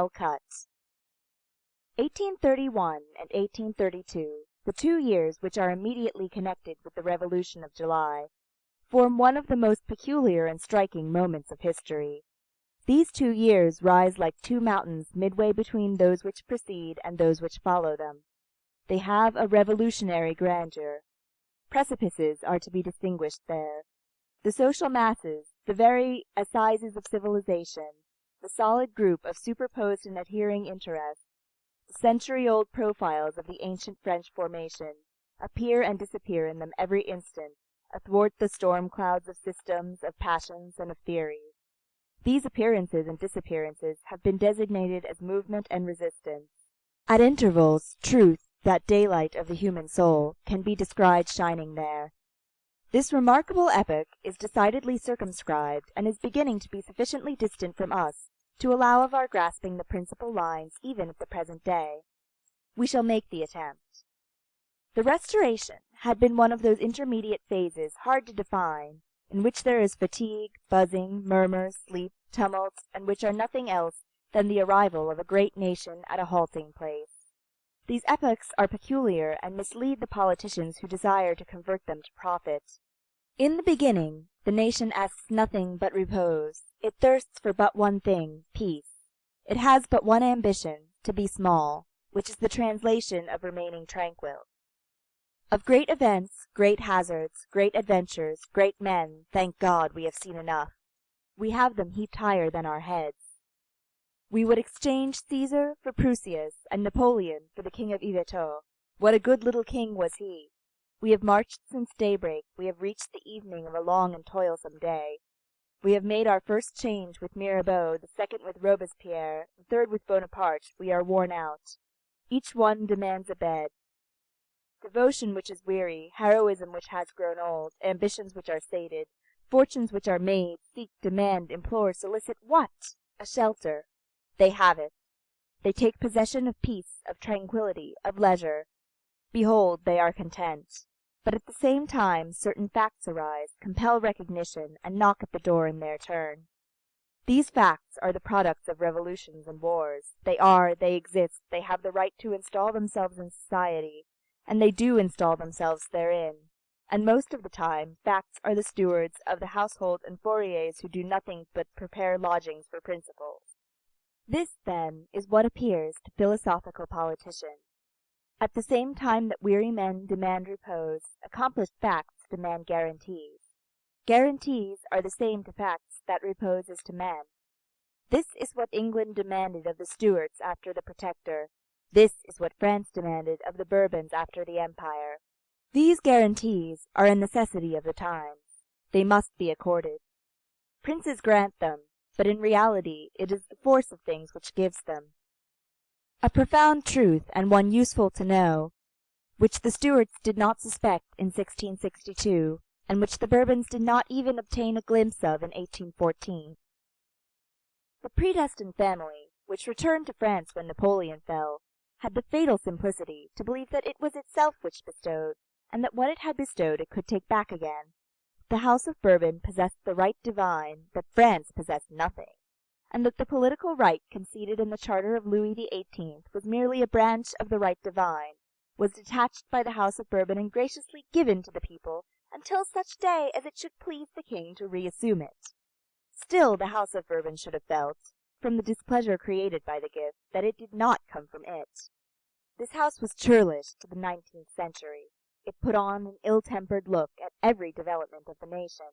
Cut. 1831 and 1832, the 2 years which are immediately connected with the Revolution of July, form one of the most peculiar and striking moments of history. These 2 years rise like 2 mountains midway between those which precede and those which follow them. They have a revolutionary grandeur. Precipices are to be distinguished there. The social masses, the very assizes of civilization, the solid group of superposed and adhering interests, the century-old profiles of the ancient French formation, appear and disappear in them every instant, athwart the storm clouds of systems, of passions, and of theories. These appearances and disappearances have been designated as movement and resistance. At intervals, truth, that daylight of the human soul, can be descried shining there. This remarkable epoch is decidedly circumscribed, and is beginning to be sufficiently distant from us to allow of our grasping the principal lines even at the present day. We shall make the attempt. The Restoration had been one of those intermediate phases hard to define, in which there is fatigue, buzzing, murmur, sleep, tumult, and which are nothing else than the arrival of a great nation at a halting place. These epochs are peculiar, and mislead the politicians who desire to convert them to profit. In the beginning, the nation asks nothing but repose. It thirsts for but one thing, peace. It has but one ambition, to be small, which is the translation of remaining tranquil. Of great events, great hazards, great adventures, great men, thank God, we have seen enough. We have them heaped higher than our heads. We would exchange Caesar for Prusias, and Napoleon for the King of Yvetot. What a good little king was he! We have marched since daybreak, we have reached the evening of a long and toilsome day. We have made our first change with Mirabeau, the second with Robespierre, the third with Bonaparte. We are worn out. Each one demands a bed. Devotion which is weary, heroism which has grown old, ambitions which are sated, fortunes which are made, seek, demand, implore, solicit what? A shelter. They have it. They take possession of peace, of tranquillity, of leisure. Behold, they are content. But at the same time certain facts arise, compel recognition, and knock at the door in their turn. These facts are the products of revolutions and wars. They exist, they have the right to install themselves in society, and they do install themselves therein. And most of the time facts are the stewards of the household and fouriers who do nothing but prepare lodgings for principles. This, then, is what appears to philosophical politicians. At the same time that weary men demand repose, accomplished facts demand guarantees. Guarantees are the same to facts that repose is to men. This is what England demanded of the Stuarts after the Protector. This is what France demanded of the Bourbons after the Empire. These guarantees are a necessity of the times. They must be accorded. Princes grant them, but in reality it is the force of things which gives them. A profound truth, and one useful to know, which the Stuarts did not suspect in 1662, and which the Bourbons did not even obtain a glimpse of in 1814. The predestined family, which returned to France when Napoleon fell, had the fatal simplicity to believe that it was itself which bestowed, and that what it had bestowed it could take back again. The House of Bourbon possessed the right divine, that France possessed nothing, and that the political right conceded in the charter of Louis XVIII was merely a branch of the right divine, was detached by the House of Bourbon and graciously given to the people until such day as it should please the king to reassume it. Still the House of Bourbon should have felt, from the displeasure created by the gift, that it did not come from it. This house was churlish to the 19th century. It put on an ill-tempered look at every development of the nation.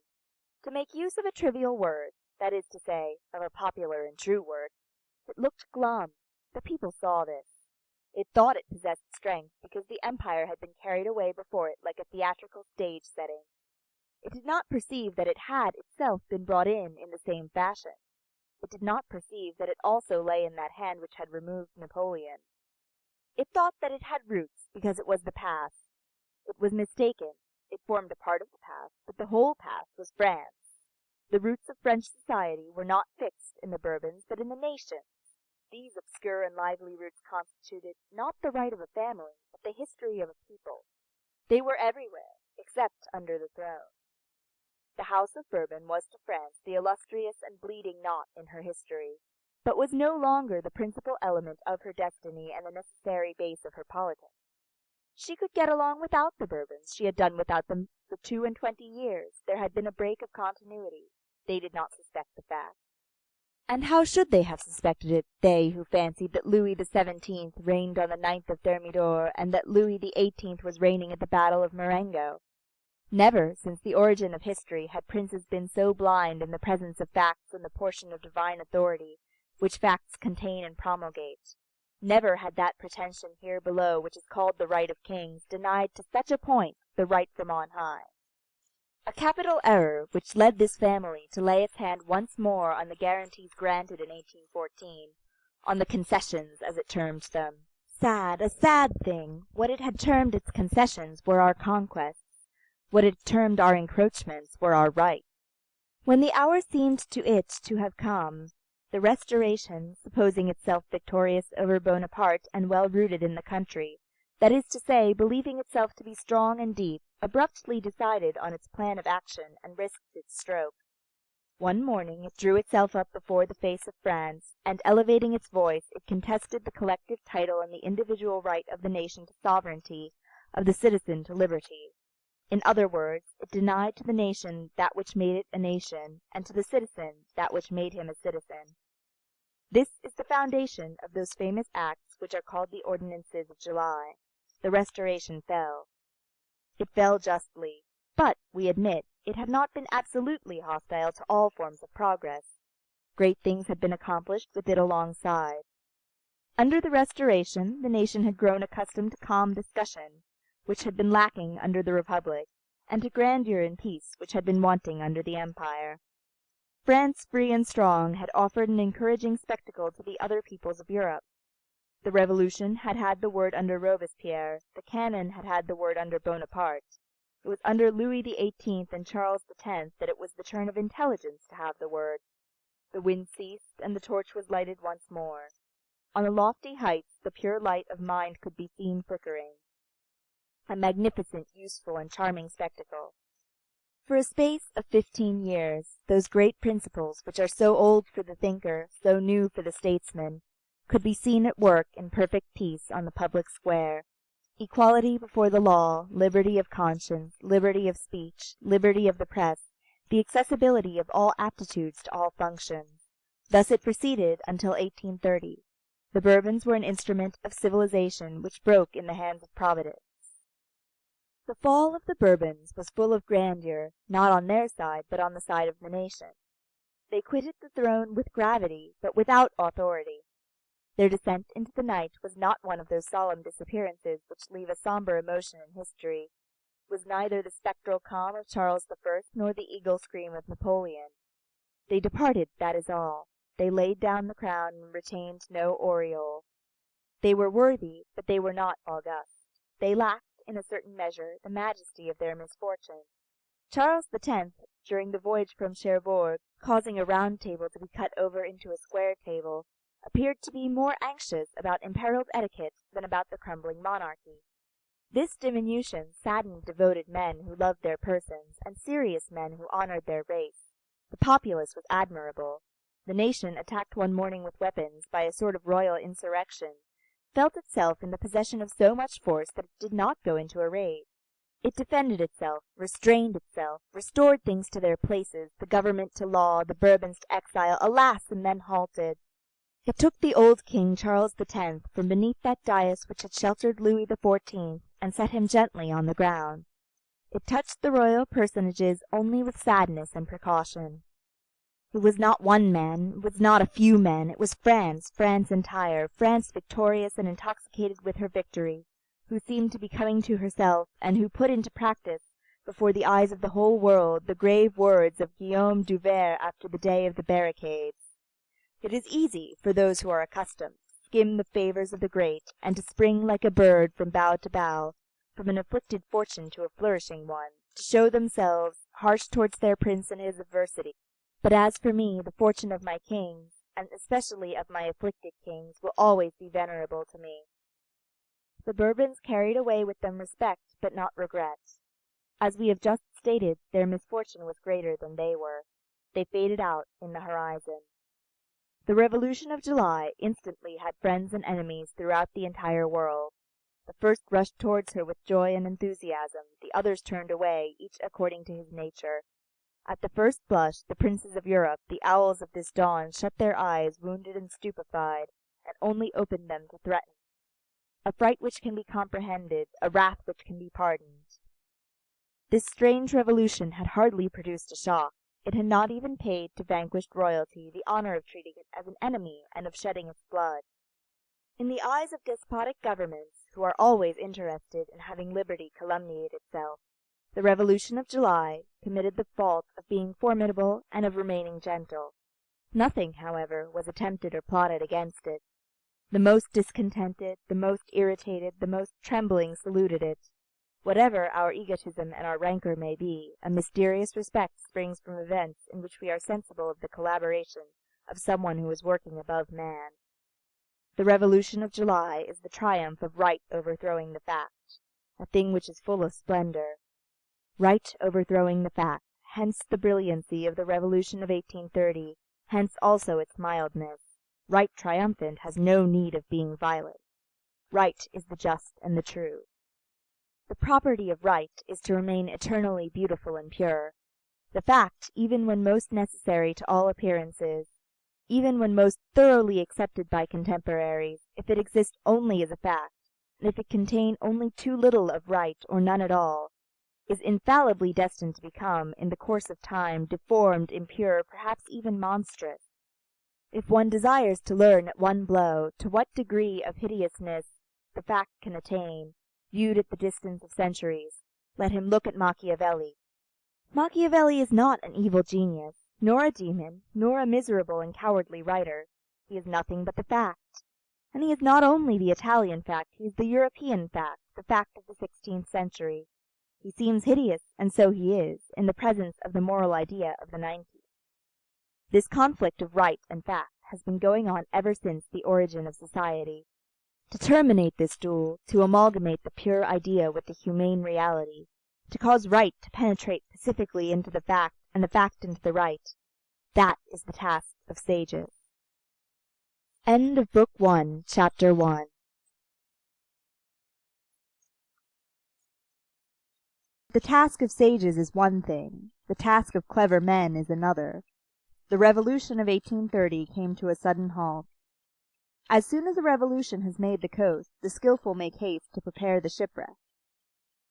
To make use of a trivial word, that is to say, of a popular and true word, it looked glum. The people saw this. It thought it possessed strength because the empire had been carried away before it like a theatrical stage setting. It did not perceive that it had itself been brought in the same fashion. It did not perceive that it also lay in that hand which had removed Napoleon. It thought that it had roots because it was the past. It was mistaken. It formed a part of the past, but the whole past was France. The roots of French society were not fixed in the Bourbons, but in the nation. These obscure and lively roots constituted not the right of a family, but the history of a people. They were everywhere, except under the throne. The House of Bourbon was to France the illustrious and bleeding knot in her history. but was no longer the principal element of her destiny and the necessary base of her politics. She could get along without the Bourbons. She had done without them for 22 years. There had been a break of continuity. They did not suspect the fact. And how should they have suspected it, they who fancied that Louis XVII reigned on the 9th of Thermidor, and that Louis XVIII was reigning at the Battle of Marengo? Never, since the origin of history, had princes been so blind in the presence of facts and the portion of divine authority which facts contain and promulgate. Never had that pretension here below, which is called the right of kings, denied to such a point the right from on high. A capital error which led this family to lay its hand once more on the guarantees granted in 1814, on the concessions, as it termed them. Sad, a sad thing! What it had termed its concessions were our conquests. What it termed our encroachments were our rights. When the hour seemed to it to have come, the Restoration, supposing itself victorious over Bonaparte and well rooted in the country, that is to say, believing itself to be strong and deep, abruptly decided on its plan of action and risked its stroke. One morning it drew itself up before the face of France, and elevating its voice, it contested the collective title and the individual right of the nation to sovereignty, of the citizen to liberty. In other words, it denied to the nation that which made it a nation, and to the citizen that which made him a citizen. This is the foundation of those famous acts which are called the Ordinances of July. The Restoration fell. It fell justly, but, we admit, it had not been absolutely hostile to all forms of progress. Great things had been accomplished with it alongside. Under the Restoration, the nation had grown accustomed to calm discussion, which had been lacking under the Republic, and to grandeur and peace, which had been wanting under the Empire. France, free and strong, had offered an encouraging spectacle to the other peoples of Europe. The Revolution had had the word under Robespierre, the cannon had had the word under Bonaparte. It was under Louis XVIII and Charles X that it was the turn of intelligence to have the word. The wind ceased, and the torch was lighted once more. On the lofty heights the pure light of mind could be seen flickering. A magnificent, useful, and charming spectacle. For a space of 15 years, those great principles, which are so old for the thinker, so new for the statesman, could be seen at work in perfect peace on the public square. Equality before the law, liberty of conscience, liberty of speech, liberty of the press, the accessibility of all aptitudes to all functions. Thus it proceeded until 1830. The Bourbons were an instrument of civilization which broke in the hands of Providence. The fall of the Bourbons was full of grandeur, not on their side, but on the side of the nation. They quitted the throne with gravity, but without authority. Their descent into the night was not one of those solemn disappearances which leave a sombre emotion in history. It was neither the spectral calm of Charles I nor the eagle scream of Napoleon. They departed, that is all. They laid down the crown and retained no aureole. They were worthy, but they were not august. They lacked, in a certain measure, the majesty of their misfortune. Charles X, during the voyage from Cherbourg, causing a round table to be cut over into a square table, appeared to be more anxious about imperiled etiquette than about the crumbling monarchy. This diminution saddened devoted men who loved their persons, and serious men who honored their race. The populace was admirable. The nation, attacked one morning with weapons by a sort of royal insurrection, felt itself in the possession of so much force that it did not go into a rage. It defended itself, restrained itself, restored things to their places, the government to law, the Bourbons to exile, alas, and then halted. It took the old king, Charles X, from beneath that dais which had sheltered Louis XIV, and set him gently on the ground. It touched the royal personages only with sadness and precaution. It was not one man, it was not a few men, it was France, France entire, France victorious and intoxicated with her victory, who seemed to be coming to herself, and who put into practice, before the eyes of the whole world, the grave words of Guillaume du Ver after the day of the barricades. It is easy, for those who are accustomed, to skim the favours of the great, and to spring like a bird from bough to bough, from an afflicted fortune to a flourishing one, to show themselves harsh towards their prince in his adversity. But as for me, the fortune of my kings, and especially of my afflicted kings, will always be venerable to me. The Bourbons carried away with them respect, but not regret. As we have just stated, their misfortune was greater than they were. They faded out in the horizon. The Revolution of July instantly had friends and enemies throughout the entire world. The first rushed towards her with joy and enthusiasm, the others turned away, each according to his nature. At the first blush, the princes of Europe, the owls of this dawn, shut their eyes, wounded and stupefied, and only opened them to threaten. A fright which can be comprehended, a wrath which can be pardoned. This strange revolution had hardly produced a shock. It had not even paid to vanquished royalty the honor of treating it as an enemy and of shedding its blood. In the eyes of despotic governments, who are always interested in having liberty calumniate itself, the Revolution of July committed the fault of being formidable and of remaining gentle. Nothing, however, was attempted or plotted against it. The most discontented, the most irritated, the most trembling saluted it. Whatever our egotism and our rancor may be, a mysterious respect springs from events in which we are sensible of the collaboration of someone who is working above man. The Revolution of July is the triumph of right overthrowing the fact, a thing which is full of splendor. Right overthrowing the fact, hence the brilliancy of the Revolution of 1830, hence also its mildness. Right triumphant has no need of being violent. Right is the just and the true. The property of right is to remain eternally beautiful and pure. The fact, even when most necessary to all appearances, even when most thoroughly accepted by contemporaries, if it exist only as a fact, and if it contain only too little of right or none at all, is infallibly destined to become, in the course of time, deformed, impure, perhaps even monstrous. If one desires to learn at one blow to what degree of hideousness the fact can attain, viewed at the distance of centuries, let him look at Machiavelli. Machiavelli is not an evil genius, nor a demon, nor a miserable and cowardly writer. He is nothing but the fact. And he is not only the Italian fact, he is the European fact, the fact of the 16th century. He seems hideous, and so he is, in the presence of the moral idea of the 19th. This conflict of right and fact has been going on ever since the origin of society. To terminate this duel, to amalgamate the pure idea with the humane reality, to cause right to penetrate pacifically into the fact, and the fact into the right, that is the task of sages. End of Book 1, Chapter 1. The task of sages is one thing, the task of clever men is another. The Revolution of 1830 came to a sudden halt. As soon as a revolution has made the coast, the skilful make haste to prepare the shipwreck.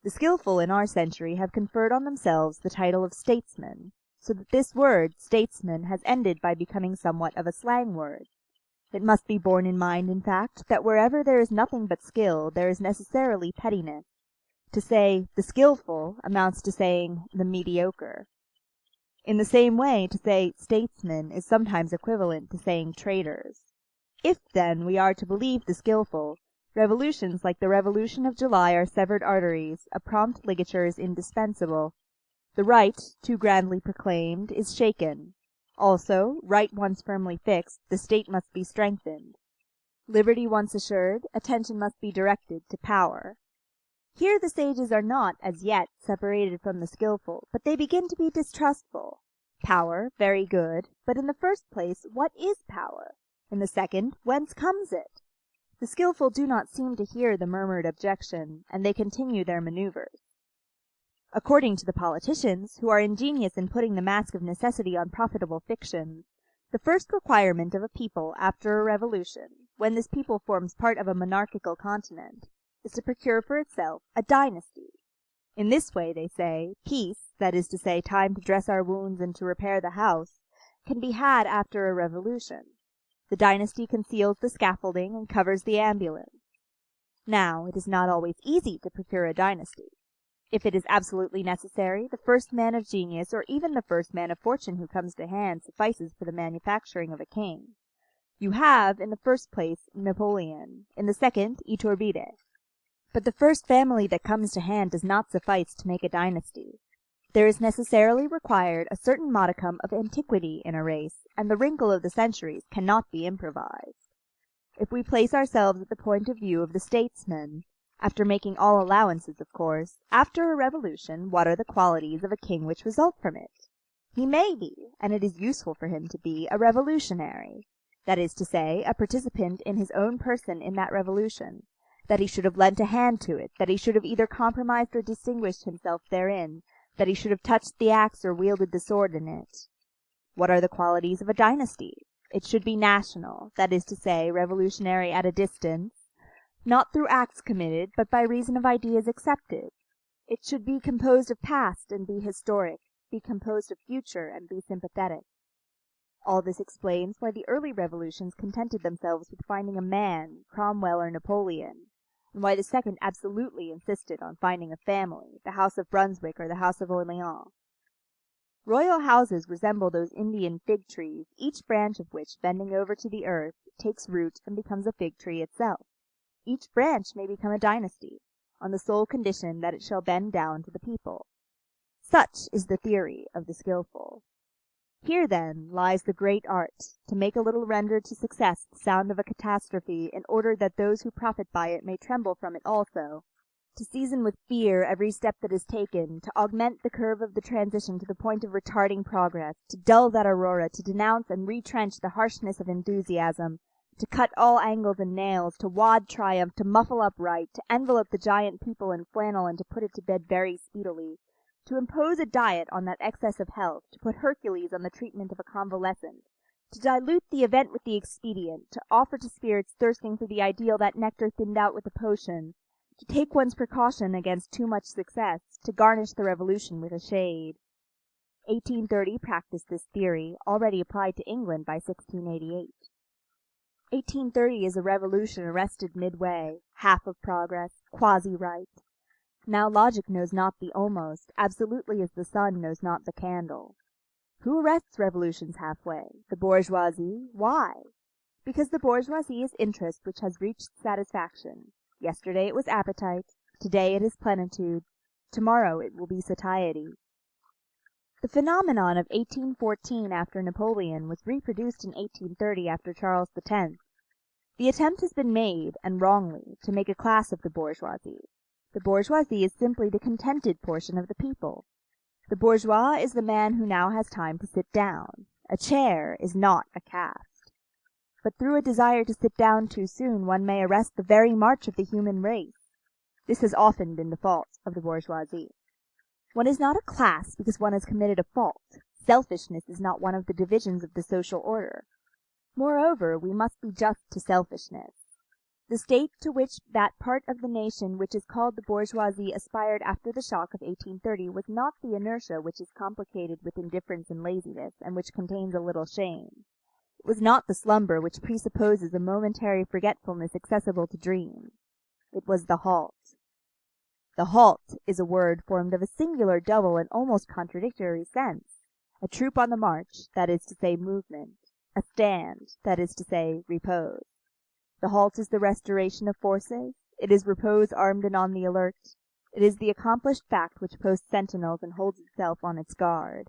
The skilful in our century have conferred on themselves the title of statesmen, so that this word, statesman, has ended by becoming somewhat of a slang word. It must be borne in mind, in fact, that wherever there is nothing but skill, there is necessarily pettiness. To say the skilful amounts to saying the mediocre. In the same way, to say statesmen is sometimes equivalent to saying traitors. If, then, we are to believe the skilful, revolutions like the Revolution of July are severed arteries, a prompt ligature is indispensable. The right, too grandly proclaimed, is shaken. Also, right once firmly fixed, the state must be strengthened. Liberty once assured, attention must be directed to power. Here the sages are not, as yet, separated from the skilful, but they begin to be distrustful. Power, very good, but in the first place, what is power? In the second, whence comes it? The skilful do not seem to hear the murmured objection, and they continue their maneuvers. According to the politicians, who are ingenious in putting the mask of necessity on profitable fictions, the first requirement of a people after a revolution, when this people forms part of a monarchical continent, is to procure for itself a dynasty. In this way, they say, peace, that is to say, time to dress our wounds and to repair the house, can be had after a revolution. The dynasty conceals the scaffolding and covers the ambulance. Now, it is not always easy to procure a dynasty. If it is absolutely necessary, the first man of genius, or even the first man of fortune who comes to hand, suffices for the manufacturing of a king. You have, in the first place, Napoleon, in the second, Iturbide. But the first family that comes to hand does not suffice to make a dynasty. There is necessarily required a certain modicum of antiquity in a race, and the wrinkle of the centuries cannot be improvised. If we place ourselves at the point of view of the statesman, after making all allowances, of course, after a revolution, what are the qualities of a king which result from it? He may be, and it is useful for him to be, a revolutionary. that is to say, a participant in his own person in that revolution, that he should have lent a hand to it, that he should have either compromised or distinguished himself therein, that he should have touched the axe or wielded the sword in it. What are the qualities of a dynasty? It should be national, that is to say, revolutionary at a distance, not through acts committed, but by reason of ideas accepted. It should be composed of past and be historic, be composed of future and be sympathetic. All this explains why the early revolutions contented themselves with finding a man, Cromwell or Napoleon, and why the second absolutely insisted on finding a family, the House of Brunswick or the House of Orleans. Royal houses resemble those Indian fig trees, each branch of which, bending over to the earth, takes root and becomes a fig tree itself. Each branch may become a dynasty, on the sole condition that it shall bend down to the people. Such is the theory of the skilful. Here, then, lies the great art, to make a little render to success the sound of a catastrophe, in order that those who profit by it may tremble from it also, to season with fear every step that is taken, to augment the curve of the transition to the point of retarding progress, to dull that aurora, to denounce and retrench the harshness of enthusiasm, to cut all angles and nails, to wad triumph, to muffle up right, to envelope the giant people in flannel and to put it to bed very speedily, to impose a diet on that excess of health, to put Hercules on the treatment of a convalescent, to dilute the event with the expedient, to offer to spirits thirsting for the ideal that nectar thinned out with a potion, to take one's precaution against too much success, to garnish the revolution with a shade. 1830 practiced this theory, already applied to England by 1688. 1830 is a revolution arrested midway, half of progress, quasi-right. Now logic knows not the almost, absolutely as the sun knows not the candle. Who arrests revolutions halfway? The bourgeoisie. Why? Because the bourgeoisie is interest which has reached satisfaction. Yesterday it was appetite, today it is plenitude, tomorrow it will be satiety. The phenomenon of 1814 after Napoleon was reproduced in 1830 after Charles X. The attempt has been made, and wrongly, to make a class of the bourgeoisie. The bourgeoisie is simply the contented portion of the people. The bourgeois is the man who now has time to sit down. A chair is not a caste. But through a desire to sit down too soon one may arrest the very march of the human race. This has often been the fault of the bourgeoisie. One is not a class because one has committed a fault. Selfishness is not one of the divisions of the social order. Moreover, we must be just to selfishness. The state to which that part of the nation which is called the bourgeoisie aspired after the shock of 1830 was not the inertia which is complicated with indifference and laziness, and which contains a little shame. It was not the slumber which presupposes a momentary forgetfulness accessible to dreams. It was the halt. The halt is a word formed of a singular, double, and almost contradictory sense. A troop on the march, that is to say movement. A stand, that is to say repose. The halt is the restoration of forces. It is repose armed and on the alert. It is the accomplished fact which posts sentinels and holds itself on its guard.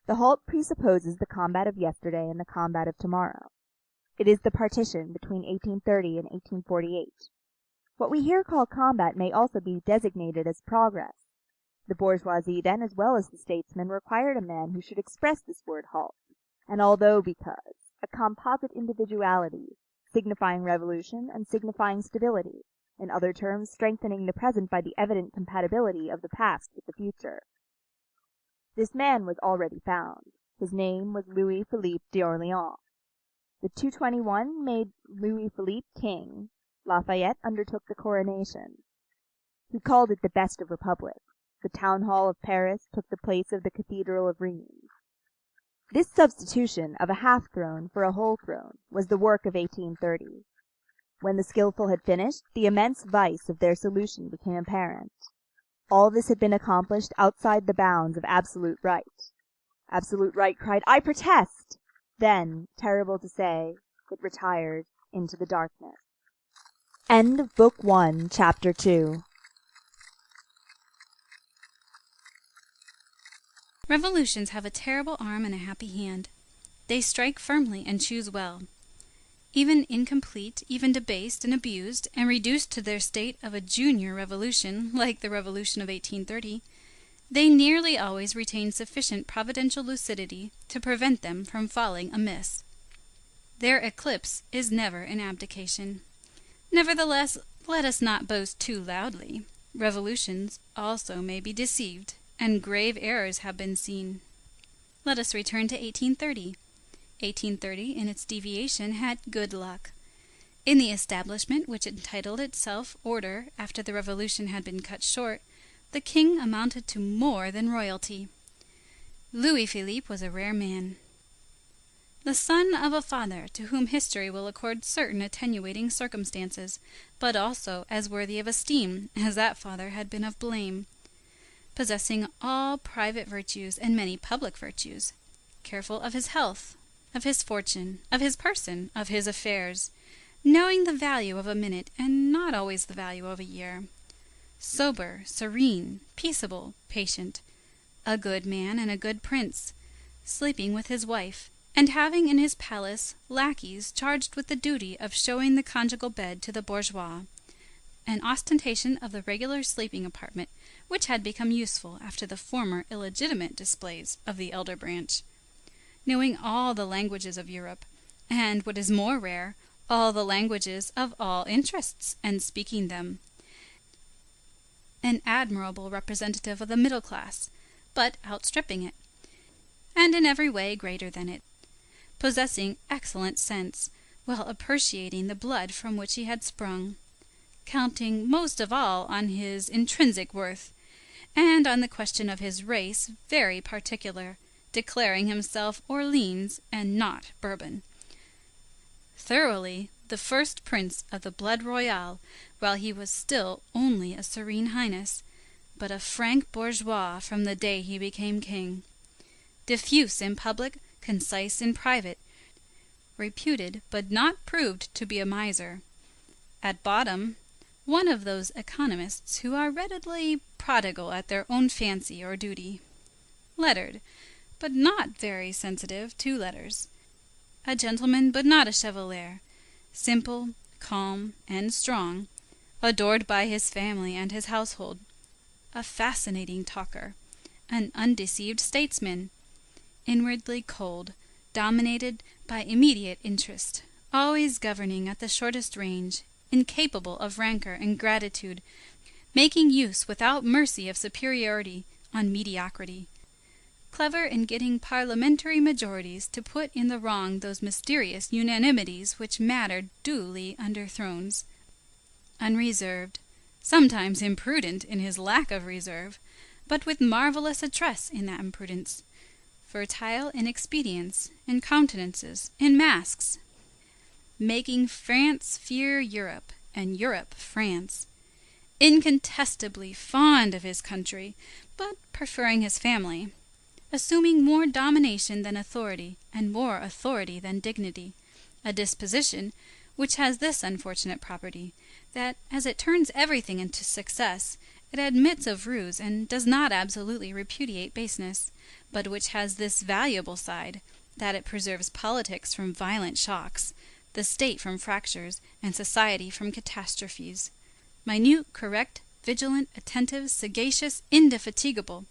The halt presupposes the combat of yesterday and the combat of tomorrow. It is the partition between 1830 and 1848. What we here call combat may also be designated as progress. The bourgeoisie, then, as well as the statesman, required a man who should express this word halt, and although because, a composite individuality, signifying revolution and signifying stability, in other terms strengthening the present by the evident compatibility of the past with the future. This man was already found. His name was Louis Philippe d'Orléans. The 221 made Louis Philippe king. Lafayette undertook the coronation. He called it the best of republics. The town hall of Paris took the place of the cathedral of Rheims. This substitution of a half-throne for a whole throne was the work of 1830. When the skilful had finished, the immense vice of their solution became apparent. All this had been accomplished outside the bounds of absolute right. Absolute right cried, "I protest!" Then, terrible to say, it retired into the darkness. End of Book 1, Chapter 2. Revolutions have a terrible arm and a happy hand. They strike firmly and choose well. Even incomplete, even debased and abused, and reduced to their state of a junior revolution, like the Revolution of 1830, they nearly always retain sufficient providential lucidity to prevent them from falling amiss. Their eclipse is never an abdication. Nevertheless, let us not boast too loudly. Revolutions also may be deceived, and grave errors have been seen. Let us return to 1830. 1830, in its deviation, had good luck. In the establishment which entitled itself order after the Revolution had been cut short, the king amounted to more than royalty. Louis Philippe was a rare man, the son of a father to whom history will accord certain attenuating circumstances, but also as worthy of esteem as that father had been of blame, possessing all private virtues and many public virtues, careful of his health, of his fortune, of his person, of his affairs, knowing the value of a minute and not always the value of a year, sober, serene, peaceable, patient, a good man and a good prince, sleeping with his wife, and having in his palace lackeys charged with the duty of showing the conjugal bed to the bourgeois, an ostentation of the regular sleeping apartment which had become useful after the former illegitimate displays of the elder branch, knowing all the languages of Europe, and, what is more rare, all the languages of all interests, and speaking them, an admirable representative of the middle class, but outstripping it, and in every way greater than it, possessing excellent sense, while appreciating the blood from which he had sprung, counting most of all on his intrinsic worth, and on the question of his race very particular, declaring himself Orleans and not Bourbon, thoroughly the first prince of the blood royal, while he was still only a serene highness, but a frank bourgeois from the day he became king, diffuse in public, concise in private, reputed but not proved to be a miser, at bottom one of those economists who are readily prodigal at their own fancy or duty, lettered, but not very sensitive to letters, a gentleman but not a chevalier, simple, calm, and strong, adored by his family and his household, a fascinating talker, an undeceived statesman, inwardly cold, dominated by immediate interest, always governing at the shortest range, incapable of rancor and gratitude, making use without mercy of superiority on mediocrity, clever in getting parliamentary majorities to put in the wrong those mysterious unanimities which mattered duly under thrones, unreserved, sometimes imprudent in his lack of reserve, but with marvellous address in that imprudence, fertile in expedients, in countenances, in masks, making France fear Europe, and Europe France, incontestably fond of his country, but preferring his family, assuming more domination than authority, and more authority than dignity, a disposition which has this unfortunate property, that as it turns everything into success, it admits of ruse and does not absolutely repudiate baseness, but which has this valuable side, that it preserves politics from violent shocks, the state from fractures, and society from catastrophes. Minute, correct, vigilant, attentive, sagacious, indefatigable,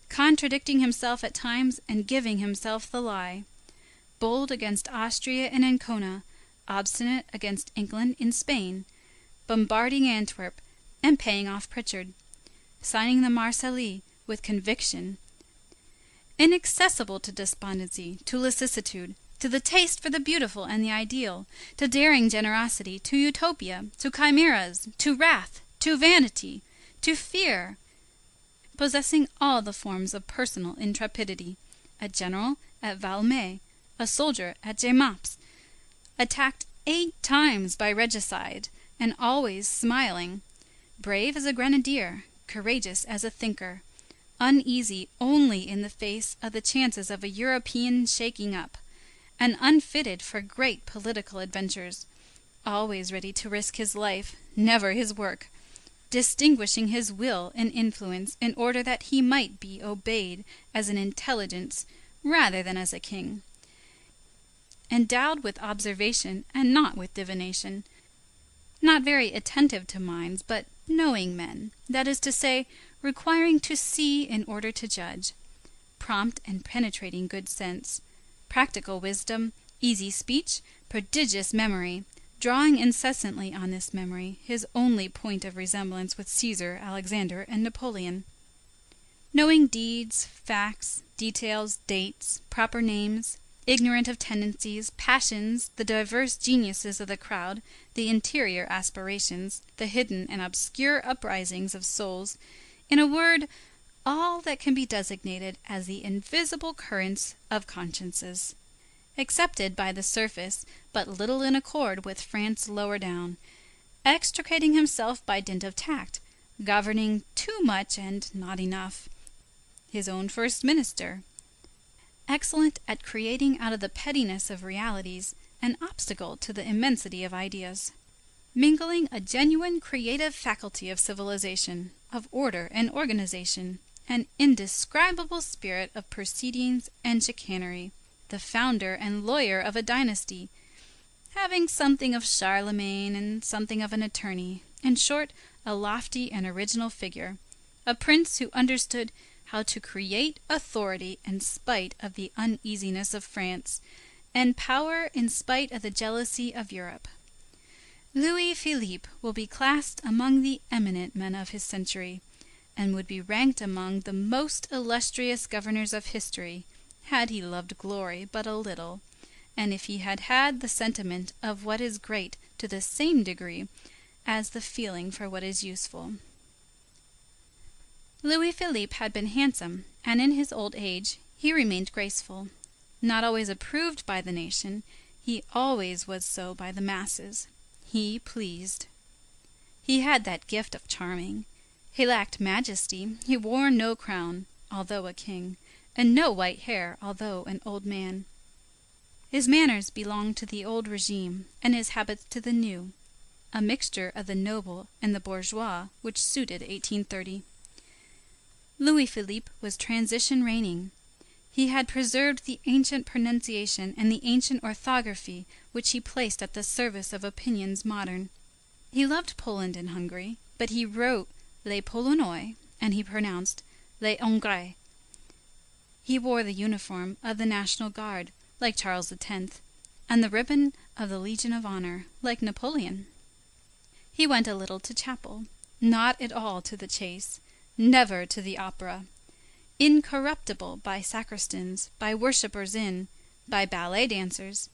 contradicting himself at times and giving himself the lie, bold against Austria and Ancona, obstinate against England in Spain, bombarding Antwerp and paying off Pritchard, signing the Marseillais with conviction, inaccessible to despondency, to lassitude, to the taste for the beautiful and the ideal, to daring generosity, to utopia, to chimeras, to wrath, to vanity, to fear, possessing all the forms of personal intrepidity, a general at Valmy, a soldier at Jemappes, attacked 8 times by regicide, and always smiling, brave as a grenadier, courageous as a thinker, uneasy only in the face of the chances of a European shaking up, and unfitted for great political adventures, always ready to risk his life, never his work, distinguishing his will and influence in order that he might be obeyed as an intelligence rather than as a king, endowed with observation and not with divination, not very attentive to minds, but knowing men, that is to say, requiring to see in order to judge, prompt and penetrating good sense, practical wisdom, easy speech, prodigious memory, drawing incessantly on this memory, his only point of resemblance with Caesar, Alexander, and Napoleon. Knowing deeds, facts, details, dates, proper names, ignorant of tendencies, passions, the diverse geniuses of the crowd, the interior aspirations, the hidden and obscure uprisings of souls, in a word, all that can be designated as the invisible currents of consciences, accepted by the surface, but little in accord with France lower down, extricating himself by dint of tact, governing too much and not enough, his own first minister, excellent at creating out of the pettiness of realities an obstacle to the immensity of ideas, mingling a genuine creative faculty of civilization, of order and organization, an indescribable spirit of proceedings and chicanery, the founder and lawyer of a dynasty, having something of Charlemagne and something of an attorney, in short, a lofty and original figure, a prince who understood how to create authority in spite of the uneasiness of France, and power in spite of the jealousy of Europe. Louis Philippe will be classed among the eminent men of his century, and would be ranked among the most illustrious governors of history, had he loved glory but a little, and if he had had the sentiment of what is great to the same degree as the feeling for what is useful. Louis Philippe had been handsome, and in his old age he remained graceful. Not always approved by the nation, he always was so by the masses. He pleased. He had that gift of charming. He lacked majesty. He wore no crown, although a king, and no white hair, although an old man. His manners belonged to the old regime, and his habits to the new, a mixture of the noble and the bourgeois which suited 1830. Louis Philippe was transition reigning. He had preserved the ancient pronunciation and the ancient orthography which he placed at the service of opinions modern. He loved Poland and Hungary, but he wrote les Polonais, and he pronounced les Hongrais. He wore the uniform of the National Guard, like Charles X, and the ribbon of the Legion of Honor, like Napoleon. He went a little to chapel, not at all to the chase, never to the opera, incorruptible by sacristans, by worshippers in, by ballet dancers.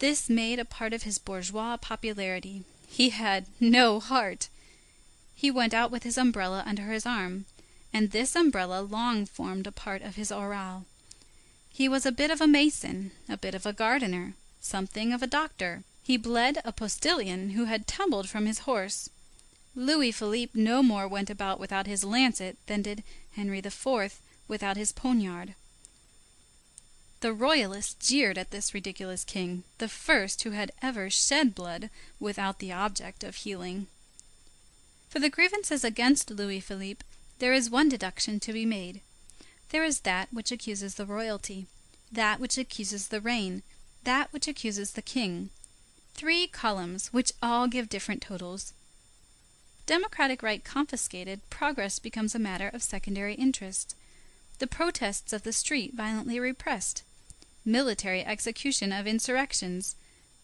This made a part of his bourgeois popularity. He had no heart. He went out with his umbrella under his arm, and this umbrella long formed a part of his aureole. He was a bit of a mason, a bit of a gardener, something of a doctor. He bled a postilion who had tumbled from his horse. Louis Philippe no more went about without his lancet than did Henry IV without his poniard. The royalists jeered at this ridiculous king, the first who had ever shed blood without the object of healing. For the grievances against Louis Philippe, there is one deduction to be made. There is that which accuses the royalty, that which accuses the reign, that which accuses the king. 3 columns which all give different totals. Democratic right confiscated, progress becomes a matter of secondary interest. The protests of the street violently repressed. Military execution of insurrections.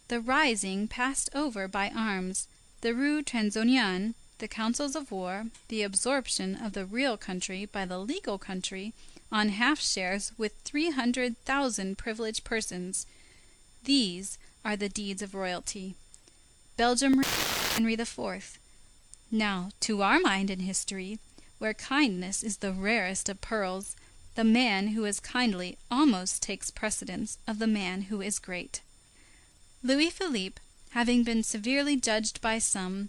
The rising passed over by arms. The Rue Transonienne, the councils of war, the absorption of the real country by the legal country on half shares with 300,000 privileged persons. These are the deeds of royalty. Belgium, Henry IV. Now, to our mind in history, where kindness is the rarest of pearls, the man who is kindly almost takes precedence of the man who is great. Louis Philippe, having been severely judged by some,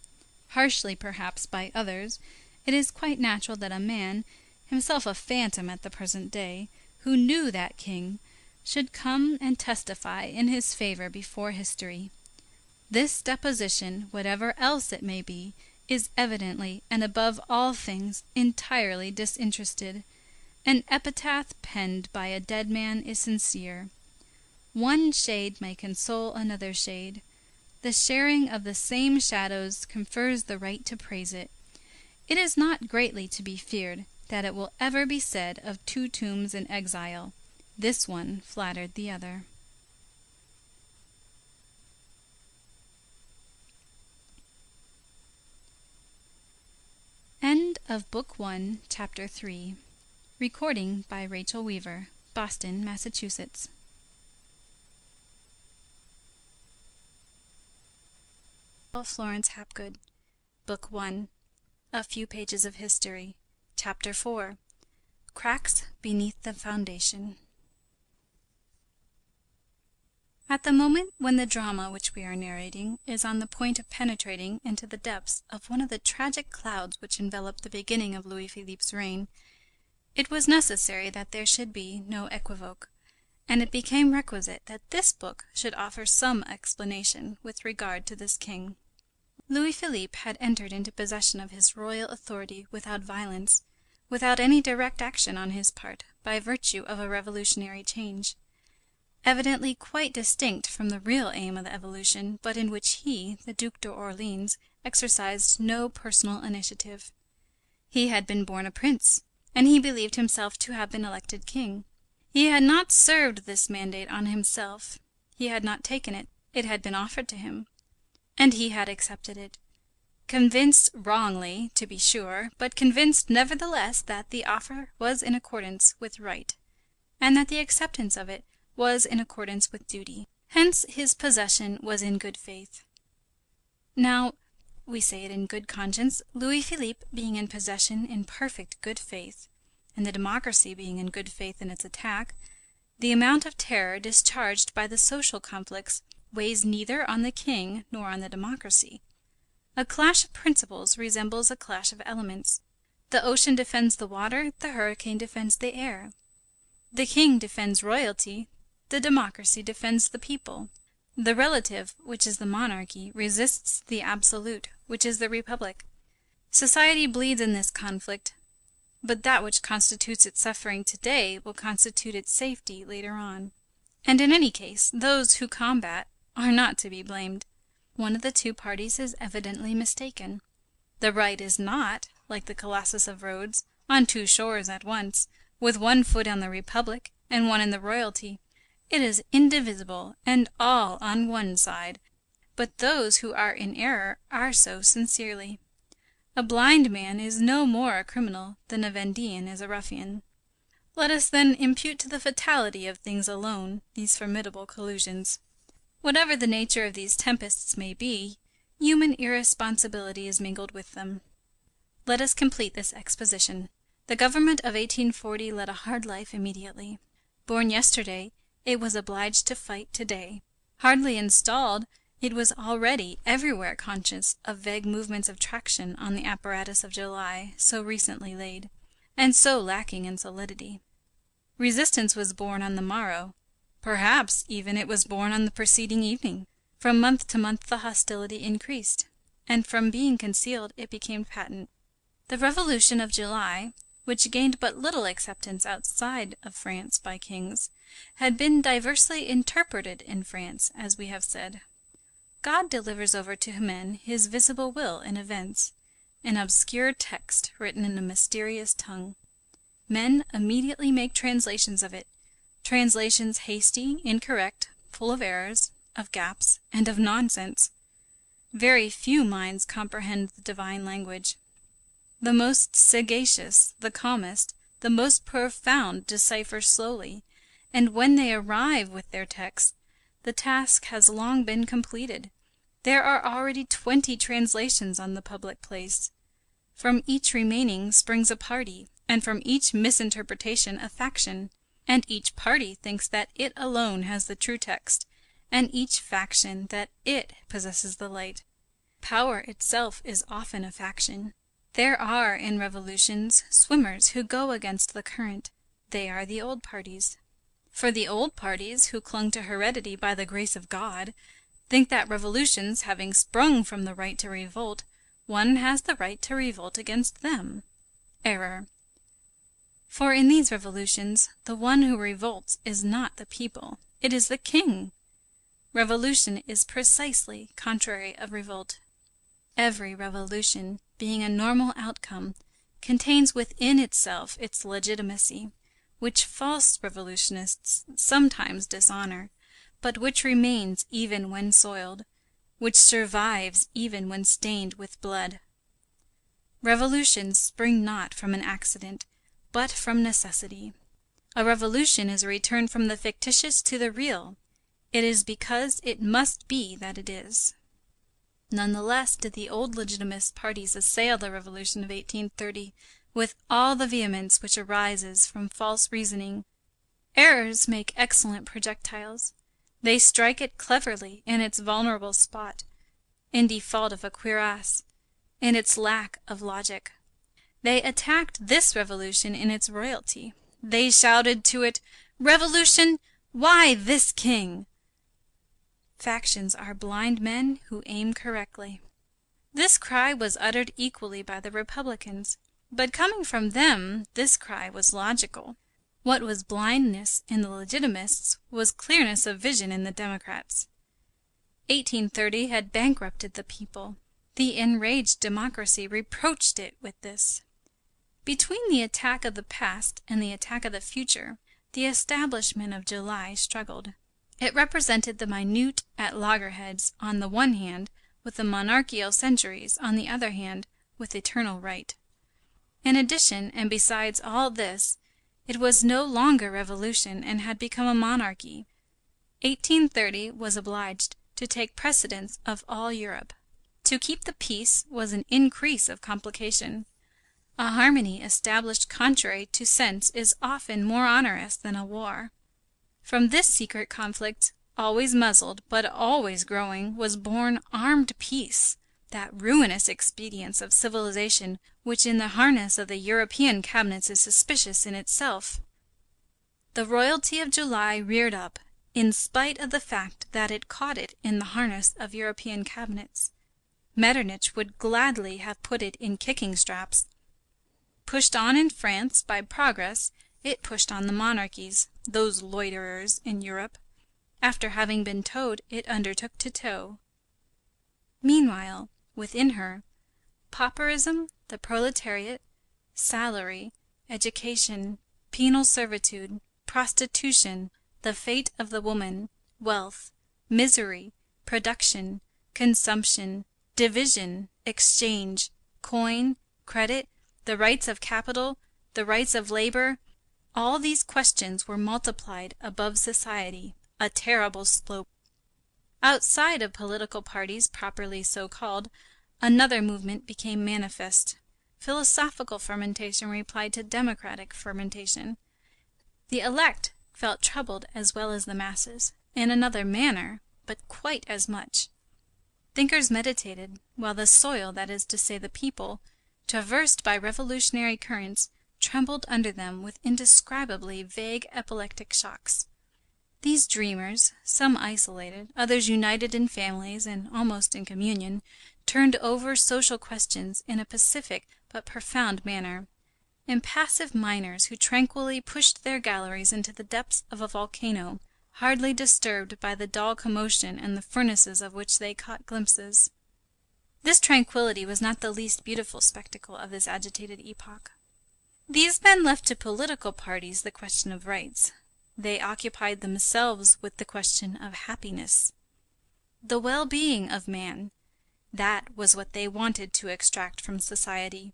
harshly perhaps by others, it is quite natural that a man, himself a phantom at the present day, who knew that king, should come and testify in his favor before history. This deposition, whatever else it may be, is evidently, and above all things, entirely disinterested. An epitaph penned by a dead man is sincere. One shade may console another shade. The sharing of the same shadows confers the right to praise it. It is not greatly to be feared that it will ever be said of 2 tombs in exile, this one flattered the other. of Book 1, Chapter 3. Recording by Rachel Weaver, Boston, Massachusetts. Florence Hapgood. Book 1. A Few Pages of History. Chapter 4. Cracks Beneath the Foundation. At the moment when the drama which we are narrating is on the point of penetrating into the depths of one of the tragic clouds which envelop the beginning of Louis Philippe's reign, it was necessary that there should be no equivoque, and it became requisite that this book should offer some explanation with regard to this king. Louis Philippe had entered into possession of his royal authority without violence, without any direct action on his part, by virtue of a revolutionary change, evidently quite distinct from the real aim of the evolution, but in which he, the Duc d'Orléans, exercised no personal initiative. He had been born a prince, and he believed himself to have been elected king. He had not served this mandate on himself, he had not taken it, it had been offered to him, and he had accepted it, convinced wrongly, to be sure, but convinced nevertheless that the offer was in accordance with right, and that the acceptance of it was in accordance with duty. Hence his possession was in good faith. Now, we say it in good conscience, Louis Philippe being in possession in perfect good faith, and the democracy being in good faith in its attack, the amount of terror discharged by the social conflicts weighs neither on the king nor on the democracy. A clash of principles resembles a clash of elements. The ocean defends the water, the hurricane defends the air. The king defends royalty, the democracy defends the people. The relative, which is the monarchy, resists the absolute, which is the republic. Society bleeds in this conflict, but that which constitutes its suffering today will constitute its safety later on. And in any case, those who combat are not to be blamed. One of the two parties is evidently mistaken. The right is not, like the Colossus of Rhodes, on two shores at once, with one foot on the republic and one in the royalty. It is indivisible, and all on one side, but those who are in error are so sincerely. A blind man is no more a criminal than a Vendean is a ruffian. Let us then impute to the fatality of things alone these formidable collusions. Whatever the nature of these tempests may be, human irresponsibility is mingled with them. Let us complete this exposition. The government of 1840 led a hard life immediately. Born yesterday, it was obliged to fight today. Hardly installed, it was already everywhere conscious of vague movements of traction on the apparatus of July, so recently laid, and so lacking in solidity. Resistance was born on the morrow. Perhaps even it was born on the preceding evening. From month to month the hostility increased, and from being concealed it became patent. The Revolution of July, which gained but little acceptance outside of France by kings, had been diversely interpreted in France, as we have said. God delivers over to men his visible will in events, an obscure text written in a mysterious tongue. Men immediately make translations of it, translations hasty, incorrect, full of errors, of gaps, and of nonsense. Very few minds comprehend the divine language. The most sagacious, the calmest, the most profound decipher slowly, and when they arrive with their text, the task has long been completed. There are already 20 translations on the public place. From each remaining springs a party, and from each misinterpretation a faction, and each party thinks that it alone has the true text, and each faction that it possesses the light. Power itself is often a faction. There are in revolutions swimmers who go against the current. They are the old parties. For the old parties, who clung to heredity by the grace of God, think that revolutions having sprung from the right to revolt, one has the right to revolt against them. Error. For in these revolutions the one who revolts is not the people, it is the king. Revolution is precisely contrary of revolt. Every revolution, being a normal outcome, contains within itself its legitimacy, which false revolutionists sometimes dishonor, but which remains even when soiled, which survives even when stained with blood. Revolutions spring not from an accident, but from necessity. A revolution is a return from the fictitious to the real. It is because it must be that it is. None the less did the old Legitimist parties assail the Revolution of 1830 with all the vehemence which arises from false reasoning. Errors make excellent projectiles. They strike it cleverly in its vulnerable spot, in default of a cuirass, in its lack of logic. They attacked this revolution in its royalty. They shouted to it, "Revolution, why this king?" Factions are blind men who aim correctly. This cry was uttered equally by the Republicans, but coming from them, this cry was logical. What was blindness in the Legitimists was clearness of vision in the Democrats. 1830 had bankrupted the people. The enraged democracy reproached it with this. Between the attack of the past and the attack of the future, the establishment of July struggled. It represented the minute at loggerheads on the one hand, with the monarchical centuries on the other hand, with eternal right. In addition, and besides all this, it was no longer revolution and had become a monarchy. 1830 was obliged to take precedence of all Europe. To keep the peace was an increase of complication. A harmony established contrary to sense is often more onerous than a war. From this secret conflict, always muzzled, but always growing, was born armed peace, that ruinous expedient of civilization which in the harness of the European cabinets is suspicious in itself. The royalty of July reared up, in spite of the fact that it caught it in the harness of European cabinets. Metternich would gladly have put it in kicking straps. Pushed on in France by progress, it pushed on the monarchies, those loiterers in Europe. After having been towed, it undertook to tow. Meanwhile, within her, pauperism, the proletariat, salary, education, penal servitude, prostitution, the fate of the woman, wealth, misery, production, consumption, division, exchange, coin, credit, the rights of capital, the rights of labor, all these questions were multiplied above society, a terrible slope. Outside of political parties properly so called, another movement became manifest. Philosophical fermentation replied to democratic fermentation. The elect felt troubled as well as the masses, in another manner, but quite as much. Thinkers meditated, while the soil, that is to say the people, traversed by revolutionary currents, trembled under them with indescribably vague epileptic shocks. These dreamers, some isolated, others united in families and almost in communion, turned over social questions in a pacific but profound manner. Impassive miners who tranquilly pushed their galleries into the depths of a volcano, hardly disturbed by the dull commotion and the furnaces of which they caught glimpses. This tranquillity was not the least beautiful spectacle of this agitated epoch. These men left to political parties the question of rights. They occupied themselves with the question of happiness. The well-being of man, that was what they wanted to extract from society.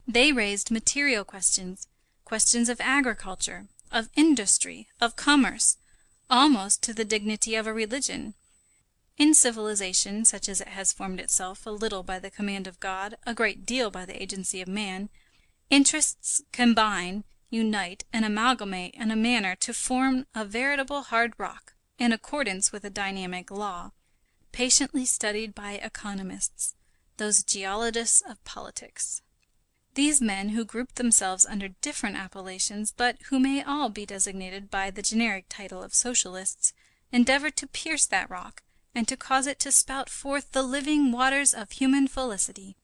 They raised material questions, questions of agriculture, of industry, of commerce, almost to the dignity of a religion. In civilization, such as it has formed itself, a little by the command of God, a great deal by the agency of man, interests combine, unite, and amalgamate in a manner to form a veritable hard rock, in accordance with a dynamic law, patiently studied by economists, those geologists of politics. These men, who group themselves under different appellations, but who may all be designated by the generic title of socialists, endeavored to pierce that rock, and to cause it to spout forth the living waters of human felicity.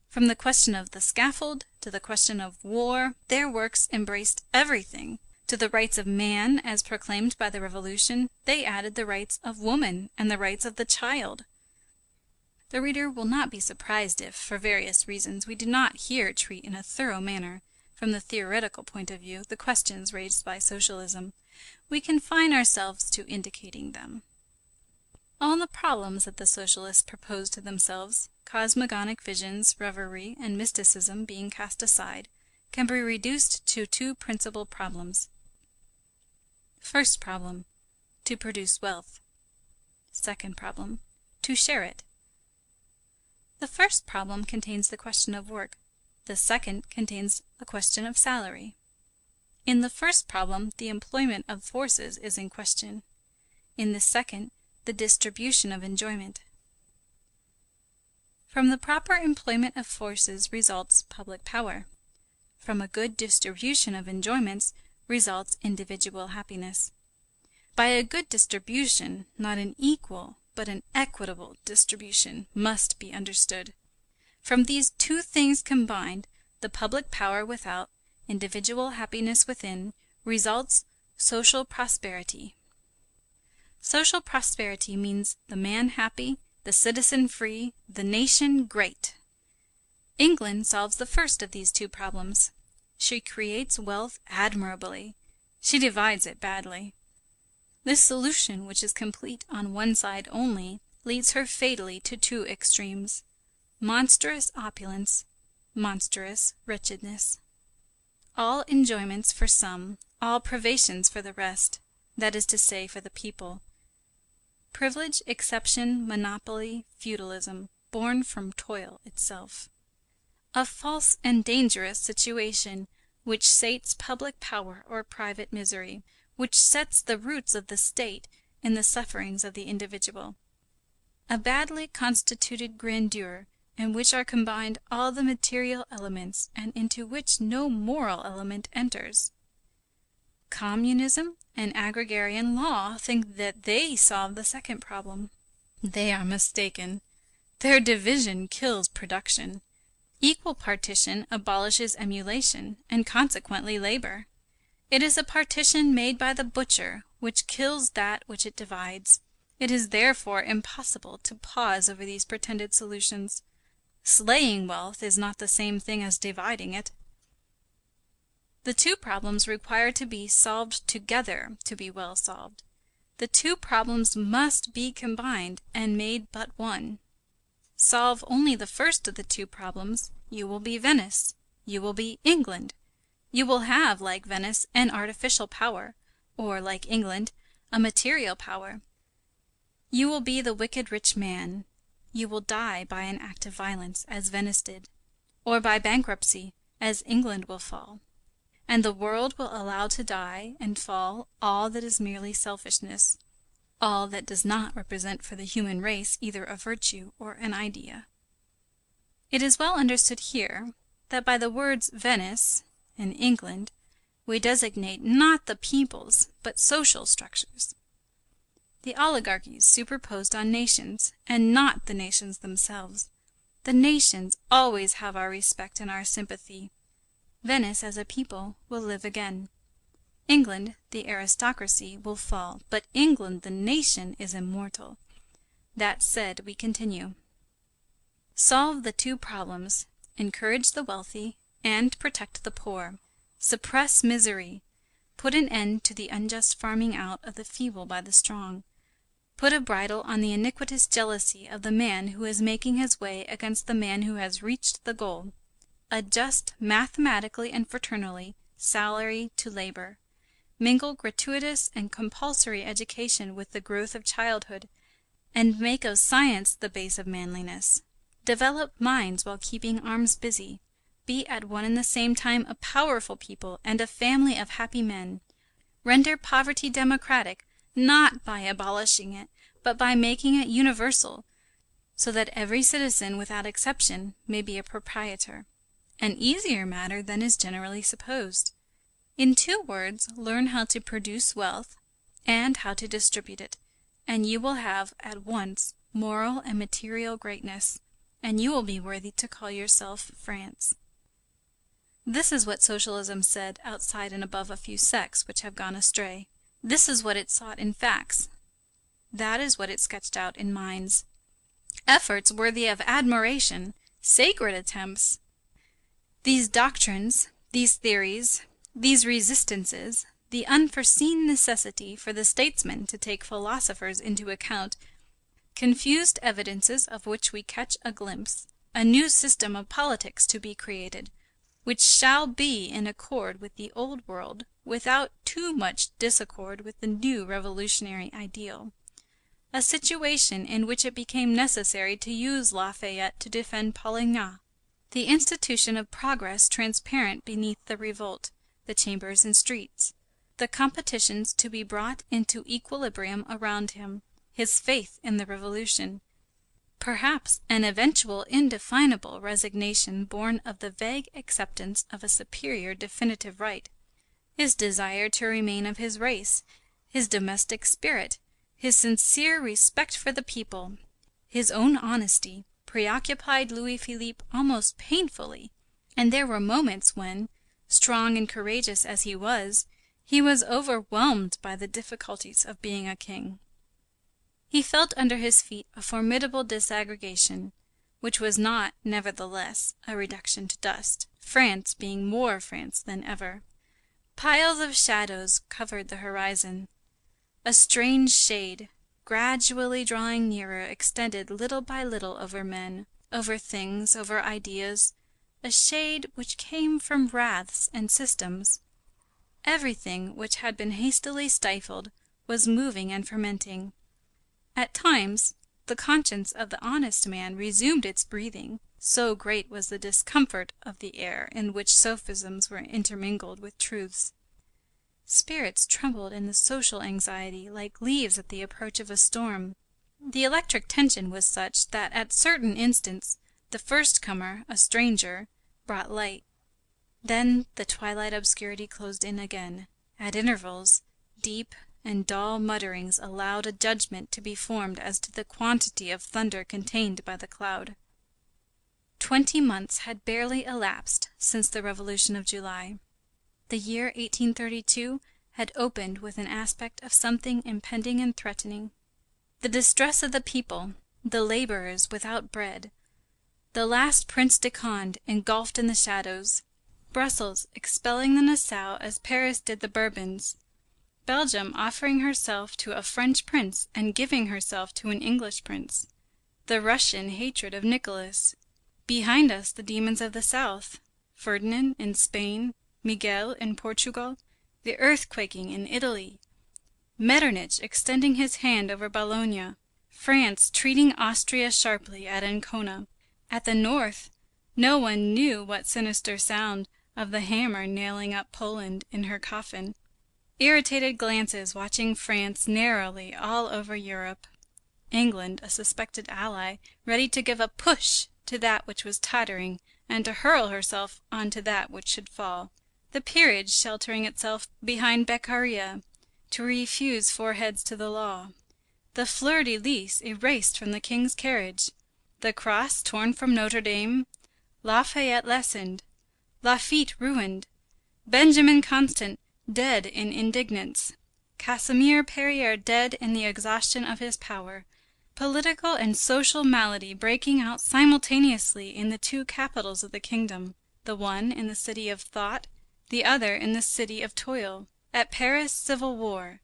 From the question of the scaffold to the question of war, their works embraced everything. To the rights of man, as proclaimed by the Revolution, they added the rights of woman and the rights of the child. The reader will not be surprised if, for various reasons, we do not here treat in a thorough manner, from the theoretical point of view, the questions raised by socialism. We confine ourselves to indicating them. All the problems that the socialists propose to themselves, cosmogonic visions, reverie, and mysticism being cast aside, can be reduced to two principal problems. First problem, to produce wealth. Second problem, to share it. The first problem contains the question of work. The second contains the question of salary. In the first problem, the employment of forces is in question. In the second, the distribution of enjoyment. From the proper employment of forces results public power. From a good distribution of enjoyments results individual happiness. By a good distribution, not an equal, but an equitable distribution must be understood. From these two things combined, the public power without, individual happiness within, results social prosperity. Social prosperity means the man happy, the citizen free, the nation great. England solves the first of these two problems. She creates wealth admirably. She divides it badly. This solution, which is complete on one side only, leads her fatally to two extremes: monstrous opulence, monstrous wretchedness. All enjoyments for some, all privations for the rest, that is to say, for the people. Privilege, exception, monopoly, feudalism, born from toil itself. A false and dangerous situation, which sates public power or private misery, which sets the roots of the state in the sufferings of the individual. A badly constituted grandeur, in which are combined all the material elements, and into which no moral element enters. Communism and agrarian law think that they solve the second problem. They are mistaken. Their division kills production. Equal partition abolishes emulation, and consequently labor. It is a partition made by the butcher, which kills that which it divides. It is therefore impossible to pause over these pretended solutions. Slaying wealth is not the same thing as dividing it. The two problems require to be solved together to be well solved. The two problems must be combined and made but one. Solve only the first of the two problems, you will be Venice, you will be England. You will have, like Venice, an artificial power, or, like England, a material power. You will be the wicked rich man. You will die by an act of violence, as Venice did, or by bankruptcy, as England will fall. And the world will allow to die and fall all that is merely selfishness, all that does not represent for the human race either a virtue or an idea. It is well understood here that by the words Venice and England we designate not the peoples but social structures. The oligarchies superposed on nations, and not the nations themselves. The nations always have our respect and our sympathy. Venice as a people will live again. England, the aristocracy, will fall, but England, the nation, is immortal. That said, we continue. Solve the two problems, encourage the wealthy, and protect the poor. Suppress misery. Put an end to the unjust farming out of the feeble by the strong. Put a bridle on the iniquitous jealousy of the man who is making his way against the man who has reached the goal. Adjust mathematically and fraternally salary to labor. Mingle gratuitous and compulsory education with the growth of childhood, and make of science the base of manliness. Develop minds while keeping arms busy. Be at one and the same time a powerful people and a family of happy men. Render poverty democratic, not by abolishing it, but by making it universal, so that every citizen without exception may be a proprietor. An easier matter than is generally supposed. In 2 words, learn how to produce wealth and how to distribute it, and you will have at once moral and material greatness, and you will be worthy to call yourself France. This is what socialism said outside and above a few sects which have gone astray. This is what it sought in facts. That is what it sketched out in minds. Efforts worthy of admiration, sacred attempts. These doctrines, these theories, these resistances, the unforeseen necessity for the statesman to take philosophers into account, confused evidences of which we catch a glimpse, a new system of politics to be created, which shall be in accord with the old world, without too much disaccord with the new revolutionary ideal. A situation in which it became necessary to use Lafayette to defend Polignac. The institution of progress transparent beneath the revolt, the chambers and streets, the competitions to be brought into equilibrium around him, his faith in the revolution, perhaps an eventual indefinable resignation born of the vague acceptance of a superior definitive right, his desire to remain of his race, his domestic spirit, his sincere respect for the people, his own honesty, preoccupied Louis Philippe almost painfully, and there were moments when, strong and courageous as he was overwhelmed by the difficulties of being a king. He felt under his feet a formidable disaggregation, which was not, nevertheless, a reduction to dust, France being more France than ever. Piles of shadows covered the horizon. A strange shade, gradually drawing nearer, extended little by little over men, over things, over ideas, a shade which came from wraths and systems. Everything which had been hastily stifled was moving and fermenting. At times the conscience of the honest man resumed its breathing, so great was the discomfort of the air in which sophisms were intermingled with truths. Spirits trembled in the social anxiety like leaves at the approach of a storm. The electric tension was such that at certain instants the first comer, a stranger, brought light. Then the twilight obscurity closed in again. At intervals, deep and dull mutterings allowed a judgment to be formed as to the quantity of thunder contained by the cloud. 20 months had barely elapsed since the Revolution of July. The year 1832 had opened with an aspect of something impending and threatening. The distress of the people, the laborers without bread, the last Prince de Conde engulfed in the shadows, Brussels expelling the Nassau as Paris did the Bourbons, Belgium offering herself to a French prince and giving herself to an English prince, the Russian hatred of Nicholas, behind us the demons of the south, Ferdinand in Spain, Miguel in Portugal, the earthquaking in Italy, Metternich extending his hand over Bologna, France treating Austria sharply at Ancona. At the north, no one knew what sinister sound of the hammer nailing up Poland in her coffin. Irritated glances watching France narrowly all over Europe. England, a suspected ally, ready to give a push to that which was tottering and to hurl herself on to that which should fall. The peerage sheltering itself behind Beccaria to refuse foreheads to the law. The fleur-de-lis erased from the king's carriage. The cross torn from Notre Dame. Lafayette lessened. Lafitte ruined. Benjamin Constant dead in indignance. Casimir Perier dead in the exhaustion of his power. Political and social malady breaking out simultaneously in the two capitals of the kingdom, the one in the city of thought, the other in the city of toil. At Paris civil war,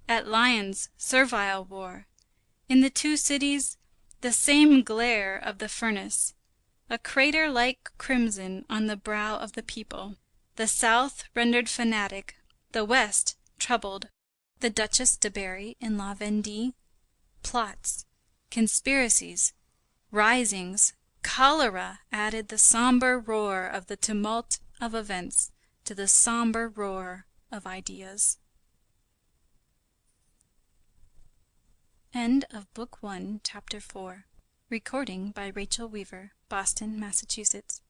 at Lyons servile war. In the two cities the same glare of the furnace, a crater-like crimson on the brow of the people. The south rendered fanatic, the west troubled. The Duchess de Berry in La Vendée. Plots, conspiracies, risings, cholera added the sombre roar of the tumult of events to the sombre roar of ideas. End of Book 1, Chapter 4. Recording by Rachel Weaver, Boston, Massachusetts.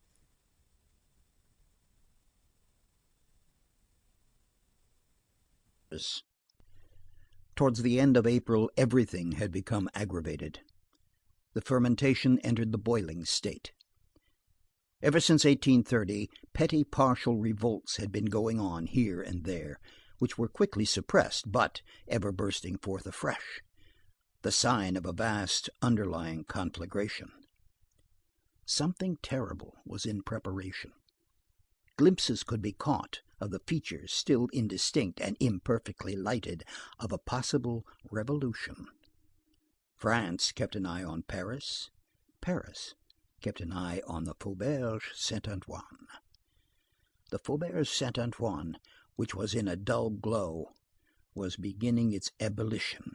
Towards the end of April, everything had become aggravated. The fermentation entered the boiling state. Ever since 1830, petty partial revolts had been going on here and there, which were quickly suppressed, but ever bursting forth afresh, the sign of a vast underlying conflagration. Something terrible was in preparation. Glimpses could be caught of the features still indistinct and imperfectly lighted of a possible revolution. France kept an eye on Paris. Paris kept an eye on the Faubourg Saint-Antoine. The Faubourg Saint-Antoine, which was in a dull glow, was beginning its ebullition.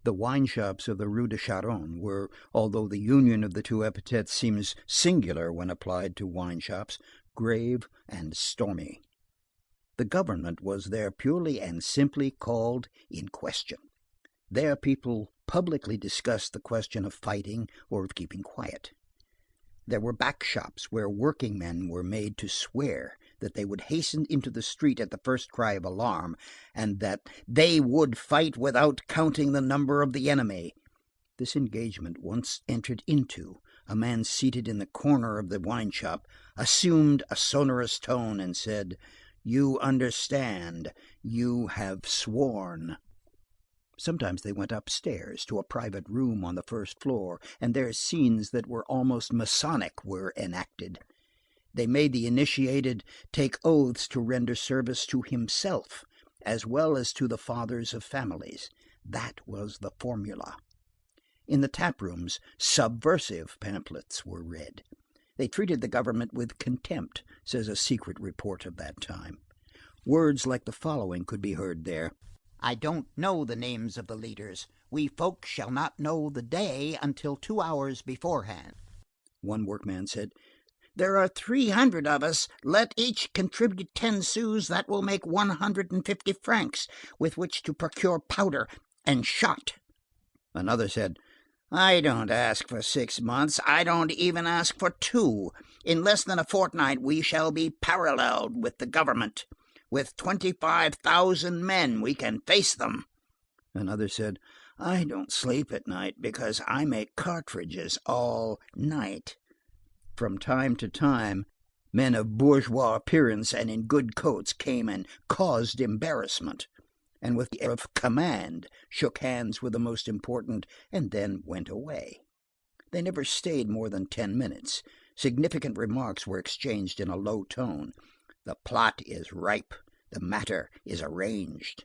The wine shops of the Rue de Charonne were, although the union of the two epithets seems singular when applied to wine shops, grave and stormy. The government was there purely and simply called in question. There people publicly discussed the question of fighting or of keeping quiet. There were back shops where working men were made to swear that they would hasten into the street at the first cry of alarm, and that they would fight without counting the number of the enemy. This engagement once entered into, a man seated in the corner of the wine shop assumed a sonorous tone and said, "You understand, you have sworn." Sometimes they went upstairs to a private room on the first floor, and there scenes that were almost Masonic were enacted. They made the initiated take oaths to render service to himself as well as to the fathers of families. That was the formula. In the tap rooms, subversive pamphlets were read. They treated the government with contempt, says a secret report of that time. Words like the following could be heard there: "I don't know the names of the leaders. We folks shall not know the day until 2 hours beforehand." One workman said, "There are 300 of us. Let each contribute 10 sous. That will make 150 francs, with which to procure powder and shot." Another said, "I don't ask for 6 months. I don't even ask for 2. In less than a fortnight we shall be paralleled with the government. With 25,000 men we can face them." Another said, "I don't sleep at night because I make cartridges all night." From time to time, men of bourgeois appearance and in good coats came and caused embarrassment, and with the air of command shook hands with the most important and then went away. They never stayed more than 10 minutes. Significant remarks were exchanged in a low tone. "The plot is ripe. The matter is arranged."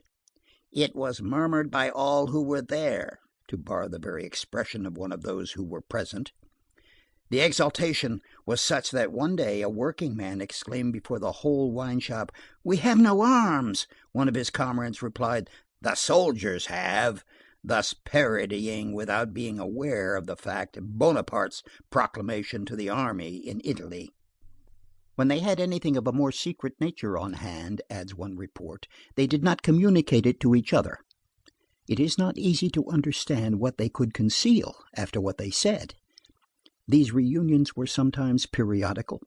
"It was murmured by all who were there," to borrow the very expression of one of those who were present. The exaltation was such that one day a working man exclaimed before the whole wine shop, "We have no arms." One of his comrades replied, "The soldiers have," thus parodying, without being aware of the fact, Bonaparte's proclamation to the army in Italy. When they had anything of a more secret nature on hand, adds one report, they did not communicate it to each other. It is not easy to understand what they could conceal after what they said. These reunions were sometimes periodical.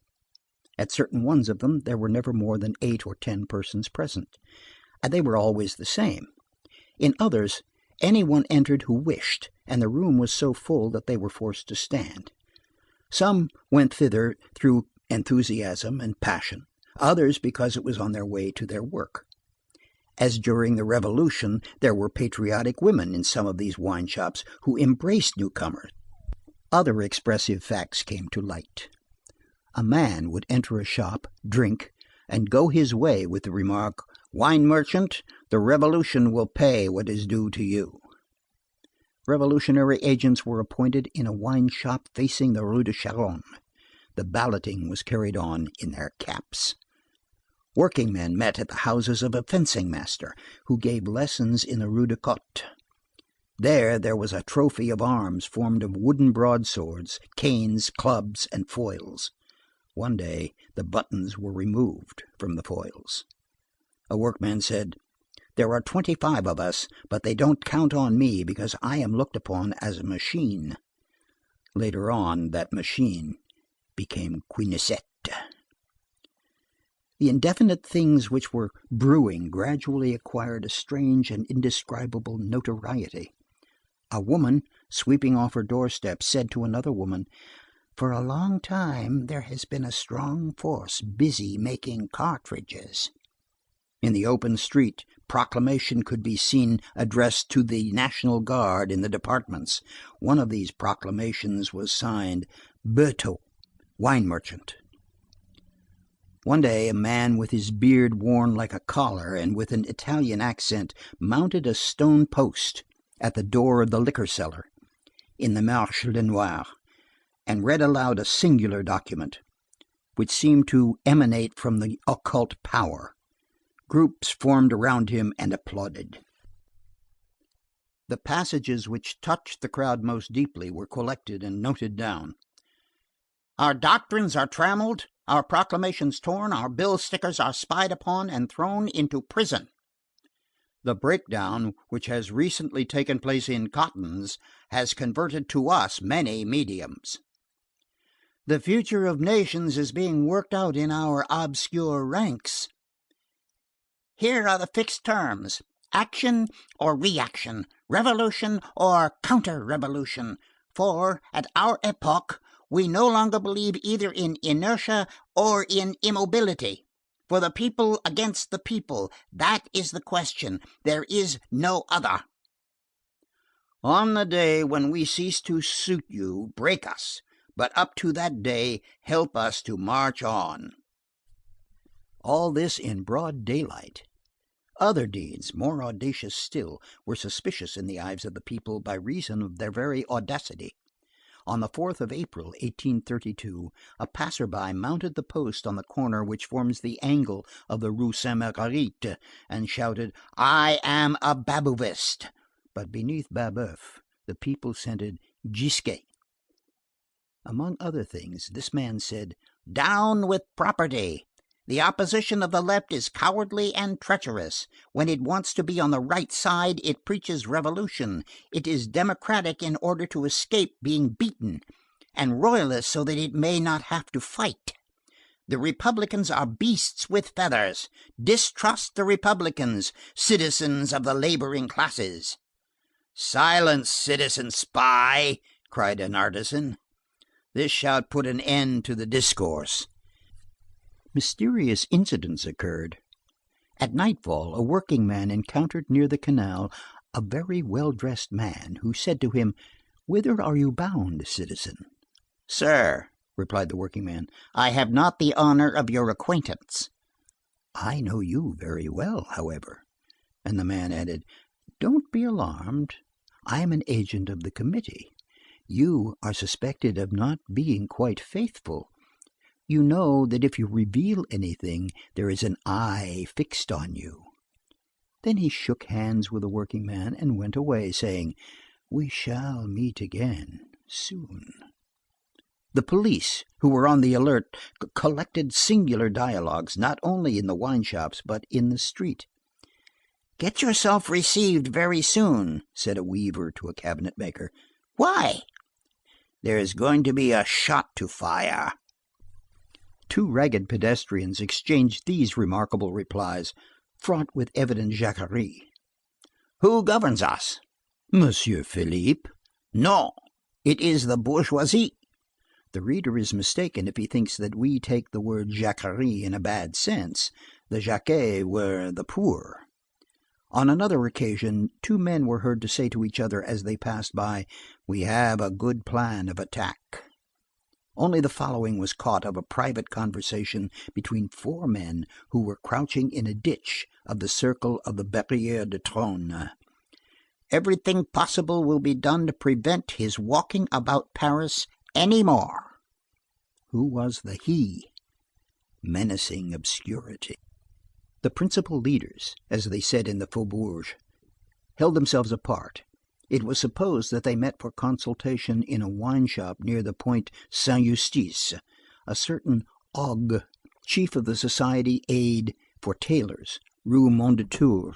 At certain ones of them there were never more than 8 or 10 persons present, and they were always the same. In others, anyone entered who wished, and the room was so full that they were forced to stand. Some went thither through enthusiasm and passion, others because it was on their way to their work. As during the Revolution, there were patriotic women in some of these wine shops who embraced newcomers. Other expressive facts came to light. A man would enter a shop, drink, and go his way with the remark, "Wine merchant, the Revolution will pay what is due to you." Revolutionary agents were appointed in a wine shop facing the Rue de Charonne. The balloting was carried on in their caps. Working men met at the houses of a fencing master, who gave lessons in the Rue de Cotte. There was a trophy of arms formed of wooden broadswords, canes, clubs, and foils. One day the buttons were removed from the foils. A workman said, "There are 25 of us, but they don't count on me because I am looked upon as a machine." Later on, that machine became Quénisset. The indefinite things which were brewing gradually acquired a strange and indescribable notoriety. A woman, sweeping off her doorstep, said to another woman, "For a long time there has been a strong force busy making cartridges." In the open street, proclamation could be seen addressed to the National Guard in the departments. One of these proclamations was signed Berthaud, wine merchant. One day a man with his beard worn like a collar and with an Italian accent mounted a stone post at the door of the liquor cellar in the Marché Lenoir, and read aloud a singular document, which seemed to emanate from the occult power. Groups formed around him and applauded. The passages which touched the crowd most deeply were collected and noted down. Our doctrines are trammeled, our proclamations torn, our bill stickers are spied upon and thrown into prison. The breakdown which has recently taken place in cottons has converted to us many mediums. The future of nations is being worked out in our obscure ranks. Here are the fixed terms: action or reaction, revolution or counter-revolution, for at our epoch we no longer believe either in inertia or in immobility. For the people against the people, that is the question. There is no other. On the day when we cease to suit you, break us, but up to that day, help us to march on. All this in broad daylight. Other deeds, more audacious still, were suspicious in the eyes of the people by reason of their very audacity. On the 4th of April, 1832, a passer-by mounted the post on the corner which forms the angle of the Rue Saint-Marguerite, and shouted, "I am a Babouvist." But beneath Babeuf, the people scented Gisquet. Among other things, this man said, "Down with property! The opposition of the left is cowardly and treacherous. When it wants to be on the right side, it preaches revolution. It is democratic in order to escape being beaten, and royalist so that it may not have to fight. The Republicans are beasts with feathers. Distrust the Republicans, citizens of the laboring classes." "Silence, citizen spy!" cried an artisan. This shout put an end to the discourse. Mysterious incidents occurred. At nightfall, a workingman encountered near the canal a very well-dressed man, who said to him, "Whither are you bound, citizen?" "Sir," replied the workingman, "I have not the honor of your acquaintance." "I know you very well, however." And the man added, "Don't be alarmed. I am an agent of the committee. You are suspected of not being quite faithful. You know that if you reveal anything, there is an eye fixed on you." Then he shook hands with the workingman and went away, saying, "We shall meet again soon." The police, who were on the alert, collected singular dialogues, not only in the wine shops, but in the street. "Get yourself received very soon," said a weaver to a cabinet maker. "Why?" "There is going to be a shot to fire." Two ragged pedestrians exchanged these remarkable replies, fraught with evident Jacquerie. "Who governs us?" "Monsieur Philippe." "No, it is the bourgeoisie." The reader is mistaken if he thinks that we take the word Jacquerie in a bad sense. The Jacquets were the poor. On another occasion, two men were heard to say to each other as they passed by, "We have a good plan of attack." Only the following was caught of a private conversation between four men who were crouching in a ditch of the circle of the Barrière du Trône. "Everything possible will be done to prevent his walking about Paris any more." Who was the he? Menacing obscurity. The principal leaders, as they said in the faubourgs, held themselves apart. It was supposed that they met for consultation in a wine shop near the Point Saint-Eustache. A certain Hugo, chief of the Society Aide for Tailors, Rue Mondétour,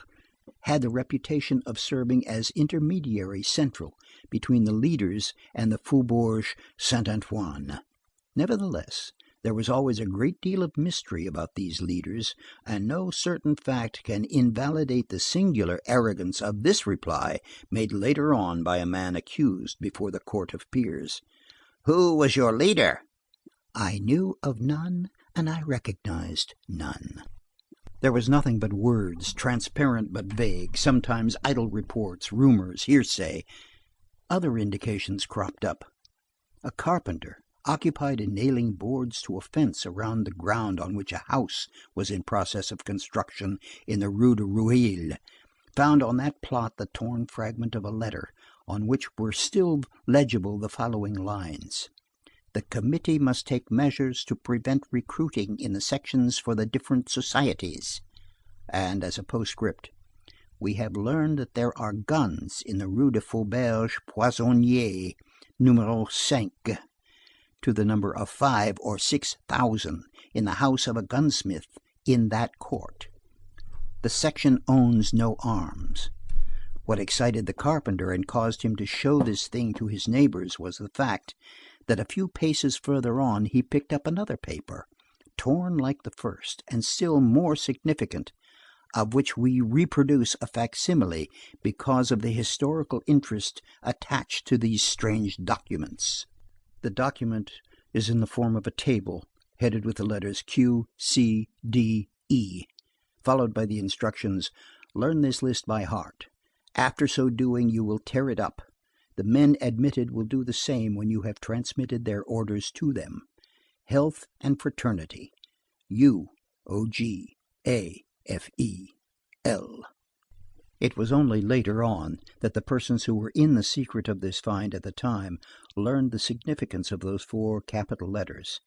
had the reputation of serving as intermediary central between the leaders and the Faubourg Saint-Antoine. Nevertheless, there was always a great deal of mystery about these leaders, and no certain fact can invalidate the singular arrogance of this reply made later on by a man accused before the Court of Peers. "Who was your leader?" "I knew of none, and I recognized none." There was nothing but words, transparent but vague, sometimes idle reports, rumors, hearsay. Other indications cropped up. A carpenter, occupied in nailing boards to a fence around the ground on which a house was in process of construction in the Rue de Rouille, found on that plot the torn fragment of a letter on which were still legible the following lines: "The committee must take measures to prevent recruiting in the sections for the different societies." And as a postscript: "We have learned that there are guns in the Rue de Faubourg Poissonnière, numéro 5, to the number of 5,000 or 6,000 in the house of a gunsmith in that court. The section owns no arms." What excited the carpenter and caused him to show this thing to his neighbors was the fact that a few paces further on he picked up another paper, torn like the first, and still more significant, of which we reproduce a facsimile because of the historical interest attached to these strange documents. The document is in the form of a table headed with the letters Q, C, D, E, followed by the instructions: "Learn this list by heart. After so doing, you will tear it up. The men admitted will do the same when you have transmitted their orders to them. Health and fraternity. U, O, G, A, F, E, L." It was only later on that the persons who were in the secret of this find at the time learned the significance of those 4 capital letters: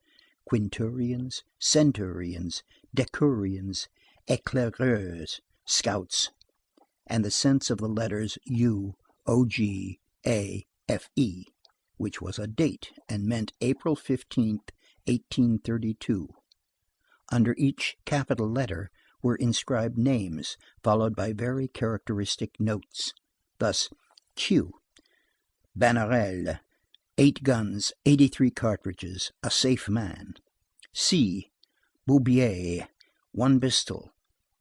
quinturions, centurions, decurions, éclaireurs, scouts, and the sense of the letters U, O, G, A, F, E, which was a date and meant April 15th, 1832. Under each capital letter were inscribed names, followed by very characteristic notes. Thus, Q, Bannerel, 8 guns, 83 cartridges, a safe man. C, Boubier, 1 pistol,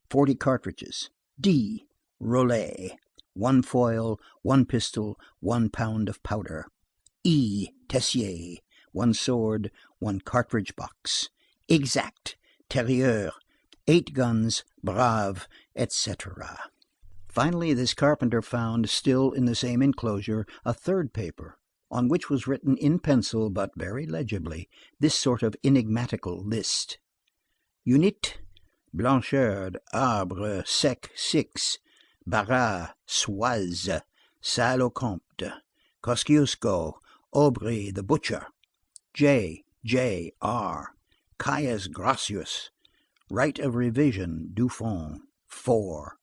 40 cartridges. D, Rollet, 1 foil, 1 pistol, 1 pound of powder. E, Tessier, 1 sword, 1 cartridge box. Exact, Terrier, 8 guns, Brave, etc. Finally, this carpenter found, still in the same enclosure, a third paper, on which was written in pencil, but very legibly, this sort of enigmatical list: Unit, Blanchard, Arbre, Sec, 6, Barras, Soise, Salle-au-Comte, Kosciuszko, Aubry the butcher, J, R, Caius Gracius, right of revision, Dufond, 4,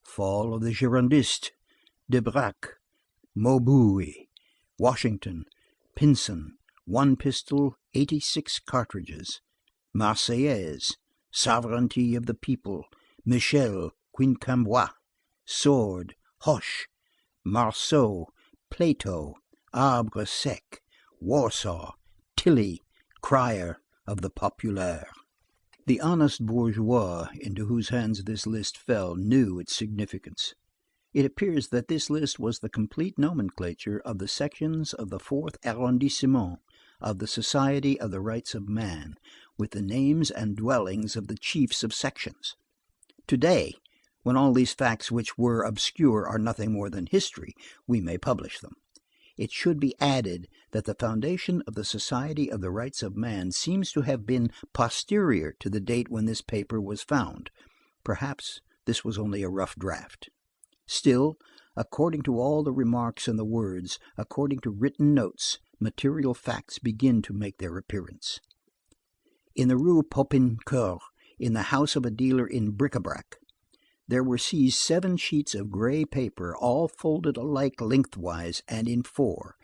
fall of the Girondists, Debrac, Maubuy, Washington, Pinson, 1 pistol, 86 cartridges, Marseillaise, sovereignty of the people, Michel, Quincampoix, sword, Hoche, Marceau, Plato, Arbre Sec, Warsaw, Tilly, crier of the Populaire. The honest bourgeois into whose hands this list fell knew its significance. It appears that this list was the complete nomenclature of the sections of the 4th arrondissement of the Society of the Rights of Man, with the names and dwellings of the chiefs of sections. Today, when all these facts which were obscure are nothing more than history, we may publish them. It should be added that the foundation of the Society of the Rights of Man seems to have been posterior to the date when this paper was found. Perhaps this was only a rough draft. Still, according to all the remarks and the words, according to written notes, material facts begin to make their appearance. In the Rue Popincourt, in the house of a dealer in bric-à-brac, there were seized 7 sheets of gray paper, all folded alike lengthwise and in 4.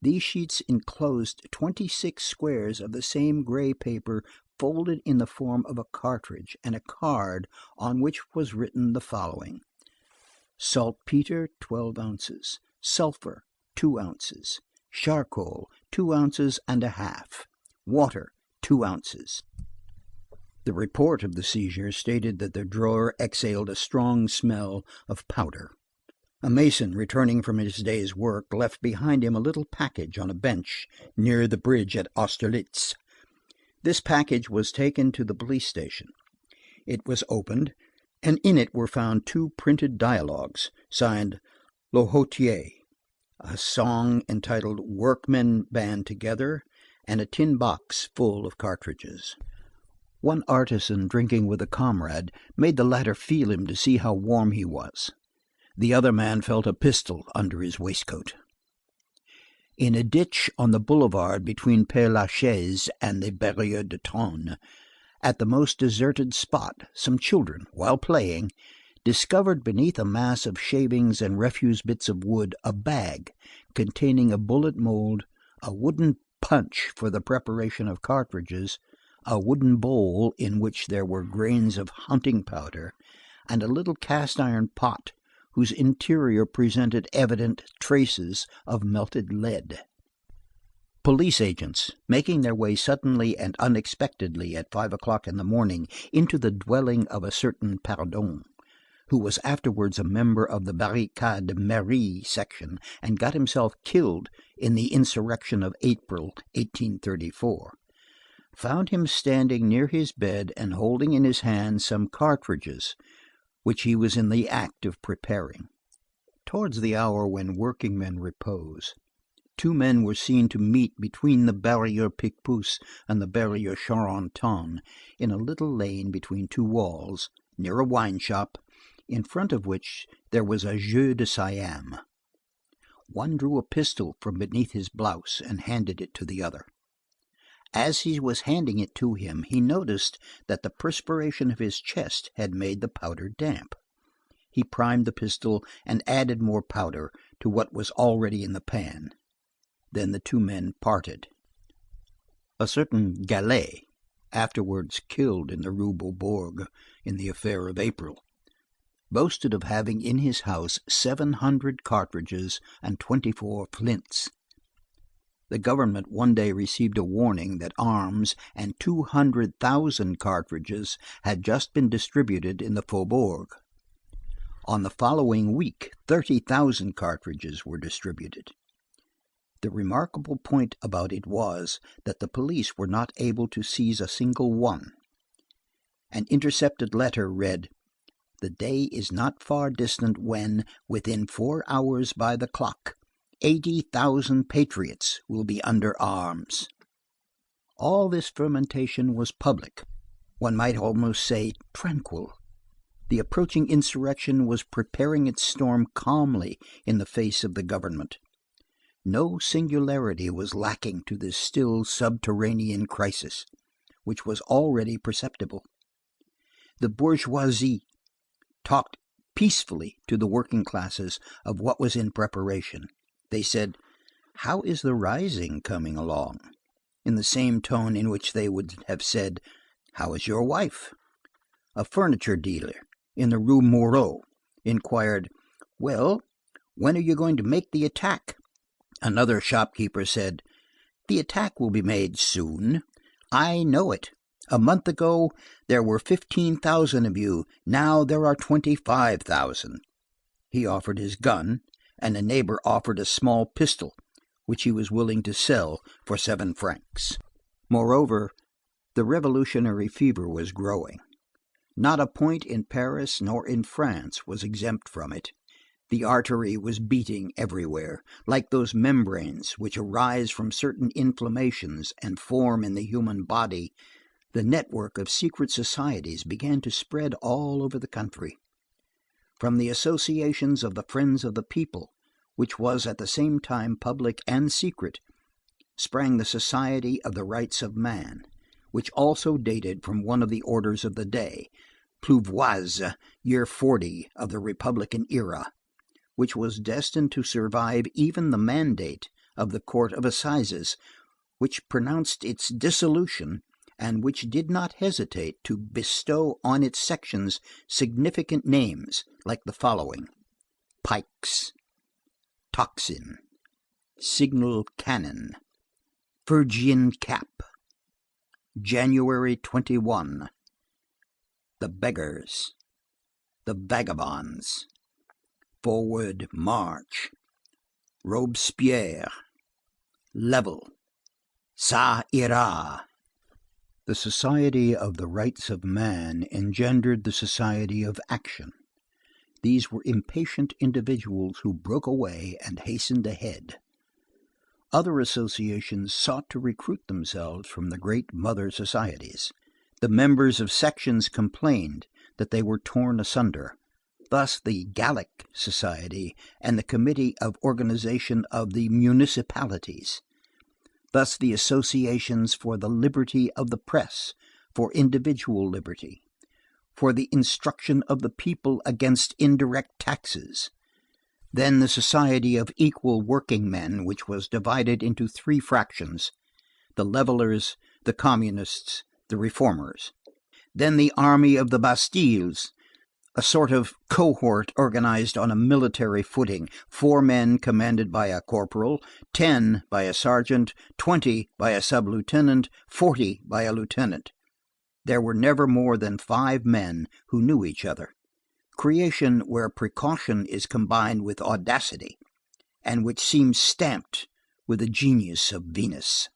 These sheets enclosed 26 squares of the same gray paper folded in the form of a cartridge and a card on which was written the following: saltpetre, 12 ounces, sulphur, 2 ounces, charcoal, 2 ounces and a half, water, 2 ounces. The report of the seizure stated that the drawer exhaled a strong smell of powder. A mason returning from his day's work left behind him a little package on a bench near the bridge at Austerlitz. This package was taken to the police station. It was opened, and in it were found 2 printed dialogues, signed L'Hotier, a song entitled Workmen Band Together, and a tin box full of cartridges. One artisan drinking with a comrade made the latter feel him to see how warm he was. The other man felt a pistol under his waistcoat. In a ditch on the boulevard between Père-Lachaise and the Barrière de Tronne, at the most deserted spot, some children, while playing, discovered beneath a mass of shavings and refuse bits of wood a bag containing a bullet mold, a wooden punch for the preparation of cartridges, a wooden bowl in which there were grains of hunting powder, and a little cast iron pot whose interior presented evident traces of melted lead. Police agents, making their way suddenly and unexpectedly at 5 o'clock in the morning into the dwelling of a certain Pardon, who was afterwards a member of the Barricade Merry section and got himself killed in the insurrection of April, 1834, found him standing near his bed and holding in his hand some cartridges which he was in the act of preparing. Towards the hour when workingmen repose, two men were seen to meet between the Barrière Picpus and the Barrière Charenton in a little lane between two walls, near a wine shop, in front of which there was a jeu de Siam. One drew a pistol from beneath his blouse and handed it to the other. As he was handing it to him, he noticed that the perspiration of his chest had made the powder damp. He primed the pistol and added more powder to what was already in the pan. Then the two men parted. A certain Gallet, afterwards killed in the Rue Beaubourg in the affair of April, boasted of having in his house 700 cartridges and 24 flints. The government one day received a warning that arms and 200,000 cartridges had just been distributed in the Faubourg. On the following week, 30,000 cartridges were distributed. The remarkable point about it was that the police were not able to seize a single one. An intercepted letter read: "The day is not far distant when, within 4 hours by the clock, 80,000 patriots will be under arms." All this fermentation was public, one might almost say tranquil. The approaching insurrection was preparing its storm calmly in the face of the government. No singularity was lacking to this still subterranean crisis, which was already perceptible. The bourgeoisie talked peacefully to the working classes of what was in preparation. They said, "How is the rising coming along?" in the same tone in which they would have said, "How is your wife?" A furniture dealer in the Rue Moreau inquired, "Well, when are you going to make the attack?" Another shopkeeper said, "The attack will be made soon. I know it. A month ago there were 15,000 of you, now there are 25,000. He offered his gun, and a neighbor offered a small pistol, which he was willing to sell for 7 francs. Moreover, the revolutionary fever was growing. Not a point in Paris nor in France was exempt from it. The artery was beating everywhere, like those membranes which arise from certain inflammations and form in the human body. The network of secret societies began to spread all over the country. From the associations of the Friends of the People, which was at the same time public and secret, sprang the Society of the Rights of Man, which also dated from one of the orders of the day, Pluviose, year 40 of the Republican era, which was destined to survive even the mandate of the Court of Assizes, which pronounced its dissolution, and which did not hesitate to bestow on its sections significant names like the following: Pikes, Tocsin, Signal Cannon, Phrygian Cap, January 21, the Beggars, the Vagabonds, Forward March, Robespierre, Level, Ça ira. The Society of the Rights of Man engendered the Society of Action. These were impatient individuals who broke away and hastened ahead. Other associations sought to recruit themselves from the great mother societies. The members of sections complained that they were torn asunder. thus the Gallic Society and the Committee of Organization of the Municipalities, thus the associations for the liberty of the press, for individual liberty, for the instruction of the people against indirect taxes, then the Society of Equal Working Men, which was divided into three fractions, the Levellers, the Communists, the Reformers, then the Army of the Bastilles, a sort of cohort organized on a military footing, 4 men commanded by a corporal, 10 by a sergeant, 20 by a sub-lieutenant, 40 by a lieutenant. There were never more than 5 men who knew each other. Creation where precaution is combined with audacity, and which seems stamped with the genius of Venus.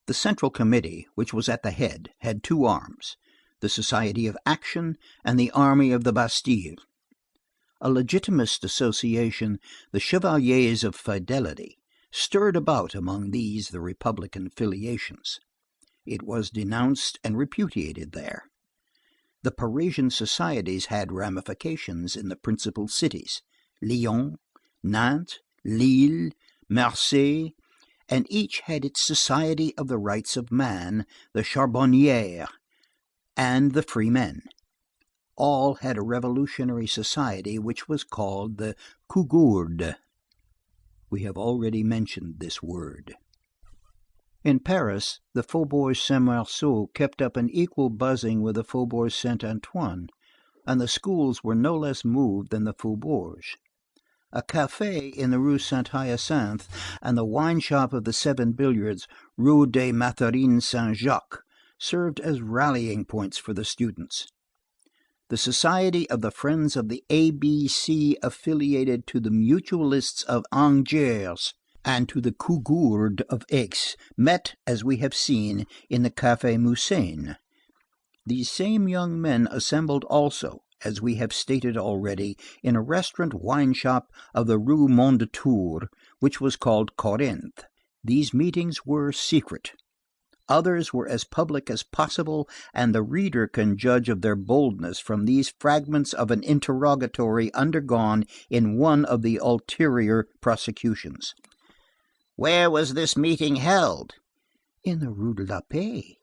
The Central Committee, which was at the head, had 2 arms, the Society of Action and the Army of the Bastille. A legitimist association, the Chevaliers of Fidelity, stirred about among these the Republican affiliations. It was denounced and repudiated there. The Parisian societies had ramifications in the principal cities, Lyons, Nantes, Lille, Marseille, and each had its Society of the Rights of Man, the Charbonnières, and the Free Men. All had a revolutionary society which was called the Cougourde. We have already mentioned this word. In Paris, the Faubourg Saint-Marceau kept up an equal buzzing with the Faubourg Saint-Antoine, and the schools were no less moved than the faubourgs. A café in the Rue Saint-Hyacinthe and the wine shop of the 7 Billiards, Rue des Mathurins Saint-Jacques, served as rallying points for the students. The Society of the Friends of the ABC affiliated to the Mutualists of Angers and to the Cougourde of Aix met, as we have seen, in the Café Musain. These same young men assembled also, as we have stated already, in a restaurant wine shop of the Rue Mondétour, which was called Corinthe. These meetings were secret. Others were as public as possible, and the reader can judge of their boldness from these fragments of an interrogatory undergone in one of the ulterior prosecutions. Where was this meeting held? In the Rue de la Paix.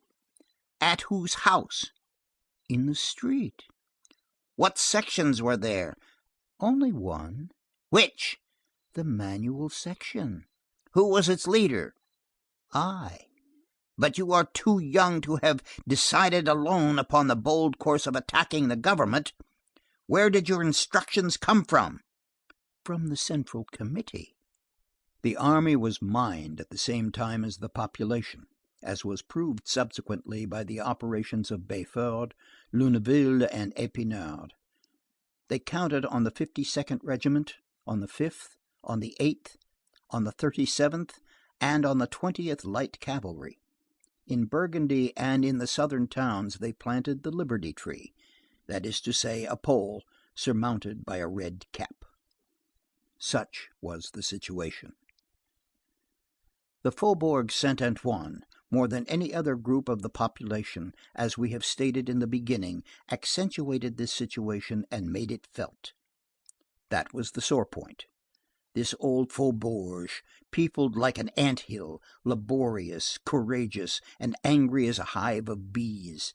At whose house? In the street. What sections were there? Only one. Which? The manual section. Who was its leader? I. But you are too young to have decided alone upon the bold course of attacking the government. Where did your instructions come from? From the Central Committee. The army was mined at the same time as the population, as was proved subsequently by the operations of Béford, Luneville, and Épinard. They counted on the 52nd Regiment, on the 5th, on the 8th, on the 37th, and on the 20th Light Cavalry. In Burgundy and in the southern towns they planted the Liberty Tree, that is to say, a pole surmounted by a red cap. Such was the situation. The Faubourg Saint-Antoine, more than any other group of the population, as we have stated in the beginning, accentuated this situation and made it felt. That was the sore point. This old faubourg, peopled like an ant-hill, laborious, courageous, and angry as a hive of bees,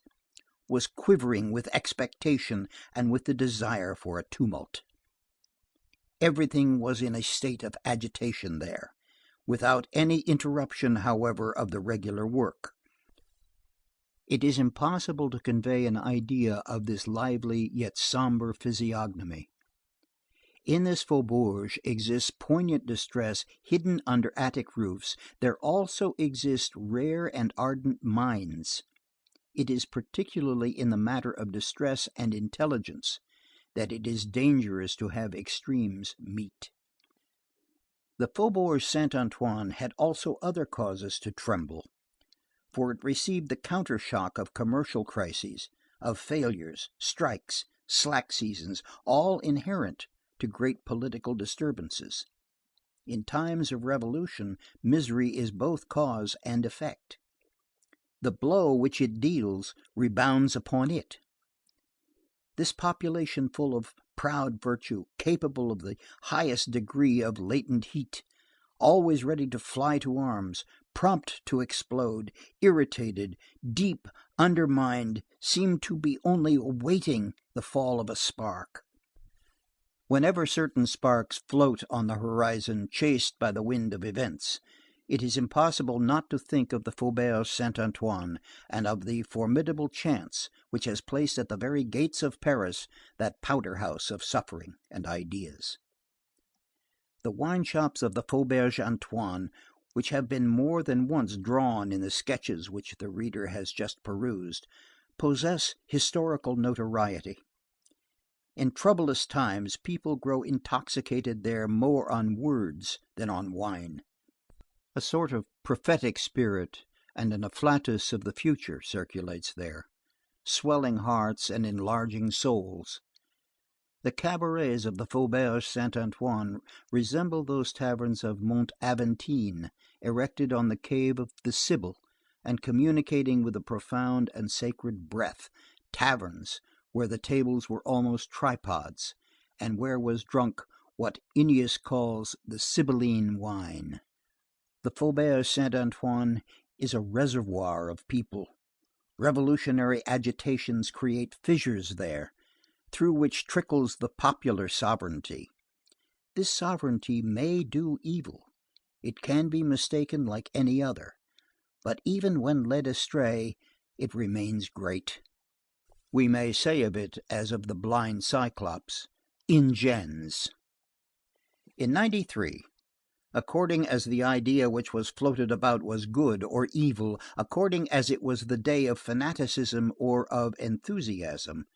was quivering with expectation and with the desire for a tumult. Everything was in a state of agitation there, without any interruption, however, of the regular work. It is impossible to convey an idea of this lively yet sombre physiognomy. In this faubourg exists poignant distress hidden under attic roofs. There also exist rare and ardent minds. It is particularly in the matter of distress and intelligence that it is dangerous to have extremes meet. The Faubourg Saint-Antoine had also other causes to tremble, for it received the countershock of commercial crises, of failures, strikes, slack seasons, all inherent to great political disturbances. In times of revolution, misery is both cause and effect. The blow which it deals rebounds upon it. This population full of proud virtue, capable of the highest degree of latent heat, always ready to fly to arms, prompt to explode, irritated, deep, undermined, seemed to be only awaiting the fall of a spark. Whenever certain sparks float on the horizon chased by the wind of events, it is impossible not to think of the Faubourg Saint Antoine and of the formidable chance which has placed at the very gates of Paris that powder house of suffering and ideas. The wine shops of the Faubourg Antoine, which have been more than once drawn in the sketches which the reader has just perused, possess historical notoriety. In troublous times people grow intoxicated there more on words than on wine. A sort of prophetic spirit and an afflatus of the future circulates there, swelling hearts and enlarging souls. The cabarets of the Faubourg Saint Antoine resemble those taverns of Mont Aventine, erected on the cave of the Sibyl, and communicating with the profound and sacred breath, taverns where the tables were almost tripods, and where was drunk what Ennius calls the Sibylline wine. The Faubourg Saint Antoine is a reservoir of people. Revolutionary agitations create fissures there, through which trickles the popular sovereignty. This sovereignty may do evil. It can be mistaken like any other, but even when led astray, it remains great. We may say of it as of the blind Cyclops, ingens. In '93, according as the idea which was floated about was good or evil, according as it was the day of fanaticism or of enthusiasm,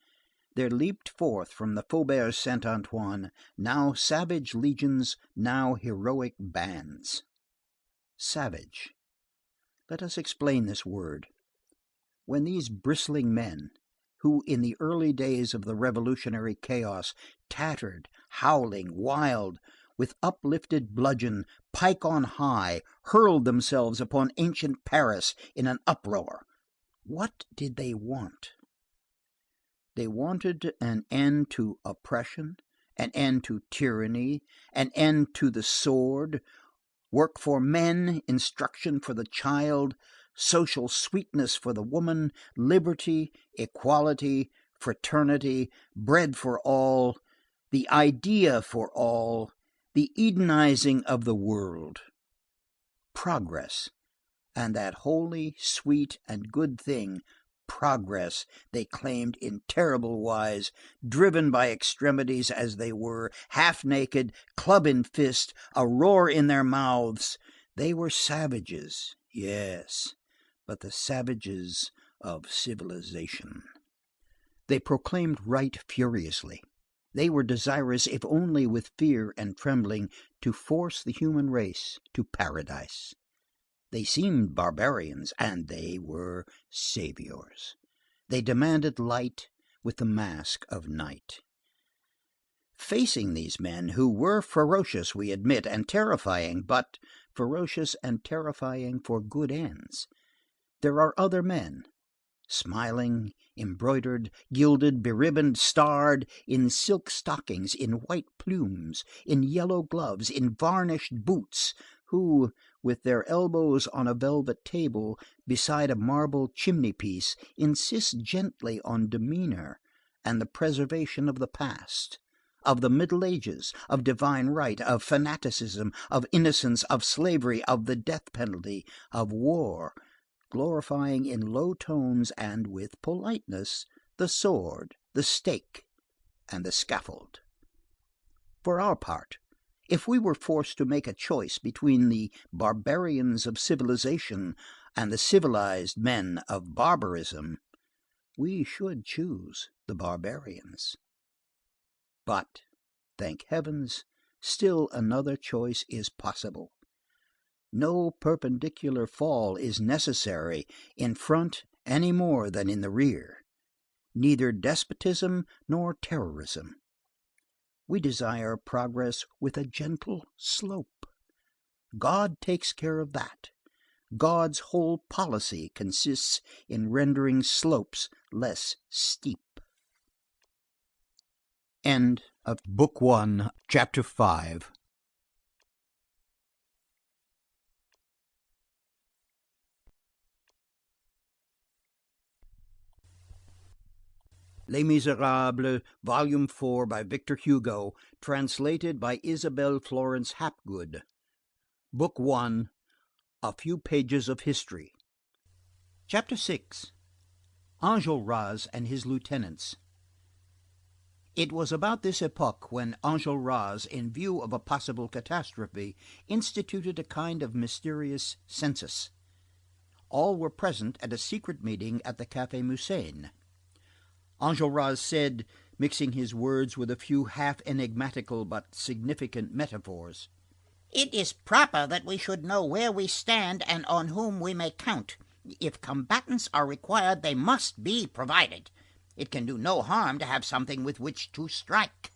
there leaped forth from the Faubourg Saint Antoine now savage legions, now heroic bands. Savage. Let us explain this word. When these bristling men, who in the early days of the revolutionary chaos, tattered, howling, wild, with uplifted bludgeon, pike on high, hurled themselves upon ancient Paris in an uproar, what did they want? They wanted an end to oppression, an end to tyranny, an end to the sword, work for men, instruction for the child, social sweetness for the woman, liberty, equality, fraternity, bread for all, the idea for all, the Edenizing of the world, progress, and that holy, sweet, and good thing, progress, they claimed in terrible wise, driven by extremities as they were, half naked, club in fist, a roar in their mouths. They were savages, yes, but the savages of civilization. They proclaimed right furiously. They were desirous, if only with fear and trembling, to force the human race to paradise. They seemed barbarians, and they were saviors. They demanded light with the mask of night. Facing these men, who were ferocious, we admit, and terrifying, but ferocious and terrifying for good ends, there are other men, smiling, embroidered, gilded, beribboned, starred, in silk stockings, in white plumes, in yellow gloves, in varnished boots, who, with their elbows on a velvet table beside a marble chimney-piece, insist gently on demeanor and the preservation of the past, of the Middle Ages, of divine right, of fanaticism, of innocence, of slavery, of the death penalty, of war, glorifying in low tones and with politeness the sword, the stake, and the scaffold. For our part, if we were forced to make a choice between the barbarians of civilization and the civilized men of barbarism, we should choose the barbarians. But, thank heavens, still another choice is possible. No perpendicular fall is necessary in front any more than in the rear, neither despotism nor terrorism. We desire progress with a gentle slope. God takes care of that. God's whole policy consists in rendering slopes less steep. End of Book 1, Chapter 5. Les Misérables, Volume 4, by Victor Hugo, translated by Isabel Florence Hapgood. Book 1, A Few Pages of History. Chapter 6. Enjolras and his lieutenants. It was about this epoch when Enjolras, in view of a possible catastrophe, instituted a kind of mysterious census. All were present at a secret meeting at the Café Musain. Enjolras said, mixing his words with a few half enigmatical but significant metaphors: "It is proper that we should know where we stand and on whom we may count. If combatants are required, they must be provided. It can do no harm to have something with which to strike.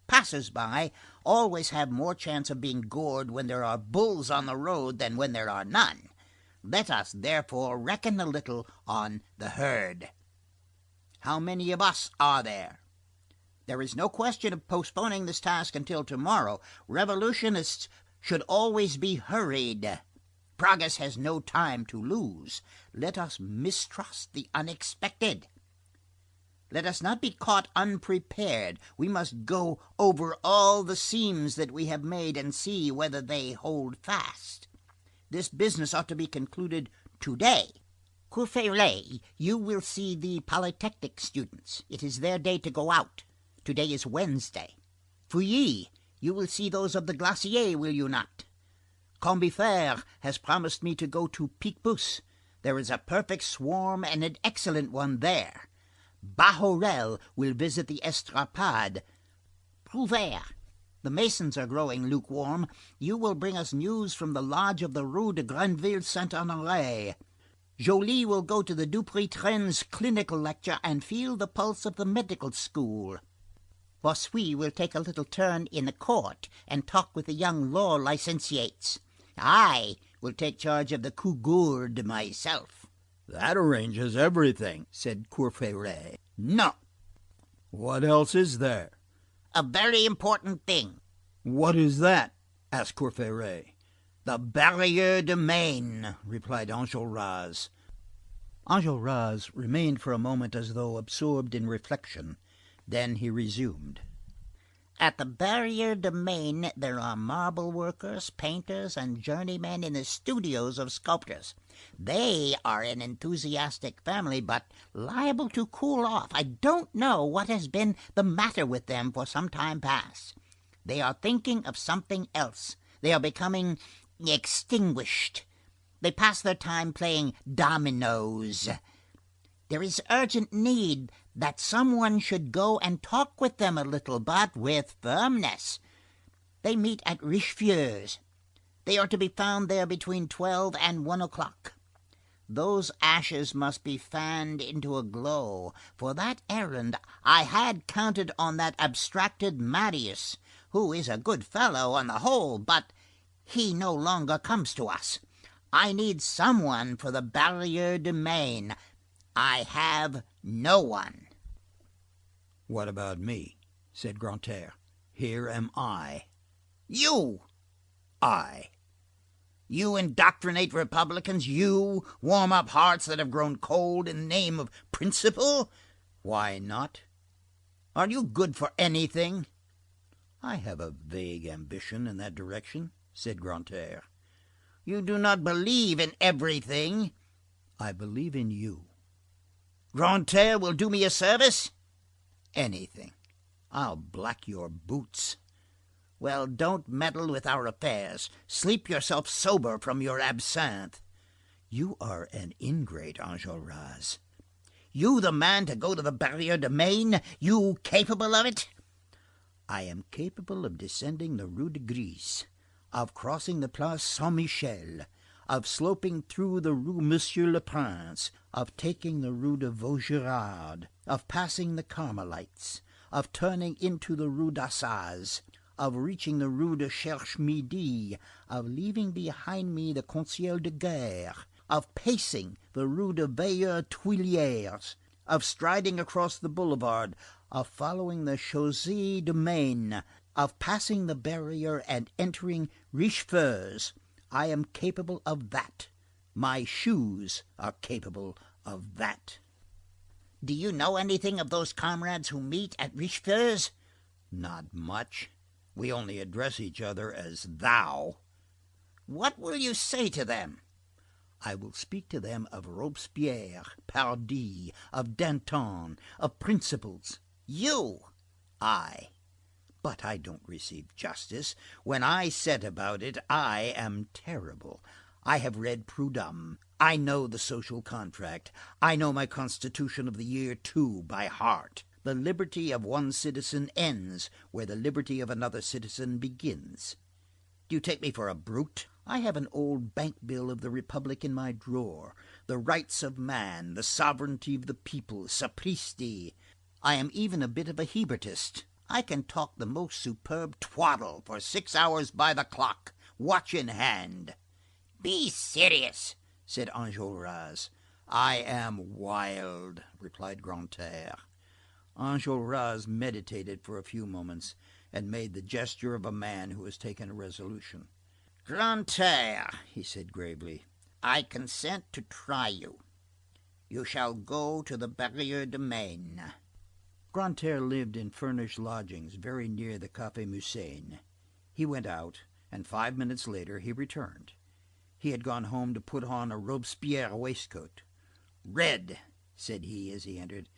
Passers-by always have more chance of being gored when there are bulls on the road than when there are none. Let us, therefore, reckon a little on the herd. How many of us are there? There is no question of postponing this task until tomorrow. Revolutionists should always be hurried. Progress has no time to lose. Let us mistrust the unexpected. Let us not be caught unprepared. We must go over all the seams that we have made and see whether they hold fast. This business ought to be concluded today. Courfeyrac, you will see the Polytechnic students. It is their day to go out. Today is Wednesday. Fouilly, you will see those of the Glacier, will you not? Combeferre has promised me to go to Picpus. There is a perfect swarm and an excellent one there. Bahorel will visit the Estrapade. Prouvaire, the masons are growing lukewarm. You will bring us news from the lodge of the Rue de Grenville-Saint-Honoré. Joly will go to the Dupuytren's clinical lecture and feel the pulse of the medical school. Bossuet will take a little turn in the court and talk with the young law licentiates. I will take charge of the Cougourde myself." "That arranges everything," said Courfeyrac. "No." "What else is there?" "A very important thing." "What is that?" asked Courfeyrac. "The Barrière de Maine," replied Enjolras. Enjolras remained for a moment as though absorbed in reflection. Then he resumed. "At the Barrière de Maine there are marble workers, painters, and journeymen in the studios of sculptors. They are an enthusiastic family, but liable to cool off. I don't know what has been the matter with them for some time past. They are thinking of something else. They are becoming extinguished. They pass their time playing dominoes. There is urgent need that someone should go and talk with them a little, but with firmness. They meet at Richelieu's. They are to be found there between 12 and 1 o'clock. Those ashes must be fanned into a glow. For that errand I had counted on that abstracted Marius, who is a good fellow on the whole, but he no longer comes to us. I need someone for the Barrière de Maine. I have no one." "What about me?" said Grantaire. "Here am I." "You!" "I." "You indoctrinate republicans, you warm up hearts that have grown cold in the name of principle." "Why not?" "Are you good for anything?" "I have a vague ambition in that direction," said Grantaire. "You do not believe in everything." "I believe in you." "Grantaire will do me a service?" "Anything. I'll black your boots." "Well, don't meddle with our affairs. Sleep yourself sober from your absinthe." "You are an ingrate, Enjolras." "You the man to go to the Barrière de Maine? You capable of it?" "I am capable of descending the Rue de Gris, of crossing the Place Saint-Michel, of sloping through the Rue Monsieur le Prince, of taking the Rue de Vaugirard, of passing the Carmelites, of turning into the Rue d'Assas, of reaching the Rue de Cherche-Midi, of leaving behind me the Conseil de Guerre, of pacing the Rue de Vieilles Tuileries, of striding across the boulevard, of following the Chaussée de Maine, of passing the barrier and entering Richefeu's. I am capable of that. My shoes are capable of that. Do you know anything of those comrades who meet at Richefeu's? Not much. We only address each other as thou. What will you say to them? I will speak to them of Robespierre, Pardee, of Danton, of principles. You? I. But I don't receive justice. When I set about it, I am terrible. I have read Prudhomme. I know the social contract. I know my Constitution of the year II by heart. The liberty of one citizen ends where the liberty of another citizen begins. Do you take me for a brute? I have an old bank bill of the Republic in my drawer. The rights of man, the sovereignty of the people, sapristi. I am even a bit of a Hebertist. I can talk the most superb twaddle for 6 hours by the clock, watch in hand. Be serious, said Enjolras. I am wild, replied Grantaire. Enjolras meditated for a few moments, and made the gesture of a man who has taken a resolution. Grantaire, he said gravely, I consent to try you. You shall go to the Barrière de Maine. Grantaire lived in furnished lodgings very near the Café Musain. He went out, and 5 minutes later he returned. He had gone home to put on a Robespierre waistcoat. Red, said he as he entered,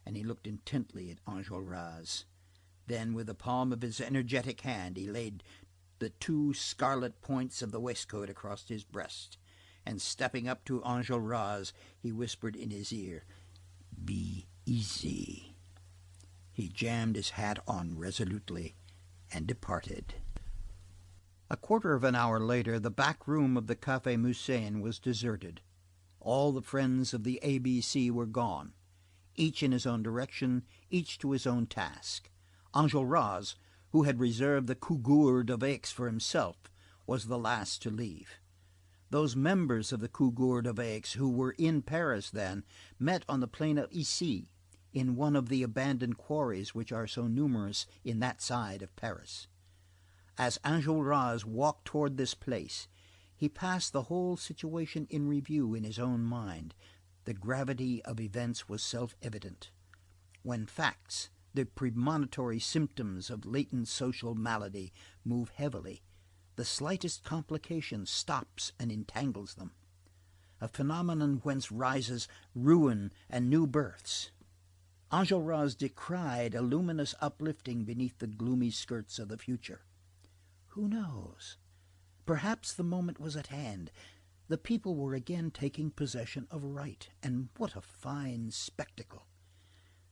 and he looked intently at Enjolras. Then, with the palm of his energetic hand, he laid the 2 scarlet points of the waistcoat across his breast, and stepping up to Enjolras, he whispered in his ear, "Be easy." He jammed his hat on resolutely and departed. A quarter of an hour later, the back room of the Café Musain was deserted. All the friends of the ABC were gone, each in his own direction, each to his own task. Enjolras, who had reserved the Cougourde of Aix for himself, was the last to leave. Those members of the Cougourde of Aix who were in Paris then met on the plain of Issy, in one of the abandoned quarries which are so numerous in that side of Paris. As Enjolras walked toward this place, he passed the whole situation in review in his own mind. The gravity of events was self-evident. When facts, the premonitory symptoms of latent social malady, move heavily, the slightest complication stops and entangles them. A phenomenon whence rises ruin and new births. Enjolras descried a luminous uplifting beneath the gloomy skirts of the future. Who knows? Perhaps the moment was at hand. The people were again taking possession of right, and what a fine spectacle!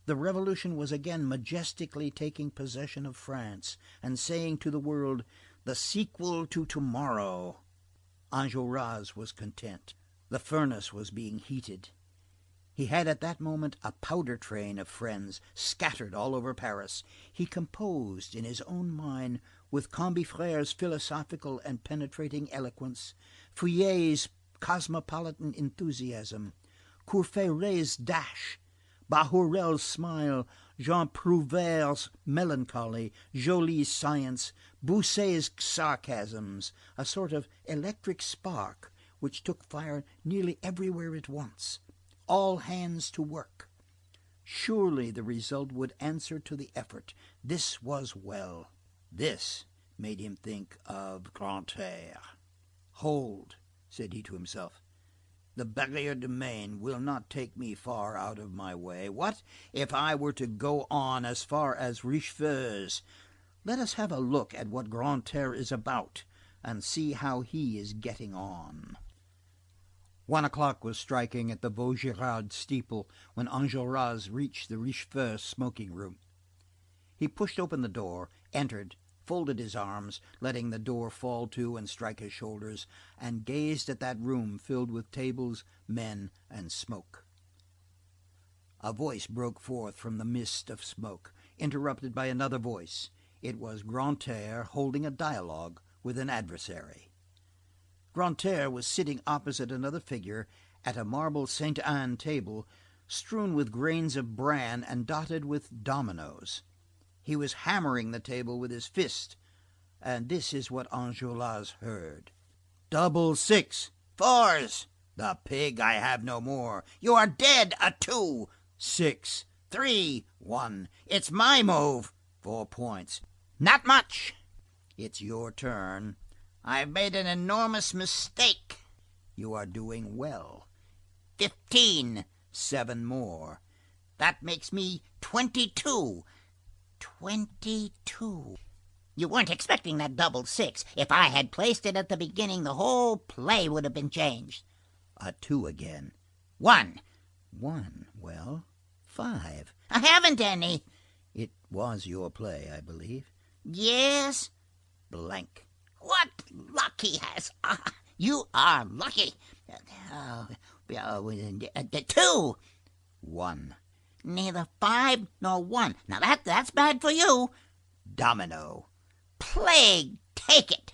The Revolution was again majestically taking possession of France, and saying to the world, "The sequel to tomorrow." Enjolras was content. The furnace was being heated. He had at that moment a powder train of friends scattered all over Paris. He composed in his own mind, with Combeferre's philosophical and penetrating eloquence, Feuillet's cosmopolitan enthusiasm, Courfeyrac's dash, Bahorel's smile, Jean Prouvair's melancholy, Joly's science, Bousset's sarcasms, a sort of electric spark which took fire nearly everywhere at once. All hands to work. Surely the result would answer to the effort. This was well. This made him think of Grantaire. Hold, said he to himself. The Barrière de Maine will not take me far out of my way. What if I were to go on as far as Richefeu's? Let us have a look at what Grantaire is about, and see how he is getting on. 1 o'clock was striking at the Vaugirard steeple when Enjolras reached the Richefeu smoking room. He pushed open the door, entered, folded his arms, letting the door fall to and strike his shoulders, and gazed at that room filled with tables, men, and smoke. A voice broke forth from the mist of smoke, interrupted by another voice. It was Grantaire holding a dialogue with an adversary. Grantaire was sitting opposite another figure at a marble Sainte Anne table, strewn with grains of bran and dotted with dominoes. He was hammering the table with his fist, and this is what Enjolras heard. "Double six." "Fours." "The pig, I have no more." "You are dead." "A 2." "6." "3." "1." "It's my move." 4 points. "Not much." It's your turn. "I've made an enormous mistake." You are doing well. 15. 7 more. That makes me 22. 22. You weren't expecting that double 6. If I had placed it at the beginning, the whole play would have been changed. A 2 again. 1. 1. Well, 5. I haven't any. It was your play, I believe. Yes. Blank. What luck he has. You are lucky. 2. 1. Neither 5 nor 1. Now that's bad for you. Domino. Plague take it.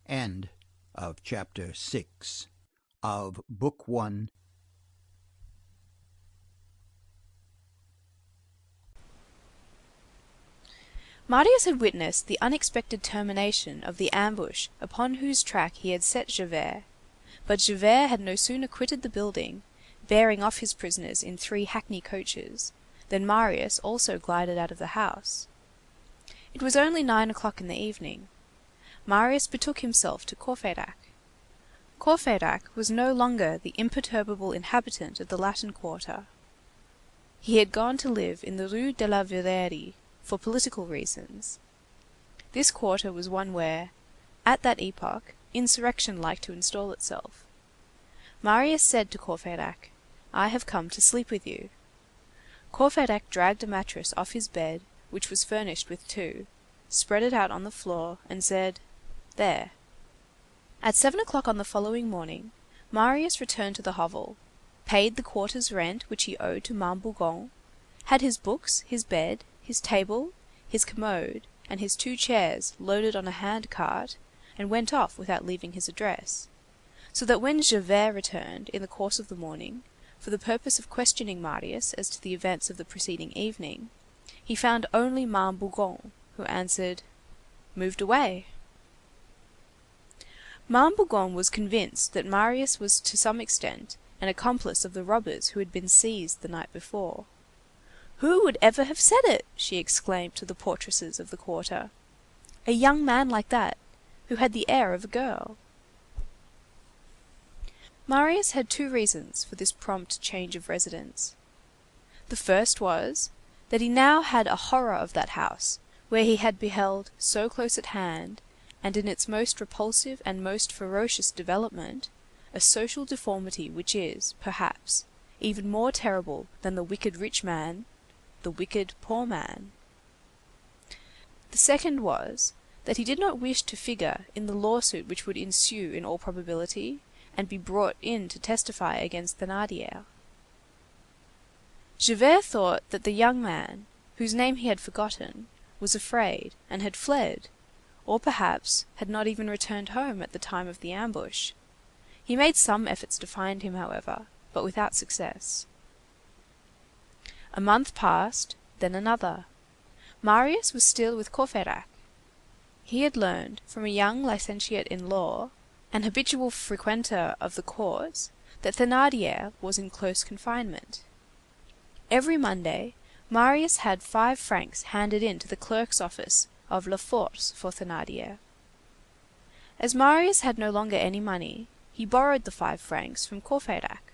End of chapter 6 of book 1. Marius had witnessed the unexpected termination of the ambush upon whose track he had set Javert, but Javert had no sooner quitted the building, bearing off his prisoners in 3 hackney coaches, than Marius also glided out of the house. It was only 9 o'clock in the evening. Marius betook himself to Courfeyrac. Courfeyrac was no longer the imperturbable inhabitant of the Latin Quarter. He had gone to live in the Rue de la Verrerie for political reasons. This quarter was one where, at that epoch, insurrection liked to install itself. Marius said to Courfeyrac, "I have come to sleep with you." Courfeyrac dragged a mattress off his bed, which was furnished with 2, spread it out on the floor, and said, "There." At 7 o'clock on the following morning, Marius returned to the hovel, paid the quarter's rent which he owed to Mambougon, had his books, his bed, his table, his commode, and his 2 chairs loaded on a hand cart, and went off without leaving his address, so that when Javert returned in the course of the morning, for the purpose of questioning Marius as to the events of the preceding evening, he found only Mambougon, who answered, "Moved away." Mambougon was convinced that Marius was to some extent an accomplice of the robbers who had been seized the night before. "Who would ever have said it?" she exclaimed to the portresses of the quarter. "A young man like that, who had the air of a girl." Marius had 2 reasons for this prompt change of residence. The first was, that he now had a horror of that house, where he had beheld, so close at hand, and in its most repulsive and most ferocious development, a social deformity which is, perhaps, even more terrible than the wicked rich man, the wicked poor man. The second was, that he did not wish to figure in the lawsuit which would ensue in all probability, and be brought in to testify against Thénardier. Javert thought that the young man, whose name he had forgotten, was afraid, and had fled, or perhaps had not even returned home at the time of the ambush. He made some efforts to find him, however, but without success. A month passed, then another. Marius was still with Courfeyrac. He had learned from a young licentiate in law, an habitual frequenter of the courts, that Thénardier was in close confinement. Every Monday, Marius had 5 francs handed in to the clerk's office of La Force for Thénardier. As Marius had no longer any money, he borrowed the 5 francs from Courfeyrac.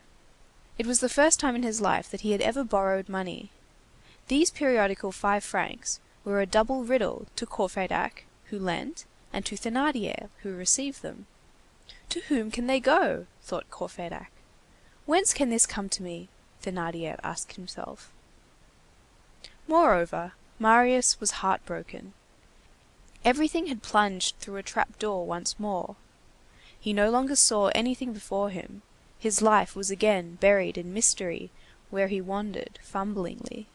It was the first time in his life that he had ever borrowed money. These periodical 5 francs were a double riddle to Courfeyrac, who lent, and to Thénardier, who received them. "To whom can they go?" thought Courfeyrac. "Whence can this come to me?" Thénardier asked himself. Moreover, Marius was heartbroken. Everything had plunged through a trap door once more. He no longer saw anything before him. His life was again buried in mystery, where he wandered fumblingly.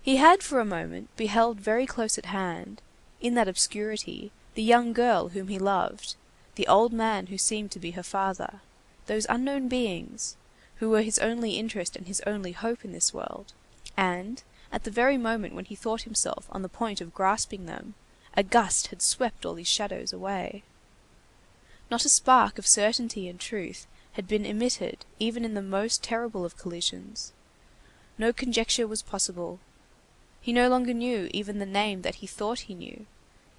He had for a moment beheld very close at hand, in that obscurity, the young girl whom he loved, the old man who seemed to be her father, those unknown beings, who were his only interest and his only hope in this world, and, at the very moment when he thought himself on the point of grasping them, a gust had swept all these shadows away. Not a spark of certainty and truth had been emitted even in the most terrible of collisions. No conjecture was possible. He no longer knew even the name that he thought he knew.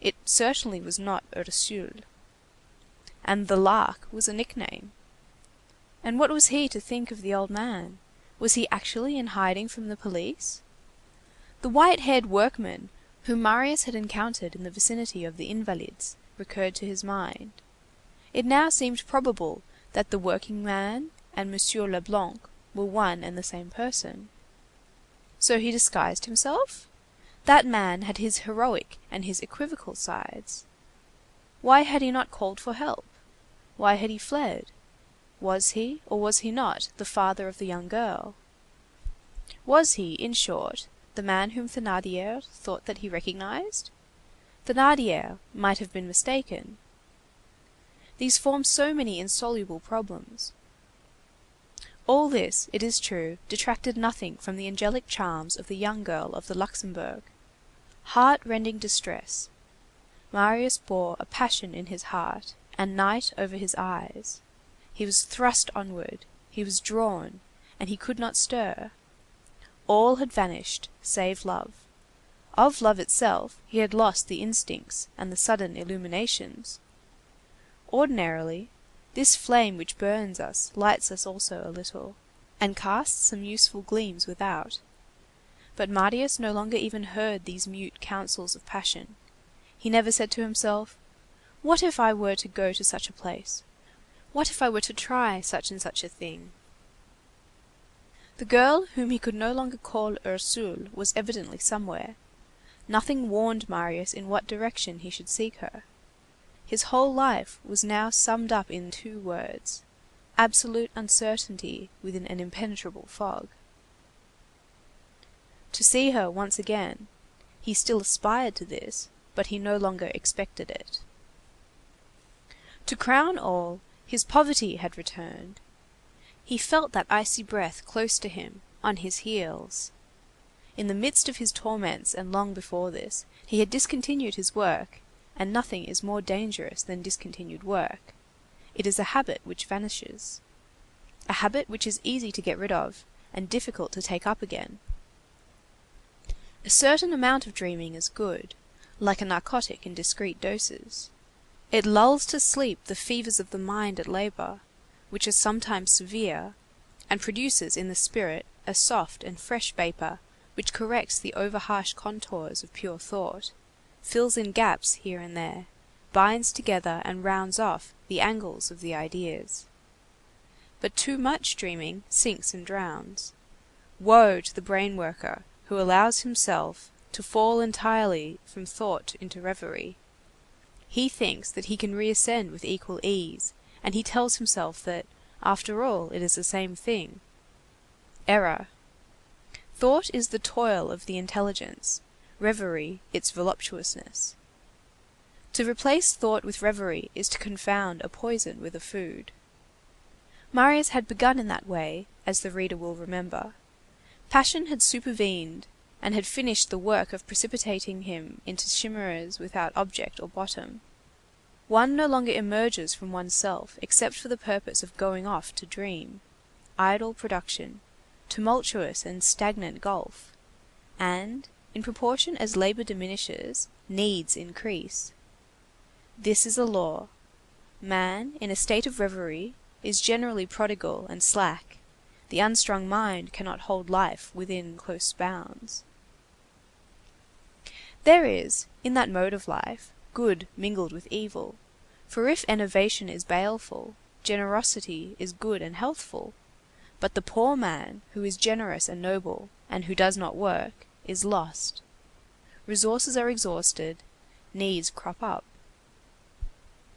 It certainly was not Ursule. And the Lark was a nickname. And what was he to think of the old man? Was he actually in hiding from the police? The white-haired workman whom Marius had encountered in the vicinity of the Invalides recurred to his mind. It now seemed probable that the working man and Monsieur Leblanc were one and the same person. So he disguised himself? That man had his heroic and his equivocal sides. Why had he not called for help? Why had he fled? Was he, or was he not, the father of the young girl? Was he, in short, the man whom Thénardier thought that he recognized? Thénardier might have been mistaken. These formed so many insoluble problems. All this, it is true, detracted nothing from the angelic charms of the young girl of the Luxembourg. Heart-rending distress. Marius bore a passion in his heart, and night over his eyes. He was thrust onward, he was drawn, and he could not stir. All had vanished, save love. Of love itself he had lost the instincts and the sudden illuminations. Ordinarily, this flame which burns us lights us also a little, and casts some useful gleams without. But Marius no longer even heard these mute counsels of passion. He never said to himself, "What if I were to go to such a place? What if I were to try such and such a thing?" The girl whom he could no longer call Ursule was evidently somewhere. Nothing warned Marius in what direction he should seek her. His whole life was now summed up in 2 words: absolute uncertainty within an impenetrable fog. To see her once again, he still aspired to this, but he no longer expected it. To crown all, his poverty had returned. He felt that icy breath close to him, on his heels. In the midst of his torments and long before this, he had discontinued his work, and nothing is more dangerous than discontinued work. It is a habit which vanishes. A habit which is easy to get rid of, and difficult to take up again. A certain amount of dreaming is good, like a narcotic in discreet doses. It lulls to sleep the fevers of the mind at labor, which are sometimes severe, and produces in the spirit a soft and fresh vapor which corrects the over-harsh contours of pure thought, fills in gaps here and there, binds together and rounds off the angles of the ideas. But too much dreaming sinks and drowns. Woe to the brain worker who allows himself to fall entirely from thought into reverie. He thinks that he can reascend with equal ease, and he tells himself that, after all, it is the same thing. Error. Thought is the toil of the intelligence, reverie its voluptuousness. To replace thought with reverie is to confound a poison with a food. Marius had begun in that way, as the reader will remember. Passion had supervened, and had finished the work of precipitating him into chimeras without object or bottom. One no longer emerges from oneself except for the purpose of going off to dream. Idle production, tumultuous and stagnant gulf, and, in proportion as labor diminishes, needs increase. This is a law. Man, in a state of reverie, is generally prodigal and slack. The unstrung mind cannot hold life within close bounds. There is, in that mode of life, good mingled with evil, for if enervation is baleful, generosity is good and healthful, but the poor man who is generous and noble, and who does not work, is lost. Resources are exhausted, needs crop up.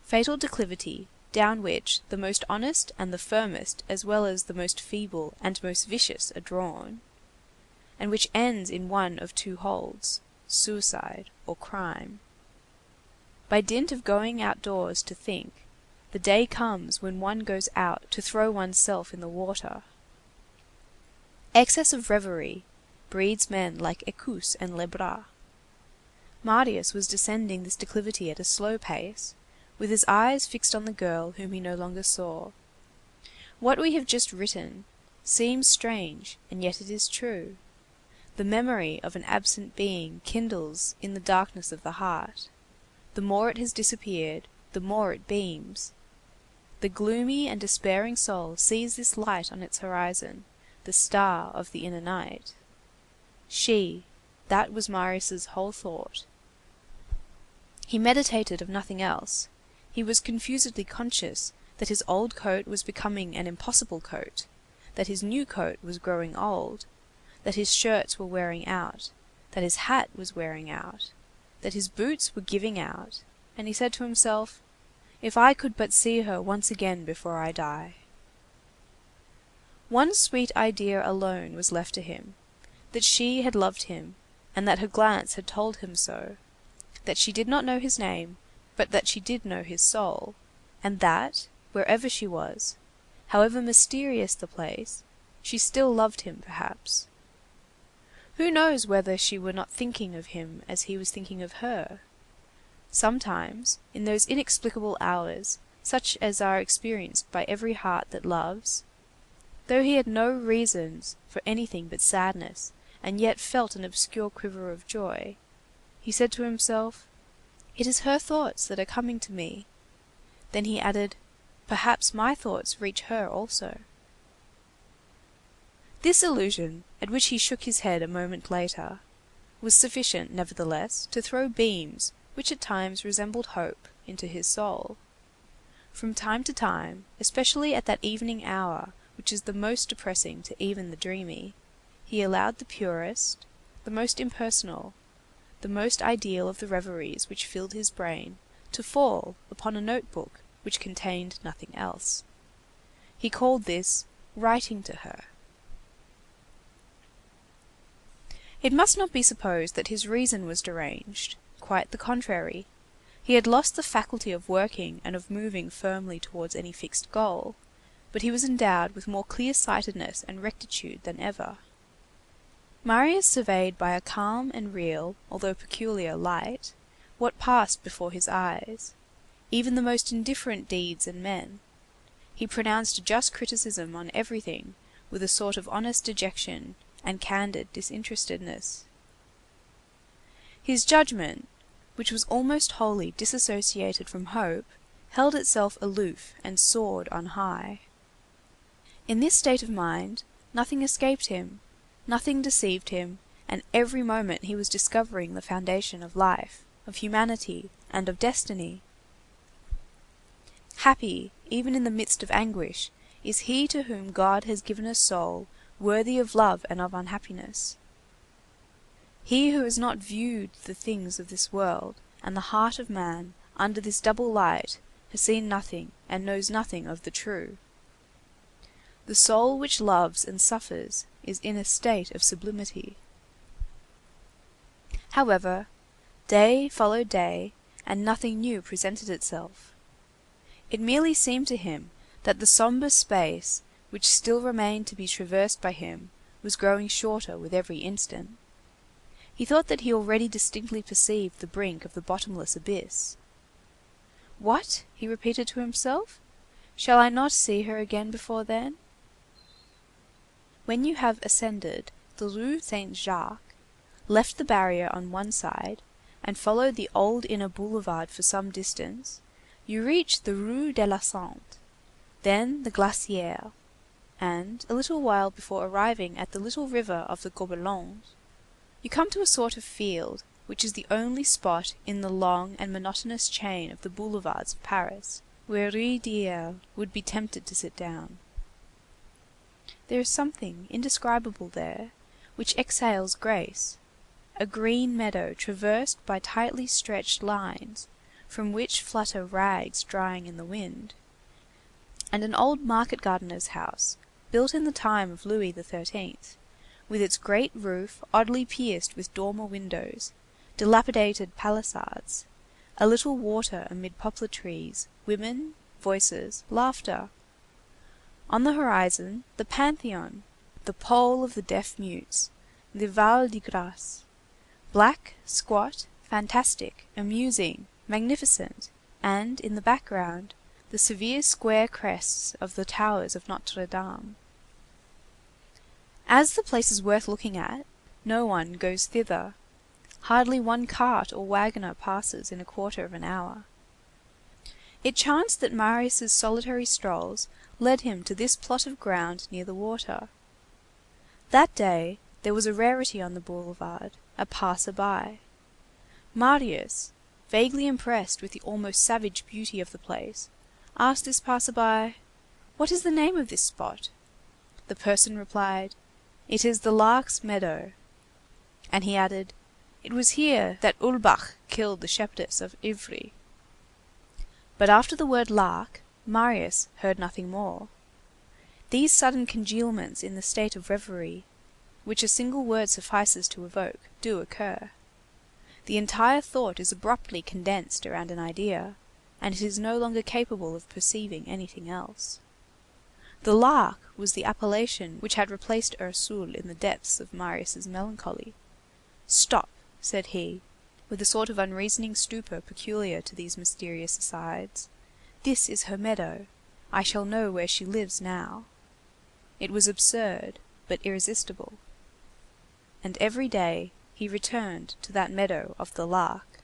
Fatal declivity, down which the most honest and the firmest as well as the most feeble and most vicious are drawn, and which ends in one of 2 holds, suicide or crime. By dint of going outdoors to think, the day comes when one goes out to throw oneself in the water. Excess of reverie breeds men like Écus and Lebras. Marius was descending this declivity at a slow pace, with his eyes fixed on the girl whom he no longer saw. What we have just written seems strange, and yet it is true. The memory of an absent being kindles in the darkness of the heart. The more it has disappeared, the more it beams. The gloomy and despairing soul sees this light on its horizon, the star of the inner night. She, that was Marius' whole thought. He meditated of nothing else. He was confusedly conscious that his old coat was becoming an impossible coat, that his new coat was growing old, that his shirts were wearing out, that his hat was wearing out, that his boots were giving out, and he said to himself, "If I could but see her once again before I die." One sweet idea alone was left to him, that she had loved him, and that her glance had told him so, that she did not know his name, but that she did know his soul, and that, wherever she was, however mysterious the place, she still loved him perhaps. Who knows whether she were not thinking of him as he was thinking of her? Sometimes, in those inexplicable hours, such as are experienced by every heart that loves, though he had no reasons for anything but sadness, and yet felt an obscure quiver of joy, he said to himself, "It is her thoughts that are coming to me." Then he added, "Perhaps my thoughts reach her also." This illusion, at which he shook his head a moment later, was sufficient, nevertheless, to throw beams, which at times resembled hope, into his soul. From time to time, especially at that evening hour which is the most depressing to even the dreamy, he allowed the purest, the most impersonal, the most ideal of the reveries which filled his brain, to fall upon a note-book which contained nothing else. He called this writing to her. It must not be supposed that his reason was deranged. Quite the contrary. He had lost the faculty of working and of moving firmly towards any fixed goal, but he was endowed with more clear-sightedness and rectitude than ever. Marius surveyed by a calm and real, although peculiar, light, what passed before his eyes, even the most indifferent deeds and men. He pronounced a just criticism on everything with a sort of honest dejection and candid disinterestedness. His judgment, which was almost wholly disassociated from hope, held itself aloof and soared on high. In this state of mind, nothing escaped him, nothing deceived him, and every moment he was discovering the foundation of life, of humanity, and of destiny. Happy, even in the midst of anguish, is he to whom God has given a soul worthy of love and of unhappiness. He who has not viewed the things of this world and the heart of man under this double light has seen nothing and knows nothing of the true. The soul which loves and suffers is in a state of sublimity. However, day followed day, and nothing new presented itself. It merely seemed to him that the sombre space which still remained to be traversed by him was growing shorter with every instant. He thought that he already distinctly perceived the brink of the bottomless abyss. "What?" he repeated to himself. "Shall I not see her again before then?" When you have ascended the Rue Saint-Jacques, left the barrier on one side, and followed the old inner boulevard for some distance, you reach the Rue de la Sante, then the Glacière, and, a little while before arriving at the little river of the Gobelins, you come to a sort of field which is the only spot in the long and monotonous chain of the boulevards of Paris where Ruysdael would be tempted to sit down. There is something indescribable there, which exhales grace, a green meadow traversed by tightly stretched lines, from which flutter rags drying in the wind, and an old market gardener's house, built in the time of Louis XIII., with its great roof oddly pierced with dormer windows, dilapidated palisades, a little water amid poplar trees, women, voices, laughter. On the horizon, the Pantheon, the pole of the deaf-mutes, the Val de Grâce, black, squat, fantastic, amusing, magnificent, and, in the background, the severe square crests of the towers of Notre Dame. As the place is worth looking at, no one goes thither. Hardly one cart or wagoner passes in a quarter of an hour. It chanced that Marius' solitary strolls led him to this plot of ground near the water. That day there was a rarity on the boulevard, a passer-by. Marius, vaguely impressed with the almost savage beauty of the place, asked this passer-by, "What is the name of this spot?" The person replied, "It is the Lark's Meadow." And he added, "It was here that Ulbach killed the shepherdess of Ivry." But after the word lark, Marius heard nothing more. These sudden congealments in the state of reverie, which a single word suffices to evoke, do occur. The entire thought is abruptly condensed around an idea, and it is no longer capable of perceiving anything else. The lark was the appellation which had replaced Ursule in the depths of Marius' melancholy. "Stop," said he, with a sort of unreasoning stupor peculiar to these mysterious asides. "This is her meadow. I shall know where she lives now." It was absurd, but irresistible. And every day he returned to that meadow of the lark.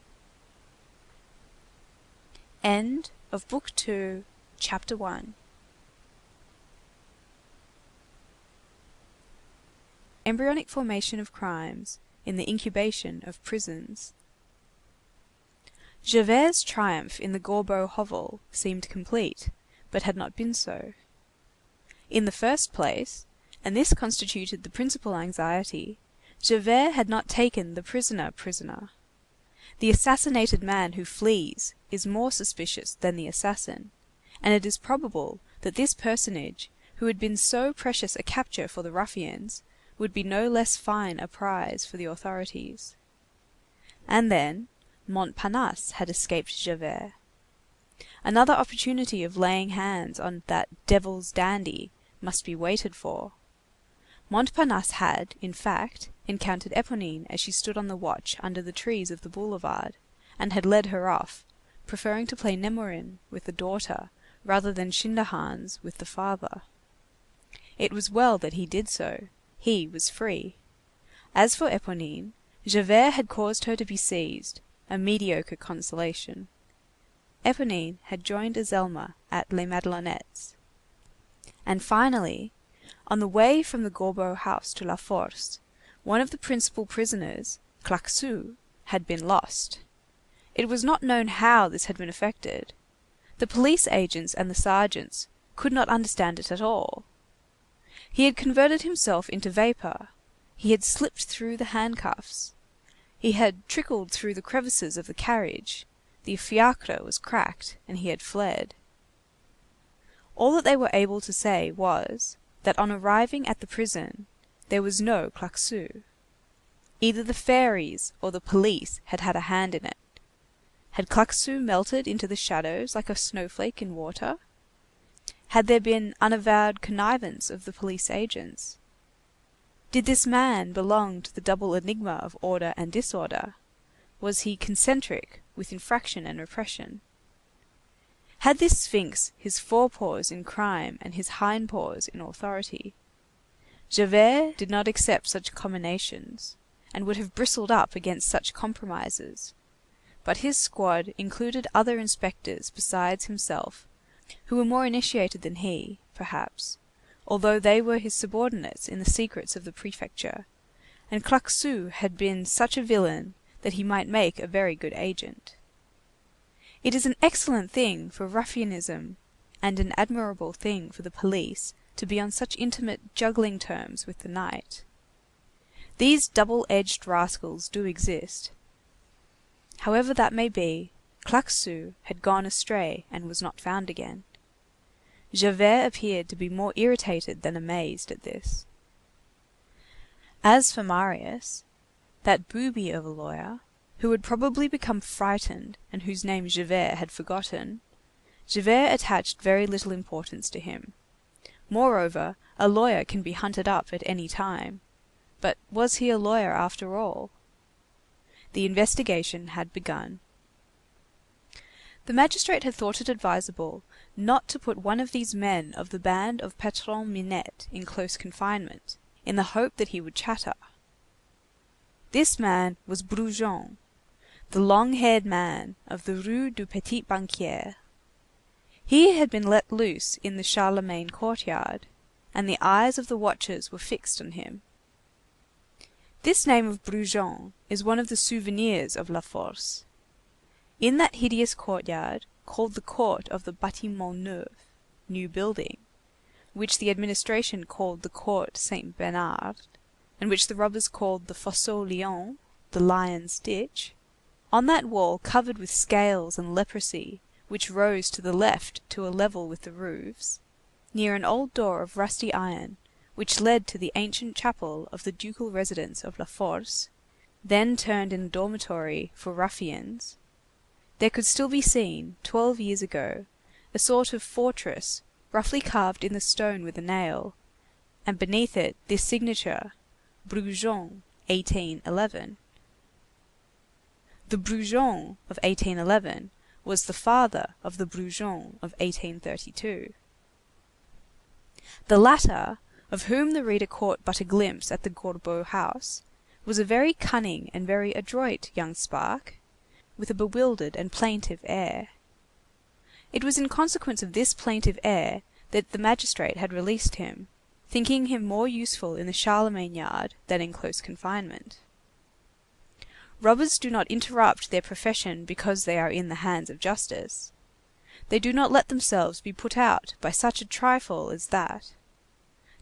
End of Book 2, Chapter 1. Embryonic formation of crimes in the incubation of prisons. Javert's triumph in the Gorbeau hovel seemed complete, but had not been so. In the first place, and this constituted the principal anxiety, Javert had not taken the prisoner. The assassinated man who flees is more suspicious than the assassin, and it is probable that this personage, who had been so precious a capture for the ruffians, would be no less fine a prize for the authorities. And then, Montparnasse had escaped Javert. Another opportunity of laying hands on that devil's dandy must be waited for. Montparnasse had, in fact, encountered Éponine as she stood on the watch under the trees of the boulevard, and had led her off, preferring to play Nemorin with the daughter rather than Schinderhannes with the father. It was well that he did so. He was free. As for Éponine, Javert had caused her to be seized, a mediocre consolation. Éponine had joined Azelma at Les Madelonettes. And finally, on the way from the Gorbeau house to La Force, one of the principal prisoners, Claquesous, had been lost. It was not known how this had been effected. The police agents and the sergeants could not understand it at all. He had converted himself into vapor. He had slipped through the handcuffs. He had trickled through the crevices of the carriage. The fiacre was cracked, and he had fled. All that they were able to say was, that on arriving at the prison, there was no Claquesous. Either the fairies or the police had had a hand in it. Had Claquesous melted into the shadows like a snowflake in water? Had there been unavowed connivance of the police agents? Did this man belong to the double enigma of order and disorder? Was he concentric with infraction and repression? Had this sphinx his forepaws in crime and his hindpaws in authority? Javert did not accept such combinations, and would have bristled up against such compromises. But his squad included other inspectors besides himself, who were more initiated than he, perhaps, although they were his subordinates in the secrets of the prefecture, and Claquesous had been such a villain that he might make a very good agent. It is an excellent thing for ruffianism and an admirable thing for the police to be on such intimate juggling terms with the night. These double-edged rascals do exist. However that may be, Claquesous had gone astray and was not found again. Javert appeared to be more irritated than amazed at this. As for Marius, that booby of a lawyer, who had probably become frightened and whose name Javert had forgotten, Javert attached very little importance to him. Moreover, A lawyer can be hunted up at any time. But was he a lawyer after all? The investigation had begun. The magistrate had thought it advisable not to put one of these men of the band of Patron Minette in close confinement, in the hope that he would chatter. This man was Brujon, the long-haired man of the Rue du Petit Banquier. He had been let loose in the Charlemagne courtyard, and the eyes of the watchers were fixed on him. This name of Brujon is one of the souvenirs of La Force. In that hideous courtyard, called the court of the Bâtiment Neuf, new building, which the administration called the Court Saint Bernard, and which the robbers called the Fossé Lion, the Lion's Ditch, on that wall covered with scales and leprosy, which rose to the left to a level with the roofs, near an old door of rusty iron, which led to the ancient chapel of the ducal residence of La Force, then turned in a dormitory for ruffians, there could still be seen, 12 years ago, a sort of fortress roughly carved in the stone with a nail, and beneath it this signature, Brujon, 1811. The Brujon of 1811 was the father of the Brujon of 1832. The latter, of whom the reader caught but a glimpse at the Gorbeau house, was a very cunning and very adroit young spark, with a bewildered and plaintive air. It was in consequence of this plaintive air that the magistrate had released him, thinking him more useful in the Charlemagne yard than in close confinement. Robbers do not interrupt their profession because they are in the hands of justice. They do not let themselves be put out by such a trifle as that.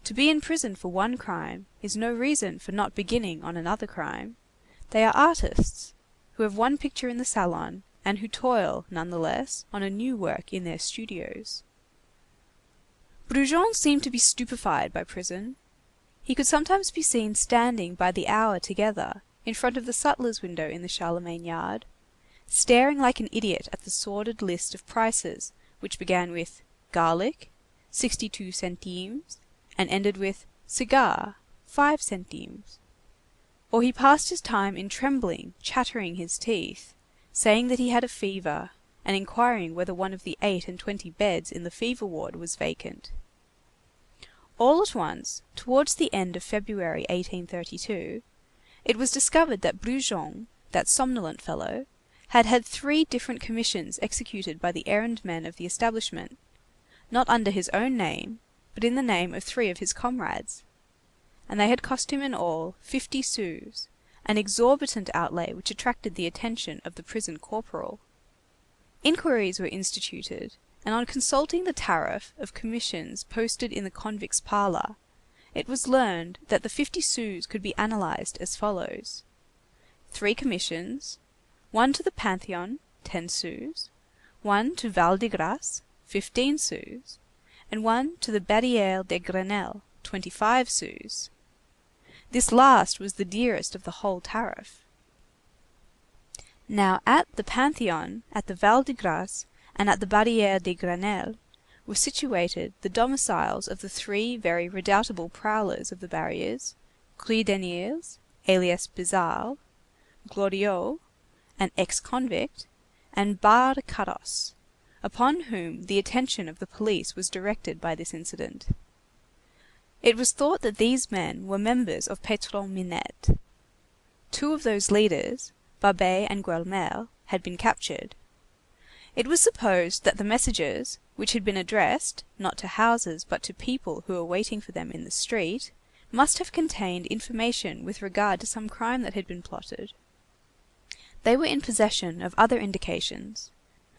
To be in prison for one crime is no reason for not beginning on another crime. They are artists, who have one picture in the salon, and who toil, none the less, on a new work in their studios. Brujon seemed to be stupefied by prison. He could sometimes be seen standing by the hour together in front of the sutler's window in the Charlemagne yard, staring like an idiot at the sordid list of prices which began with garlic, 62 centimes, and ended with cigar, 5 centimes. Or he passed his time in trembling, chattering his teeth, saying that he had a fever, and inquiring whether one of the 28 beds in the fever ward was vacant. All at once, towards the end of February 1832, it was discovered that Brujon, that somnolent fellow, had had 3 different commissions executed by the errand men of the establishment, not under his own name, but in the name of 3 of his comrades, and they had cost him in all 50 sous, an exorbitant outlay which attracted the attention of the prison corporal. Inquiries were instituted, and on consulting the tariff of commissions posted in the convicts' parlour, it was learned that the 50 sous could be analysed as follows: 3 commissions, 1 to the Pantheon, 10 sous, 1 to Val de Grace, 15 sous, and 1 to the Barrière des Grenelles, 25 sous. This last was the dearest of the whole tariff. Now at the Pantheon, at the Val de Grace, and at the Barrière des Grenelles were situated the domiciles of the 3 very redoubtable prowlers of the barriers, Cruydeniers, alias Bizarre, Glorieux, an ex-convict, and Bar Caros, upon whom the attention of the police was directed by this incident. It was thought that these men were members of Patron Minette. 2 of those leaders, Babet and Guelmer, had been captured. It was supposed that the messages, which had been addressed, not to houses, but to people who were waiting for them in the street, must have contained information with regard to some crime that had been plotted. They were in possession of other indications.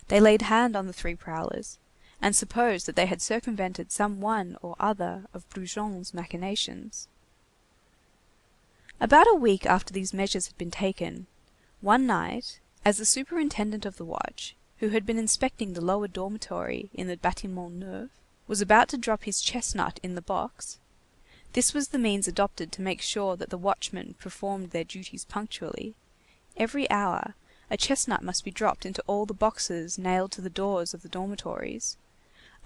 They laid hand on the 3 prowlers, and supposed that they had circumvented some one or other of Brujon's machinations. About a week after these measures had been taken, one night, as the superintendent of the watch, who had been inspecting the lower dormitory in the Bâtiment Neuf, was about to drop his chestnut in the box, this was the means adopted to make sure that the watchmen performed their duties punctually. Every hour, a chestnut must be dropped into all the boxes nailed to the doors of the dormitories.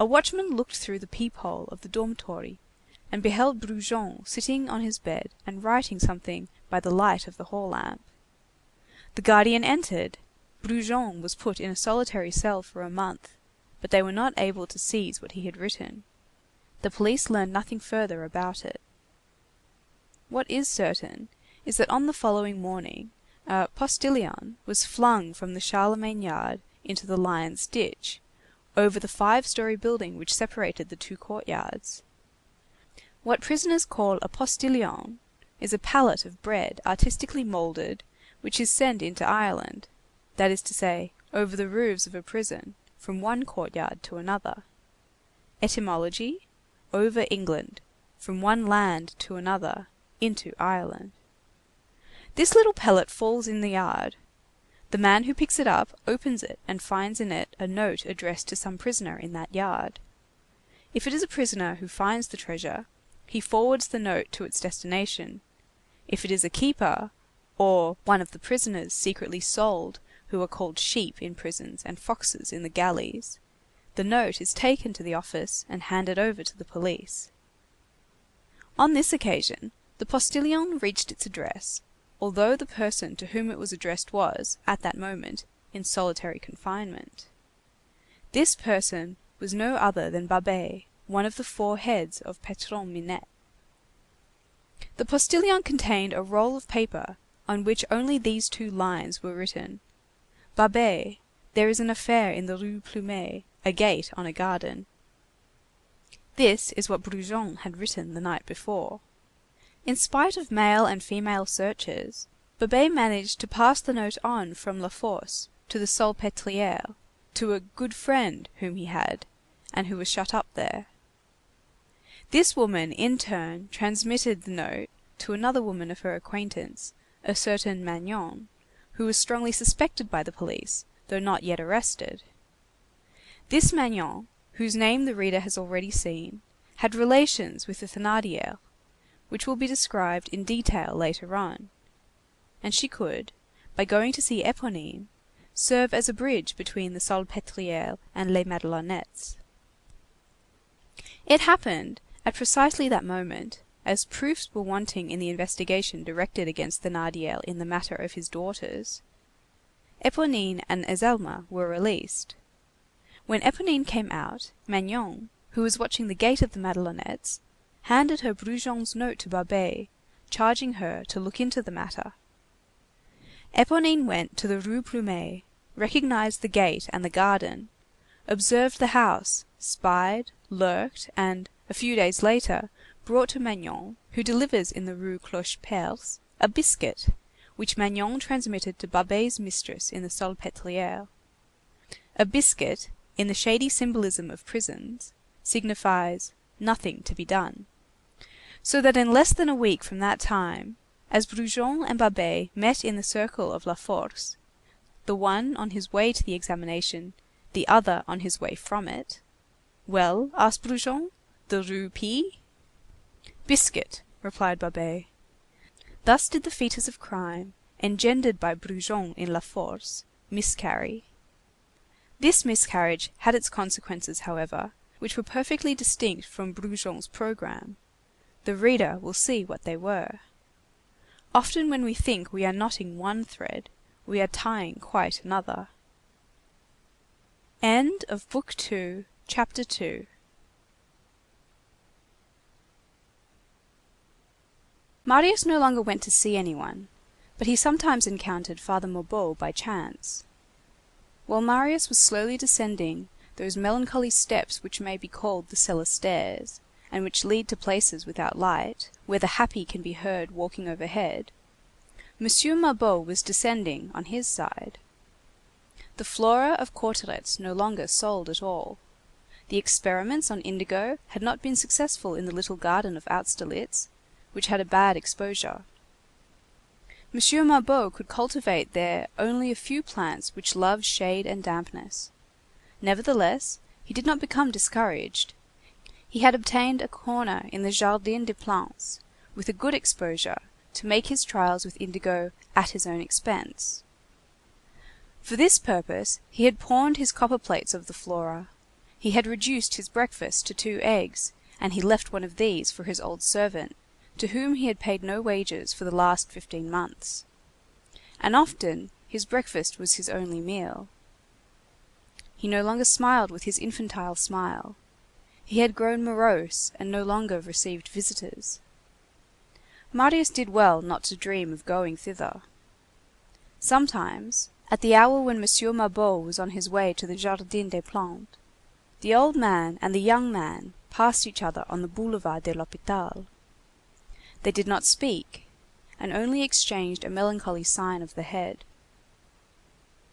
A watchman looked through the peephole of the dormitory, and beheld Brujon sitting on his bed and writing something by the light of the hall lamp. The guardian entered. Brujon was put in a solitary cell for a month, but they were not able to seize what he had written. The police learned nothing further about it. What is certain is that on the following morning a postilion was flung from the Charlemagne yard into the Lion's Ditch, over the 5-story building which separated the two courtyards. What prisoners call a postilion is a pallet of bread artistically moulded, which is sent into Ireland, that is to say, over the roofs of a prison, from one courtyard to another. Etymology: over England, from one land to another, into Ireland. This little pellet falls in the yard. The man who picks it up opens it and finds in it a note addressed to some prisoner in that yard. If it is a prisoner who finds the treasure, he forwards the note to its destination. If it is a keeper, or one of the prisoners secretly sold, who are called sheep in prisons and foxes in the galleys, the note is taken to the office and handed over to the police. On this occasion, the postilion reached its address, although the person to whom it was addressed was, at that moment, in solitary confinement. This person was no other than Babet, one of the 4 heads of Patron Minette. The postilion contained a roll of paper on which only these 2 lines were written: Babet, there is an affair in the Rue Plumet, a gate on a garden. This is what Brujon had written the night before. In spite of male and female searchers, Babet managed to pass the note on from La Force to the Salpêtrière, to a good friend whom he had, and who was shut up there. This woman, in turn, transmitted the note to another woman of her acquaintance, a certain Magnon, who was strongly suspected by the police, though not yet arrested. This Magnon, whose name the reader has already seen, had relations with the Thénardiers, which will be described in detail later on, and she could, by going to see Éponine, serve as a bridge between the Salpêtrière and les Madelonettes. It happened, at precisely that moment, as proofs were wanting in the investigation directed against Thénardier in the matter of his daughters, Éponine and Azelma were released. When Éponine came out, Magnon, who was watching the gate of the Madelonettes, handed her Brujon's note to Babet, charging her to look into the matter. Éponine went to the Rue Plumet, recognized the gate and the garden, observed the house, spied, lurked, and, a few days later, brought to Magnon, who delivers in the Rue Cloche-Perce, a biscuit, which Magnon transmitted to Babet's mistress in the Salpêtrière. A biscuit, in the shady symbolism of prisons, signifies nothing to be done. So that in less than a week from that time, as Brujon and Babet met in the circle of La Force, the one on his way to the examination, the other on his way from it. "Well," asked Brujon, "the Rue P?" "Biscuit," replied Babet. Thus did the fetus of crime, engendered by Brujon in La Force, miscarry. This miscarriage had its consequences, however, which were perfectly distinct from Brujon's programme. The reader will see what they were. Often when we think we are knotting one thread, we are tying quite another. End of Book 2, Chapter 2. Marius no longer went to see anyone, but he sometimes encountered Father Mabeuf by chance. While Marius was slowly descending those melancholy steps which may be called the cellar stairs, and which lead to places without light, where the happy can be heard walking overhead, Monsieur Mabeuf was descending on his side. The Flora of Cauteretz no longer sold at all. The experiments on indigo had not been successful in the little garden of Austerlitz, which had a bad exposure. Monsieur Mabeuf could cultivate there only a few plants which loved shade and dampness. Nevertheless, he did not become discouraged. He had obtained a corner in the Jardin des Plantes, with a good exposure, to make his trials with indigo at his own expense. For this purpose, he had pawned his copper plates of the Flora. He had reduced his breakfast to 2 eggs, and he left one of these for his old servant, to whom he had paid no wages for the last 15 months. And often his breakfast was his only meal. He no longer smiled with his infantile smile. He had grown morose and no longer received visitors. Marius did well not to dream of going thither. Sometimes, at the hour when M. Mabeuf was on his way to the Jardin des Plantes, the old man and the young man passed each other on the Boulevard de l'Hôpital. They did not speak, and only exchanged a melancholy sign of the head.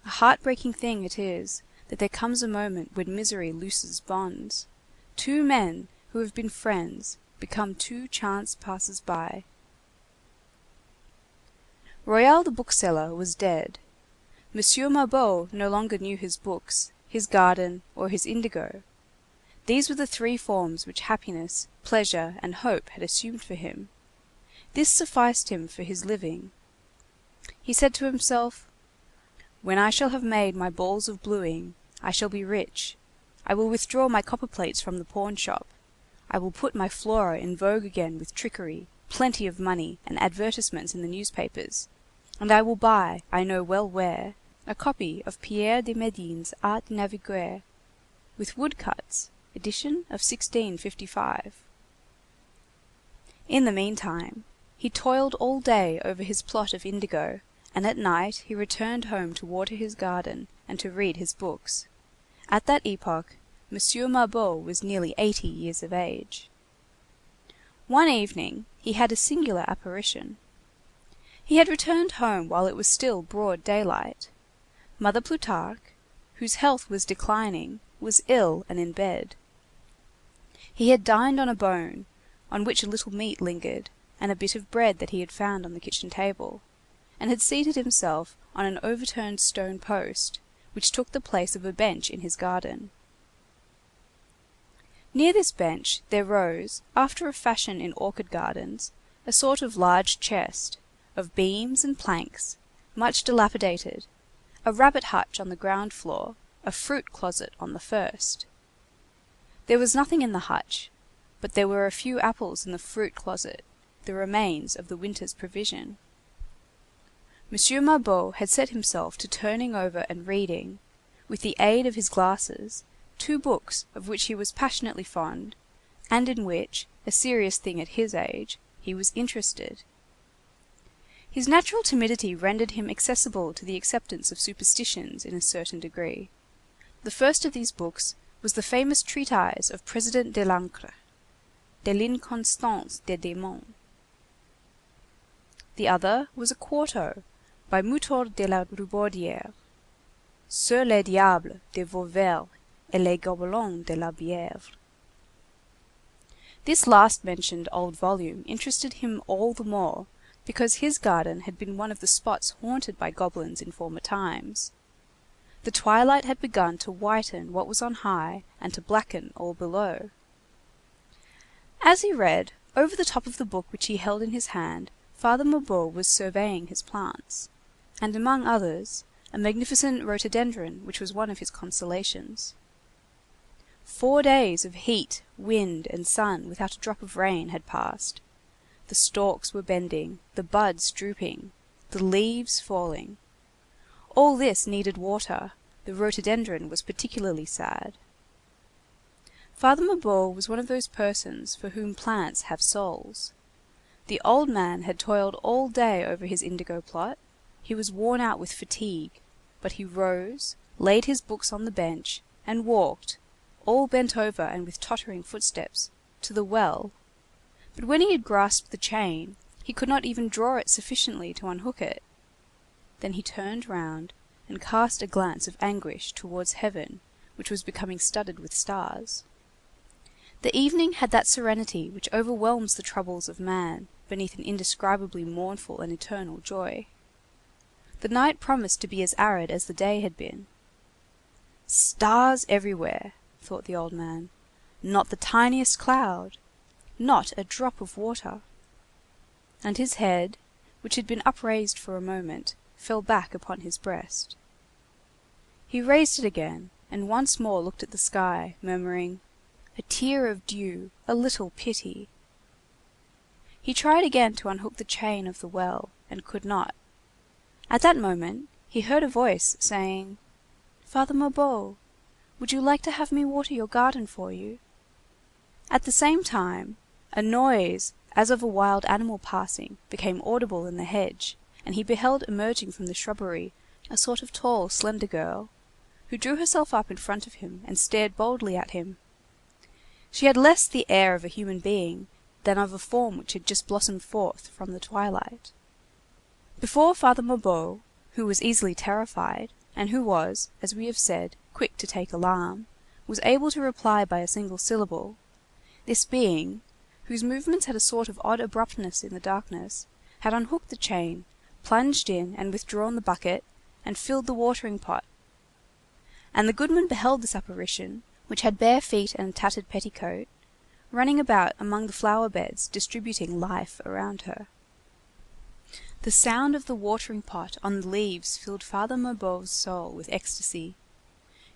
A heart-breaking thing it is that there comes a moment when misery looses bonds. Two men who have been friends become two chance passers-by. Royal the bookseller was dead. Monsieur Mabeuf no longer knew his books, his garden, or his indigo. These were the three forms which happiness, pleasure, and hope had assumed for him. This sufficed him for his living. He said to himself: "When I shall have made my balls of bluing, I shall be rich. I will withdraw my copperplates from the pawn shop. I will put my Flora in vogue again with trickery, plenty of money, and advertisements in the newspapers. And I will buy, I know well where, a copy of Pierre de Médine's Art de Naviguer, with woodcuts, edition of 1655. In the meantime, he toiled all day over his plot of indigo, and at night he returned home to water his garden and to read his books. At that epoch, Monsieur Mabeuf was nearly 80 years of age. One evening, he had a singular apparition. He had returned home while it was still broad daylight. Mother Plutarque, whose health was declining, was ill and in bed. He had dined on a bone, on which a little meat lingered, and a bit of bread that he had found on the kitchen table, and had seated himself on an overturned stone post, which took the place of a bench in his garden. Near this bench there rose, after a fashion in orchid gardens, a sort of large chest, of beams and planks, much dilapidated, a rabbit hutch on the ground floor, a fruit closet on the first. There was nothing in the hutch, but there were a few apples in the fruit closet, the remains of the winter's provision. Monsieur Mabeuf had set himself to turning over and reading, with the aid of his glasses, two books of which he was passionately fond, and in which, a serious thing at his age, he was interested. His natural timidity rendered him accessible to the acceptance of superstitions in a certain degree. The first of these books was the famous treatise of President de l'Ancre, De l'inconstance des démons. The other was a quarto by Mutor de la Rubaudière, Sur les diables de Vauvert et les gobelins de la Bièvre. This last mentioned old volume interested him all the more because his garden had been one of the spots haunted by goblins in former times. The twilight had begun to whiten what was on high and to blacken all below. As he read, over the top of the book which he held in his hand, Father Mabeuf was surveying his plants, and among others, a magnificent rhododendron which was one of his consolations. 4 days of heat, wind, and sun without a drop of rain had passed. The stalks were bending, the buds drooping, the leaves falling. All this needed water, the rhododendron was particularly sad. Father Mabeuf was one of those persons for whom plants have souls. The old man had toiled all day over his indigo plot, he was worn out with fatigue, but he rose, laid his books on the bench, and walked, all bent over and with tottering footsteps, to the well. But when he had grasped the chain, he could not even draw it sufficiently to unhook it. Then he turned round and cast a glance of anguish towards heaven, which was becoming studded with stars. The evening had that serenity which overwhelms the troubles of man beneath an indescribably mournful and eternal joy. The night promised to be as arid as the day had been. Stars everywhere, thought the old man, not the tiniest cloud, not a drop of water. And his head, which had been upraised for a moment, fell back upon his breast. He raised it again, and once more looked at the sky, murmuring, a tear of dew, a little pity. He tried again to unhook the chain of the well, and could not. At that moment, he heard a voice saying, "Father Mabeuf, would you like to have me water your garden for you?" At the same time, a noise, as of a wild animal passing, became audible in the hedge, and he beheld emerging from the shrubbery a sort of tall, slender girl, who drew herself up in front of him and stared boldly at him. She had less the air of a human being than of a form which had just blossomed forth from the twilight. Before Father Mabeuf, who was easily terrified, and who was, as we have said, quick to take alarm, was able to reply by a single syllable, this being, whose movements had a sort of odd abruptness in the darkness, had unhooked the chain, plunged in and withdrawn the bucket, and filled the watering pot. And the goodman beheld this apparition, which had bare feet and a tattered petticoat, running about among the flower beds, distributing life around her. The sound of the watering pot on the leaves filled Father Mabeuf's soul with ecstasy.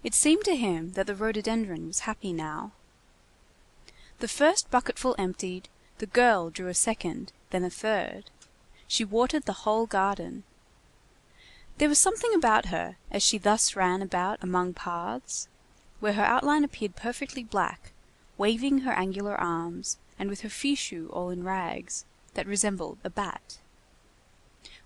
It seemed to him that the rhododendron was happy now. The first bucketful emptied, the girl drew a second, then a third. She watered the whole garden. There was something about her, as she thus ran about among paths, where her outline appeared perfectly black, waving her angular arms, and with her fichu all in rags, that resembled a bat.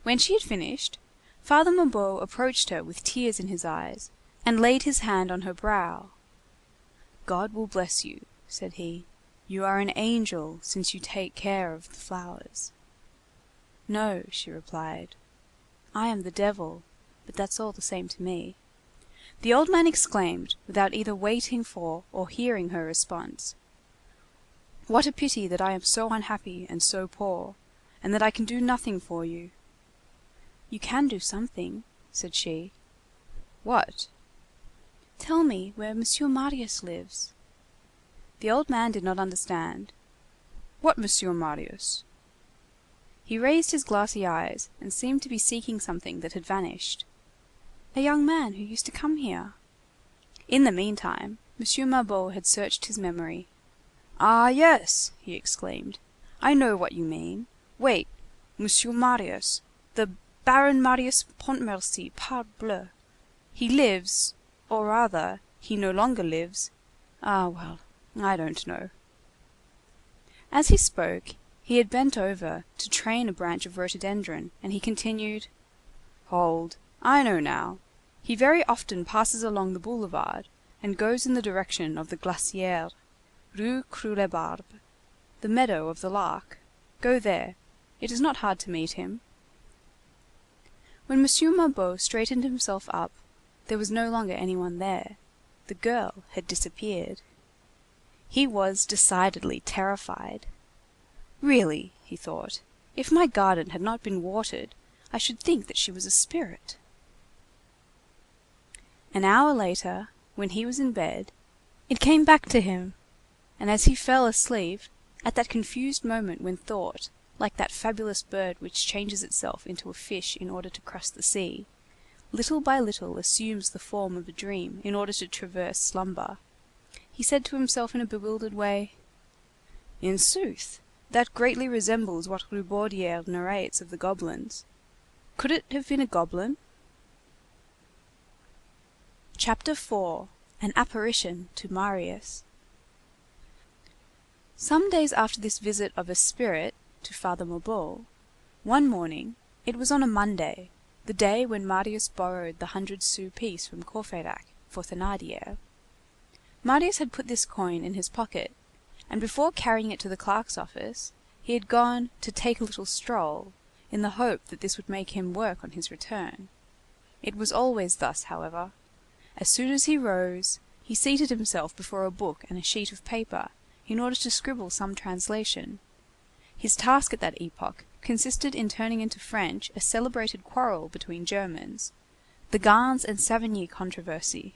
When she had finished, Father Mabeuf approached her with tears in his eyes, and laid his hand on her brow. "God will bless you," said he. "You are an angel, since you take care of the flowers." "No," she replied, "I am the devil, but that's all the same to me." The old man exclaimed, without either waiting for or hearing her response, "What a pity that I am so unhappy and so poor, and that I can do nothing for you." "You can do something," said she. "What?" "Tell me where Monsieur Marius lives." The old man did not understand. "What Monsieur Marius?" He raised his glassy eyes, and seemed to be seeking something that had vanished. "A young man who used to come here." In the meantime, Monsieur Mabeuf had searched his memory. "Ah, yes," he exclaimed, "I know what you mean. Wait, Monsieur Marius, the Baron Marius Pontmercy, parbleu. He lives, or rather, he no longer lives. Ah, well, I don't know." As he spoke, he had bent over to train a branch of rhododendron, and he continued, "Hold, I know now. He very often passes along the boulevard, and goes in the direction of the Glacière, Rue Croulebarbe, the meadow of the Lark. Go there. It is not hard to meet him." When Monsieur Mabeuf straightened himself up, there was no longer any one there. The girl had disappeared. He was decidedly terrified. Really, he thought, if my garden had not been watered, I should think that she was a spirit. An hour later, when he was in bed, it came back to him, and as he fell asleep, at that confused moment when thought, like that fabulous bird which changes itself into a fish in order to cross the sea, little by little assumes the form of a dream in order to traverse slumber, he said to himself in a bewildered way, "In sooth, that greatly resembles what Rubaudière narrates of the goblins. Could it have been a goblin?" Chapter 4. An apparition to Marius. Some days after this visit of a spirit to Father Mabeuf, one morning, it was on a Monday, the day when Marius borrowed the 100-sou piece from Courfeyrac for Thénardier. Marius had put this coin in his pocket, and before carrying it to the clerk's office, he had gone to take a little stroll, in the hope that this would make him work on his return. It was always thus, however. As soon as he rose, he seated himself before a book and a sheet of paper, in order to scribble some translation. His task at that epoch consisted in turning into French a celebrated quarrel between Germans, the Gans and Savigny controversy.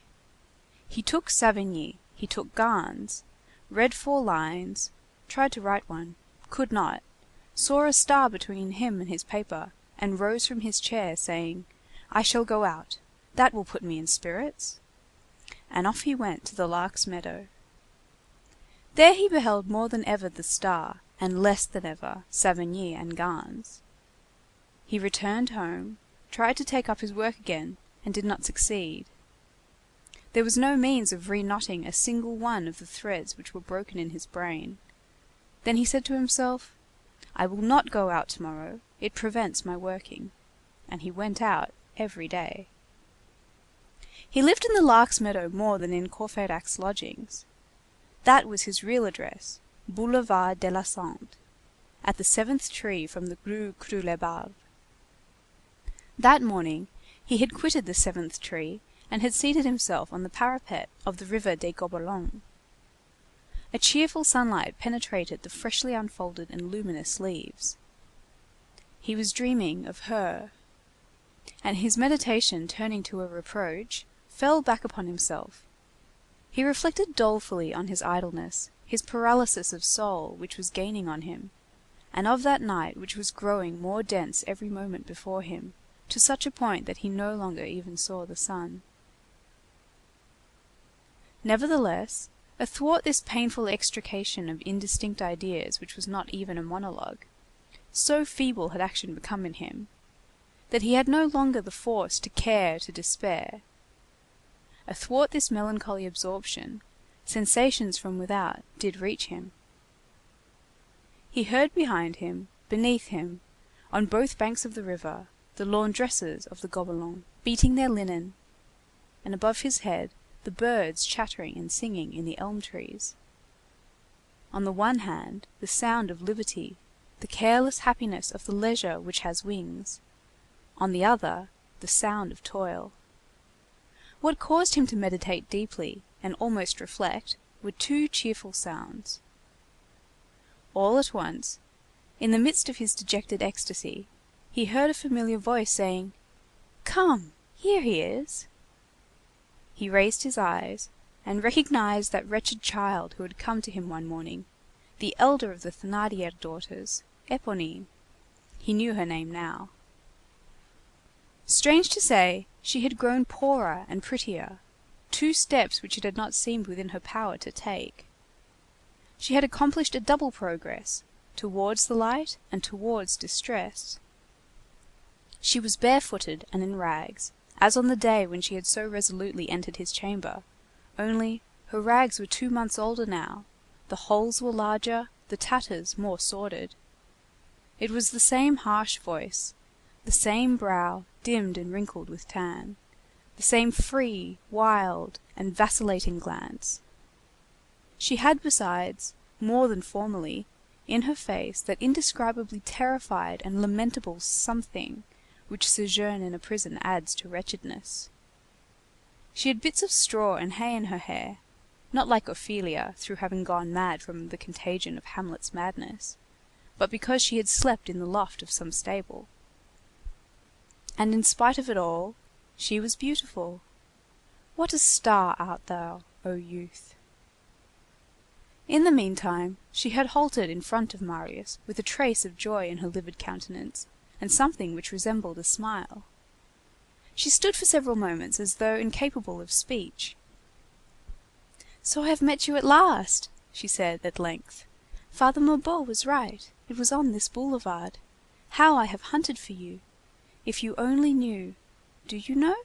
He took Savigny, he took Gans, read 4 lines, tried to write one, could not, saw a star between him and his paper, and rose from his chair, saying, "I shall go out. That will put me in spirits." And off he went to the Lark's meadow. There he beheld more than ever the Star, and less than ever Savigny and Gans. He returned home, tried to take up his work again, and did not succeed. There was no means of reknotting a single one of the threads which were broken in his brain. Then he said to himself, "I will not go out to-morrow, it prevents my working." And he went out every day. He lived in the Lark's meadow more than in Courfeyrac's lodgings. That was his real address, Boulevard de la Sante, at the 7th tree from the Rue Croulebarbe. That morning he had quitted the 7th tree and had seated himself on the parapet of the river des Gobelins. A cheerful sunlight penetrated the freshly unfolded and luminous leaves. He was dreaming of her, and his meditation turning to a reproach, fell back upon himself. He reflected dolefully on his idleness, his paralysis of soul which was gaining on him, and of that night which was growing more dense every moment before him, to such a point that he no longer even saw the sun. Nevertheless, athwart this painful extrication of indistinct ideas which was not even a monologue, so feeble had action become in him, that he had no longer the force to care to despair. Athwart this melancholy absorption, sensations from without did reach him. He heard behind him, beneath him, on both banks of the river, the laundresses of the Gobelins beating their linen, and above his head the birds chattering and singing in the elm trees. On the one hand, the sound of liberty, the careless happiness of the leisure which has wings; on the other, the sound of toil. What caused him to meditate deeply and almost reflect were two cheerful sounds. All at once, in the midst of his dejected ecstasy, he heard a familiar voice saying, "Come, here he is." He raised his eyes, and recognized that wretched child who had come to him one morning, the elder of the Thénardier daughters, Éponine. He knew her name now. Strange to say, she had grown poorer and prettier, two steps which it had not seemed within her power to take. She had accomplished a double progress, towards the light and towards distress. She was barefooted and in rags, as on the day when she had so resolutely entered his chamber, only her rags were 2 months older now, the holes were larger, the tatters more sordid. It was the same harsh voice, the same brow dimmed and wrinkled with tan, the same free, wild, and vacillating glance. She had besides, more than formerly, in her face that indescribably terrified and lamentable something which sojourn in a prison adds to wretchedness. She had bits of straw and hay in her hair, not like Ophelia through having gone mad from the contagion of Hamlet's madness, but because she had slept in the loft of some stable. And in spite of it all, she was beautiful. What a star art thou, O youth! In the meantime, she had halted in front of Marius with a trace of joy in her livid countenance, and something which resembled a smile. She stood for several moments as though incapable of speech. "So I have met you at last," she said at length. "Father Mabeuf was right. It was on this boulevard. How I have hunted for you! If you only knew. Do you know?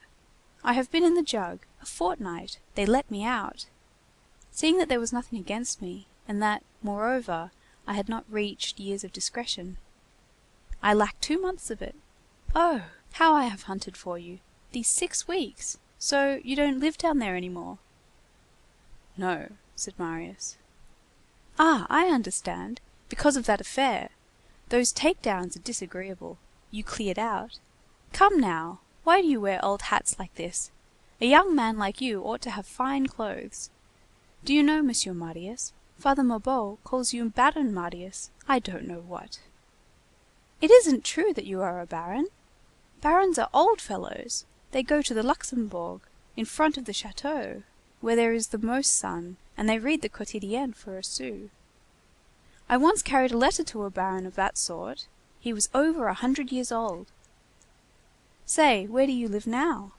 I have been in the jug a fortnight. They let me out. Seeing that there was nothing against me, and that, moreover, I had not reached years of discretion. I lacked 2 months of it. Oh! how I have hunted for you! These 6 weeks! So you don't live down there any more?" "No," said Marius. "Ah, I understand. Because of that affair. Those take-downs are disagreeable. You cleared out. Come now, why do you wear old hats like this? A young man like you ought to have fine clothes. Do you know, Monsieur Marius, Father Mabeuf calls you Baron Marius, I don't know what." "It isn't true that you are a baron. Barons are old fellows. They go to the Luxembourg, in front of the chateau, where there is the most sun, and they read the Quotidienne for a sou. I once carried a letter to a baron of that sort. He was over 100 years old. Say, where do you live now?"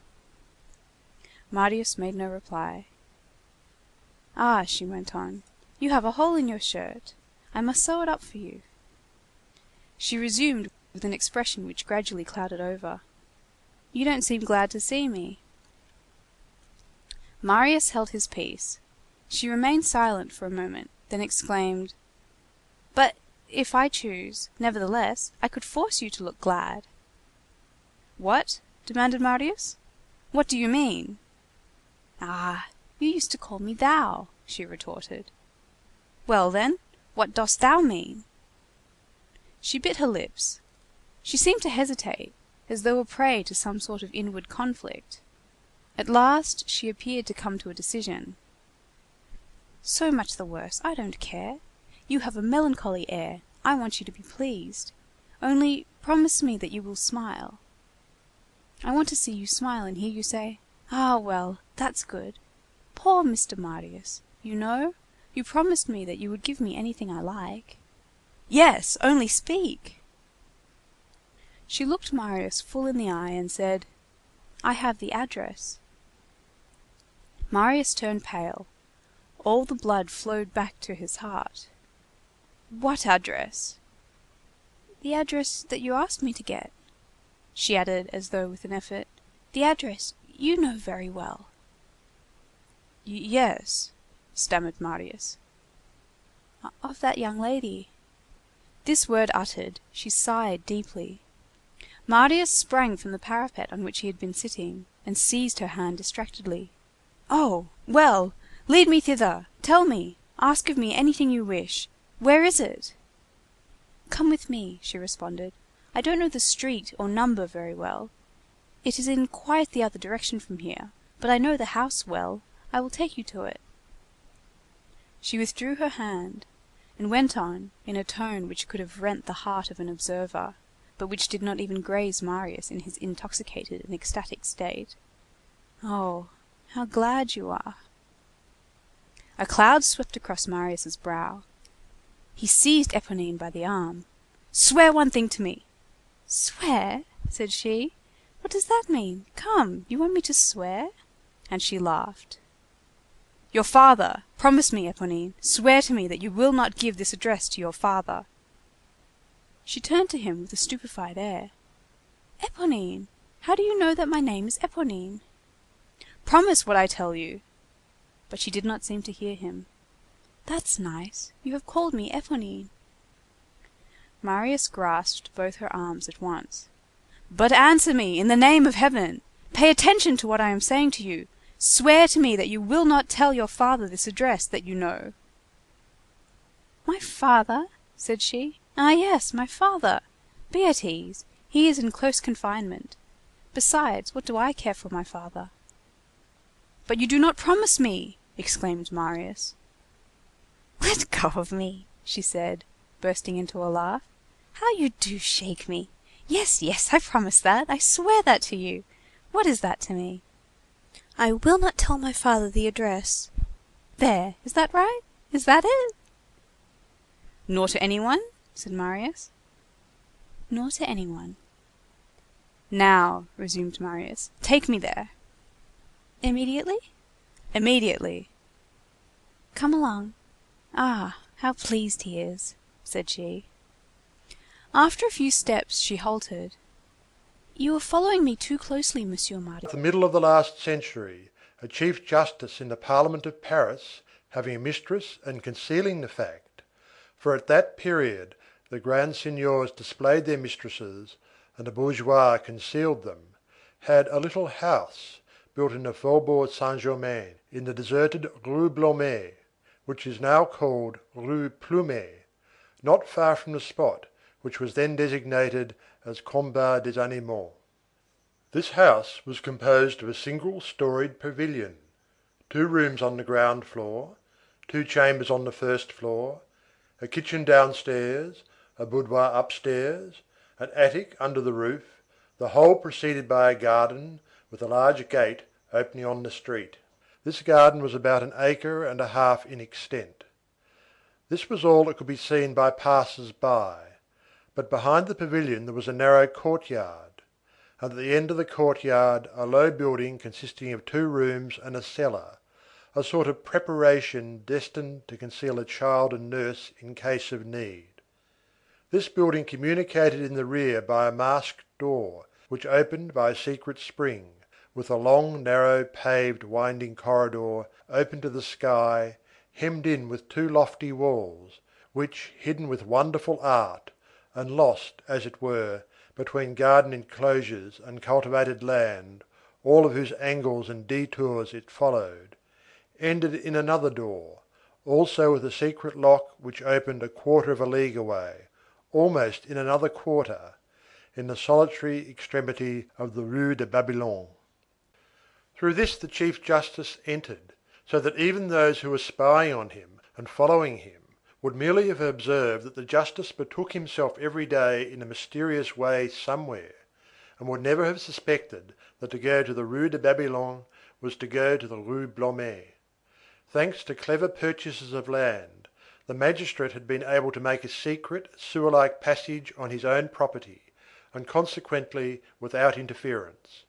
Marius made no reply. "Ah," she went on, You have a hole in your shirt. I must sew it up for you." She resumed with an expression which gradually clouded over. "You don't seem glad to see me." Marius held his peace. She remained silent for a moment, then exclaimed:— "But if I choose, nevertheless, I could force you to look glad." "What?" demanded Marius. "What do you mean?" "Ah, you used to call me thou," she retorted. "Well, then, what dost thou mean?" She bit her lips. She seemed to hesitate, as though a prey to some sort of inward conflict. At last she appeared to come to a decision. "So much the worse, I don't care. You have a melancholy air, I want you to be pleased. Only promise me that you will smile. I want to see you smile and hear you say, 'Ah, well, that's good. Poor Mr. Marius, you know, you promised me that you would give me anything I like.' Yes, only speak." She looked Marius full in the eye and said:— "I have the address." Marius turned pale. All the blood flowed back to his heart. "What address?" "The address that you asked me to get," she added as though with an effort. "The address you know very well." "Yes," stammered Marius. "Of that young lady." This word uttered, she sighed deeply. Marius sprang from the parapet on which he had been sitting, and seized her hand distractedly. "Oh! Well! Lead me thither! Tell me! Ask of me anything you wish! Where is it?" "Come with me," she responded. "I don't know the street or number very well. It is in quite the other direction from here, but I know the house well. I will take you to it." She withdrew her hand, and went on, in a tone which could have rent the heart of an observer, but which did not even graze Marius in his intoxicated and ecstatic state. "Oh, how glad you are!" A cloud swept across Marius' brow. He seized Éponine by the arm. "Swear one thing to me." "Swear?" said she. "What does that mean? Come, you want me to swear?" And she laughed. "Your father! Promise me, Éponine. Swear to me that you will not give this address to your father." She turned to him with a stupefied air. "Éponine, how do you know that my name is Éponine?" "Promise what I tell you." But she did not seem to hear him. "That's nice. You have called me Éponine." Marius grasped both her arms at once. "But answer me, in the name of heaven! Pay attention to what I am saying to you. Swear to me that you will not tell your father this address that you know." "My father?" said she. "Ah, yes, my father. Be at ease. He is in close confinement. Besides, what do I care for my father?" "But you do not promise me!" exclaimed Marius. "Let go of me," she said, bursting into a laugh. "How you do shake me! Yes, yes, I promise that. I swear that to you. What is that to me? I will not tell my father the address. There, is that right? Is that it?" "Nor to anyone?" said Marius. "Nor to anyone." "Now," resumed Marius, "take me there." "Immediately?" "Immediately." "Come along. Ah, how pleased he is," said she. After a few steps, she halted. "You are following me too closely, Monsieur Marius." At the middle of the last century, a chief justice in the Parliament of Paris having a mistress and concealing the fact, for at that period the grand seigneurs displayed their mistresses and the bourgeois concealed them, had a little house built in the Faubourg Saint Germain, in the deserted Rue Blomet, which is now called Rue Plumet, not far from the spot which was then designated as Combat des Animaux. This house was composed of a single storied pavilion, 2 rooms on the ground floor, 2 chambers on the first floor, a kitchen downstairs, a boudoir upstairs, an attic under the roof, the whole preceded by a garden with a large gate opening on the street. This garden was about 1 acre and a half in extent. This was all that could be seen by passers by, but behind the pavilion there was a narrow courtyard, and at the end of the courtyard a low building consisting of 2 rooms and a cellar, a sort of preparation destined to conceal a child and nurse in case of need. This building communicated in the rear by a masked door, which opened by a secret spring, with a long, narrow, paved, winding corridor open to the sky, hemmed in with two lofty walls, which, hidden with wonderful art, and lost, as it were, between garden enclosures and cultivated land, all of whose angles and detours it followed, ended in another door, also with a secret lock which opened a quarter of a league away, almost in another quarter, in the solitary extremity of the Rue de Babylone. Through this the Chief Justice entered, so that even those who were spying on him and following him would merely have observed that the justice betook himself every day in a mysterious way somewhere, and would never have suspected that to go to the Rue de Babylone was to go to the Rue Blomet. Thanks to clever purchasers of land, the magistrate had been able to make a secret, sewer-like passage on his own property, and consequently without interference.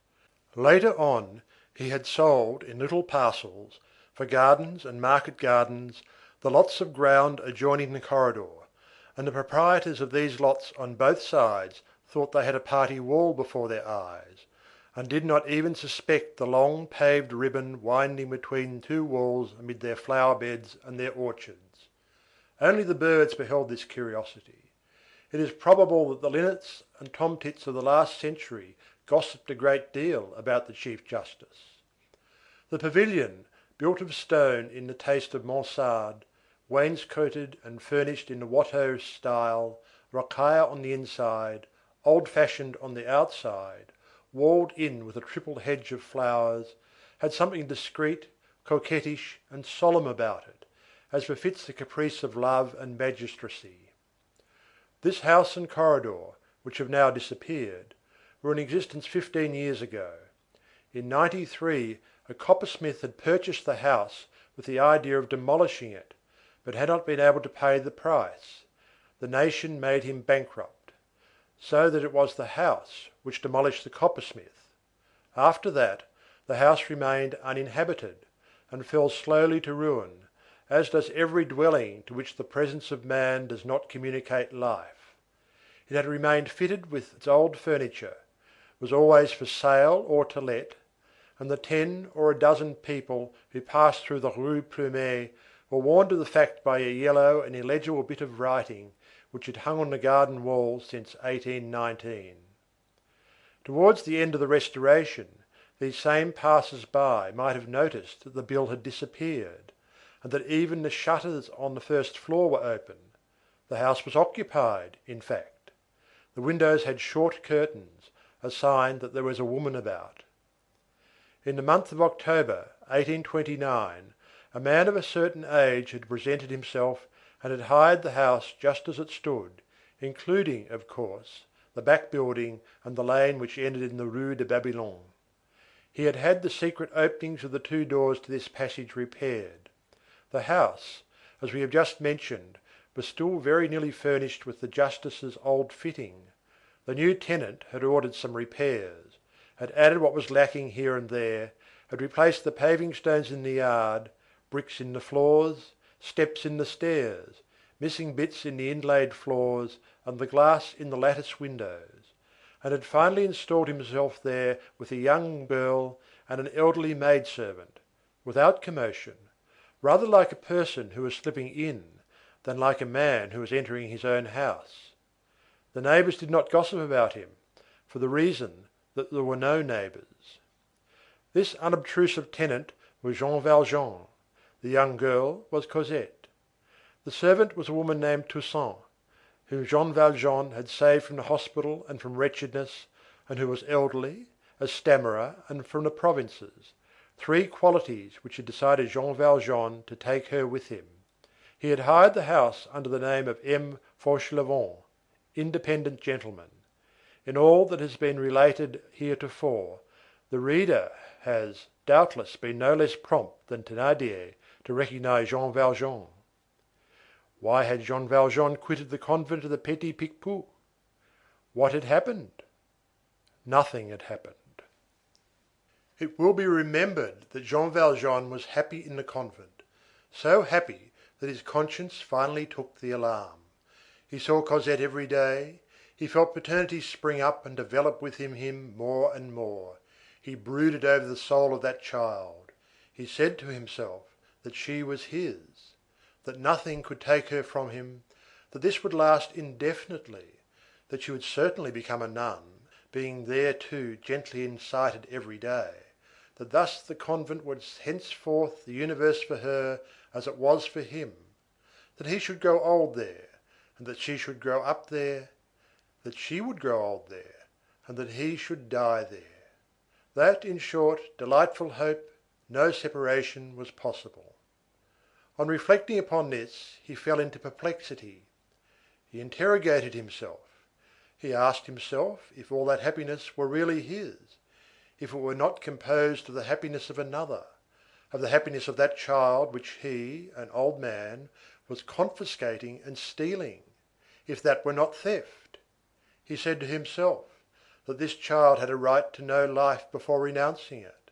Later on, he had sold in little parcels, for gardens and market gardens, the lots of ground adjoining the corridor, and the proprietors of these lots on both sides thought they had a party wall before their eyes, and did not even suspect the long paved ribbon winding between two walls amid their flower beds and their orchards. Only the birds beheld this curiosity. It is probable that the linnets and tomtits of the last century gossiped a great deal about the Chief Justice. The pavilion, built of stone in the taste of Mansard, wainscoted and furnished in the Watteau style, rocaille on the inside, old-fashioned on the outside, walled in with a triple hedge of flowers, had something discreet, coquettish, and solemn about it, as befits the caprice of love and magistracy. This house and corridor, which have now disappeared, were in existence 15 years ago. In '93 a coppersmith had purchased the house with the idea of demolishing it, but had not been able to pay the price. The nation made him bankrupt, so that it was the house which demolished the coppersmith. After that, the house remained uninhabited, and fell slowly to ruin, as does every dwelling to which the presence of man does not communicate life. It had remained fitted with its old furniture, was always for sale or to let, and the 10 or a dozen people who passed through the Rue Plumet were warned of the fact by a yellow and illegible bit of writing which had hung on the garden wall since 1819. Towards the end of the Restoration, these same passers-by might have noticed that the bill had disappeared, and that even the shutters on the first floor were open. The house was occupied, in fact. The windows had short curtains, a sign that there was a woman about. In the month of October, 1829, a man of a certain age had presented himself and had hired the house just as it stood, including, of course, the back building and the lane which ended in the Rue de Babylone. He had had the secret openings of the two doors to this passage repaired. The house, as we have just mentioned, was still very nearly furnished with the justice's old fitting. The new tenant had ordered some repairs, had added what was lacking here and there, had replaced the paving stones in the yard, bricks in the floors, steps in the stairs, missing bits in the inlaid floors and the glass in the lattice windows, and had finally installed himself there with a young girl and an elderly maidservant, without commotion, rather like a person who was slipping in than like a man who was entering his own house. The neighbours did not gossip about him, for the reason that there were no neighbours. This unobtrusive tenant was Jean Valjean. The young girl was Cosette. The servant was a woman named Toussaint, whom Jean Valjean had saved from the hospital and from wretchedness, and who was elderly, a stammerer, and from the provinces, 3 qualities which had decided Jean Valjean to take her with him. He had hired the house under the name of M. Fauchelevent, independent gentleman. In all that has been related heretofore, the reader has, doubtless, been no less prompt than Thénardier to recognize Jean Valjean. Why had Jean Valjean quitted the convent of the Petit Picpus? What had happened? Nothing had happened. It will be remembered that Jean Valjean was happy in the convent, so happy that his conscience finally took the alarm. He saw Cosette every day, he felt paternity spring up and develop within him more and more, he brooded over the soul of that child, he said to himself that she was his, that nothing could take her from him, that this would last indefinitely, that she would certainly become a nun, being thereto gently incited every day, that thus the convent was henceforth the universe for her as it was for him, that he should grow old there, and that she should grow up there, that she would grow old there, and that he should die there. That, in short, delightful hope, no separation was possible. On reflecting upon this, he fell into perplexity. He interrogated himself. He asked himself if all that happiness were really his, if it were not composed of the happiness of another, of the happiness of that child which he, an old man, was confiscating and stealing, if that were not theft. He said to himself that this child had a right to know life before renouncing it,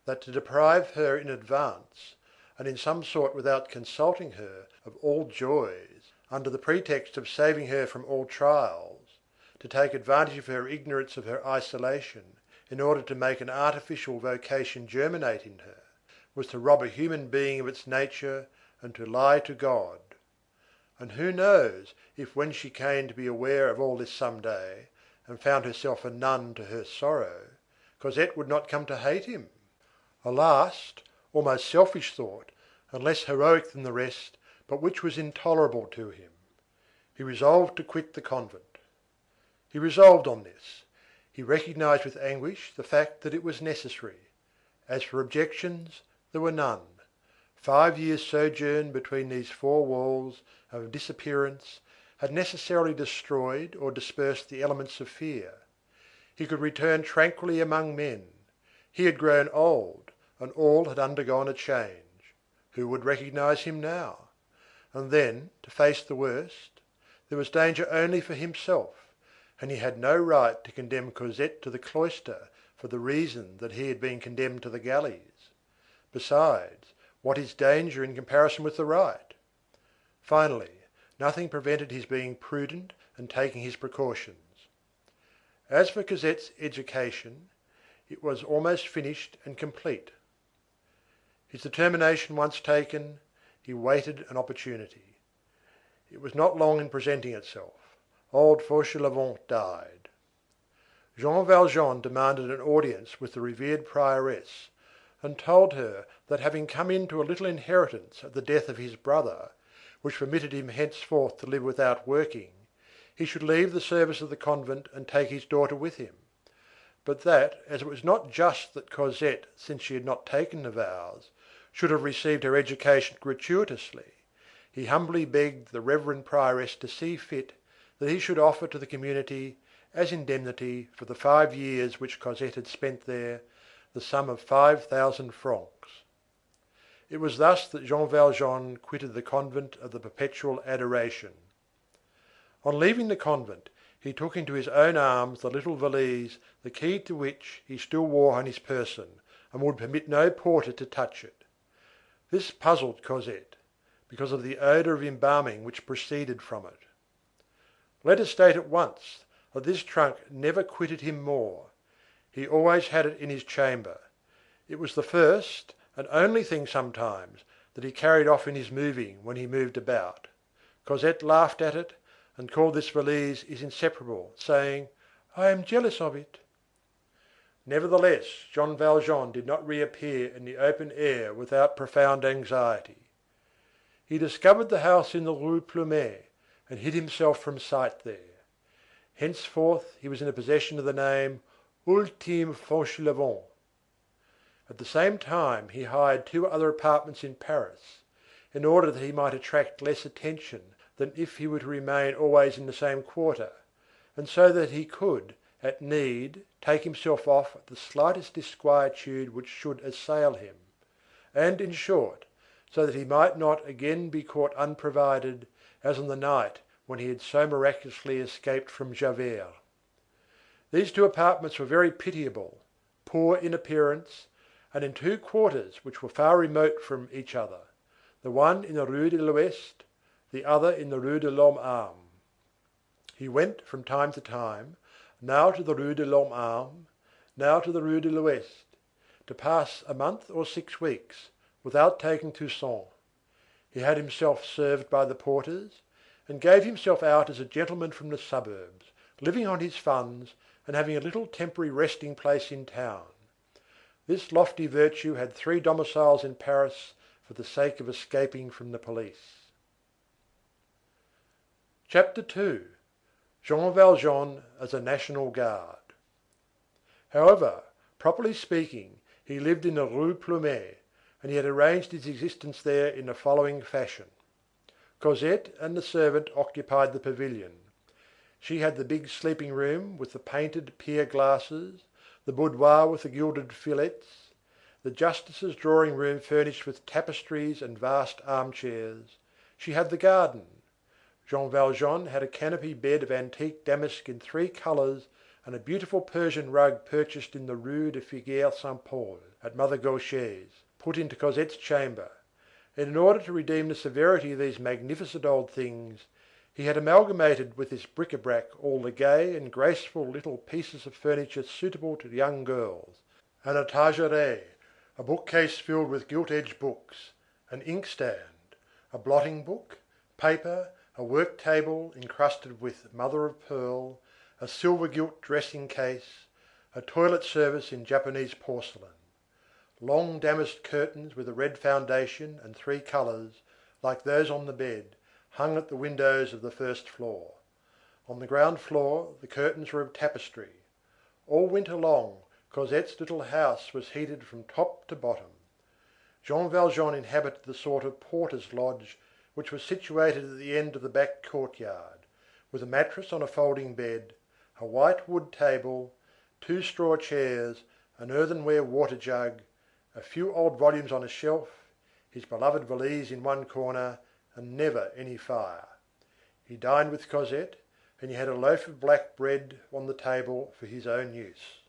that to deprive her in advance, and in some sort without consulting her, of all joys, under the pretext of saving her from all trials, to take advantage of her ignorance of her isolation in order to make an artificial vocation germinate in her, was to rob a human being of its nature and to lie to God. And who knows if when she came to be aware of all this some day, and found herself a nun to her sorrow, Cosette would not come to hate him? A last, almost selfish thought, and less heroic than the rest, but which was intolerable to him. He resolved to quit the convent. He resolved on this. He recognized with anguish the fact that it was necessary. As for objections, there were none. 5 years' sojourn between these four walls of disappearance had necessarily destroyed or dispersed the elements of fear. He could return tranquilly among men. He had grown old, and all had undergone a change. Who would recognize him now? And then, to face the worst, there was danger only for himself, and he had no right to condemn Cosette to the cloister for the reason that he had been condemned to the galleys. Besides, what is danger in comparison with the right? Finally, nothing prevented his being prudent and taking his precautions. As for Cosette's education, it was almost finished and complete. His determination once taken, he waited an opportunity. It was not long in presenting itself. Old Fauchelevent died. Jean Valjean demanded an audience with the revered prioress, and told her that having come into a little inheritance at the death of his brother, which permitted him henceforth to live without working, he should leave the service of the convent and take his daughter with him; but that, as it was not just that Cosette, since she had not taken the vows, should have received her education gratuitously, he humbly begged the reverend prioress to see fit that he should offer to the community, as indemnity for the 5 years which Cosette had spent there, the sum of 5,000 francs. It was thus that Jean Valjean quitted the convent of the Perpetual Adoration. On leaving the convent, he took into his own arms the little valise, the key to which he still wore on his person, and would permit no porter to touch it. This puzzled Cosette, because of the odor of embalming which proceeded from it. Let us state at once that this trunk never quitted him more. He always had it in his chamber. It was the first and only thing sometimes that he carried off in his moving when he moved about. Cosette laughed at it, and called this valise his inseparable, saying, "I am jealous of it." Nevertheless, Jean Valjean did not reappear in the open air without profound anxiety. He discovered the house in the Rue Plumet, and hid himself from sight there. Henceforth he was in the possession of the name Ultime Fauchelevent. At the same time he hired 2 other apartments in Paris, in order that he might attract less attention than if he were to remain always in the same quarter, and so that he could, at need, take himself off at the slightest disquietude which should assail him, and, in short, so that he might not again be caught unprovided, as on the night when he had so miraculously escaped from Javert. These 2 apartments were very pitiable, poor in appearance, and in two quarters which were far remote from each other, the one in the Rue de l'Ouest, the other in the Rue de l'Homme Armé. He went from time to time, now to the Rue de l'Homme Armé, now to the Rue de l'Ouest, to pass a month or 6 weeks without taking Toussaint. He had himself served by the porters, and gave himself out as a gentleman from the suburbs, living on his funds, and having a little temporary resting place in town. This lofty virtue had 3 domiciles in Paris for the sake of escaping from the police. Chapter II. Jean Valjean as a National Guard. However, properly speaking, he lived in the Rue Plumet, and he had arranged his existence there in the following fashion. Cosette and the servant occupied the pavilion. She had the big sleeping room with the painted pier glasses, the boudoir with the gilded fillets, the justice's drawing room furnished with tapestries and vast armchairs. She had the garden. Jean Valjean had a canopy bed of antique damask in 3 colours and a beautiful Persian rug purchased in the Rue de Figuier Saint Paul, at Mother Gaucher's, put into Cosette's chamber, and in order to redeem the severity of these magnificent old things, he had amalgamated with this bric-a-brac all the gay and graceful little pieces of furniture suitable to young girls, an étagère, a bookcase filled with gilt-edged books, an inkstand, a blotting book, paper, a work table encrusted with mother of pearl, a silver gilt dressing case, a toilet service in Japanese porcelain. Long damask curtains with a red foundation and 3 colours, like those on the bed, hung at the windows of the first floor. On the ground floor the curtains were of tapestry. All winter long Cosette's little house was heated from top to bottom. Jean Valjean inhabited the sort of porter's lodge which was situated at the end of the back courtyard, with a mattress on a folding bed, a white wood table, 2 straw chairs, an earthenware water jug, a few old volumes on a shelf, his beloved valise in one corner, and never any fire. He dined with Cosette, and he had a loaf of black bread on the table for his own use.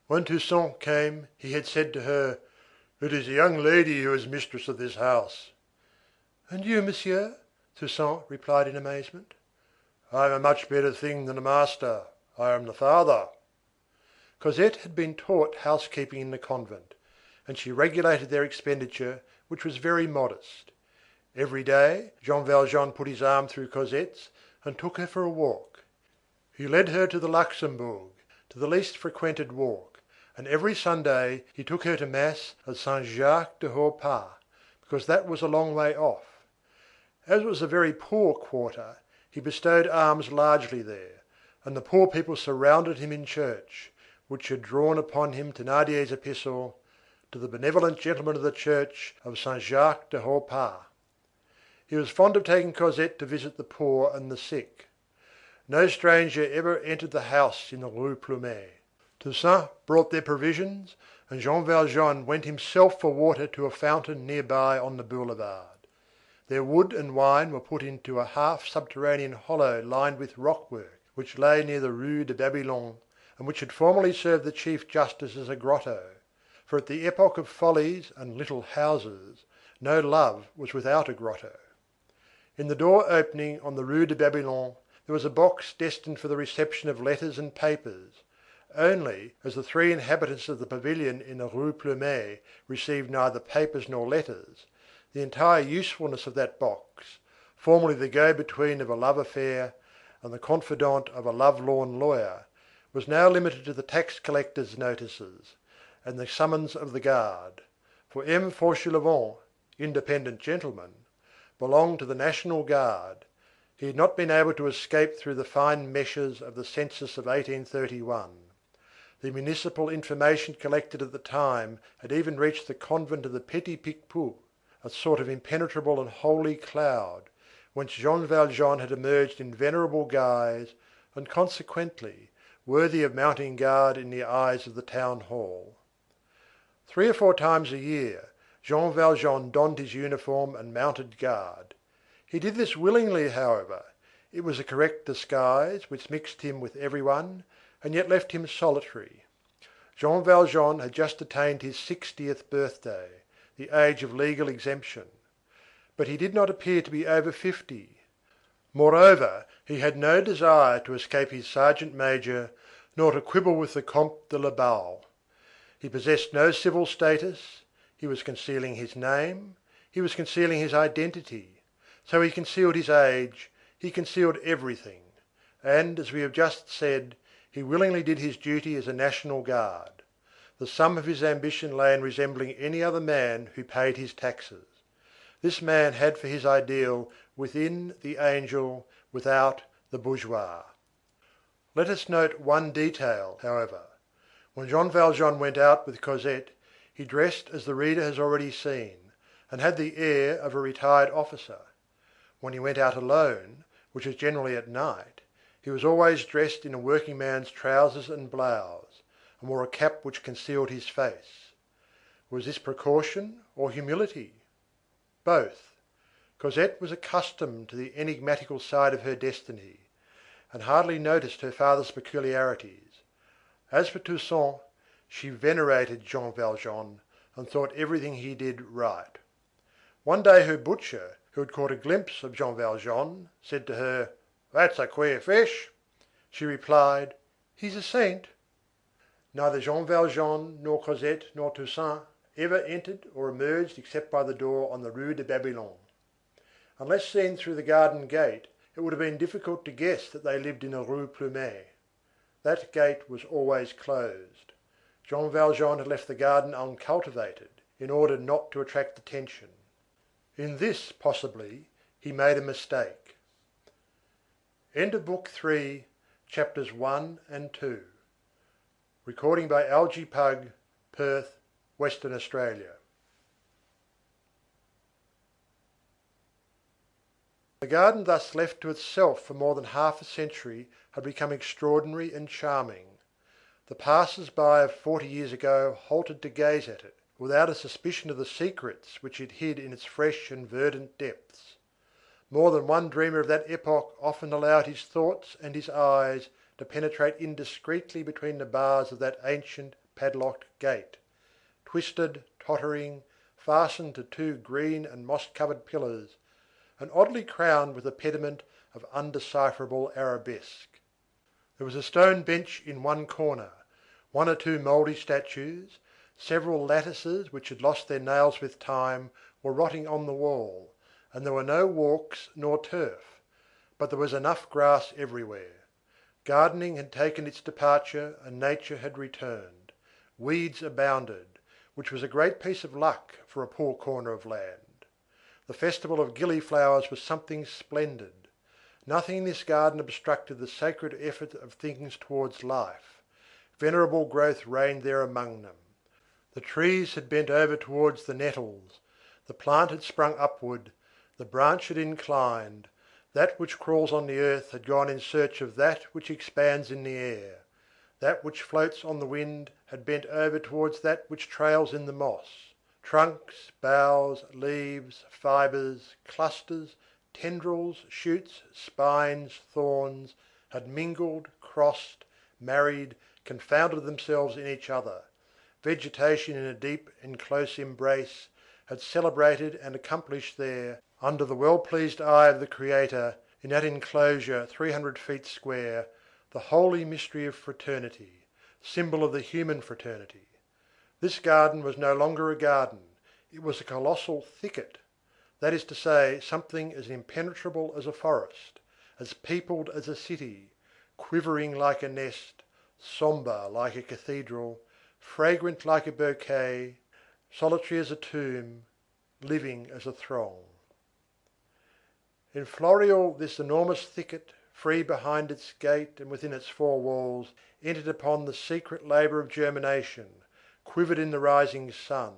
When Toussaint came, he had said to her, "It is a young lady who is mistress of this house." "And you, monsieur?" Toussaint replied in amazement. "I am a much better thing than a master. I am the father." Cosette had been taught housekeeping in the convent, and she regulated their expenditure, which was very modest. Every day, Jean Valjean put his arm through Cosette's and took her for a walk. He led her to the Luxembourg, to the least frequented walk, and every Sunday he took her to mass at Saint Jacques du Haut Pas, because that was a long way off. As it was a very poor quarter, he bestowed alms largely there, and the poor people surrounded him in church, which had drawn upon him Thénardier's epistle, "To the benevolent gentleman of the church of Saint Jacques du Haut Pas." He was fond of taking Cosette to visit the poor and the sick. No stranger ever entered the house in the Rue Plumet. Toussaint brought their provisions, and Jean Valjean went himself for water to a fountain near by on the boulevard. Their wood and wine were put into a half subterranean hollow lined with rockwork, which lay near the Rue de Babylone, and which had formerly served the chief justice as a grotto, for at the epoch of follies and little houses, no love was without a grotto. In the door opening on the Rue de Babylone there was a box destined for the reception of letters and papers, only, as the 3 inhabitants of the pavilion in the Rue Plumet received neither papers nor letters, the entire usefulness of that box, formerly the go-between of a love affair and the confidant of a love-lorn lawyer, was now limited to the tax collector's notices and the summons of the guard, for M. Fauchelevent, independent gentleman, belonged to the National Guard. He had not been able to escape through the fine meshes of the census of 1831. The municipal information collected at the time had even reached the convent of the Petit Picpus, a sort of impenetrable and holy cloud, whence Jean Valjean had emerged in venerable guise, and consequently worthy of mounting guard in the eyes of the town hall. 3 or 4 times a year, Jean Valjean donned his uniform and mounted guard. He did this willingly, however. It was a correct disguise which mixed him with everyone, and yet left him solitary. Jean Valjean had just attained his 60th birthday, the age of legal exemption. But he did not appear to be over 50. Moreover, he had no desire to escape his sergeant major, nor to quibble with the Comte de la Balle. He possessed no civil status, he was concealing his name, he was concealing his identity, so he concealed his age, he concealed everything, and, as we have just said, he willingly did his duty as a National Guard. The sum of his ambition lay in resembling any other man who paid his taxes. This man had for his ideal within the angel, without the bourgeois. Let us note one detail, however. When Jean Valjean went out with Cosette, he dressed as the reader has already seen, and had the air of a retired officer. When he went out alone, which was generally at night, he was always dressed in a working man's trousers and blouse, and wore a cap which concealed his face. Was this precaution or humility? Both. Cosette was accustomed to the enigmatical side of her destiny, and hardly noticed her father's peculiarities. As for Toussaint, she venerated Jean Valjean, and thought everything he did right. One day her butcher, who had caught a glimpse of Jean Valjean, said to her, "That's a queer fish." She replied, "He's a saint." Neither Jean Valjean, nor Cosette, nor Toussaint ever entered or emerged except by the door on the Rue de Babylone. Unless seen through the garden gate, it would have been difficult to guess that they lived in a Rue Plumet. That gate was always closed. Jean Valjean had left the garden uncultivated, in order not to attract attention. In this, possibly, he made a mistake. End of Book 3, Chapters 1 and 2. Recording by Algie Pug, Perth, Western Australia. The garden thus left to itself for more than half a century had become extraordinary and charming. The passers-by of 40 years ago halted to gaze at it, without a suspicion of the secrets which it hid in its fresh and verdant depths. More than one dreamer of that epoch often allowed his thoughts and his eyes to penetrate indiscreetly between the bars of that ancient padlocked gate, twisted, tottering, fastened to two green and moss-covered pillars, and oddly crowned with a pediment of undecipherable arabesque. There was a stone bench in one corner, one or two mouldy statues, several lattices which had lost their nails with time were rotting on the wall, and there were no walks nor turf, but there was enough grass everywhere. Gardening had taken its departure and nature had returned. Weeds abounded, which was a great piece of luck for a poor corner of land. The festival of gillyflowers was something splendid. Nothing in this garden obstructed the sacred effort of things towards life. Venerable growth reigned there among them. The trees had bent over towards the nettles, the plant had sprung upward, the branch had inclined, that which crawls on the earth had gone in search of that which expands in the air, that which floats on the wind had bent over towards that which trails in the moss. Trunks, boughs, leaves, fibres, clusters, tendrils, shoots, spines, thorns, had mingled, crossed, married, confounded themselves in each other. Vegetation in a deep and close embrace had celebrated and accomplished there, under the well-pleased eye of the Creator, in that enclosure 300 feet square, the holy mystery of fraternity, symbol of the human fraternity. This garden was no longer a garden, it was a colossal thicket, that is to say, something as impenetrable as a forest, as peopled as a city, quivering like a nest, sombre like a cathedral, fragrant like a bouquet, solitary as a tomb, living as a throng. In Floréal this enormous thicket, free behind its gate and within its four walls, entered upon the secret labour of germination, quivered in the rising sun,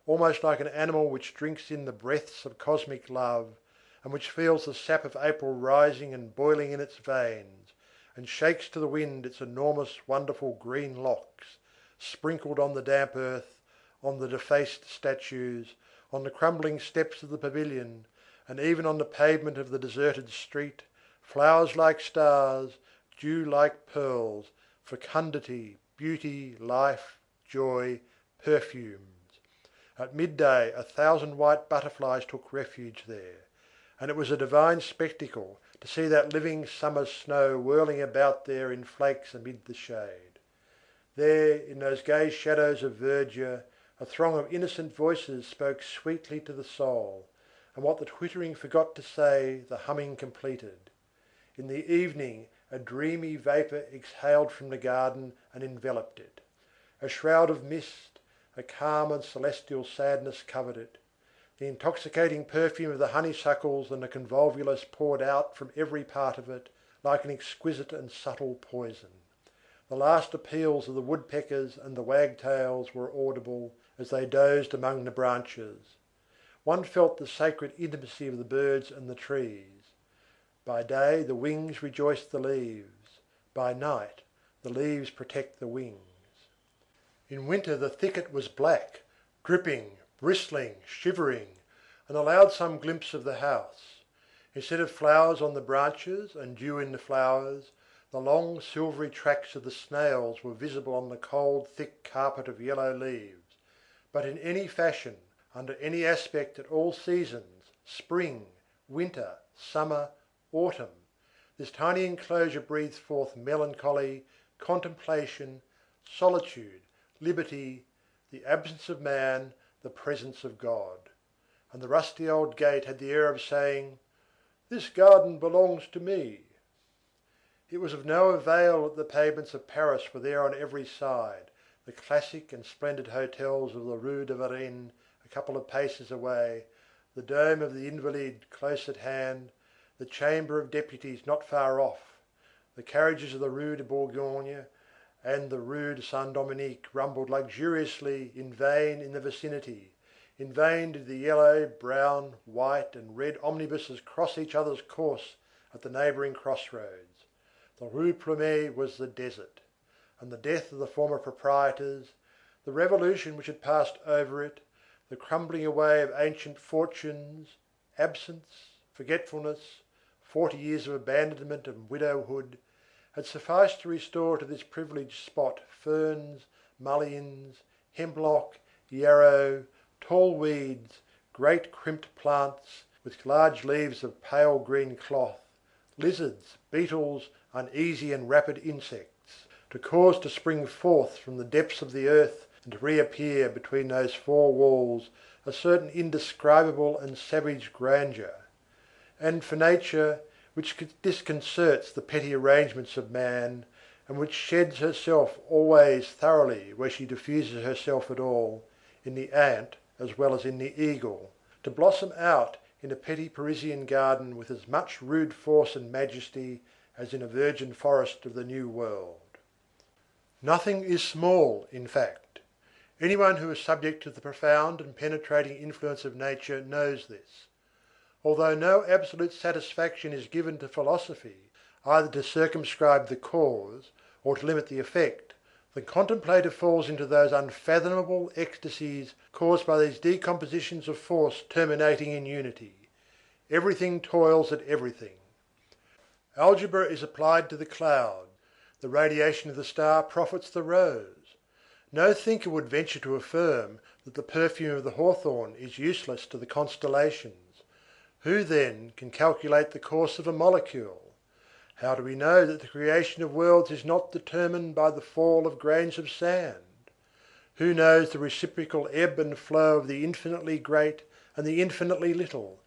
almost like an animal which drinks in the breaths of cosmic love, and which feels the sap of April rising and boiling in its veins, and shakes to the wind its enormous wonderful green locks, sprinkled on the damp earth, on the defaced statues, on the crumbling steps of the pavilion, and even on the pavement of the deserted street, flowers like stars, dew like pearls, fecundity, beauty, life, joy, perfumes. At midday 1,000 white butterflies took refuge there, and it was a divine spectacle to see that living summer snow whirling about there in flakes amid the shade. There, in those gay shadows of verdure, a throng of innocent voices spoke sweetly to the soul, and what the twittering forgot to say, the humming completed. In the evening a dreamy vapour exhaled from the garden and enveloped it. A shroud of mist, a calm and celestial sadness covered it. The intoxicating perfume of the honeysuckles and the convolvulus poured out from every part of it, like an exquisite and subtle poison. The last appeals of the woodpeckers and the wagtails were audible as they dozed among the branches. One felt the sacred intimacy of the birds and the trees. By day the wings rejoice the leaves, by night the leaves protect the wings. In winter the thicket was black, dripping, bristling, shivering, and allowed some glimpse of the house. Instead of flowers on the branches and dew in the flowers, the long silvery tracks of the snails were visible on the cold thick carpet of yellow leaves, but in any fashion, under any aspect at all seasons, spring, winter, summer, autumn, this tiny enclosure breathed forth melancholy, contemplation, solitude, liberty, the absence of man, the presence of God. And the rusty old gate had the air of saying, "This garden belongs to me." It was of no avail that the pavements of Paris were there on every side, the classic and splendid hotels of the Rue de Varenne a couple of paces away, the dome of the Invalides close at hand, the Chamber of Deputies not far off. The carriages of the Rue de Bourgogne and the Rue de Saint Dominique rumbled luxuriously in vain in the vicinity. In vain did the yellow, brown, white, and red omnibuses cross each other's course at the neighbouring crossroads. The Rue Plumet was the desert, and the death of the former proprietors, the revolution which had passed over it, the crumbling away of ancient fortunes, absence, forgetfulness, 40 years of abandonment and widowhood, had sufficed to restore to this privileged spot ferns, mulleins, hemlock, yarrow, tall weeds, great crimped plants with large leaves of pale green cloth, lizards, beetles, uneasy and rapid insects, to cause to spring forth from the depths of the earth and to reappear between those four walls a certain indescribable and savage grandeur. And for nature, which disconcerts the petty arrangements of man, and which sheds herself always thoroughly where she diffuses herself at all, in the ant as well as in the eagle, to blossom out in a petty Parisian garden with as much rude force and majesty as in a virgin forest of the New World. Nothing is small, in fact. Anyone who is subject to the profound and penetrating influence of nature knows this. Although no absolute satisfaction is given to philosophy, either to circumscribe the cause or to limit the effect, the contemplator falls into those unfathomable ecstasies caused by these decompositions of force terminating in unity. Everything toils at everything. Algebra is applied to the cloud. The radiation of the star profits the rose. No thinker would venture to affirm that the perfume of the hawthorn is useless to the constellations. Who, then, can calculate the course of a molecule? How do we know that the creation of worlds is not determined by the fall of grains of sand? Who knows the reciprocal ebb and flow of the infinitely great and the infinitely little,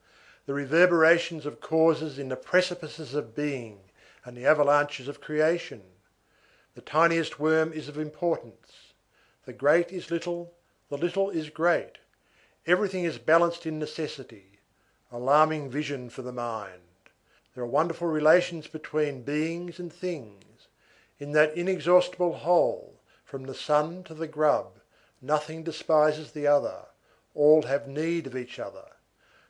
the reverberations of causes in the precipices of being and the avalanches of creation? The tiniest worm is of importance. The great is little, the little is great. Everything is balanced in necessity. Alarming vision for the mind. There are wonderful relations between beings and things. In that inexhaustible whole, from the sun to the grub, nothing despises the other, all have need of each other.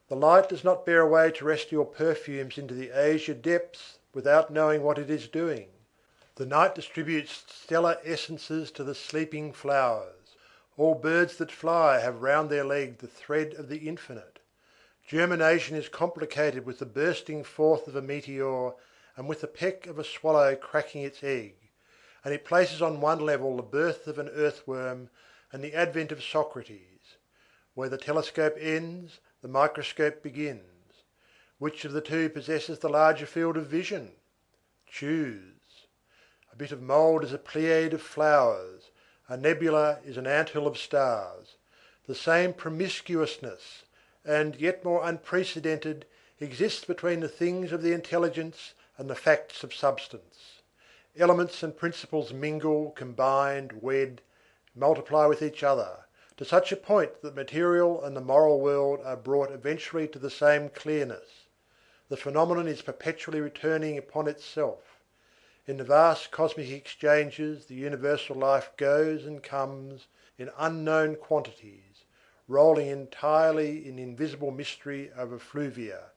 The light does not bear away terrestrial perfumes into the azure depths without knowing what it is doing. The night distributes stellar essences to the sleeping flowers. All birds that fly have round their leg the thread of the infinite. Germination is complicated with the bursting forth of a meteor and with the peck of a swallow cracking its egg, and it places on one level the birth of an earthworm and the advent of Socrates. Where the telescope ends, the microscope begins. Which of the two possesses the larger field of vision? Choose. A bit of mould is a pleiad of flowers, a nebula is an anthill of stars. The same promiscuousness, and yet more unprecedented, exists between the things of the intelligence and the facts of substance. Elements and principles mingle, combine, wed, multiply with each other, to such a point that the material and the moral world are brought eventually to the same clearness. The phenomenon is perpetually returning upon itself. In the vast cosmic exchanges the universal life goes and comes in unknown quantities, rolling entirely in invisible mystery over fluvia,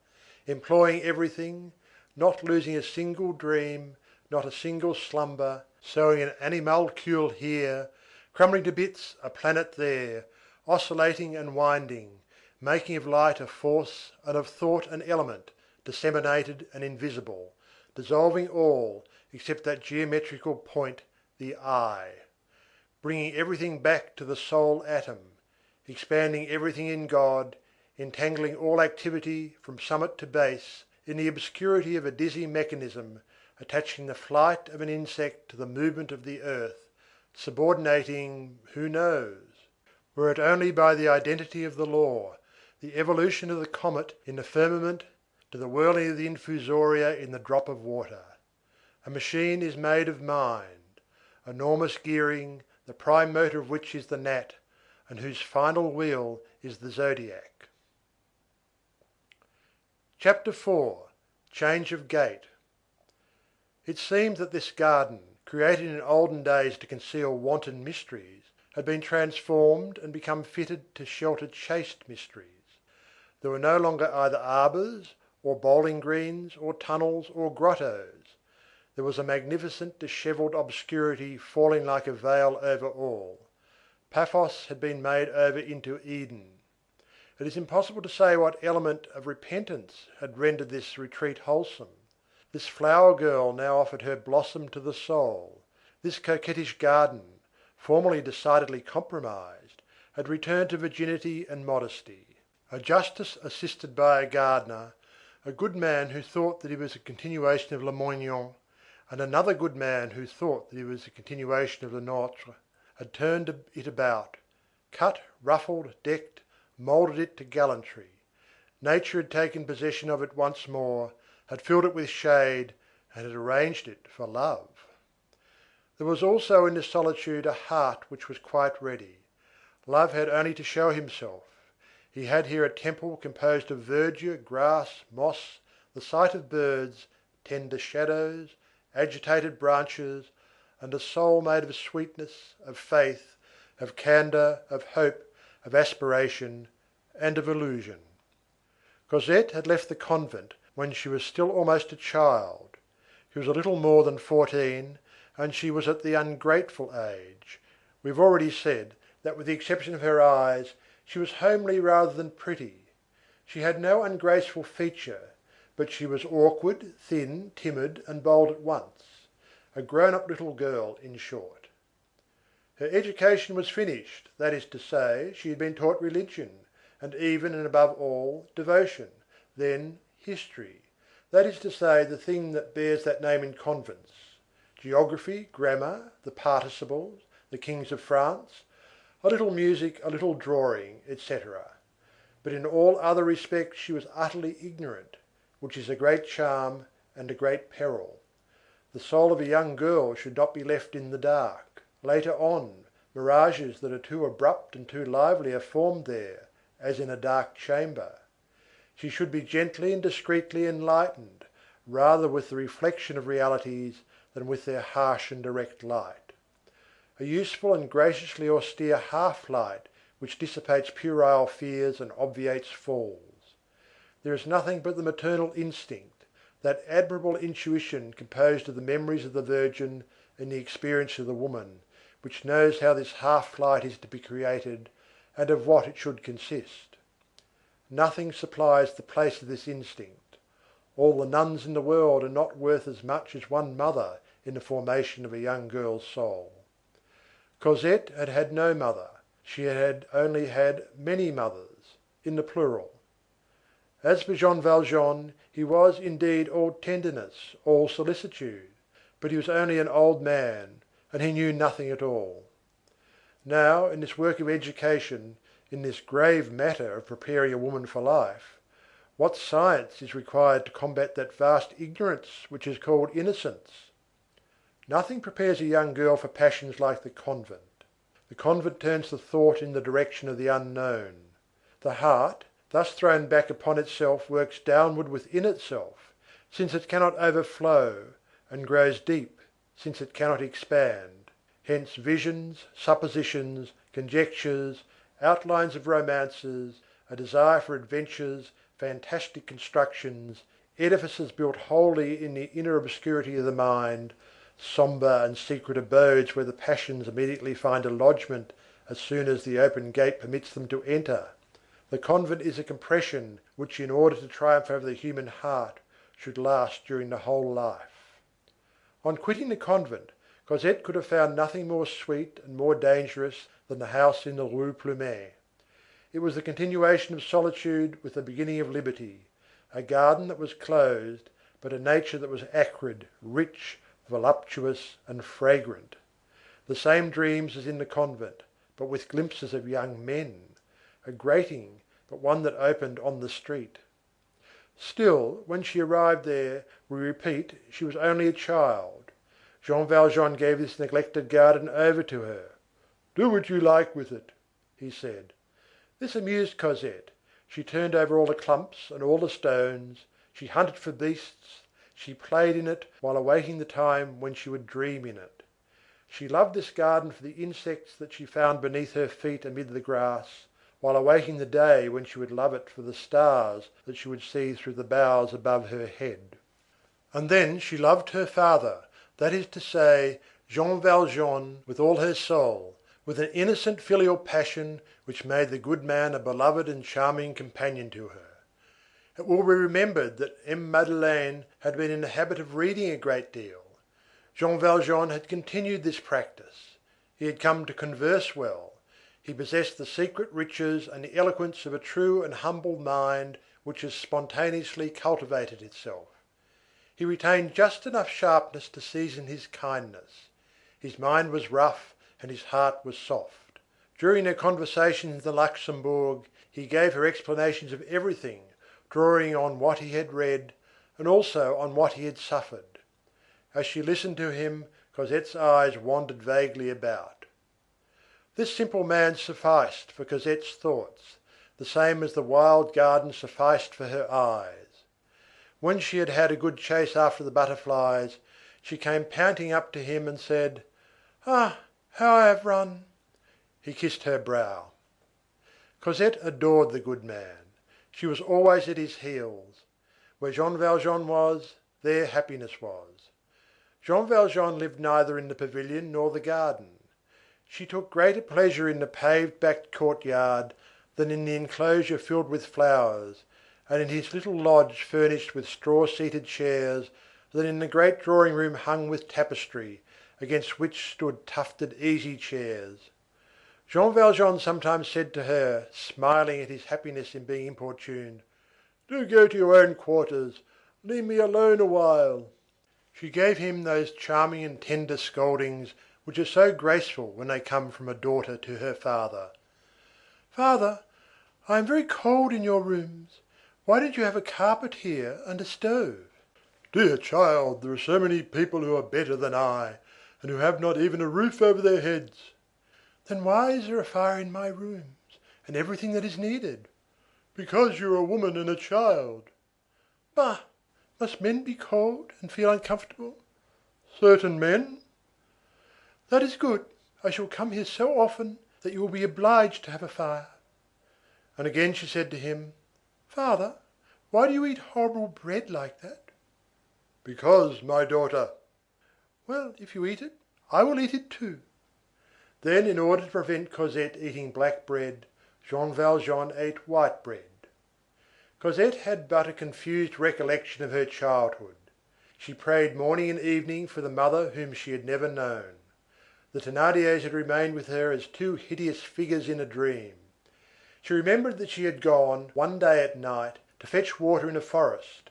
employing everything, not losing a single dream, not a single slumber, sowing an animalcule here, crumbling to bits a planet there, oscillating and winding, making of light a force and of thought an element, disseminated and invisible, dissolving all except that geometrical point, the I, bringing everything back to the sole atom, expanding everything in God, entangling all activity from summit to base in the obscurity of a dizzy mechanism, attaching the flight of an insect to the movement of the earth, subordinating, who knows? Were it only by the identity of the law, the evolution of the comet in the firmament to the whirling of the infusoria in the drop of water. A machine is made of mind, enormous gearing, the prime motor of which is the gnat, and whose final wheel is the zodiac. Chapter 4. Change of Gate. It seemed that this garden, created in olden days to conceal wanton mysteries, had been transformed and become fitted to shelter chaste mysteries. There were no longer either arbours, or bowling greens, or tunnels, or grottos. There was a magnificent dishevelled obscurity falling like a veil over all. Paphos had been made over into Eden. It is impossible to say what element of repentance had rendered this retreat wholesome. This flower girl now offered her blossom to the soul. This coquettish garden, formerly decidedly compromised, had returned to virginity and modesty. A justice assisted by a gardener, a good man who thought that he was a continuation of Lamoignon, and another good man who thought that he was a continuation of Le Nôtre, had turned it about, cut, ruffled, decked, moulded it to gallantry. Nature had taken possession of it once more, had filled it with shade, and had arranged it for love. There was also in this solitude a heart which was quite ready. Love had only to show himself. He had here a temple composed of verdure, grass, moss, the sight of birds, tender shadows, agitated branches, and a soul made of sweetness, of faith, of candour, of hope, of aspiration, and of illusion. Cosette had left the convent when she was still almost a child. She was a little more than 14, and she was at the ungrateful age. We have already said that with the exception of her eyes, she was homely rather than pretty. She had no ungraceful feature, but she was awkward, thin, timid, and bold at once. A grown-up little girl, in short. Her education was finished, that is to say, she had been taught religion, and even and above all, devotion, then history, that is to say, the thing that bears that name in convents, geography, grammar, the participles, the kings of France, a little music, a little drawing, etc. But in all other respects she was utterly ignorant, which is a great charm and a great peril. The soul of a young girl should not be left in the dark. Later on, mirages that are too abrupt and too lively are formed there, as in a dark chamber. She should be gently and discreetly enlightened, rather with the reflection of realities than with their harsh and direct light. A useful and graciously austere half-light which dissipates puerile fears and obviates falls. There is nothing but the maternal instinct, that admirable intuition composed of the memories of the Virgin and the experience of the woman, which knows how this half-light is to be created and of what it should consist. Nothing supplies the place of this instinct. All the nuns in the world are not worth as much as one mother in the formation of a young girl's soul. Cosette had had no mother, she had only had many mothers, in the plural. As for Jean Valjean, he was indeed all tenderness, all solicitude, but he was only an old man, and he knew nothing at all. Now, in this work of education, in this grave matter of preparing a woman for life, what science is required to combat that vast ignorance which is called innocence? Nothing prepares a young girl for passions like the convent. The convent turns the thought in the direction of the unknown. The heart, thus thrown back upon itself, works downward within itself, since it cannot overflow, and grows deep, since it cannot expand. Hence visions, suppositions, conjectures, outlines of romances, a desire for adventures, fantastic constructions, edifices built wholly in the inner obscurity of the mind, sombre and secret abodes where the passions immediately find a lodgment as soon as the open gate permits them to enter. The convent is a compression which in order to triumph over the human heart should last during the whole life. On quitting the convent, Cosette could have found nothing more sweet and more dangerous than the house in the Rue Plumet. It was the continuation of solitude with the beginning of liberty, a garden that was closed, but a nature that was acrid, rich, voluptuous, and fragrant. The same dreams as in the convent, but with glimpses of young men, a grating, but one that opened on the street. Still, when she arrived there, we repeat, she was only a child. Jean Valjean gave this neglected garden over to her. "Do what you like with it," he said. This amused Cosette. She turned over all the clumps and all the stones, she hunted for beasts, she played in it while awaiting the time when she would dream in it. She loved this garden for the insects that she found beneath her feet amid the grass, while awaiting the day when she would love it for the stars that she would see through the boughs above her head. And then she loved her father, that is to say, Jean Valjean, with all her soul, with an innocent filial passion which made the good man a beloved and charming companion to her. It will be remembered that M. Madeleine had been in the habit of reading a great deal. Jean Valjean had continued this practice. He had come to converse well. He possessed the secret riches and the eloquence of a true and humble mind which has spontaneously cultivated itself. He retained just enough sharpness to season his kindness. His mind was rough and his heart was soft. During their conversations in the Luxembourg, he gave her explanations of everything, drawing on what he had read, and also on what he had suffered. As she listened to him, Cosette's eyes wandered vaguely about. This simple man sufficed for Cosette's thoughts, the same as the wild garden sufficed for her eyes. When she had had a good chase after the butterflies, she came panting up to him and said: "Ah, how I have run!" He kissed her brow. Cosette adored the good man. She was always at his heels. Where Jean Valjean was, there happiness was. Jean Valjean lived neither in the pavilion nor the garden. She took greater pleasure in the paved back courtyard than in the enclosure filled with flowers, and in his little lodge furnished with straw-seated chairs than in the great drawing-room hung with tapestry, against which stood tufted easy-chairs. Jean Valjean sometimes said to her, smiling at his happiness in being importuned: "Do go to your own quarters, leave me alone a while." She gave him those charming and tender scoldings which are so graceful when they come from a daughter to her father. "Father, I am very cold in your rooms. Why don't you have a carpet here and a stove?" "Dear child, there are so many people who are better than I, and who have not even a roof over their heads." "Then why is there a fire in my rooms, and everything that is needed?" "Because you are a woman and a child." "Bah! Must men be cold and feel uncomfortable?" "Certain men." "That is good. I shall come here so often that you will be obliged to have a fire." And again she said to him: "Father, why do you eat horrible bread like that?" "Because, my daughter." "Well, if you eat it, I will eat it too." Then, in order to prevent Cosette eating black bread, Jean Valjean ate white bread. Cosette had but a confused recollection of her childhood. She prayed morning and evening for the mother whom she had never known. The Thénardiers had remained with her as two hideous figures in a dream. She remembered that she had gone, one day at night, to fetch water in a forest.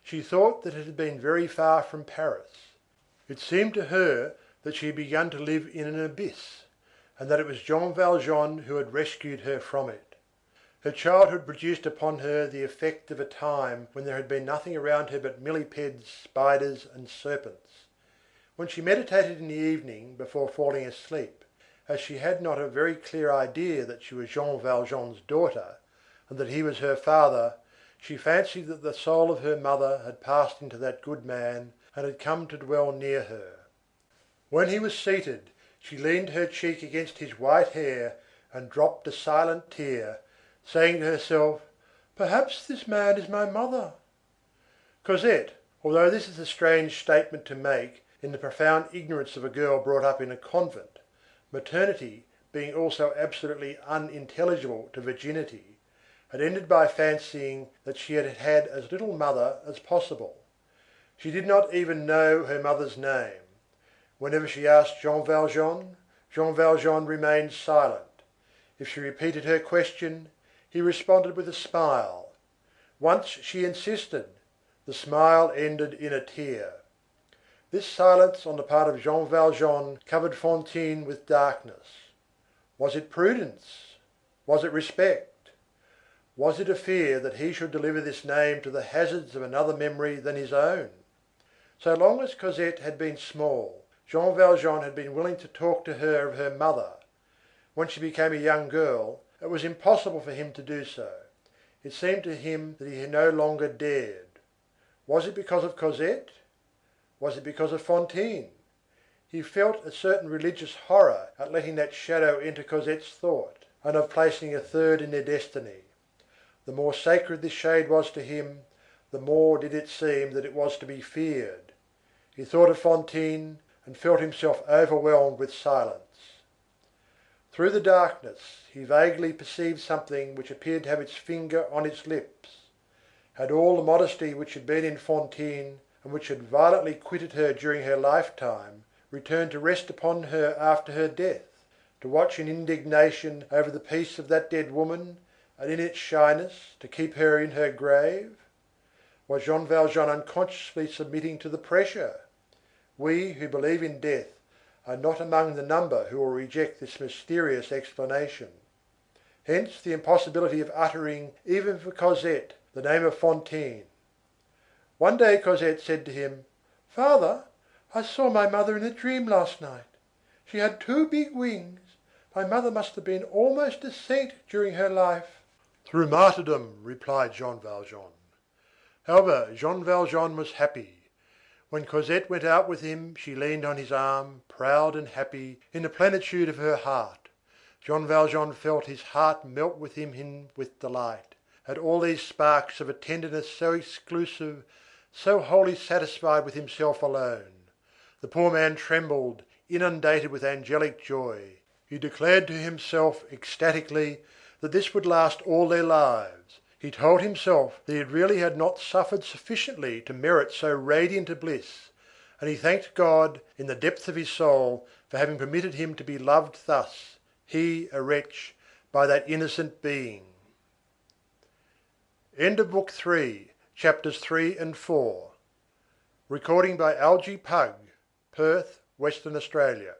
She thought that it had been very far from Paris. It seemed to her that she had begun to live in an abyss, and that it was Jean Valjean who had rescued her from it. Her childhood produced upon her the effect of a time when there had been nothing around her but millipedes, spiders, and serpents. When she meditated in the evening before falling asleep, as she had not a very clear idea that she was Jean Valjean's daughter, and that he was her father, she fancied that the soul of her mother had passed into that good man and had come to dwell near her. When he was seated, she leaned her cheek against his white hair and dropped a silent tear, saying to herself, "Perhaps this man is my mother." Cosette, although this is a strange statement to make in the profound ignorance of a girl brought up in a convent, maternity being also absolutely unintelligible to virginity, had ended by fancying that she had had as little mother as possible. She did not even know her mother's name. Whenever she asked Jean Valjean remained silent. If she repeated her question, he responded with a smile. Once she insisted, the smile ended in a tear. This silence on the part of Jean Valjean covered Fantine with darkness. Was it prudence? Was it respect? Was it a fear that he should deliver this name to the hazards of another memory than his own? So long as Cosette had been small, Jean Valjean had been willing to talk to her of her mother. When she became a young girl, it was impossible for him to do so. It seemed to him that he no longer dared. Was it because of Cosette? Was it because of Fantine? He felt a certain religious horror at letting that shadow enter Cosette's thought, and of placing a third in their destiny. The more sacred this shade was to him, the more did it seem that it was to be feared. He thought of Fantine, and felt himself overwhelmed with silence. Through the darkness, he vaguely perceived something which appeared to have its finger on its lips. Had all the modesty which had been in Fantine, and which had violently quitted her during her lifetime, returned to rest upon her after her death, to watch in indignation over the peace of that dead woman, and in its shyness to keep her in her grave? Was Jean Valjean unconsciously submitting to the pressure? We who believe in death are not among the number who will reject this mysterious explanation. Hence the impossibility of uttering, even for Cosette, the name of Fantine. One day Cosette said to him, "Father, I saw my mother in a dream last night. She had two big wings. My mother must have been almost a saint during her life." "Through martyrdom," replied Jean Valjean. However, Jean Valjean was happy. When Cosette went out with him, she leaned on his arm, proud and happy, in the plenitude of her heart. Jean Valjean felt his heart melt within him with delight, at all these sparks of a tenderness so exclusive, so wholly satisfied with himself alone. The poor man trembled, inundated with angelic joy. He declared to himself ecstatically that this would last all their lives. He told himself that he really had not suffered sufficiently to merit so radiant a bliss, and he thanked God, in the depth of his soul, for having permitted him to be loved thus, he, a wretch, by that innocent being. End of Book 3, Chapters 3 and 4. Recording by Algie Pug, Perth, Western Australia.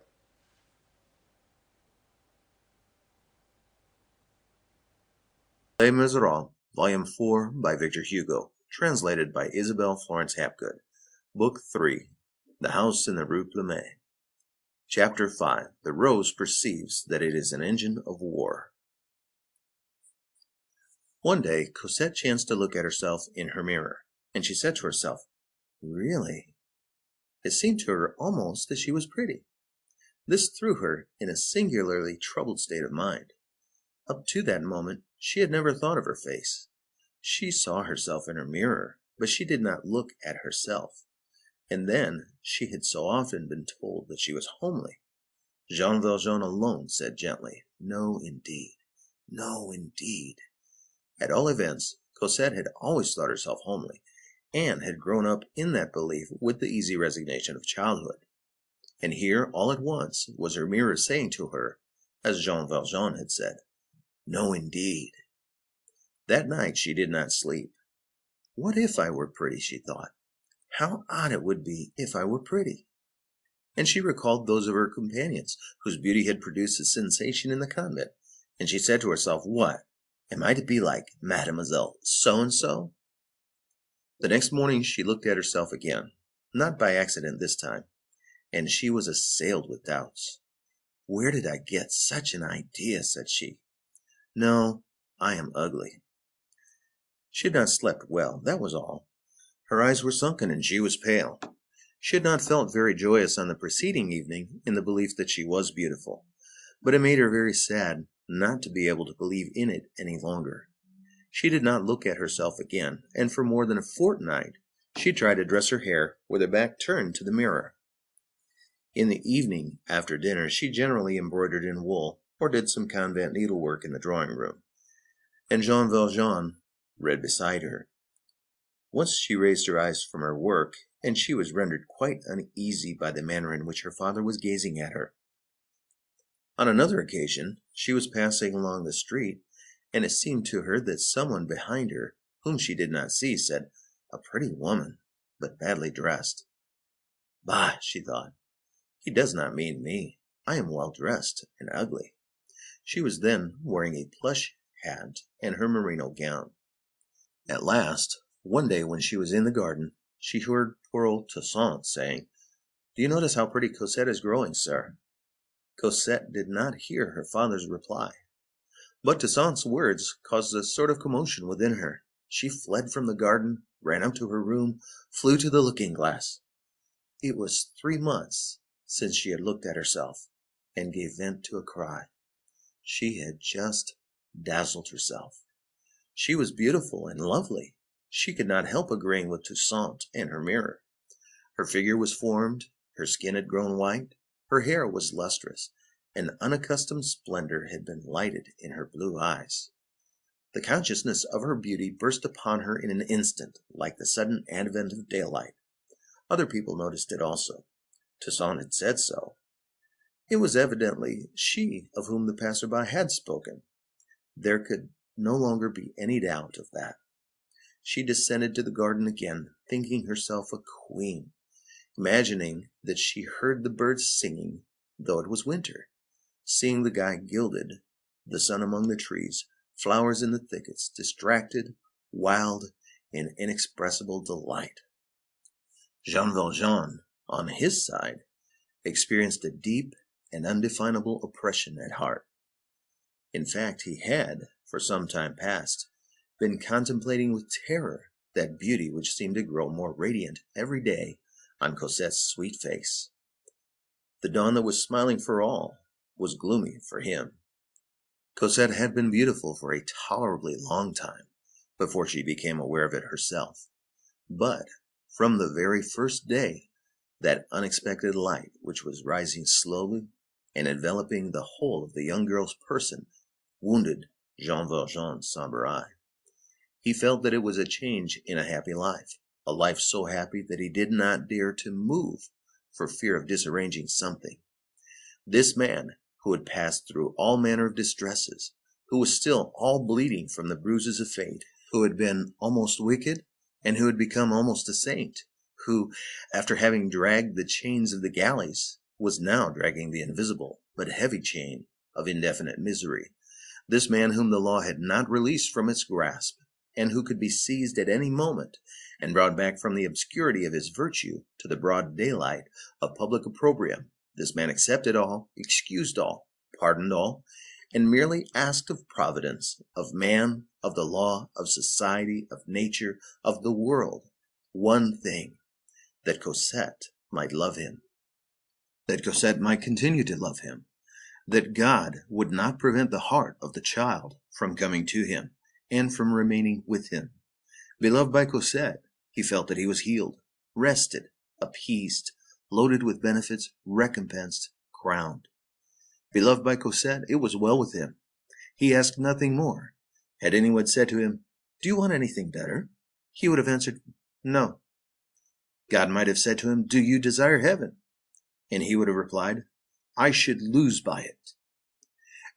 Les Misérables, Volume 4 by Victor Hugo, translated by Isabel Florence Hapgood. Book 3, The House in the Rue Plumet. Chapter 5, The Rose Perceives that it is an Engine of War. One day Cosette chanced to look at herself in her mirror, and she said to herself, "Really?" It seemed to her almost that she was pretty. This threw her in a singularly troubled state of mind. Up to that moment she had never thought of her face. She saw herself in her mirror, but she did not look at herself. And then she had so often been told that she was homely. Jean Valjean alone said gently, "No, indeed. No, indeed." At all events, Cosette had always thought herself homely, Anne had grown up in that belief with the easy resignation of childhood. And here, all at once, was her mirror saying to her, as Jean Valjean had said, "No, indeed." That night she did not sleep. What if I were pretty, she thought. How odd it would be if I were pretty. And she recalled those of her companions whose beauty had produced a sensation in the convent, and she said to herself, "What? Am I to be like Mademoiselle So-and-so?" The next morning she looked at herself again, not by accident this time, and she was assailed with doubts. "Where did I get such an idea?" said she. "No, I am ugly." She had not slept well, that was all. Her eyes were sunken and she was pale. She had not felt very joyous on the preceding evening in the belief that she was beautiful, but it made her very sad not to be able to believe in it any longer. She did not look at herself again, and for more than a fortnight she tried to dress her hair with her back turned to the mirror. In the evening, after dinner, she generally embroidered in wool, or did some convent needlework in the drawing-room, and Jean Valjean read beside her. Once she raised her eyes from her work, and she was rendered quite uneasy by the manner in which her father was gazing at her. On another occasion, she was passing along the street, and it seemed to her that someone behind her, whom she did not see, said, "A pretty woman, but badly dressed." "Bah," she thought, "he does not mean me. I am well dressed and ugly." She was then wearing a plush hat and her merino gown. At last, one day when she was in the garden, she heard poor old Toussaint saying, "Do you notice how pretty Cosette is growing, sir?" Cosette did not hear her father's reply, but Toussaint's words caused a sort of commotion within her. She fled from the garden, ran up to her room, flew to the looking-glass. It was 3 months since she had looked at herself, and gave vent to a cry. She had just dazzled herself. She was beautiful and lovely. She could not help agreeing with Toussaint and her mirror. Her figure was formed, her skin had grown white, her hair was lustrous, an unaccustomed splendor had been lighted in her blue eyes. The consciousness of her beauty burst upon her in an instant, like the sudden advent of daylight. Other people noticed it also. Toussaint had said so. It was evidently she of whom the passer-by had spoken. There could no longer be any doubt of that. She descended to the garden again, thinking herself a queen, imagining that she heard the birds singing, though it was winter, seeing the sky gilded, the sun among the trees, flowers in the thickets, distracted, wild, in inexpressible delight. Jean Valjean, on his side, experienced a deep and undefinable oppression at heart. In fact, he had, for some time past, been contemplating with terror that beauty which seemed to grow more radiant every day on Cosette's sweet face. The dawn that was smiling for all was gloomy for him. Cosette had been beautiful for a tolerably long time before she became aware of it herself. But from the very first day, that unexpected light which was rising slowly and enveloping the whole of the young girl's person wounded Jean Valjean's sombre eye. He felt that it was a change in a happy life, a life so happy that he did not dare to move for fear of disarranging something. This man, who had passed through all manner of distresses, who was still all bleeding from the bruises of fate, who had been almost wicked, and who had become almost a saint, who, after having dragged the chains of the galleys, was now dragging the invisible but heavy chain of indefinite misery. This man whom the law had not released from its grasp, and who could be seized at any moment and brought back from the obscurity of his virtue to the broad daylight of public opprobrium, this man accepted all, excused all, pardoned all, and merely asked of Providence, of man, of the law, of society, of nature, of the world, one thing, that Cosette might love him, that Cosette might continue to love him, that God would not prevent the heart of the child from coming to him and from remaining with him. Beloved by Cosette, he felt that he was healed, rested, appeased, loaded with benefits, recompensed, crowned. Beloved by Cosette, it was well with him. He asked nothing more. Had anyone said to him, "Do you want anything better?" he would have answered, No. God might have said to him, "Do you desire heaven?" And he would have replied, "I should lose by it."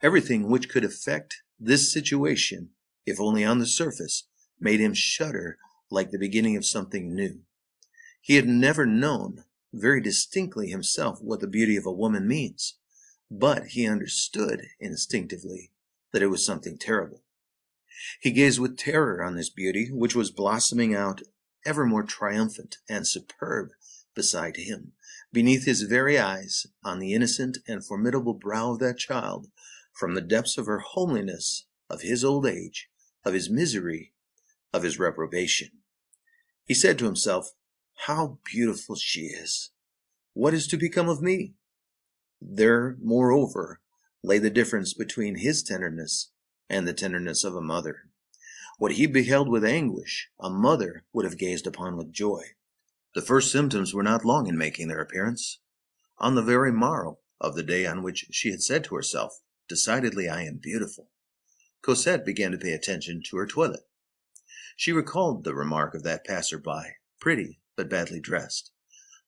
Everything which could affect this situation, if only on the surface, made him shudder like the beginning of something new. He had never known very distinctly himself what the beauty of a woman means, but he understood instinctively that it was something terrible. He gazed with terror on this beauty, which was blossoming out ever more triumphant and superb beside him, beneath his very eyes, on the innocent and formidable brow of that child, from the depths of her homeliness, of his old age, of his misery, of his reprobation. He said to himself, "How beautiful she is! What is to become of me?" There, moreover, lay the difference between his tenderness and the tenderness of a mother. What he beheld with anguish, a mother would have gazed upon with joy. The first symptoms were not long in making their appearance. On the very morrow of the day on which she had said to herself, "Decidedly I am beautiful," Cosette began to pay attention to her toilet. She recalled the remark of that passer-by, pretty but badly dressed.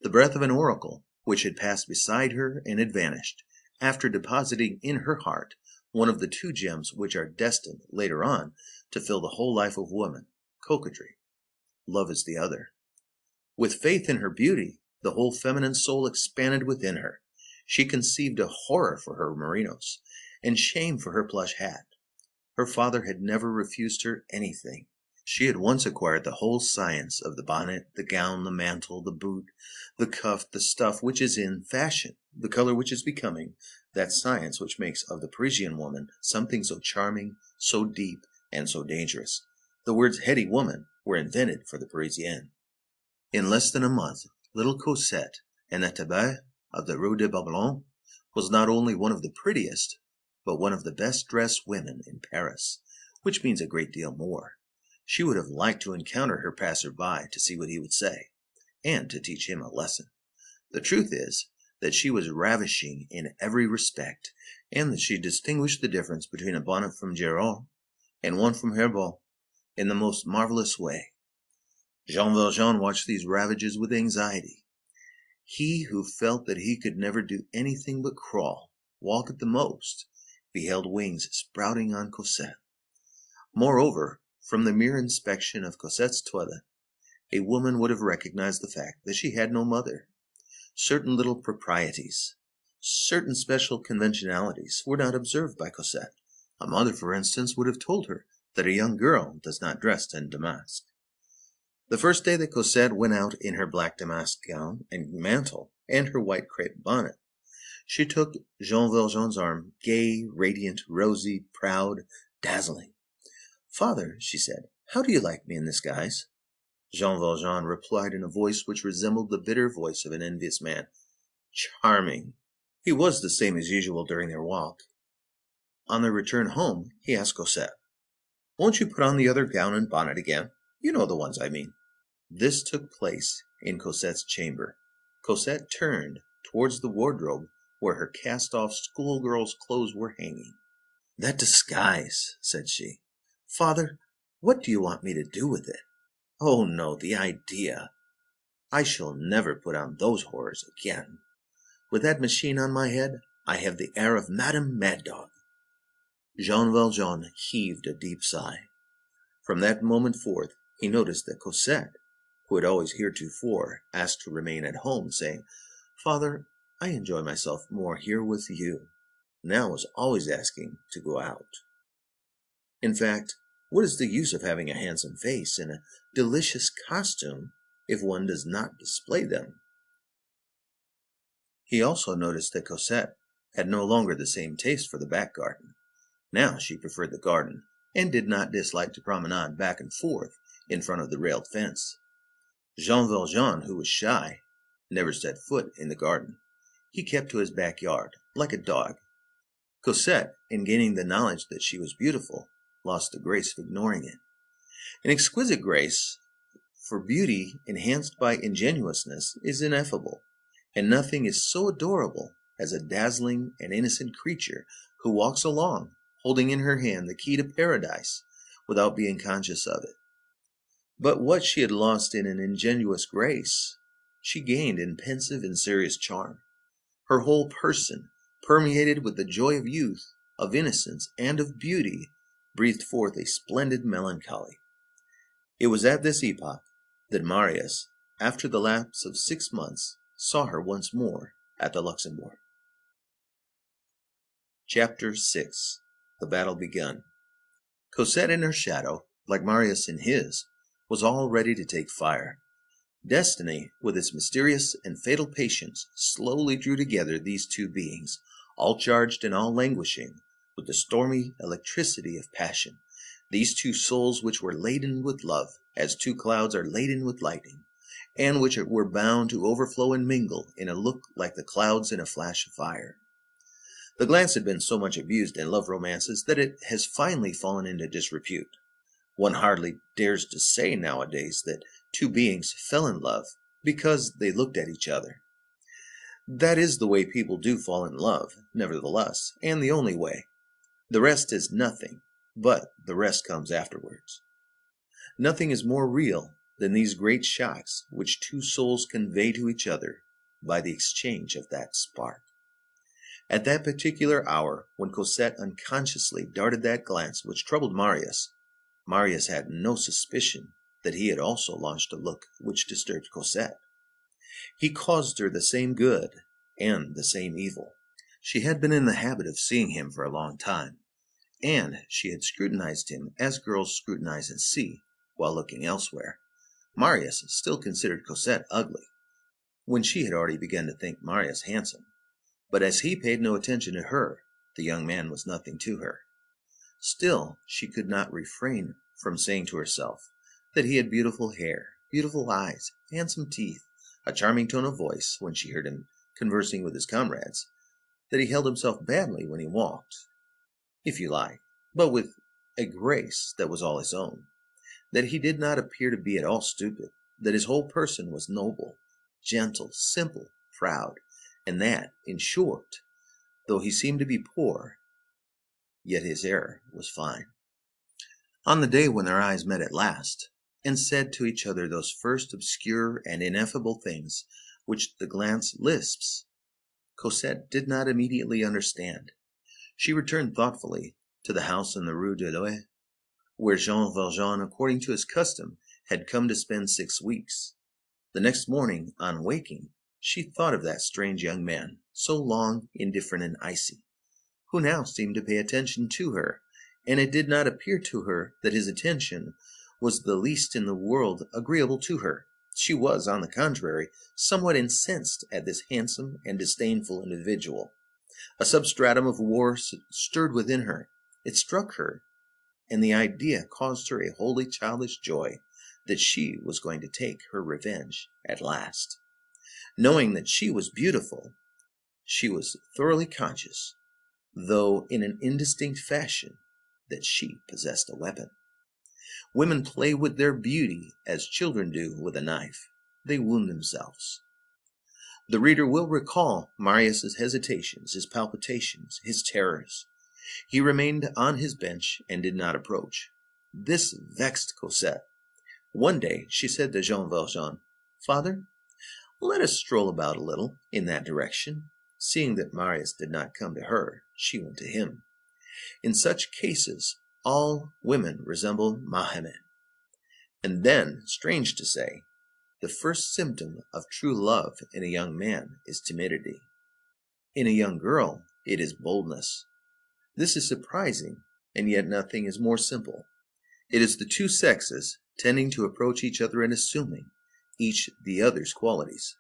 The breath of an oracle, which had passed beside her and had vanished, after depositing in her heart one of the two gems which are destined, later on, to fill the whole life of woman, coquetry. Love is the other. With faith in her beauty, the whole feminine soul expanded within her. She conceived a horror for her merinos, and shame for her plush hat. Her father had never refused her anything. She had once acquired the whole science of the bonnet, the gown, the mantle, the boot, the cuff, the stuff which is in fashion, the color which is becoming, that science which makes of the Parisian woman something so charming, so deep, and so dangerous. The words heady woman were invented for the Parisienne. In less than a month, little Cosette, in the tabac of the Rue de Babylone, was not only one of the prettiest, but one of the best dressed women in Paris, which means a great deal more. She would have liked to encounter her passer-by to see what he would say, and to teach him a lesson. The truth is that she was ravishing in every respect, and that she distinguished the difference between a bonnet from Giraud and one from Herbaut in the most marvelous way. Jean Valjean watched these ravages with anxiety. He who felt that he could never do anything but crawl, walk at the most, beheld wings sprouting on Cosette. Moreover, from the mere inspection of Cosette's toilet, a woman would have recognized the fact that she had no mother. Certain little proprieties, certain special conventionalities were not observed by Cosette. A mother, for instance, would have told her that a young girl does not dress in damask. The first day that Cosette went out in her black damask gown and mantle and her white crape bonnet, she took Jean Valjean's arm, gay, radiant, rosy, proud, dazzling. "Father," she said, "how do you like me in this guise?" Jean Valjean replied in a voice which resembled the bitter voice of an envious man, "Charming." He was the same as usual during their walk. On their return home, he asked Cosette, "Won't you put on the other gown and bonnet again? You know the ones I mean." This took place in Cosette's chamber. Cosette turned towards the wardrobe where her cast-off schoolgirl's clothes were hanging. "That disguise," said she. "Father, what do you want me to do with it? Oh, no, the idea! I shall never put on those horrors again. With that machine on my head, I have the air of Madame Mad Dog." Jean Valjean heaved a deep sigh. From that moment forth, he noticed that Cosette, who had always heretofore asked to remain at home, saying, "Father, I enjoy myself more here with you," now was always asking to go out. In fact, what is the use of having a handsome face and a delicious costume if one does not display them? He also noticed that Cosette had no longer the same taste for the back garden. Now she preferred the garden, and did not dislike to promenade back and forth in front of the railed fence. Jean Valjean, who was shy, never set foot in the garden. He kept to his backyard, like a dog. Cosette, in gaining the knowledge that she was beautiful, lost the grace of ignoring it. An exquisite grace, for beauty enhanced by ingenuousness, is ineffable, and nothing is so adorable as a dazzling and innocent creature who walks along, holding in her hand the key to paradise, without being conscious of it. But what she had lost in an ingenuous grace, she gained in pensive and serious charm. Her whole person, permeated with the joy of youth, of innocence, and of beauty, breathed forth a splendid melancholy. It was at this epoch that Marius, after the lapse of 6 months, saw her once more at the Luxembourg. Chapter 6. The Battle Begun. Cosette in her shadow, like Marius in his, was all ready to take fire. Destiny, with its mysterious and fatal patience, slowly drew together these two beings, all charged and all languishing, with the stormy electricity of passion, these two souls which were laden with love, as two clouds are laden with lightning, and which were bound to overflow and mingle in a look like the clouds in a flash of fire. The glance had been so much abused in love romances that it has finally fallen into disrepute. One hardly dares to say nowadays that two beings fell in love because they looked at each other. That is the way people do fall in love, nevertheless, and the only way. The rest is nothing, but the rest comes afterwards. Nothing is more real than these great shocks which two souls convey to each other by the exchange of that spark. At that particular hour, when Cosette unconsciously darted that glance which troubled Marius, Marius had no suspicion that he had also launched a look which disturbed Cosette. He caused her the same good and the same evil. She had been in the habit of seeing him for a long time, and she had scrutinized him as girls scrutinize and see, while looking elsewhere. Marius still considered Cosette ugly, when she had already begun to think Marius handsome. But as he paid no attention to her, the young man was nothing to her. Still, she could not refrain from saying to herself that he had beautiful hair, beautiful eyes, handsome teeth, a charming tone of voice when she heard him conversing with his comrades, that he held himself badly when he walked, if you like, but with a grace that was all his own, that he did not appear to be at all stupid, that his whole person was noble, gentle, simple, proud, and that, in short, though he seemed to be poor, yet his air was fine. On the day when their eyes met at last, and said to each other those first obscure and ineffable things which the glance lisps, Cosette did not immediately understand. She returned thoughtfully to the house in the Rue de l'Ouest, where Jean Valjean, according to his custom, had come to spend 6 weeks. The next morning, on waking, she thought of that strange young man, so long indifferent and icy, who now seemed to pay attention to her, and it did not appear to her that his attention was the least in the world agreeable to her. She was, on the contrary, somewhat incensed at this handsome and disdainful individual. A substratum of war stirred within her. It struck her, and the idea caused her a wholly childish joy that she was going to take her revenge at last. Knowing that she was beautiful, she was thoroughly conscious, though in an indistinct fashion, that she possessed a weapon. Women play with their beauty as children do with a knife. They wound themselves. The reader will recall Marius's hesitations, his palpitations, his terrors. He remained on his bench and did not approach. This vexed Cosette. One day she said to Jean Valjean, "Father, let us stroll about a little in that direction." Seeing that Marius did not come to her, she went to him. In such cases, all women resemble Mahomet. And then, strange to say, the first symptom of true love in a young man is timidity. In a young girl, it is boldness. This is surprising, and yet nothing is more simple. It is the two sexes tending to approach each other and assuming each the other's qualities.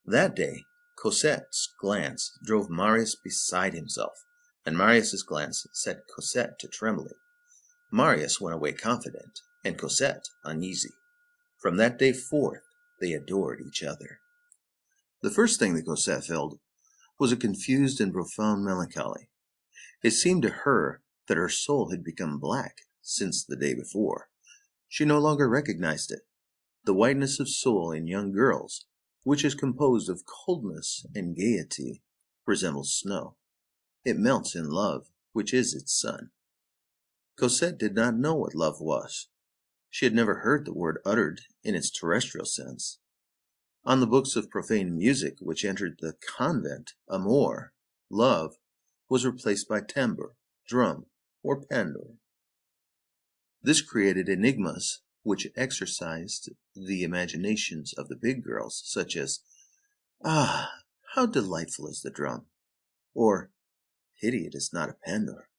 That day, Cosette's glance drove Marius beside himself, and Marius's glance set Cosette to trembling. Marius went away confident, and Cosette uneasy. From that day forth, they adored each other. The first thing that Cosette felt was a confused and profound melancholy. It seemed to her that her soul had become black since the day before. She no longer recognized it. The whiteness of soul in young girls, which is composed of coldness and gaiety, resembles snow. It melts in love, which is its sun. Cosette did not know what love was. She had never heard the word uttered in its terrestrial sense. On the books of profane music which entered the convent, amour, love, was replaced by tambour, drum, or pandour. This created enigmas which exercised the imaginations of the big girls, such as, "Ah, how delightful is the drum!" or, "Pity it is not a pandour."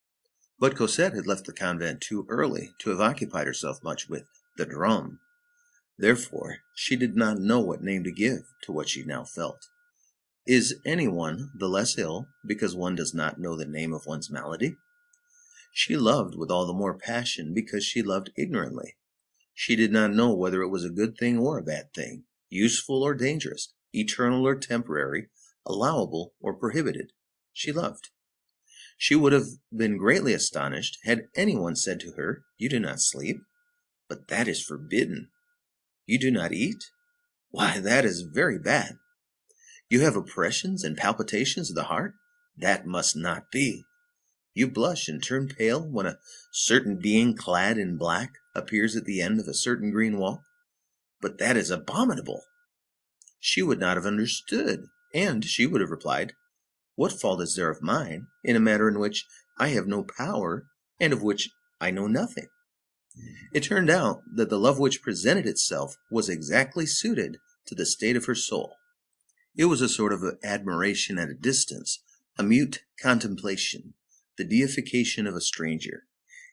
But Cosette had left the convent too early to have occupied herself much with the drum. Therefore, she did not know what name to give to what she now felt. Is anyone the less ill because one does not know the name of one's malady? She loved with all the more passion because she loved ignorantly. She did not know whether it was a good thing or a bad thing, useful or dangerous, eternal or temporary, allowable or prohibited. She loved. She would have been greatly astonished had anyone said to her, "You do not sleep? But that is forbidden. You do not eat? Why, that is very bad. You have oppressions and palpitations of the heart? That must not be. You blush and turn pale when a certain being clad in black appears at the end of a certain green walk? But that is abominable." She would not have understood, and she would have replied, "What fault is there of mine in a matter in which I have no power and of which I know nothing?" It turned out that the love which presented itself was exactly suited to the state of her soul. It was a sort of admiration at a distance, a mute contemplation, the deification of a stranger.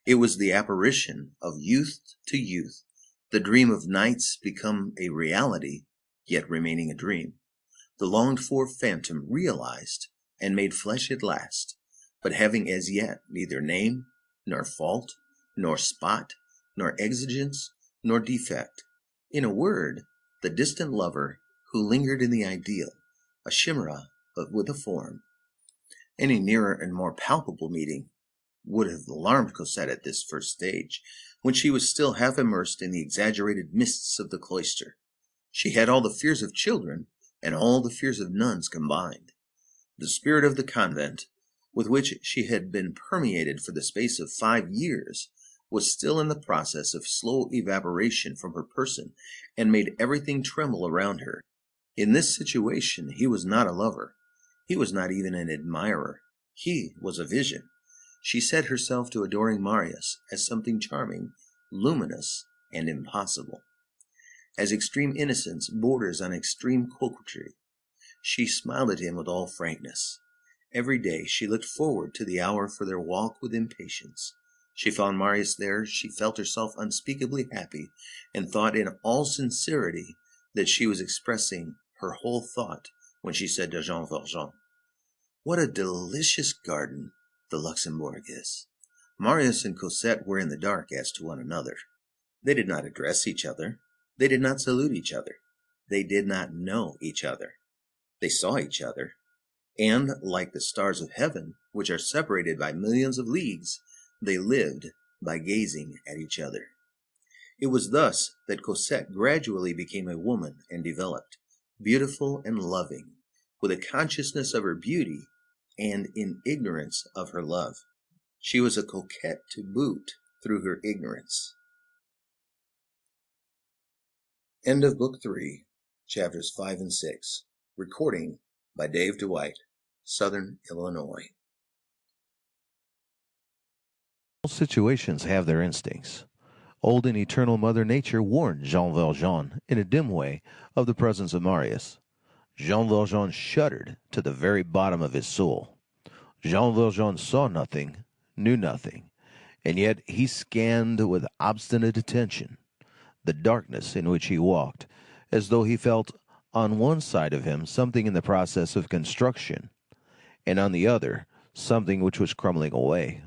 It was the apparition of youth to youth, the dream of nights become a reality, yet remaining a dream, the longed-for phantom realized and made flesh at last, but having as yet neither name, nor fault, nor spot, nor exigence, nor defect. In a word, the distant lover who lingered in the ideal, a chimera but with a form. Any nearer and more palpable meeting would have alarmed Cosette at this first stage, when she was still half immersed in the exaggerated mists of the cloister. She had all the fears of children and all the fears of nuns combined. The spirit of the convent, with which she had been permeated for the space of 5 years, was still in the process of slow evaporation from her person, and made everything tremble around her. In this situation he was not a lover. He was not even an admirer. He was a vision. She set herself to adoring Marius as something charming, luminous, and impossible. As extreme innocence borders on extreme coquetry, she smiled at him with all frankness. Every day she looked forward to the hour for their walk with impatience. She found Marius there, she felt herself unspeakably happy, and thought in all sincerity that she was expressing her whole thought when she said to Jean Valjean, "What a delicious garden the Luxembourg is." Marius and Cosette were in the dark as to one another. They did not address each other. They did not salute each other. They did not know each other. They saw each other, and, like the stars of heaven, which are separated by millions of leagues, they lived by gazing at each other. It was thus that Cosette gradually became a woman and developed, beautiful and loving, with a consciousness of her beauty and in ignorance of her love. She was a coquette to boot through her ignorance. End of Book 3, Chapters 5 and 6. Recording by Dave Dwight, Southern Illinois. All situations have their instincts. Old and eternal Mother Nature warned Jean Valjean in a dim way of the presence of Marius. Jean Valjean shuddered to the very bottom of his soul. Jean Valjean saw nothing, knew nothing, and yet he scanned with obstinate attention the darkness in which he walked, as though he felt on one side of him something in the process of construction, and on the other something which was crumbling away.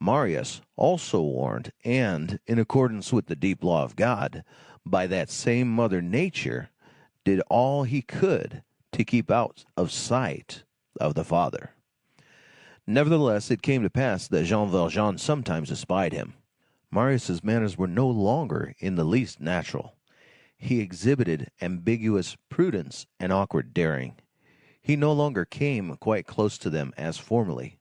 Marius, also warned, and, in accordance with the deep law of God, by that same Mother Nature, did all he could to keep out of sight of the Father. Nevertheless, it came to pass that Jean Valjean sometimes espied him. Marius's manners were no longer in the least natural. He exhibited ambiguous prudence and awkward daring. He no longer came quite close to them as formerly.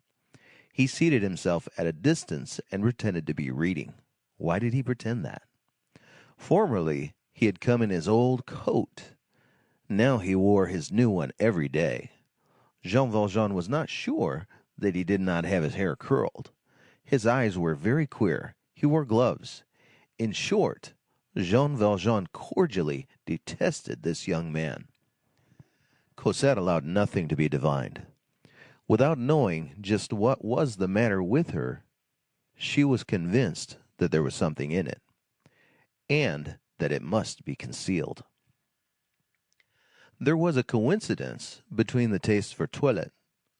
He seated himself at a distance and pretended to be reading. Why did he pretend that? Formerly, he had come in his old coat. Now he wore his new one every day. Jean Valjean was not sure that he did not have his hair curled. His eyes were very queer. He wore gloves. In short, Jean Valjean cordially detested this young man. Cosette allowed nothing to be divined. Without knowing just what was the matter with her, she was convinced that there was something in it, and that it must be concealed. There was a coincidence between the taste for toilette,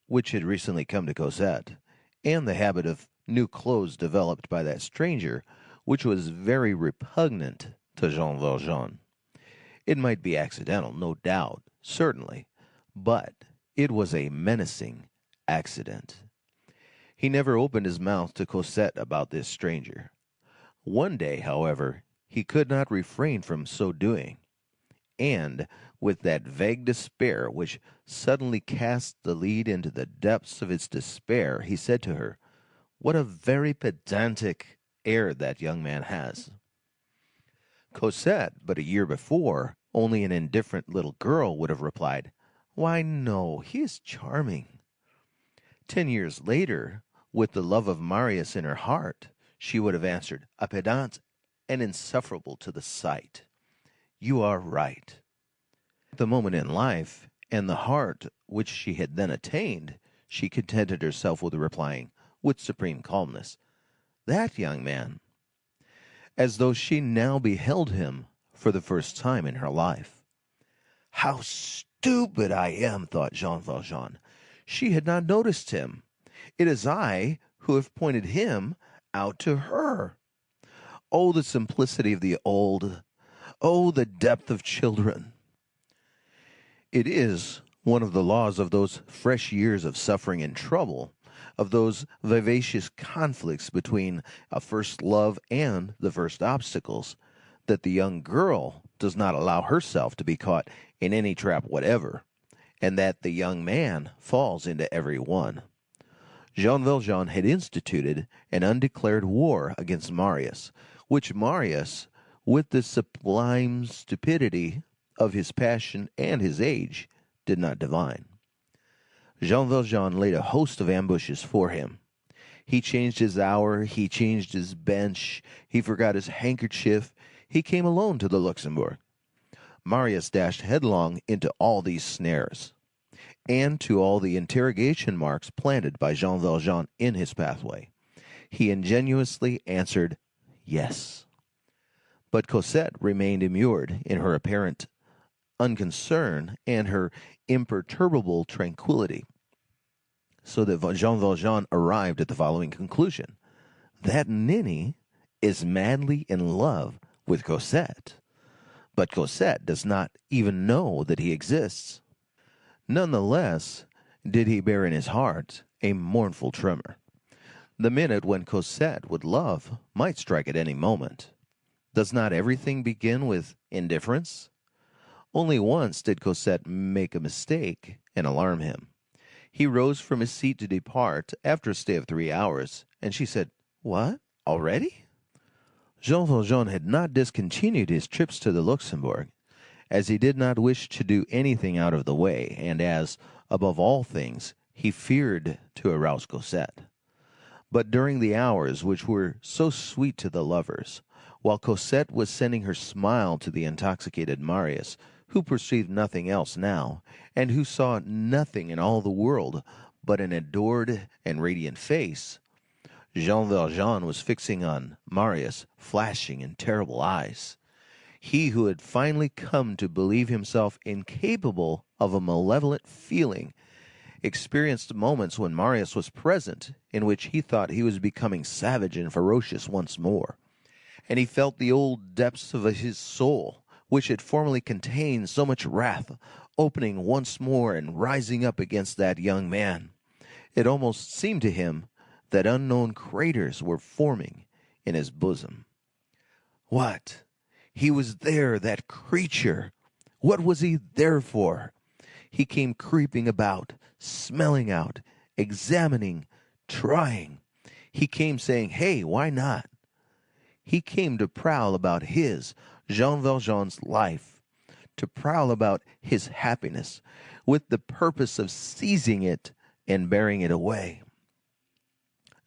which had recently come to Cosette, and the habit of new clothes developed by that stranger, which was very repugnant to Jean Valjean. It might be accidental, no doubt, certainly, but it was a menacing accident. He never opened his mouth to Cosette about this stranger. One day, however, he could not refrain from so doing, and with that vague despair which suddenly cast the lead into the depths of its despair, he said to her, "What a very pedantic air that young man has." Cosette, but a year before, only an indifferent little girl, would have replied, "Why, no, he is charming." 10 years later, with the love of Marius in her heart, she would have answered, "A pedant and insufferable to the sight." You are right. At the moment in life, and the heart which she had then attained, she contented herself with replying, with supreme calmness, "That young man," as though she now beheld him for the first time in her life. How stupid I am, thought Jean Valjean. She had not noticed him. It is I who have pointed him out to her. Oh, the simplicity of the old! Oh, the depth of children! It is one of the laws of those fresh years of suffering and trouble, of those vivacious conflicts between a first love and the first obstacles, that the young girl does not allow herself to be caught in any trap whatever, and that the young man falls into every one. Jean Valjean had instituted an undeclared war against Marius, which Marius, with the sublime stupidity of his passion and his age, did not divine. Jean Valjean laid a host of ambushes for him. He changed his hour, he changed his bench, he forgot his handkerchief, he came alone to the Luxembourg. Marius dashed headlong into all these snares, and to all the interrogation marks planted by Jean Valjean in his pathway. He ingenuously answered, "Yes." But Cosette remained immured in her apparent unconcern and her imperturbable tranquillity, so that Jean Valjean arrived at the following conclusion: that ninny is madly in love with Cosette, but Cosette does not even know that he exists. None the less did he bear in his heart a mournful tremor. The minute when Cosette would love might strike at any moment. Does not everything begin with indifference? Only once did Cosette make a mistake and alarm him. He rose from his seat to depart after a stay of 3 hours, and she said, "What, already?" Jean Valjean had not discontinued his trips to the Luxembourg, as he did not wish to do anything out of the way, and as, above all things, he feared to arouse Cosette. But during the hours which were so sweet to the lovers, while Cosette was sending her smile to the intoxicated Marius, who perceived nothing else now, and who saw nothing in all the world but an adored and radiant face, Jean Valjean was fixing on Marius flashing and terrible eyes. He who had finally come to believe himself incapable of a malevolent feeling experienced moments when Marius was present in which he thought he was becoming savage and ferocious once more, and he felt the old depths of his soul, which had formerly contained so much wrath, opening once more and rising up against that young man. It almost seemed to him that unknown craters were forming in his bosom. What? He was there, that creature! What was he there for? He came creeping about, smelling out, examining, trying. He came saying, "Hey, why not?" He came to prowl about his, Jean Valjean's life, to prowl about his happiness, with the purpose of seizing it and bearing it away.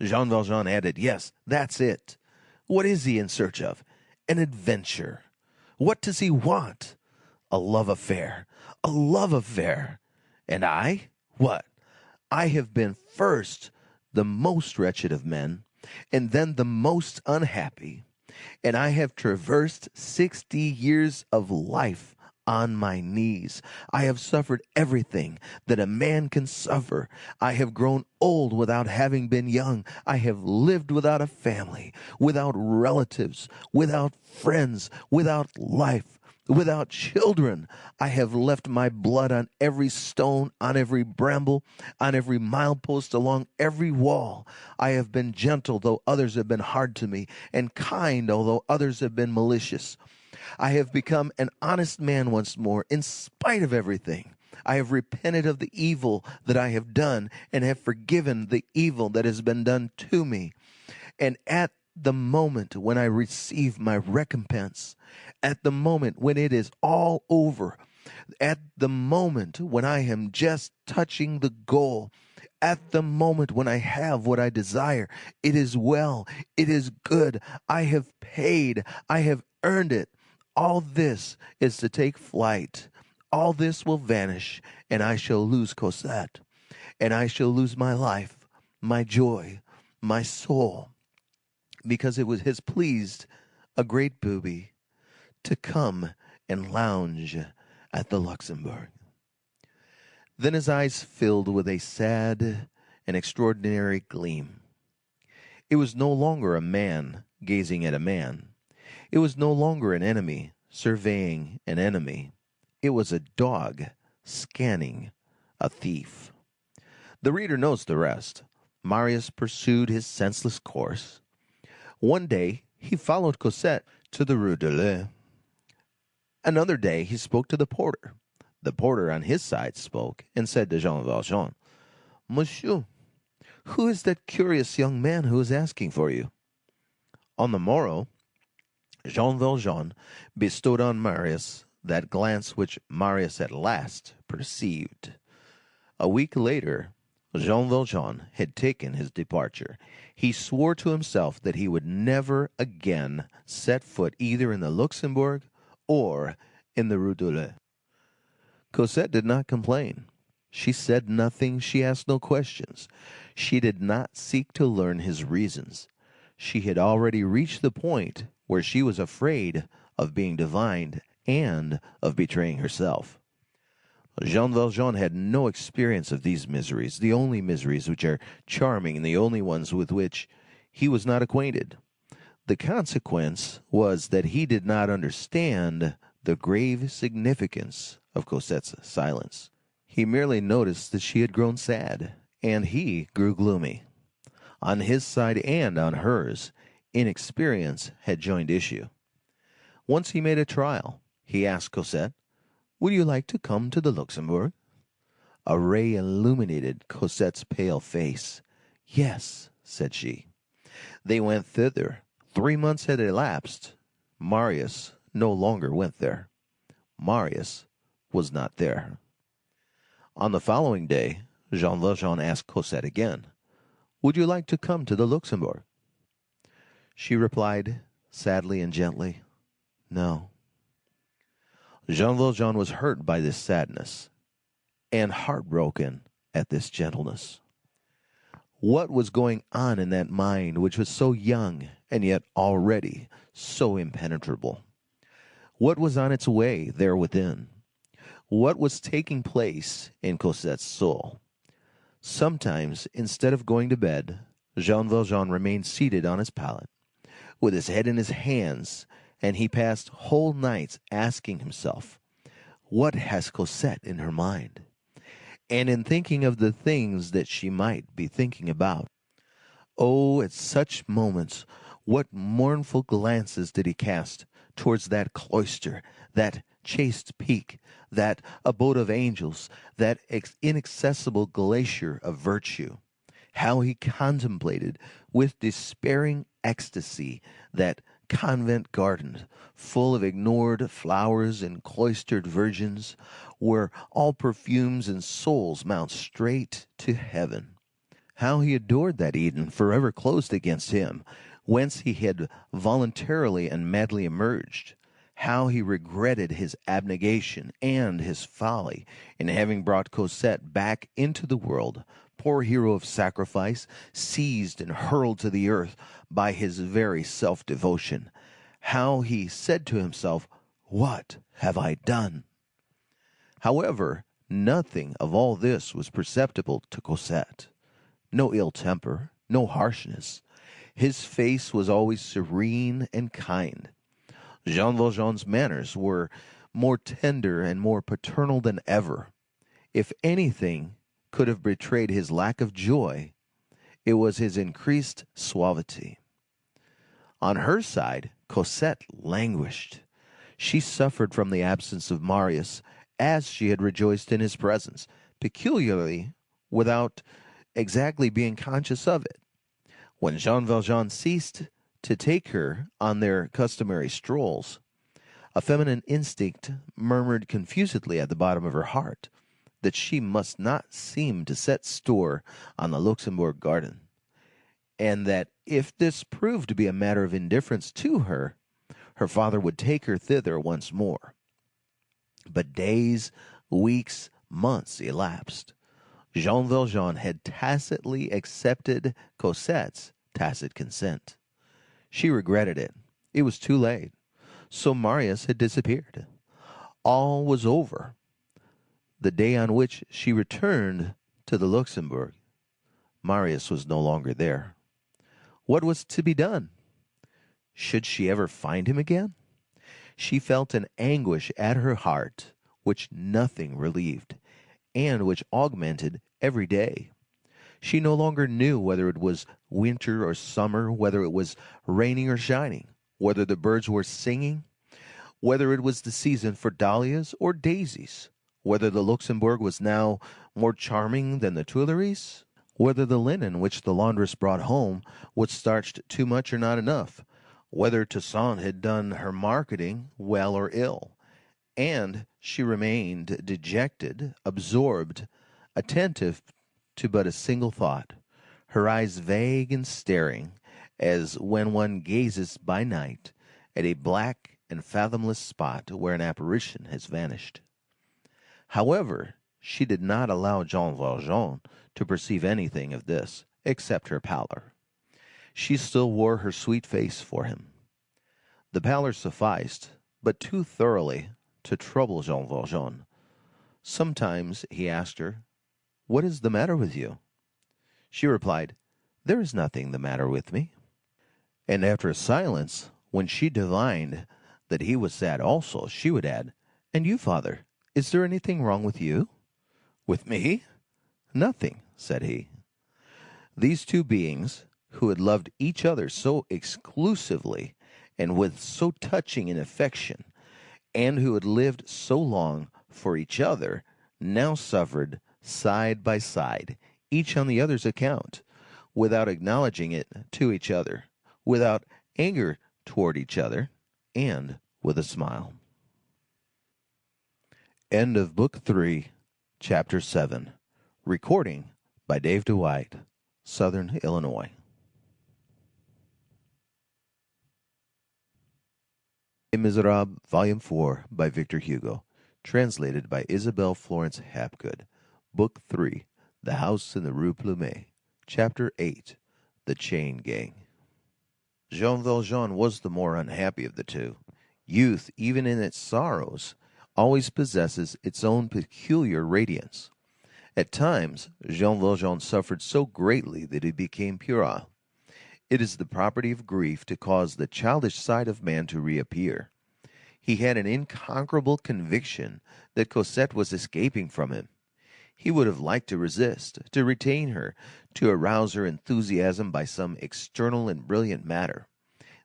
Jean Valjean added, yes, that's it. What is he in search of? An adventure. What does he want? A love affair. A love affair. And I? What? I have been first the most wretched of men, and then the most unhappy. And I have traversed 60 years of life on my knees. I have suffered everything that a man can suffer. I have grown old without having been young. I have lived without a family, without relatives, without friends, without life, without children. I have left my blood on every stone, on every bramble, on every milepost, along every wall. I have been gentle, though others have been hard to me, and kind, although others have been malicious. I have become an honest man once more, in spite of everything. I have repented of the evil that I have done, and have forgiven the evil that has been done to me. And at the moment when I receive my recompense, at the moment when it is all over, at the moment when I am just touching the goal, at the moment when I have what I desire, it is well, it is good, I have paid, I have earned it. All this is to take flight. All this will vanish, and I shall lose Cosette, and I shall lose my life, my joy, my soul, because it has pleased a great booby to come and lounge at the Luxembourg. Then his eyes filled with a sad and extraordinary gleam. It was no longer a man gazing at a man. It was no longer an enemy surveying an enemy. It was a dog scanning a thief. The reader knows the rest. Marius pursued his senseless course. One day he followed Cosette to the Rue de l'E. Another day he spoke to the porter. The porter on his side spoke and said to Jean Valjean, Monsieur, who is that curious young man who is asking for you? On the morrow, Jean Valjean bestowed on Marius that glance which Marius at last perceived. A week later, Jean Valjean had taken his departure. He swore to himself that he would never again set foot either in the Luxembourg or in the Rue de l'E. Cosette did not complain. She said nothing. She asked no questions. She did not seek to learn his reasons. She had already reached the point where she was afraid of being divined and of betraying herself. Jean Valjean had no experience of these miseries, the only miseries which are charming and the only ones with which he was not acquainted. The consequence was that he did not understand the grave significance of Cosette's silence. He merely noticed that she had grown sad, and he grew gloomy. On his side and on hers, inexperience had joined issue. Once he made a trial. He asked Cosette, Would you like to come to the Luxembourg? A ray illuminated Cosette's pale face. Yes, said she. They went thither. 3 months had elapsed. Marius no longer went there. Marius was not there. On the following day, Jean Valjean asked Cosette again, Would you like to come to the Luxembourg? She replied, sadly and gently, No. Jean Valjean was hurt by this sadness, and heartbroken at this gentleness. What was going on in that mind which was so young and yet already so impenetrable? What was on its way there within? What was taking place in Cosette's soul? Sometimes, instead of going to bed, Jean Valjean remained seated on his pallet, with his head in his hands, and he passed whole nights asking himself, What has Cosette in her mind? And in thinking of the things that she might be thinking about. Oh, at such moments, what mournful glances did he cast towards that cloister, that chaste peak, that abode of angels, that inaccessible glacier of virtue. How he contemplated with despairing ecstasy that convent garden full of ignored flowers and cloistered virgins, where all perfumes and souls mount straight to heaven. How he adored that Eden forever closed against him, whence he had voluntarily and madly emerged. How he regretted his abnegation and his folly in having brought Cosette back into the world, poor hero of sacrifice, seized and hurled to the earth by his very self-devotion. How he said to himself, "What have I done?" However, nothing of all this was perceptible to Cosette. No ill temper, no harshness. His face was always serene and kind. Jean Valjean's manners were more tender and more paternal than ever. If anything could have betrayed his lack of joy, it was his increased suavity. On her side, Cosette languished. She suffered from the absence of Marius, as she had rejoiced in his presence, peculiarly without exactly being conscious of it. When Jean Valjean ceased to take her on their customary strolls, a feminine instinct murmured confusedly at the bottom of her heart that she must not seem to set store on the Luxembourg garden, and that if this proved to be a matter of indifference to her, her father would take her thither once more. But days, weeks, months elapsed. Jean Valjean had tacitly accepted Cosette's tacit consent. She regretted it. It was too late. So Marius had disappeared. All was over. The day on which she returned to the Luxembourg, Marius was no longer there. What was to be done? Should she ever find him again? She felt an anguish at her heart which nothing relieved, and which augmented every day. She no longer knew whether it was winter or summer, whether it was raining or shining, whether the birds were singing, whether it was the season for dahlias or daisies, whether the Luxembourg was now more charming than the Tuileries, whether the linen which the laundress brought home was starched too much or not enough, whether Toussaint had done her marketing well or ill. And she remained dejected, absorbed, attentive to but a single thought, her eyes vague and staring, as when one gazes by night at a black and fathomless spot where an apparition has vanished. However, she did not allow Jean Valjean to perceive anything of this, except her pallor. She still wore her sweet face for him. The pallor sufficed, but too thoroughly, to trouble Jean Valjean. Sometimes he asked her, "What is the matter with you?" She replied, "There is nothing the matter with me." And after a silence, when she divined that he was sad also, she would add, "And you, father, is there anything wrong with you?" "With me? Nothing," said he. These two beings, who had loved each other so exclusively and with so touching an affection, and who had lived so long for each other, now suffered side by side, each on the other's account, without acknowledging it to each other, without anger toward each other, and with a smile. End of Book 3, Chapter 7. Recording by Dave Dwight, Southern Illinois. Les Misérables, Volume 4, by Victor Hugo. Translated by Isabel Florence Hapgood. Book 3, The House in the Rue Plumet. Chapter 8, The Chain Gang. Jean Valjean was the more unhappy of the two. Youth, even in its sorrows, always possesses its own peculiar radiance. At times, Jean Valjean suffered so greatly that he became puerile. It is the property of grief to cause the childish side of man to reappear. He had an inconquerable conviction that Cosette was escaping from him. He would have liked to resist, to retain her, to arouse her enthusiasm by some external and brilliant matter.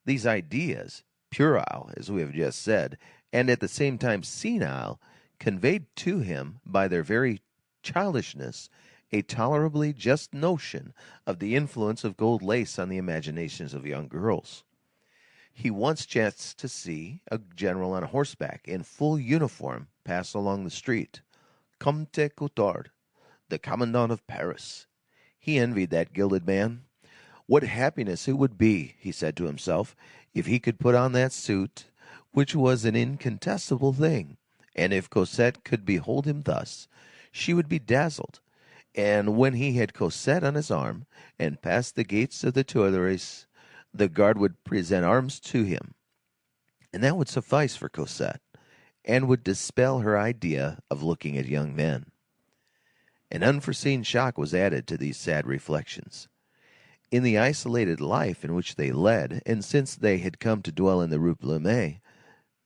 These ideas, puerile, as we have just said, and at the same time senile, conveyed to him by their very childishness a tolerably just notion of the influence of gold lace on the imaginations of young girls. He once chanced to see a general on horseback in full uniform pass along the street. Comte Coutard, the commandant of Paris. He envied that gilded man. What happiness it would be, he said to himself, if he could put on that suit, which was an incontestable thing, and if Cosette could behold him thus, she would be dazzled. And when he had Cosette on his arm, and passed the gates of the Tuileries, the guard would present arms to him, and that would suffice for Cosette, and would dispel her idea of looking at young men. An unforeseen shock was added to these sad reflections. In the isolated life in which they led, and since they had come to dwell in the Rue Plumet,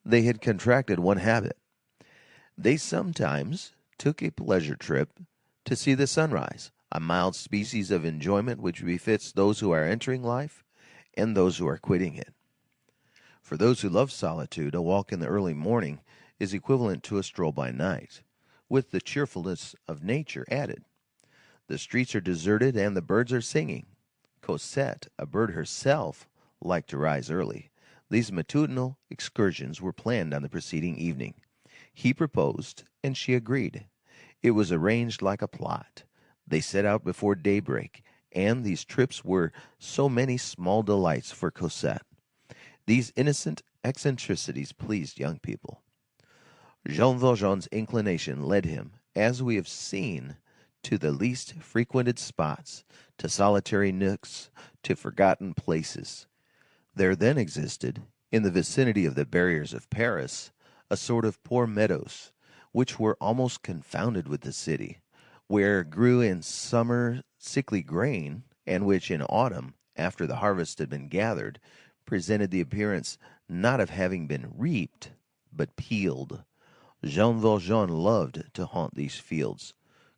they had contracted one habit. They sometimes took a pleasure trip to see the sunrise, a mild species of enjoyment which befits those who are entering life and those who are quitting it. For those who love solitude, a walk in the early morning is equivalent to a stroll by night, with the cheerfulness of nature added. The streets are deserted and the birds are singing. Cosette, a bird herself, liked to rise early. These matutinal excursions were planned on the preceding evening. He proposed, and she agreed. It was arranged like a plot. They set out before daybreak, and these trips were so many small delights for Cosette. These innocent eccentricities pleased young people. Jean Valjean's inclination led him, as we have seen, to the least frequented spots, to solitary nooks, to forgotten places. There then existed, in the vicinity of the barriers of Paris, a sort of poor meadows, which were almost confounded with the city, where grew in summer sickly grain, and which in autumn, after the harvest had been gathered, presented the appearance not of having been reaped, but peeled. Jean Valjean loved to haunt these fields.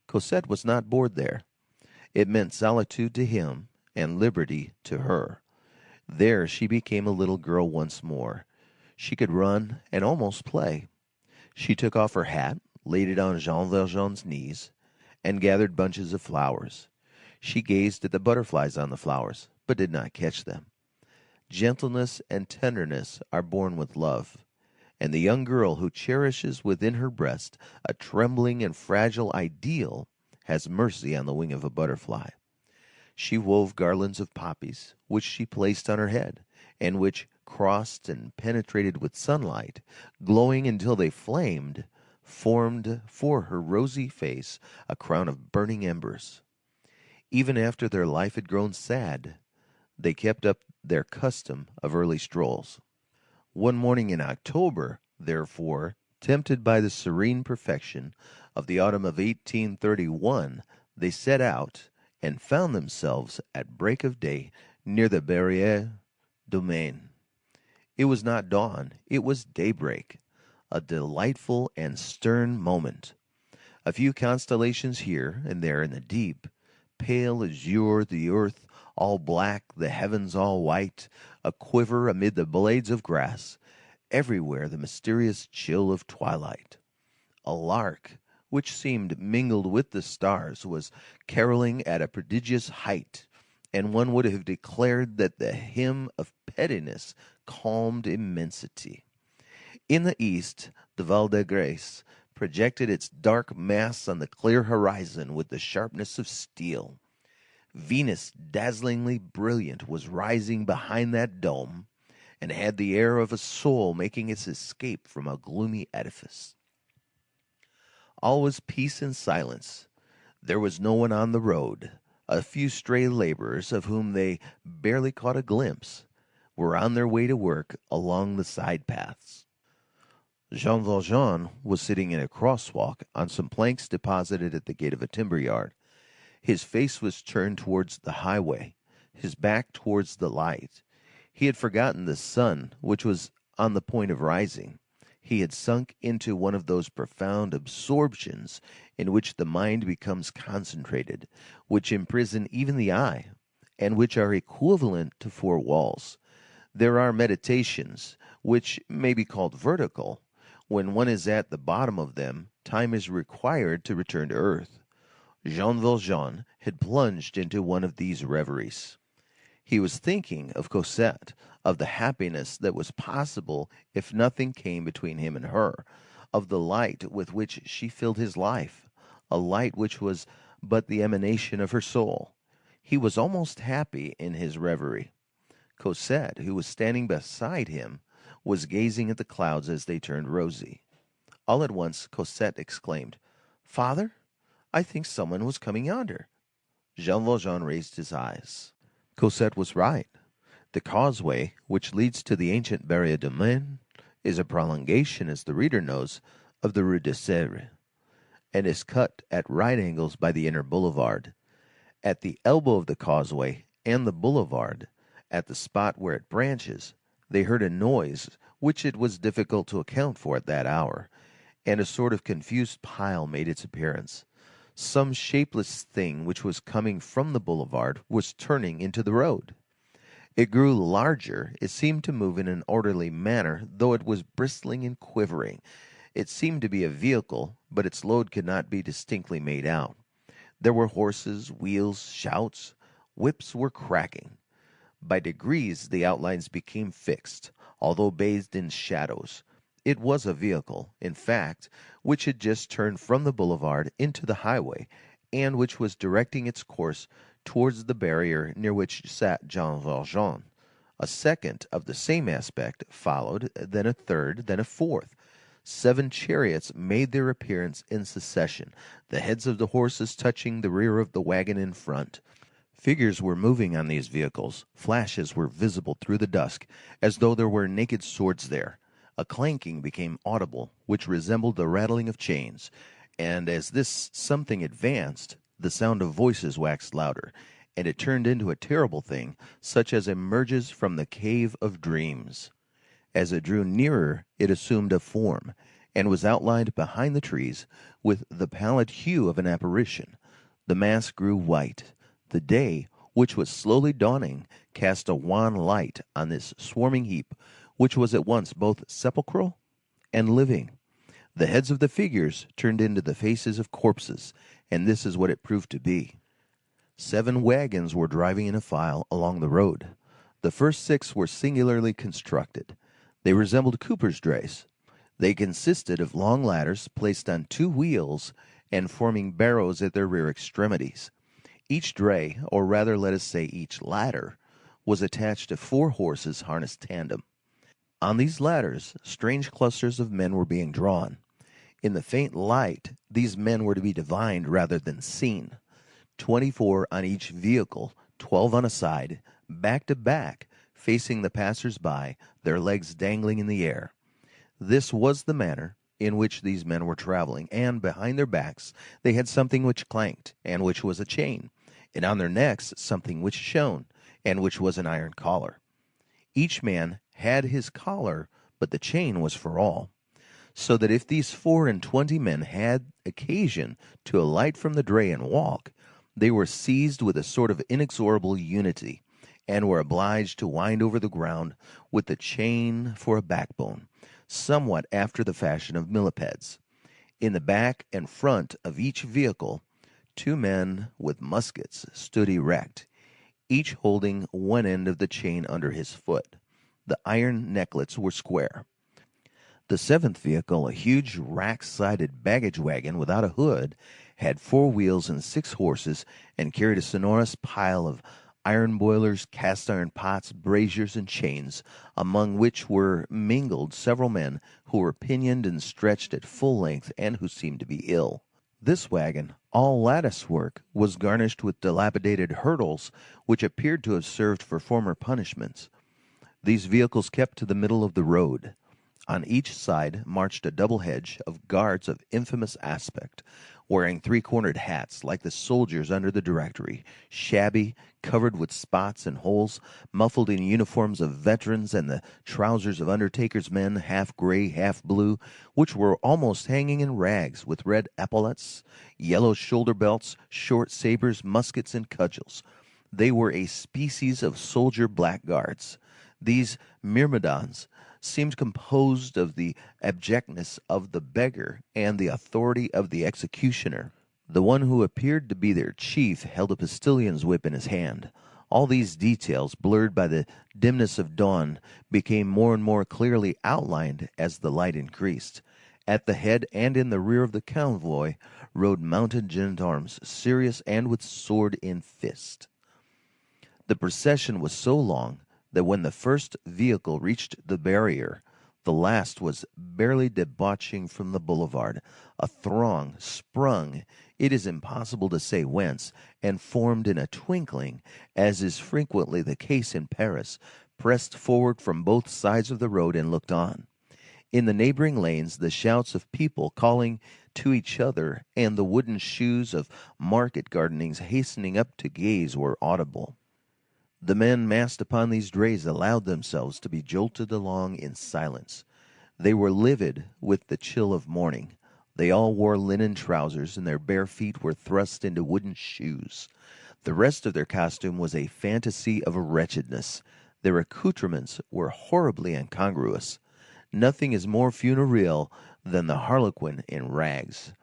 Cosette was not bored there. It meant solitude to him and liberty to her. There she became a little girl once more. She could run and almost play. She took off her hat, laid it on Jean Valjean's knees, and gathered bunches of flowers. She gazed at the butterflies on the flowers, but did not catch them. Gentleness and tenderness are born with love, and the young girl who cherishes within her breast a trembling and fragile ideal has mercy on the wing of a butterfly. She wove garlands of poppies, which she placed on her head, and which, crossed and penetrated with sunlight, glowing until they flamed, formed for her rosy face a crown of burning embers. Even after their life had grown sad, they kept up their custom of early strolls. One morning in October, therefore, tempted by the serene perfection of the autumn of 1831, they set out and found themselves at break of day near the Barrière du Maine. It was not dawn, it was daybreak, a delightful and stern moment. A few constellations here and there in the deep, pale azure the earth all black, the heavens all white, a quiver amid the blades of grass, everywhere the mysterious chill of twilight. A lark, which seemed mingled with the stars, was caroling at a prodigious height, and one would have declared that the hymn of pettiness calmed immensity. In the east, the Val de Grace projected its dark mass on the clear horizon with the sharpness of steel. Venus, dazzlingly brilliant, was rising behind that dome, and had the air of a soul making its escape from a gloomy edifice. All was peace and silence. There was no one on the road. A few stray laborers, of whom they barely caught a glimpse, were on their way to work along the side paths. Jean Valjean was sitting in a crosswalk on some planks deposited at the gate of a timber yard. His face was turned towards the highway, his back towards the light. He had forgotten the sun, which was on the point of rising. He had sunk into one of those profound absorptions in which the mind becomes concentrated, which imprison even the eye, and which are equivalent to four walls. There are meditations, which may be called vertical. When one is at the bottom of them, time is required to return to earth. Jean Valjean had plunged into one of these reveries. He was thinking of Cosette, of the happiness that was possible if nothing came between him and her, of the light with which she filled his life, a light which was but the emanation of her soul. He was almost happy in his reverie. Cosette, who was standing beside him, was gazing at the clouds as they turned rosy. All at once Cosette exclaimed, "Father, I think someone was coming yonder." Jean Valjean raised his eyes. Cosette was right. The causeway which leads to the ancient Barrière du Maine is a prolongation, as the reader knows, of the Rue de Sèvres, and is cut at right angles by the inner boulevard. At the elbow of the causeway and the boulevard, at the spot where it branches, they heard a noise which it was difficult to account for at that hour, and a sort of confused pile made its appearance. Some shapeless thing which was coming from the boulevard was turning into the road. It grew larger, it seemed to move in an orderly manner, though it was bristling and quivering. It seemed to be a vehicle, but its load could not be distinctly made out. There were horses, wheels, shouts, whips were cracking. By degrees the outlines became fixed, although bathed in shadows. It was a vehicle, in fact, which had just turned from the boulevard into the highway, and which was directing its course towards the barrier near which sat Jean Valjean. A second of the same aspect followed, then a third, then a fourth. 7 chariots made their appearance in succession, the heads of the horses touching the rear of the wagon in front. Figures were moving on these vehicles. Flashes were visible through the dusk, as though there were naked swords there. A clanking became audible, which resembled the rattling of chains, and as this something advanced, the sound of voices waxed louder, and it turned into a terrible thing, such as emerges from the cave of dreams. As it drew nearer, it assumed a form, and was outlined behind the trees with the pallid hue of an apparition. The mass grew white. The day, which was slowly dawning, cast a wan light on this swarming heap, which was at once both sepulchral and living. The heads of the figures turned into the faces of corpses, and this is what it proved to be. 7 wagons were driving in a file along the road. The first 6 were singularly constructed. They resembled cooper's drays. They consisted of long ladders placed on 2 wheels and forming barrows at their rear extremities. Each dray, or rather let us say each ladder, was attached to 4 horses harnessed tandem. On these ladders, strange clusters of men were being drawn. In the faint light, these men were to be divined rather than seen. 24 on each vehicle, 12 on a side, back to back, facing the passers-by, their legs dangling in the air. This was the manner in which these men were traveling, and behind their backs they had something which clanked, and which was a chain, and on their necks something which shone, and which was an iron collar. Each man had his collar, but the chain was for all. So that if these 24 men had occasion to alight from the dray and walk, they were seized with a sort of inexorable unity, and were obliged to wind over the ground with the chain for a backbone, somewhat after the fashion of millipeds. In the back and front of each vehicle, 2 men with muskets stood erect, each holding one end of the chain under his foot. The iron necklets were square. The 7th vehicle, a huge rack-sided baggage wagon without a hood, had 4 wheels and 6 horses, and carried a sonorous pile of iron boilers, cast-iron pots, braziers, and chains, among which were mingled several men who were pinioned and stretched at full length, and who seemed to be ill. This wagon, all lattice work, was garnished with dilapidated hurdles, which appeared to have served for former punishments. These vehicles kept to the middle of the road. On each side marched a double hedge of guards of infamous aspect, wearing 3-cornered hats like the soldiers under the Directory, shabby, covered with spots and holes, muffled in uniforms of veterans and the trousers of undertakers' men, half gray, half blue, which were almost hanging in rags, with red epaulets, yellow shoulder belts, short sabers, muskets, and cudgels. They were a species of soldier blackguards. These myrmidons seemed composed of the abjectness of the beggar and the authority of the executioner. The one who appeared to be their chief held a postillion's whip in his hand. All these details, blurred by the dimness of dawn, became more and more clearly outlined as the light increased. At the head and in the rear of the convoy rode mounted gendarmes, serious and with sword in fist. The procession was so long that when the first vehicle reached the barrier, the last was barely debouching from the boulevard. A throng sprung, it is impossible to say whence, and formed in a twinkling, as is frequently the case in Paris, pressed forward from both sides of the road and looked on. In the neighboring lanes, the shouts of people calling to each other and the wooden shoes of market gardenings hastening up to gaze were audible. The men massed upon these drays allowed themselves to be jolted along in silence. They were livid with the chill of morning. They all wore linen trousers, and their bare feet were thrust into wooden shoes. The rest of their costume was a fantasy of wretchedness. Their accoutrements were horribly incongruous. Nothing is more funereal than the harlequin in rags.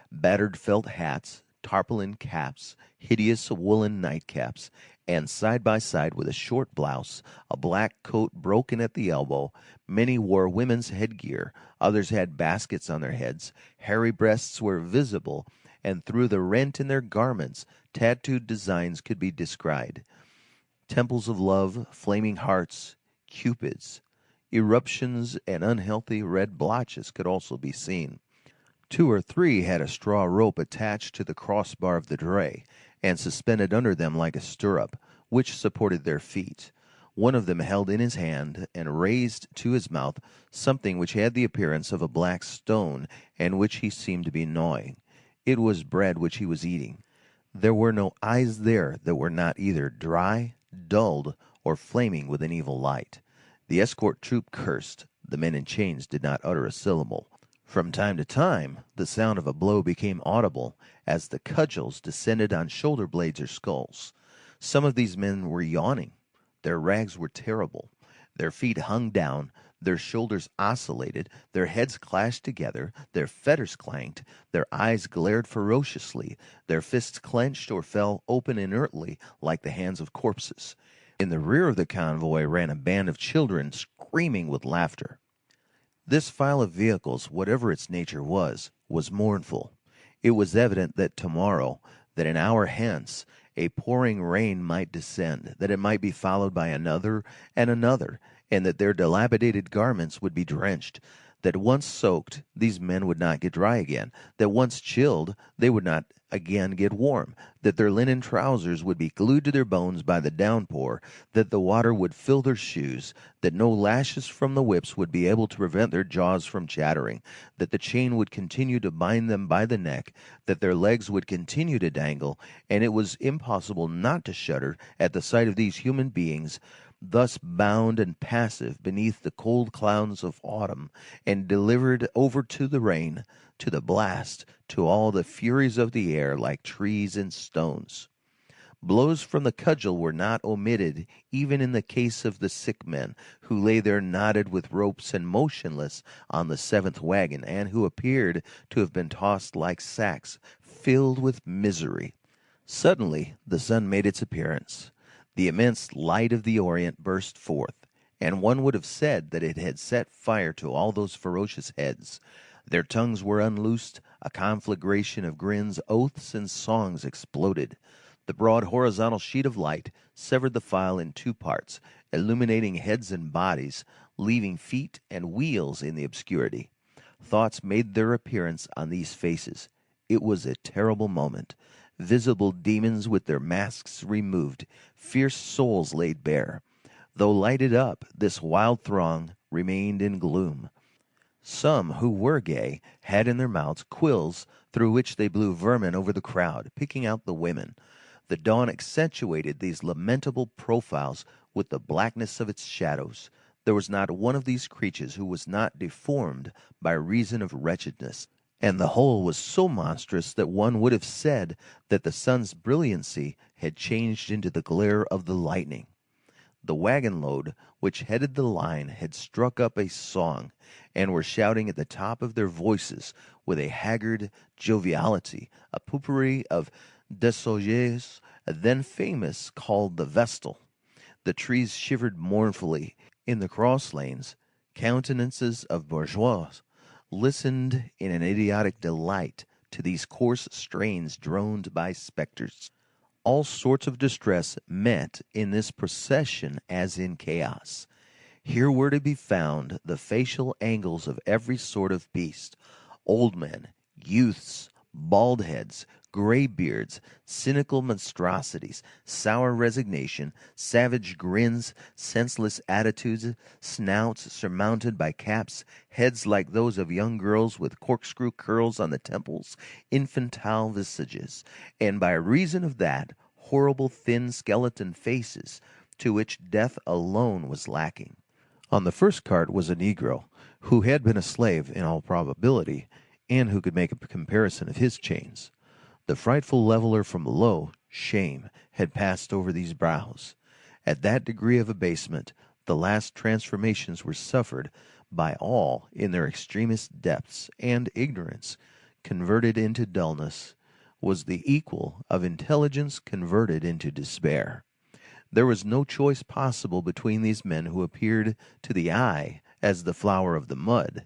Battered felt hats, tarpaulin caps, hideous woolen nightcaps, and side by side with a short blouse, a black coat broken at the elbow, many wore women's headgear, others had baskets on their heads, hairy breasts were visible, and through the rent in their garments tattooed designs could be descried. Temples of love, flaming hearts, cupids, eruptions, and unhealthy red blotches could also be seen. 2 or 3 had a straw rope attached to the crossbar of the dray, and suspended under them like a stirrup, which supported their feet. One of them held in his hand and raised to his mouth something which had the appearance of a black stone, and which he seemed to be gnawing. It was bread which he was eating. There were no eyes there that were not either dry, dulled, or flaming with an evil light. The escort troop cursed. The men in chains did not utter a syllable. From time to time, the sound of a blow became audible as the cudgels descended on shoulder blades or skulls. Some of these men were yawning. Their rags were terrible. Their feet hung down, their shoulders oscillated, their heads clashed together, their fetters clanked, their eyes glared ferociously, their fists clenched or fell open inertly like the hands of corpses. In the rear of the convoy ran a band of children screaming with laughter. This file of vehicles, whatever its nature was mournful. It was evident that tomorrow, that an hour hence, a pouring rain might descend, that it might be followed by another and another, and that their dilapidated garments would be drenched, that once soaked, these men would not get dry again, that once chilled, they would not again get warm, that their linen trousers would be glued to their bones by the downpour, that the water would fill their shoes, that no lashes from the whips would be able to prevent their jaws from chattering, that the chain would continue to bind them by the neck, that their legs would continue to dangle, and it was impossible not to shudder at the sight of these human beings, thus bound and passive beneath the cold clouds of autumn, and delivered over to the rain, to the blast, to all the furies of the air, like trees and stones. Blows from the cudgel were not omitted even in the case of the sick men, who lay there knotted with ropes and motionless on the 7th wagon, and who appeared to have been tossed like sacks filled with misery. Suddenly the sun made its appearance. The immense light of the Orient burst forth, and one would have said that it had set fire to all those ferocious heads. Their tongues were unloosed, a conflagration of grins, oaths, and songs exploded. The broad horizontal sheet of light severed the file in 2 parts, illuminating heads and bodies, leaving feet and wheels in the obscurity. Thoughts made their appearance on these faces. It was a terrible moment. Visible demons with their masks removed, fierce souls laid bare. Though lighted up, this wild throng remained in gloom. Some who were gay had in their mouths quills through which they blew vermin over the crowd, picking out the women. The dawn accentuated these lamentable profiles with the blackness of its shadows. There was not one of these creatures who was not deformed by reason of wretchedness, and the whole was so monstrous that one would have said that the sun's brilliancy had changed into the glare of the lightning. The wagon load which headed the line had struck up a song, and were shouting at the top of their voices with a haggard joviality, a potpourri of Desaugiers, then famous, called the Vestal. The trees shivered mournfully in the cross lanes. Countenances of bourgeois listened in an idiotic delight to these coarse strains droned by spectres. All sorts of distress met in this procession as in chaos. Here were to be found the facial angles of every sort of beast: old men, youths, bald heads, graybeards, cynical monstrosities, sour resignation, savage grins, senseless attitudes, snouts surmounted by caps, heads like those of young girls with corkscrew curls on the temples, infantile visages, and by reason of that, horrible thin skeleton faces, to which death alone was lacking. On the first cart was a Negro, who had been a slave in all probability, and who could make a comparison of his chains. The frightful leveler from below, shame, had passed over these brows. At that degree of abasement, the last transformations were suffered by all in their extremest depths, and ignorance, converted into dullness, was the equal of intelligence converted into despair. There was no choice possible between these men who appeared to the eye as the flower of the mud.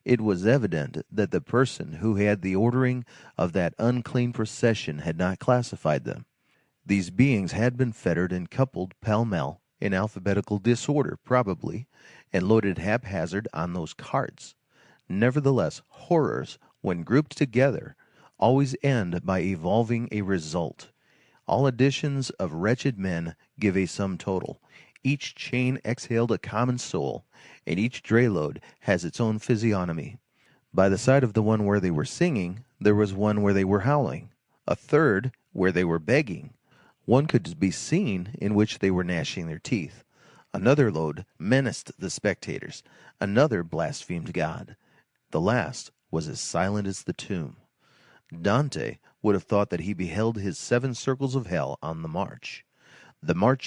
It was evident that the person who had the ordering of that unclean procession had not classified them. These beings had been fettered and coupled pell-mell, in alphabetical disorder probably, and loaded haphazard on those carts. Nevertheless, horrors, when grouped together, always end by evolving a result. All additions of wretched men give a sum total. Each chain exhaled a common soul, and each dray-load has its own physiognomy. By the side of the one where they were singing, there was one where they were howling, a third where they were begging. One could be seen in which they were gnashing their teeth. Another load menaced the spectators. Another blasphemed God. The last was as silent as the tomb. Dante would have thought that he beheld his 7 circles of hell on the march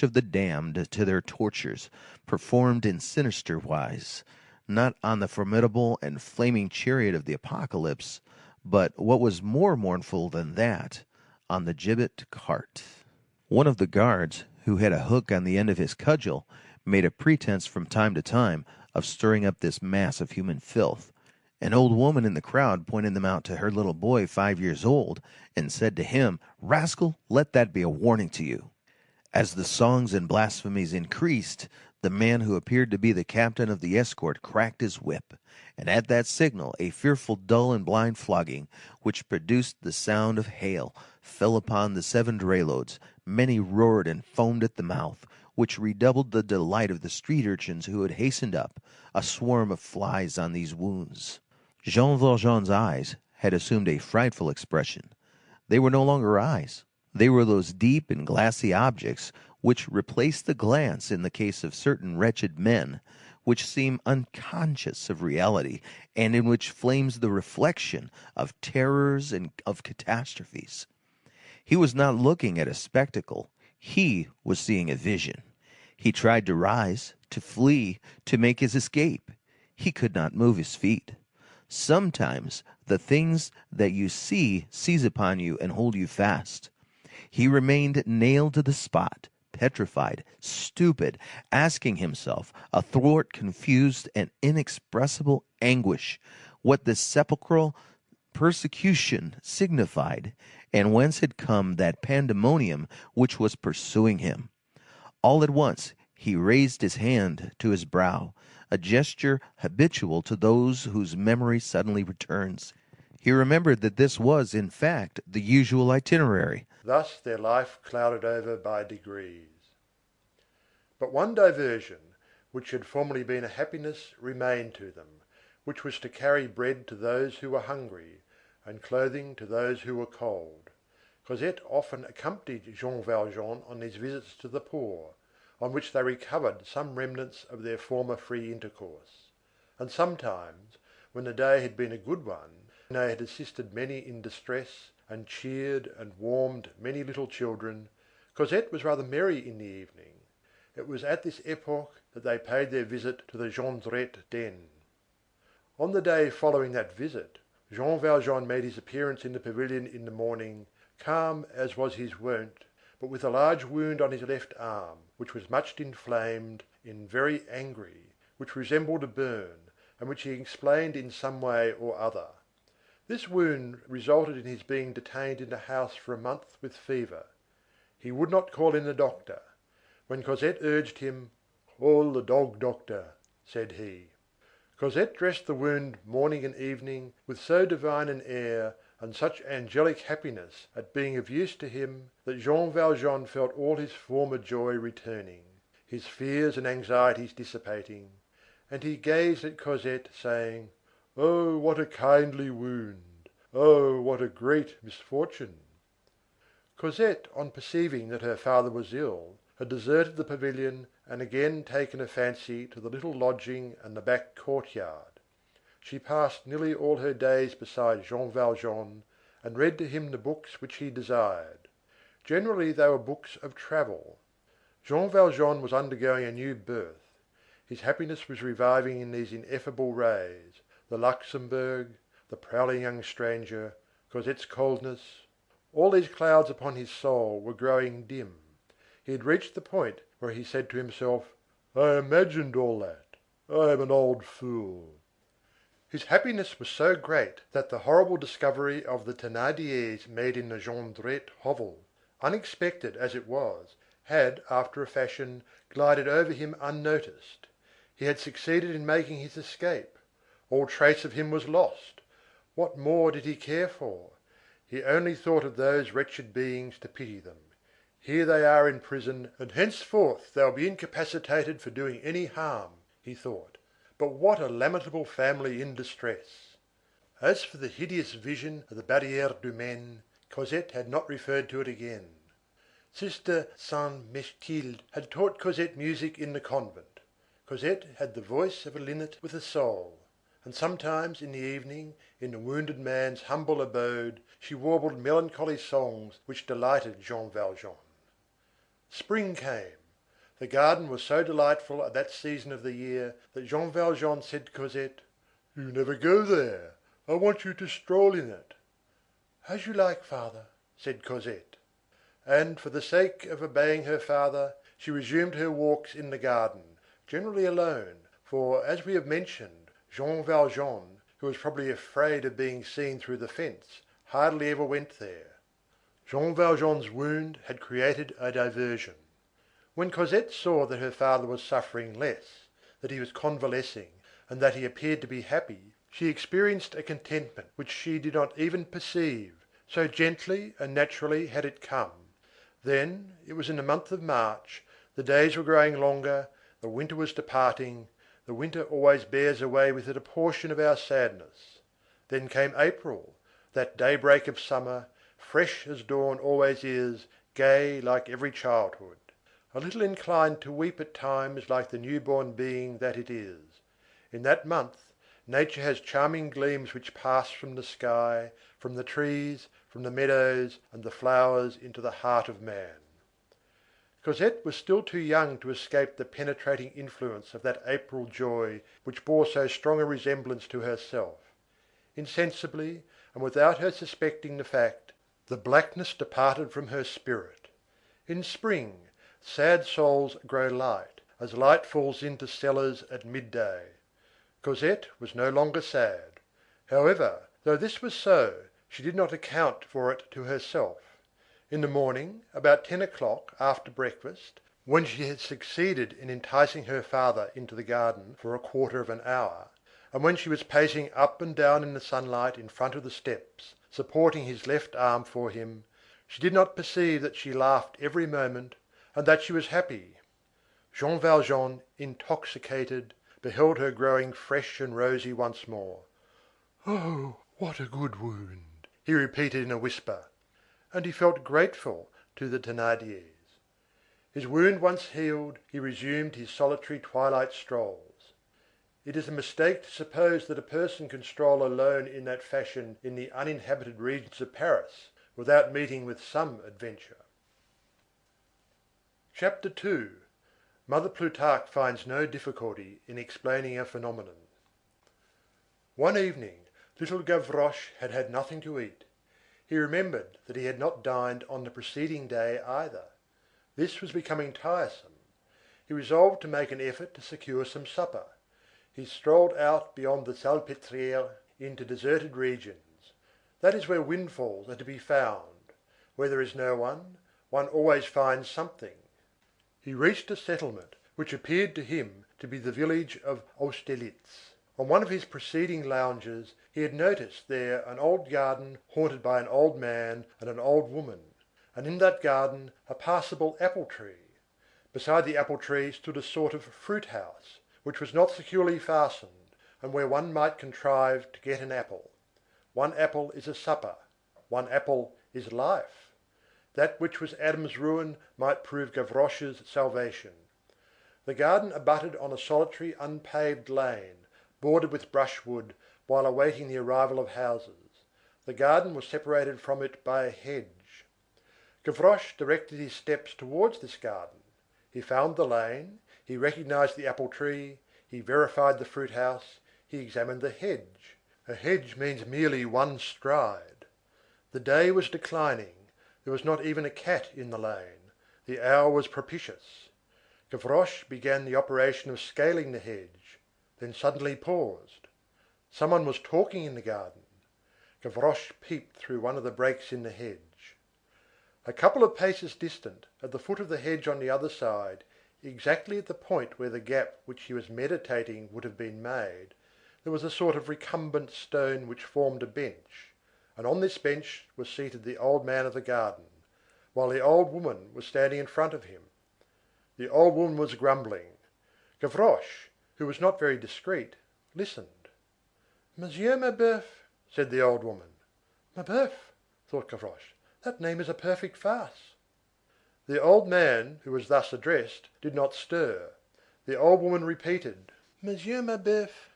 of the damned to their tortures, performed in sinister wise, not on the formidable and flaming chariot of the apocalypse, but what was more mournful than that, on the gibbet cart. One of the guards, who had a hook on the end of his cudgel, made a pretense from time to time of stirring up this mass of human filth. An old woman in the crowd pointed them out to her little boy 5 years old, and said to him, "Rascal, let that be a warning to you." As the songs and blasphemies increased, the man who appeared to be the captain of the escort cracked his whip, and at that signal a fearful dull and blind flogging, which produced the sound of hail, fell upon the 7 dray-loads. Many roared and foamed at the mouth, which redoubled the delight of the street urchins who had hastened up, a swarm of flies on these wounds. Jean Valjean's eyes had assumed a frightful expression. They were no longer eyes. They were those deep and glassy objects which replace the glance in the case of certain wretched men, which seem unconscious of reality, and in which flames the reflection of terrors and of catastrophes. He was not looking at a spectacle. He was seeing a vision. He tried to rise, to flee, to make his escape. He could not move his feet. Sometimes the things that you see seize upon you and hold you fast. He remained nailed to the spot, petrified, stupid, asking himself, athwart confused and inexpressible anguish, what this sepulchral persecution signified, and whence had come that pandemonium which was pursuing him. All at once he raised his hand to his brow, a gesture habitual to those whose memory suddenly returns. He remembered that this was, in fact, the usual itinerary. Thus their life clouded over by degrees. But one diversion, which had formerly been a happiness, remained to them, which was to carry bread to those who were hungry, and clothing to those who were cold. Cosette often accompanied Jean Valjean on these visits to the poor, on which they recovered some remnants of their former free intercourse; and sometimes, when the day had been a good one, and they had assisted many in distress, and cheered and warmed many little children, Cosette was rather merry in the evening. It was at this epoch that they paid their visit to the Jondrette den. On the day following that visit, Jean Valjean made his appearance in the pavilion in the morning, calm as was his wont, but with a large wound on his left arm, which was much inflamed and very angry, which resembled a burn, and which he explained in some way or other. This wound resulted in his being detained in the house for a month with fever. He would not call in the doctor. When Cosette urged him, "Call the dog doctor," said he. Cosette dressed the wound morning and evening with so divine an air and such angelic happiness at being of use to him, that Jean Valjean felt all his former joy returning, his fears and anxieties dissipating, and he gazed at Cosette, saying: "Oh, what a kindly wound! Oh, what a great misfortune!" Cosette, on perceiving that her father was ill, had deserted the pavilion and again taken a fancy to the little lodging and the back courtyard. She passed nearly all her days beside Jean Valjean, and read to him the books which he desired. Generally they were books of travel. Jean Valjean was undergoing a new birth. His happiness was reviving in these ineffable rays, the Luxembourg, the prowling young stranger, Cosette's coldness. All these clouds upon his soul were growing dim. He had reached the point where he said to himself: "I imagined all that. I am an old fool." His happiness was so great that the horrible discovery of the Thénardiers made in the Jondrette hovel, unexpected as it was, had, after a fashion, glided over him unnoticed. He had succeeded in making his escape. All trace of him was lost. What more did he care for? He only thought of those wretched beings to pity them. Here they are in prison, and henceforth they will be incapacitated for doing any harm, he thought. But what a lamentable family in distress! As for the hideous vision of the Barrière du Maine, Cosette had not referred to it again. Sister Sainte Mechtilde had taught Cosette music in the convent. Cosette had the voice of a linnet with a soul, and sometimes in the evening, in the wounded man's humble abode, she warbled melancholy songs which delighted Jean Valjean. Spring came. The garden was so delightful at that season of the year that Jean Valjean said to Cosette: "You never go there. I want you to stroll in it." "As you like, father," said Cosette. And for the sake of obeying her father, she resumed her walks in the garden, generally alone, for, as we have mentioned, Jean Valjean, who was probably afraid of being seen through the fence, hardly ever went there. Jean Valjean's wound had created a diversion. When Cosette saw that her father was suffering less, that he was convalescing, and that he appeared to be happy, she experienced a contentment which she did not even perceive, so gently and naturally had it come. Then, it was in the month of March, the days were growing longer, the winter was departing, the winter always bears away with it a portion of our sadness. Then came April, that daybreak of summer, fresh as dawn always is, gay like every childhood, a little inclined to weep at times like the new-born being that it is. In that month, nature has charming gleams which pass from the sky, from the trees, from the meadows and the flowers into the heart of man. Cosette was still too young to escape the penetrating influence of that April joy which bore so strong a resemblance to herself. Insensibly, and without her suspecting the fact, the blackness departed from her spirit. In spring, sad souls grow light, as light falls into cellars at midday. Cosette was no longer sad. However, though this was so, she did not account for it to herself. In the morning, about 10 o'clock, after breakfast, when she had succeeded in enticing her father into the garden for a quarter of an hour, and when she was pacing up and down in the sunlight in front of the steps, supporting his left arm for him, she did not perceive that she laughed every moment, and that she was happy. Jean Valjean, intoxicated, beheld her growing fresh and rosy once more. "Oh, what a good wound!" he repeated in a whisper, and he felt grateful to the Thénardiers. His wound once healed, he resumed his solitary twilight strolls. It is a mistake to suppose that a person can stroll alone in that fashion in the uninhabited regions of Paris without meeting with some adventure. Chapter II—Mother Plutarque finds no difficulty in explaining a phenomenon. One evening, little Gavroche had had nothing to eat. He remembered that he had not dined on the preceding day either. This was becoming tiresome. He resolved to make an effort to secure some supper. He strolled out beyond the Salpêtrière into deserted regions. That is where windfalls are to be found. Where there is no one always finds something. He reached a settlement which appeared to him to be the village of Austerlitz. On one of his preceding lounges he had noticed there an old garden haunted by an old man and an old woman, and in that garden a passable apple tree. Beside the apple tree stood a sort of fruit house, which was not securely fastened, and where one might contrive to get an apple. One apple is a supper. One apple is life. That which was Adam's ruin might prove Gavroche's salvation. The garden abutted on a solitary unpaved lane, bordered with brushwood, while awaiting the arrival of houses. The garden was separated from it by a hedge. Gavroche directed his steps towards this garden. He found the lane, he recognized the apple tree, he verified the fruit house, he examined the hedge. A hedge means merely one stride. The day was declining. There was not even a cat in the lane. The hour was propitious. Gavroche began the operation of scaling the hedge, then suddenly paused. Someone was talking in the garden. Gavroche peeped through one of the breaks in the hedge. A couple of paces distant, at the foot of the hedge on the other side, exactly at the point where the gap which he was meditating would have been made, there was a sort of recumbent stone which formed a bench, and on this bench was seated the old man of the garden, while the old woman was standing in front of him. The old woman was grumbling. Gavroche, who was not very discreet, listened. "Monsieur Mabeuf," said the old woman. "Mabeuf," thought Gavroche, "that name is a perfect farce." The old man, who was thus addressed, did not stir. The old woman repeated, "Monsieur Mabeuf."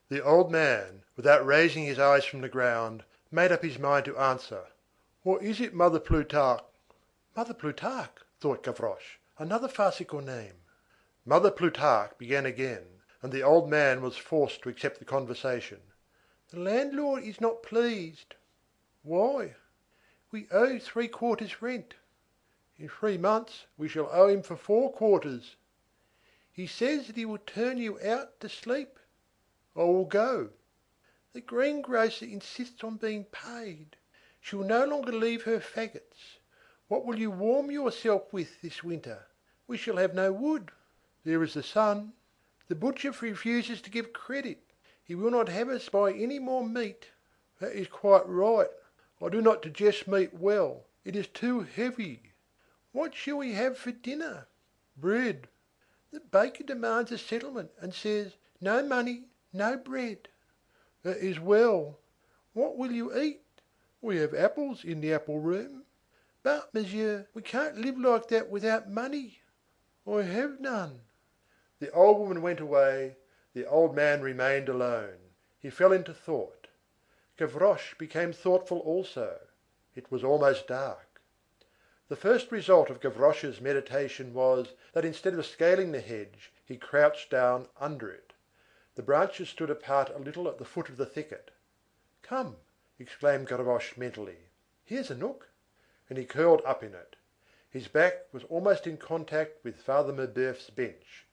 The old man, without raising his eyes from the ground, made up his mind to answer, "What is it, Mother Plutarque?" "Mother Plutarque," thought Gavroche, "another farcical name." Mother Plutarque began again, and the old man was forced to accept the conversation. "The landlord is not pleased." "Why?" "We owe 3/4 rent." "In 3 months we shall owe him for 4/4." "He says that he will turn you out to sleep." "I will go." "The greengrocer insists on being paid. She will no longer leave her faggots. What will you warm yourself with this winter? We shall have no wood." "There is the sun." "The butcher refuses to give credit. He will not have us buy any more meat." "That is quite right. I do not digest meat well. It is too heavy." "What shall we have for dinner?" "Bread." "The baker demands a settlement, and says, 'No money, no bread.'" "That is well." "What will you eat?" "We have apples in the apple room." "But, monsieur, we can't live like that without money." "I have none." The old woman went away. The old man remained alone. He fell into thought. Gavroche became thoughtful also. It was almost dark. The first result of Gavroche's meditation was, that instead of scaling the hedge, he crouched down under it. The branches stood apart a little at the foot of the thicket. "Come," exclaimed Gavroche mentally, "here's a nook." And he curled up in it. His back was almost in contact with Father Mabeuf's bench.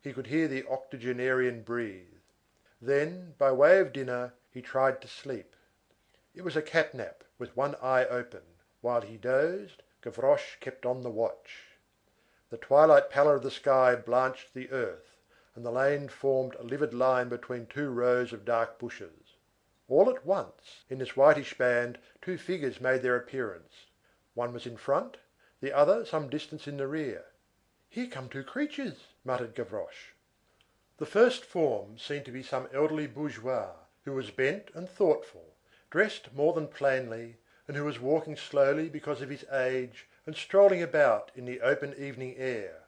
He could hear the octogenarian breathe. Then, by way of dinner, he tried to sleep. It was a cat nap, with one eye open. While he dozed, Gavroche kept on the watch. The twilight pallor of the sky blanched the earth, and the lane formed a livid line between two rows of dark bushes. All at once, in this whitish band, two figures made their appearance. One was in front, the other some distance in the rear. "Here come two creatures," muttered Gavroche. The first form seemed to be some elderly bourgeois, who was bent and thoughtful, dressed more than plainly, and who was walking slowly because of his age, and strolling about in the open evening air.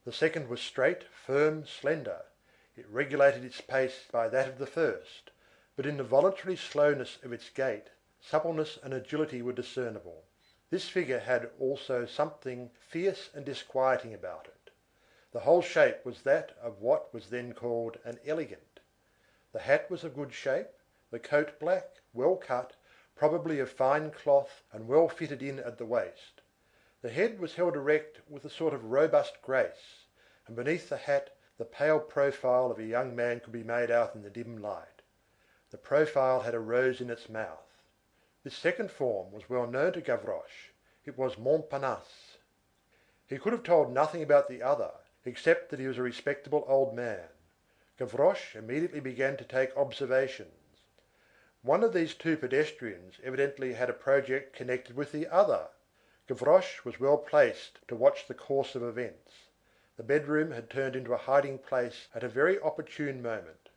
The second was straight, firm, slender. It regulated its pace by that of the first, but in the voluntary slowness of its gait, suppleness and agility were discernible. This figure had also something fierce and disquieting about it. The whole shape was that of what was then called an elegant. The hat was of good shape, the coat black, well cut, probably of fine cloth and well fitted in at the waist. The head was held erect with a sort of robust grace, and beneath the hat the pale profile of a young man could be made out in the dim light. The profile had a rose in its mouth. This second form was well known to Gavroche. It was Montparnasse. He could have told nothing about the other, except that he was a respectable old man. Gavroche immediately began to take observations. One of these two pedestrians evidently had a project connected with the other. Gavroche was well placed to watch the course of events. The bedroom had turned into a hiding place at a very opportune moment.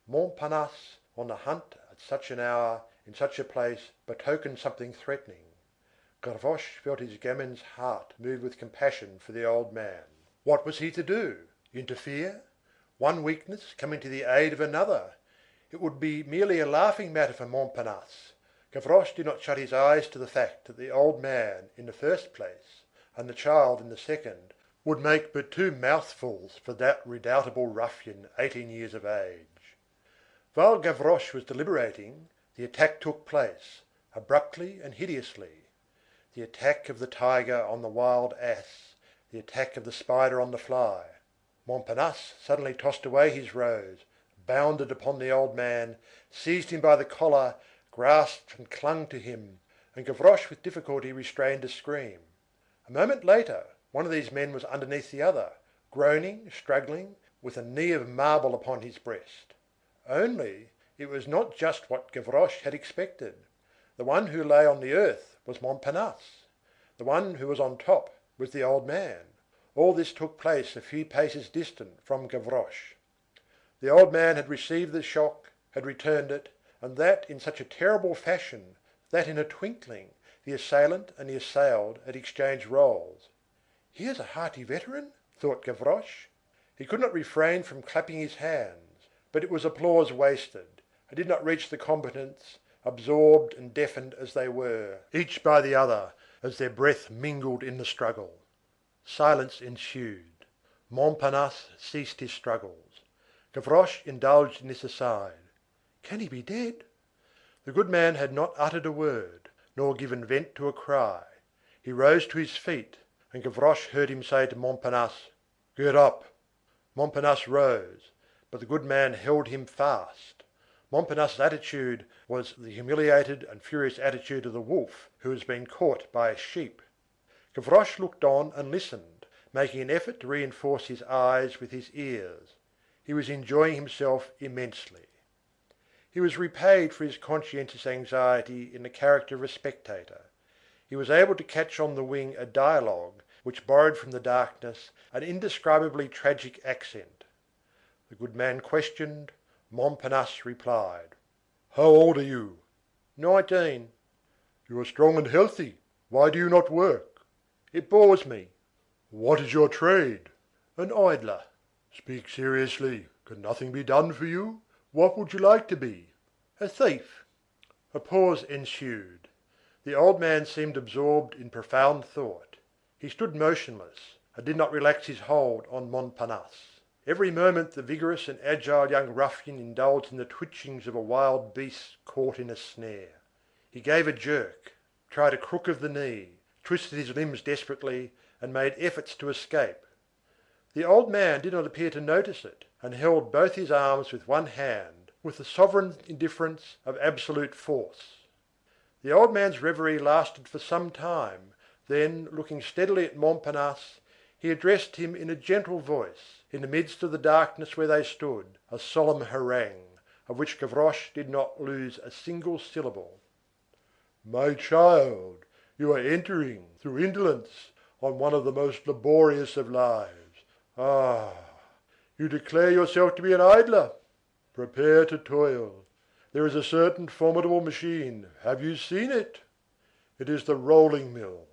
Montparnasse on the hunt at such an hour, in such a place, betokened something threatening. Gavroche felt his gamin's heart move with compassion for the old man. What was he to do? Interfere? One weakness coming to the aid of another. It would be merely a laughing matter for Montparnasse. Gavroche did not shut his eyes to the fact that the old man, in the first place, and the child in the second, would make but two mouthfuls for that redoubtable ruffian 18 years of age. While Gavroche was deliberating, the attack took place, abruptly and hideously. The attack of the tiger on the wild ass, the attack of the spider on the fly. Montparnasse suddenly tossed away his rose, bounded upon the old man, seized him by the collar, grasped and clung to him, and Gavroche with difficulty restrained a scream. A moment later, one of these men was underneath the other, groaning, struggling, with a knee of marble upon his breast. Only, it was not just what Gavroche had expected. The one who lay on the earth was Montparnasse. The one who was on top was the old man. All this took place a few paces distant from Gavroche. The old man had received the shock, had returned it, and that in such a terrible fashion that in a twinkling the assailant and the assailed had exchanged roles. Here's a hearty veteran, thought Gavroche. He could not refrain from clapping his hands, but it was applause wasted. It did not reach the combatants, absorbed and deafened as they were, each by the other, as their breath mingled in the struggle. Silence ensued. Montparnasse ceased his struggles. Gavroche indulged in this aside. Can he be dead? The good man had not uttered a word, nor given vent to a cry. He rose to his feet, and Gavroche heard him say to Montparnasse, "Get up." Montparnasse rose, but the good man held him fast. Montparnasse's attitude was the humiliated and furious attitude of the wolf who has been caught by a sheep. Gavroche looked on and listened, making an effort to reinforce his eyes with his ears. He was enjoying himself immensely. He was repaid for his conscientious anxiety in the character of a spectator. He was able to catch on the wing a dialogue which borrowed from the darkness an indescribably tragic accent. The good man questioned. Montparnasse replied. "How old are you?" "19." "You are strong and healthy. Why do you not work?" "It bores me." "What is your trade?" "An idler." "Speak seriously. Can nothing be done for you? What would you like to be?" "A thief." A pause ensued. The old man seemed absorbed in profound thought. He stood motionless, and did not relax his hold on Montparnasse. Every moment the vigorous and agile young ruffian indulged in the twitchings of a wild beast caught in a snare. He gave a jerk, tried a crook of the knee, twisted his limbs desperately, and made efforts to escape. The old man did not appear to notice it, and held both his arms with one hand, with the sovereign indifference of absolute force. The old man's reverie lasted for some time, then, looking steadily at Montparnasse, he addressed him in a gentle voice, in the midst of the darkness where they stood, a solemn harangue, of which Gavroche did not lose a single syllable. "My child, you are entering, through indolence, on one of the most laborious of lives. Ah! You declare yourself to be an idler. Prepare to toil. There is a certain formidable machine. Have you seen it? It is the rolling mill.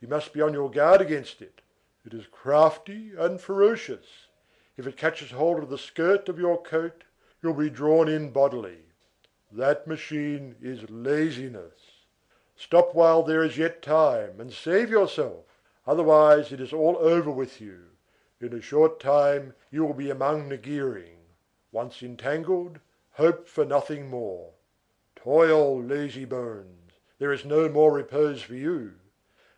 You must be on your guard against it. It is crafty and ferocious. If it catches hold of the skirt of your coat, you'll be drawn in bodily. That machine is laziness. Stop while there is yet time, and save yourself. Otherwise it is all over with you. In a short time you will be among the gearing. Once entangled, hope for nothing more. Toil, lazy bones, there is no more repose for you.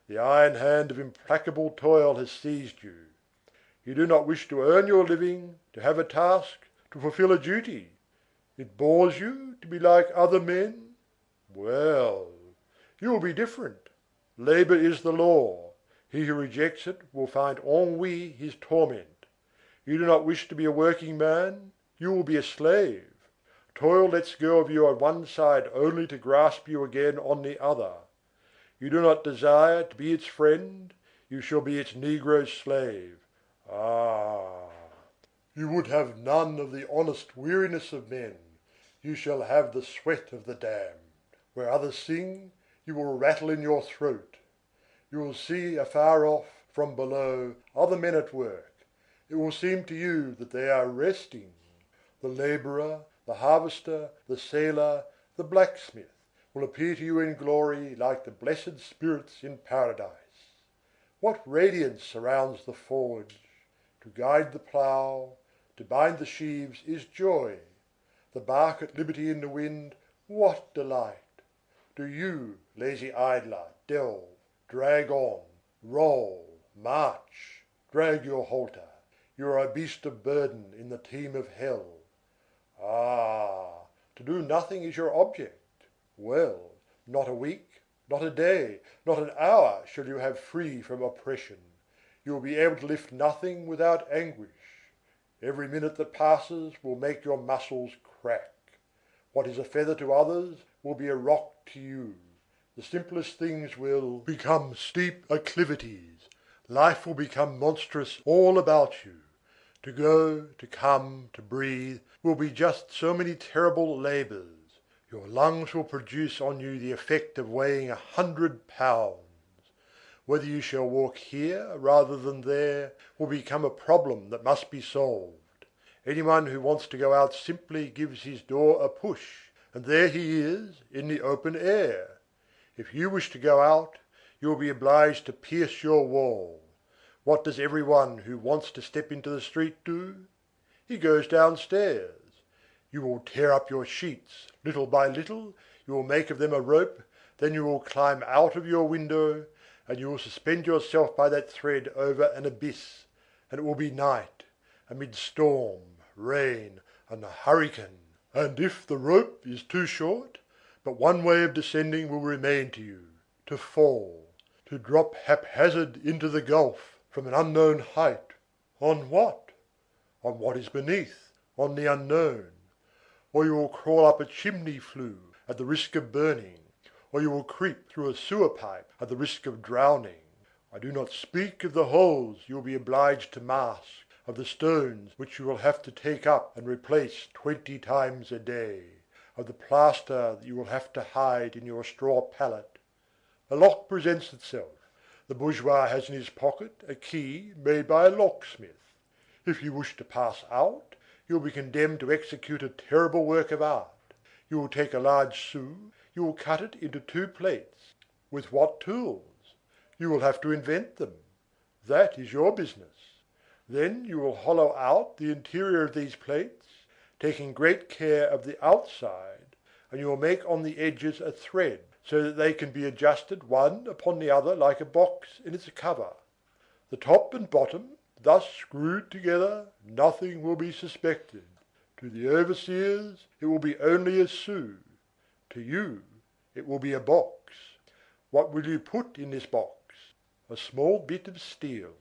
The iron hand of implacable toil has seized you. You do not wish to earn your living, to have a task, to fulfill a duty. It bores you to be like other men? Well, you will be different. Labour is the law. He who rejects it will find ennui his torment. You do not wish to be a working man? You will be a slave. Toil lets go of you on one side only to grasp you again on the other. You do not desire to be its friend? You shall be its negro slave. Ah! You would have none of the honest weariness of men. You shall have the sweat of the damned. Where others sing, you will rattle in your throat. You will see afar off, from below, other men at work. It will seem to you that they are resting. The labourer, the harvester, the sailor, the blacksmith will appear to you in glory like the blessed spirits in paradise. What radiance surrounds the forge! To guide the plough, to bind the sheaves is joy. The bark at liberty in the wind, what delight! Do you, lazy idler, delve, drag on, roll, march, drag your halter. You are a beast of burden in the team of hell. Ah! To do nothing is your object. Well, not a week, not a day, not an hour shall you have free from oppression. You will be able to lift nothing without anguish. Every minute that passes will make your muscles crack. What is a feather to others will be a rock to you. The simplest things will become steep acclivities. Life will become monstrous all about you. To go, to come, to breathe will be just so many terrible labours. Your lungs will produce on you the effect of weighing 100 pounds. Whether you shall walk here rather than there will become a problem that must be solved. Anyone who wants to go out simply gives his door a push, and there he is in the open air. If you wish to go out, you will be obliged to pierce your wall. What does every one who wants to step into the street do? He goes downstairs. You will tear up your sheets, little by little, you will make of them a rope, then you will climb out of your window, and you will suspend yourself by that thread over an abyss, and it will be night, amid storm, rain, and hurricane. And if the rope is too short, but one way of descending will remain to you, to fall, to drop haphazard into the gulf from an unknown height. On what? On what is beneath, on the unknown. Or you will crawl up a chimney flue at the risk of burning, or you will creep through a sewer pipe at the risk of drowning. I do not speak of the holes you will be obliged to mask, of the stones which you will have to take up and replace 20 times a day, of the plaster that you will have to hide in your straw pallet. A lock presents itself. The bourgeois has in his pocket a key made by a locksmith. If you wish to pass out, you will be condemned to execute a terrible work of art. You will take a large sou, you will cut it into 2 plates. With what tools? You will have to invent them. That is your business. Then you will hollow out the interior of these plates, taking great care of the outside, and you will make on the edges a thread, so that they can be adjusted one upon the other like a box in its cover. The top and bottom, thus screwed together, nothing will be suspected. To the overseers it will be only a sou. To you it will be a box. What will you put in this box? A small bit of steel.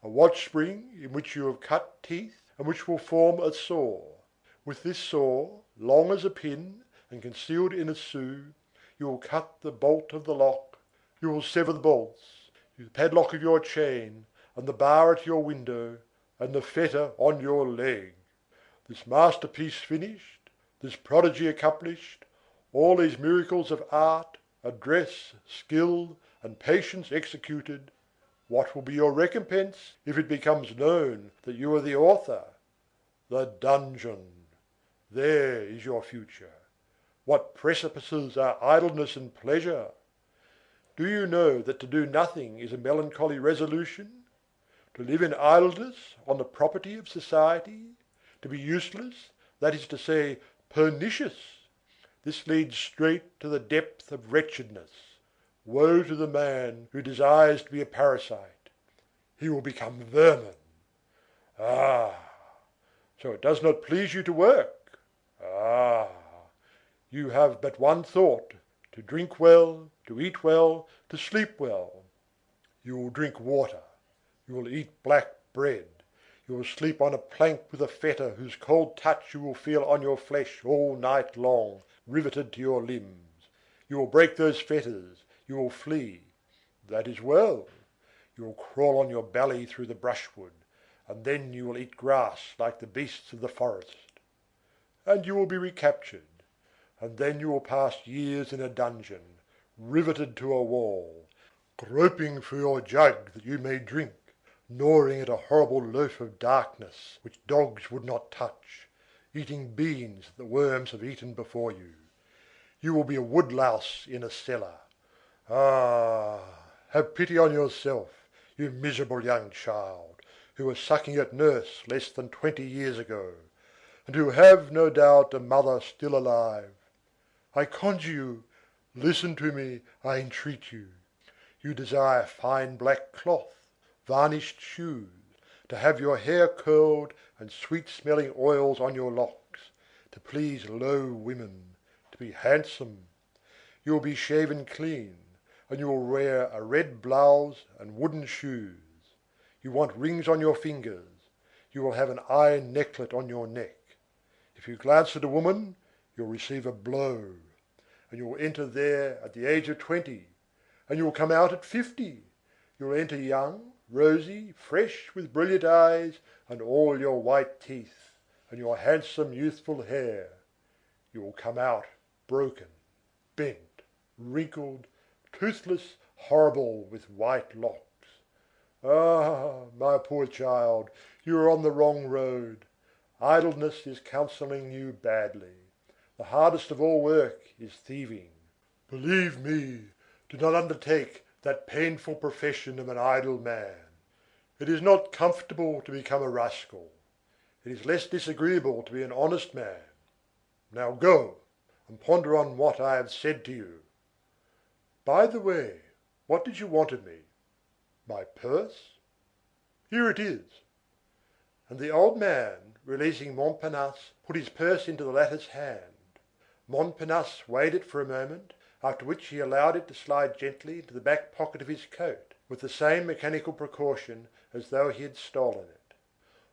A watch spring in which you have cut teeth and which will form a saw. With this saw, long as a pin and concealed in a sou, you will cut the bolt of the lock, you will sever the bolts, the padlock of your chain, and the bar at your window, and the fetter on your leg. This masterpiece finished, this prodigy accomplished, all these miracles of art, address, skill, and patience executed, what will be your recompense if it becomes known that you are the author? The dungeon. There is your future. What precipices are idleness and pleasure! Do you know that to do nothing is a melancholy resolution? To live in idleness on the property of society? To be useless, that is to say, pernicious? This leads straight to the depth of wretchedness. Woe to the man who desires to be a parasite. He will become vermin. Ah! So it does not please you to work? Ah! You have but one thought, to drink well, to eat well, to sleep well. You will drink water. You will eat black bread. You will sleep on a plank with a fetter whose cold touch you will feel on your flesh all night long, riveted to your limbs. You will break those fetters. You will flee. That is well. You will crawl on your belly through the brushwood, and then you will eat grass like the beasts of the forest. And you will be recaptured, and then you will pass years in a dungeon, riveted to a wall, groping for your jug that you may drink, gnawing at a horrible loaf of darkness which dogs would not touch, eating beans that the worms have eaten before you. You will be a woodlouse in a cellar. Ah! Have pity on yourself, you miserable young child, who was sucking at nurse less than 20 years ago, and who have, no doubt, a mother still alive. I conjure you, listen to me, I entreat you. You desire fine black cloth, varnished shoes, to have your hair curled and sweet-smelling oils on your locks, to please low women, to be handsome. You will be shaven clean, and you will wear a red blouse and wooden shoes. You want rings on your fingers. You will have an iron necklet on your neck. If you glance at a woman, you'll receive a blow, and you will enter there at the age of 20, and you will come out at 50. You will enter young, rosy, fresh, with brilliant eyes, and all your white teeth, and your handsome youthful hair. You will come out broken, bent, wrinkled, toothless, horrible, with white locks. Ah, my poor child, you are on the wrong road. Idleness is counselling you badly. The hardest of all work is thieving. Believe me, do not undertake that painful profession of an idle man. It is not comfortable to become a rascal. It is less disagreeable to be an honest man. Now go, and ponder on what I have said to you. By the way, what did you want of me? My purse? Here it is. And the old man, releasing Montparnasse, put his purse into the latter's hand. Montparnasse weighed it for a moment, after which he allowed it to slide gently into the back pocket of his coat, with the same mechanical precaution as though he had stolen it.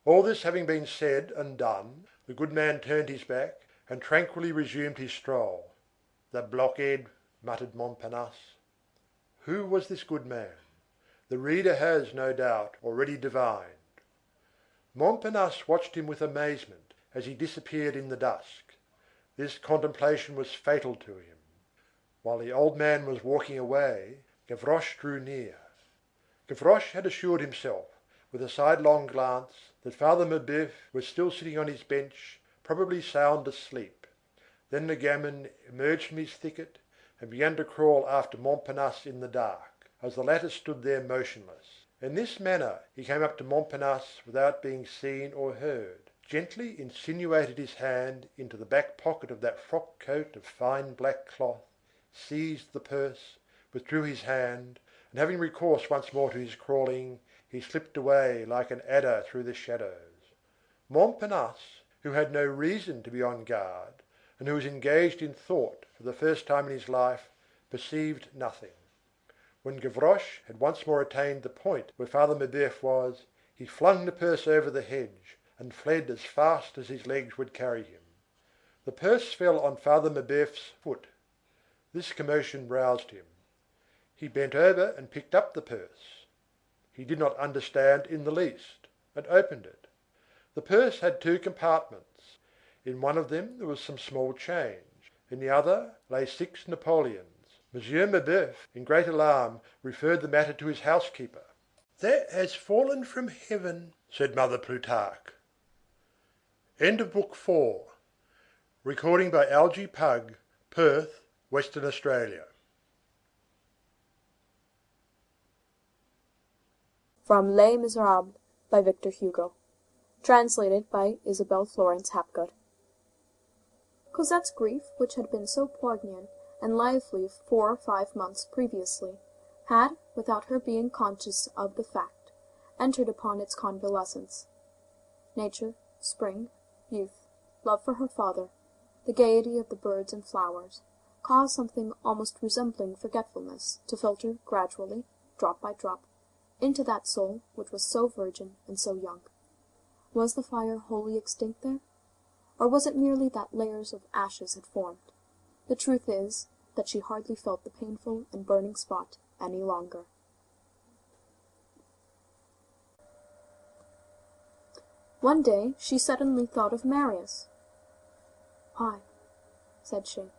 All this having been said and done, the good man turned his back, and tranquilly resumed his stroll. The blockhead, muttered Montparnasse. Who was this good man? The reader has, no doubt, already divined. Montparnasse watched him with amazement as he disappeared in the dusk. This contemplation was fatal to him. While the old man was walking away, Gavroche drew near. Gavroche had assured himself, with a sidelong glance, that Father Mabeuf was still sitting on his bench, probably sound asleep. Then the gamin emerged from his thicket, and began to crawl after Montparnasse in the dark, as the latter stood there motionless. In this manner he came up to Montparnasse without being seen or heard, gently insinuated his hand into the back pocket of that frock coat of fine black cloth, seized the purse, withdrew his hand, and having recourse once more to his crawling, he slipped away like an adder through the shadows. Montparnasse, who had no reason to be on guard, and who was engaged in thought for the first time in his life, perceived nothing. When Gavroche had once more attained the point where Father Mabeuf was, he flung the purse over the hedge, and fled as fast as his legs would carry him. The purse fell on Father Mabeuf's foot. This commotion roused him. He bent over and picked up the purse. He did not understand in the least, and opened it. The purse had two compartments. In one of them there was some small change. In the other lay 6 napoleons. Monsieur Mabeuf, in great alarm, referred the matter to his housekeeper. "That has fallen from heaven," said Mother Plutarque. End of Book 4. Recording by Algie Pugg, Perth, Western Australia. From Les Misérables by Victor Hugo. Translated by Isabel Florence Hapgood. Cosette's grief, which had been so poignant and lively 4 or 5 months previously, had, without her being conscious of the fact, entered upon its convalescence. Nature, spring, youth, love for her father, the gaiety of the birds and flowers, caused something almost resembling forgetfulness to filter gradually, drop by drop, into that soul which was so virgin and so young. Was the fire wholly extinct there? Or was it merely that layers of ashes had formed? The truth is that she hardly felt the painful and burning spot any longer. One day she suddenly thought of Marius. "Why," said she,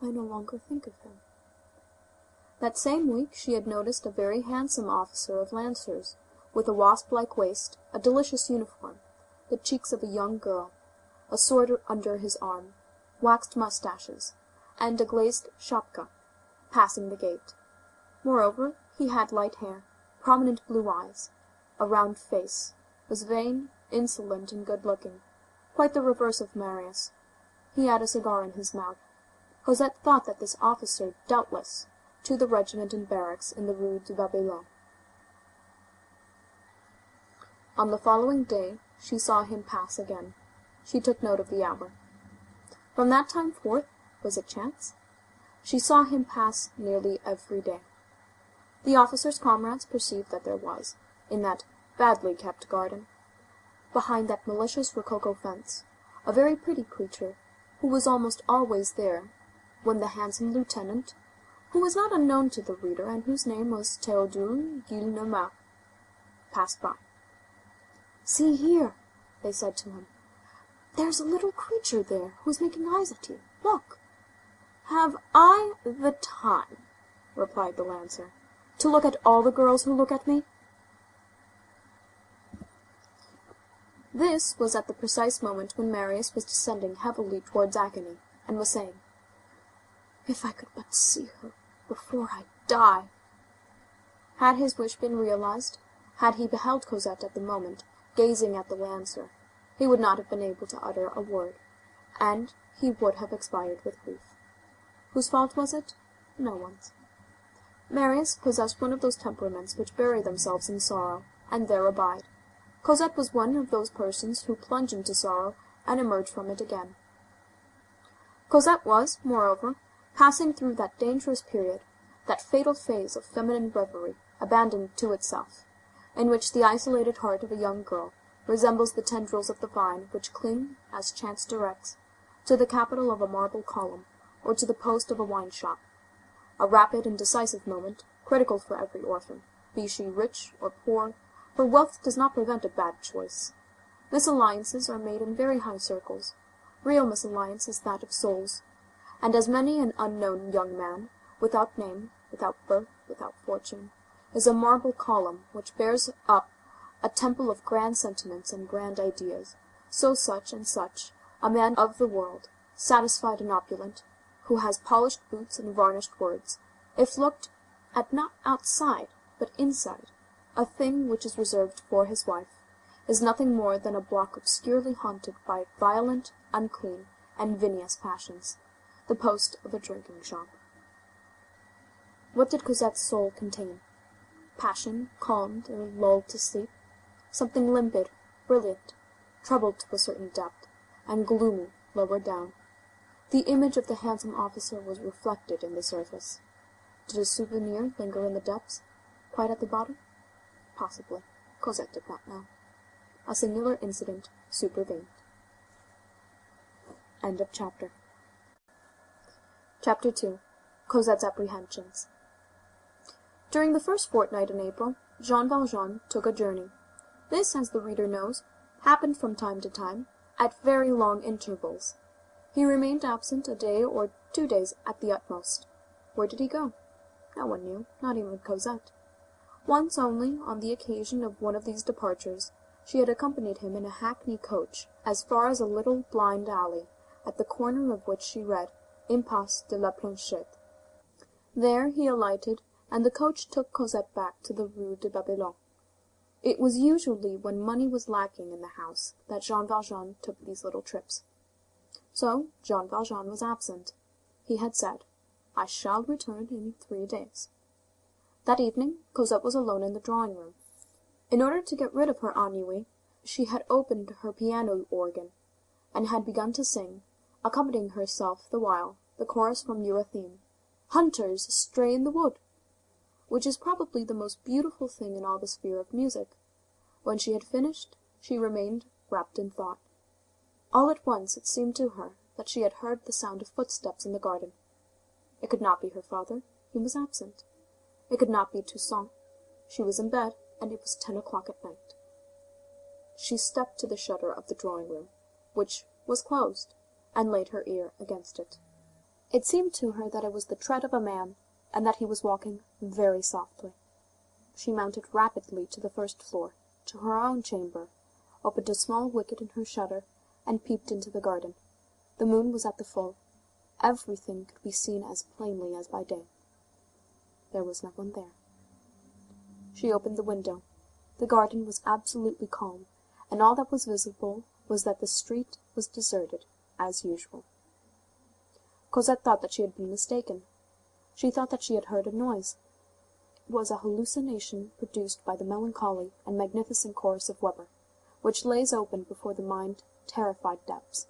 "I no longer think of him." That same week she had noticed a very handsome officer of lancers, with a wasp-like waist, a delicious uniform, the cheeks of a young girl, a sword under his arm, waxed moustaches, and a glazed shapka, passing the gate. Moreover, he had light hair, prominent blue eyes, a round face, was vain, insolent, and good-looking, quite the reverse of Marius. He had a cigar in his mouth. Cosette thought that this officer, doubtless, to the regiment in barracks in the Rue de Babylone. On the following day she saw him pass again. She took note of the hour. From that time forth, was it chance? She saw him pass nearly every day. The officer's comrades perceived that there was, in that badly kept garden, behind that malicious rococo fence, a very pretty creature, who was almost always there, when the handsome lieutenant, who was not unknown to the reader, and whose name was Théodule Gillenormand, passed by. "See here," they said to him, "there's a little creature there who is making eyes at you. Look." "Have I the time," replied the lancer, "to look at all the girls who look at me?" This was at the precise moment when Marius was descending heavily towards agony, and was saying, "If I could but see her before I die!" Had his wish been realized, had he beheld Cosette at the moment, gazing at the lancer, he would not have been able to utter a word, and he would have expired with grief. Whose fault was it? No one's. Marius possessed one of those temperaments which bury themselves in sorrow, and there abide. Cosette was one of those persons who plunge into sorrow and emerge from it again. Cosette was, moreover, passing through that dangerous period, that fatal phase of feminine reverie, abandoned to itself, in which the isolated heart of a young girl resembles the tendrils of the vine which cling, as chance directs, to the capital of a marble column, or to the post of a wine-shop. A rapid and decisive moment, critical for every orphan, be she rich or poor, for wealth does not prevent a bad choice. Misalliances are made in very high circles. Real misalliance is that of souls, and as many an unknown young man, without name, without birth, without fortune, is a marble column which bears up a temple of grand sentiments and grand ideas, so such and such, a man of the world, satisfied and opulent, who has polished boots and varnished words, if looked at not outside, but inside, a thing which is reserved for his wife, is nothing more than a block obscurely haunted by violent, unclean, and vinous passions, the post of a drinking-shop. What did Cosette's soul contain? Passion, calmed or lulled to sleep, something limpid, brilliant, troubled to a certain depth, and gloomy lower down. The image of the handsome officer was reflected in the surface. Did a souvenir linger in the depths, quite at the bottom? Possibly. Cosette did not know. A singular incident supervened. End of chapter. Chapter 2. Cosette's apprehensions. During the first fortnight in April, Jean Valjean took a journey. This, as the reader knows, happened from time to time, at very long intervals. He remained absent a day or 2 days at the utmost. Where did he go? No one knew, not even Cosette. Once only, on the occasion of one of these departures, she had accompanied him in a hackney coach as far as a little blind alley, at the corner of which she read, Impasse de la Planchette. There he alighted, and the coach took Cosette back to the Rue de Babylone. It was usually when money was lacking in the house that Jean Valjean took these little trips. So Jean Valjean was absent. He had said, "I shall return in 3 days." That evening Cosette was alone in the drawing-room. In order to get rid of her ennui, she had opened her piano organ, and had begun to sing, accompanying herself the while, the chorus from Eurytheme, "Hunters stray in the wood," which is probably the most beautiful thing in all the sphere of music. When she had finished, she remained wrapped in thought. All at once it seemed to her that she had heard the sound of footsteps in the garden. It could not be her father, he was absent. It could not be Toussaint. She was in bed, and it was 10 o'clock at night. She stepped to the shutter of the drawing-room, which was closed, and laid her ear against it. It seemed to her that it was the tread of a man, and that he was walking very softly. She mounted rapidly to the first floor, to her own chamber, opened a small wicket in her shutter, and peeped into the garden. The moon was at the full. Everything could be seen as plainly as by day. There was no one there. She opened the window. The garden was absolutely calm, and all that was visible was that the street was deserted, as usual. Cosette thought that she had been mistaken. She thought that she had heard a noise. It was a hallucination produced by the melancholy and magnificent chorus of Weber, which lays open before the mind terrified depths,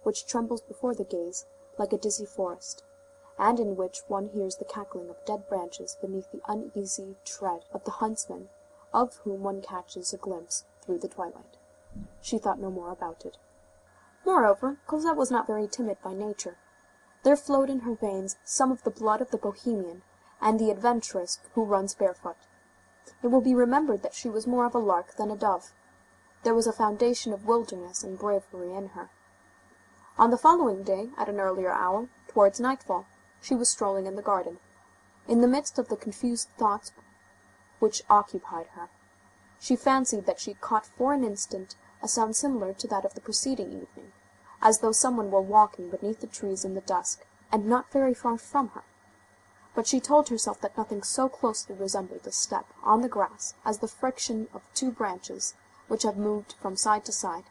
which trembles before the gaze like a dizzy forest, and in which one hears the cackling of dead branches beneath the uneasy tread of the huntsman, of whom one catches a glimpse through the twilight. She thought no more about it. Moreover, Cosette was not very timid by nature. There flowed in her veins some of the blood of the Bohemian and the adventuress who runs barefoot. It will be remembered that she was more of a lark than a dove. There was a foundation of wilderness and bravery in her. On the following day, at an earlier hour, towards nightfall, she was strolling in the garden. In the midst of the confused thoughts which occupied her, she fancied that she caught for an instant a sound similar to that of the preceding evening, as though someone were walking beneath the trees in the dusk, and not very far from her. But she told herself that nothing so closely resembled a step on the grass as the friction of two branches which have moved from side to side,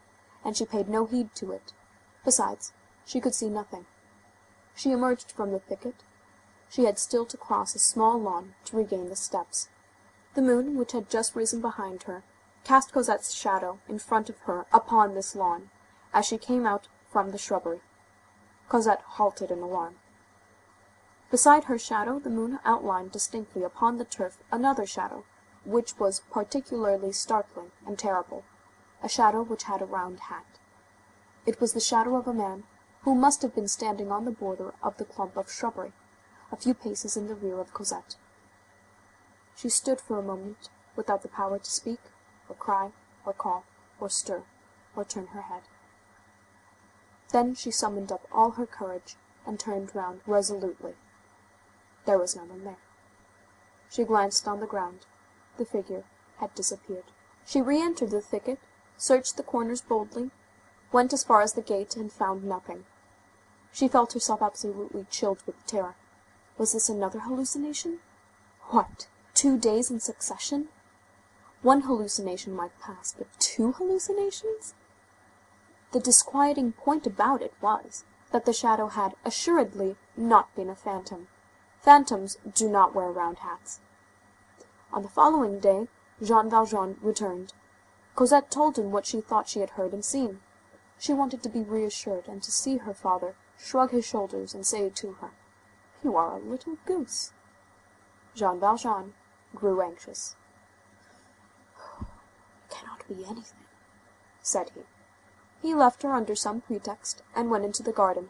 and she paid no heed to it. Besides, she could see nothing. She emerged from the thicket. She had still to cross a small lawn to regain the steps. The moon, which had just risen behind her, cast Cosette's shadow in front of her upon this lawn, as she came out from the shrubbery. Cosette halted in alarm. Beside her shadow the moon outlined distinctly upon the turf another shadow, which was particularly startling and terrible, a shadow which had a round hat. It was the shadow of a man who must have been standing on the border of the clump of shrubbery, a few paces in the rear of Cosette. She stood for a moment without the power to speak, or cry, or call, or stir, or turn her head. Then she summoned up all her courage and turned round resolutely. There was no one there. She glanced on the ground. The figure had disappeared. She re-entered the thicket, searched the corners boldly, went as far as the gate, and found nothing. She felt herself absolutely chilled with terror. Was this another hallucination? What, 2 days in succession? One hallucination might pass, but 2 hallucinations? The disquieting point about it was that the shadow had assuredly not been a phantom. Phantoms do not wear round hats. On the following day, Jean Valjean returned. Cosette told him what she thought she had heard and seen. She wanted to be reassured, and to see her father shrug his shoulders and say to her, "You are a little goose." Jean Valjean grew anxious. "It cannot be anything," said he. He left her under some pretext, and went into the garden,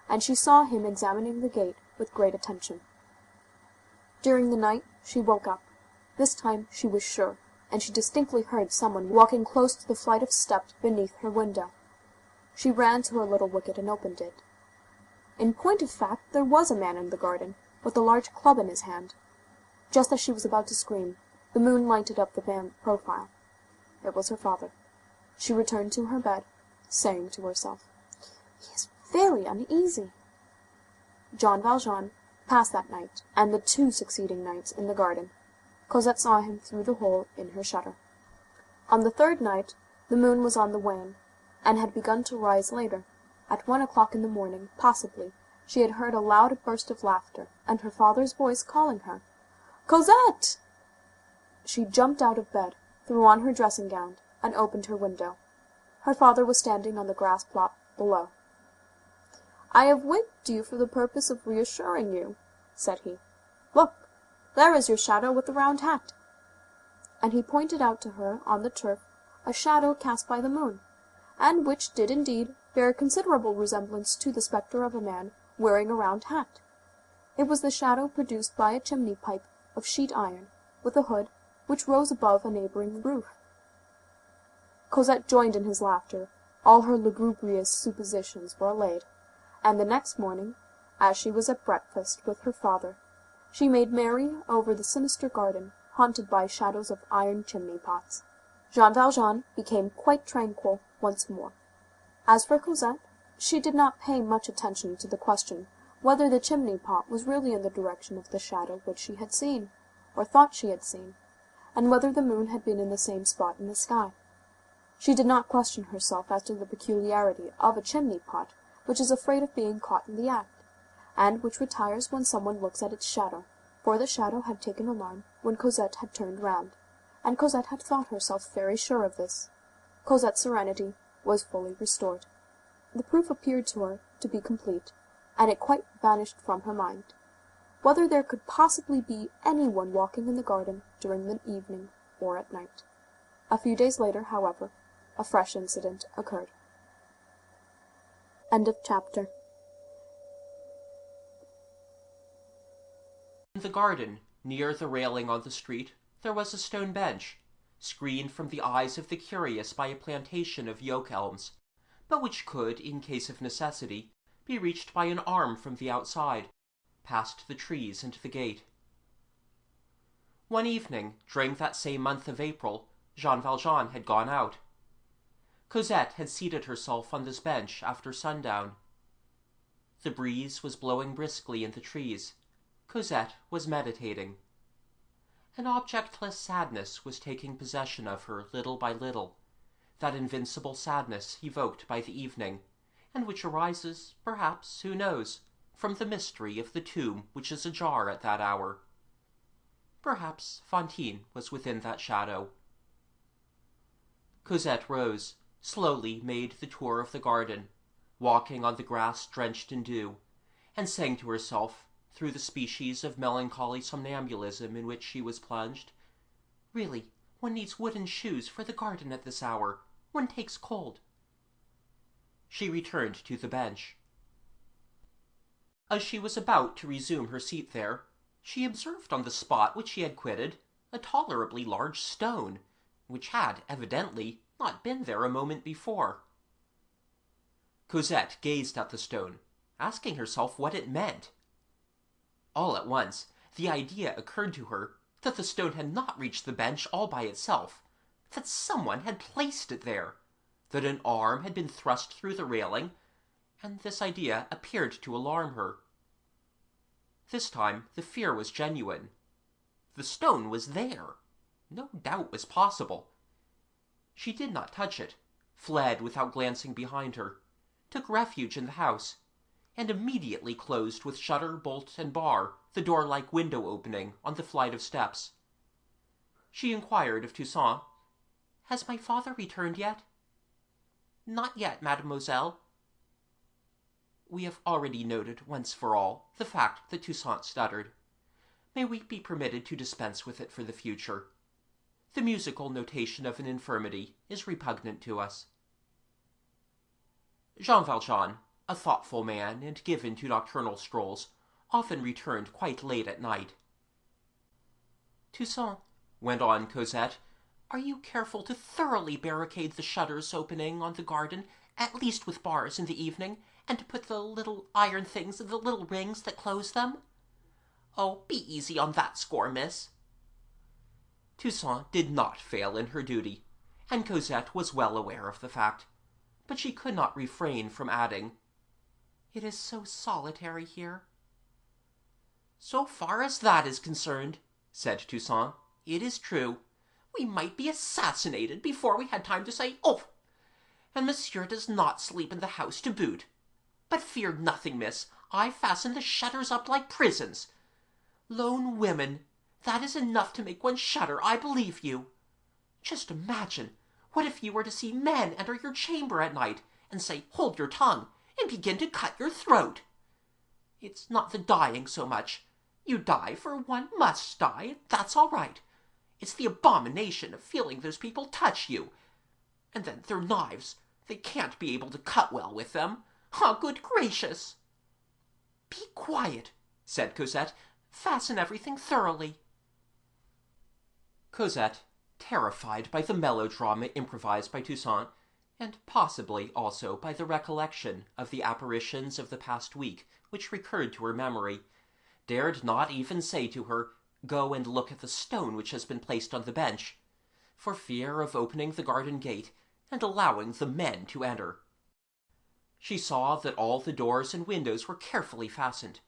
and she saw him examining the gate with great attention. During the night she woke up. This time she was sure, and she distinctly heard someone walking close to the flight of steps beneath her window. She ran to her little wicket and opened it. In point of fact, there was a man in the garden, with a large club in his hand. Just as she was about to scream, the moon lighted up the man's profile. It was her father. She returned to her bed, saying to herself, "He is very uneasy." Jean Valjean passed that night, and the 2 succeeding nights, in the garden. Cosette saw him through the hole in her shutter. On the 3rd night, the moon was on the wane, and had begun to rise later. At 1 o'clock in the morning, possibly, she had heard a loud burst of laughter, and her father's voice calling her. "Cosette!" She jumped out of bed, threw on her dressing gown, and opened her window. Her father was standing on the grass plot below. "I have waked you for the purpose of reassuring you," said he. "Look, there is your shadow with the round hat." And he pointed out to her on the turf a shadow cast by the moon, and which did indeed bear a considerable resemblance to the spectre of a man wearing a round hat. It was the shadow produced by a chimney pipe of sheet iron, with a hood, which rose above a neighboring roof. Cosette joined in his laughter. All her lugubrious suppositions were allayed, and the next morning, as she was at breakfast with her father, she made merry over the sinister garden, haunted by shadows of iron chimney-pots. Jean Valjean became quite tranquil once more. As for Cosette, she did not pay much attention to the question whether the chimney-pot was really in the direction of the shadow which she had seen, or thought she had seen, and whether the moon had been in the same spot in the sky. She did not question herself as to the peculiarity of a chimney-pot which is afraid of being caught in the act, and which retires when someone looks at its shadow, for the shadow had taken alarm when Cosette had turned round, and Cosette had thought herself very sure of this. Cosette's serenity was fully restored. The proof appeared to her to be complete, and it quite vanished from her mind. Whether there could possibly be any one walking in the garden during the evening or at night. A few days later, however, a fresh incident occurred. End of chapter. In the garden, near the railing on the street, there was a stone bench, screened from the eyes of the curious by a plantation of yoke elms, but which could, in case of necessity, be reached by an arm from the outside, past the trees and the gate. One evening, during that same month of April, Jean Valjean had gone out. Cosette had seated herself on this bench after sundown. The breeze was blowing briskly in the trees. Cosette was meditating. An objectless sadness was taking possession of her little by little, that invincible sadness evoked by the evening, and which arises, perhaps, who knows, from the mystery of the tomb which is ajar at that hour. Perhaps Fantine was within that shadow. Cosette rose, slowly made the tour of the garden, walking on the grass drenched in dew, and saying to herself, through the species of melancholy somnambulism in which she was plunged, "Really, one needs wooden shoes for the garden at this hour. One takes cold." She returned to the bench. As she was about to resume her seat there, she observed on the spot which she had quitted a tolerably large stone, which had, evidently, not been there a moment before. Cosette gazed at the stone, asking herself what it meant. All at once, the idea occurred to her that the stone had not reached the bench all by itself, that someone had placed it there, that an arm had been thrust through the railing, and this idea appeared to alarm her. This time the fear was genuine. The stone was there. No doubt was possible. She did not touch it, fled without glancing behind her, took refuge in the house, and immediately closed with shutter, bolt, and bar the door-like window opening on the flight of steps. She inquired of Toussaint, "Has my father returned yet?" "Not yet, mademoiselle." We have already noted, once for all, the fact that Toussaint stuttered. May we be permitted to dispense with it for the future? The musical notation of an infirmity is repugnant to us. Jean Valjean, a thoughtful man and given to nocturnal strolls, often returned quite late at night. "Toussaint," went on Cosette, "are you careful to thoroughly barricade the shutters opening on the garden, at least with bars in the evening, and to put the little iron things in the little rings that close them?" "Oh, be easy on that score, miss." Toussaint did not fail in her duty, and Cosette was well aware of the fact, but she could not refrain from adding, "It is so solitary here." "So far as that is concerned," said Toussaint, "it is true. We might be assassinated before we had time to say 'Oh!' And monsieur does not sleep in the house to boot. But fear nothing, miss. I fasten the shutters up like prisons. Lone women, that is enough to make one shudder, I believe you. Just imagine, what if you were to see men enter your chamber at night, and say, 'Hold your tongue,' and begin to cut your throat? It's not the dying so much. You die, for one must die, that's all right. It's the abomination of feeling those people touch you. And then their knives, they can't be able to cut well with them. Ah, good gracious!" "Be quiet," said Cosette. "Fasten everything thoroughly." Cosette, terrified by the melodrama improvised by Toussaint, and possibly also by the recollection of the apparitions of the past week which recurred to her memory, dared not even say to her, "Go and look at the stone which has been placed on the bench," for fear of opening the garden gate and allowing the men to enter. She saw that all the doors and windows were carefully fastened,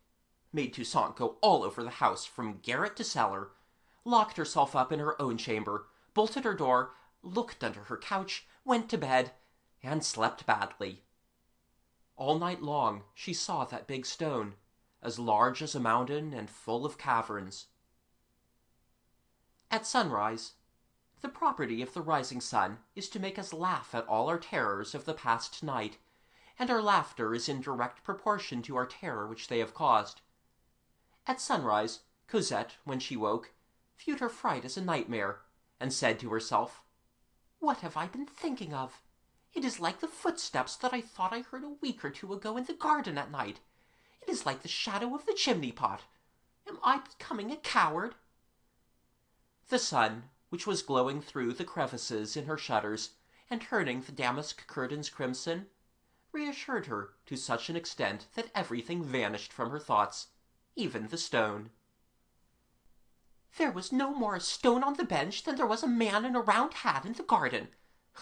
made Toussaint go all over the house from garret to cellar, locked herself up in her own chamber, bolted her door, looked under her couch, went to bed, and slept badly. All night long she saw that big stone, as large as a mountain and full of caverns. At sunrise, the property of the rising sun is to make us laugh at all our terrors of the past night, and our laughter is in direct proportion to our terror which they have caused. At sunrise, Cosette, when she woke, viewed her fright as a nightmare, and said to herself, "What have I been thinking of? It is like the footsteps that I thought I heard a week or two ago in the garden at night. It is like the shadow of the chimney-pot. Am I becoming a coward?" The sun, which was glowing through the crevices in her shutters, and turning the damask curtains crimson, reassured her to such an extent that everything vanished from her thoughts, even the stone. "There was no more a stone on the bench than there was a man in a round hat in the garden.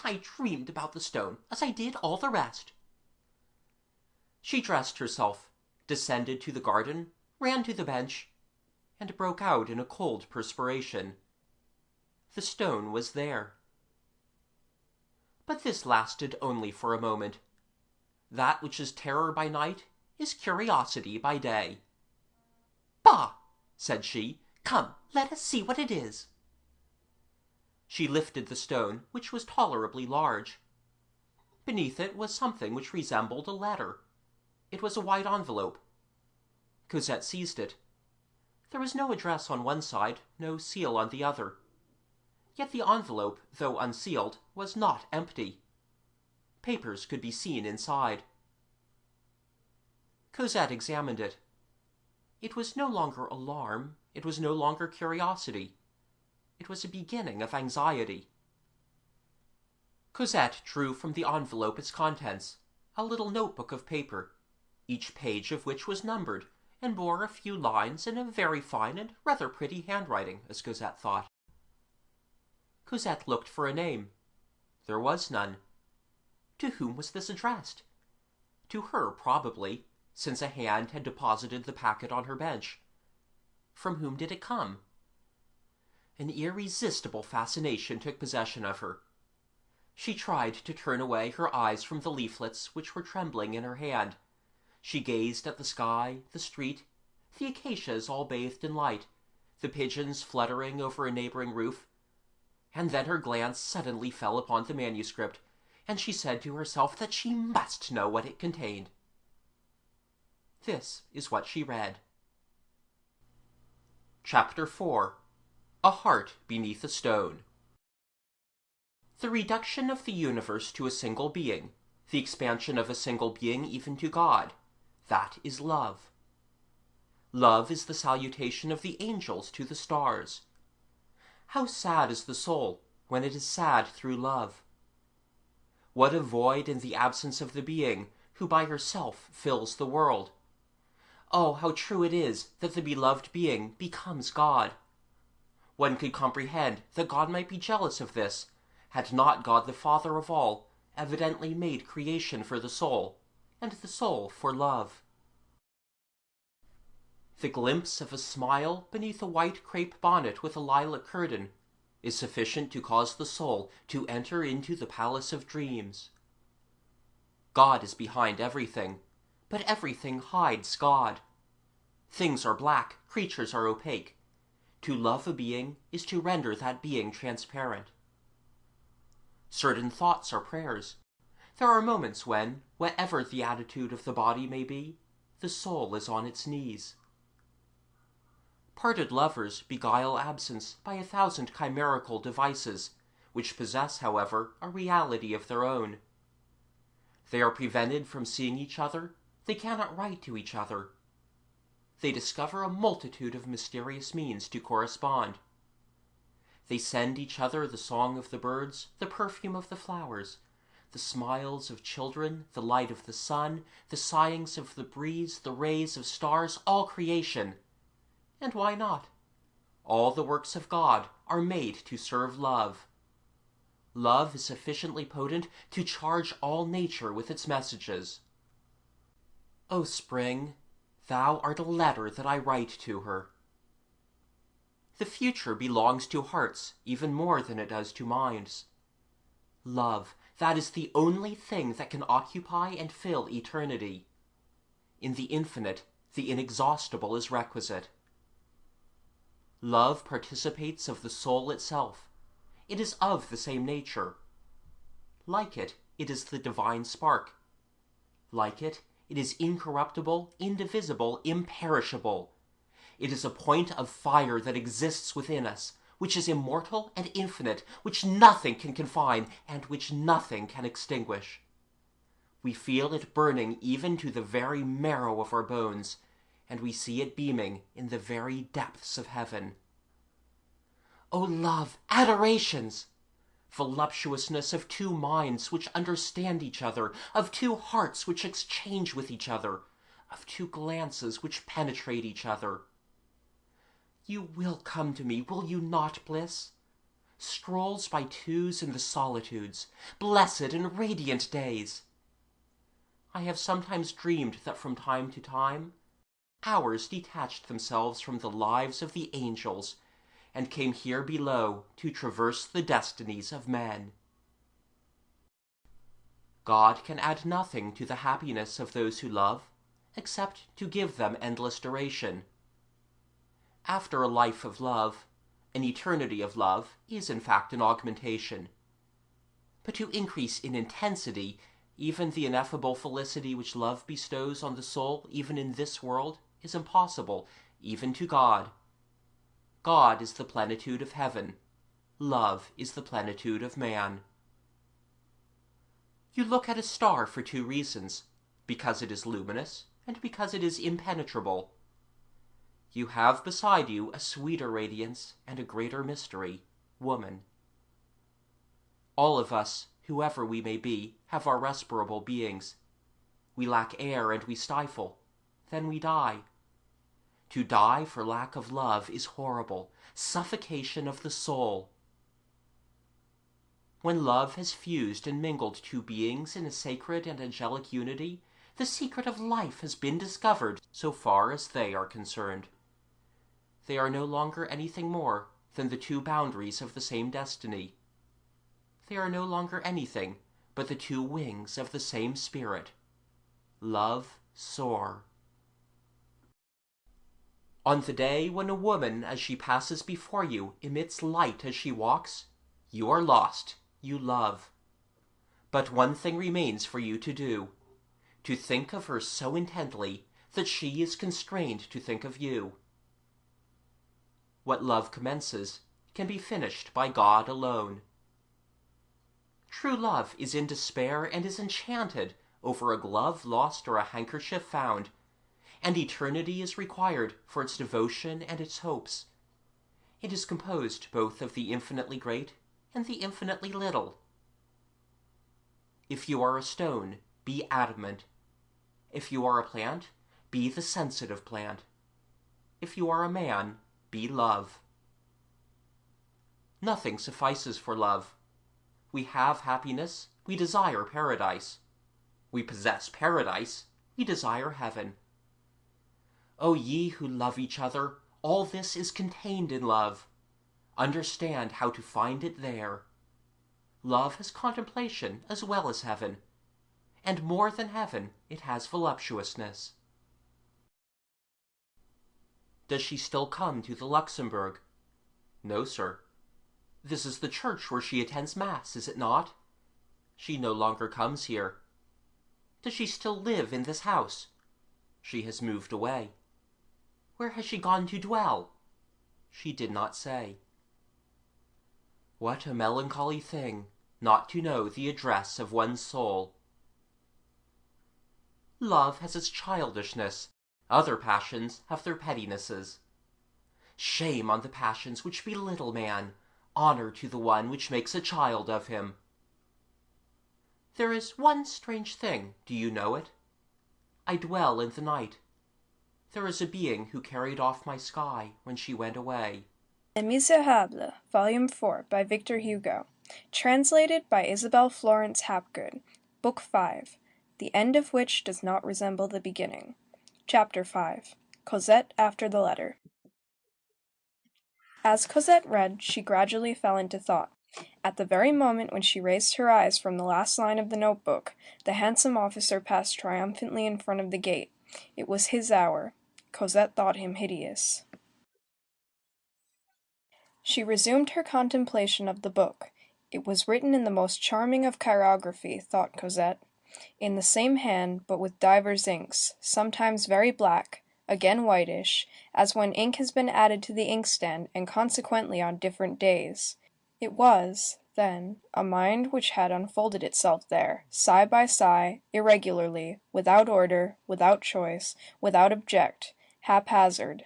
I dreamed about the stone, as I did all the rest." She dressed herself, descended to the garden, ran to the bench, and broke out in a cold perspiration. The stone was there. But this lasted only for a moment. That which is terror by night is curiosity by day. "Bah!" said she. "Come, let us see what it is." She lifted the stone, which was tolerably large. Beneath it was something which resembled a letter. It was a white envelope. Cosette seized it. There was no address on one side, no seal on the other. Yet the envelope, though unsealed, was not empty. Papers could be seen inside. Cosette examined it. It was no longer alarm, it was no longer curiosity. It was a beginning of anxiety. Cosette drew from the envelope its contents, a little notebook of paper, each page of which was numbered, and bore a few lines in a very fine and rather pretty handwriting, as Cosette thought. Cosette looked for a name. There was none. To whom was this addressed? To her, probably, since a hand had deposited the packet on her bench. From whom did it come? An irresistible fascination took possession of her. She tried to turn away her eyes from the leaflets which were trembling in her hand. She gazed at the sky, the street, the acacias all bathed in light, the pigeons fluttering over a neighboring roof, and then her glance suddenly fell upon the manuscript, and she said to herself that she must know what it contained. This is what she read. Chapter 4. A Heart Beneath a Stone. The reduction of the universe to a single being, the expansion of a single being even to God, that is love. Love is the salutation of the angels to the stars. How sad is the soul when it is sad through love! What a void in the absence of the being who by herself fills the world! Oh, how true it is that the beloved being becomes God! One could comprehend that God might be jealous of this, had not God the Father of all evidently made creation for the soul, and the soul for love. The glimpse of a smile beneath a white crape bonnet with a lilac curtain is sufficient to cause the soul to enter into the palace of dreams. God is behind everything, but everything hides God. Things are black, creatures are opaque. To love a being is to render that being transparent. Certain thoughts are prayers. There are moments when, whatever the attitude of the body may be, the soul is on its knees. Parted lovers beguile absence by 1,000 chimerical devices, which possess, however, a reality of their own. They are prevented from seeing each other, they cannot write to each other. They discover a multitude of mysterious means to correspond. They send each other the song of the birds, the perfume of the flowers, the smiles of children, the light of the sun, the sighings of the breeze, the rays of stars, all creation. And why not? All the works of God are made to serve love. Love is sufficiently potent to charge all nature with its messages. O Spring, thou art a letter that I write to her. The future belongs to hearts even more than it does to minds. Love, that is the only thing that can occupy and fill eternity. In the infinite, the inexhaustible is requisite. Love participates of the soul itself. It is of the same nature. Like it, it is the divine spark. Like it, it is incorruptible, indivisible, imperishable. It is a point of fire that exists within us, which is immortal and infinite, which nothing can confine, and which nothing can extinguish. We feel it burning even to the very marrow of our bones, and we see it beaming in the very depths of heaven. O love, adorations! Voluptuousness of two minds which understand each other, of two hearts which exchange with each other, of two glances which penetrate each other. You will come to me, will you not, bliss? Strolls by twos in the solitudes, blessed and radiant days. I have sometimes dreamed that from time to time, hours detached themselves from the lives of the angels, and came here below to traverse the destinies of men. God can add nothing to the happiness of those who love, except to give them endless duration. After a life of love, an eternity of love is in fact an augmentation. But to increase in intensity even the ineffable felicity which love bestows on the soul even in this world is impossible, even to God. God is the plenitude of heaven. Love is the plenitude of man. You look at a star for two reasons, because it is luminous and because it is impenetrable. You have beside you a sweeter radiance and a greater mystery, woman. All of us, whoever we may be, have our respirable beings. We lack air and we stifle. Then we die. To die for lack of love is horrible, suffocation of the soul. When love has fused and mingled two beings in a sacred and angelic unity, the secret of life has been discovered so far as they are concerned. They are no longer anything more than the two boundaries of the same destiny. They are no longer anything but the two wings of the same spirit. Love soar. On the day when a woman, as she passes before you, emits light as she walks, you are lost, you love. But one thing remains for you to do, to think of her so intently that she is constrained to think of you. What love commences can be finished by God alone. True love is in despair and is enchanted over a glove lost or a handkerchief found, and eternity is required for its devotion and its hopes. It is composed both of the infinitely great and the infinitely little. If you are a stone, be adamant. If you are a plant, be the sensitive plant. If you are a man, be love. Nothing suffices for love. We have happiness, we desire paradise. We possess paradise, we desire heaven. O ye who love each other, all this is contained in love. Understand how to find it there. Love has contemplation as well as heaven. and more than heaven it has voluptuousness. Does she still come to the Luxembourg? No, sir. This is the church where she attends Mass, is it not? She no longer comes here. Does she still live in this house? She has moved away. Where has she gone to dwell? She did not say. What a melancholy thing, not to know the address of one's soul. Love has its childishness, other passions have their pettinesses. Shame on the passions which belittle man, honor to the one which makes a child of him. There is one strange thing, do you know it? I dwell in the night. There is a being who carried off my sky when she went away. Les Misérables, Volume 4, by Victor Hugo. Translated by Isabel Florence Hapgood. Book 5, the end of which does not resemble the beginning. Chapter 5. Cosette after the letter. As Cosette read, she gradually fell into thought. At the very moment when she raised her eyes from the last line of the notebook, the handsome officer passed triumphantly in front of the gate. It was his hour. Cosette thought him hideous. She resumed her contemplation of the book. It was written in the most charming of chirography, thought Cosette, in the same hand, but with divers inks, sometimes very black, again whitish, as when ink has been added to the inkstand, and consequently on different days. It was, then, a mind which had unfolded itself there, sigh by sigh, irregularly, without order, without choice, without object, haphazard.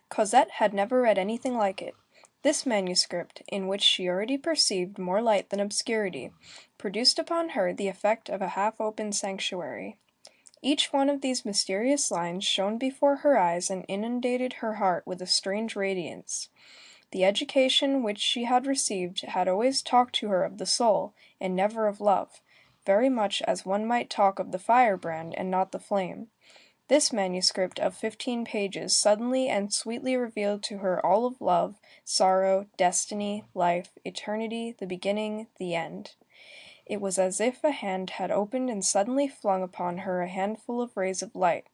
Cosette had never read anything like it. This manuscript, in which she already perceived more light than obscurity, produced upon her the effect of a half-opened sanctuary. Each one of these mysterious lines shone before her eyes and inundated her heart with a strange radiance. The education which she had received had always talked to her of the soul, and never of love, very much as one might talk of the firebrand and not the flame. This manuscript of 15 pages suddenly and sweetly revealed to her all of love, sorrow, destiny, life, eternity, the beginning, the end. It was as if a hand had opened and suddenly flung upon her a handful of rays of light.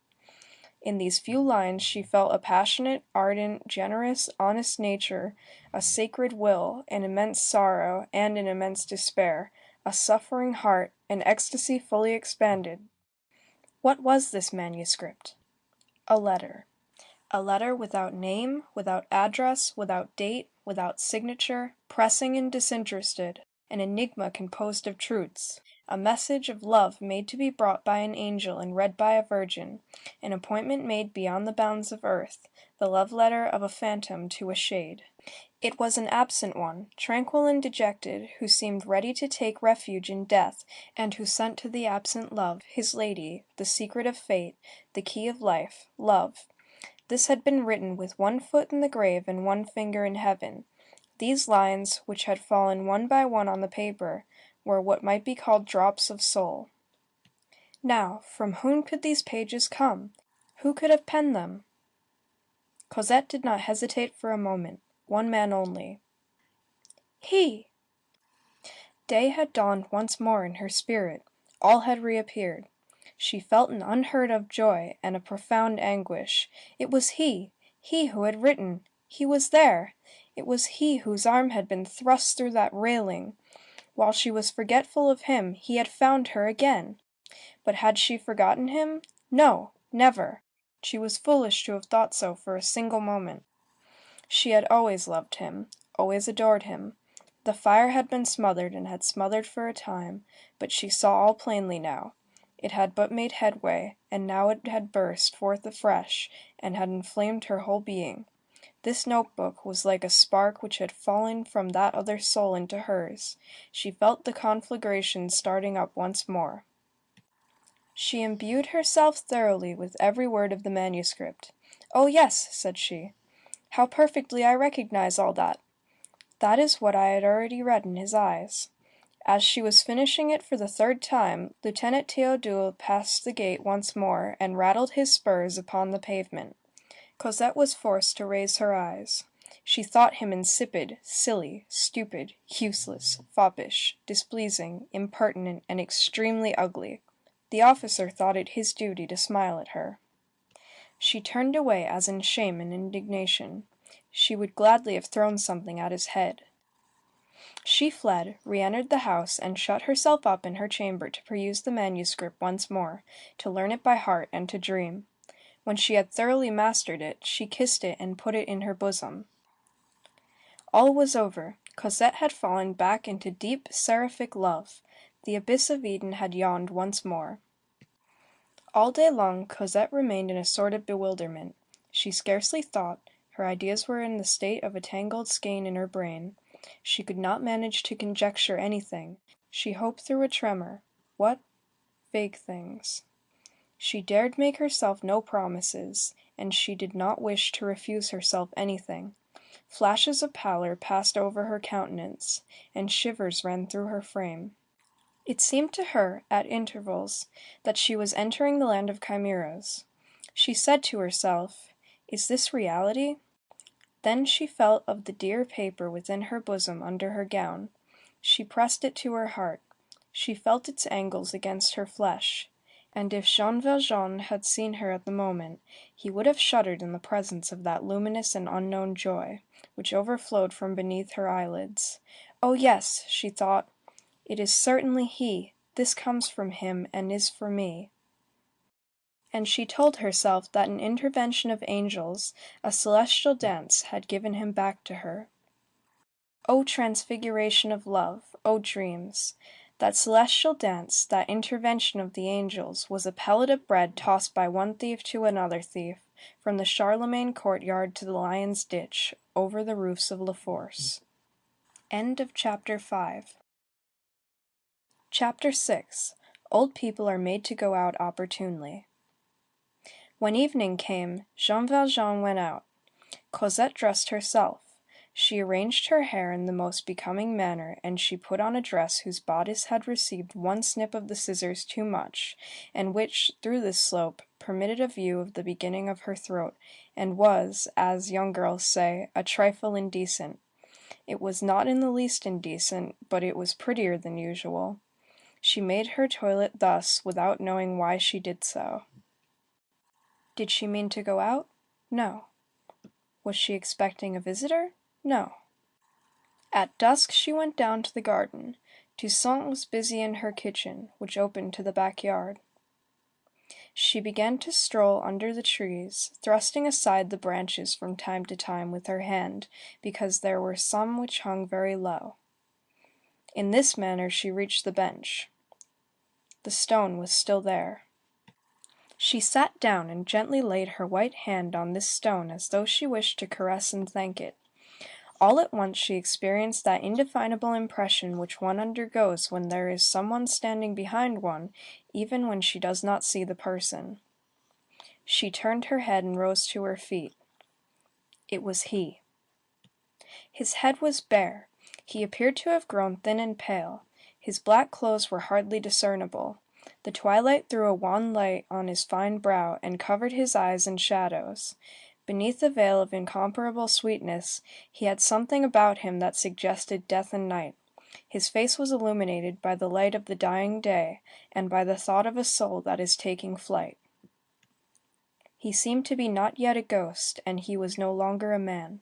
In these few lines she felt a passionate, ardent, generous, honest nature, a sacred will, an immense sorrow, and an immense despair, a suffering heart, an ecstasy fully expanded. What was this manuscript? A letter. A letter without name, without address, without date, without signature, pressing and disinterested, an enigma composed of truths, a message of love made to be brought by an angel and read by a virgin, an appointment made beyond the bounds of earth, the love letter of a phantom to a shade. It was an absent one, tranquil and dejected, who seemed ready to take refuge in death, and who sent to the absent love, his lady, the secret of fate, the key of life, love. This had been written with one foot in the grave and one finger in heaven. These lines, which had fallen one by one on the paper, were what might be called drops of soul. Now, from whom could these pages come? Who could have penned them? Cosette did not hesitate for a moment. One man only. He! Day had dawned once more in her spirit. All had reappeared. She felt an unheard-of joy and a profound anguish. It was he who had written. He was there. It was he whose arm had been thrust through that railing. While she was forgetful of him, he had found her again. But had she forgotten him? No, never. She was foolish to have thought so for a single moment. She had always loved him, always adored him. The fire had been smothered and had smothered for a time, but she saw all plainly now. It had but made headway, and now it had burst forth afresh, and had inflamed her whole being. This notebook was like a spark which had fallen from that other soul into hers. She felt the conflagration starting up once more. She imbued herself thoroughly with every word of the manuscript. "Oh, yes," said she. "How perfectly I recognize all that." That is what I had already read in his eyes. As she was finishing it for the third time, Lieutenant Théodule passed the gate once more, and rattled his spurs upon the pavement. Cosette was forced to raise her eyes. She thought him insipid, silly, stupid, useless, foppish, displeasing, impertinent, and extremely ugly. The officer thought it his duty to smile at her. She turned away as in shame and indignation. She would gladly have thrown something at his head. She fled, re-entered the house, and shut herself up in her chamber to peruse the manuscript once more, to learn it by heart, and to dream. When she had thoroughly mastered it, she kissed it and put it in her bosom. All was over. Cosette had fallen back into deep, seraphic love. The abyss of Eden had yawned once more. All day long Cosette remained in a sort of bewilderment. She scarcely thought, her ideas were in the state of a tangled skein in her brain. She could not manage to conjecture anything. She hoped through a tremor. What? Vague things. She dared make herself no promises, and she did not wish to refuse herself anything. Flashes of pallor passed over her countenance, and shivers ran through her frame. It seemed to her, at intervals, that she was entering the land of chimeras. She said to herself, "Is this reality?" Then she felt of the dear paper within her bosom under her gown. She pressed it to her heart. She felt its angles against her flesh. And if Jean Valjean had seen her at the moment, he would have shuddered in the presence of that luminous and unknown joy, which overflowed from beneath her eyelids. "Oh yes," she thought, "it is certainly he. This comes from him, and is for me." And she told herself that an intervention of angels, a celestial dance, had given him back to her. O transfiguration of love! O dreams! That celestial dance, that intervention of the angels, was a pellet of bread tossed by one thief to another thief, from the Charlemagne courtyard to the Lion's Ditch, over the roofs of La Force. End of chapter 5. Chapter 6. Old people are made to go out opportunely. When evening came, Jean Valjean went out. Cosette dressed herself. She arranged her hair in the most becoming manner, and she put on a dress whose bodice had received one snip of the scissors too much, and which, through this slope, permitted a view of the beginning of her throat, and was, as young girls say, a trifle indecent. It was not in the least indecent, but it was prettier than usual. She made her toilet thus without knowing why she did so. Did she mean to go out? No. Was she expecting a visitor? No. At dusk she went down to the garden. Toussaint was busy in her kitchen, which opened to the backyard. She began to stroll under the trees, thrusting aside the branches from time to time with her hand, because there were some which hung very low. In this manner she reached the bench. The stone was still there. She sat down and gently laid her white hand on this stone as though she wished to caress and thank it. All at once she experienced that indefinable impression which one undergoes when there is someone standing behind one, even when she does not see the person. She turned her head and rose to her feet. It was he. His head was bare. He appeared to have grown thin and pale. His black clothes were hardly discernible. The twilight threw a wan light on his fine brow, and covered his eyes in shadows. Beneath a veil of incomparable sweetness, he had something about him that suggested death and night. His face was illuminated by the light of the dying day, and by the thought of a soul that is taking flight. He seemed to be not yet a ghost, and he was no longer a man.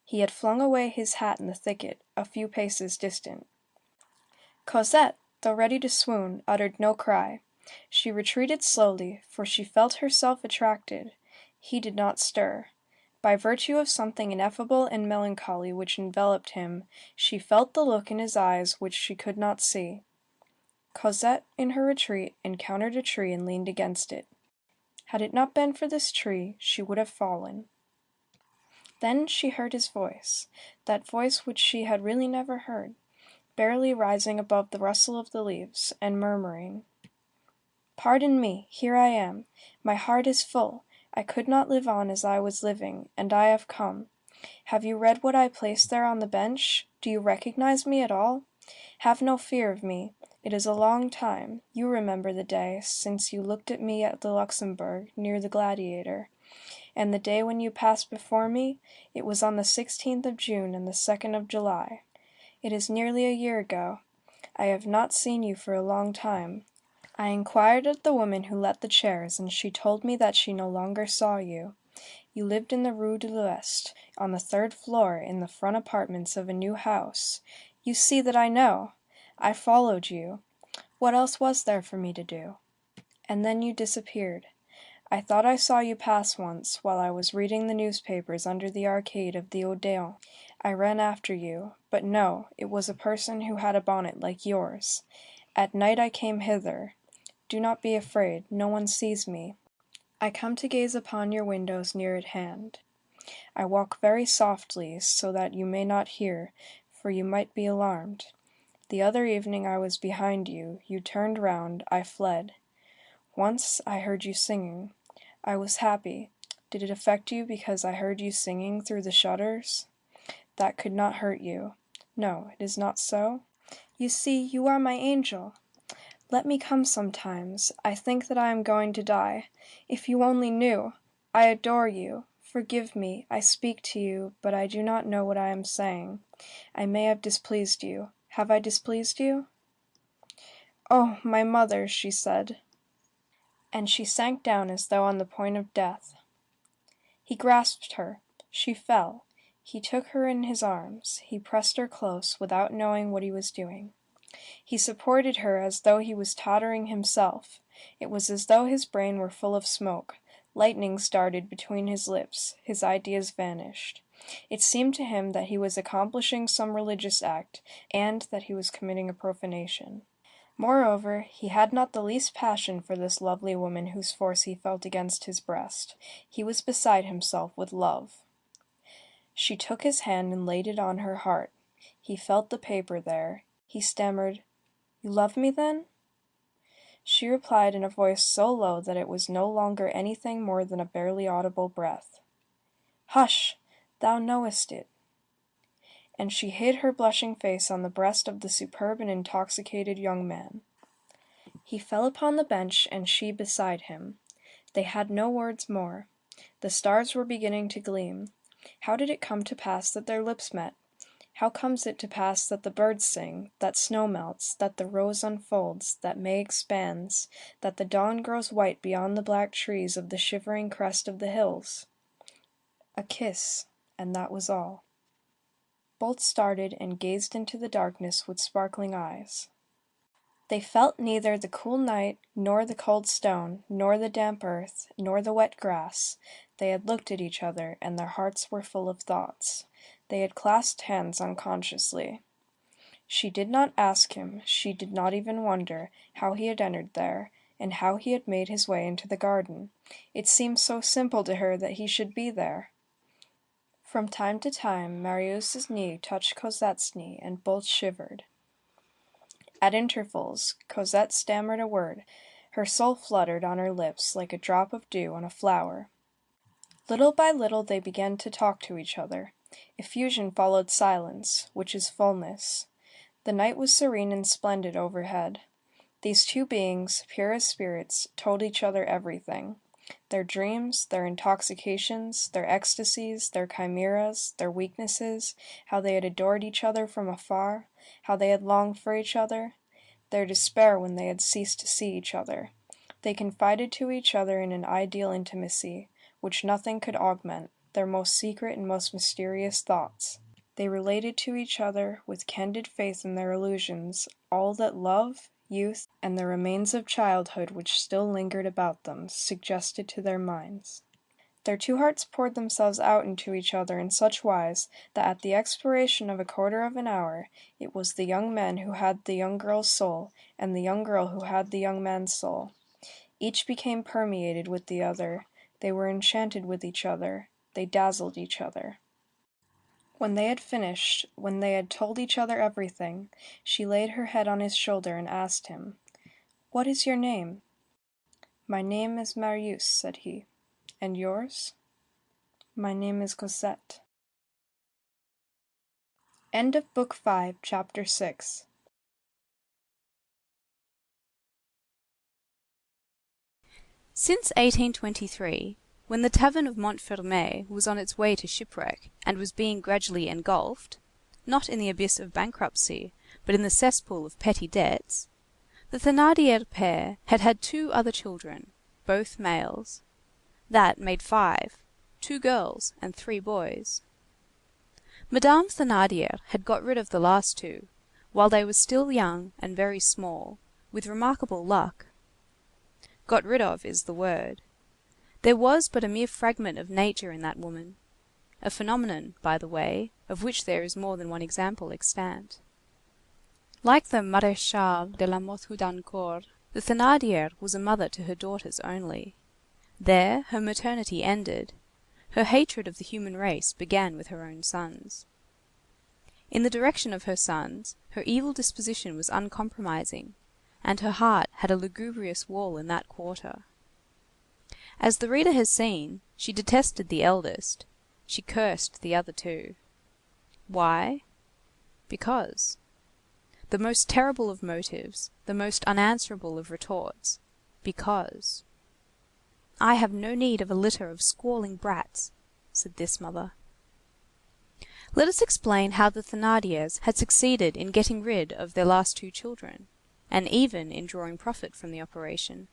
He had flung away his hat in the thicket, a few paces distant. Cosette, though ready to swoon, uttered no cry. She retreated slowly, for she felt herself attracted. He did not stir. By virtue of something ineffable and melancholy which enveloped him, she felt the look in his eyes which she could not see. Cosette, in her retreat, encountered a tree and leaned against it. Had it not been for this tree, she would have fallen. Then she heard his voice, that voice which she had really never heard, barely rising above the rustle of the leaves, and murmuring, "Pardon me, here I am. My heart is full. I could not live on as I was living, and I have come. Have you read what I placed there on the bench? Do you recognize me at all? Have no fear of me. It is a long time, you remember the day, since you looked at me at the Luxembourg, near the Gladiator. And the day when you passed before me, it was on the 16th of June and the 2nd of July. It is nearly a year ago. I have not seen you for a long time. I inquired at the woman who let the chairs, and she told me that she no longer saw you. You lived in the Rue de l'Ouest, on the 3rd floor, in the front apartments of a new house. You see that I know! I followed you. What else was there for me to do? And then you disappeared. I thought I saw you pass once, while I was reading the newspapers under the arcade of the Odéon. I ran after you, but no, it was a person who had a bonnet like yours. At night I came hither. Do not be afraid, no one sees me. I come to gaze upon your windows near at hand. I walk very softly, so that you may not hear, for you might be alarmed. The other evening I was behind you, you turned round, I fled. Once I heard you singing. I was happy. Did it affect you because I heard you singing through the shutters? That could not hurt you. No, it is not so? You see, you are my angel. Let me come sometimes. I think that I am going to die. If you only knew! I adore you. Forgive me, I speak to you, but I do not know what I am saying. I may have displeased you. Have I displeased you? Oh, my mother, she said. And she sank down as though on the point of death. He grasped her. She fell. He took her in his arms. He pressed her close, without knowing what he was doing. He supported her as though he was tottering himself. It was as though his brain were full of smoke. Lightnings darted between his lips. His ideas vanished. It seemed to him that he was accomplishing some religious act, and that he was committing a profanation. Moreover, he had not the least passion for this lovely woman whose force he felt against his breast. He was beside himself with love. She took his hand and laid it on her heart. He felt the paper there. He stammered, "You love me, then?" She replied in a voice so low that it was no longer anything more than a barely audible breath. "Hush! Thou knowest it." And she hid her blushing face on the breast of the superb and intoxicated young man. He fell upon the bench, and she beside him. They had no words more. The stars were beginning to gleam. How did it come to pass that their lips met? How comes it to pass that the birds sing, that snow melts, that the rose unfolds, that May expands, that the dawn grows white beyond the black trees of the shivering crest of the hills? A kiss, and that was all. Both started and gazed into the darkness with sparkling eyes. They felt neither the cool night, nor the cold stone, nor the damp earth, nor the wet grass. They had looked at each other, and their hearts were full of thoughts. They had clasped hands unconsciously. She did not ask him, she did not even wonder, how he had entered there, and how he had made his way into the garden. It seemed so simple to her that he should be there. From time to time, Marius' knee touched Cosette's knee, and both shivered. At intervals, Cosette stammered a word. Her soul fluttered on her lips like a drop of dew on a flower. Little by little they began to talk to each other. Effusion followed silence, which is fullness. The night was serene and splendid overhead. These two beings, pure as spirits, told each other everything. Their dreams, their intoxications, their ecstasies, their chimeras, their weaknesses, how they had adored each other from afar, how they had longed for each other, their despair when they had ceased to see each other. They confided to each other in an ideal intimacy, which nothing could augment, their most secret and most mysterious thoughts. They related to each other, with candid faith in their illusions, all that love, youth, and the remains of childhood which still lingered about them, suggested to their minds. Their two hearts poured themselves out into each other in such wise that at the expiration of a quarter of an hour, it was the young man who had the young girl's soul, and the young girl who had the young man's soul. Each became permeated with the other. They were enchanted with each other. They dazzled each other. When they had finished, when they had told each other everything, she laid her head on his shoulder and asked him, "What is your name?" "My name is Marius," said he. "And yours?" "My name is Cosette." End of Book 5, Chapter 6. Since 1823, when the tavern of Montfermeil was on its way to shipwreck, and was being gradually engulfed, not in the abyss of bankruptcy, but in the cesspool of petty debts, The Thénardier pair had had two other children, both males. That made 5, 2 girls and 3 boys. Madame Thénardier had got rid of the last two, while they were still young and very small, with remarkable luck. Got rid of is the word. There was but a mere fragment of nature in that woman, a phenomenon, by the way, of which there is more than one example extant. Like the Maréchale de la Mothe Houdancourt, the Thénardier was a mother to her daughters only. There her maternity ended. Her hatred of the human race began with her own sons. In the direction of her sons, her evil disposition was uncompromising, and her heart had a lugubrious wall in that quarter. As the reader has seen, she detested the eldest, she cursed the other two. Why? Because. The most terrible of motives, the most unanswerable of retorts, because. I have no need of a litter of squalling brats, said this mother. Let us explain how the Thénardiers had succeeded in getting rid of their last two children, and even in drawing profit from the operation.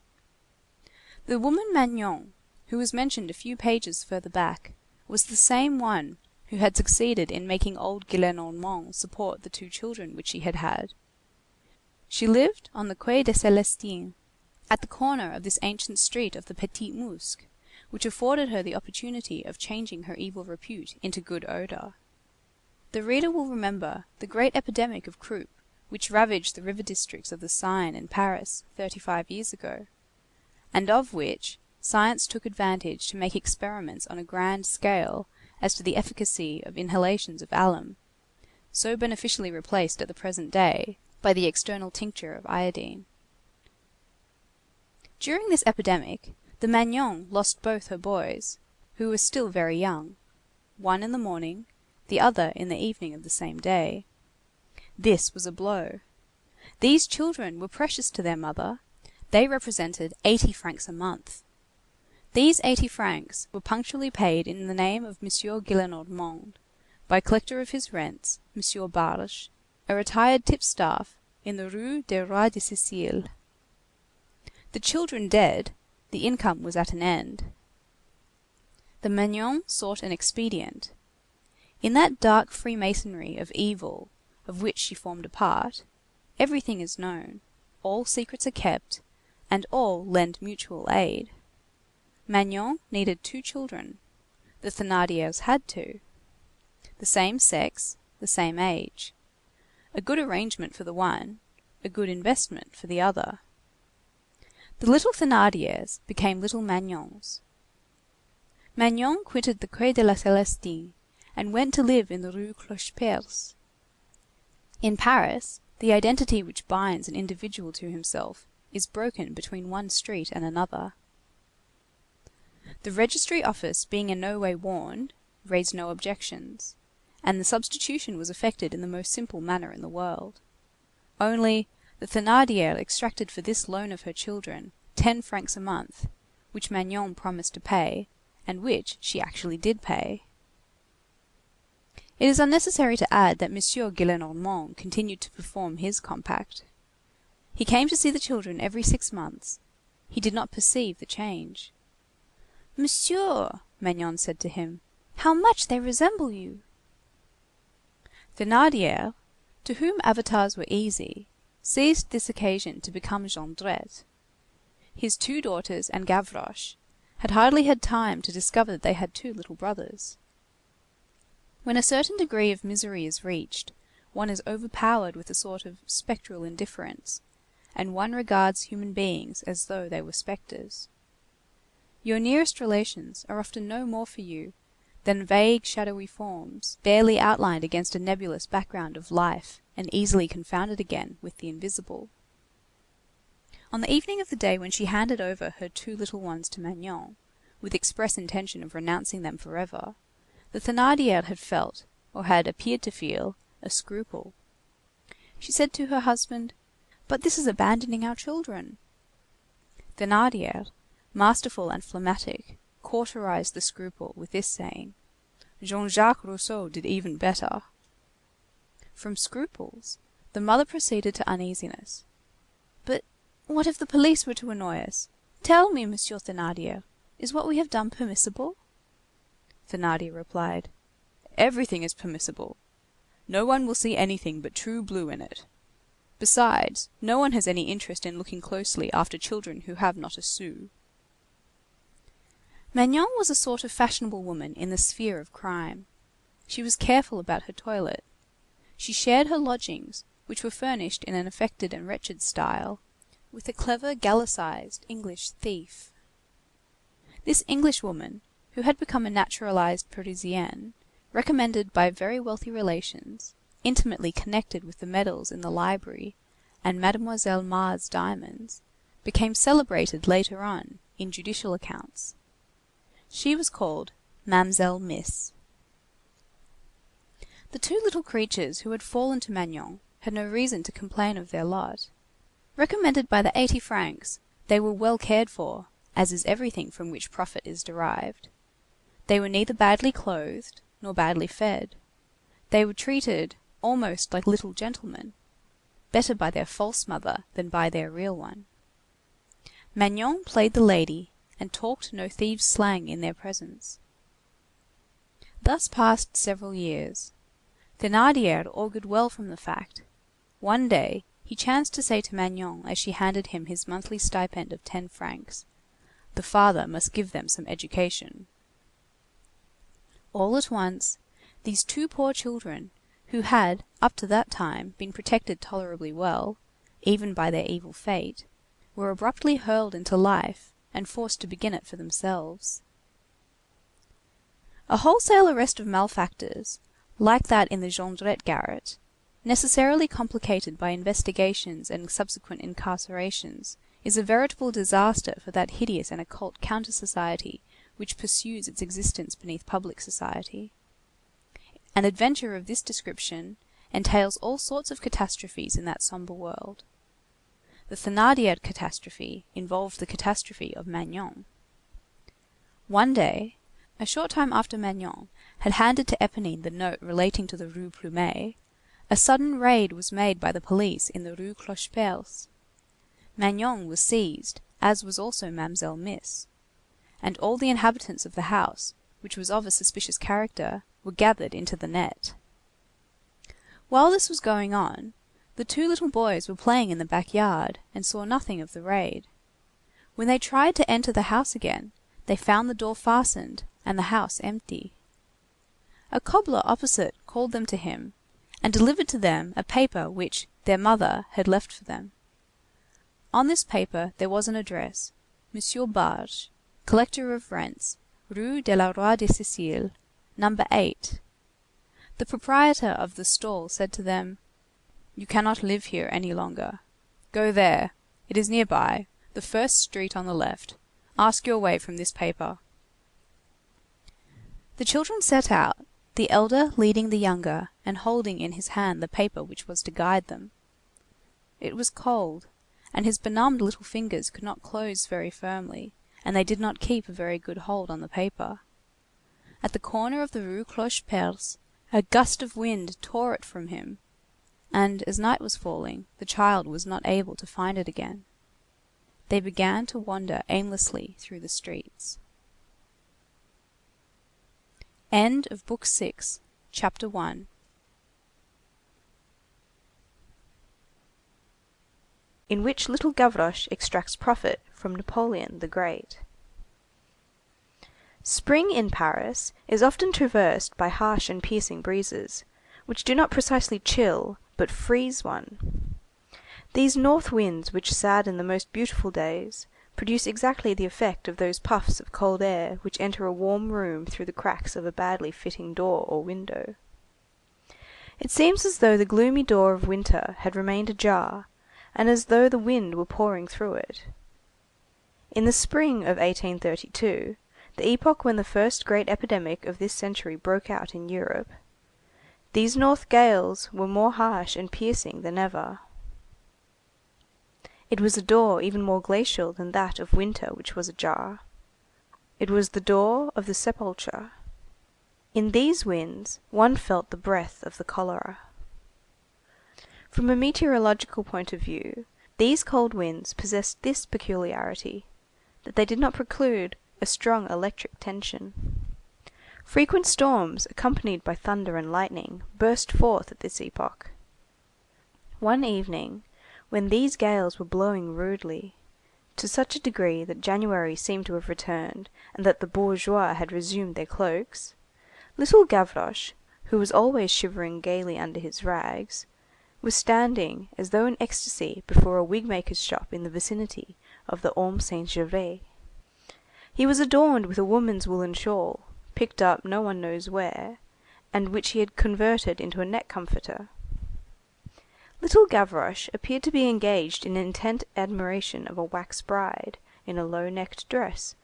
The woman Magnon, who was mentioned a few pages further back, was the same one who had succeeded in making old Gillenormand support the two children which she had had. She lived on the Quai des Célestins, at the corner of this ancient street of the Petit Musc, which afforded her the opportunity of changing her evil repute into good odour. The reader will remember the great epidemic of croup which ravaged the river districts of the Seine in Paris 35 years ago, and of which science took advantage to make experiments on a grand scale as to the efficacy of inhalations of alum, so beneficially replaced at the present day by the external tincture of iodine. During this epidemic, the Magnon lost both her boys, who were still very young, one in the morning, the other in the evening of the same day. This was a blow. These children were precious to their mother. They represented 80 francs a month. These 80 francs were punctually paid in the name of M. Gillenormand, by collector of his rents, M. Barge, a retired tipstaff in the Rue des Rois de Sicile. The children dead, the income was at an end. The Magnon sought an expedient. In that dark Freemasonry of evil, of which she formed a part, everything is known, all secrets are kept, and all lend mutual aid. Magnon needed 2 children. The Thénardiers had 2. The same sex, the same age. A good arrangement for the one, a good investment for the other. The little Thénardiers became little Magnons. Magnon quitted the Quai de la Célestine and went to live in the Rue Clocheperce. In Paris, the identity which binds an individual to himself is broken between one street and another. The registry office being in no way warned, raised no objections, and the substitution was effected in the most simple manner in the world. Only, the Thénardier extracted for this loan of her children 10 francs a month, which Magnon promised to pay, and which she actually did pay. It is unnecessary to add that M. Gillenormand continued to perform his compact. He came to see the children every 6 months. He did not perceive the change. "Monsieur," Magnon said to him, "how much they resemble you!" Thénardier, to whom avatars were easy, seized this occasion to become Jondrette. His 2 daughters and Gavroche had hardly had time to discover that they had 2 little brothers. When a certain degree of misery is reached, one is overpowered with a sort of spectral indifference, and one regards human beings as though they were spectres. Your nearest relations are often no more for you than vague shadowy forms, barely outlined against a nebulous background of life, and easily confounded again with the invisible. On the evening of the day when she handed over her 2 little ones to Magnon, with express intention of renouncing them forever, the Thénardier had felt, or had appeared to feel, a scruple. She said to her husband, "But this is abandoning our children." Thénardier, masterful and phlegmatic, cauterized the scruple with this saying, "Jean-Jacques Rousseau did even better." From scruples, the mother proceeded to uneasiness. "But What if the police were to annoy us? Tell me, Monsieur Thénardier, is what we have done permissible? Thénardier replied, everything is permissible. No one will see anything but true blue in it. Besides, no one has any interest in looking closely after children who have not a sou. Magnon was a sort of fashionable woman in the sphere of crime. She was careful about her toilet. She shared her lodgings, which were furnished in an affected and wretched style, with a clever Gallicized English thief. This Englishwoman, who had become a naturalized Parisienne, recommended by very wealthy relations, intimately connected with the medals in the library and Mademoiselle Mar's diamonds, became celebrated later on in judicial accounts. She was called Mamselle Miss. The two little creatures who had fallen to Magnon had no reason to complain of their lot. Recommended by the 80 francs, they were well cared for, as is everything from which profit is derived. They were neither badly clothed nor badly fed. They were treated almost like little gentlemen, better by their false mother than by their real one. Magnon played the lady and talked no thieves' slang in their presence. Thus passed several years. Thénardier augured well from the fact. One day, he chanced to say to Magnon as she handed him his monthly stipend of 10 francs, "The father must give them some education." All at once, these two poor children, who had, up to that time, been protected tolerably well, even by their evil fate, were abruptly hurled into life and forced to begin it for themselves. A wholesale arrest of malefactors, like that in the Jondrette garret, necessarily complicated by investigations and subsequent incarcerations, is a veritable disaster for that hideous and occult counter-society which pursues its existence beneath public society. An adventure of this description entails all sorts of catastrophes in that sombre world. The Thénardier catastrophe involved the catastrophe of Magnon. One day, a short time after Magnon had handed to Éponine the note relating to the Rue Plumet, a sudden raid was made by the police in the Rue Clocheperce. Magnon was seized, as was also Mamselle Miss, and all the inhabitants of the house, which was of a suspicious character, were gathered into the net. While this was going on, the two little boys were playing in the back yard and saw nothing of the raid. When they tried to enter the house again, they found the door fastened and the house empty. A cobbler opposite called them to him, and delivered to them a paper which their mother had left for them. On this paper there was an address, Monsieur Barge, collector of rents, Rue de la Roi de Sicile, number 8. The proprietor of the stall said to them, "You cannot live here any longer. Go there. It is near by, the first street on the left. Ask your way from this paper." The children set out, the elder leading the younger and holding in his hand the paper which was to guide them. It was cold, and his benumbed little fingers could not close very firmly, and they did not keep a very good hold on the paper. At the corner of the Rue Clocheperce, a gust of wind tore it from him, and as night was falling, the child was not able to find it again. They began to wander aimlessly through the streets. End of Book 6, Chapter 1. In which little Gavroche extracts profit from Napoleon the Great. Spring in Paris is often traversed by harsh and piercing breezes, which do not precisely chill, but freeze one. These north winds which sadden the most beautiful days, produce exactly the effect of those puffs of cold air which enter a warm room through the cracks of a badly fitting door or window. It seems as though the gloomy door of winter had remained ajar, and as though the wind were pouring through it. In the spring of 1832, the epoch when the first great epidemic of this century broke out in Europe, these north gales were more harsh and piercing than ever. It was a door even more glacial than that of winter which was ajar. It was the door of the sepulchre. In these winds one felt the breath of the cholera. From a meteorological point of view, These cold winds possessed this peculiarity, that they did not preclude a strong electric tension. Frequent storms, accompanied by thunder and lightning, burst forth at this epoch. One evening, when these gales were blowing rudely, to such a degree that January seemed to have returned, and that the bourgeois had resumed their cloaks, little Gavroche, who was always shivering gaily under his rags, was standing as though in ecstasy before a wig-maker's shop in the vicinity of the Orme Saint-Gervais. He was adorned with a woman's woollen shawl, picked up no one knows where, and which he had converted into a neck comforter. Little Gavroche appeared to be engaged in intent admiration of a wax bride in a low-necked dress,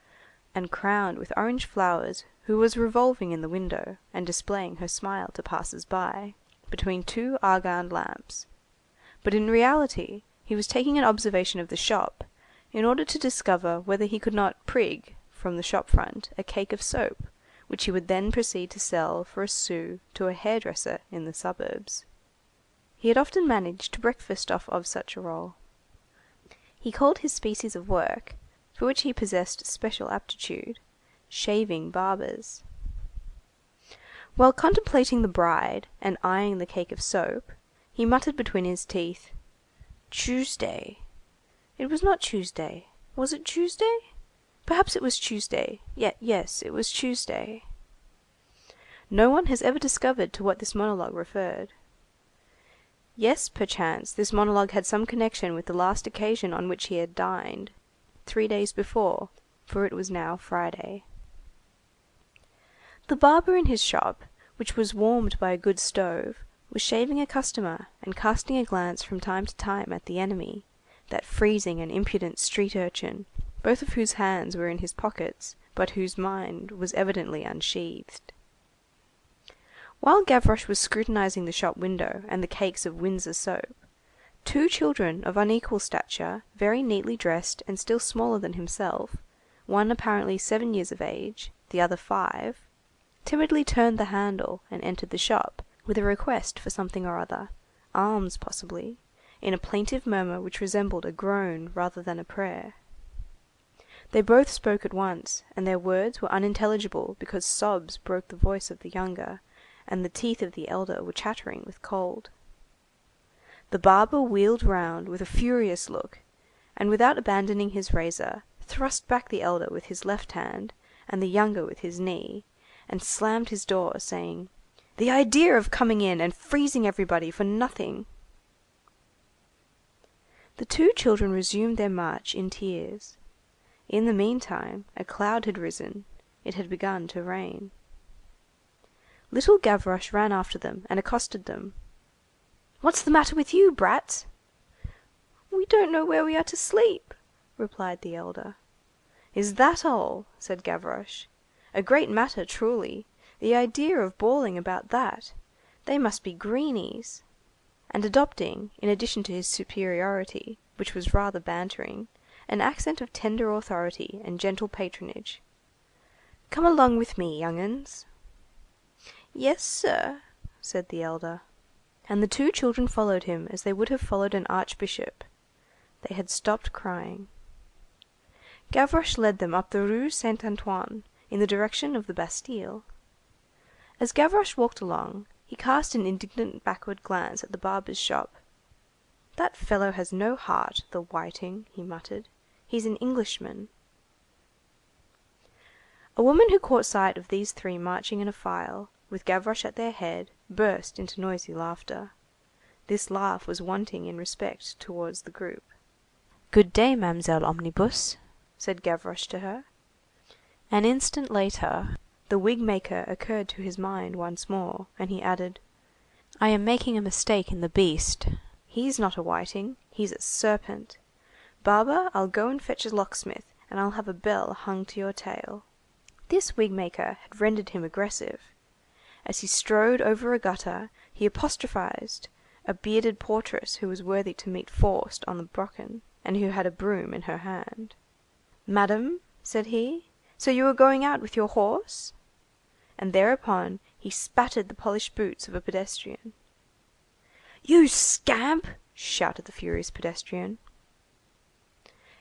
and crowned with orange flowers, who was revolving in the window and displaying her smile to passers-by, between two argand lamps. But in reality he was taking an observation of the shop, in order to discover whether he could not prig from the shop front a cake of soap, which he would then proceed to sell for a sou to a hairdresser in the suburbs. He had often managed to breakfast off of such a roll. He called his species of work, for which he possessed special aptitude, shaving barbers. While contemplating the bride and eyeing the cake of soap, he muttered between his teeth, "Tuesday. It was not Tuesday. Was it Tuesday? Perhaps it was Tuesday. Yes, it was Tuesday." No one has ever discovered to what this monologue referred. Yes, perchance, this monologue had some connection with the last occasion on which he had dined, 3 days before, for it was now Friday. The barber in his shop, which was warmed by a good stove, was shaving a customer and casting a glance from time to time at the enemy, that freezing and impudent street urchin, both of whose hands were in his pockets, but whose mind was evidently unsheathed. While Gavroche was scrutinizing the shop window and the cakes of Windsor soap, 2 children of unequal stature, very neatly dressed and still smaller than himself, one apparently 7 years of age, the other 5, timidly turned the handle and entered the shop, with a request for something or other, alms possibly, in a plaintive murmur which resembled a groan rather than a prayer. They both spoke at once, and their words were unintelligible because sobs broke the voice of the younger, and the teeth of the elder were chattering with cold. The barber wheeled round with a furious look, and without abandoning his razor, thrust back the elder with his left hand, and the younger with his knee, and slammed his door, saying, "The idea of coming in and freezing everybody for nothing!" The 2 children resumed their march in tears. In the meantime, a cloud had risen, it had begun to rain. Little Gavroche ran after them and accosted them. "What's the matter with you, brats?" "We don't know where we are to sleep," replied the elder. "Is that all?" said Gavroche. "A great matter, truly. The idea of bawling about that! They must be greenies." And adopting, in addition to his superiority, which was rather bantering, an accent of tender authority and gentle patronage, "Come along with me, young 'uns." "Yes, sir," said the elder. And the 2 children followed him as they would have followed an archbishop. They had stopped crying. Gavroche led them up the Rue Saint Antoine, in the direction of the Bastille. As Gavroche walked along, he cast an indignant backward glance at the barber's shop. "That fellow has no heart, the whiting," he muttered. "He's an Englishman." A woman who caught sight of these 3 marching in a file, with Gavroche at their head, burst into noisy laughter. This laugh was wanting in respect towards the group. "Good day, Mamselle Omnibus," said Gavroche to her. An instant later, the wig-maker occurred to his mind once more, and he added, "I am making a mistake in the beast. He's not a whiting, he's a serpent. Barber, I'll go and fetch a locksmith, and I'll have a bell hung to your tail." This wig-maker had rendered him aggressive. As he strode over a gutter, he apostrophized a bearded portress who was worthy to meet Faust on the Brocken, and who had a broom in her hand. "Madam," said he, "so you are going out with your horse?" And thereupon he spattered the polished boots of a pedestrian. "You scamp!" shouted the furious pedestrian.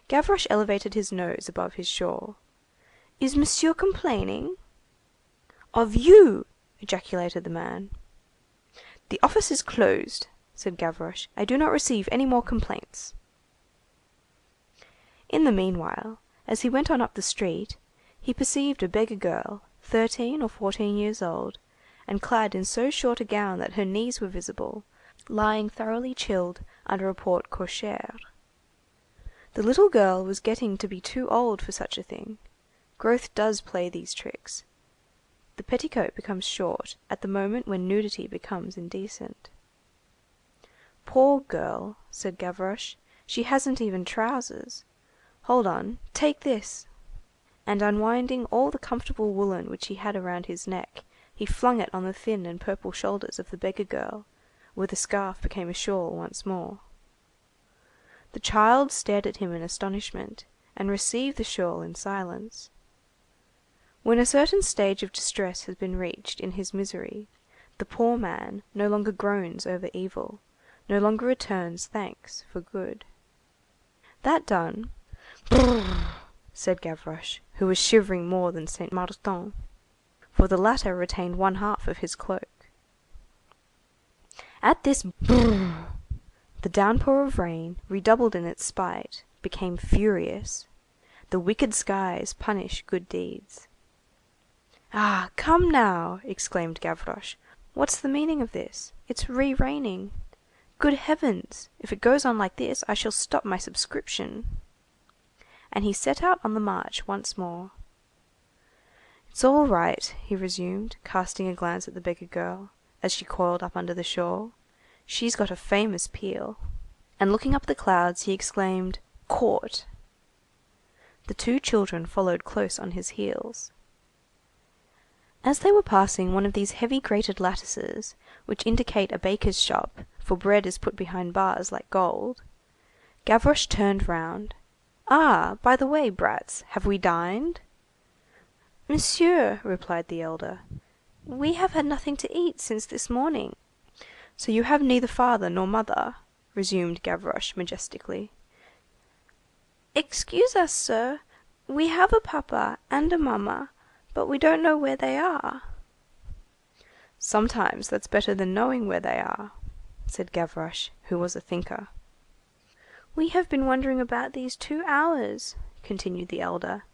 Gavroche elevated his nose above his shawl. "Is monsieur complaining?" "Of you!" ejaculated the man. "The office is closed," said Gavroche. "I do not receive any more complaints." In the meanwhile, as he went on up the street, he perceived a beggar girl, 13 or 14 years old, and clad in so short a gown that her knees were visible, lying thoroughly chilled under a porte cochère. The little girl was getting to be too old for such a thing. Growth does play these tricks. The petticoat becomes short at the moment when nudity becomes indecent. "Poor girl," said Gavroche, "she hasn't even trousers. Hold on, take this." And unwinding all the comfortable woollen which he had around his neck, he flung it on the thin and purple shoulders of the beggar girl, where the scarf became a shawl once more. The child stared at him in astonishment, and received the shawl in silence. When a certain stage of distress has been reached in his misery, the poor man no longer groans over evil, no longer returns thanks for good. That done, "Brrr," said Gavroche, who was shivering more than Saint Martin, for the latter retained one half of his cloak. At this "brrr," the downpour of rain, redoubled in its spite, became furious. The wicked skies punish good deeds. "Ah, come now!" exclaimed Gavroche. "What's the meaning of this? It's re-raining. Good heavens! If it goes on like this, I shall stop my subscription." And he set out on the march once more. "It's all right," he resumed, casting a glance at the beggar girl, as she coiled up under the shawl. "She's got a famous peel." And looking up the clouds, he exclaimed, "Caught!" The two children followed close on his heels. As they were passing one of these heavy grated lattices, which indicate a baker's shop, for bread is put behind bars like gold, Gavroche turned round. "Ah, by the way, brats, have we dined?" "Monsieur," replied the elder, "we have had nothing to eat since this morning." "So you have neither father nor mother?" resumed Gavroche majestically. "Excuse us, sir, we have a papa and a mamma, but we don't know where they are." "Sometimes that's better than knowing where they are," said Gavroche, who was a thinker. "We have been wandering about these 2 hours," continued the elder.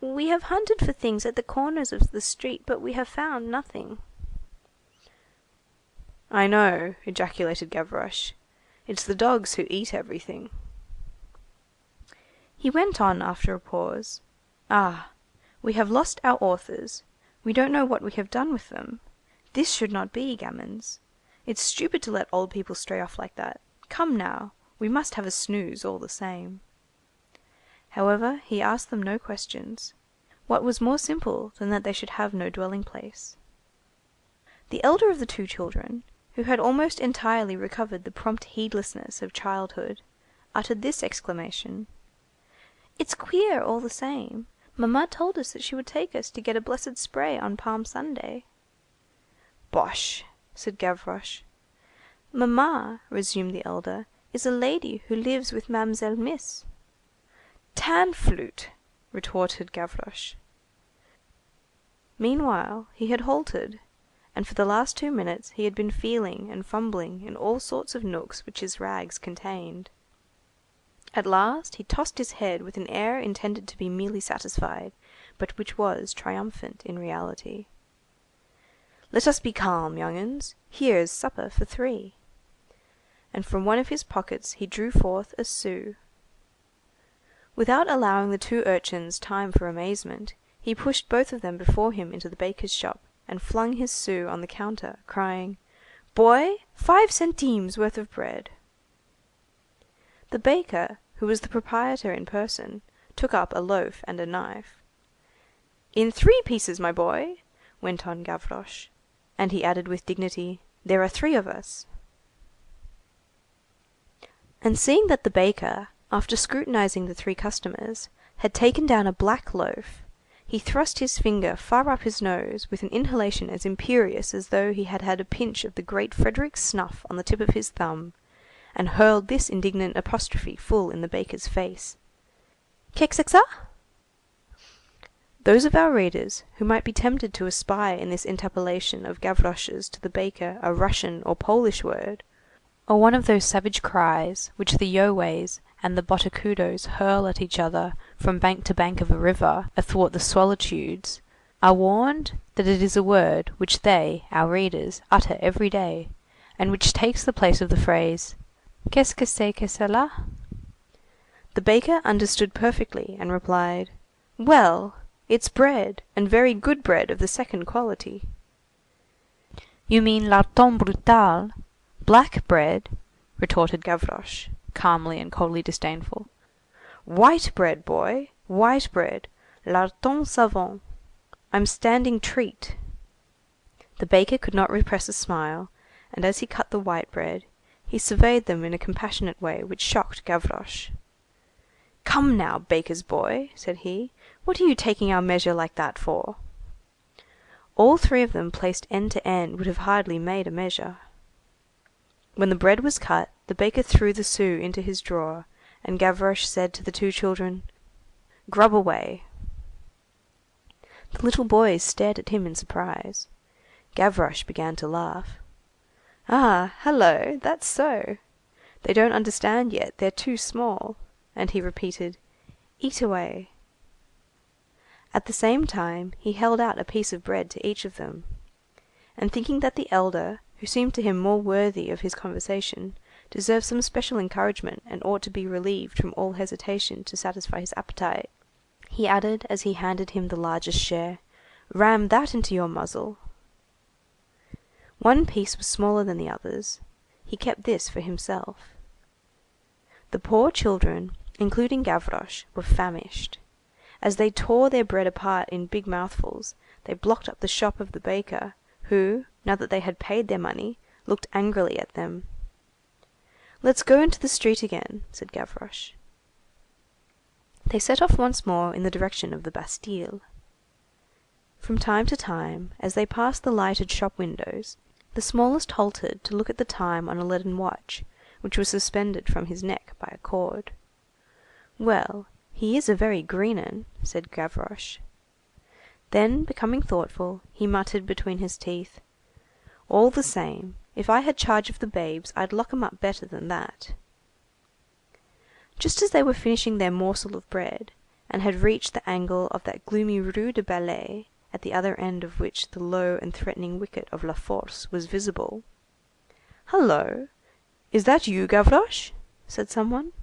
"We have hunted for things at the corners of the street, but we have found nothing." "I know," ejaculated Gavroche. "It's the dogs who eat everything." He went on after a pause. "Ah, we have lost our authors. We don't know what we have done with them. This should not be, gamins. It's stupid to let old people stray off like that. Come now, we must have a snooze all the same." However, he asked them no questions. What was more simple than that they should have no dwelling place? The elder of the two children, who had almost entirely recovered the prompt heedlessness of childhood, uttered this exclamation: "It's queer, all the same. Mamma told us that she would take us to get a blessed spray on Palm Sunday." "Bosh!" said Gavroche. "Mamma," resumed the elder, "is a lady who lives with Mamselle Miss." "Tan flute!" retorted Gavroche. Meanwhile, he had halted, and for the last 2 minutes he had been feeling and fumbling in all sorts of nooks which his rags contained. At last he tossed his head with an air intended to be merely satisfied, but which was triumphant in reality. "Let us be calm, young 'uns. Here's supper for 3." And from one of his pockets he drew forth a sou. Without allowing the 2 urchins time for amazement, he pushed both of them before him into the baker's shop, and flung his sou on the counter, crying: "Boy, 5 centimes worth of bread." The baker, who was the proprietor in person, took up a loaf and a knife. "In 3 pieces, my boy," went on Gavroche. And he added with dignity, "There are 3 of us." And seeing that the baker, after scrutinizing the 3 customers, had taken down a black loaf, he thrust his finger far up his nose with an inhalation as imperious as though he had had a pinch of the great Frederick's snuff on the tip of his thumb, and hurled this indignant apostrophe full in the baker's face: Qu'est-ce que ça? Those of our readers who might be tempted to espy in this interpolation of Gavroche's to the baker a Russian or Polish word, or one of those savage cries which the Yoways and the Botocudos hurl at each other from bank to bank of a river athwart the solitudes, are warned that it is a word which they, our readers, utter every day, and which takes the place of the phrase, Qu'est-ce que c'est que cela? The baker understood perfectly, and replied, Well, it's bread, and very good bread of the second quality. You mean larton brutal, black bread, retorted Gavroche, calmly and coldly disdainful. White bread, boy, white bread, larton savant. I'm standing treat. The baker could not repress a smile, and as he cut the white bread, he surveyed them in a compassionate way which shocked Gavroche. Come now, baker's boy, said he, what are you taking our measure like that for? All three of them placed end to end would have hardly made a measure. When the bread was cut, the baker threw the sou into his drawer, and Gavroche said to the two children, Grub away. The little boys stared at him in surprise. Gavroche began to laugh. Ah, hello, that's so. They don't understand yet, they're too small. And he repeated, Eat away. At the same time, he held out a piece of bread to each of them. And thinking that the elder, who seemed to him more worthy of his conversation, deserved some special encouragement and ought to be relieved from all hesitation to satisfy his appetite, he added, as he handed him the largest share, Ram that into your muzzle. One piece was smaller than the others. He kept this for himself. The poor children, including Gavroche, were famished. As they tore their bread apart in big mouthfuls, they blocked up the shop of the baker, who, now that they had paid their money, looked angrily at them. Let's go into the street again, said Gavroche. They set off once more in the direction of the Bastille. From time to time, as they passed the lighted shop windows, the smallest halted to look at the time on a leaden watch, which was suspended from his neck by a cord. Well, he is a very green 'un, said Gavroche. Then, becoming thoughtful, he muttered between his teeth, All the same, if I had charge of the babes, I'd lock 'em up better than that. Just as they were finishing their morsel of bread, and had reached the angle of that gloomy Rue de Ballet, at the other end of which the low and threatening wicket of La Force was visible. Hullo! Is that you, Gavroche? Said someone.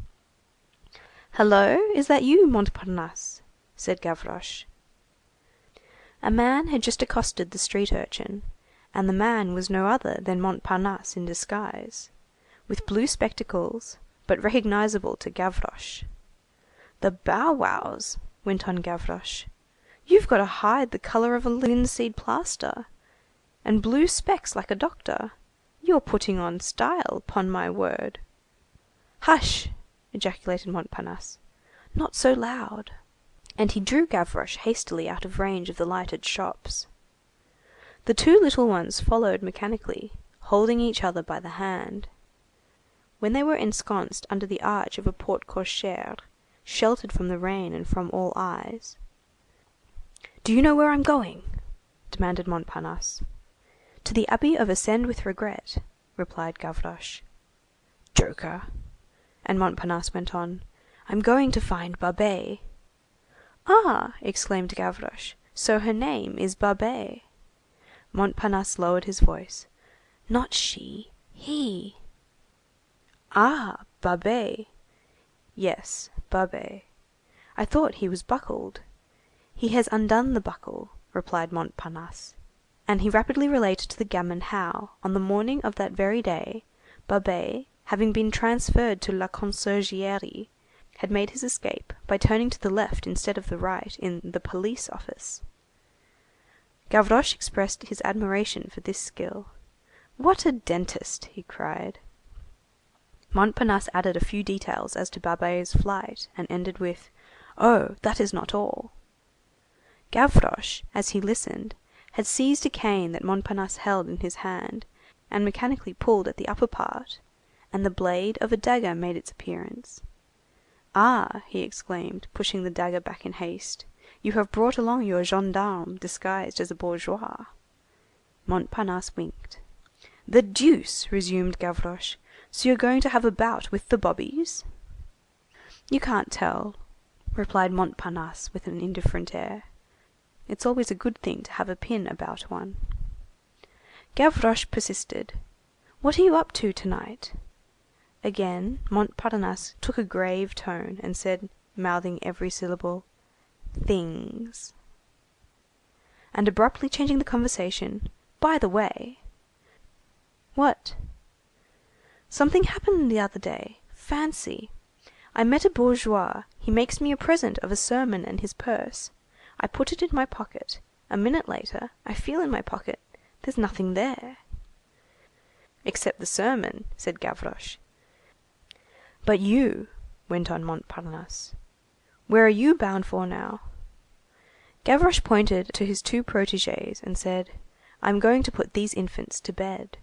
Hullo! Is that you, Montparnasse? Said Gavroche. A man had just accosted the street urchin, and the man was no other than Montparnasse in disguise, with blue spectacles, but recognizable to Gavroche. The bow-wows, went on Gavroche. You've got a hide the colour of a linseed plaster, and blue specs like a doctor. You're putting on style, 'pon my word. Hush! ejaculated Montparnasse. Not so loud. And he drew Gavroche hastily out of range of the lighted shops. The two little ones followed mechanically, holding each other by the hand. When they were ensconced under the arch of a porte cochère, sheltered from the rain and from all eyes, Do you know where I'm going? demanded Montparnasse. To the Abbey of Ascend with Regret, replied Gavroche. Joker. And Montparnasse went on, I'm going to find Babet. Ah! exclaimed Gavroche, so her name is Babet. Montparnasse lowered his voice. Not she, he. Ah, Babet. Yes, Babet. I thought he was buckled. He has undone the buckle, replied Montparnasse. And he rapidly related to the gamin how, on the morning of that very day, Babet, having been transferred to La Conciergerie, had made his escape by turning to the left instead of the right in the police office. Gavroche expressed his admiration for this skill. What a dentist! he cried. Montparnasse added a few details as to Babet's flight, and ended with, Oh, that is not all. Gavroche, as he listened, had seized a cane that Montparnasse held in his hand, and mechanically pulled at the upper part, and the blade of a dagger made its appearance. Ah, he exclaimed, pushing the dagger back in haste, you have brought along your gendarme disguised as a bourgeois. Montparnasse winked. The deuce, resumed Gavroche, so you're going to have a bout with the bobbies? You can't tell, replied Montparnasse with an indifferent air. It's always a good thing to have a pin about one. Gavroche persisted. What are you up to tonight? Again Montparnasse took a grave tone and said, mouthing every syllable, things. And abruptly changing the conversation, by the way. What? Something happened the other day. Fancy! I met a bourgeois. He makes me a present of a sermon and his purse. I put it in my pocket. A minute later, I feel in my pocket. There's nothing there. Except the sermon, said Gavroche. But you, went on Montparnasse, where are you bound for now? Gavroche pointed to his two protégés and said, I'm going to put these infants to bed.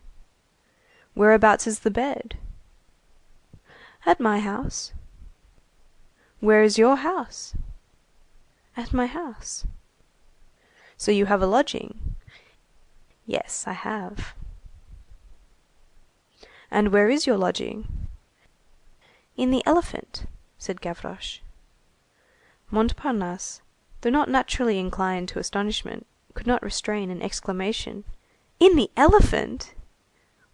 Whereabouts is the bed? At my house. Where is your house? At my house. So you have a lodging? Yes, I have. And where is your lodging? In the Elephant, said Gavroche. Montparnasse, though not naturally inclined to astonishment, could not restrain an exclamation. In the Elephant?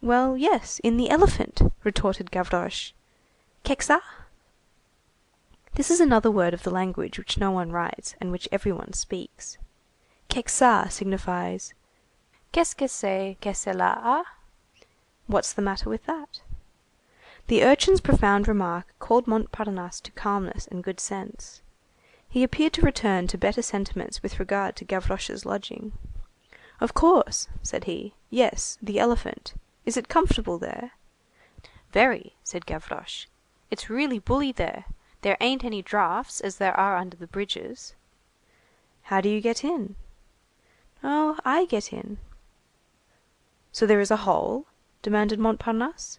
Well, yes, in the Elephant, retorted Gavroche. Qu'est-ce ça? This is another word of the language which no one writes and which everyone speaks. Qu'est-ce ça signifies, qu'est-ce que c'est que cela? What's the matter with that? The urchin's profound remark called Montparnasse to calmness and good sense. He appeared to return to better sentiments with regard to Gavroche's lodging. Of course, said he. Yes, the Elephant. Is it comfortable there? Very, said Gavroche. It's really bully there. There ain't any draughts as there are under the bridges. How do you get in? Oh, I get in. So there is a hole? Demanded Montparnasse.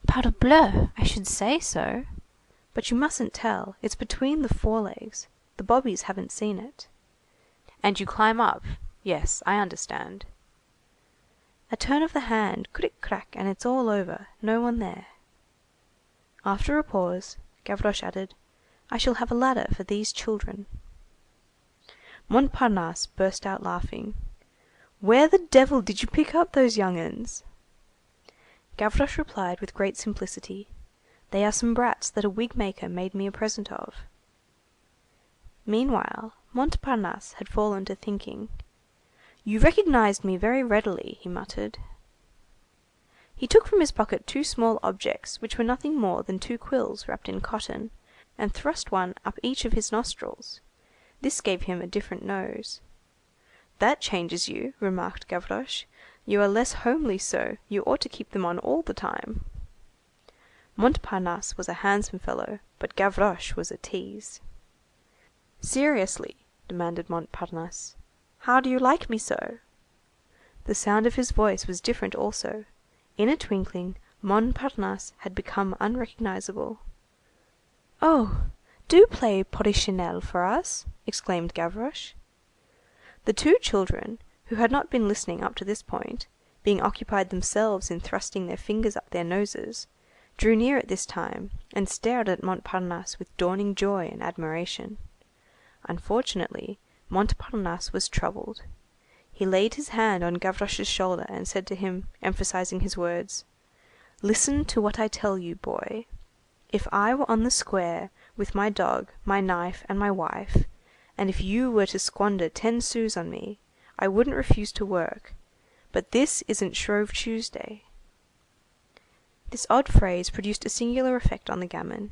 Parbleu, I should say so. But you mustn't tell. It's between the forelegs. The bobbies haven't seen it. And you climb up. Yes, I understand. A turn of the hand, crick-crack, and it's all over. No one there. After a pause, Gavroche added, I shall have a ladder for these children. Montparnasse burst out laughing. Where the devil did you pick up those young uns? Gavroche replied with great simplicity, They are some brats that a wig-maker made me a present of. Meanwhile, Montparnasse had fallen to thinking. You recognized me very readily, he muttered. He took from his pocket two small objects which were nothing more than two quills wrapped in cotton, and thrust one up each of his nostrils. This gave him a different nose. That changes you, remarked Gavroche. You are less homely so. You ought to keep them on all the time. Montparnasse was a handsome fellow, but Gavroche was a tease. Seriously, demanded Montparnasse, how do you like me so? The sound of his voice was different also. In a twinkling, Montparnasse had become unrecognizable. Oh, do play Polichinelle for us, exclaimed Gavroche. The two children, who had not been listening up to this point, being occupied themselves in thrusting their fingers up their noses, drew near at this time, and stared at Montparnasse with dawning joy and admiration. Unfortunately, Montparnasse was troubled. He laid his hand on Gavroche's shoulder and said to him, emphasizing his words, Listen to what I tell you, boy. If I were on the square, with my dog, my knife, and my wife, and if you were to squander 10 sous on me, I wouldn't refuse to work. But this isn't Shrove Tuesday. This odd phrase produced a singular effect on the gamin.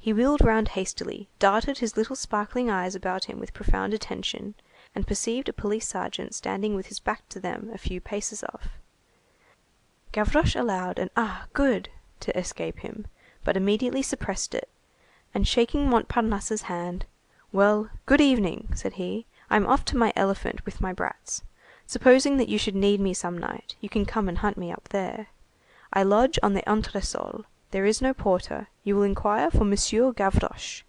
He wheeled round hastily, darted his little sparkling eyes about him with profound attention, and perceived a police sergeant standing with his back to them a few paces off. Gavroche allowed an "Ah, good!" to escape him, but immediately suppressed it, and shaking Montparnasse's hand, "Well, good evening," said he. "I'm off to my elephant with my brats. Supposing that you should need me some night, you can come and hunt me up there. I lodge on the entresol, There is no porter. You will inquire for Monsieur Gavroche."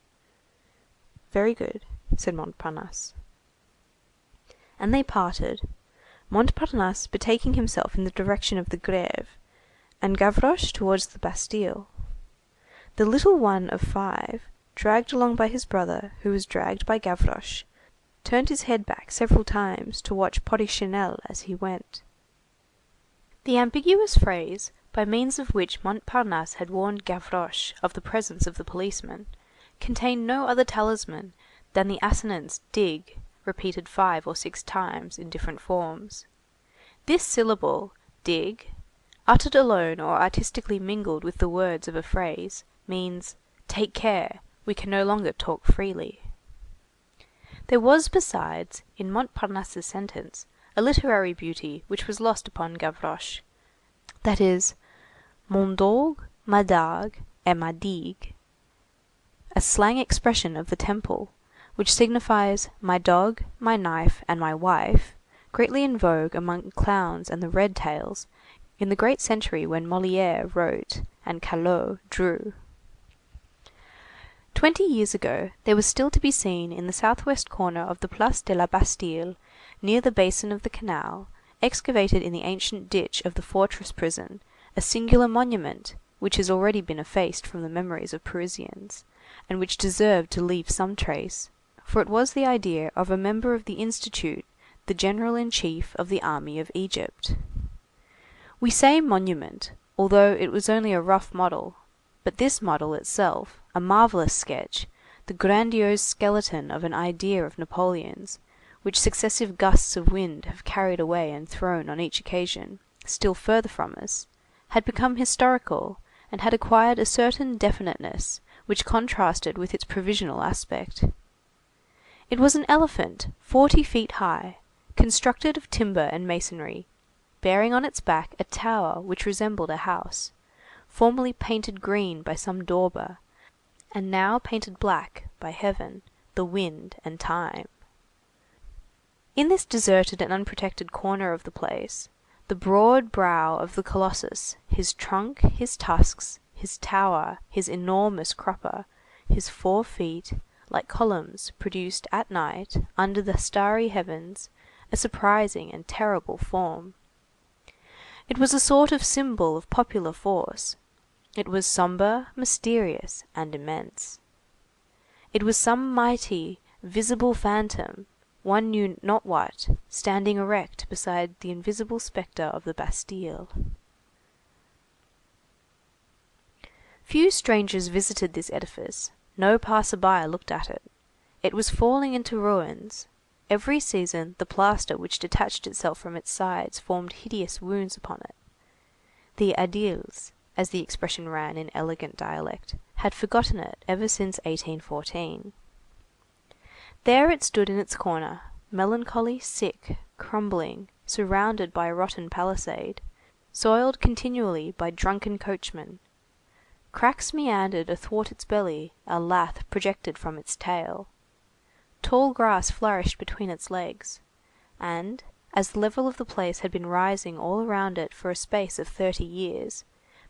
"Very good," said Montparnasse. And they parted, Montparnasse betaking himself in the direction of the Grève, and Gavroche towards the Bastille. The little one of 5, dragged along by his brother, who was dragged by Gavroche, turned his head back several times to watch Porrichinelle as he went. The ambiguous phrase, by means of which Montparnasse had warned Gavroche of the presence of the policeman, contained no other talisman than the assonance dig, repeated 5 or 6 times in different forms. This syllable, dig, uttered alone or artistically mingled with the words of a phrase, means, "Take care, we can no longer talk freely." There was besides, in Montparnasse's sentence, a literary beauty which was lost upon Gavroche. That is, "Mon dog, ma dague, et ma digue," a slang expression of the Temple, which signifies "my dog, my knife, and my wife," greatly in vogue among clowns and the red tails, in the great century when Molière wrote and Callot drew. 20 years ago, there was still to be seen in the southwest corner of the Place de la Bastille, near the basin of the canal, excavated in the ancient ditch of the fortress prison, a singular monument, which has already been effaced from the memories of Parisians, and which deserved to leave some trace, for it was the idea of a member of the Institute, the general-in-chief of the army of Egypt. We say monument, although it was only a rough model, but this model itself, a marvellous sketch, the grandiose skeleton of an idea of Napoleon's, which successive gusts of wind have carried away and thrown on each occasion, still further from us, had become historical, and had acquired a certain definiteness which contrasted with its provisional aspect. It was an elephant 40 feet high, constructed of timber and masonry, bearing on its back a tower which resembled a house, formerly painted green by some dauber, and now painted black by heaven, the wind, and time. In this deserted and unprotected corner of the place, the broad brow of the colossus, his trunk, his tusks, his tower, his enormous crupper, his 4 feet, like columns, produced at night, under the starry heavens, a surprising and terrible form. It was a sort of symbol of popular force. It was sombre, mysterious, and immense. It was some mighty, visible phantom, one knew not what, standing erect beside the invisible spectre of the Bastille. Few strangers visited this edifice, no passer-by looked at it. It was falling into ruins. Every season the plaster which detached itself from its sides formed hideous wounds upon it. The Adils, as the expression ran in elegant dialect, had forgotten it ever since 1814. There it stood in its corner, melancholy, sick, crumbling, surrounded by a rotten palisade, soiled continually by drunken coachmen. Cracks meandered athwart its belly, a lath projected from its tail. Tall grass flourished between its legs, and, as the level of the place had been rising all around it for a space of 30 years,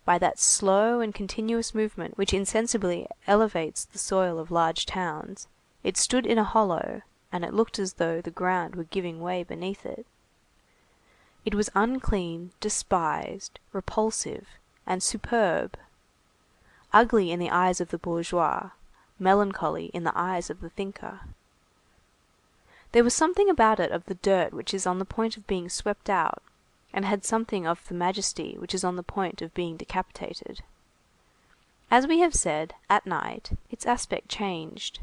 by that slow and continuous movement which insensibly elevates the soil of large towns, it stood in a hollow, and it looked as though the ground were giving way beneath it. It was unclean, despised, repulsive, and superb. Ugly in the eyes of the bourgeois, melancholy in the eyes of the thinker. There was something about it of the dirt which is on the point of being swept out, and had something of the majesty which is on the point of being decapitated. As we have said, at night, its aspect changed.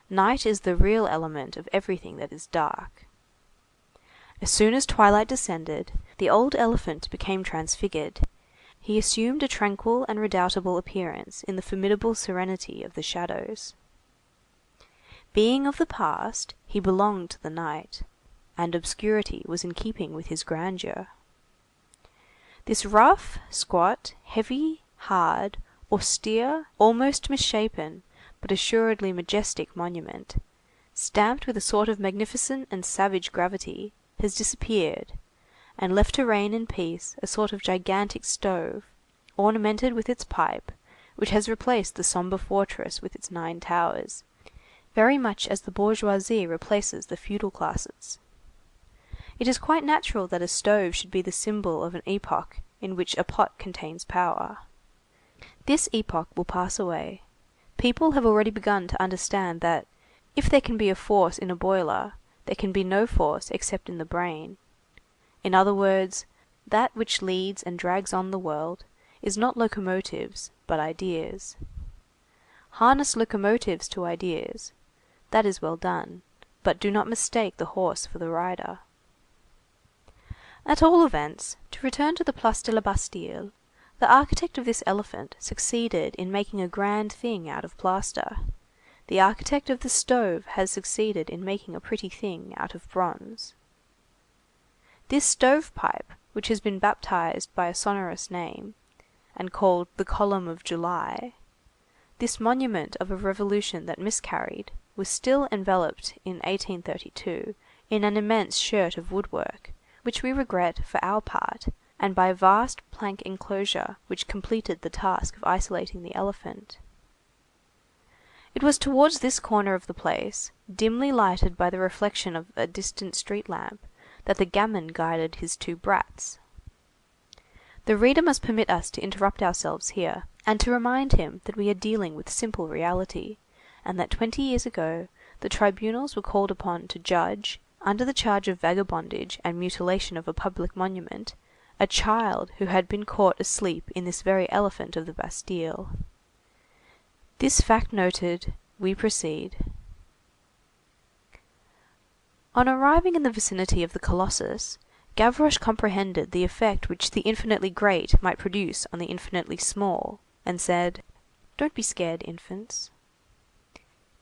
Night is the real element of everything that is dark. As soon as twilight descended, the old elephant became transfigured. He assumed a tranquil and redoubtable appearance in the formidable serenity of the shadows. Being of the past, he belonged to the night, and obscurity was in keeping with his grandeur. This rough, squat, heavy, hard, austere, almost misshapen, but assuredly majestic monument, stamped with a sort of magnificent and savage gravity, has disappeared, and left to reign in peace a sort of gigantic stove, ornamented with its pipe, which has replaced the sombre fortress with its 9 towers, very much as the bourgeoisie replaces the feudal classes. It is quite natural that a stove should be the symbol of an epoch in which a pot contains power. This epoch will pass away. People have already begun to understand that, if there can be a force in a boiler, there can be no force except in the brain. In other words, that which leads and drags on the world is not locomotives, but ideas. Harness locomotives to ideas. That is well done, but do not mistake the horse for the rider. At all events, to return to the Place de la Bastille, the architect of this elephant succeeded in making a grand thing out of plaster. The architect of the stove has succeeded in making a pretty thing out of bronze. This stovepipe, which has been baptized by a sonorous name, and called the Column of July, this monument of a revolution that miscarried, was still enveloped in 1832 in an immense shirt of woodwork, which we regret for our part, and by a vast plank enclosure which completed the task of isolating the elephant. It was towards this corner of the place, dimly lighted by the reflection of a distant street lamp, that the gamin guided his 2 brats. The reader must permit us to interrupt ourselves here, and to remind him that we are dealing with simple reality, and that 20 years ago the tribunals were called upon to judge, under the charge of vagabondage and mutilation of a public monument, a child who had been caught asleep in this very elephant of the Bastille. This fact noted, we proceed. On arriving in the vicinity of the Colossus, Gavroche comprehended the effect which the infinitely great might produce on the infinitely small, and said, "Don't be scared, infants."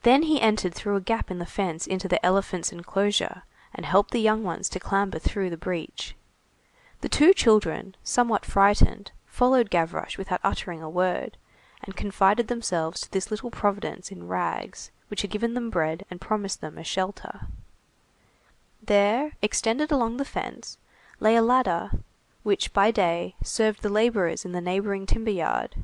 Then he entered through a gap in the fence into the elephant's enclosure, and helped the young ones to clamber through the breach. The 2 children, somewhat frightened, followed Gavroche without uttering a word, and confided themselves to this little providence in rags, which had given them bread and promised them a shelter. There, extended along the fence, lay a ladder, which by day served the labourers in the neighbouring timber yard.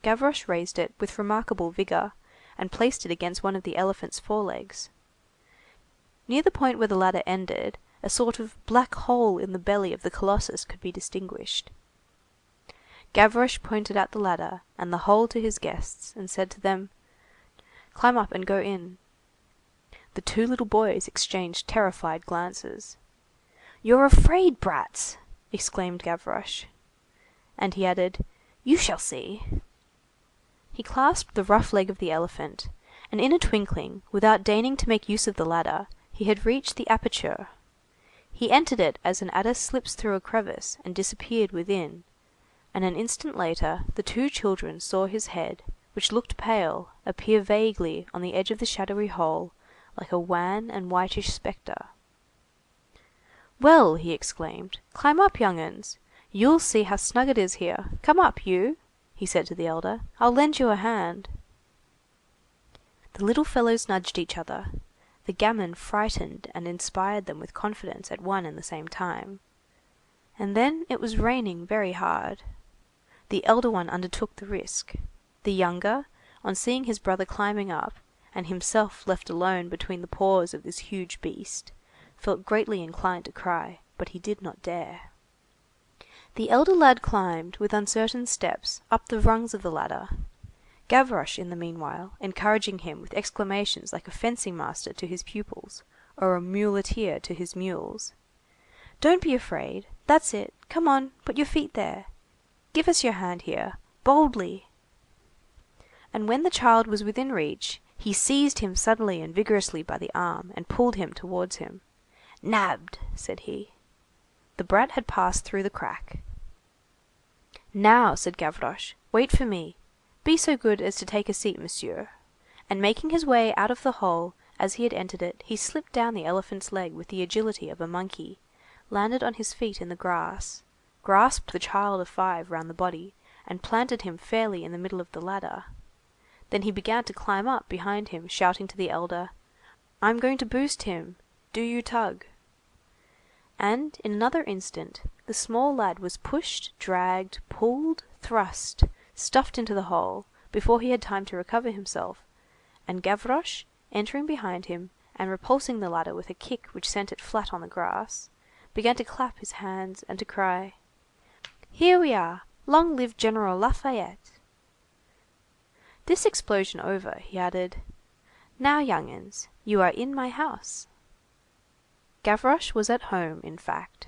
Gavroche raised it with remarkable vigour, and placed it against one of the elephant's forelegs. Near the point where the ladder ended, a sort of black hole in the belly of the Colossus could be distinguished. Gavroche pointed out the ladder and the hole to his guests, and said to them, "Climb up and go in." The 2 little boys exchanged terrified glances. "You're afraid, brats!" exclaimed Gavroche. And he added, "You shall see." He clasped the rough leg of the elephant, and in a twinkling, without deigning to make use of the ladder, he had reached the aperture. He entered it as an adder slips through a crevice and disappeared within, and an instant later the 2 children saw his head, which looked pale, appear vaguely on the edge of the shadowy hole, like a wan and whitish spectre. "Well," he exclaimed, "climb up, young uns. You'll see how snug it is here. Come up, you," he said to the elder. "I'll lend you a hand." The little fellows nudged each other. The gamin frightened and inspired them with confidence at one and the same time. And then it was raining very hard. The elder one undertook the risk. The younger, on seeing his brother climbing up, and himself left alone between the paws of this huge beast, felt greatly inclined to cry, but he did not dare. The elder lad climbed, with uncertain steps, up the rungs of the ladder. Gavroche, in the meanwhile, encouraging him with exclamations like a fencing master to his pupils, or a muleteer to his mules. "Don't be afraid. That's it. Come on, put your feet there. Give us your hand here. Boldly." And when the child was within reach, he seized him suddenly and vigorously by the arm, and pulled him towards him. "Nabbed," said he. The brat had passed through the crack. "Now," said Gavroche, "wait for me. Be so good as to take a seat, monsieur." And making his way out of the hole as he had entered it, he slipped down the elephant's leg with the agility of a monkey, landed on his feet in the grass, grasped the child of 5 round the body, and planted him fairly in the middle of the ladder. Then he began to climb up behind him, shouting to the elder, "I'm going to boost him. Do you tug." And in another instant the small lad was pushed, dragged, pulled, thrust, stuffed into the hole, before he had time to recover himself, and Gavroche, entering behind him, and repulsing the ladder with a kick which sent it flat on the grass, began to clap his hands and to cry:— "Here we are! Long live General Lafayette!" This explosion over, he added:— "Now, young 'uns, you are in my house." Gavroche was at home, in fact.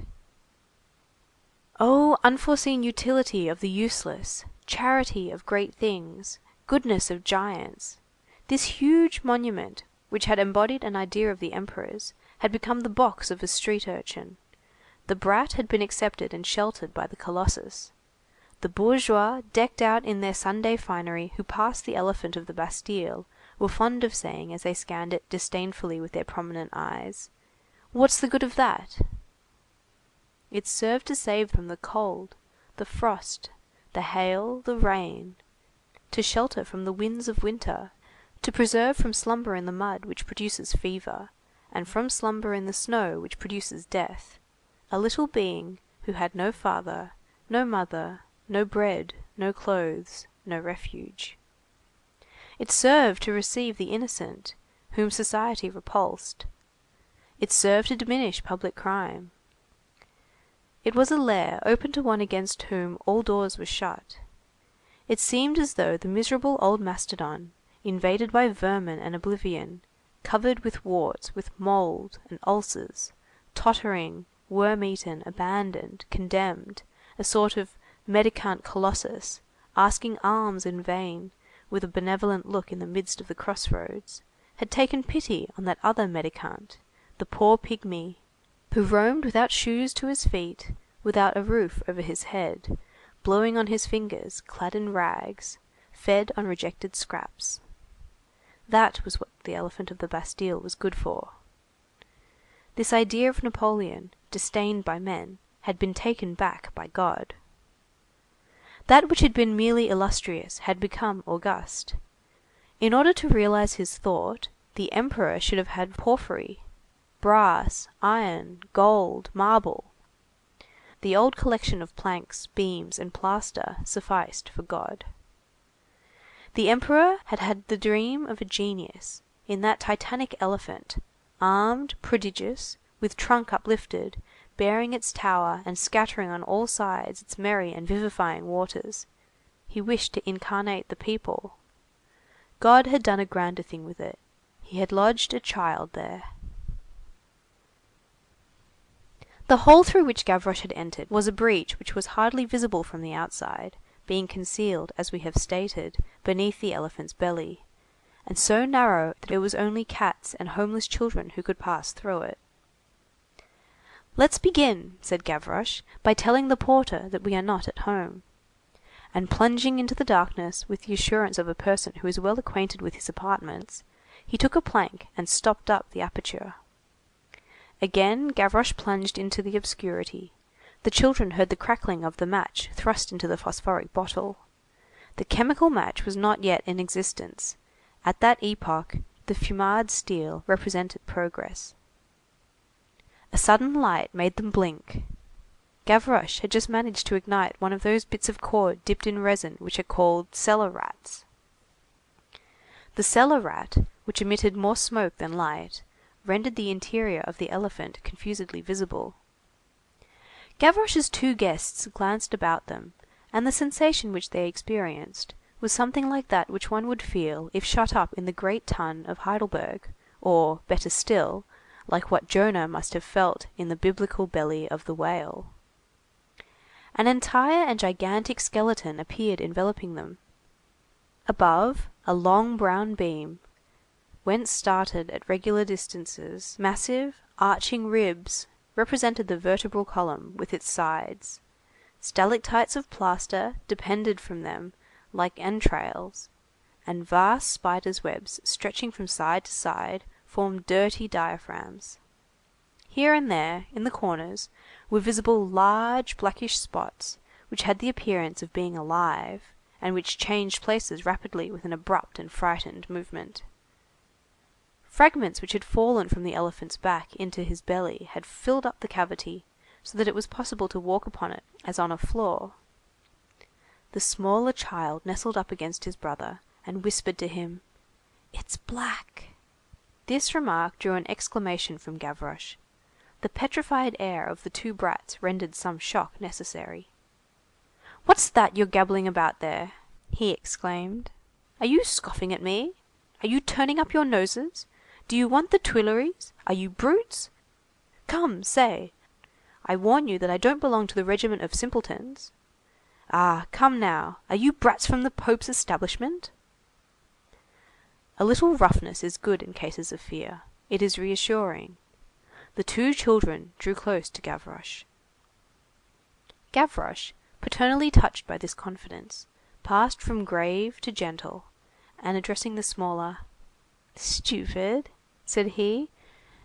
Oh, unforeseen utility of the useless, charity of great things, goodness of giants! This huge monument, which had embodied an idea of the Emperor's, had become the box of a street urchin. The brat had been accepted and sheltered by the colossus. The bourgeois, decked out in their Sunday finery, who passed the elephant of the Bastille, were fond of saying, as they scanned it disdainfully with their prominent eyes: "What's the good of that?" It served to save from the cold, the frost, the hail, the rain, to shelter from the winds of winter, to preserve from slumber in the mud which produces fever, and from slumber in the snow which produces death, a little being who had no father, no mother, no bread, no clothes, no refuge. It served to receive the innocent, whom society repulsed. It served to diminish public crime. It was a lair open to one against whom all doors were shut. It seemed as though the miserable old mastodon, invaded by vermin and oblivion, covered with warts, with mould and ulcers, tottering, worm-eaten, abandoned, condemned, a sort of mendicant colossus, asking alms in vain, with a benevolent look in the midst of the cross-roads, had taken pity on that other mendicant, the poor pygmy, who roamed without shoes to his feet, without a roof over his head, blowing on his fingers, clad in rags, fed on rejected scraps. That was what the elephant of the Bastille was good for. This idea of Napoleon, disdained by men, had been taken back by God. That which had been merely illustrious had become august. In order to realize his thought, the Emperor should have had porphyry, brass, iron, gold, marble. The old collection of planks, beams, and plaster sufficed for God. The Emperor had had the dream of a genius, in that titanic elephant, armed, prodigious, with trunk uplifted, bearing its tower and scattering on all sides its merry and vivifying waters. He wished to incarnate the people. God had done a grander thing with it. He had lodged a child there. The hole through which Gavroche had entered was a breach which was hardly visible from the outside, being concealed, as we have stated, beneath the elephant's belly, and so narrow that it was only cats and homeless children who could pass through it. "Let's begin," said Gavroche, "by telling the porter that we are not at home." And plunging into the darkness with the assurance of a person who is well acquainted with his apartments, he took a plank and stopped up the aperture. Again Gavroche plunged into the obscurity. The children heard the crackling of the match thrust into the phosphoric bottle. The chemical match was not yet in existence. At that epoch, the fumade steel represented progress. A sudden light made them blink. Gavroche had just managed to ignite one of those bits of cord dipped in resin which are called cellar rats. The cellar rat, which emitted more smoke than light, rendered the interior of the elephant confusedly visible. Gavroche's two guests glanced about them, and the sensation which they experienced was something like that which one would feel if shut up in the great tun of Heidelberg, or, better still, like what Jonah must have felt in the biblical belly of the whale. An entire and gigantic skeleton appeared enveloping them. Above, a long brown beam, whence started at regular distances massive, arching ribs, represented the vertebral column with its sides. Stalactites of plaster depended from them like entrails, and vast spiders' webs stretching from side to side formed dirty diaphragms. Here and there, in the corners, were visible large blackish spots, which had the appearance of being alive, and which changed places rapidly with an abrupt and frightened movement. Fragments which had fallen from the elephant's back into his belly had filled up the cavity, so that it was possible to walk upon it as on a floor. The smaller child nestled up against his brother, and whispered to him, "It's black." This remark drew an exclamation from Gavroche. The petrified air of the two brats rendered some shock necessary. "What's that you're gabbling about there?" he exclaimed. "Are you scoffing at me? Are you turning up your noses? Do you want the Tuileries? Are you brutes? Come, say. I warn you that I don't belong to the regiment of simpletons. Ah, come now, are you brats from the Pope's establishment?" A little roughness is good in cases of fear. It is reassuring. The two children drew close to Gavroche. Gavroche, paternally touched by this confidence, passed from grave to gentle, and addressing the smaller, "Stupid," said he,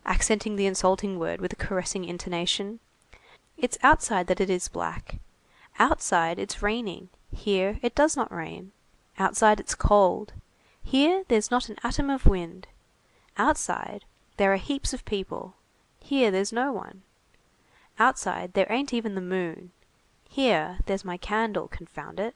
accenting the insulting word with a caressing intonation. "It's outside that it is black. Outside it's raining. Here it does not rain. Outside it's cold. Here there's not an atom of wind. Outside there are heaps of people. Here there's no one. Outside there ain't even the moon. Here there's my candle, confound it."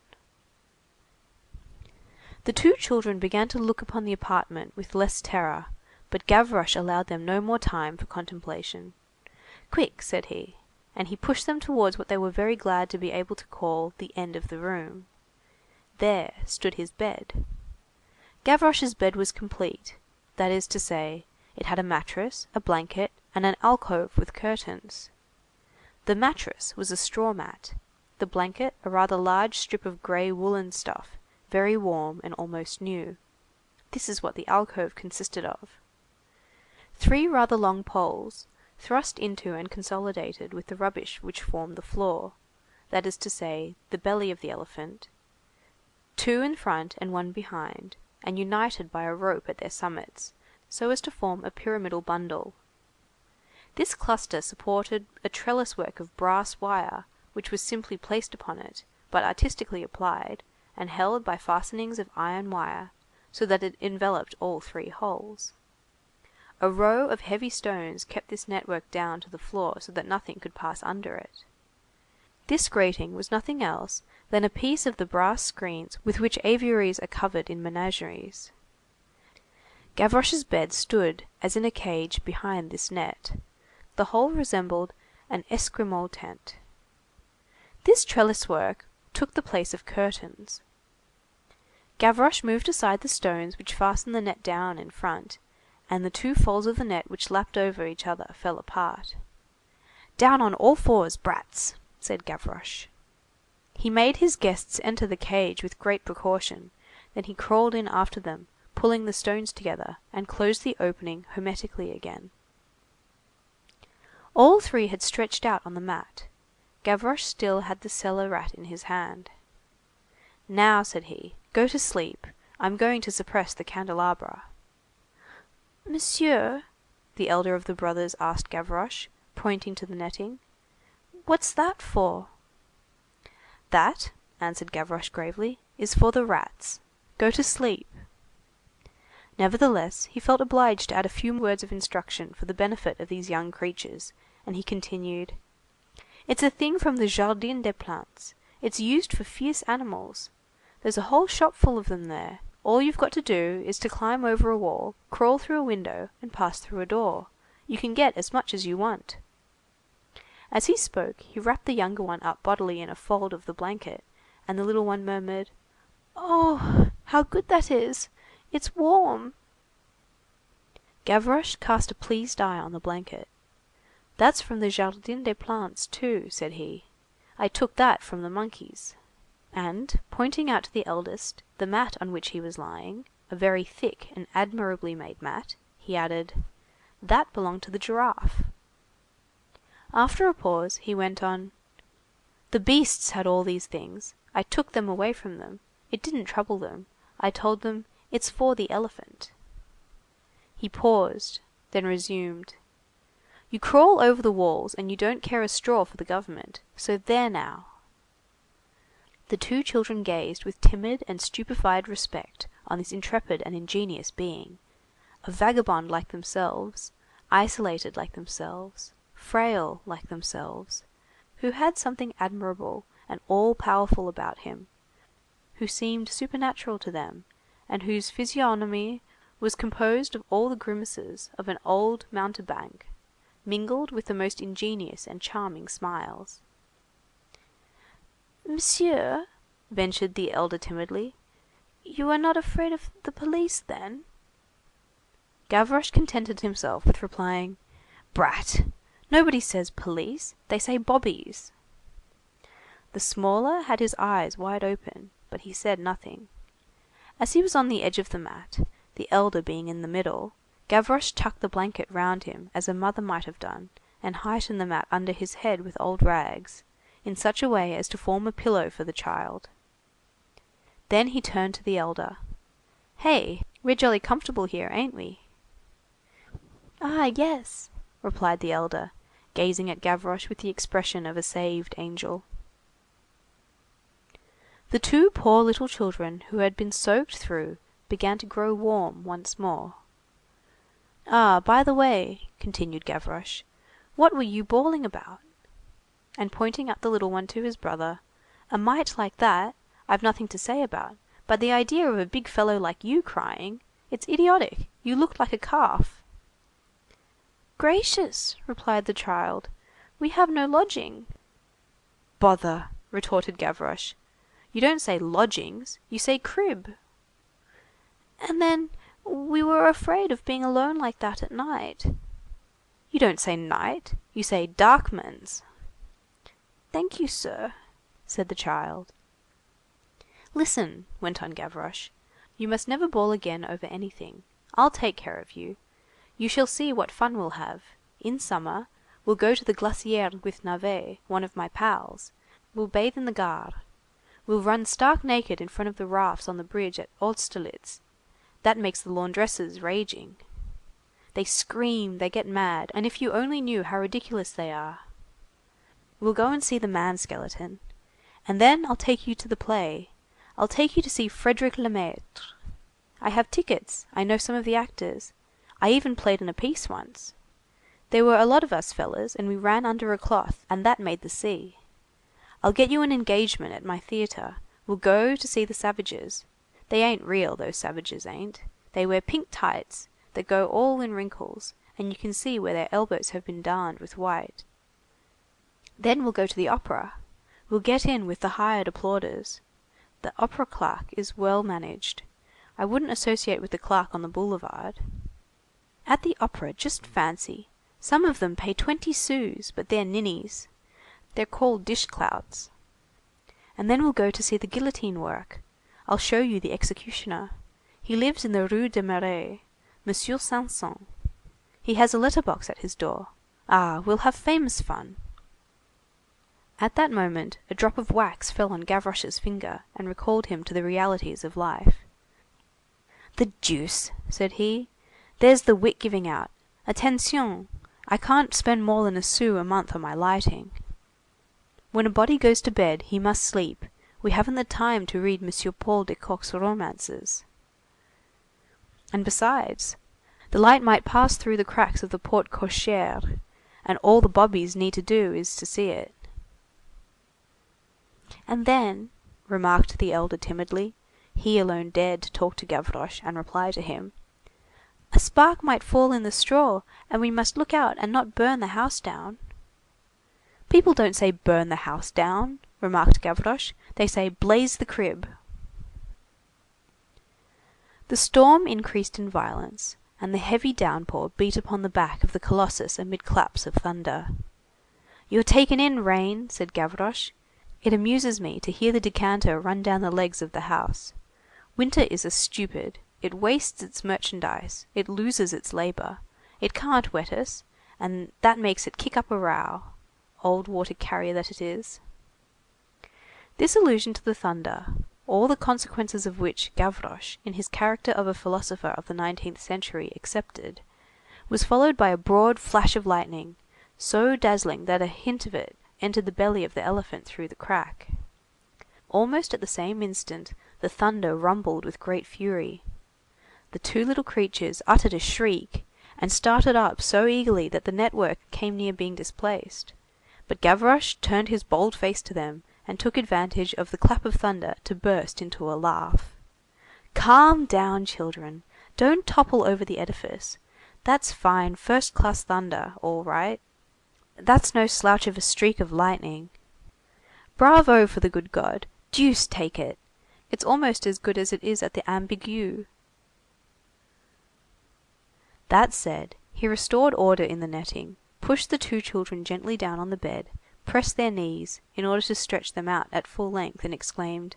The two children began to look upon the apartment with less terror, but Gavroche allowed them no more time for contemplation. "Quick," said he, and he pushed them towards what they were very glad to be able to call the end of the room. There stood his bed. Gavroche's bed was complete, that is to say, it had a mattress, a blanket, and an alcove with curtains. The mattress was a straw mat, the blanket a rather large strip of grey woollen stuff, very warm and almost new. This is what the alcove consisted of. 3 rather long poles, thrust into and consolidated with the rubbish which formed the floor, that is to say, the belly of the elephant, 2 in front and 1 behind, and united by a rope at their summits, so as to form a pyramidal bundle. This cluster supported a trellis work of brass wire, which was simply placed upon it, but artistically applied, and held by fastenings of iron wire, so that it enveloped all 3 holes. A row of heavy stones kept this network down to the floor so that nothing could pass under it. This grating was nothing else than a piece of the brass screens with which aviaries are covered in menageries. Gavroche's bed stood as in a cage behind this net. The whole resembled an Esquimaux tent. This trellis work took the place of curtains. Gavroche moved aside the stones which fastened the net down in front, and the 2 folds of the net which lapped over each other fell apart. "Down on all fours, brats," said Gavroche. He made his guests enter the cage with great precaution, then he crawled in after them, pulling the stones together, and closed the opening hermetically again. All 3 had stretched out on the mat. Gavroche still had the cellar rat in his hand. "Now," said he, "go to sleep. I'm going to suppress the candelabra." "Monsieur," the elder of the brothers asked Gavroche, pointing to the netting, "what's that for?" "That," answered Gavroche gravely, "is for the rats. Go to sleep." Nevertheless, he felt obliged to add a few words of instruction for the benefit of these young creatures, and he continued:— "It's a thing from the Jardin des Plantes. It's used for fierce animals. There's a whole shop full of them there. All you've got to do is to climb over a wall, crawl through a window, and pass through a door. You can get as much as you want." As he spoke, he wrapped the younger one up bodily in a fold of the blanket, and the little one murmured:— "Oh, how good that is! It's warm." Gavroche cast a pleased eye on the blanket. "That's from the Jardin des Plantes, too," said he. "I took that from the monkeys." And, pointing out to the eldest the mat on which he was lying, a very thick and admirably made mat, he added:— "That belonged to the giraffe." After a pause, he went on:— "The beasts had all these things. I took them away from them. It didn't trouble them. I told them, 'It's for the elephant.'" He paused, then resumed:— "You crawl over the walls, and you don't care a straw for the government. So there now." The 2 children gazed with timid and stupefied respect on this intrepid and ingenious being, a vagabond like themselves, isolated like themselves, frail like themselves, who had something admirable and all-powerful about him, who seemed supernatural to them, and whose physiognomy was composed of all the grimaces of an old mountebank, mingled with the most ingenious and charming smiles. "Monsieur," ventured the elder timidly, "you are not afraid of the police, then?" Gavroche contented himself with replying, "Brat! Nobody says police, they say bobbies." The smaller had his eyes wide open, but he said nothing. As he was on the edge of the mat, the elder being in the middle, Gavroche tucked the blanket round him as a mother might have done, and heightened the mat under his head with old rags, in such a way as to form a pillow for the child. Then he turned to the elder. "Hey, we're jolly comfortable here, ain't we?" "Ah, yes," replied the elder, gazing at Gavroche with the expression of a saved angel. The two poor little children who had been soaked through began to grow warm once more. "Ah, by the way," continued Gavroche, "what were you bawling about?" And pointing out the little one to his brother, "A mite like that, I've nothing to say about, but the idea of a big fellow like you crying, it's idiotic, you looked like a calf." "Gracious," replied the child, "we have no lodging." "Bother!" retorted Gavroche. "You don't say lodgings, you say crib." "And then we were afraid of being alone like that at night." "You don't say night, you say darkmans." "Thank you, sir," said the child. "Listen," went on Gavroche, "you must never bawl again over anything. I'll take care of you. You shall see what fun we'll have. In summer, we'll go to the Glacière with Navet, one of my pals. We'll bathe in the Gare. We'll run stark naked in front of the rafts on the bridge at Austerlitz. That makes the laundresses raging. They scream, they get mad, and if you only knew how ridiculous they are. We'll go and see the man skeleton. And then I'll take you to the play. I'll take you to see Frédéric Lemaître. I have tickets, I know some of the actors. I even played in a piece once. There were a lot of us fellers, and we ran under a cloth, and that made the sea. I'll get you an engagement at my theatre. We'll go to see the savages. They ain't real, those savages ain't. They wear pink tights that go all in wrinkles, and you can see where their elbows have been darned with white. Then we'll go to the opera. We'll get in with the hired applauders. The opera clerk is well managed. I wouldn't associate with the clerk on the boulevard. At the opera, just fancy, some of them pay 20 sous, but they're ninnies. They're called dishclouts. And then we'll go to see the guillotine work. I'll show you the executioner. He lives in the Rue des Marais, Monsieur Sanson. He has a letter-box at his door. Ah, we'll have famous fun." At that moment, a drop of wax fell on Gavroche's finger and recalled him to the realities of life. "The deuce!" said he. "There's the wit giving out. Attention! I can't spend more than a sou a month on my lighting. When a body goes to bed, he must sleep. We haven't the time to read Monsieur Paul de Kock's romances. And besides, the light might pass through the cracks of the porte cochère, and all the bobbies need to do is to see it." "And then," remarked the elder timidly, he alone dared to talk to Gavroche and reply to him, "a spark might fall in the straw, and we must look out and not burn the house down." "People don't say burn the house down," remarked Gavroche, "they say blaze the crib." The storm increased in violence, and the heavy downpour beat upon the back of the colossus amid claps of thunder. "You're taken in, rain," said Gavroche. "It amuses me to hear the decanter run down the legs of the house. Winter is a stupid. It wastes its merchandise, it loses its labor. It can't wet us, and that makes it kick up a row. Old water carrier that it is." This allusion to the thunder, all the consequences of which Gavroche, in his character of a philosopher of the 19th century, accepted, was followed by a broad flash of lightning, so dazzling that a hint of it entered the belly of the elephant through the crack. Almost at the same instant, the thunder rumbled with great fury. The two little creatures uttered a shriek, and started up so eagerly that the network came near being displaced. But Gavroche turned his bold face to them, and took advantage of the clap of thunder to burst into a laugh. "Calm down, children. Don't topple over the edifice. That's fine, first-class thunder, all right. That's no slouch of a streak of lightning. Bravo for the good God! Deuce take it! It's almost as good as it is at the Ambigu." That said, he restored order in the netting, pushed the two children gently down on the bed, pressed their knees, in order to stretch them out at full length, and exclaimed:—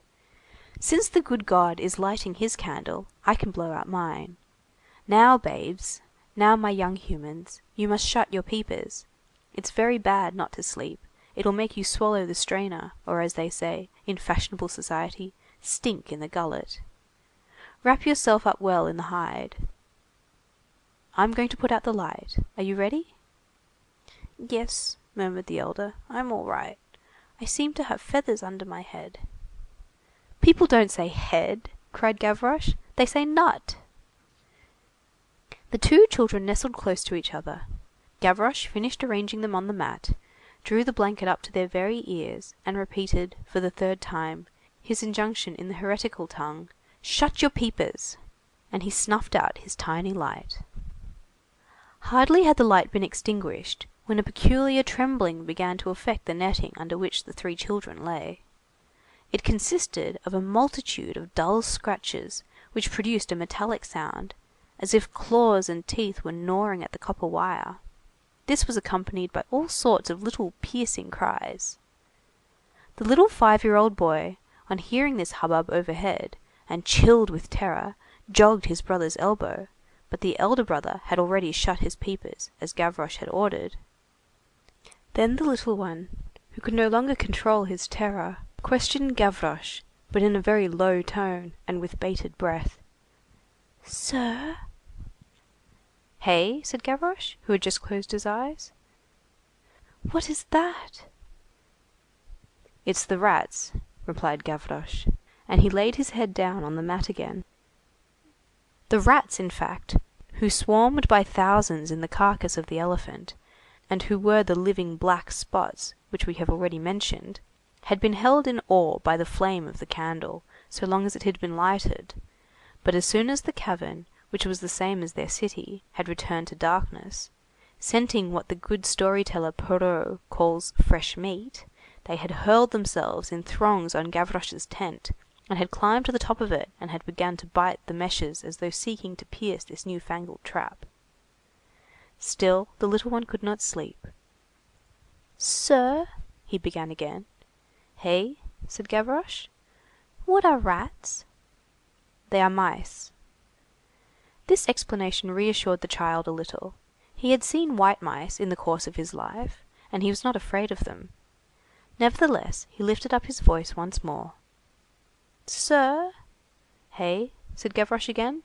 "Since the good God is lighting his candle, I can blow out mine. Now, babes, now, my young humans, you must shut your peepers. It's very bad not to sleep. It'll make you swallow the strainer, or as they say, in fashionable society, stink in the gullet. Wrap yourself up well in the hide. I'm going to put out the light. Are you ready?" "Yes," murmured the elder, "I'm all right. I seem to have feathers under my head." "People don't say head," cried Gavroche, "they say nut." The two children nestled close to each other. Gavroche finished arranging them on the mat, drew the blanket up to their very ears, and repeated, for the third time, his injunction in the heretical tongue, "Shut your peepers!" and he snuffed out his tiny light. Hardly had the light been extinguished, when a peculiar trembling began to affect the netting under which the three children lay. It consisted of a multitude of dull scratches, which produced a metallic sound, as if claws and teeth were gnawing at the copper wire. This was accompanied by all sorts of little piercing cries. The little 5-year-old boy, on hearing this hubbub overhead, and chilled with terror, jogged his brother's elbow, but the elder brother had already shut his peepers, as Gavroche had ordered. Then the little one, who could no longer control his terror, questioned Gavroche, but in a very low tone, and with bated breath:— "Sir?" "Hey?" said Gavroche, who had just closed his eyes. "What is that?" "It's the rats," replied Gavroche, and he laid his head down on the mat again. The rats, in fact, who swarmed by thousands in the carcass of the elephant, and who were the living black spots which we have already mentioned, had been held in awe by the flame of the candle, so long as it had been lighted, but as soon as the cavern, which was the same as their city, had returned to darkness, scenting what the good story-teller Perrault calls fresh meat, they had hurled themselves in throngs on Gavroche's tent, and had climbed to the top of it, and had begun to bite the meshes as though seeking to pierce this new-fangled trap. Still the little one could not sleep. "Sir," he began again. "Hey?" said Gavroche. "What are rats?" "They are mice." This explanation reassured the child a little. He had seen white mice in the course of his life, and he was not afraid of them. Nevertheless, he lifted up his voice once more. "Sir?" "Hey?" said Gavroche again.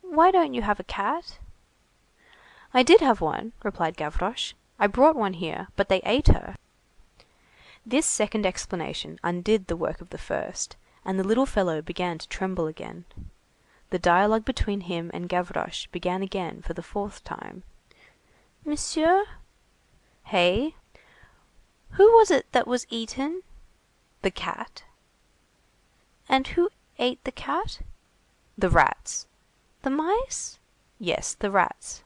"Why don't you have a cat?" "I did have one," replied Gavroche. "I brought one here, but they ate her." This second explanation undid the work of the first, and the little fellow began to tremble again. The dialogue between him and Gavroche began again for the fourth time. "Monsieur?" "Hey?" "Who was it that was eaten?" "The cat." "And who ate the cat?" "The rats." "The mice?" "Yes, the rats."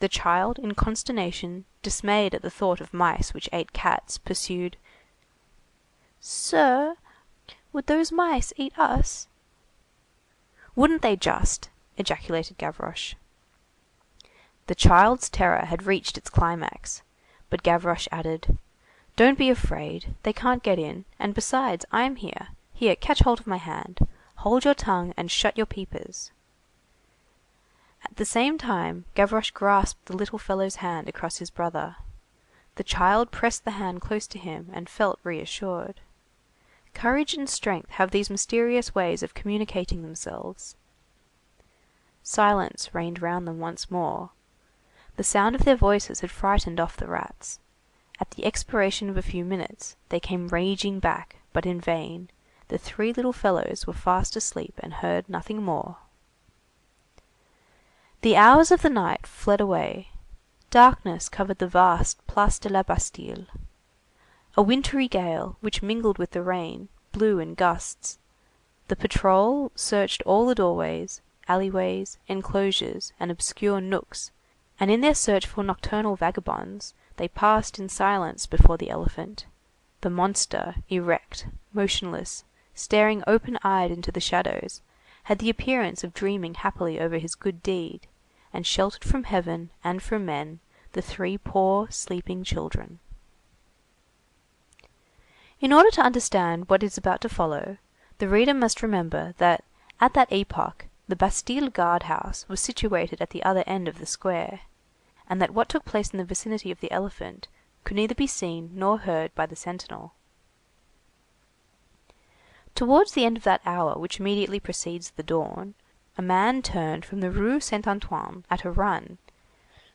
The child, in consternation, dismayed at the thought of mice which ate cats, pursued:— "Sir, would those mice eat us?" "Wouldn't they just!" ejaculated Gavroche. The child's terror had reached its climax, but Gavroche added:— "Don't be afraid, they can't get in, and besides, I am here. Here, catch hold of my hand. Hold your tongue and shut your peepers." At the same time, Gavroche grasped the little fellow's hand across his brother. The child pressed the hand close to him and felt reassured. Courage and strength have these mysterious ways of communicating themselves. Silence reigned round them once more. The sound of their voices had frightened off the rats. At the expiration of a few minutes, they came raging back, but in vain. The three little fellows were fast asleep and heard nothing more. The hours of the night fled away. Darkness covered the vast Place de la Bastille. A wintry gale, which mingled with the rain, blew in gusts. The patrol searched all the doorways, alleyways, enclosures, and obscure nooks, and in their search for nocturnal vagabonds, they passed in silence before the elephant. The monster, erect, motionless, staring open-eyed into the shadows, had the appearance of dreaming happily over his good deed, and sheltered from heaven and from men the three poor sleeping children. In order to understand what is about to follow, the reader must remember that at that epoch the Bastille guard-house was situated at the other end of the square, and that what took place in the vicinity of the elephant could neither be seen nor heard by the sentinel. Towards the end of that hour which immediately precedes the dawn, a man turned from the Rue Saint-Antoine at a run,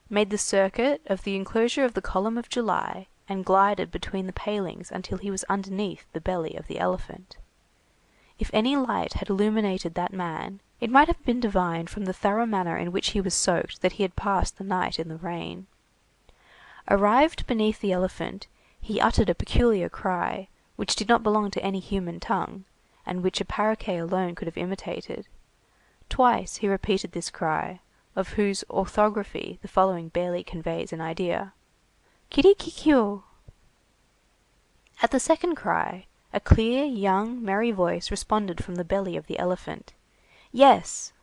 made the circuit of the enclosure of the column of July, and glided between the palings until he was underneath the belly of the elephant. If any light had illuminated that man, it might have been divined from the thorough manner in which he was soaked that he had passed the night in the rain. Arrived beneath the elephant, he uttered a peculiar cry, which did not belong to any human tongue, and which a paroquet alone could have imitated. Twice he repeated this cry, of whose orthography the following barely conveys an idea. Kiri-ki-kio. At the second cry, a clear, young, merry voice responded from the belly of the elephant. Yes!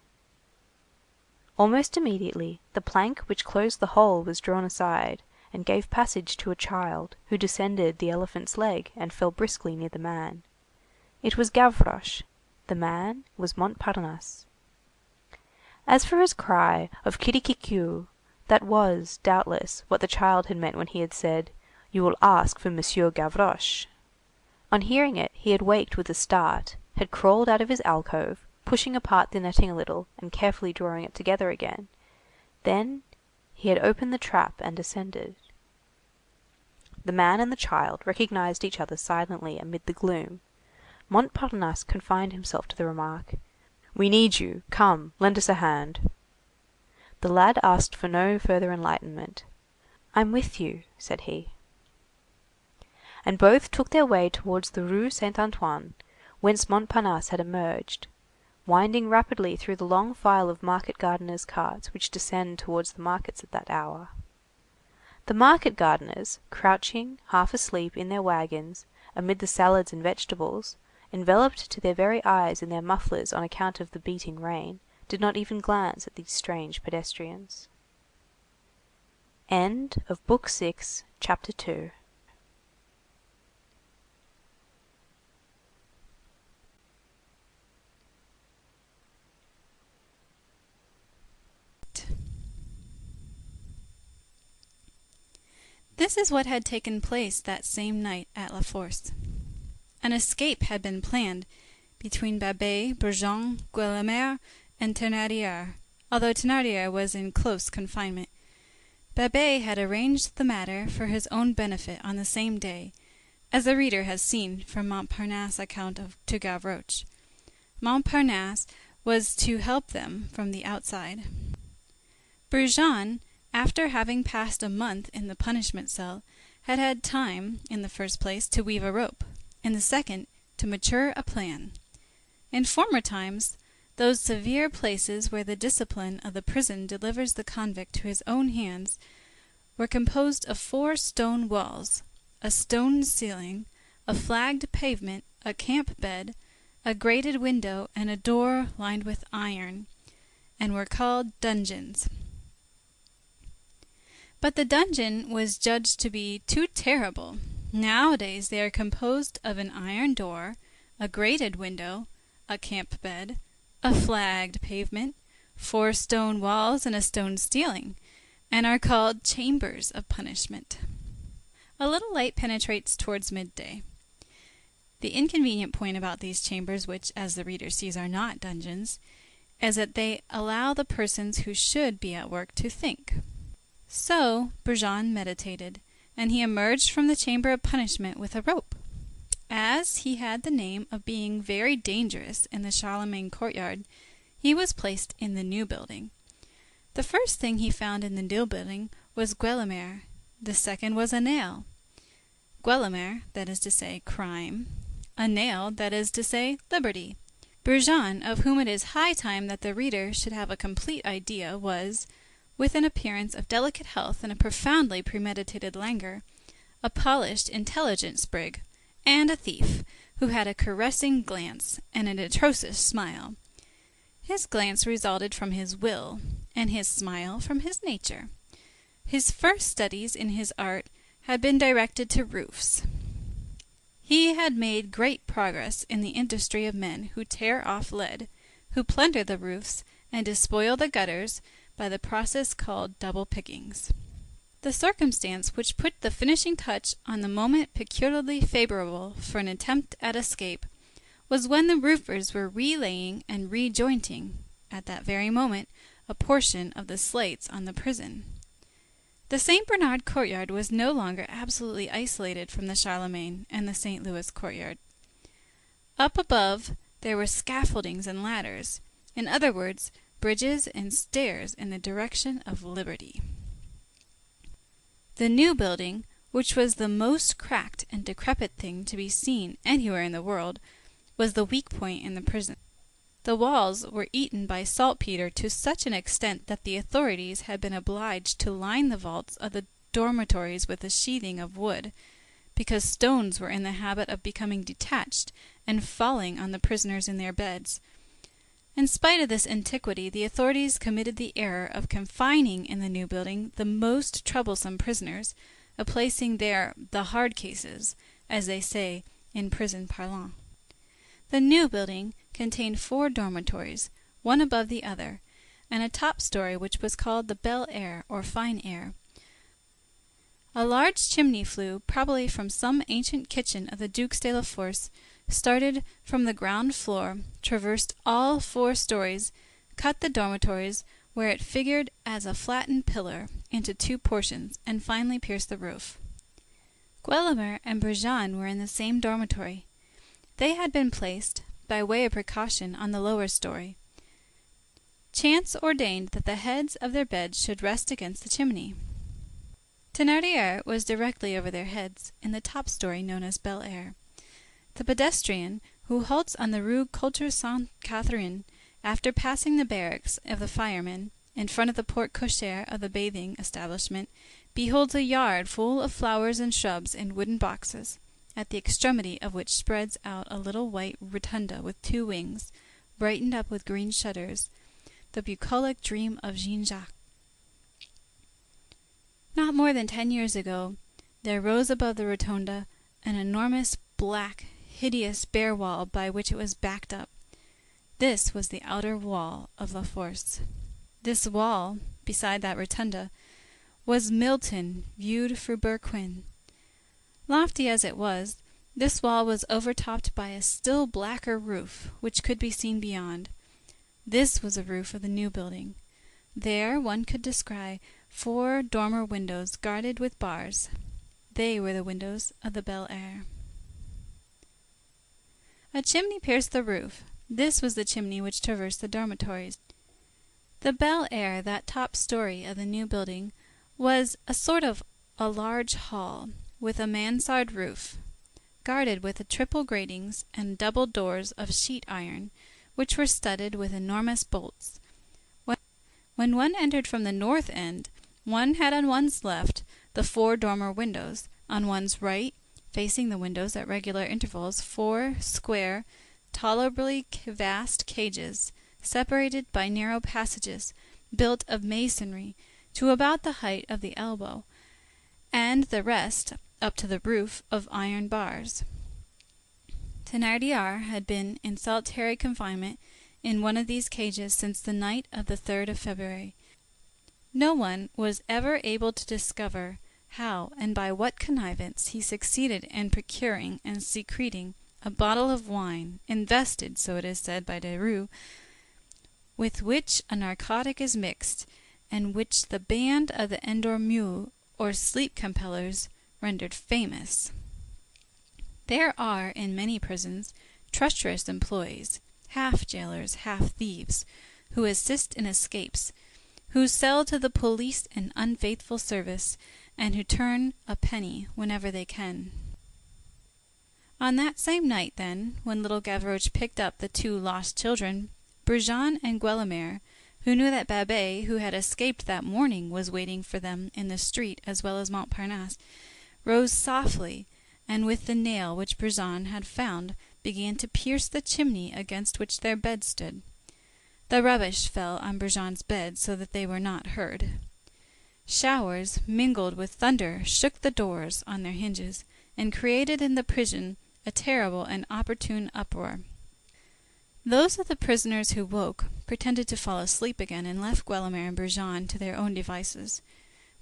Almost immediately, the plank which closed the hole was drawn aside, and gave passage to a child, who descended the elephant's leg and fell briskly near the man. It was Gavroche. The man was Montparnasse. As for his cry of Kiri-ki-kio, that was, doubtless, what the child had meant when he had said, "You will ask for Monsieur Gavroche." On hearing it, he had waked with a start, had crawled out of his alcove, pushing apart the netting a little and carefully drawing it together again. Then he had opened the trap and descended. The man and the child recognized each other silently amid the gloom. Montparnasse confined himself to the remark, "We need you. Come, lend us a hand." The lad asked for no further enlightenment. "I'm with you," said he. And both took their way towards the Rue Saint-Antoine, whence Montparnasse had emerged, winding rapidly through the long file of market gardeners' carts which descend towards the markets at that hour. The market gardeners, crouching, half asleep, in their wagons, amid the salads and vegetables, enveloped to their very eyes in their mufflers on account of the beating rain, did not even glance at these strange pedestrians. End of Book 6, Chapter 2. This is what had taken place that same night at La Force. An escape had been planned between Babet, Brujon, Guelemer, and Thénardier, although Thénardier was in close confinement. Babet had arranged the matter for his own benefit on the same day, as the reader has seen from Montparnasse's account to Gavroche. Montparnasse was to help them from the outside. Brujon, after having passed a month in the punishment cell, had had time, in the first place, to weave a rope, in the second, to mature a plan. In former times, those severe places where the discipline of the prison delivers the convict to his own hands were composed of 4 stone walls, a stone ceiling, a flagged pavement, a camp bed, a grated window, and a door lined with iron, and were called dungeons. But the dungeon was judged to be too terrible. Nowadays they are composed of an iron door, a grated window, a camp bed, a flagged pavement, 4 stone walls, and a stone ceiling, and are called chambers of punishment. A little light penetrates towards midday. The inconvenient point about these chambers, which, as the reader sees, are not dungeons, is that they allow the persons who should be at work to think. So Brujon meditated, and he emerged from the chamber of punishment with a rope. As he had the name of being very dangerous in the Charlemagne courtyard, he was placed in the new building. The first thing he found in the new building was Guelemer. The second was a nail. Guelemer, that is to say, crime, a nail, that is to say, liberty. Brujon, of whom it is high time that the reader should have a complete idea, was, with an appearance of delicate health and a profoundly premeditated languor, a polished, intelligent sprig, and a thief, who had a caressing glance and an atrocious smile. His glance resulted from his will, and his smile from his nature. His first studies in his art had been directed to roofs. He had made great progress in the industry of men who tear off lead, who plunder the roofs, and despoil the gutters by the process called double pickings. The circumstance which put the finishing touch on the moment peculiarly favorable for an attempt at escape was when the roofers were relaying and rejointing, at that very moment, a portion of the slates on the prison. The St. Bernard courtyard was no longer absolutely isolated from the Charlemagne and the St. Louis courtyard. Up above there were scaffoldings and ladders, in other words, bridges and stairs in the direction of liberty. The new building, which was the most cracked and decrepit thing to be seen anywhere in the world, was the weak point in the prison. The walls were eaten by saltpetre to such an extent that the authorities had been obliged to line the vaults of the dormitories with a sheathing of wood, because stones were in the habit of becoming detached and falling on the prisoners in their beds. In spite of this antiquity, the authorities committed the error of confining in the new building the most troublesome prisoners, of placing there the hard cases, as they say in prison parlance. The new building contained 4 dormitories, one above the other, and a top story which was called the bel air, or fine air. A large chimney flue, probably from some ancient kitchen of the Duc de la Force, started from the ground floor, traversed all 4 stories, cut the dormitories, where it figured as a flattened pillar, into 2 portions, and finally pierced the roof. Guelemer and Brujon were in the same dormitory. They had been placed, by way of precaution, on the lower story. Chance ordained that the heads of their beds should rest against the chimney. Thénardier was directly over their heads, in the top story known as Bel Air. The pedestrian who halts on the Rue Culture Sainte Catherine, after passing the barracks of the firemen, in front of the porte cochere of the bathing establishment, beholds a yard full of flowers and shrubs in wooden boxes, at the extremity of which spreads out a little white rotunda with 2 wings, brightened up with green shutters, the bucolic dream of Jean-Jacques. Not more than 10 years ago, there rose above the rotunda an enormous, black, hideous, bare wall by which it was backed up. This was the outer wall of La Force. This wall, beside that rotunda, was Milton viewed through Berquin. Lofty as it was, this wall was overtopped by a still blacker roof, which could be seen beyond. This was the roof of the new building. There one could descry 4 dormer windows guarded with bars. They were the windows of the Bel Air. A chimney pierced the roof. This was the chimney which traversed the dormitories. The Bel Air, that top story of the new building, was a sort of a large hall, with a mansard roof, guarded with triple gratings and double doors of sheet iron, which were studded with enormous bolts. When one entered from the north end, one had on one's left the 4 dormer windows, on one's right, facing the windows at regular intervals, 4 square, tolerably vast cages, separated by narrow passages, built of masonry, to about the height of the elbow, and the rest, up to the roof, of iron bars. Thénardier had been in solitary confinement in one of these cages since the night of the 3rd of February. No one was ever able to discover how and by what connivance he succeeded in procuring and secreting a bottle of wine, invested, so it is said by Deroux, with which a narcotic is mixed, and which the band of the endormeurs, or sleep-compellers, rendered famous. There are in many prisons treacherous employees, half jailers, half thieves, who assist in escapes, who sell to the police an unfaithful service, and who turn a penny whenever they can. On that same night, then, when little Gavroche picked up the two lost children, Brujon and Guelemer, who knew that Babet, who had escaped that morning, was waiting for them in the street as well as Montparnasse, rose softly, and with the nail which Brujon had found, began to pierce the chimney against which their bed stood. The rubbish fell on Brujon's bed so that they were not heard. Showers, mingled with thunder, shook the doors on their hinges, and created in the prison a terrible and opportune uproar. Those of the prisoners who woke pretended to fall asleep again and left Guelemer and Brujon to their own devices.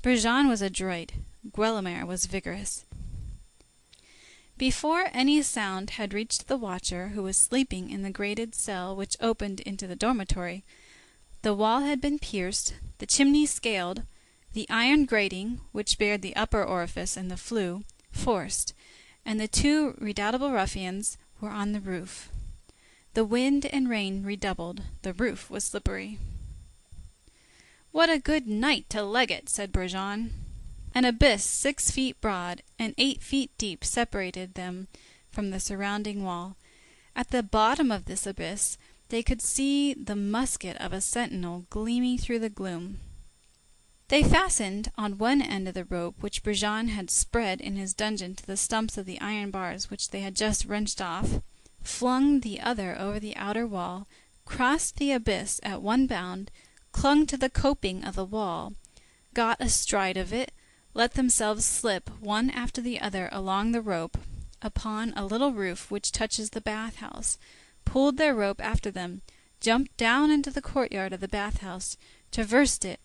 Brujon was adroit, Guelemer was vigorous. Before any sound had reached the watcher, who was sleeping in the grated cell which opened into the dormitory, the wall had been pierced, the chimney scaled, the iron grating, which bared the upper orifice and the flue, forced, and the two redoubtable ruffians were on the roof. The wind and rain redoubled. The roof was slippery. "What a good night to leg it!" said Brujon. An abyss 6 feet broad and 8 feet deep separated them from the surrounding wall. At the bottom of this abyss they could see the musket of a sentinel gleaming through the gloom. They fastened on one end of the rope which Brujon had spread in his dungeon to the stumps of the iron bars which they had just wrenched off, flung the other over the outer wall, crossed the abyss at one bound, clung to the coping of the wall, got astride of it, let themselves slip one after the other along the rope upon a little roof which touches the bath-house, pulled their rope after them, jumped down into the courtyard of the bath-house, traversed it,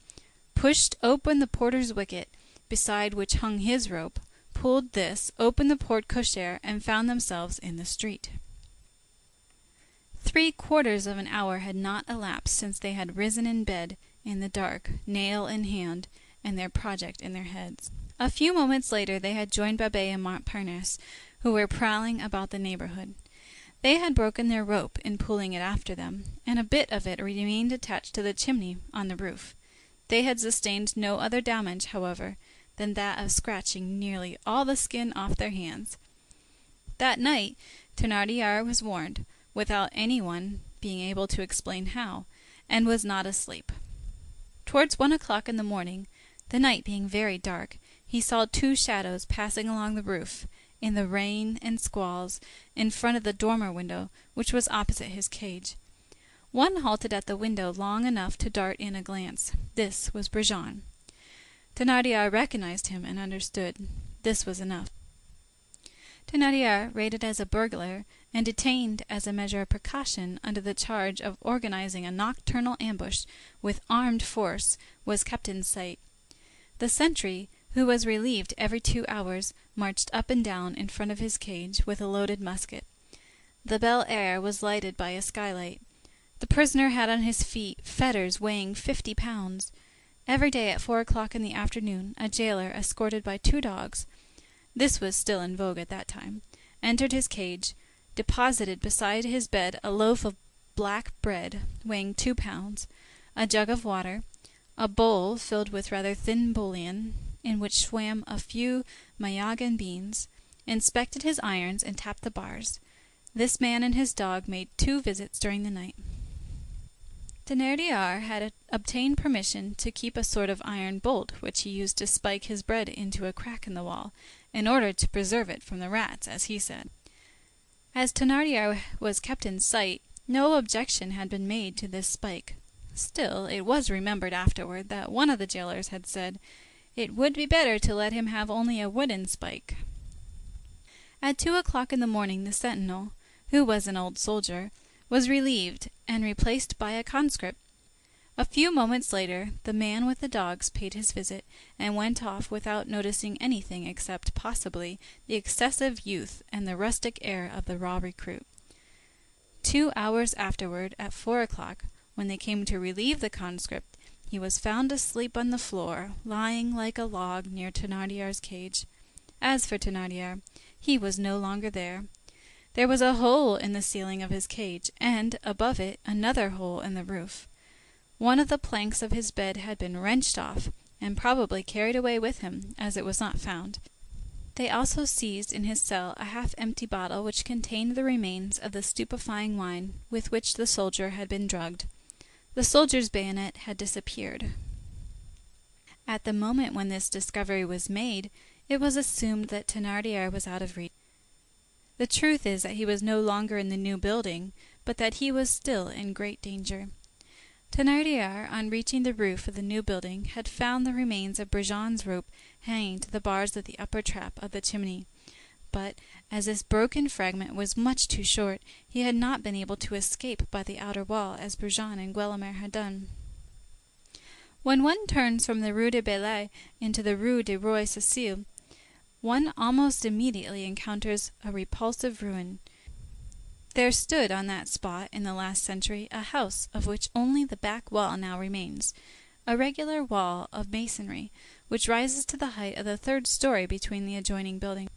pushed open the porter's wicket, beside which hung his rope, pulled this, opened the porte-cochere, and found themselves in the street. 3/4 of an hour had not elapsed since they had risen in bed, in the dark, nail in hand, and their project in their heads. A few moments later they had joined Babet and Montparnasse, who were prowling about the neighborhood. They had broken their rope in pulling it after them, and a bit of it remained attached to the chimney on the roof. They had sustained no other damage, however, than that of scratching nearly all the skin off their hands. That night Thénardier was warned, without any one being able to explain how, and was not asleep. Towards 1 o'clock in the morning, the night being very dark, he saw two shadows passing along the roof, in the rain and squalls, in front of the dormer window, which was opposite his cage. One halted at the window long enough to dart in a glance. This was Brujon. Thénardier recognized him and understood. This was enough. Thénardier, rated as a burglar, and detained as a measure of precaution under the charge of organizing a nocturnal ambush with armed force, was kept in sight. The sentry, who was relieved every 2 hours, marched up and down in front of his cage with a loaded musket. The Bel Air was lighted by a skylight. The prisoner had on his feet fetters weighing 50 pounds. Every day at 4 o'clock in the afternoon, a jailer, escorted by 2 dogs, this was still in vogue at that time, entered his cage, deposited beside his bed a loaf of black bread weighing 2 pounds, a jug of water, a bowl filled with rather thin bouillon, in which swam a few Mayagan beans, inspected his irons, and tapped the bars. This man and his dog made 2 visits during the night. Thénardier had obtained permission to keep a sort of iron bolt which he used to spike his bread into a crack in the wall, in order to preserve it from the rats, as he said. As Thénardier was kept in sight, no objection had been made to this spike. Still, it was remembered afterward that one of the jailers had said, "It would be better to let him have only a wooden spike." At 2 o'clock in the morning the sentinel, who was an old soldier, was relieved and replaced by a conscript. A few moments later, the man with the dogs paid his visit, and went off without noticing anything except, possibly, the excessive youth and the rustic air of the raw recruit. 2 hours afterward, at 4 o'clock, when they came to relieve the conscript, he was found asleep on the floor, lying like a log near Thénardier's cage. As for Thénardier, he was no longer there. There was a hole in the ceiling of his cage, and, above it, another hole in the roof. One of the planks of his bed had been wrenched off, and probably carried away with him, as it was not found. They also seized in his cell a half-empty bottle which contained the remains of the stupefying wine with which the soldier had been drugged. The soldier's bayonet had disappeared. At the moment when this discovery was made, it was assumed that Thénardier was out of reach. The truth is that he was no longer in the new building, but that he was still in great danger. Thénardier, on reaching the roof of the new building, had found the remains of Brujon's rope hanging to the bars of the upper trap of the chimney. But, as this broken fragment was much too short, he had not been able to escape by the outer wall, as Brujon and Guelemer had done. When one turns from the Rue de Bellay into the Rue du Roi Cécile, one almost immediately encounters a repulsive ruin. There stood on that spot in the last century a house of which only the back wall now remains, a regular wall of masonry, which rises to the height of the third story between the adjoining buildings.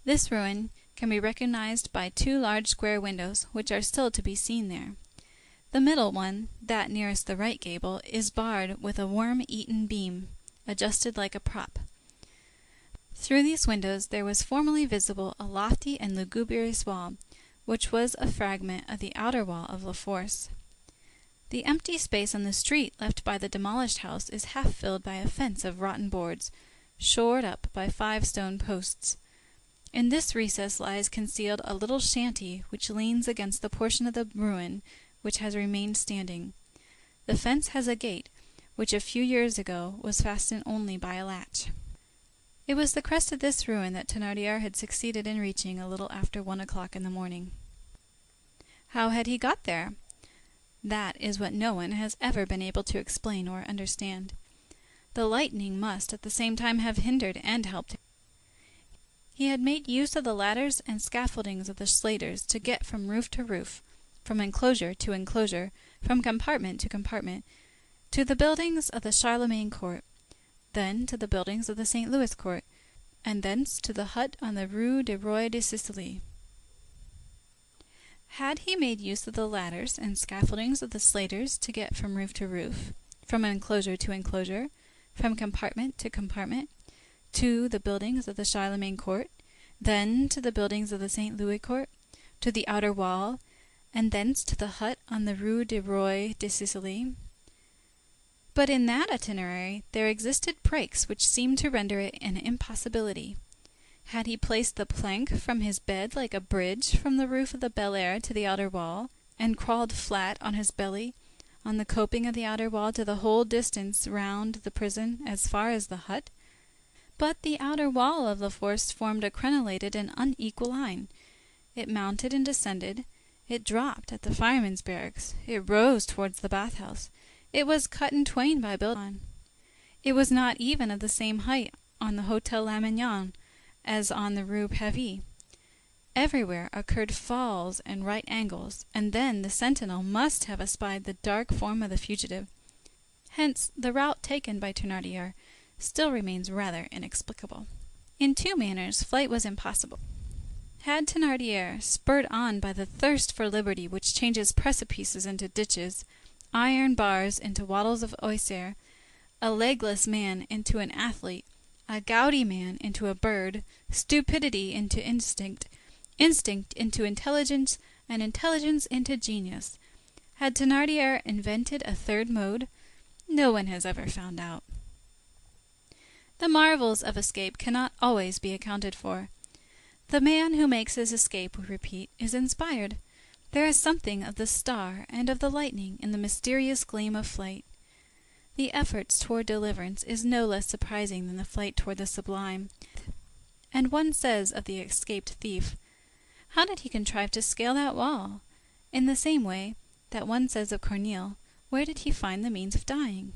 This ruin can be recognized by two large square windows which are still to be seen there. The middle one, that nearest the right gable, is barred with a worm-eaten beam, adjusted like a prop. Through these windows there was formerly visible a lofty and lugubrious wall, which was a fragment of the outer wall of La Force. The empty space on the street left by the demolished house is half filled by a fence of rotten boards, shored up by 5 stone posts. In this recess lies concealed a little shanty which leans against the portion of the ruin which has remained standing. The fence has a gate, which a few years ago was fastened only by a latch. It was the crest of this ruin that Thénardier had succeeded in reaching a little after 1 o'clock in the morning. How had he got there? That is what no one has ever been able to explain or understand. The lightning must at the same time have hindered and helped him. He had made use of the ladders and scaffoldings of the slaters to get from roof to roof, from enclosure to enclosure, from compartment to compartment, to the buildings of the Charlemagne Court, then to the buildings of the St. Louis Court, and thence to the hut on the Rue du Roi de Sicile. Had he made use of the ladders and scaffoldings of the slaters to get from roof to roof, from enclosure to enclosure, from compartment to compartment, to the buildings of the Charlemagne Court, then to the buildings of the St. Louis Court, to the outer wall, and thence to the hut on the Rue du Roi de Sicile? But in that itinerary there existed breaks which seemed to render it an impossibility. Had he placed the plank from his bed like a bridge from the roof of the Bel Air to the outer wall, and crawled flat on his belly on the coping of the outer wall to the whole distance round the prison as far as the hut? But the outer wall of La Force formed a crenellated and unequal line. It mounted and descended. It dropped at the firemen's barracks. It rose towards the bathhouse. It was cut in twain by building. It was not even of the same height on the Hôtel Lamoignon as on the Rue Pavie. Everywhere occurred falls and right angles, and then the sentinel must have espied the dark form of the fugitive. Hence the route taken by Thénardier still remains rather inexplicable. In 2 manners flight was impossible. Had Thénardier, spurred on by the thirst for liberty which changes precipices into ditches, iron bars into wattles of osier, a legless man into an athlete, a gouty man into a bird, stupidity into instinct, instinct into intelligence, and intelligence into genius, had Thénardier invented a third mode? No one has ever found out. The marvels of escape cannot always be accounted for. The man who makes his escape, we repeat, is inspired. There is something of the star and of the lightning in the mysterious gleam of flight. The efforts toward deliverance is no less surprising than the flight toward the sublime. And one says of the escaped thief, "How did he contrive to scale that wall?" In the same way that one says of Corneille, "Where did he find the means of dying?"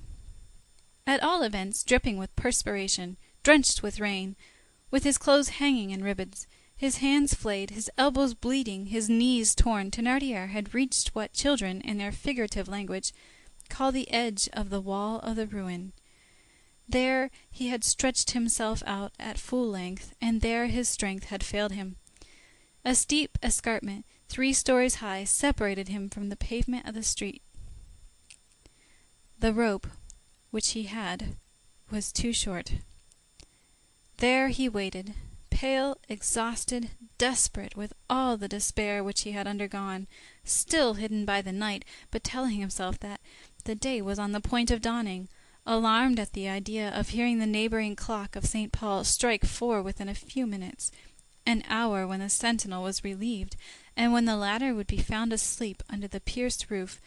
At all events, dripping with perspiration, drenched with rain, with his clothes hanging in ribbons, his hands flayed, his elbows bleeding, his knees torn, Thénardier had reached what children, in their figurative language, call the edge of the wall of the ruin. There he had stretched himself out at full length, and there his strength had failed him. A steep escarpment, 3 stories high, separated him from the pavement of the street. The rope which he had was too short. There he waited, pale, exhausted, desperate with all the despair which he had undergone, still hidden by the night, but telling himself that the day was on the point of dawning, alarmed at the idea of hearing the neighboring clock of St. Paul strike 4 within a few minutes, an hour when the sentinel was relieved, and when the latter would be found asleep under the pierced roof,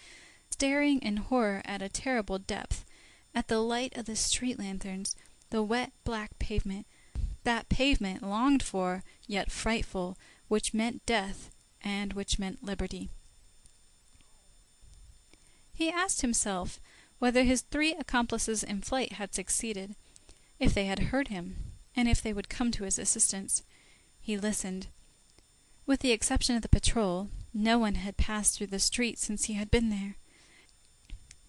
staring in horror at a terrible depth, at the light of the street lanterns, the wet black pavement, that pavement longed for, yet frightful, which meant death, and which meant liberty. He asked himself whether his 3 accomplices in flight had succeeded, if they had heard him, and if they would come to his assistance. He listened. With the exception of the patrol, no one had passed through the street since he had been there.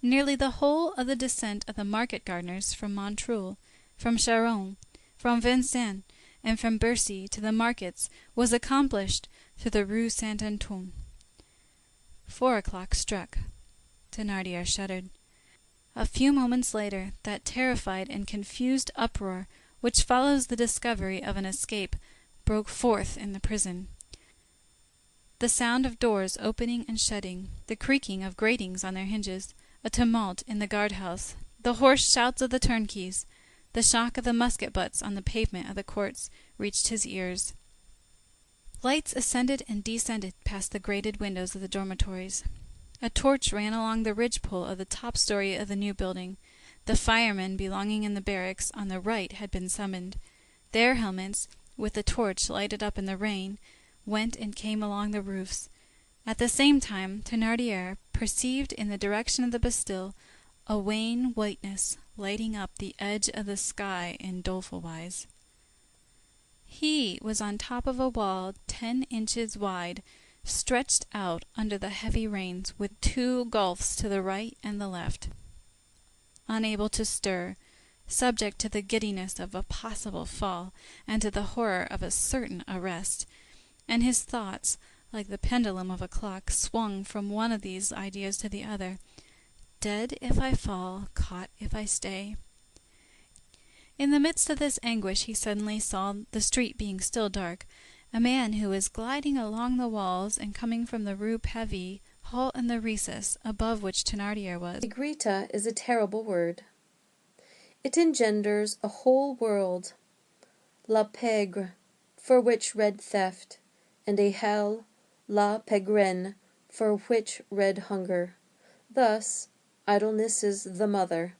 Nearly the whole of the descent of the market gardeners from Montreuil, from Charonne, from Vincennes, and from Bercy to the markets was accomplished through the Rue Saint-Antoine. 4 o'clock struck. Thénardier shuddered. A few moments later, that terrified and confused uproar which follows the discovery of an escape broke forth in the prison. The sound of doors opening and shutting, the creaking of gratings on their hinges, a tumult in the guard-house, the hoarse shouts of the turnkeys, the shock of the musket butts on the pavement of the courts reached his ears. Lights ascended and descended past the grated windows of the dormitories. A torch ran along the ridge-pole of the top story of the new building. The firemen belonging in the barracks on the right had been summoned. Their helmets, with the torch lighted up in the rain, went and came along the roofs. At the same time, Thénardier perceived in the direction of the Bastille a wan whiteness lighting up the edge of the sky in doleful wise. He was on top of a wall 10 inches wide, stretched out under the heavy rains, with 2 gulfs to the right and the left. Unable to stir, subject to the giddiness of a possible fall, and to the horror of a certain arrest, and his thoughts, like the pendulum of a clock, swung from one of these ideas to the other. Dead if I fall, caught if I stay. In the midst of this anguish he suddenly saw, the street being still dark, a man who was gliding along the walls and coming from the Rue Pavée halt in the recess above which Thénardier was. Negrita is a terrible word. It engenders a whole world, la pègre, for which read theft, and a hell, la pégrenne, for which read hunger. Thus, idleness is the mother.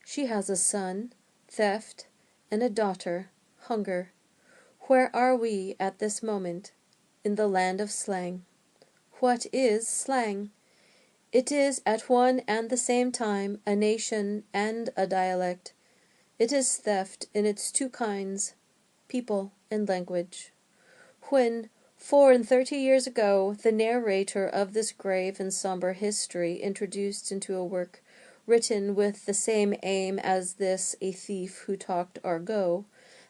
She has a son, theft, and a daughter, hunger. Where are we at this moment? In the land of slang. What is slang? It is at one and the same time a nation and a dialect. It is theft in its 2 kinds, people and language. When, 34 years ago, the narrator of this grave and sombre history introduced into a work written with the same aim as this a thief who talked argot,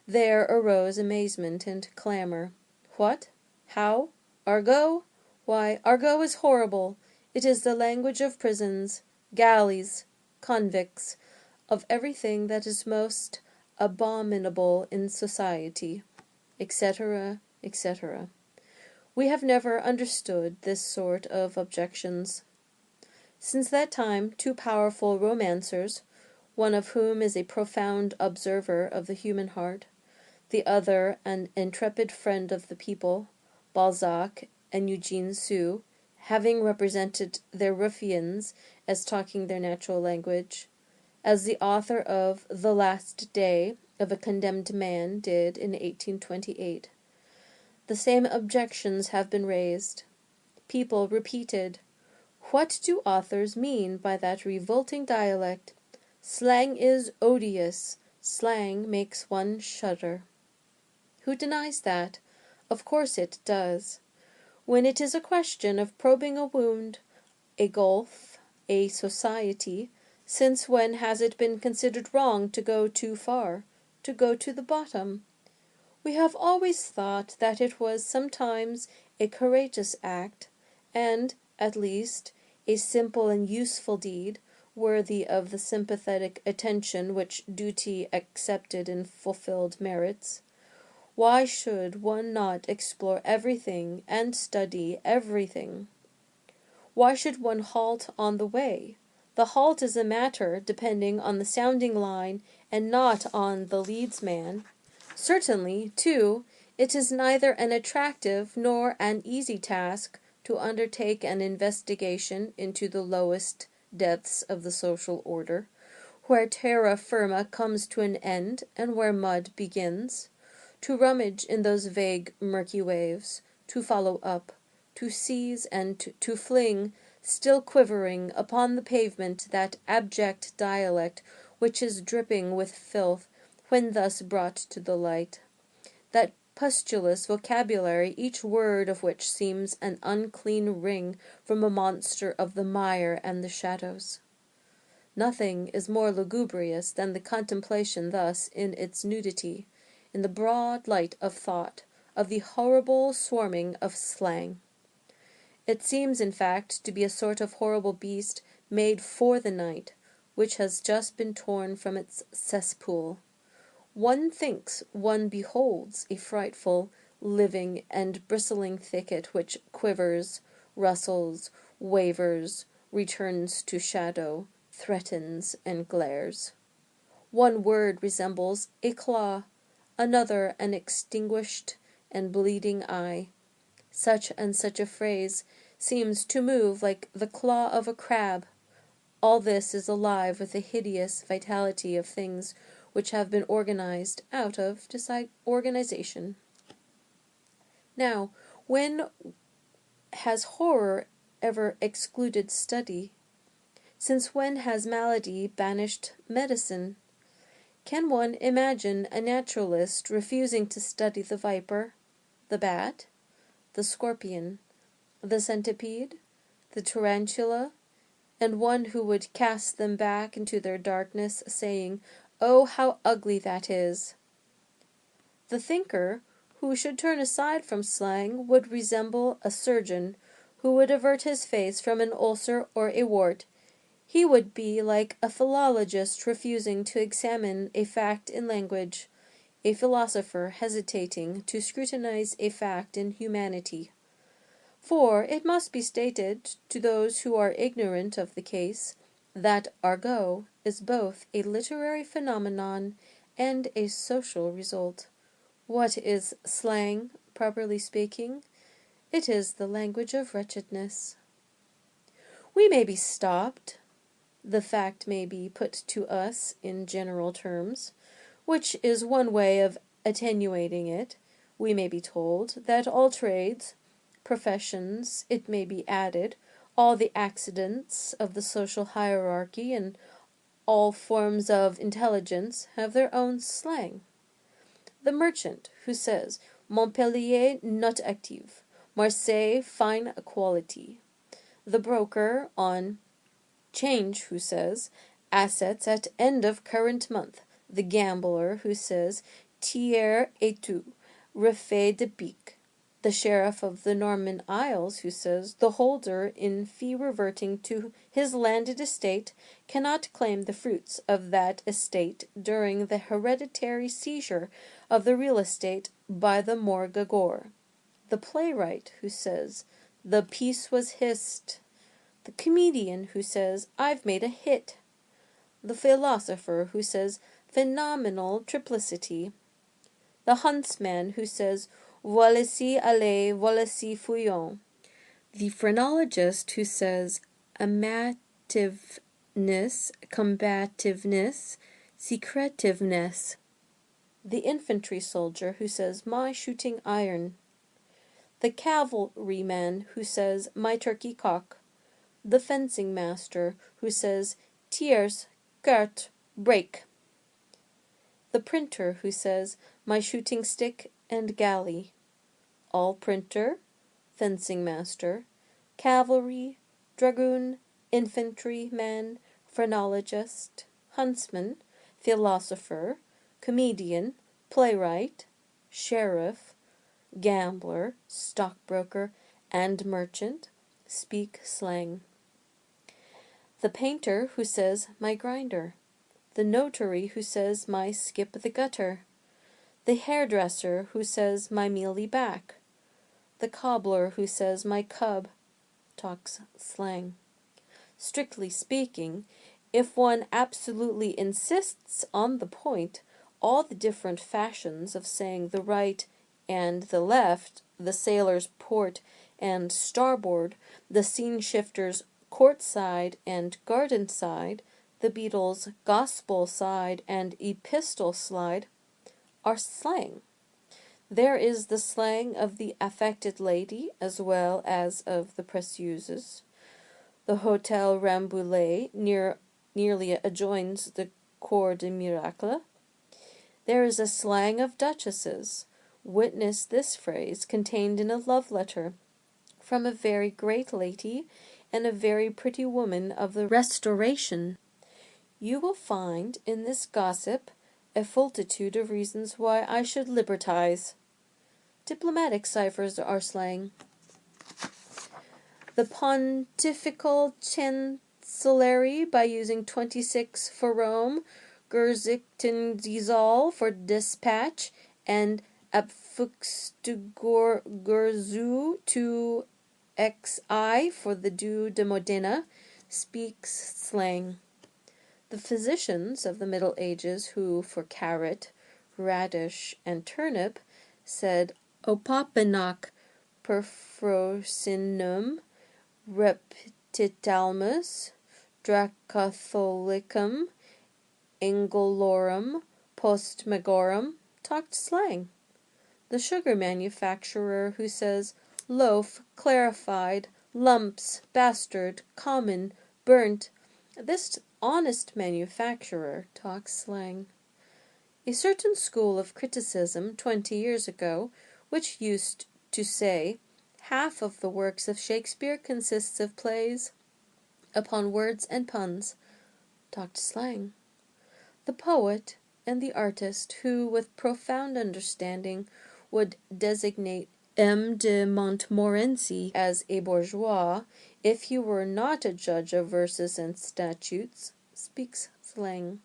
there arose amazement and clamor. What? How? Argot? Why, argot is horrible. It is the language of prisons, galleys, convicts, of everything that is most abominable in society, etc., etc. We have never understood this sort of objections. Since that time 2 powerful romancers, one of whom is a profound observer of the human heart, the other an intrepid friend of the people, Balzac and Eugene Sue, having represented their ruffians as talking their natural language, as the author of The Last Day of a Condemned Man did in 1828. The same objections have been raised. People repeated, "What do authors mean by that revolting dialect? Slang is odious. Slang makes one shudder." Who denies that? Of course it does. When it is a question of probing a wound, a gulf, a society, since when has it been considered wrong to go too far, to go to the bottom? We have always thought that it was sometimes a courageous act, and, at least, a simple and useful deed, worthy of the sympathetic attention which duty accepted and fulfilled merits, why should one not explore everything and study everything? Why should one halt on the way? The halt is a matter depending on the sounding line and not on the leadsman. Certainly, too, it is neither an attractive nor an easy task to undertake an investigation into the lowest depths of the social order, where terra firma comes to an end and where mud begins, to rummage in those vague murky waves, to follow up, to seize and to fling, still quivering, upon the pavement that abject dialect which is dripping with filth when thus brought to the light, that pustulous vocabulary, each word of which seems an unclean ring from a monster of the mire and the shadows. Nothing is more lugubrious than the contemplation thus in its nudity, in the broad light of thought, of the horrible swarming of slang. It seems, in fact, to be a sort of horrible beast made for the night, which has just been torn from its cesspool. One thinks one beholds a frightful, living, and bristling thicket which quivers, rustles, wavers, returns to shadow, threatens, and glares. One word resembles a claw, another an extinguished and bleeding eye. Such and such a phrase seems to move like the claw of a crab. All this is alive with the hideous vitality of things which have been organized out of disorganization. Now, when has horror ever excluded study? Since when has malady banished medicine? Can one imagine a naturalist refusing to study the viper, the bat, the scorpion, the centipede, the tarantula, and one who would cast them back into their darkness, saying, "Oh, how ugly that is"? The thinker who should turn aside from slang would resemble a surgeon who would avert his face from an ulcer or a wart. He would be like a philologist refusing to examine a fact in language, a philosopher hesitating to scrutinize a fact in humanity. For it must be stated to those who are ignorant of the case, that argot is both a literary phenomenon and a social result. What is slang, properly speaking? It is the language of wretchedness. We may be stopped, the fact may be put to us in general terms, which is one way of attenuating it. We may be told that all trades, professions, it may be added, all the accidents of the social hierarchy and all forms of intelligence have their own slang. The merchant who says, "Montpellier not active, Marseille fine quality." The broker on change who says, "Assets at end of current month." The gambler who says, "Tiers et tout, refait de pique." The sheriff of the Norman Isles who says, "The holder in fee reverting to his landed estate cannot claim the fruits of that estate during the hereditary seizure of the real estate by the mortgagor." The playwright who says, "The piece was hissed." The comedian who says, "I've made a hit." The philosopher who says, "Phenomenal triplicity." The huntsman who says, "Voici aller, voici fouillon." The phrenologist who says, "Amativeness, combativeness, secretiveness." The infantry soldier who says, "My shooting iron." The cavalryman who says, "My turkey cock." The fencing master who says, "Tierce, carte, break." The printer who says, "My shooting stick and galley." All printer, fencing master, cavalry, dragoon, infantry man, phrenologist, huntsman, philosopher, comedian, playwright, sheriff, gambler, stockbroker, and merchant speak slang. the painter who says my grinder, the notary who says my skip the gutter, the hairdresser who says my mealy back, the cobbler who says my cub, talks slang. Strictly speaking, if one absolutely insists on the point, all the different fashions of saying the right and the left, the sailor's port and starboard, the scene shifter's court side and garden side, the Beatles' gospel side and epistle slide, are slang. There is the slang of the affected lady as well as of the précieuses. The Hotel Rambouillet nearly adjoins the Cour des Miracles. There is a slang of duchesses. Witness this phrase contained in a love letter from a very great lady and a very pretty woman of the Restoration. You will find in this gossip a multitude of reasons why I should libertize. Diplomatic ciphers are slang. The pontifical chancellery, by using 26 for Rome, Gerzichtendienstzahl for dispatch, and Abfuchsgurzu to XI for the Due de Modena, speaks slang. The physicians of the Middle Ages who, for carrot, radish, and turnip, said Opapenac perfrosinum reptitalmus dracatholicum angolorum post magorum, talked slang. The sugar manufacturer who says loaf, clarified, lumps, bastard, common, burnt, this honest manufacturer talks slang. A certain school of criticism 20 years ago, which used to say, half of the works of Shakespeare consists of plays upon words and puns, talked slang. The poet and the artist who, with profound understanding, would designate M. de Montmorency as a bourgeois, if he were not a judge of verses and statutes, speaks slang.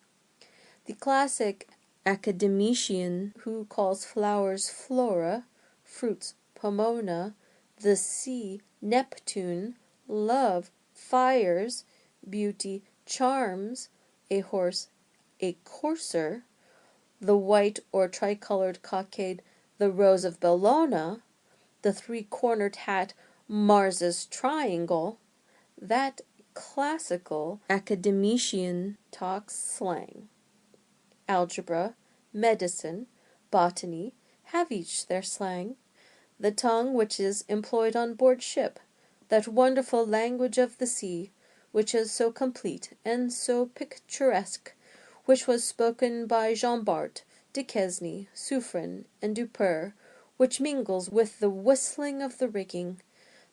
The classic academician who calls flowers flora, fruits pomona, the sea Neptune, love fires, beauty charms, a horse a courser, the white or tricolored cockade the rose of Bellona, the three-cornered hat Mars's triangle, that classical academician talks slang. Algebra, medicine, botany have each their slang. The tongue which is employed on board ship, that wonderful language of the sea, which is so complete and so picturesque, which was spoken by Jean Bart, Duquesne, Suffren, and Dupeur, which mingles with the whistling of the rigging,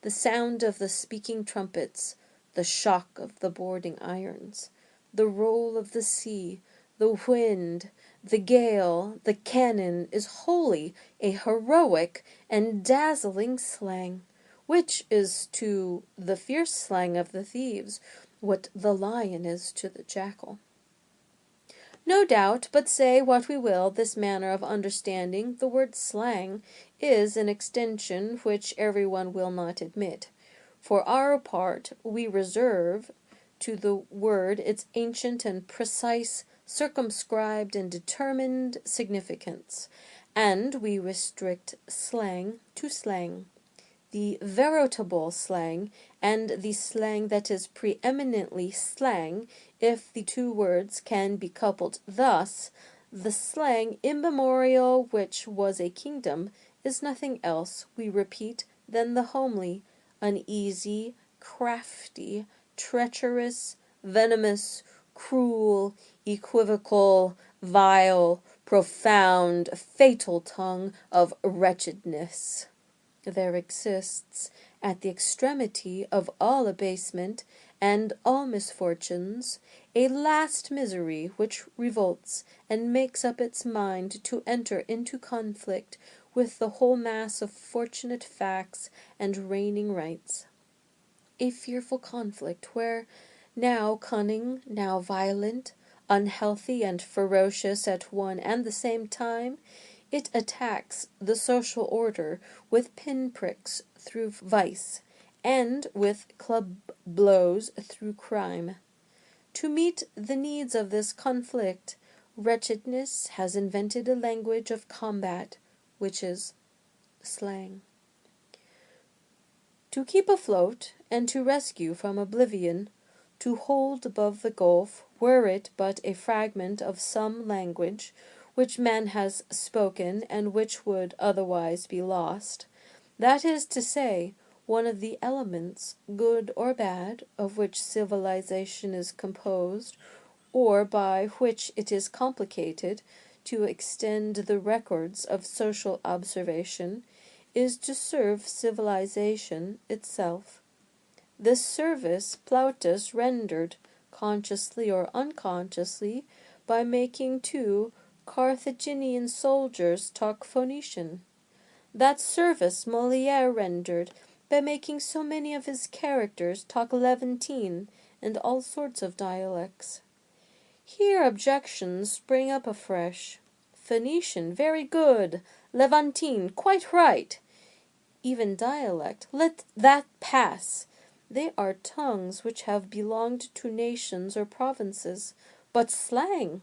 the sound of the speaking trumpets, the shock of the boarding irons, the roll of the sea, the wind, the gale, the cannon, is wholly a heroic and dazzling slang, which is to the fierce slang of the thieves what the lion is to the jackal. No doubt, but say what we will, this manner of understanding the word slang is an extension which every one will not admit. For our part, we reserve to the word its ancient and precise, circumscribed and determined significance, and we restrict slang to slang. The veritable slang, and the slang that is preeminently slang, if the two words can be coupled thus, the slang immemorial which was a kingdom, is nothing else, we repeat, than the homely, uneasy, crafty, treacherous, venomous, cruel, equivocal, vile, profound, fatal tongue of wretchedness. There exists, at the extremity of all abasement and all misfortunes, a last misery which revolts and makes up its mind to enter into conflict with the whole mass of fortunate facts and reigning rights. A fearful conflict, where now cunning, now violent, unhealthy and ferocious at one and the same time, it attacks the social order with pinpricks through vice, and with club blows through crime. To meet the needs of this conflict, wretchedness has invented a language of combat, which is slang. To keep afloat, and to rescue from oblivion, to hold above the gulf, were it but a fragment of some language which man has spoken and which would otherwise be lost, that is to say, one of the elements, good or bad, of which civilization is composed, or by which it is complicated, to extend the records of social observation, is to serve civilization itself. This service Plautus rendered, consciously or unconsciously, by making two Carthaginian soldiers talk Phoenician. That service Molière rendered by making so many of his characters talk Levantine and all sorts of dialects. Here objections spring up afresh. Phoenician, very good. Levantine, quite right. Even dialect, let that pass. They are tongues which have belonged to nations or provinces. But slang!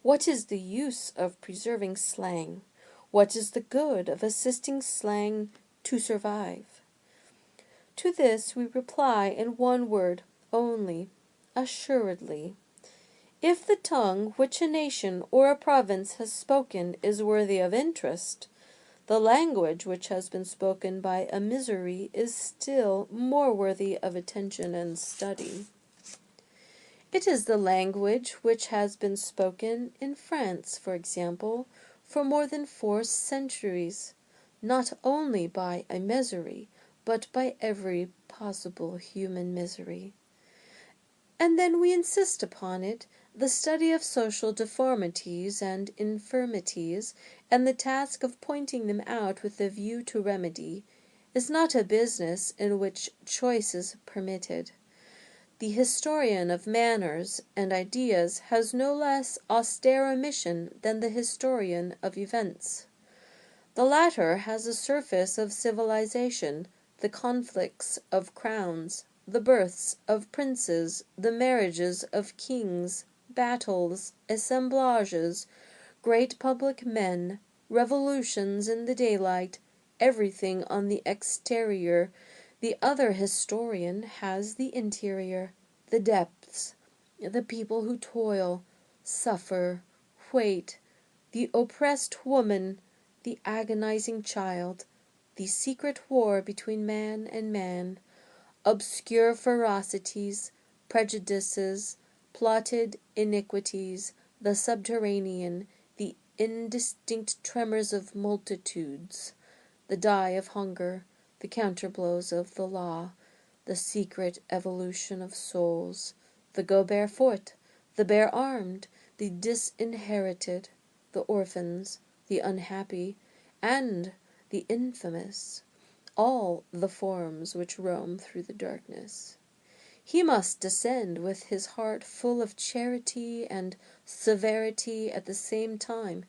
What is the use of preserving slang? What is the good of assisting slang to survive? To this we reply in one word only, assuredly. If the tongue which a nation or a province has spoken is worthy of interest, the language which has been spoken by a misery is still more worthy of attention and study. It is the language which has been spoken in France, for example, for more than 4 centuries, not only by a misery, but by every possible human misery. And then we insist upon it, the study of social deformities and infirmities, and the task of pointing them out with a view to remedy, is not a business in which choice is permitted. The historian of manners and ideas has no less austere a mission than the historian of events. The latter has a surface of civilization, the conflicts of crowns, the births of princes, the marriages of kings, battles, assemblages, great public men, revolutions in the daylight, everything on the exterior. The other historian has the interior, the depths, the people who toil, suffer, wait, the oppressed woman, the agonizing child, the secret war between man and man, obscure ferocities, prejudices, plotted iniquities, the subterranean, the indistinct tremors of multitudes, the die of hunger, the counterblows of the law, the secret evolution of souls, the go barefoot, the bare-armed, the disinherited, the orphans, the unhappy, and the infamous, all the forms which roam through the darkness. He must descend with his heart full of charity and severity at the same time,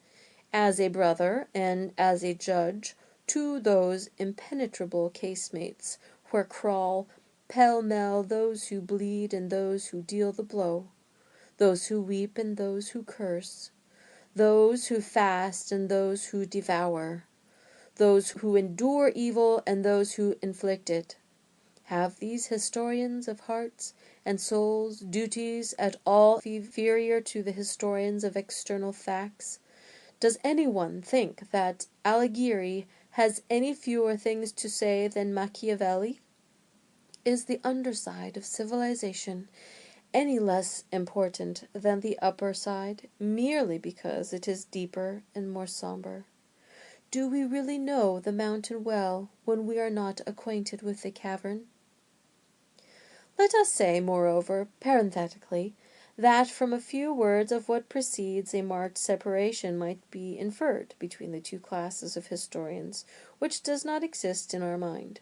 as a brother and as a judge, to those impenetrable casemates where crawl pell-mell those who bleed and those who deal the blow, those who weep and those who curse, those who fast and those who devour, those who endure evil and those who inflict it. Have these historians of hearts and souls duties at all inferior to the historians of external facts? Does anyone think that Alighieri has any fewer things to say than Machiavelli? Is the underside of civilization any less important than the upper side, merely because it is deeper and more sombre? Do we really know the mountain well when we are not acquainted with the cavern? Let us say, moreover, parenthetically, that from a few words of what precedes a marked separation might be inferred between the two classes of historians, which does not exist in our mind.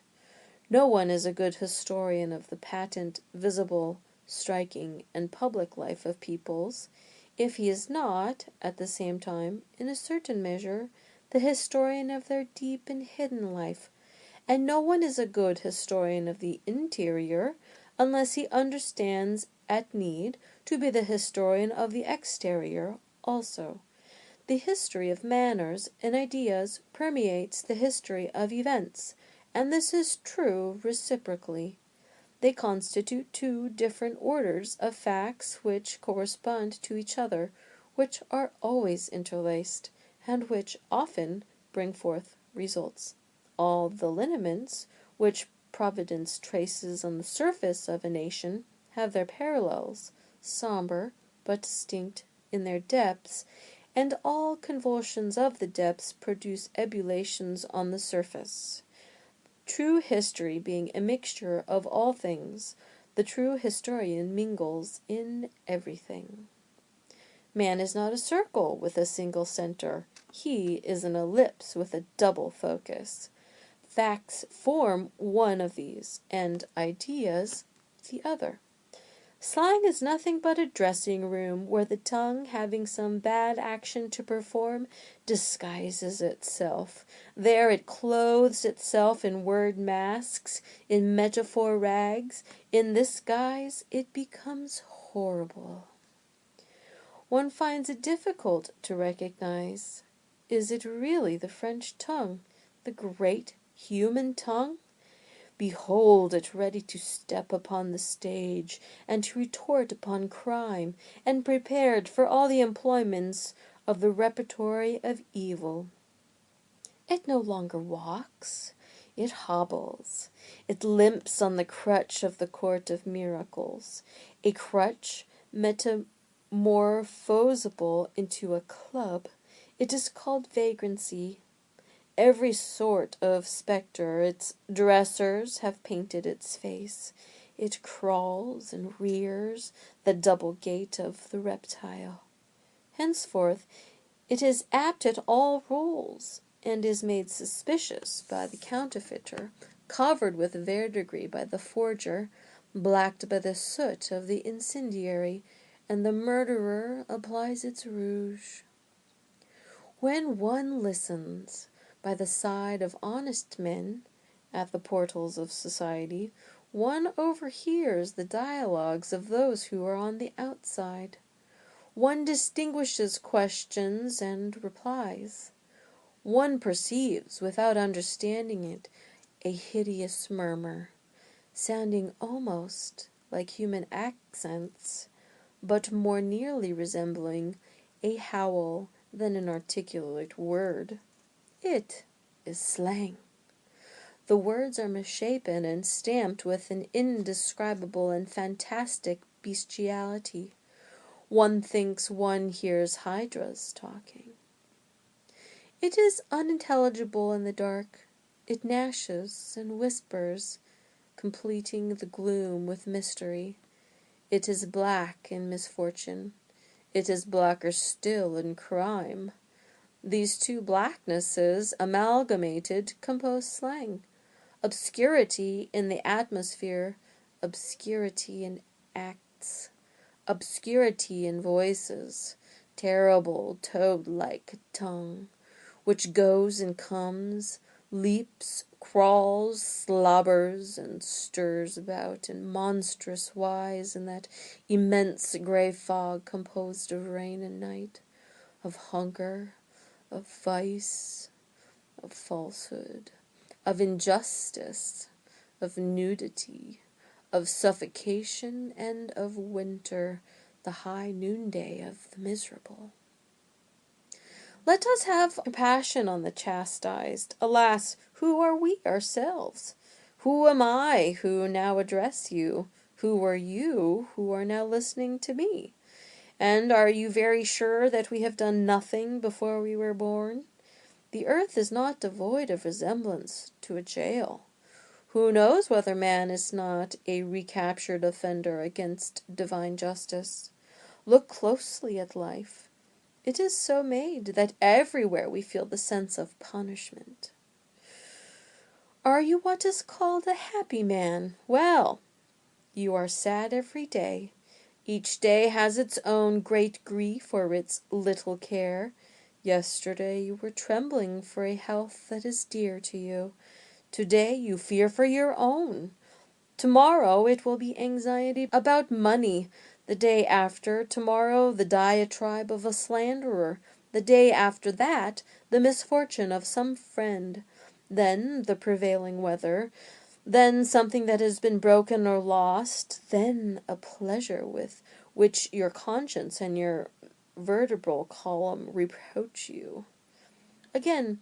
No one is a good historian of the patent, visible, striking, and public life of peoples, if he is not, at the same time, in a certain measure, the historian of their deep and hidden life, and no one is a good historian of the interior unless he understands at need to be the historian of the exterior also. The history of manners and ideas permeates the history of events, and this is true reciprocally. They constitute two different orders of facts which correspond to each other, which are always interlaced, and which often bring forth results. All the lineaments which Providence traces on the surface of a nation have their parallels, sombre but distinct in their depths, and all convulsions of the depths produce ebullitions on the surface. True history being a mixture of all things, the true historian mingles in everything. Man is not a circle with a single center. He is an ellipse with a double focus. Facts form one of these, and ideas the other. Slang is nothing but a dressing room where the tongue, having some bad action to perform, disguises itself. There it clothes itself in word masks, in metaphor rags. In this guise it becomes horrible. One finds it difficult to recognize. Is it really the French tongue, the great human tongue? Behold it ready to step upon the stage, and to retort upon crime, and prepared for all the employments of the repertory of evil. It no longer walks, it hobbles, it limps on the crutch of the court of miracles, a crutch metamorphosable into a club. It is called vagrancy. Every sort of spectre its dressers have painted its face. It crawls and rears, the double gait of the reptile. Henceforth it is apt at all roles, and is made suspicious by the counterfeiter, covered with verdigris by the forger, blacked by the soot of the incendiary, and the murderer applies its rouge. When one listens by the side of honest men, at the portals of society, one overhears the dialogues of those who are on the outside. One distinguishes questions and replies. One perceives, without understanding it, a hideous murmur, sounding almost like human accents, but more nearly resembling a howl than an articulate word. It is slang. The words are misshapen and stamped with an indescribable and fantastic bestiality. One thinks one hears hydras talking. It is unintelligible in the dark. It gnashes and whispers, completing the gloom with mystery. It is black in misfortune. It is blacker still in crime. These two blacknesses amalgamated compose slang. Obscurity in the atmosphere, obscurity in acts, obscurity in voices, terrible toad-like tongue, which goes and comes, leaps, crawls, slobbers, and stirs about in monstrous wise in that immense grey fog composed of rain and night, of hunger, of vice, of falsehood, of injustice, of nudity, of suffocation, and of winter, the high noonday of the miserable. Let us have compassion on the chastised. Alas, who are we ourselves? Who am I who now address you? Who are you who are now listening to me? And are you very sure that we have done nothing before we were born? The earth is not devoid of resemblance to a jail. Who knows whether man is not a recaptured offender against divine justice? Look closely at life. It is so made that everywhere we feel the sense of punishment. Are you what is called a happy man? Well, You are sad every day. Each day has its own great grief or its little care. Yesterday you were trembling for a health that is dear to you. Today you fear for your own. Tomorrow it will be anxiety about money. The day after tomorrow the diatribe of a slanderer. The day after that the misfortune of some friend. Then the prevailing weather. Then something that has been broken or lost. Then a pleasure with which your conscience and your vertebral column reproach you. Again,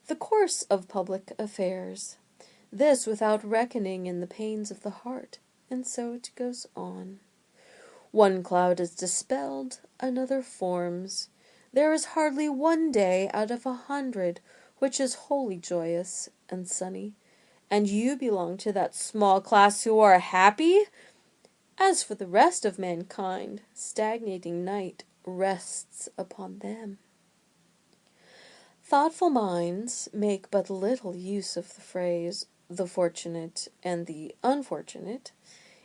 the course of public affairs. This without reckoning in the pains of the heart, and so it goes on. One cloud is dispelled, another forms. There is hardly one day out of 100 which is wholly joyous and sunny, and you belong to that small class who are happy? As for the rest of mankind, stagnating night rests upon them. Thoughtful minds make but little use of the phrase, the fortunate and the unfortunate.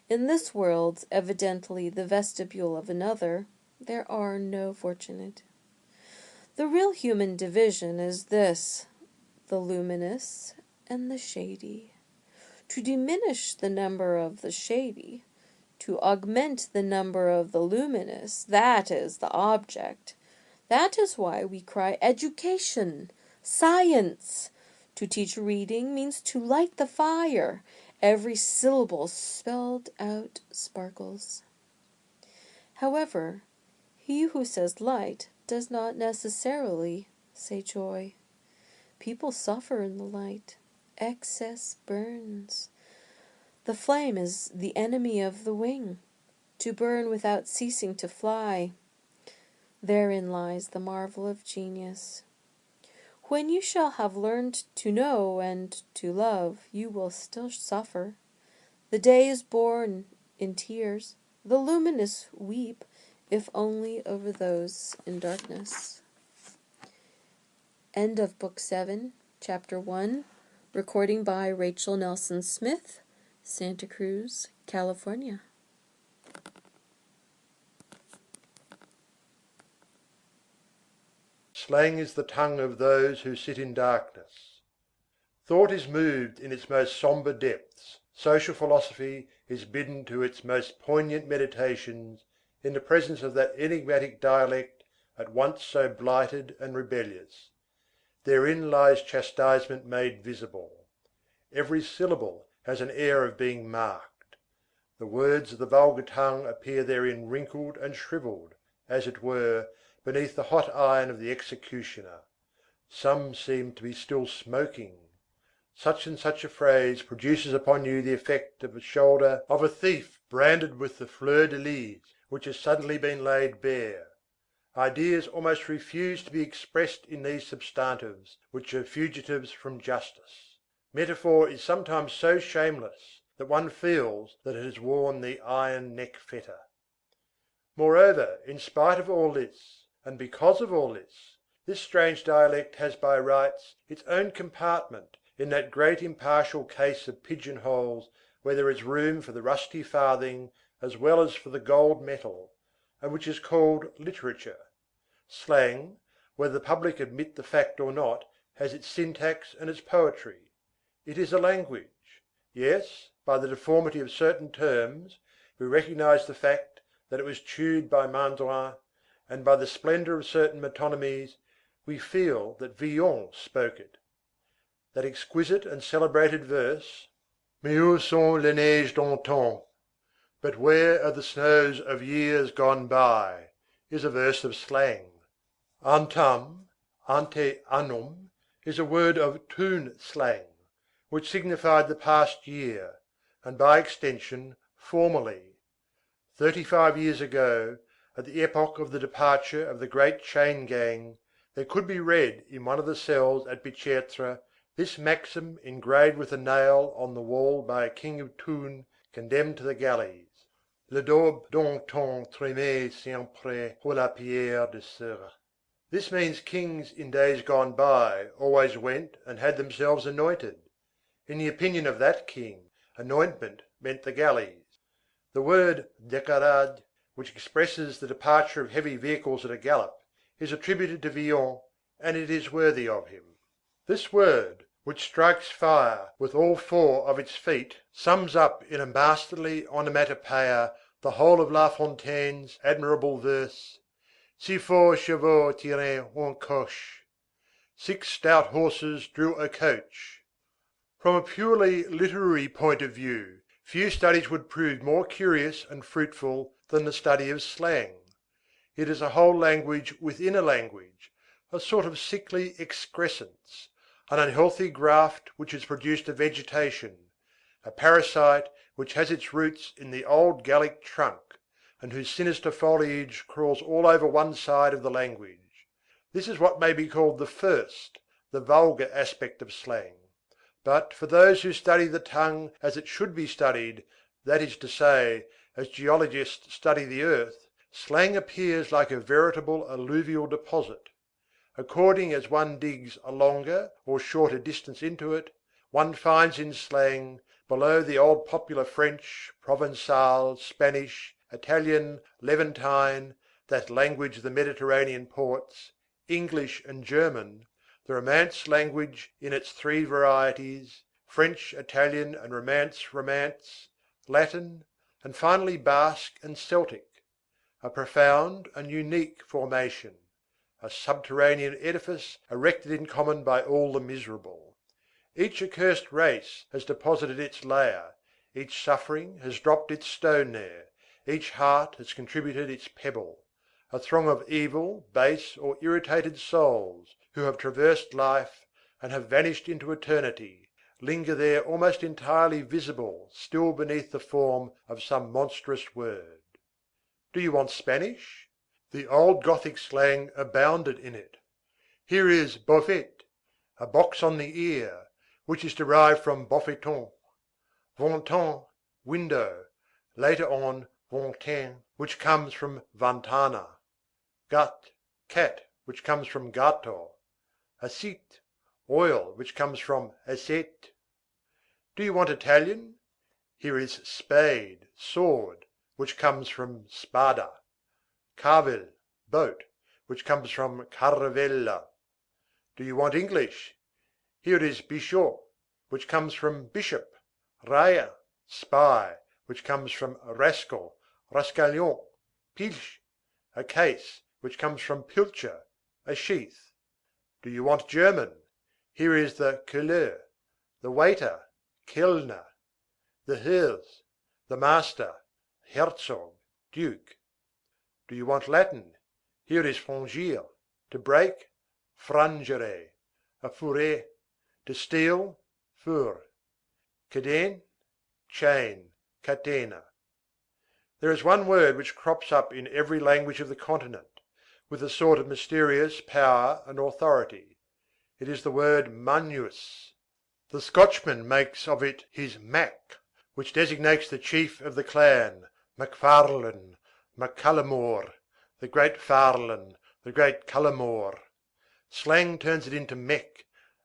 In this world, evidently the vestibule of another, there are no fortunate. The real human division is this, the luminous and the shady. To diminish the number of the shady, to augment the number of the luminous, that is the object. That is why we cry education, science. To teach reading means to light the fire. Every syllable spelled out sparkles. However, he who says light does not necessarily say joy. People suffer in the light. Excess burns. The flame is the enemy of the wing. To burn without ceasing to fly. Therein lies the marvel of genius. When you shall have learned to know and to love, you will still suffer. The day is born in tears. The luminous weep, if only over those in darkness. End of Book 7, Chapter 1. Recording by Rachel Nelson Smith, Santa Cruz, California. Slang is the tongue of those who sit in darkness. Thought is moved in its most sombre depths, social philosophy is bidden to its most poignant meditations in the presence of that enigmatic dialect at once so blighted and rebellious. Therein lies chastisement made visible. Every syllable has an air of being marked. The words of the vulgar tongue appear therein wrinkled and shrivelled, as it were, beneath the hot iron of the executioner. Some seem to be still smoking. Such and such a phrase produces upon you the effect of the shoulder of a thief branded with the fleur de lis, which has suddenly been laid bare. Ideas almost refuse to be expressed in these substantives, which are fugitives from justice. Metaphor is sometimes so shameless that one feels that it has worn the iron neck fetter. Moreover, in spite of all this, and because of all this strange dialect has by rights its own compartment in that great impartial case of pigeon-holes where there is room for the rusty farthing as well as for the gold medal, and which is called literature. Slang, whether the public admit the fact or not, has its syntax and its poetry. It is a language. Yes, by the deformity of certain terms, we recognize the fact that it was chewed by Mandrin, and by the splendour of certain metonymies, we feel that Villon spoke it. That exquisite and celebrated verse, Mais où sont les neiges d'antan? But where are the snows of years gone by? Is a verse of slang. Antam, ante annum, is a word of Thun slang, which signified the past year, and by extension, formerly. 35 years ago, at the epoch of the departure of the great chain gang, there could be read in one of the cells at Bicêtre this maxim engraved with a nail on the wall by a king of Thun condemned to the galleys: Le daube d'antan trémait sempre pour la pierre de Sèvres. This means kings in days gone by always went and had themselves anointed. In the opinion of that king, anointment meant the galleys. The word décarade, which expresses the departure of heavy vehicles at a gallop, is attributed to Villon, and it is worthy of him. This word, which strikes fire with all four of its feet, sums up in a masterly onomatopoeia the whole of La Fontaine's admirable verse: Six forts chevaux tiraient un coche. 6 stout horses drew a coach. From a purely literary point of view, few studies would prove more curious and fruitful than the study of slang. It is a whole language within a language, a sort of sickly excrescence, an unhealthy graft which has produced a vegetation, a parasite which has its roots in the old Gallic trunk, and whose sinister foliage crawls all over one side of the language. This is what may be called the first, the vulgar aspect of slang. But for those who study the tongue as it should be studied, that is to say, as geologists study the earth, slang appears like a veritable alluvial deposit. According as one digs a longer or shorter distance into it, one finds in slang, below the old popular French, Provençal, Spanish, Italian, Levantine, that language of the Mediterranean ports, English and German, the Romance language in its 3 varieties, French, Italian and Romance, Latin, and finally Basque and Celtic, a profound and unique formation, a subterranean edifice erected in common by all the miserable. Each accursed race has deposited its layer, each suffering has dropped its stone there, each heart has contributed its pebble. A throng of evil, base, or irritated souls, who have traversed life and have vanished into eternity, linger there almost entirely visible still beneath the form of some monstrous word. Do you want Spanish? The old Gothic slang abounded in it. Here is boffet, a box on the ear, which is derived from boffeton. Ventan, window, later on ventin, which comes from ventana. Gat, cat, which comes from gatto. Acite, oil, which comes from acete. Do you want Italian? Here is spade, sword, which comes from spada. Carvel, boat, which comes from caravella. Do you want English? Here is bichot, which comes from bishop. Raya, spy, which comes from rascal, rascalion. Pilch, a case, which comes from pilcher, a sheath. Do you want German? Here is the Keller, the waiter, Kellner, the Herz, the master, Herzog, duke. Do you want Latin? Here is frangir, to break, frangere, a fourré, to steal, fur. Cadene, chain, catena. There is one word which crops up in every language of the continent, with a sort of mysterious power and authority. It is the word magnus. The Scotchman makes of it his mac, which designates the chief of the clan, MacFarlane, MacCallamore, the great Farlane, the great Cullamore. Slang turns it into mec,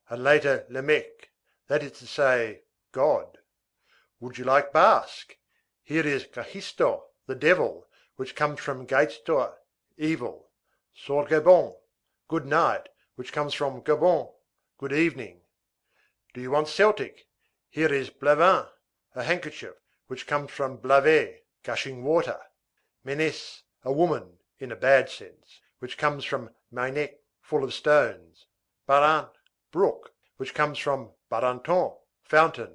and later lemec, that is to say, God. Would you like Basque? Here is Gahisto, the devil, which comes from gaitstoa, evil. Sorgabon, good night, which comes from Gabon, good evening. Do you want Celtic? Here is blavin, a handkerchief, which comes from blaver, gushing water. Ménesse, a woman, in a bad sense, which comes from mainec, full of stones. Barant, brook, which comes from baranton, fountain.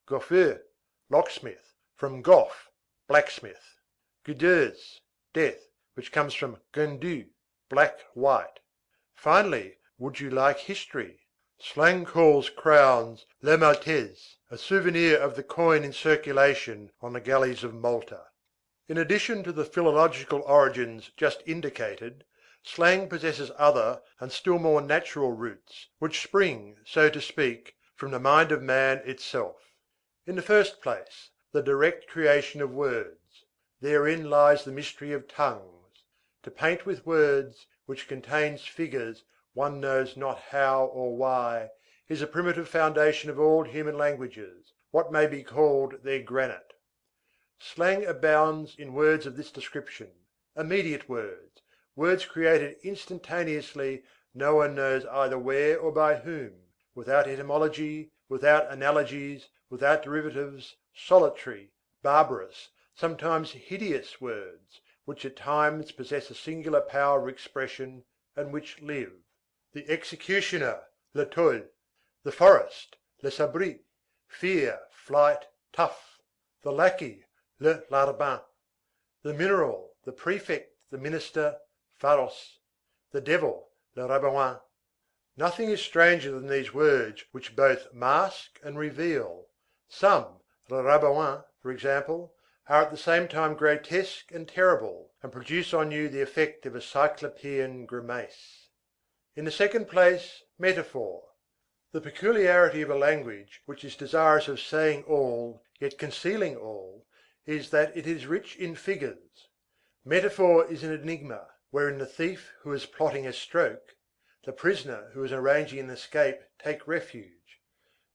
Goffeur, locksmith, from goff, blacksmith. Guedeuse, death, which comes from gundu, black, white. Finally, would you like history? Slang calls crowns le maltese, a souvenir of the coin in circulation on the galleys of Malta. In addition to the philological origins just indicated, slang possesses other and still more natural roots, which spring, so to speak, from the mind of man itself. In the first place, the direct creation of words. Therein lies the mystery of tongues. To paint with words, which contains figures one knows not how or why, is a primitive foundation of all human languages, what may be called their granite. Slang abounds in words of this description, immediate words, words created instantaneously no one knows either where or by whom, without etymology, without analogies, without derivatives, solitary, barbarous, sometimes hideous words, which at times possess a singular power of expression and which live. The executioner, le tôle; the forest, le sabri; fear, flight, tough; the lackey, le larbin; the mineral, the prefect, the minister, pharos; the devil, le rabouin. Nothing is stranger than these words which both mask and reveal. Some, le rabouin, for example, are at the same time grotesque and terrible, and produce on you the effect of a cyclopean grimace. In the second place, metaphor. The peculiarity of a language which is desirous of saying all, yet concealing all, is that it is rich in figures. Metaphor is an enigma, wherein the thief who is plotting a stroke, the prisoner who is arranging an escape take refuge.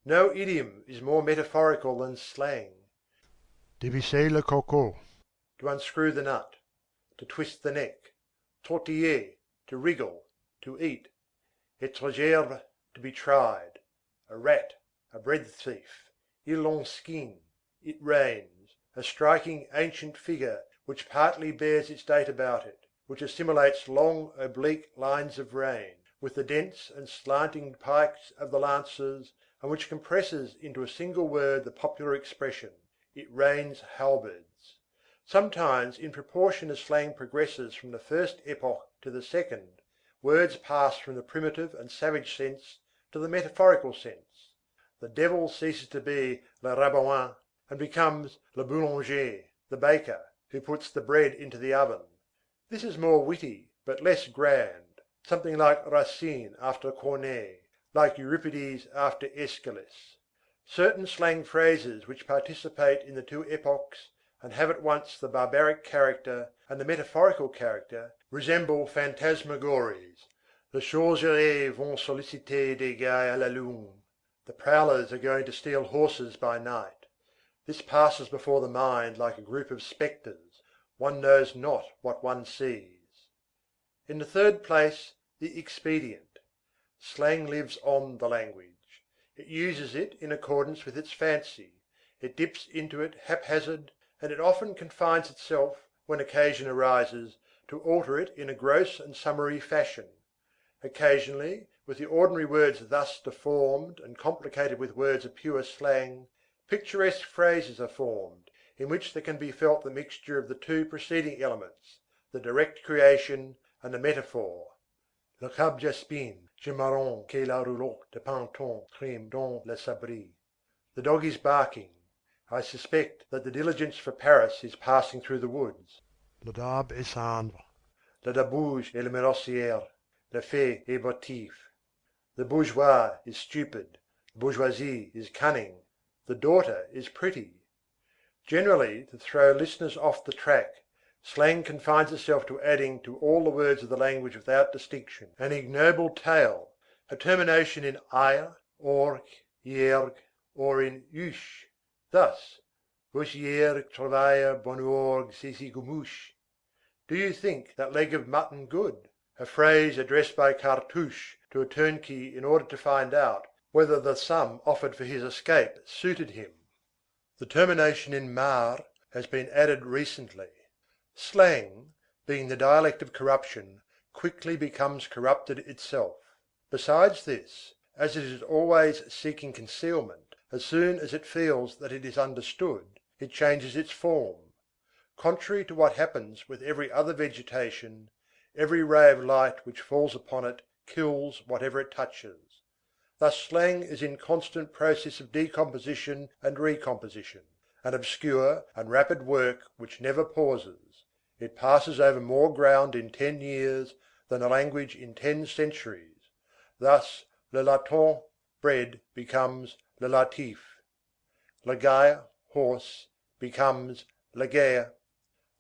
No idiom is more metaphorical than slang. Dévisser le coco, to unscrew the nut, to twist the neck; tortiller, to wriggle, to eat; être gerbe, to be tried; a rat, a bread thief; il en skin, it rains; a striking ancient figure which partly bears its date about it, which assimilates long oblique lines of rain, with the dents and slanting pikes of the lances, and which compresses into a single word the popular expression, it rains halberds. Sometimes, in proportion as slang progresses from the first epoch to the second, words pass from the primitive and savage sense to the metaphorical sense. The devil ceases to be le rabouin, and becomes le boulanger, the baker, who puts the bread into the oven. This is more witty, but less grand, something like Racine after Corneille, like Euripides after Aeschylus. Certain slang phrases which participate in the two epochs and have at once the barbaric character and the metaphorical character, resemble phantasmagories. Les chausseurs vont solliciter des gars à la lune. The prowlers are going to steal horses by night. This passes before the mind like a group of spectres, one knows not what one sees. In the third place, the expedient. Slang lives on the language. It uses it in accordance with its fancy, it dips into it haphazard, and it often confines itself, when occasion arises, to alter it in a gross and summary fashion. Occasionally, with the ordinary words thus deformed and complicated with words of pure slang, picturesque phrases are formed, in which there can be felt the mixture of the two preceding elements, the direct creation and the metaphor. Le cab jaspine, je marron que la roulotte de panton crime dans le sabri. The dog is barking. I suspect that the diligence for Paris is passing through the woods. Le daube est cendre. Le dabouge est le mérossière. Le fait est botif. The bourgeois is stupid. The bourgeoisie is cunning. The daughter is pretty. Generally, to throw listeners off the track, slang confines itself to adding to all the words of the language without distinction an ignoble tail, a termination in aire, org, yerg, or in ush. Thus, vos yerg travaille bon org sisi gumouche. Do you think that leg of mutton good? A phrase addressed by Cartouche to a turnkey in order to find out whether the sum offered for his escape suited him. The termination in mar has been added recently. Slang, being the dialect of corruption, quickly becomes corrupted itself. Besides this, as it is always seeking concealment, as soon as it feels that it is understood, it changes its form. Contrary to what happens with every other vegetation, every ray of light which falls upon it kills whatever it touches. Thus slang is in constant process of decomposition and recomposition, an obscure and rapid work which never pauses. It passes over more ground in 10 years than a language in 10 centuries. Thus, le laton, bread, becomes le latif. Le gaille, horse, becomes le gaie.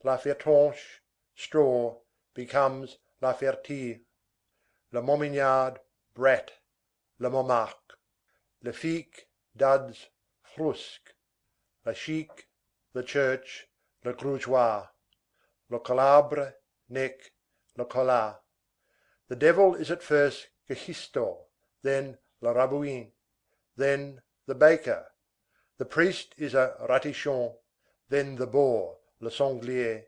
La fertonche, straw, becomes la fertille. Le momignard, brat, le momarque. Le fique, duds, frusque. La chic, the church, le grougeois, le calabre, neck, le collat. The devil is at first Gehisto, then le rabouin, then the baker. The priest is a ratichon, then the boar, le sanglier.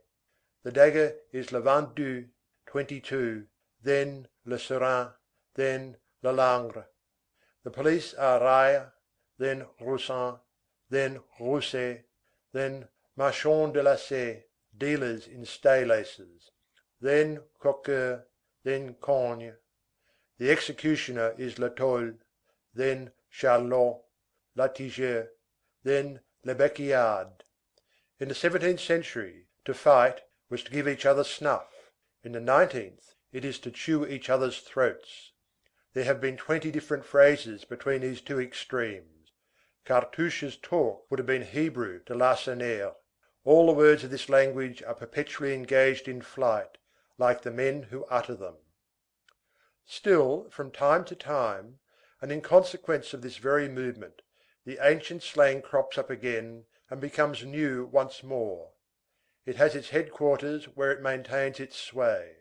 The dagger is le 22, 22, then le serin, then le langre. The police are raille, then roussin, then rousset, then marchands de lacets, dealers in stay laces, then coqueur, then cogne. The executioner is le tôle, then charlot, l'artigeur, then le becquillard. In the 17th century, to fight was to give each other snuff; in the 19th, it is to chew each other's throats. There have been 20 different phrases between these two extremes. Cartouche's talk would have been Hebrew to Lacenaire. All the words of this language are perpetually engaged in flight, like the men who utter them. Still, from time to time, and in consequence of this very movement, the ancient slang crops up again and becomes new once more. It has its headquarters where it maintains its sway.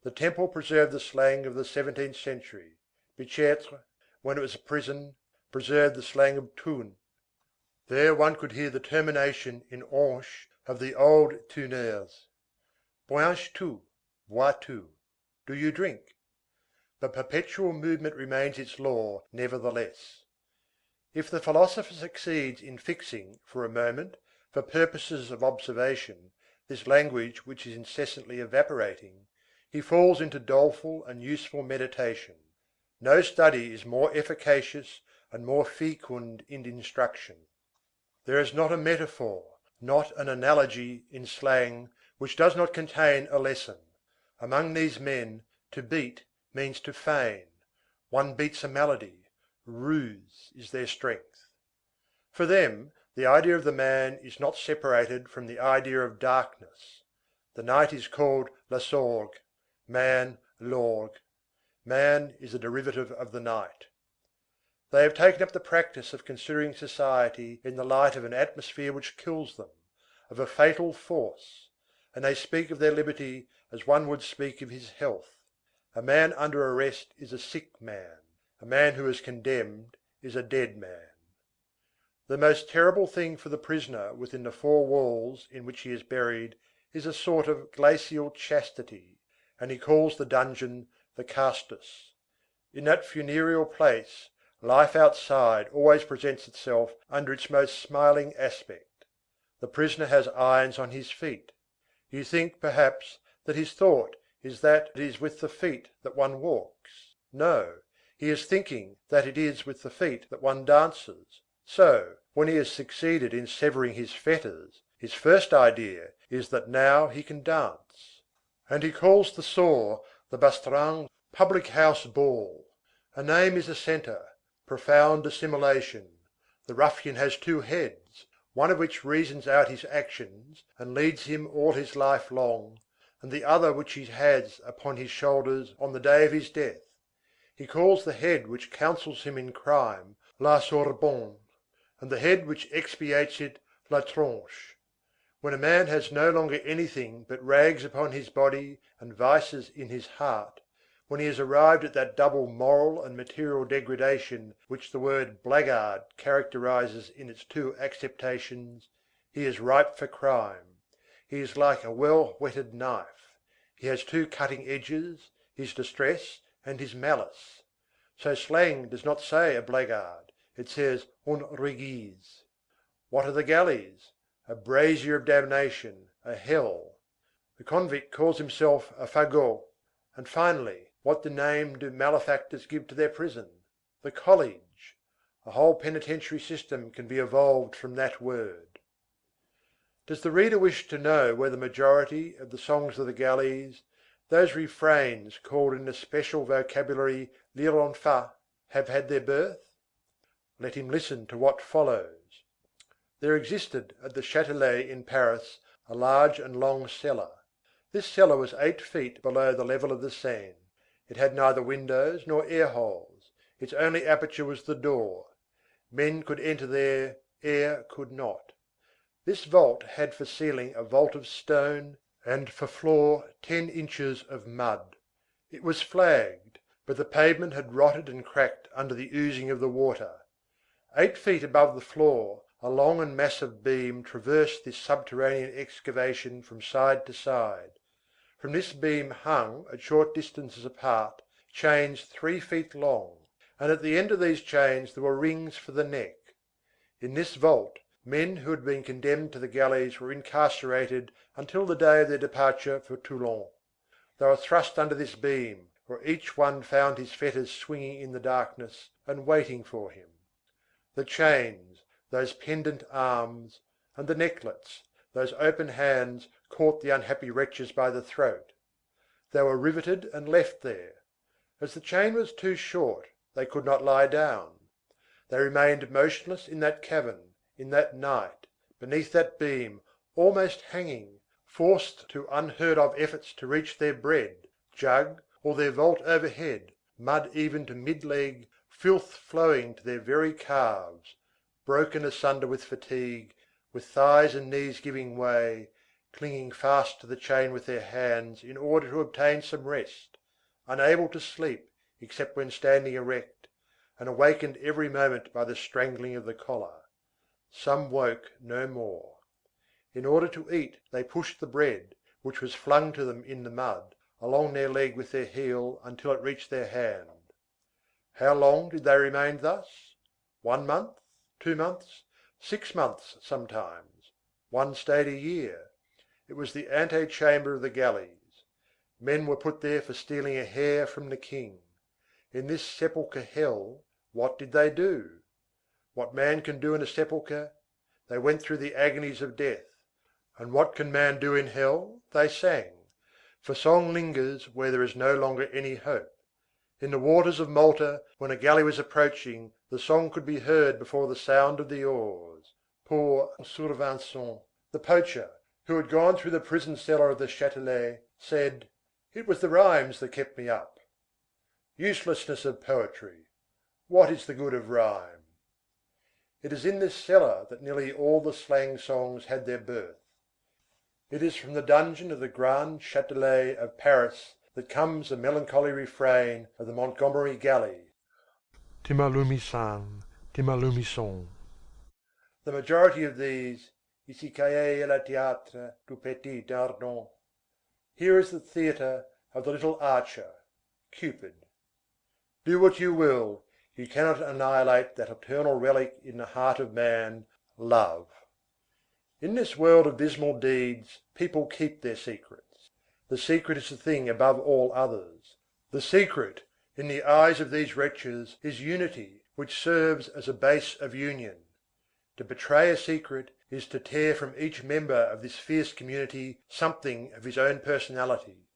The Temple preserved the slang of the 17th century. Bicêtre, when it was a prison, preserved the slang of Thunes. There one could hear the termination in anche of the old Thuneurs. Bois-tu? Bois-tu? Do you drink? But perpetual movement remains its law, nevertheless. If the philosopher succeeds in fixing, for a moment, for purposes of observation, this language which is incessantly evaporating, he falls into doleful and useful meditation. No study is more efficacious and more fecund in instruction. There is not a metaphor, not an analogy in slang which does not contain a lesson. Among these men, to beat means to feign. One beats a melody. Ruse is their strength. For them, the idea of the man is not separated from the idea of darkness. The night is called la sorgue, man l'orgue. Man is a derivative of the night. They have taken up the practice of considering society in the light of an atmosphere which kills them, of a fatal force, and they speak of their liberty as one would speak of his health. A man under arrest is a sick man. A man who is condemned is a dead man. The most terrible thing for the prisoner within the four walls in which he is buried is a sort of glacial chastity, and he calls the dungeon the castus. In that funereal place, life outside always presents itself under its most smiling aspect. The prisoner has irons on his feet. You think, perhaps, that his thought is that it is with the feet that one walks. No, he is thinking that it is with the feet that one dances. So, when he has succeeded in severing his fetters, his first idea is that now he can dance. And he calls the saw the bastringue, public house ball. A name is a centre, profound assimilation. The ruffian has two heads, one of which reasons out his actions and leads him all his life long, and the other which he has upon his shoulders on the day of his death. He calls the head which counsels him in crime la sorbonne, and the head which expiates it la tronche. When a man has no longer anything but rags upon his body and vices in his heart, when he has arrived at that double moral and material degradation which the word blackguard characterizes in its two acceptations, he is ripe for crime. He is like a well-whetted knife. He has two cutting edges, his distress and his malice. So slang does not say a blackguard, it says un réguise. What are the galleys? A brazier of damnation, a hell. The convict calls himself a fagot. And finally, what name do malefactors give to their prison? The college. A whole penitentiary system can be evolved from that word. Does the reader wish to know where the majority of the songs of the galleys, those refrains called in the special vocabulary lire en fa, have had their birth? Let him listen to what follows. There existed at the Châtelet in Paris a large and long cellar. This cellar was 8 feet below the level of the Seine. It had neither windows nor air holes. Its only aperture was the door. Men could enter there, air could not. This vault had for ceiling a vault of stone, and for floor 10 inches of mud. It was flagged, but the pavement had rotted and cracked under the oozing of the water. 8 feet above the floor, a long and massive beam traversed this subterranean excavation from side to side. From this beam hung, at short distances apart, chains 3 feet long, and at the end of these chains there were rings for the neck. In this vault, men who had been condemned to the galleys were incarcerated until the day of their departure for Toulon. They were thrust under this beam, where each one found his fetters swinging in the darkness and waiting for him. The chains, those pendant arms, and the necklets, those open hands, caught the unhappy wretches by the throat. They were riveted and left there. As the chain was too short, they could not lie down. They remained motionless in that cavern, in that night, beneath that beam, almost hanging, forced to unheard of efforts to reach their bread, jug, or their vault overhead, mud even to mid-leg, filth flowing to their very calves, broken asunder with fatigue, with thighs and knees giving way, clinging fast to the chain with their hands in order to obtain some rest, unable to sleep except when standing erect, and awakened every moment by the strangling of the collar. Some woke no more. In order to eat, they pushed the bread, which was flung to them in the mud, along their leg with their heel until it reached their hand. How long did they remain thus? 1 month? 2 months? 6 months sometimes. One stayed a year. It was the ante-chamber of the galleys. Men were put there for stealing a hair from the king. In this sepulchre hell, what did they do? What man can do in a sepulchre? They went through the agonies of death. And what can man do in hell? They sang. For song lingers where there is no longer any hope. In the waters of Malta, when a galley was approaching, the song could be heard before the sound of the oars. Poor Survincent, the poacher, who had gone through the prison cellar of the Châtelet, said, "It was the rhymes that kept me up." Uselessness of poetry. What is the good of rhyme? It is in this cellar that nearly all the slang songs had their birth. It is from the dungeon of the Grand Châtelet of Paris that comes the melancholy refrain of the Montgomery galley. Timalumison, Timalumison. The majority of these, Ici caille le théâtre du petit Dardon. Here is the theatre of the little archer, Cupid. Do what you will, you cannot annihilate that eternal relic in the heart of man, love. In this world of dismal deeds, people keep their secrets. The secret is the thing above all others. The secret, in the eyes of these wretches, is unity, which serves as a base of union. To betray a secret is to tear from each member of this fierce community something of his own personality.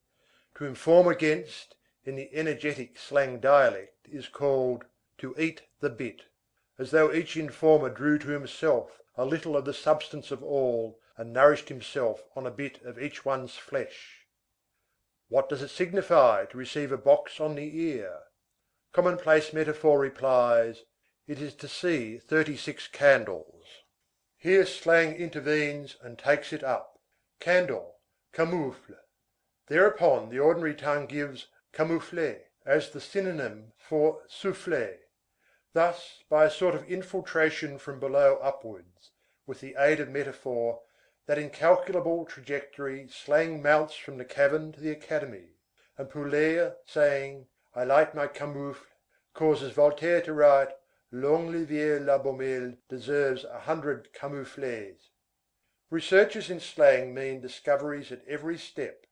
To inform against, in the energetic slang dialect, is called to eat the bit, as though each informer drew to himself a little of the substance of all and nourished himself on a bit of each one's flesh. What does it signify to receive a box on the ear? Commonplace metaphor replies, it is to see 36 candles. Here slang intervenes and takes it up. Candle, camoufle. Thereupon the ordinary tongue gives camoufler as the synonym for souffler. Thus, by a sort of infiltration from below upwards, with the aid of metaphor, that incalculable trajectory slang mounts from the cavern to the academy, and Poulaire, saying, "I light my camoufle," causes Voltaire to write, "L'Olivier la Beaumelle deserves 100 camouflets." Researches in slang mean discoveries at every step.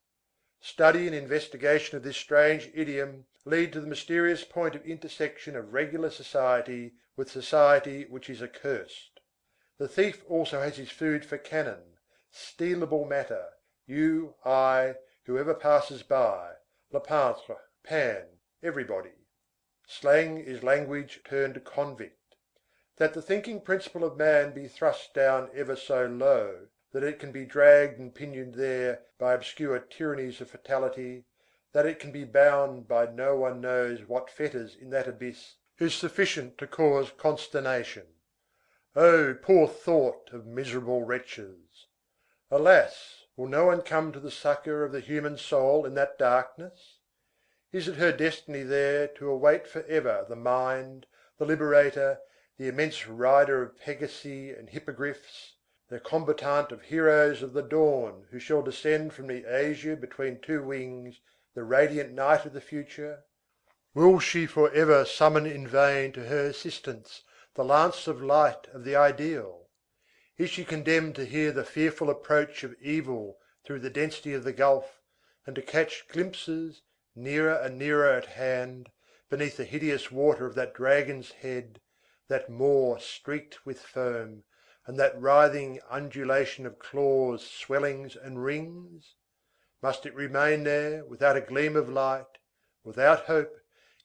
Study and investigation of this strange idiom lead to the mysterious point of intersection of regular society with society which is accursed. The thief also has his food for cannon, stealable matter, you, I, whoever passes by, le peintre, Pan, everybody. Slang is language turned convict. That the thinking principle of man be thrust down ever so low, that it can be dragged and pinioned there by obscure tyrannies of fatality, that it can be bound by no one knows what fetters in that abyss, is sufficient to cause consternation. Oh, poor thought of miserable wretches! Alas! will no one come to the succour of the human soul in that darkness? Is it her destiny there to await for ever the mind, the liberator, the immense rider of Pegasi and hippogriffs, the combatant of heroes of the dawn who shall descend from the azure between two wings, the radiant night of the future? Will she for ever summon in vain to her assistance the lance of light of the ideal? Is she condemned to hear the fearful approach of evil through the density of the gulf, and to catch glimpses, nearer and nearer at hand, beneath the hideous water of that dragon's head, that maw streaked with foam, and that writhing undulation of claws, swellings, and rings? Must it remain there, without a gleam of light, without hope,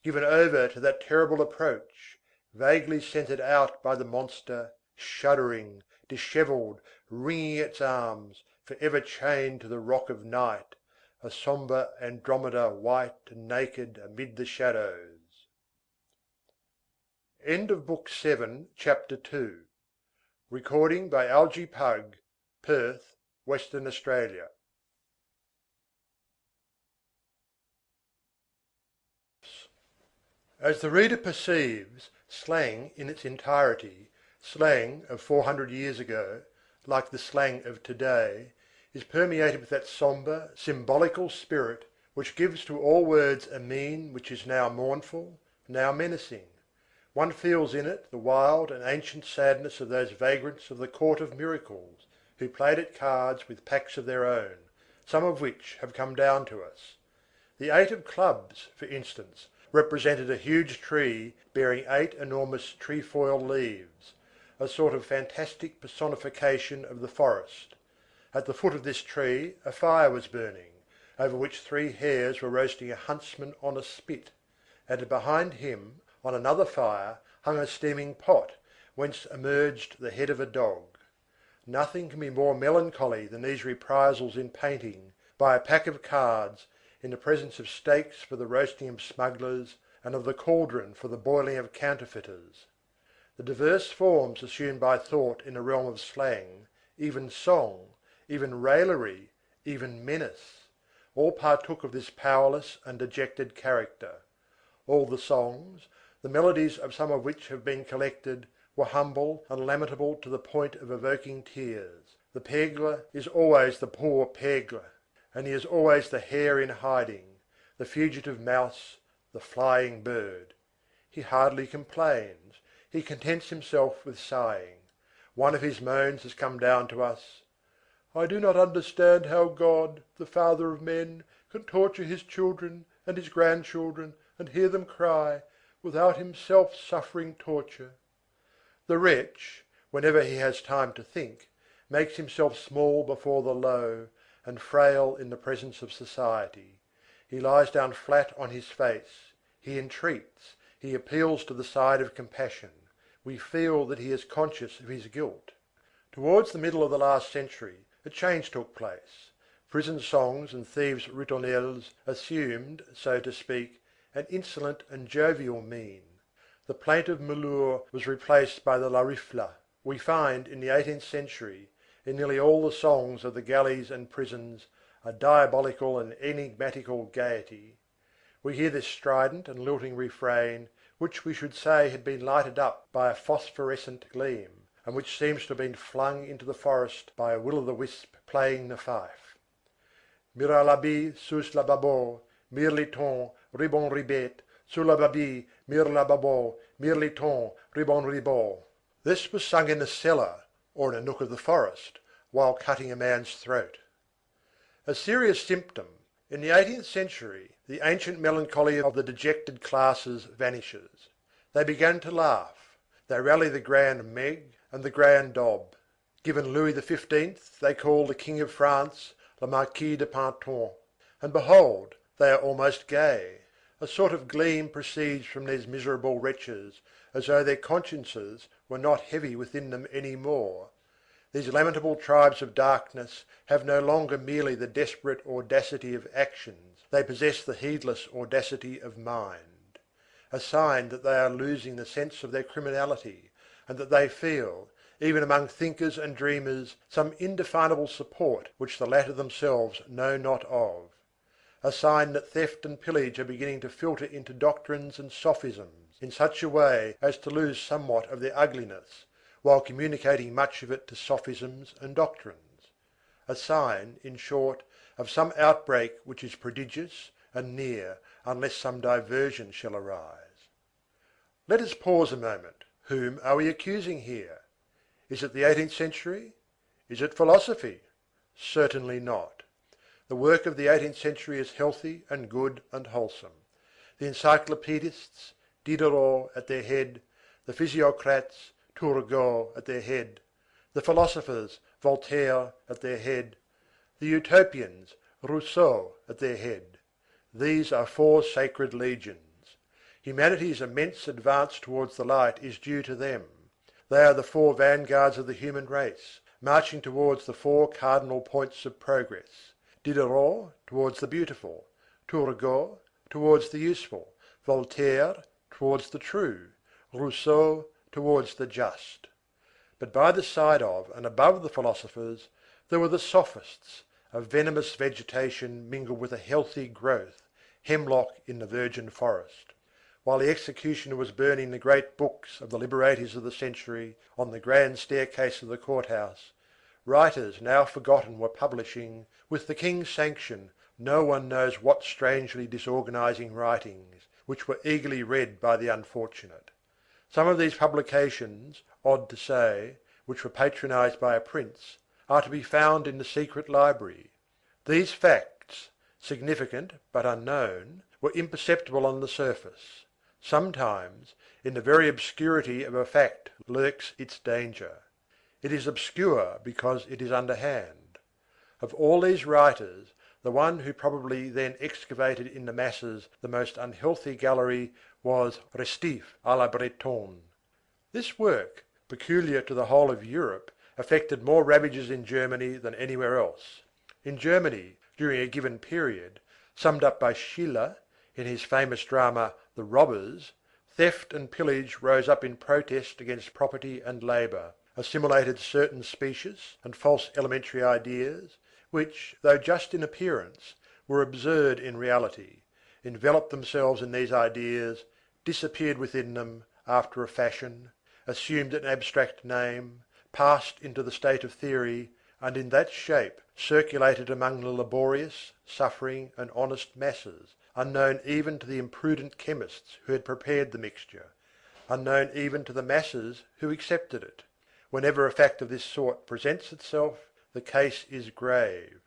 given over to that terrible approach, vaguely scented out by the monster, shuddering, dishevelled, wringing its arms, for ever chained to the rock of night, a sombre Andromeda white and naked amid the shadows? End of Book 7, Chapter 2. Recording by Algie Pugg, Perth, Western Australia. As the reader perceives, slang in its entirety, slang of 400 years ago, like the slang of today, is permeated with that sombre, symbolical spirit which gives to all words a mien which is now mournful, now menacing. One feels in it the wild and ancient sadness of those vagrants of the court of miracles, who played at cards with packs of their own, some of which have come down to us. The eight of clubs, for instance, represented a huge tree bearing 8 enormous trefoil leaves, a sort of fantastic personification of the forest. At the foot of this tree a fire was burning, over which 3 hares were roasting a huntsman on a spit, and behind him, on another fire, hung a steaming pot, whence emerged the head of a dog. Nothing can be more melancholy than these reprisals in painting, by a pack of cards, in the presence of steaks for the roasting of smugglers, and of the cauldron for the boiling of counterfeiters. The diverse forms assumed by thought in the realm of slang, even song, even raillery, even menace, all partook of this powerless and dejected character. All the songs, the melodies of some of which have been collected, were humble and lamentable to the point of evoking tears. The pègre is always the poor pègre, and he is always the hare in hiding, the fugitive mouse, the flying bird. He hardly complains, he contents himself with sighing. One of his moans has come down to us: "I do not understand how God, the Father of men, can torture his children and his grandchildren and hear them cry, without himself suffering torture." The wretch, whenever he has time to think, makes himself small before the low, and frail in the presence of society. He lies down flat on his face, he entreats, he appeals to the side of compassion. We feel that he is conscious of his guilt. Towards the middle of the last century, a change took place. Prison songs and thieves' ritournelles assumed, so to speak, an insolent and jovial mien. The plaintive malour was replaced by the larifla. We find in the 18th century, in nearly all the songs of the galleys and prisons, a diabolical and enigmatical gaiety. We hear this strident and lilting refrain, which we should say had been lighted up by a phosphorescent gleam, and which seems to have been flung into the forest by a will-o'-the-wisp playing the fife. Mira l'habit sous la babo, mirliton, ribon ribet, sous la babi, mir la babo, mirliton, ribon ribot. This was sung in a cellar, or in a nook of the forest, while cutting a man's throat. A serious symptom. In the 18th century, the ancient melancholy of the dejected classes vanishes. They begin to laugh. They rally the grand Meg and the grand Daube. Given Louis XV, they call the King of France le Marquis de Pantin. And behold, they are almost gay. A sort of gleam proceeds from these miserable wretches, as though their consciences were not heavy within them any more. These lamentable tribes of darkness have no longer merely the desperate audacity of actions, they possess the heedless audacity of mind. A sign that they are losing the sense of their criminality, and that they feel, even among thinkers and dreamers, some indefinable support which the latter themselves know not of; a sign that theft and pillage are beginning to filter into doctrines and sophisms in such a way as to lose somewhat of their ugliness, while communicating much of it to sophisms and doctrines; a sign, in short, of some outbreak which is prodigious and near unless some diversion shall arise. Let us pause a moment. Whom are we accusing here? Is it the 18th century? Is it philosophy? Certainly not. The work of the 18th century is healthy and good and wholesome. The encyclopedists, Diderot at their head, the physiocrats, Turgot at their head, the philosophers, Voltaire at their head, the utopians, Rousseau at their head. These are four sacred legions. Humanity's immense advance towards the light is due to them. They are the four vanguards of the human race, marching towards the four cardinal points of progress: Diderot towards the beautiful, Turgot towards the useful, Voltaire towards the true, Rousseau towards the just. But by the side of and above the philosophers, there were the sophists, a venomous vegetation mingled with a healthy growth, hemlock in the virgin forest. While the executioner was burning the great books of the liberators of the century on the grand staircase of the courthouse, writers now forgotten were publishing, with the king's sanction, no one knows what strangely disorganizing writings, which were eagerly read by the unfortunate. Some of these publications, odd to say, which were patronized by a prince, are to be found in the secret library. These facts, significant but unknown, were imperceptible on the surface. Sometimes, in the very obscurity of a fact lurks its danger. It is obscure because it is underhand. Of all these writers, the one who probably then excavated in the masses the most unhealthy gallery was Restif à la Bretonne. This work, peculiar to the whole of Europe, effected more ravages in Germany than anywhere else. In Germany, during a given period, summed up by Schiller in his famous drama The Robbers, theft and pillage rose up in protest against property and labour, assimilated certain specious and false elementary ideas, which, though just in appearance, were absurd in reality, enveloped themselves in these ideas, disappeared within them, after a fashion, assumed an abstract name, passed into the state of theory, and in that shape circulated among the laborious, suffering, and honest masses, unknown even to the imprudent chemists who had prepared the mixture, unknown even to the masses who accepted it. Whenever a fact of this sort presents itself, the case is grave.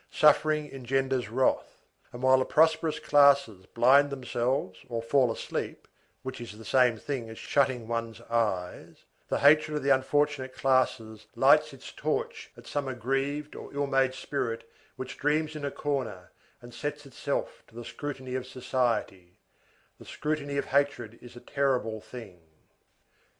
Suffering engenders wrath, and while the prosperous classes blind themselves or fall asleep, which is the same thing as shutting one's eyes, the hatred of the unfortunate classes lights its torch at some aggrieved or ill-made spirit which dreams in a corner, and sets itself to the scrutiny of society. The scrutiny of hatred is a terrible thing.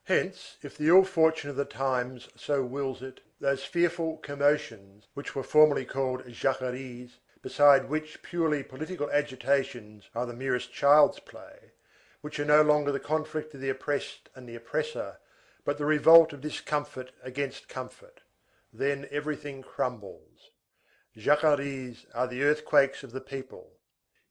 Hence, if the ill fortune of the times so wills it, those fearful commotions, which were formerly called jacqueries, beside which purely political agitations are the merest child's play, which are no longer the conflict of the oppressed and the oppressor, but the revolt of discomfort against comfort, then everything crumbles. Jacqueries are the earthquakes of the people.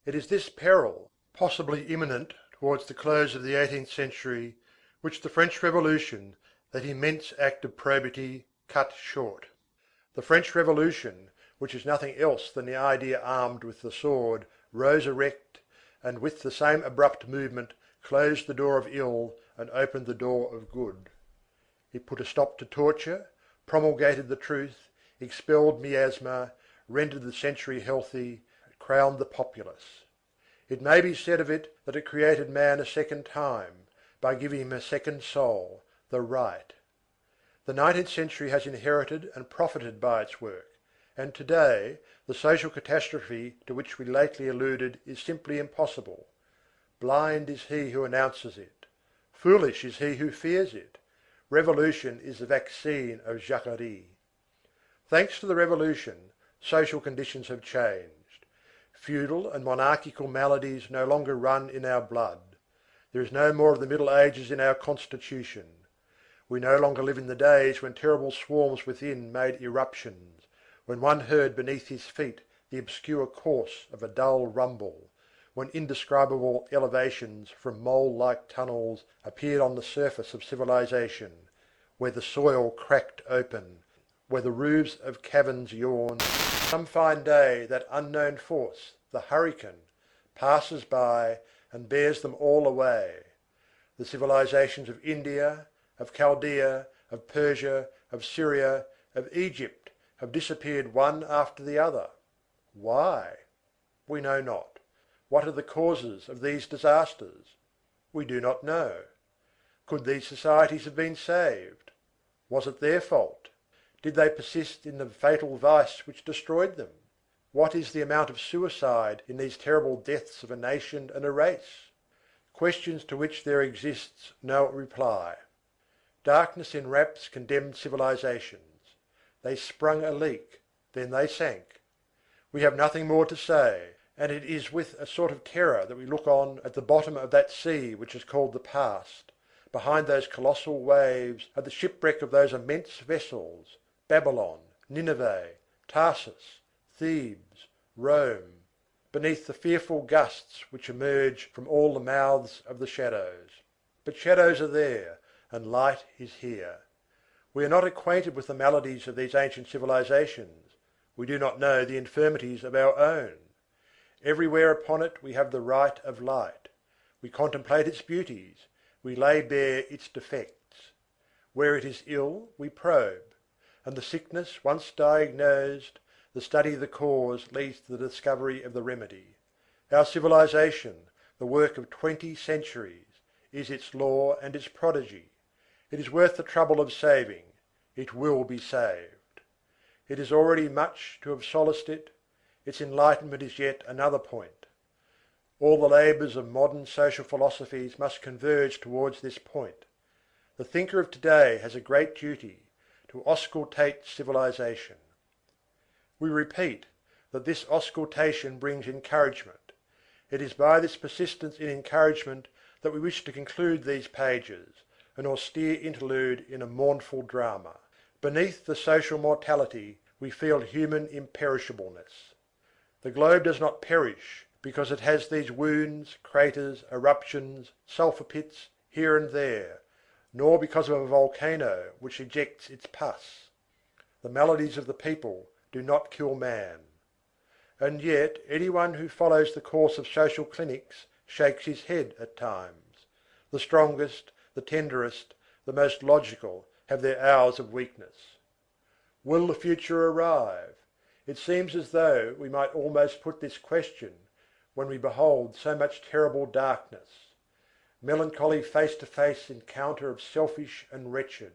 It is this peril, possibly imminent towards the close of the 18th century, which the French Revolution, that immense act of probity, cut short. The French Revolution, which is nothing else than the idea armed with the sword, rose erect, and with the same abrupt movement closed the door of ill and opened the door of good. It put a stop to torture, promulgated the truth, expelled miasma, rendered the century healthy, crowned the populace. It may be said of it that it created man a second time, by giving him a second soul, the right. The 19th century has inherited and profited by its work, and today the social catastrophe to which we lately alluded is simply impossible. Blind is he who announces it. Foolish is he who fears it. Revolution is the vaccine of Jacquerie. Thanks to the Revolution, social conditions have changed. Feudal and monarchical maladies no longer run in our blood. There is no more of the Middle Ages in our constitution. We no longer live in the days when terrible swarms within made irruptions, when one heard beneath his feet the obscure course of a dull rumble, when indescribable elevations from mole-like tunnels appeared on the surface of civilization, where the soil cracked open, where the roofs of caverns yawned. Some fine day that unknown force, the hurricane, passes by and bears them all away. The civilizations of India, of Chaldea, of Persia, of Syria, of Egypt have disappeared one after the other. Why? We know not. What are the causes of these disasters? We do not know. Could these societies have been saved? Was it their fault? Did they persist in the fatal vice which destroyed them? What is the amount of suicide in these terrible deaths of a nation and a race? Questions to which there exists no reply. Darkness enwraps condemned civilizations. They sprung a leak, then they sank. We have nothing more to say, and it is with a sort of terror that we look on at the bottom of that sea which is called the past, behind those colossal waves, at the shipwreck of those immense vessels, Babylon, Nineveh, Tarsus, Thebes, Rome, beneath the fearful gusts which emerge from all the mouths of the shadows. But shadows are there, and light is here. We are not acquainted with the maladies of these ancient civilizations. We do not know the infirmities of our own. Everywhere upon it we have the right of light. We contemplate its beauties, we lay bare its defects. Where it is ill, we probe, and the sickness once diagnosed, the study of the cause leads to the discovery of the remedy. Our civilization, the work of 20 centuries, is its law and its prodigy. It is worth the trouble of saving. It will be saved. It is already much to have solaced it. Its enlightenment is yet another point. All the labours of modern social philosophies must converge towards this point. The thinker of today has a great duty, to auscultate civilization. We repeat that this auscultation brings encouragement. It is by this persistence in encouragement that we wish to conclude these pages, an austere interlude in a mournful drama. Beneath the social mortality we feel human imperishableness. The globe does not perish because it has these wounds, craters, eruptions, sulphur pits here and there, nor because of a volcano which ejects its pus. The maladies of the people do not kill man. And yet anyone who follows the course of social clinics shakes his head at times. The strongest, the tenderest, the most logical have their hours of weakness. Will the future arrive? It seems as though we might almost put this question when we behold so much terrible darkness. Melancholy face-to-face encounter of selfish and wretched.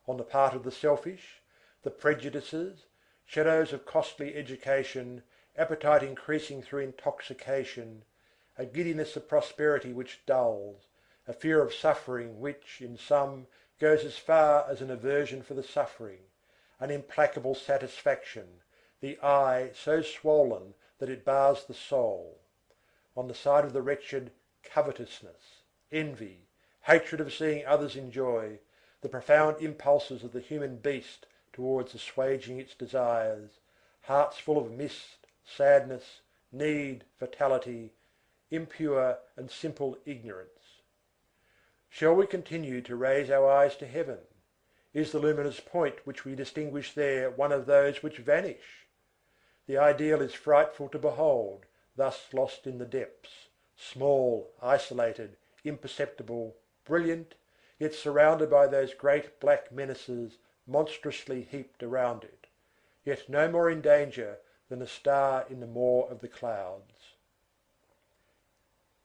On the part of the selfish, the prejudices, shadows of costly education, appetite increasing through intoxication, a giddiness of prosperity which dulls, a fear of suffering which, in some, goes as far as an aversion for the suffering, an implacable satisfaction, the eye so swollen that it bars the soul. On the side of the wretched, covetousness, envy, hatred of seeing others enjoy, the profound impulses of the human beast towards assuaging its desires, hearts full of mist, sadness, need, fatality, impure and simple ignorance. Shall we continue to raise our eyes to heaven? Is the luminous point which we distinguish there one of those which vanish? The ideal is frightful to behold, thus lost in the depths, small, isolated, imperceptible, brilliant, yet surrounded by those great black menaces monstrously heaped around it, yet no more in danger than a star in the maw of the clouds.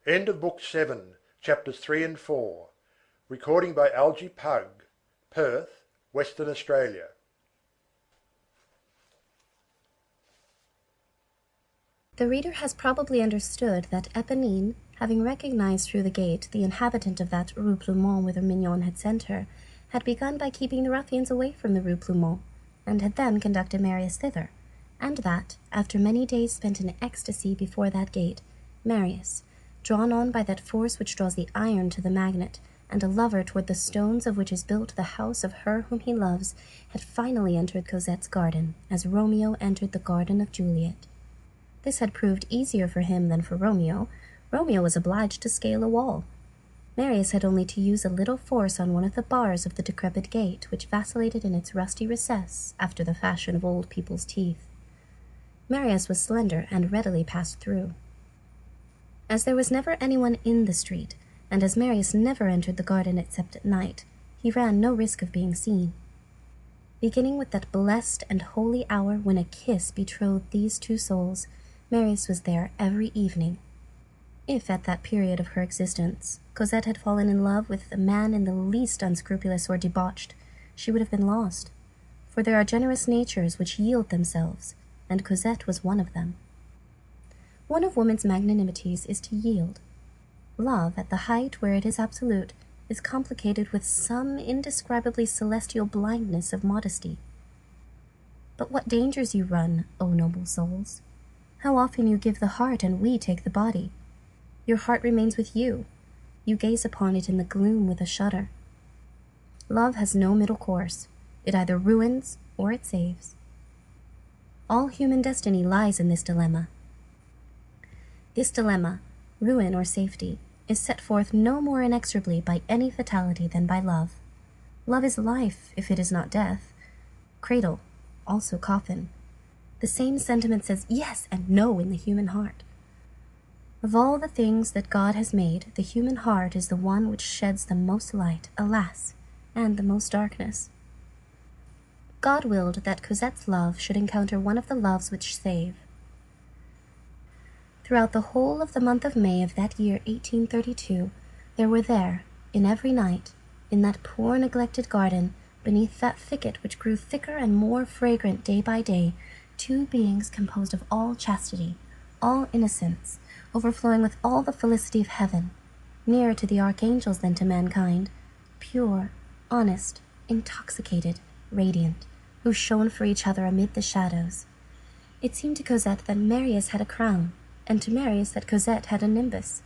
End of Book 7, Chapters 3 and 4. Recording by Algie Pugg, Perth, Western Australia. The reader has probably understood that Éponine, having recognized through the gate the inhabitant of that Rue Plumet whither Mignon had sent her, had begun by keeping the ruffians away from the Rue Plumet, and had then conducted Marius thither, and that, after many days spent in ecstasy before that gate, Marius, drawn on by that force which draws the iron to the magnet, and a lover toward the stones of which is built the house of her whom he loves, had finally entered Cosette's garden, as Romeo entered the garden of Juliet. This had proved easier for him than for Romeo. Romeo was obliged to scale a wall. Marius had only to use a little force on one of the bars of the decrepit gate, which vacillated in its rusty recess after the fashion of old people's teeth. Marius was slender and readily passed through. As there was never anyone in the street, and as Marius never entered the garden except at night, he ran no risk of being seen. Beginning with that blessed and holy hour when a kiss betrothed these two souls, Marius was there every evening. If at that period of her existence Cosette had fallen in love with a man in the least unscrupulous or debauched, she would have been lost, for there are generous natures which yield themselves, and Cosette was one of them. One of woman's magnanimities is to yield. Love, at the height where it is absolute, is complicated with some indescribably celestial blindness of modesty. But what dangers you run, O noble souls! How often you give the heart and we take the body. Your heart remains with you. You gaze upon it in the gloom with a shudder. Love has no middle course. It either ruins or it saves. All human destiny lies in this dilemma. This dilemma, ruin or safety, is set forth no more inexorably by any fatality than by love. Love is life, if it is not death. Cradle, also coffin. The same sentiment says yes and no in the human heart. Of all the things that God has made, the human heart is the one which sheds the most light, alas, and the most darkness. God willed that Cosette's love should encounter one of the loves which save. Throughout the whole of the month of May of that year 1832, there were there, in every night, in that poor neglected garden, beneath that thicket which grew thicker and more fragrant day by day, two beings composed of all chastity, all innocence, overflowing with all the felicity of heaven, nearer to the archangels than to mankind, pure, honest, intoxicated, radiant, who shone for each other amid the shadows. It seemed to Cosette that Marius had a crown, and to Marius that Cosette had a nimbus.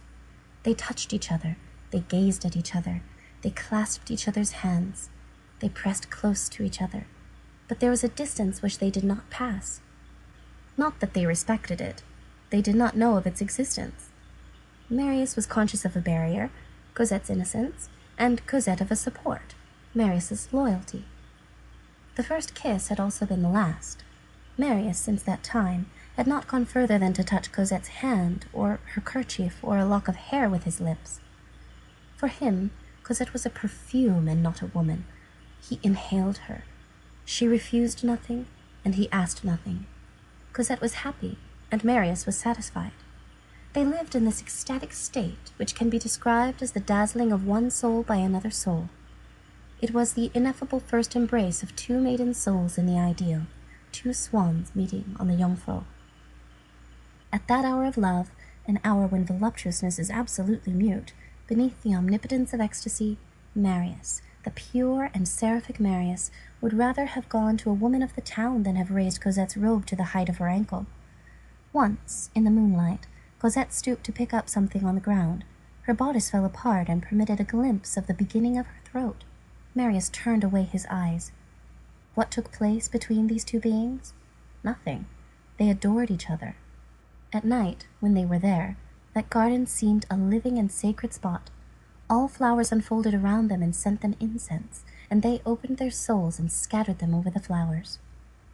They touched each other, they gazed at each other, they clasped each other's hands, they pressed close to each other, but there was a distance which they did not pass. Not that they respected it, they did not know of its existence. Marius was conscious of a barrier, Cosette's innocence, and Cosette of a support, Marius's loyalty. The first kiss had also been the last. Marius, since that time, had not gone further than to touch Cosette's hand, or her kerchief, or a lock of hair with his lips. For him, Cosette was a perfume and not a woman. He inhaled her. She refused nothing, and he asked nothing. Cosette was happy, and Marius was satisfied. They lived in this ecstatic state, which can be described as the dazzling of one soul by another soul. It was the ineffable first embrace of two maiden souls in the ideal, two swans meeting on the Jungfrau. At that hour of love, an hour when voluptuousness is absolutely mute, beneath the omnipotence of ecstasy, Marius, the pure and seraphic Marius, would rather have gone to a woman of the town than have raised Cosette's robe to the height of her ankle. Once, in the moonlight, Cosette stooped to pick up something on the ground. Her bodice fell apart and permitted a glimpse of the beginning of her throat. Marius turned away his eyes. What took place between these two beings? Nothing. They adored each other. At night, when they were there, that garden seemed a living and sacred spot. All flowers unfolded around them and sent them incense, and they opened their souls and scattered them over the flowers.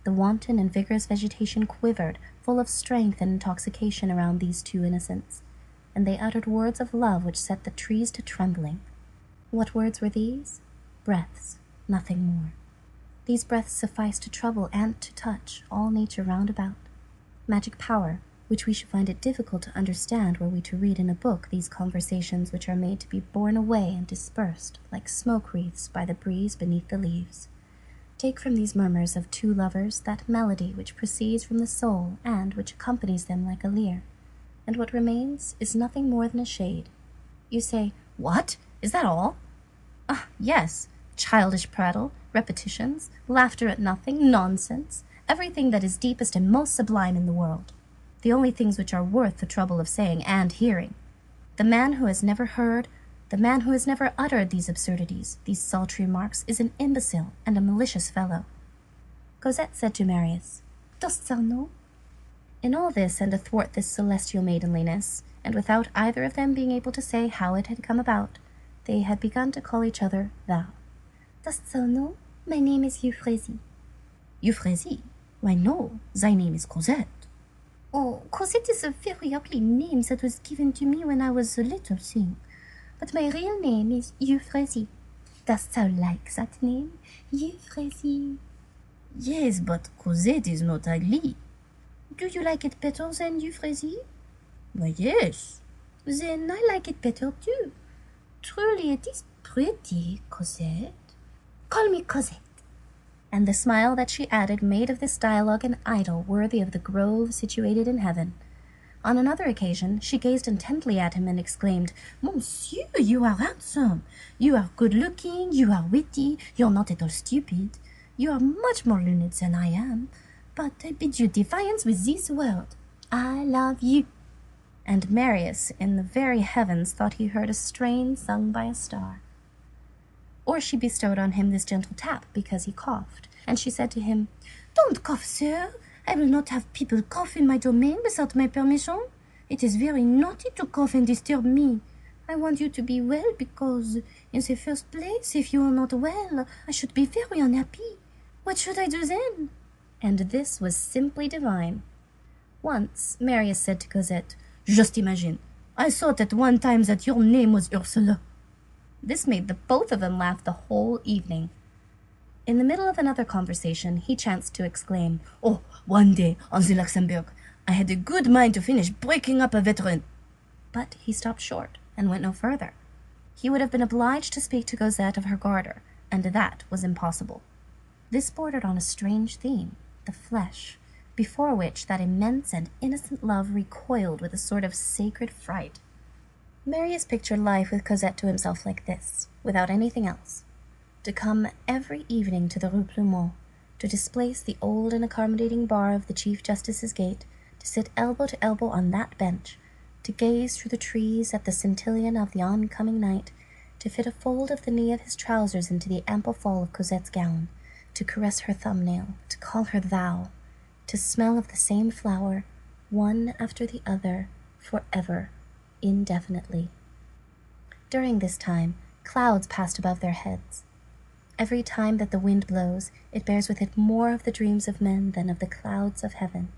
The wanton and vigorous vegetation quivered, full of strength and intoxication around these two innocents, and they uttered words of love which set the trees to trembling. What words were these? Breaths, nothing more. These breaths sufficed to trouble and to touch all nature round about. Magic power, which we should find it difficult to understand were we to read in a book these conversations which are made to be borne away and dispersed like smoke wreaths by the breeze beneath the leaves. Take from these murmurs of two lovers that melody which proceeds from the soul and which accompanies them like a lyre, and what remains is nothing more than a shade. You say, "What? Is that all?" Ah, yes, childish prattle, repetitions, laughter at nothing, nonsense, everything that is deepest and most sublime in the world. The only things which are worth the trouble of saying and hearing. The man who has never heard The man who has never uttered these absurdities, these sultry remarks, is an imbecile and a malicious fellow. Cosette said to Marius, Dost thou know? In all this, and athwart this celestial maidenliness, and without either of them being able to say how it had come about, they had begun to call each other thou. Dost thou know? My name is Euphrasie. Euphrasie? Why no, thy name is Cosette. Oh, Cosette is a very ugly name that was given to me when I was a little thing. But my real name is Euphrasie. Dost thou like that name? Euphrasie. Yes, but Cosette is not ugly. Do you like it better than Euphrasie? Why, yes. Then I like it better too. Truly it is pretty, Cosette. Call me Cosette. And the smile that she added made of this dialogue an idyll worthy of the grove situated in heaven. On another occasion, she gazed intently at him and exclaimed, Monsieur, you are handsome. You are good-looking, you are witty, you are not at all stupid. You are much more learned than I am. But I bid you defiance with this word. I love you. And Marius, in the very heavens, thought he heard a strain sung by a star. Or she bestowed on him this gentle tap because he coughed, and she said to him, Don't cough, sir. I will not have people cough in my domain without my permission. It is very naughty to cough and disturb me. I want you to be well because, in the first place, if you are not well, I should be very unhappy. What should I do then? And this was simply divine. Once Marius said to Cosette, Just imagine, I thought at one time that your name was Ursula. This made the both of them laugh the whole evening. In the middle of another conversation, he chanced to exclaim, Oh, one day, on the Luxembourg, I had a good mind to finish breaking up a veteran. But he stopped short and went no further. He would have been obliged to speak to Cosette of her garter, and that was impossible. This bordered on a strange theme, the flesh, before which that immense and innocent love recoiled with a sort of sacred fright. Marius pictured life with Cosette to himself like this, without anything else. To come every evening to the Rue Plumet, to displace the old and accommodating bar of the Chief Justice's gate, to sit elbow to elbow on that bench, to gaze through the trees at the scintillion of the oncoming night, to fit a fold of the knee of his trousers into the ample fall of Cosette's gown, to caress her thumbnail, to call her thou, to smell of the same flower, one after the other, forever, indefinitely. During this time, clouds passed above their heads. Every time that the wind blows, it bears with it more of the dreams of men than of the clouds of heaven.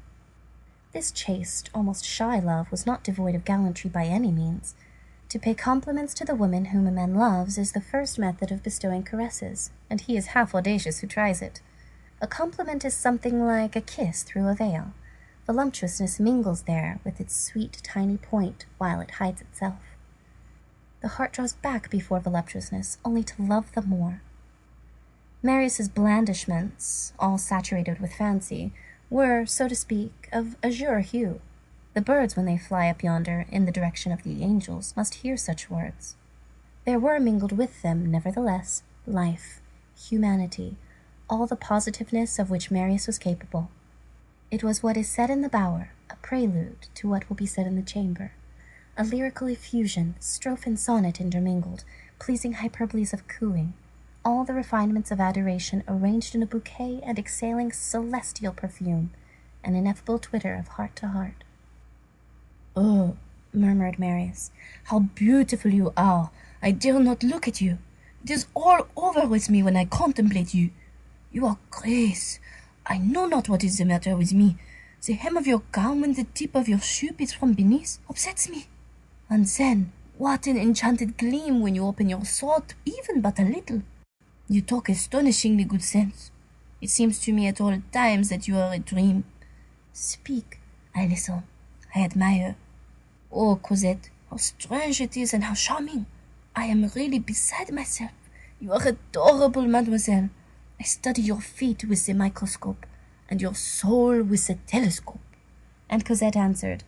This chaste, almost shy love was not devoid of gallantry by any means. To pay compliments to the woman whom a man loves is the first method of bestowing caresses, and he is half audacious who tries it. A compliment is something like a kiss through a veil. Voluptuousness mingles there with its sweet tiny point while it hides itself. The heart draws back before voluptuousness, only to love the more. Marius's blandishments, all saturated with fancy, were, so to speak, of azure hue. The birds, when they fly up yonder, in the direction of the angels, must hear such words. There were mingled with them, nevertheless, life, humanity, all the positiveness of which Marius was capable. It was what is said in the bower, a prelude to what will be said in the chamber, a lyrical effusion, strophe and sonnet intermingled, pleasing hyperboles of cooing, all the refinements of adoration arranged in a bouquet and exhaling celestial perfume, an ineffable twitter of heart to heart. Oh, murmured Marius, how beautiful you are! I dare not look at you. It is all over with me when I contemplate you. You are Grace. I know not what is the matter with me. The hem of your gown when the tip of your shoe is from beneath upsets me. And then, what an enchanted gleam when you open your thought, even but a little. You talk astonishingly good sense. It seems to me at all times that you are a dream. Speak, I listen, I admire. Oh, Cosette, how strange it is and how charming! I am really beside myself. You are adorable, mademoiselle. I study your feet with the microscope, and your soul with the telescope. And Cosette answered,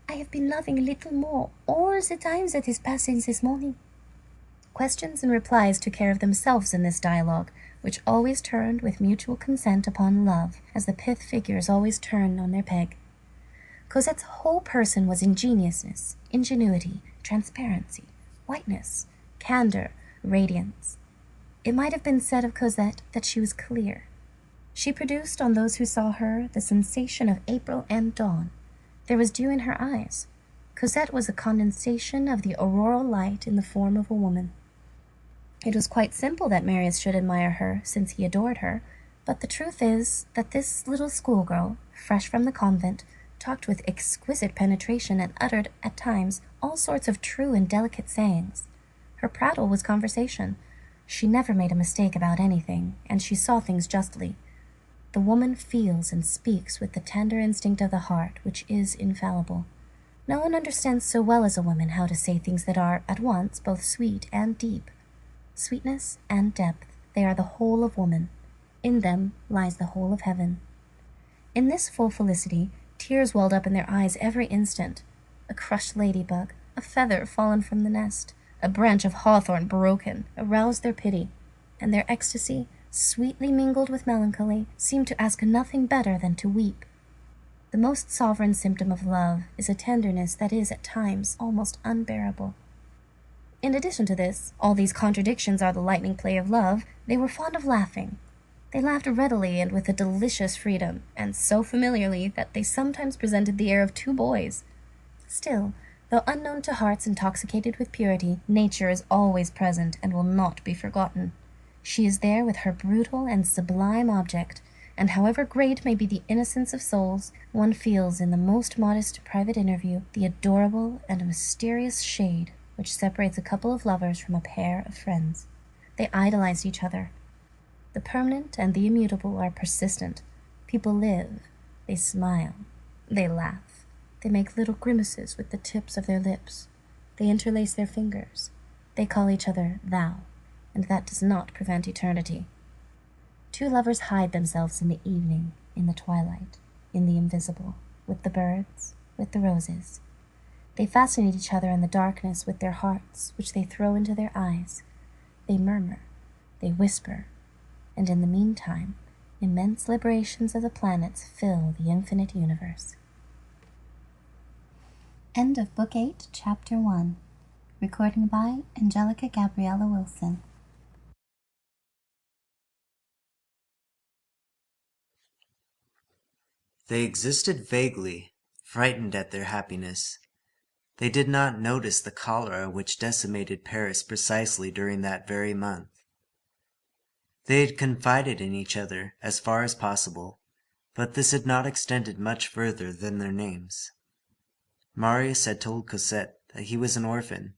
I have been loving a little more all the time that is passing this morning. Questions and replies took care of themselves in this dialogue, which always turned with mutual consent upon love, as the pith figures always turn on their peg. Cosette's whole person was ingenuousness, ingenuity, transparency, whiteness, candor, radiance. It might have been said of Cosette that she was clear. She produced on those who saw her the sensation of April and dawn. There was dew in her eyes. Cosette was a condensation of the auroral light in the form of a woman. It was quite simple that Marius should admire her, since he adored her, but the truth is that this little schoolgirl, fresh from the convent, talked with exquisite penetration and uttered, at times, all sorts of true and delicate sayings. Her prattle was conversation. She never made a mistake about anything, and she saw things justly. The woman feels and speaks with the tender instinct of the heart, which is infallible. No one understands so well as a woman how to say things that are, at once, both sweet and deep. Sweetness and depth, they are the whole of woman. In them lies the whole of heaven. In this full felicity, tears welled up in their eyes every instant. A crushed ladybug, a feather fallen from the nest, a branch of hawthorn broken, aroused their pity, and their ecstasy, sweetly mingled with melancholy, seemed to ask nothing better than to weep. The most sovereign symptom of love is a tenderness that is at times almost unbearable. In addition to this, all these contradictions are the lightning play of love. They were fond of laughing. They laughed readily and with a delicious freedom, and so familiarly that they sometimes presented the air of two boys. Still, though unknown to hearts intoxicated with purity, nature is always present and will not be forgotten. She is there with her brutal and sublime object, and however great may be the innocence of souls, one feels in the most modest private interview the adorable and mysterious shade which separates a couple of lovers from a pair of friends. They idolize each other. The permanent and the immutable are persistent. People live, they smile, they laugh, they make little grimaces with the tips of their lips, they interlace their fingers, they call each other thou, and that does not prevent eternity. Two lovers hide themselves in the evening, in the twilight, in the invisible, with the birds, with the roses. They fascinate each other in the darkness with their hearts, which they throw into their eyes. They murmur, they whisper, and in the meantime, immense librations of the planets fill the infinite universe. End of Book 8, Chapter 1. Recording by Angelica Gabriella Wilson. They existed vaguely, frightened at their happiness. They did not notice the cholera which decimated Paris precisely during that very month. They had confided in each other as far as possible, but this had not extended much further than their names. Marius had told Cosette that he was an orphan,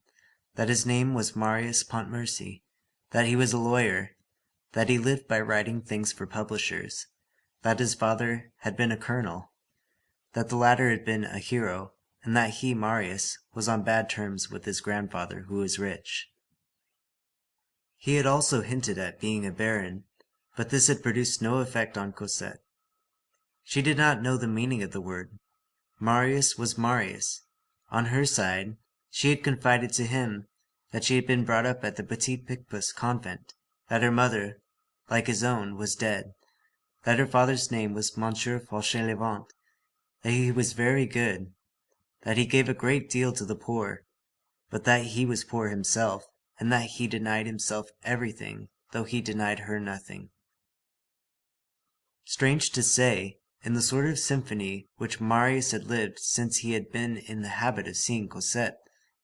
that his name was Marius Pontmercy, that he was a lawyer, that he lived by writing things for publishers, that his father had been a colonel, that the latter had been a hero, and that he, Marius, was on bad terms with his grandfather, who was rich. He had also hinted at being a baron, but this had produced no effect on Cosette. She did not know the meaning of the word. Marius was Marius. On her side, she had confided to him that she had been brought up at the Petit Picpus convent, that her mother, like his own, was dead, that her father's name was Monsieur Fauchelevent, that he was very good, that he gave a great deal to the poor, but that he was poor himself, and that he denied himself everything, though he denied her nothing. Strange to say, in the sort of symphony which Marius had lived since he had been in the habit of seeing Cosette,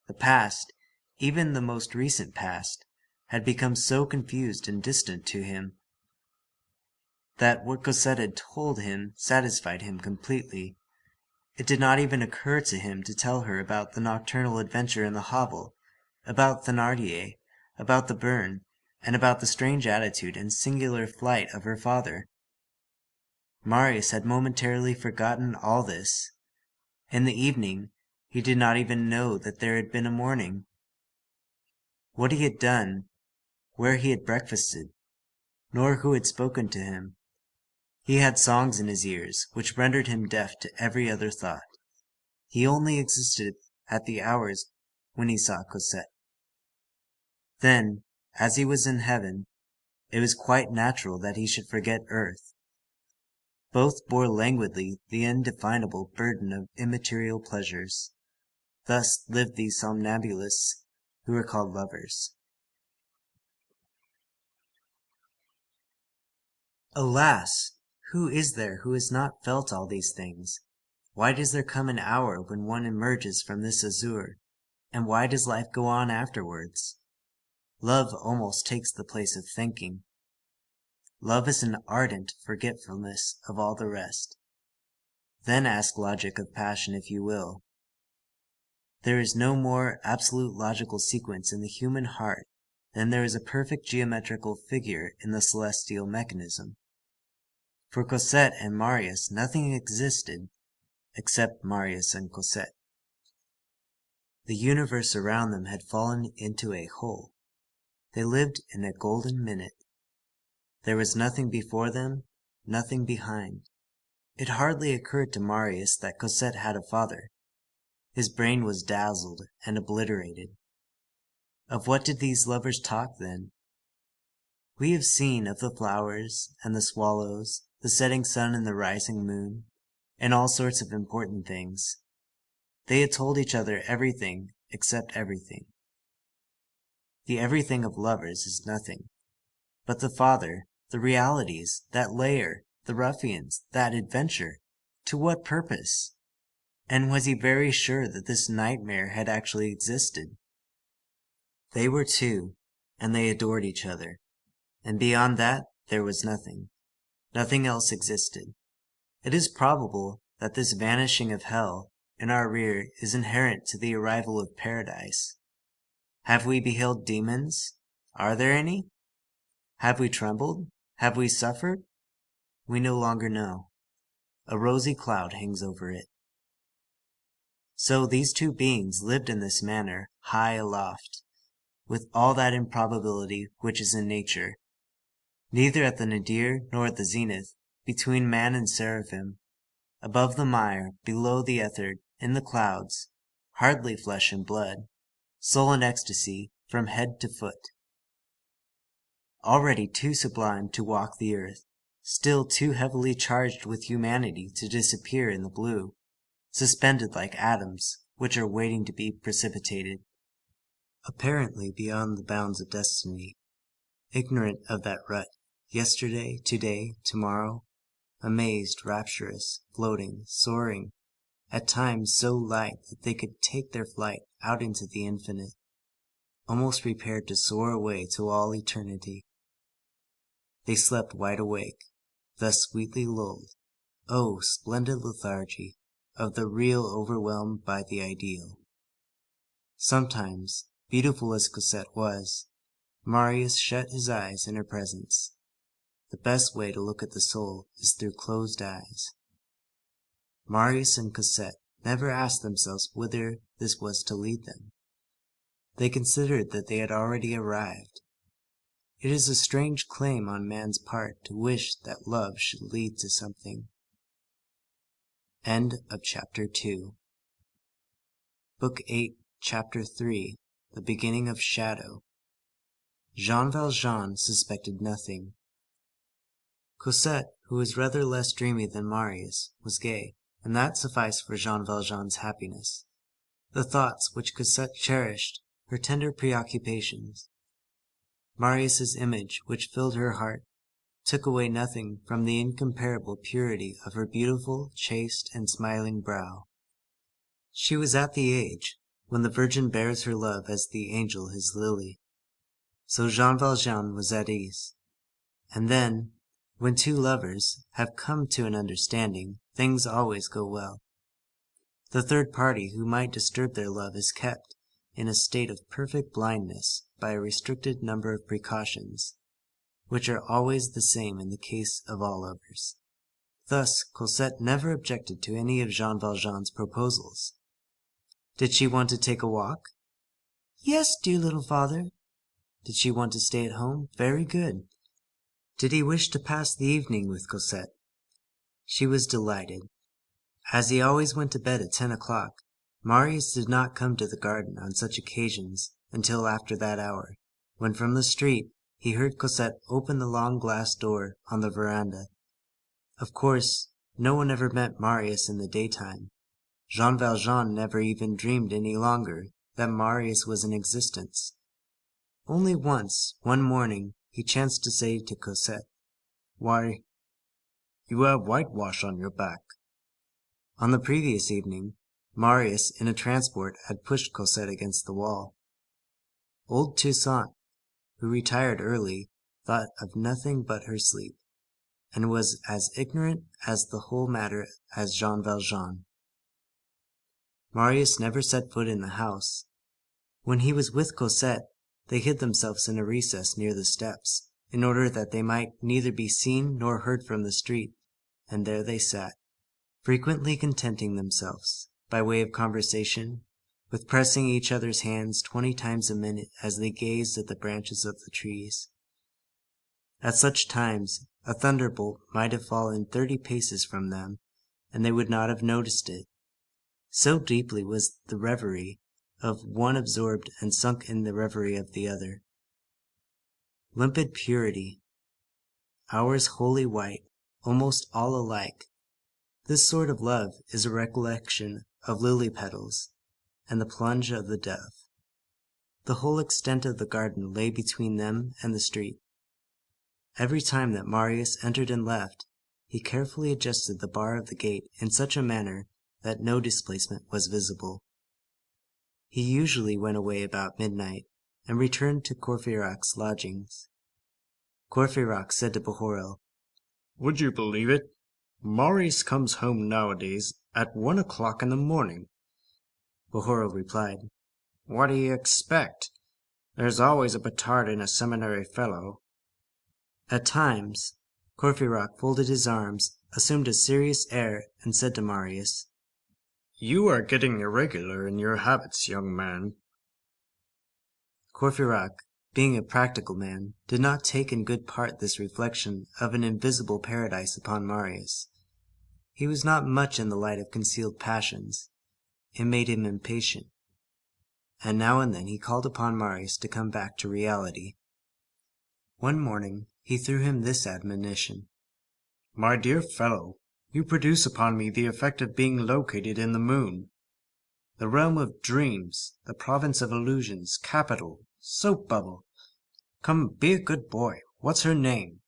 the past, even the most recent past, had become so confused and distant to him, that what Cosette had told him satisfied him completely. It did not even occur to him to tell her about the nocturnal adventure in the hovel, about Thénardier, about the burn, and about the strange attitude and singular flight of her father. Marius had momentarily forgotten all this. In the evening, he did not even know that there had been a morning, what he had done, where he had breakfasted, nor who had spoken to him. He had songs in his ears, which rendered him deaf to every other thought. He only existed at the hours when he saw Cosette. Then, as he was in heaven, it was quite natural that he should forget earth. Both bore languidly the indefinable burden of immaterial pleasures. Thus lived these somnambulists who were called lovers. Alas! Who is there who has not felt all these things? Why does there come an hour when one emerges from this azure, and why does life go on afterwards? Love almost takes the place of thinking. Love is an ardent forgetfulness of all the rest. Then ask logic of passion if you will. There is no more absolute logical sequence in the human heart than there is a perfect geometrical figure in the celestial mechanism. For Cosette and Marius nothing existed except Marius and Cosette. The universe around them had fallen into a hole. They lived in a golden minute. There was nothing before them, nothing behind. It hardly occurred to Marius that Cosette had a father. His brain was dazzled and obliterated. Of what did these lovers talk then? We have seen of the flowers and the swallows, the setting sun and the rising moon, and all sorts of important things. They had told each other everything except everything. The everything of lovers is nothing. But the father, the realities, that lair, the ruffians, that adventure, to what purpose? And was he very sure that this nightmare had actually existed? They were two, and they adored each other. And beyond that there was nothing. Nothing else existed. It is probable that this vanishing of hell in our rear is inherent to the arrival of paradise. Have we beheld demons? Are there any? Have we trembled? Have we suffered? We no longer know. A rosy cloud hangs over it. So these two beings lived in this manner, high aloft, with all that improbability which is in nature, neither at the nadir nor at the zenith, between man and seraphim, above the mire, below the ether, in the clouds, hardly flesh and blood, soul and ecstasy, from head to foot. Already too sublime to walk the earth, still too heavily charged with humanity to disappear in the blue, suspended like atoms which are waiting to be precipitated, apparently beyond the bounds of destiny, ignorant of that rut, yesterday, today, tomorrow, amazed, rapturous, floating, soaring, at times so light that they could take their flight out into the infinite, almost prepared to soar away to all eternity. They slept wide awake, thus sweetly lulled. Oh, splendid lethargy of the real overwhelmed by the ideal. Sometimes, beautiful as Cosette was, Marius shut his eyes in her presence. The best way to look at the soul is through closed eyes. Marius and Cosette never asked themselves whither this was to lead them. They considered that they had already arrived. It is a strange claim on man's part to wish that love should lead to something. End of Chapter 2. Book 8, Chapter 3, The Beginning of Shadow. Jean Valjean suspected nothing. Cosette, who was rather less dreamy than Marius, was gay, and that sufficed for Jean Valjean's happiness. The thoughts which Cosette cherished, her tender preoccupations, Marius's image which filled her heart, took away nothing from the incomparable purity of her beautiful, chaste, and smiling brow. She was at the age when the Virgin bears her love as the angel his lily. So Jean Valjean was at ease. And then, when two lovers have come to an understanding, things always go well. The third party who might disturb their love is kept in a state of perfect blindness by a restricted number of precautions, which are always the same in the case of all lovers. Thus Cosette never objected to any of Jean Valjean's proposals. Did she want to take a walk? Yes, dear little father. Did she want to stay at home? Very good. Did he wish to pass the evening with Cosette? She was delighted. As he always went to bed at 10 o'clock, Marius did not come to the garden on such occasions until after that hour, when from the street he heard Cosette open the long glass door on the veranda. Of course, no one ever met Marius in the daytime. Jean Valjean never even dreamed any longer that Marius was in existence. Only once, one morning, he chanced to say to Cosette, "Why, You have whitewash on your back." On the previous evening, Marius, in a transport, had pushed Cosette against the wall. Old Toussaint, who retired early, thought of nothing but her sleep, and was as ignorant as the whole matter as Jean Valjean. Marius never set foot in the house. When he was with Cosette, they hid themselves in a recess near the steps, in order that they might neither be seen nor heard from the street, and there they sat, frequently contenting themselves, by way of conversation, with pressing each other's hands 20 times a minute as they gazed at the branches of the trees. At such times a thunderbolt might have fallen 30 paces from them, and they would not have noticed it. So deeply was the reverie of one absorbed and sunk in the reverie of the other. Limpid purity, hours wholly white, almost all alike. This sort of love is a recollection of lily petals and the plunge of the dove. The whole extent of the garden lay between them and the street. Every time that Marius entered and left, he carefully adjusted the bar of the gate in such a manner that no displacement was visible. He usually went away about midnight, and returned to Courfeyrac's lodgings. Courfeyrac said to Bahorel, "Would you believe it? Marius comes home nowadays at 1 o'clock in the morning." Bahorel replied, "What do you expect? There's always a petard in a seminary fellow." At times, Courfeyrac folded his arms, assumed a serious air, and said to Marius, "You are getting irregular in your habits, young man." Courfeyrac, being a practical man, did not take in good part this reflection of an invisible paradise upon Marius. He was not much in the light of concealed passions. It made him impatient. And now and then he called upon Marius to come back to reality. One morning he threw him this admonition: "My dear fellow, you produce upon me the effect of being located in the moon. The realm of dreams, the province of illusions, capital, soap bubble. Come, be a good boy. What's her name?"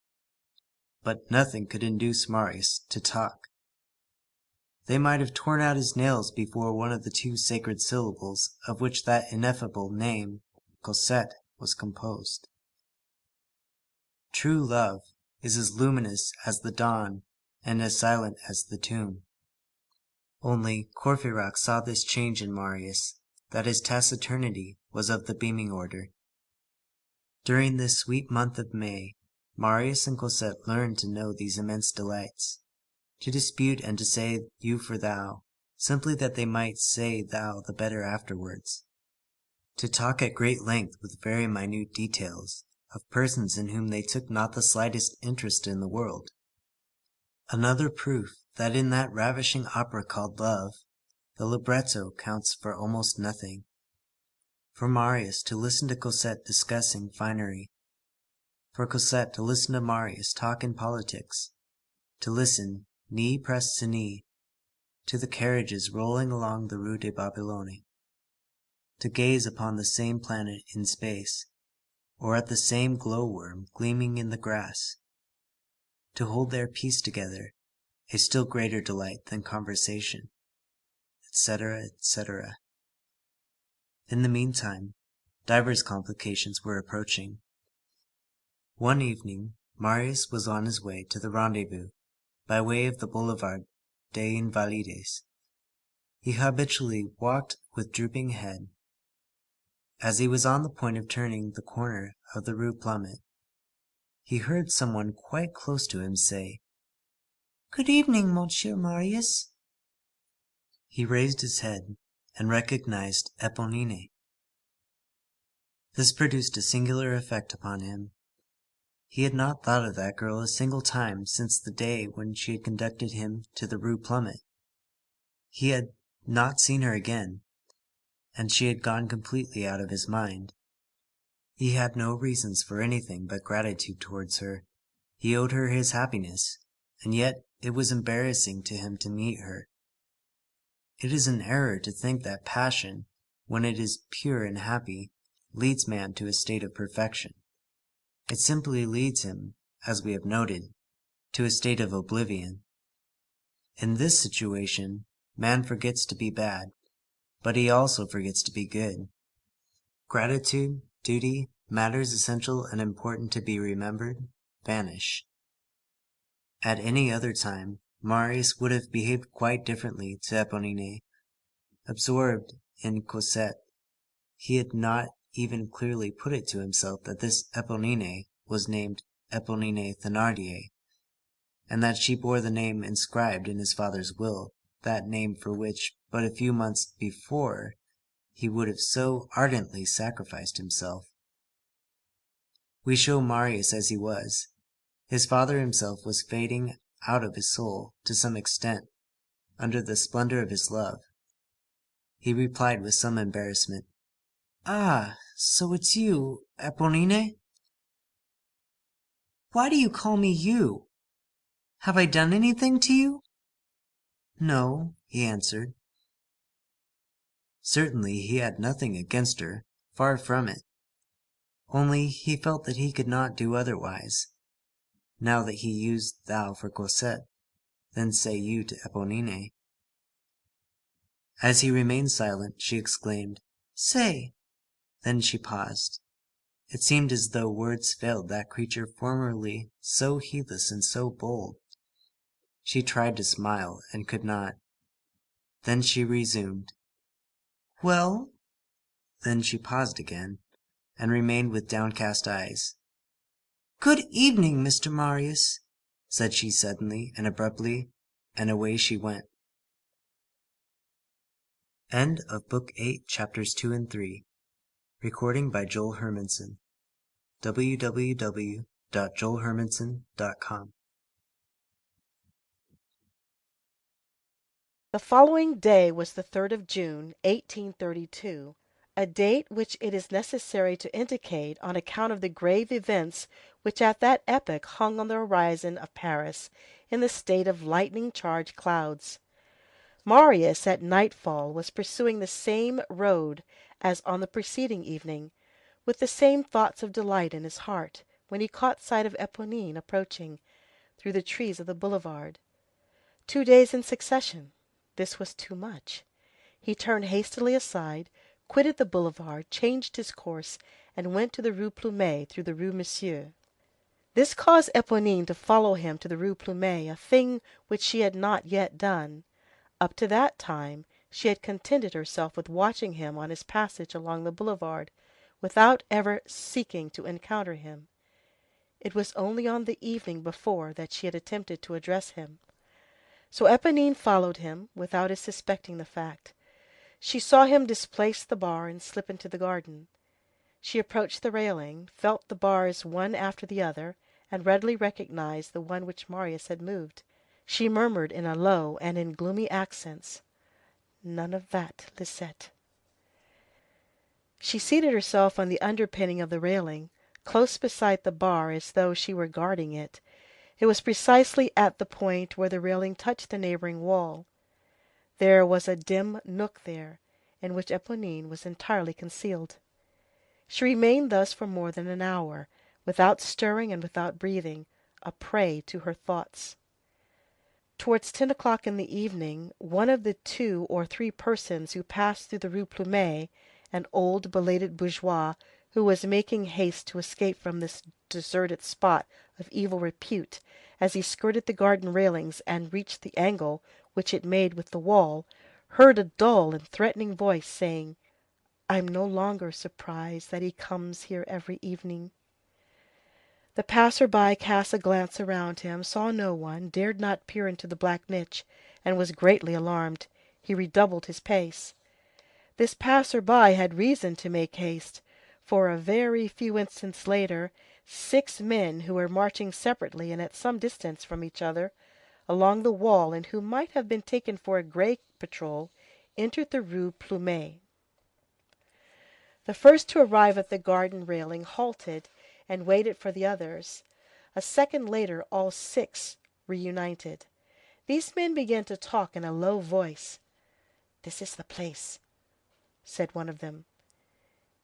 But nothing could induce Marius to talk. They might have torn out his nails before one of the 2 sacred syllables of which that ineffable name, Cosette, was composed. True love is as luminous as the dawn and as silent as the tomb. Only Courfeyrac saw this change in Marius, that his taciturnity was of the beaming order. During this sweet month of May, Marius and Cosette learned to know these immense delights, to dispute and to say you for thou, simply that they might say thou the better afterwards, to talk at great length with very minute details, of persons in whom they took not the slightest interest in the world. Another proof that in that ravishing opera called love, the libretto counts for almost nothing. For Marius to listen to Cosette discussing finery, for Cosette to listen to Marius talk in politics, to listen, knee pressed to knee, to the carriages rolling along the Rue des Babylone, to gaze upon the same planet in space, or at the same glowworm gleaming in the grass, to hold their peace together, a still greater delight than conversation, etc., etc. In the meantime, divers complications were approaching. One evening, Marius was on his way to the rendezvous, by way of the Boulevard des Invalides. He habitually walked with drooping head. As he was on the point of turning the corner of the Rue Plumet, he heard someone quite close to him say, "Good evening, Monsieur Marius." He raised his head and recognized Éponine. This produced a singular effect upon him. He had not thought of that girl a single time since the day when she had conducted him to the Rue Plumet. He had not seen her again, and she had gone completely out of his mind. He had no reasons for anything but gratitude towards her. He owed her his happiness, and yet it was embarrassing to him to meet her. It is an error to think that passion, when it is pure and happy, leads man to a state of perfection. It simply leads him, as we have noted, to a state of oblivion. In this situation, man forgets to be bad, but he also forgets to be good. Gratitude, duty, matters essential and important to be remembered, vanish. At any other time, Marius would have behaved quite differently to Éponine. Absorbed in Cosette, he had not even clearly put it to himself that this Éponine was named Éponine Thénardier, and that she bore the name inscribed in his father's will, that name for which, but a few months before, he would have so ardently sacrificed himself. We show Marius as he was. His father himself was fading out of his soul, to some extent, under the splendor of his love. He replied with some embarrassment, "Ah, so it's you, Éponine? Why do you call me you? Have I done anything to you?" "No," he answered. Certainly he had nothing against her, far from it. Only he felt that he could not do otherwise, now that he used thou for Cosette, than say you to Éponine. As he remained silent, she exclaimed, "Say!" Then she paused. It seemed as though words failed that creature formerly so heedless and so bold. She tried to smile, and could not. Then she resumed, "Well?" Then she paused again, and remained with downcast eyes. "Good evening, Mr. Marius," said she suddenly and abruptly, and away she went. End of Book 8, Chapters 2 and 3. Recording by Joel Hermanson. www.joelhermanson.com. The following day was the 3rd of June, 1832, a date which it is necessary to indicate on account of the grave events which at that epoch hung on the horizon of Paris in the state of lightning-charged clouds. Marius at nightfall was pursuing the same road as on the preceding evening, with the same thoughts of delight in his heart, when he caught sight of Éponine approaching through the trees of the boulevard. 2 days in succession! This was too much. He turned hastily aside, quitted the boulevard, changed his course, and went to the Rue Plumet through the Rue Monsieur. This caused Éponine to follow him to the Rue Plumet, a thing which she had not yet done. Up to that time she had contented herself with watching him on his passage along the boulevard, without ever seeking to encounter him. It was only on the evening before that she had attempted to address him. So Éponine followed him, without his suspecting the fact. She saw him displace the bar and slip into the garden. She approached the railing, felt the bars one after the other, and readily recognized the one which Marius had moved. She murmured in a low and in gloomy accents, "None of that, Lisette." She seated herself on the underpinning of the railing, close beside the bar as though she were guarding it. It was precisely at the point where the railing touched the neighboring wall. There was a dim nook there, in which Éponine was entirely concealed. She remained thus for more than an hour, without stirring and without breathing, a prey to her thoughts. Towards 10 o'clock in the evening, one of the 2 or 3 persons who passed through the Rue Plumet, an old belated bourgeois, who was making haste to escape from this deserted spot of evil repute, as he skirted the garden railings and reached the angle which it made with the wall, heard a dull and threatening voice saying, "I'm no longer surprised that he comes here every evening." The passer-by cast a glance around him, saw no one, dared not peer into the black niche, and was greatly alarmed. He redoubled his pace. This passer-by had reason to make haste, for a very few instants later, 6 men who were marching separately and at some distance from each other, along the wall, and who might have been taken for a gray patrol, entered the Rue Plumet. The first to arrive at the garden railing halted and waited for the others. A second later all 6 reunited. These men began to talk in a low voice. "This is the place," said one of them.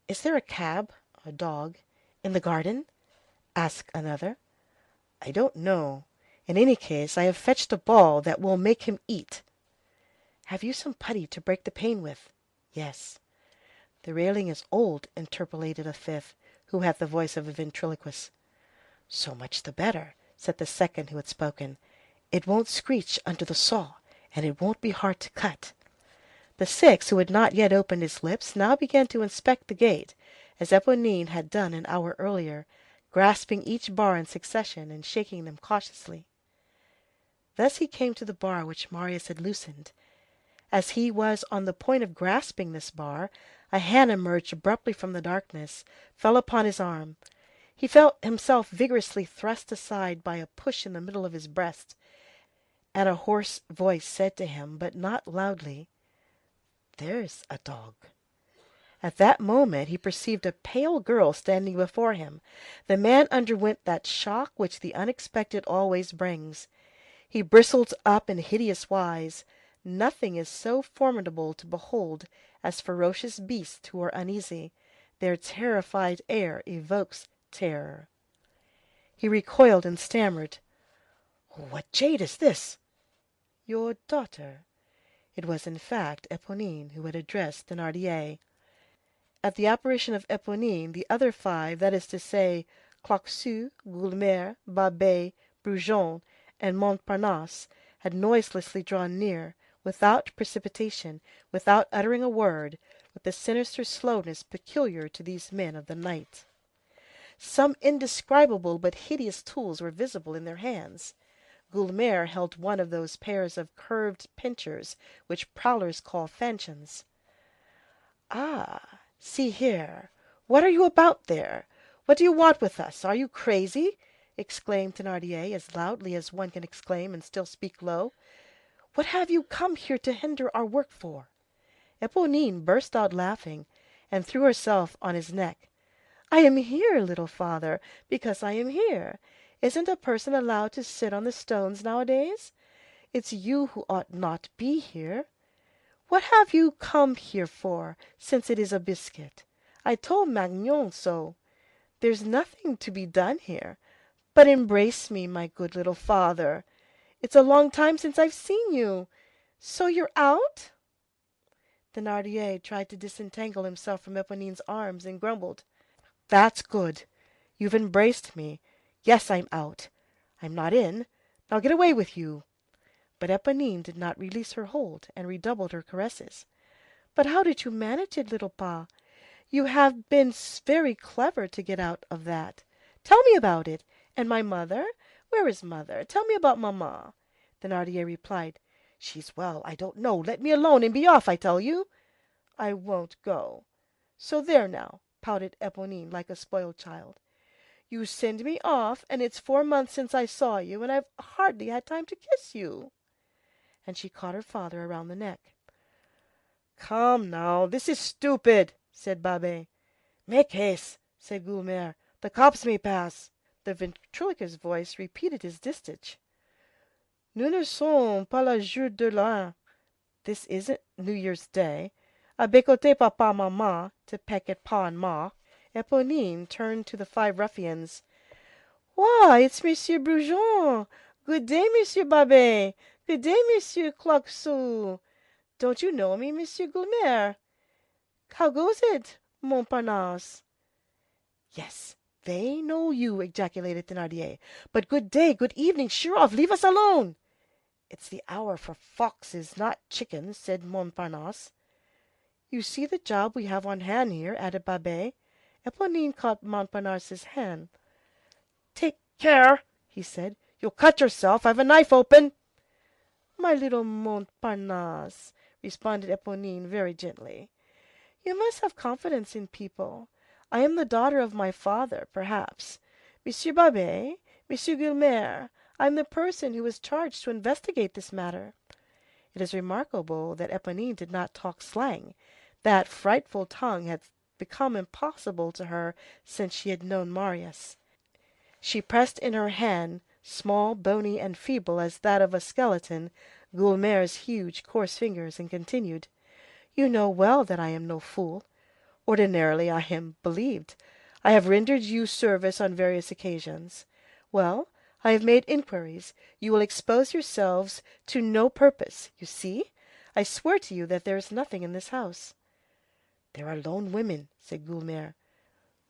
"Is there a cab (a dog) in the garden?" asked another. "I don't know. In any case, I have fetched a ball that will make him eat. Have you some putty to break the pane with? Yes. The railing is old, interpolated a fifth, who had the voice of a ventriloquist. So much the better, said the second who had spoken. It won't screech under the saw, and it won't be hard to cut. The sixth, who had not yet opened his lips, now began to inspect the gate, as Éponine had done an hour earlier, grasping each bar in succession and shaking them cautiously. Thus he came to the bar which Marius had loosened. As he was on the point of grasping this bar, a hand emerged abruptly from the darkness, fell upon his arm. He felt himself vigorously thrust aside by a push in the middle of his breast, and a hoarse voice said to him, but not loudly, "There's a dog." At that moment he perceived a pale girl standing before him. The man underwent that shock which the unexpected always brings. He bristled up in hideous wise. Nothing is so formidable to behold as ferocious beasts who are uneasy. Their terrified air evokes terror. He recoiled and stammered, "What jade is this?" "Your daughter." It was in fact Éponine who had addressed Thénardier. At the apparition of Éponine, the other five, that is to say, Claquesous, Guelemer, Babet, Brujon, and Montparnasse, had noiselessly drawn near, without precipitation, without uttering a word, with the sinister slowness peculiar to these men of the night. Some indescribable but hideous tools were visible in their hands. Guelemer held one of those pairs of curved pincers which prowlers call fanchons. "Ah, see here! What are you about there? What do you want with us? Are you crazy?" exclaimed Thénardier, as loudly as one can exclaim and still speak low. "What have you come here to hinder our work for?" Éponine burst out laughing, and threw herself on his neck. "I am here, little father, because I am here. Isn't a person allowed to sit on the stones nowadays? It's you who ought not be here. What have you come here for, since it is a biscuit? I told Magnon so. There's nothing to be done here. But embrace me, my good little father. It's a long time since I've seen you. So you're out?" Thénardier tried to disentangle himself from Éponine's arms and grumbled, "That's good. You've embraced me. Yes, I'm out. I'm not in. Now get away with you." But Éponine did not release her hold, and redoubled her caresses. "But how did you manage it, little pa? You have been very clever to get out of that. Tell me about it. And my mother? Where is mother? Tell me about mamma." Thénardier replied, "She's well, I don't know. Let me alone and be off, I tell you." "I won't go." "So there now," pouted Éponine like a spoiled child. "You send me off, and it's 4 months since I saw you, and I've hardly had time to kiss you." And she caught her father around the neck. "Come now, this is stupid," said Babet. "Make haste," said Guelemer. "The cops may pass." The ventriloquist's voice repeated his distich. "Nous ne sommes pas le jour de l'an." This isn't New Year's Day. "À bécoter papa, maman, to peck at pa and ma." Éponine turned to the 5 ruffians. "Why, it's Monsieur Brujon! Good day, Monsieur Babet! Good day, Monsieur Claquesous! Don't you know me, Monsieur Guelemer? How goes it, Montparnasse?" "Yes, they know you," ejaculated Thénardier. "But good day, good evening, sheer off, leave us alone." "It's the hour for foxes, not chickens," said Montparnasse. "You see the job we have on hand here," added Babet. Éponine caught Montparnasse's hand. "Take care," he said. "You'll cut yourself. I've a knife open." "My little Montparnasse," responded Éponine very gently, "you must have confidence in people. I am the daughter of my father, perhaps. Monsieur Babet, Monsieur Guelemer, I am the person who is charged to investigate this matter." It is remarkable that Éponine did not talk slang. That frightful tongue had become impossible to her since she had known Marius. She pressed in her hand, small, bony, and feeble as that of a skeleton, Guelemer's huge, coarse fingers, and continued, "You know well that I am no fool. Ordinarily I am believed. I have rendered you service on various occasions. Well, I have made inquiries. You will expose yourselves to no purpose. You see? I swear to you that there is nothing in this house." "There are lone women," said Guelemer.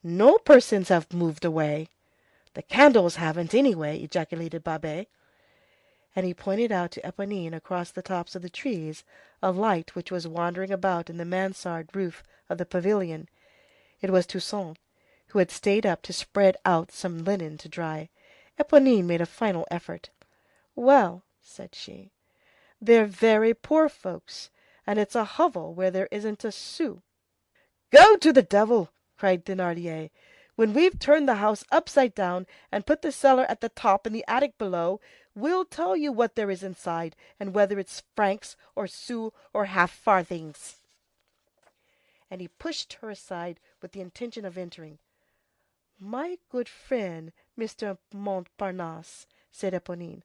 "No persons have moved away." "The candles haven't, anyway," ejaculated Babet. And he pointed out to Éponine across the tops of the trees a light which was wandering about in the mansard roof of the pavilion. It was Toussaint, who had stayed up to spread out some linen to dry. Éponine made a final effort. "Well," said she, "they're very poor folks, and it's a hovel where there isn't a sou." "Go to the devil!" cried Thénardier. "When we've turned the house upside down and put the cellar at the top and the attic below, we'll tell you what there is inside, and whether it's francs or sous or half farthings." And he pushed her aside with the intention of entering. "My good friend, Mr. Montparnasse," said Éponine,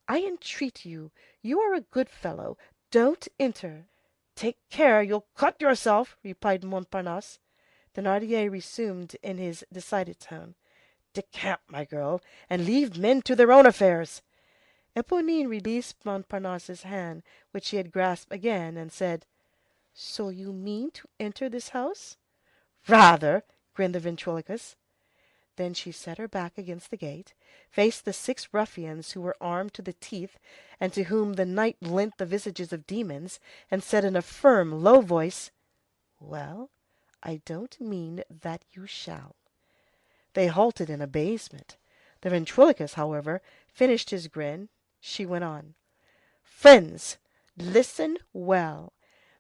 "I entreat you, you are a good fellow, don't enter." "Take care, you'll cut yourself," replied Montparnasse. Thénardier resumed in his decided tone, "Decamp, my girl, and leave men to their own affairs." Éponine released Montparnasse's hand, which she had grasped again, and said, "So you mean to enter this house?" "Rather," grinned the ventriloquist. Then she set her back against the gate, faced the 6 ruffians who were armed to the teeth, and to whom the night lent the visages of demons, and said in a firm, low voice, "Well, I don't mean that you shall." They halted in amazement. The ventriloquist, however, finished his grin. She went on, "Friends, listen well.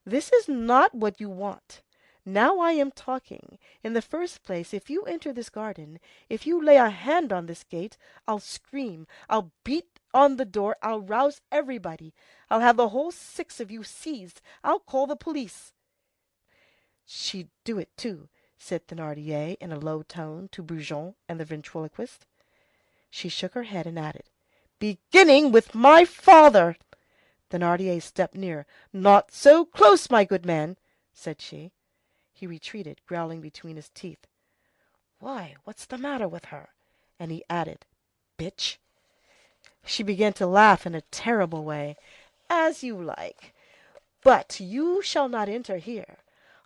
This is not what you want. Now I am talking. In the first place, if you enter this garden, if you lay a hand on this gate, I'll scream, I'll beat on the door, I'll rouse everybody, I'll have the whole 6 of you seized, I'll call the police." "She'd do it too," said Thénardier in a low tone to Brujon and the ventriloquist. She shook her head and added, "Beginning with my father." Thénardier stepped near. "Not so close, my good man," said she. He retreated, growling between his teeth, "Why, what's the matter with her?" And he added, "Bitch." She began to laugh in a terrible way. "As you like. But you shall not enter here.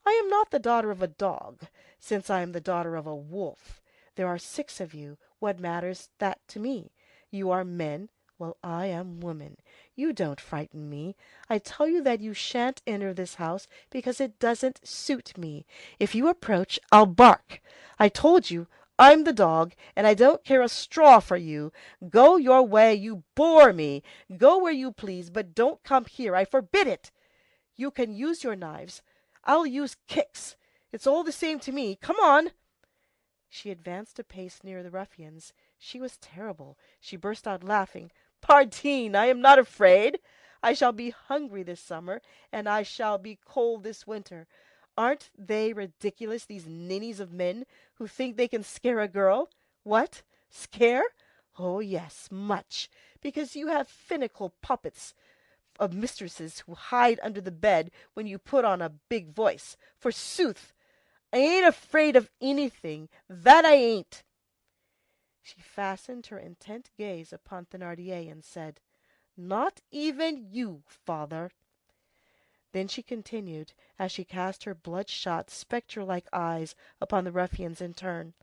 I am not the daughter of a dog, since I am the daughter of a wolf. There are 6 of you. What matters that to me? You are men, while I am woman. You don't frighten me. I tell you that you shan't enter this house because it doesn't suit me. If you approach, I'll bark. I told you, I'm the dog, and I don't care a straw for you. Go your way, you bore me. Go where you please, but don't come here. I forbid it. You can use your knives. I'll use kicks. It's all the same to me. Come on." She advanced a pace nearer the ruffians. She was terrible. She burst out laughing. "Pardine, I am not afraid. I shall be hungry this summer, and I shall be cold this winter. Aren't they ridiculous, these ninnies of men, who think they can scare a girl? What? Scare? Oh, yes, much, because you have finical puppets of mistresses who hide under the bed when you put on a big voice. Forsooth, I ain't afraid of anything, that I ain't." She fastened her intent gaze upon Thénardier and said, "Not even you, father." Then she continued, as she cast her bloodshot, spectre-like eyes upon the ruffians in turn,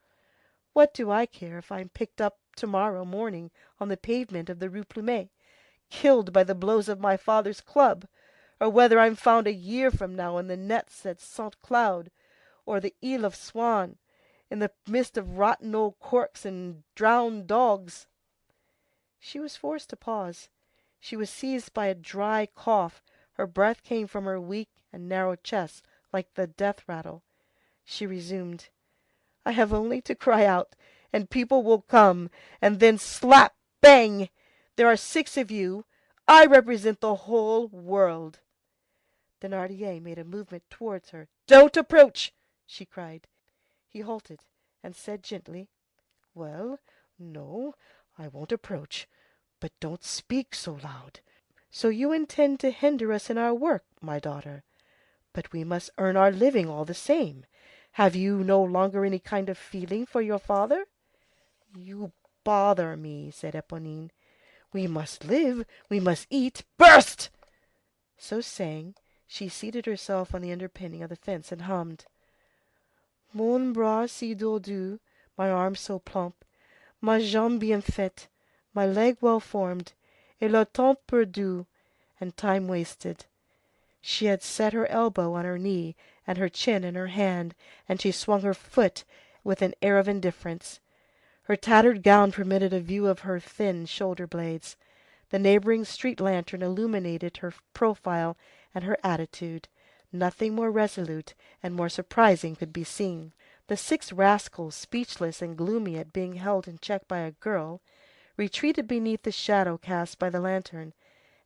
"What do I care if I'm picked up to-morrow morning on the pavement of the Rue Plumet, killed by the blows of my father's club, or whether I'm found a year from now in the nets at Saint Cloud, or the Isle of Swan, in the midst of rotten old corks and drowned dogs?" She was forced to pause. She was seized by a dry cough. Her breath came from her weak and narrow chest like the death rattle. She resumed, "I have only to cry out, and people will come, and then slap, bang! There are 6 of you. I represent the whole world." Thénardier made a movement towards her. "Don't approach!" she cried. He halted, and said gently, "Well, no, I won't approach, but don't speak so loud. So you intend to hinder us in our work, my daughter? But we must earn our living all the same. Have you no longer any kind of feeling for your father?" "You bother me," said Éponine. "We must live, we must eat. Burst!" So saying, she seated herself on the underpinning of the fence and hummed: "Mon bras si dodu, my arm so plump, ma jambe bien faite, my leg well formed, et le temps perdu, and time wasted." She had set her elbow on her knee and her chin in her hand, and she swung her foot with an air of indifference. Her tattered gown permitted a view of her thin shoulder blades. The neighboring street lantern illuminated her profile and her attitude. Nothing more resolute and more surprising could be seen. The 6 rascals, speechless and gloomy at being held in check by a girl, retreated beneath the shadow cast by the lantern,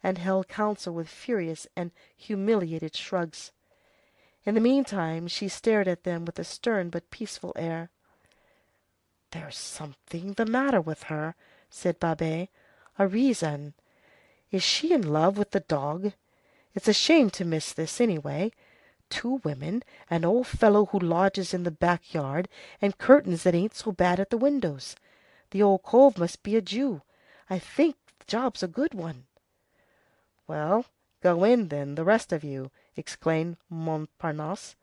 and held counsel with furious and humiliated shrugs. In the meantime, she stared at them with a stern but peaceful air. "There's something the matter with her," said Babet. "A reason. Is she in love with the dog? It's a shame to miss this, anyway. 2 women, an old fellow who lodges in the back yard, and curtains that ain't so bad at the windows. The old cove must be a Jew. I think the job's a good one." "Well, go in, then, the rest of you," exclaimed Montparnasse.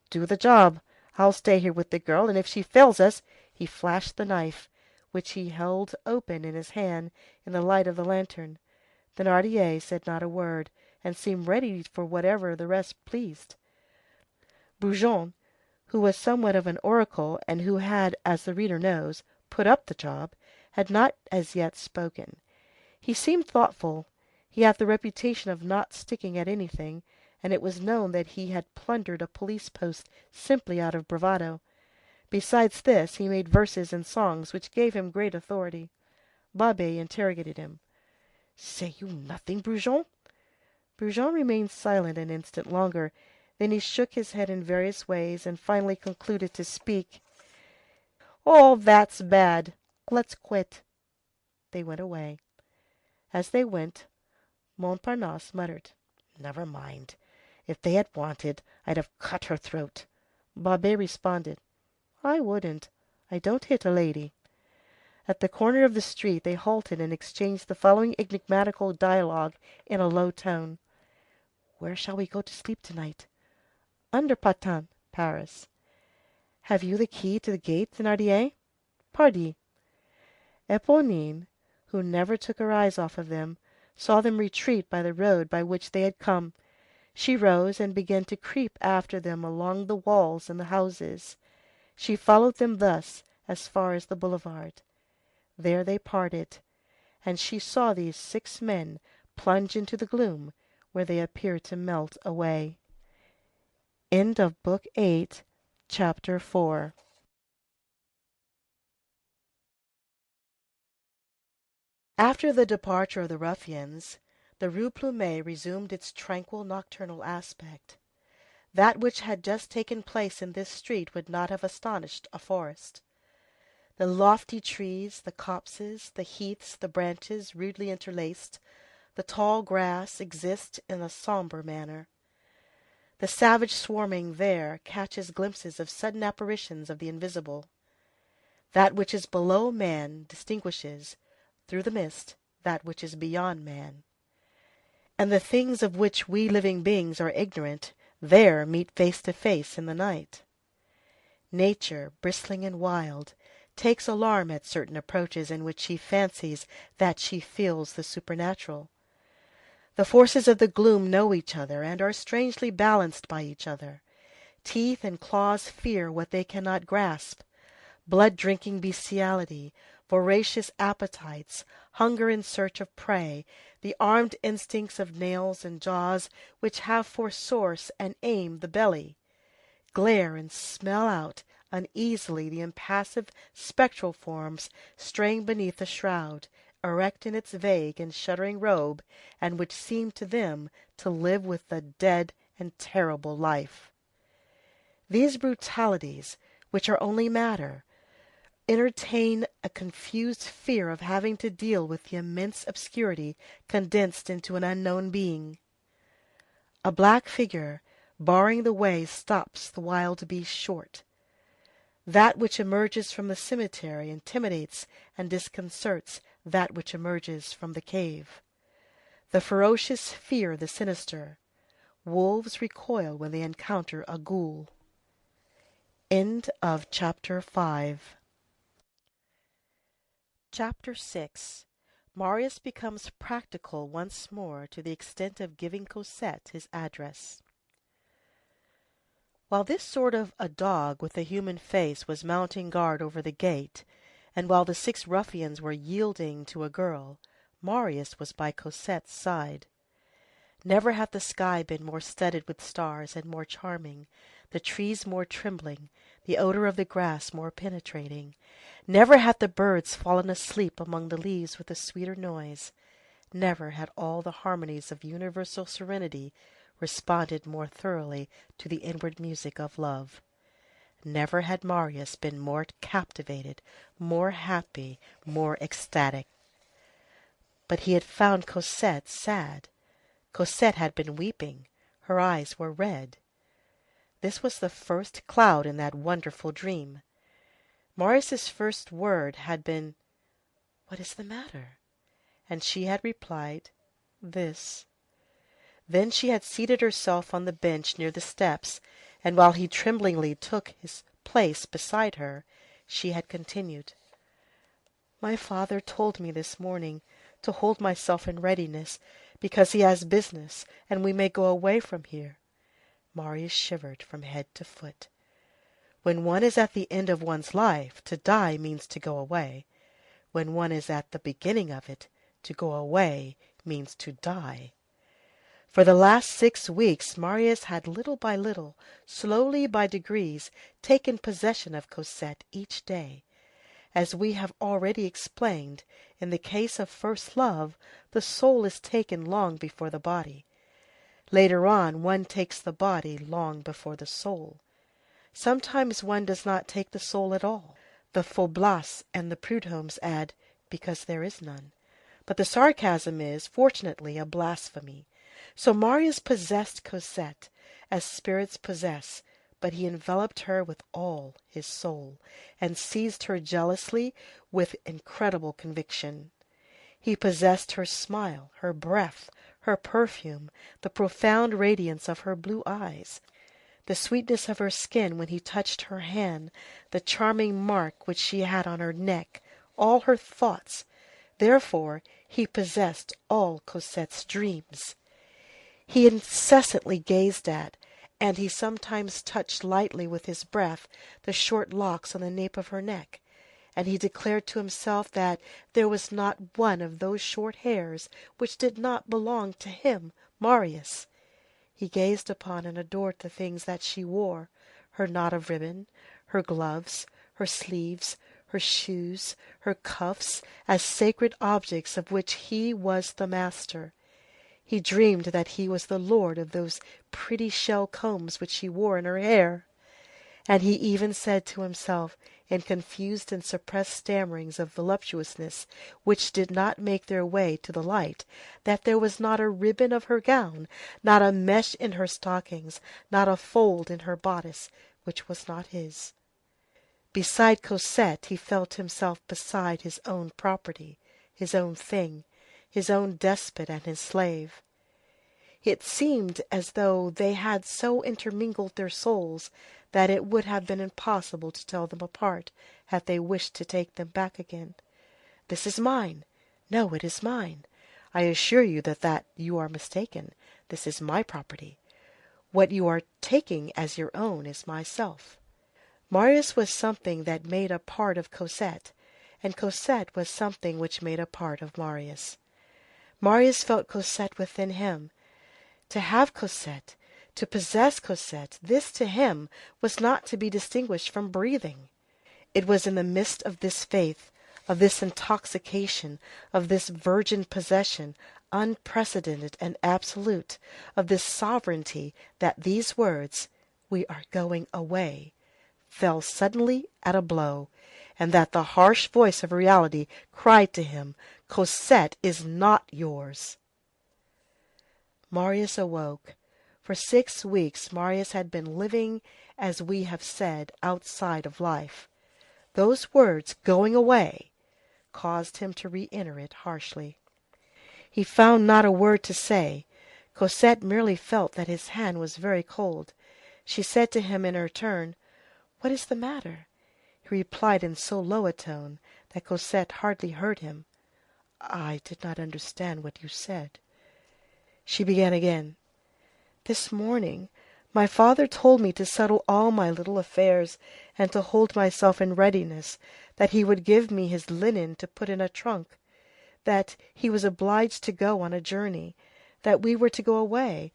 "Do the job. I'll stay here with the girl, and if she fails us—" He flashed the knife, which he held open in his hand, in the light of the lantern. Thénardier said not a word, and seemed ready for whatever the rest pleased. Brujon, who was somewhat of an oracle, and who had, as the reader knows, put up the job, had not as yet spoken. He seemed thoughtful. He had the reputation of not sticking at anything, and it was known that he had plundered a police post simply out of bravado. Besides this, he made verses and songs which gave him great authority. Babet interrogated him. "Say you nothing, Brujon?" Brujon remained silent an instant longer. Then he shook his head in various ways, and finally concluded to speak. "Oh, that's bad. Let's quit." They went away. As they went, Montparnasse muttered, "Never mind. If they had wanted, I'd have cut her throat." Babet responded, "I wouldn't. I don't hit a lady." At the corner of the street they halted and exchanged the following enigmatical dialogue in a low tone. "Where shall we go to sleep tonight?" "Under Part1, Paris." "Have you the key to the gate, Thénardier?" "Pardi." Éponine, who never took her eyes off of them, saw them retreat by the road by which they had come. She rose and began to creep after them along the walls and the houses. She followed them thus as far as the boulevard. There they parted, and she saw these 6 men plunge into the gloom, where they appeared to melt away. End of Book 8, Chapter 4. After the departure of the ruffians, the Rue Plumet resumed its tranquil nocturnal aspect. That which had just taken place in this street would not have astonished a forest. The lofty trees, the copses, the heaths, the branches rudely interlaced, the tall grass exist in a sombre manner. The savage swarming there catches glimpses of sudden apparitions of the invisible. That which is below man distinguishes, through the mist, that which is beyond man. And the things of which we living beings are ignorant there meet face to face in the night. Nature, bristling and wild, takes alarm at certain approaches in which she fancies that she feels the supernatural. The forces of the gloom know each other and are strangely balanced by each other. Teeth and claws fear what they cannot grasp. Blood-drinking bestiality, voracious appetites, hunger in search of prey, the armed instincts of nails and jaws which have for source and aim the belly, glare and smell out uneasily the impassive spectral forms straying beneath the shroud, erect in its vague and shuddering robe, and which seem to them to live with the dead and terrible life. These brutalities, which are only matter, entertain a confused fear of having to deal with the immense obscurity condensed into an unknown being. A black figure, barring the way, stops the wild beast short. That which emerges from the cemetery intimidates and disconcerts that which emerges from the cave. The ferocious fear the sinister. Wolves recoil when they encounter a ghoul. End of chapter 5. Chapter 6. Marius becomes practical once more to the extent of giving Cosette his address. While this sort of a dog with a human face was mounting guard over the gate, and while the 6 ruffians were yielding to a girl, Marius was by Cosette's side. Never had the sky been more studded with stars and more charming, the trees more trembling, the odor of the grass more penetrating. Never had the birds fallen asleep among the leaves with a sweeter noise. Never had all the harmonies of universal serenity responded more thoroughly to the inward music of love. Never had Marius been more captivated, more happy, more ecstatic. But he had found Cosette sad. Cosette had been weeping. Her eyes were red. This was the first cloud in that wonderful dream. Marius' first word had been, "What is the matter?" And she had replied, "This." Then she had seated herself on the bench near the steps, and while he tremblingly took his place beside her, she had continued, "My father told me this morning to hold myself in readiness, because he has business, and we may go away from here." Marius shivered from head to foot. When one is at the end of one's life, to die means to go away. When one is at the beginning of it, to go away means to die. For the last 6 weeks, Marius had little by little, slowly by degrees, taken possession of Cosette each day. As we have already explained, in the case of first love, the soul is taken long before the body. Later on, one takes the body long before the soul. Sometimes one does not take the soul at all. The Faublas and the Prudhommes add, because there is none. But the sarcasm is, fortunately, a blasphemy. So Marius possessed Cosette, as spirits possess, but he enveloped her with all his soul, and seized her jealously with incredible conviction. He possessed her smile, her breath, her perfume, the profound radiance of her blue eyes, the sweetness of her skin when he touched her hand, the charming mark which she had on her neck, all her thoughts. Therefore, he possessed all Cosette's dreams. He incessantly gazed at, and he sometimes touched lightly with his breath the short locks on the nape of her neck, and he declared to himself that there was not one of those short hairs which did not belong to him, Marius. He gazed upon and adored the things that she wore, her knot of ribbon, her gloves, her sleeves, her shoes, her cuffs, as sacred objects of which he was the master. He dreamed that he was the lord of those pretty shell combs which she wore in her hair. And he even said to himself, in confused and suppressed stammerings of voluptuousness which did not make their way to the light, that there was not a ribbon of her gown, not a mesh in her stockings, not a fold in her bodice, which was not his. Beside Cosette, he felt himself beside his own property, his own thing, his own despot and his slave. It seemed as though they had so intermingled their souls that it would have been impossible to tell them apart had they wished to take them back again. "This is mine." "No, it is mine." "I assure you that you are mistaken. This is my property." "What you are taking as your own is myself." Marius was something that made a part of Cosette, and Cosette was something which made a part of Marius. Marius felt Cosette within him. To have Cosette, to possess Cosette, this to him was not to be distinguished from breathing. It was in the midst of this faith, of this intoxication, of this virgin possession, unprecedented and absolute, of this sovereignty, that these words, "We are going away," fell suddenly at a blow, and that the harsh voice of reality cried to him, "Cosette is not yours." Marius awoke. For 6 weeks Marius had been living as we have said, outside of life. Those words, going away, caused him to re-enter it harshly. He found not a word to say. Cosette merely felt that his hand was very cold. She said to him in her turn, "What is the matter?" He replied in so low a tone that Cosette hardly heard him. "I did not understand what you said." She began again. "This morning my father told me to settle all my little affairs and to hold myself in readiness, that he would give me his linen to put in a trunk, that he was obliged to go on a journey, that we were to go away,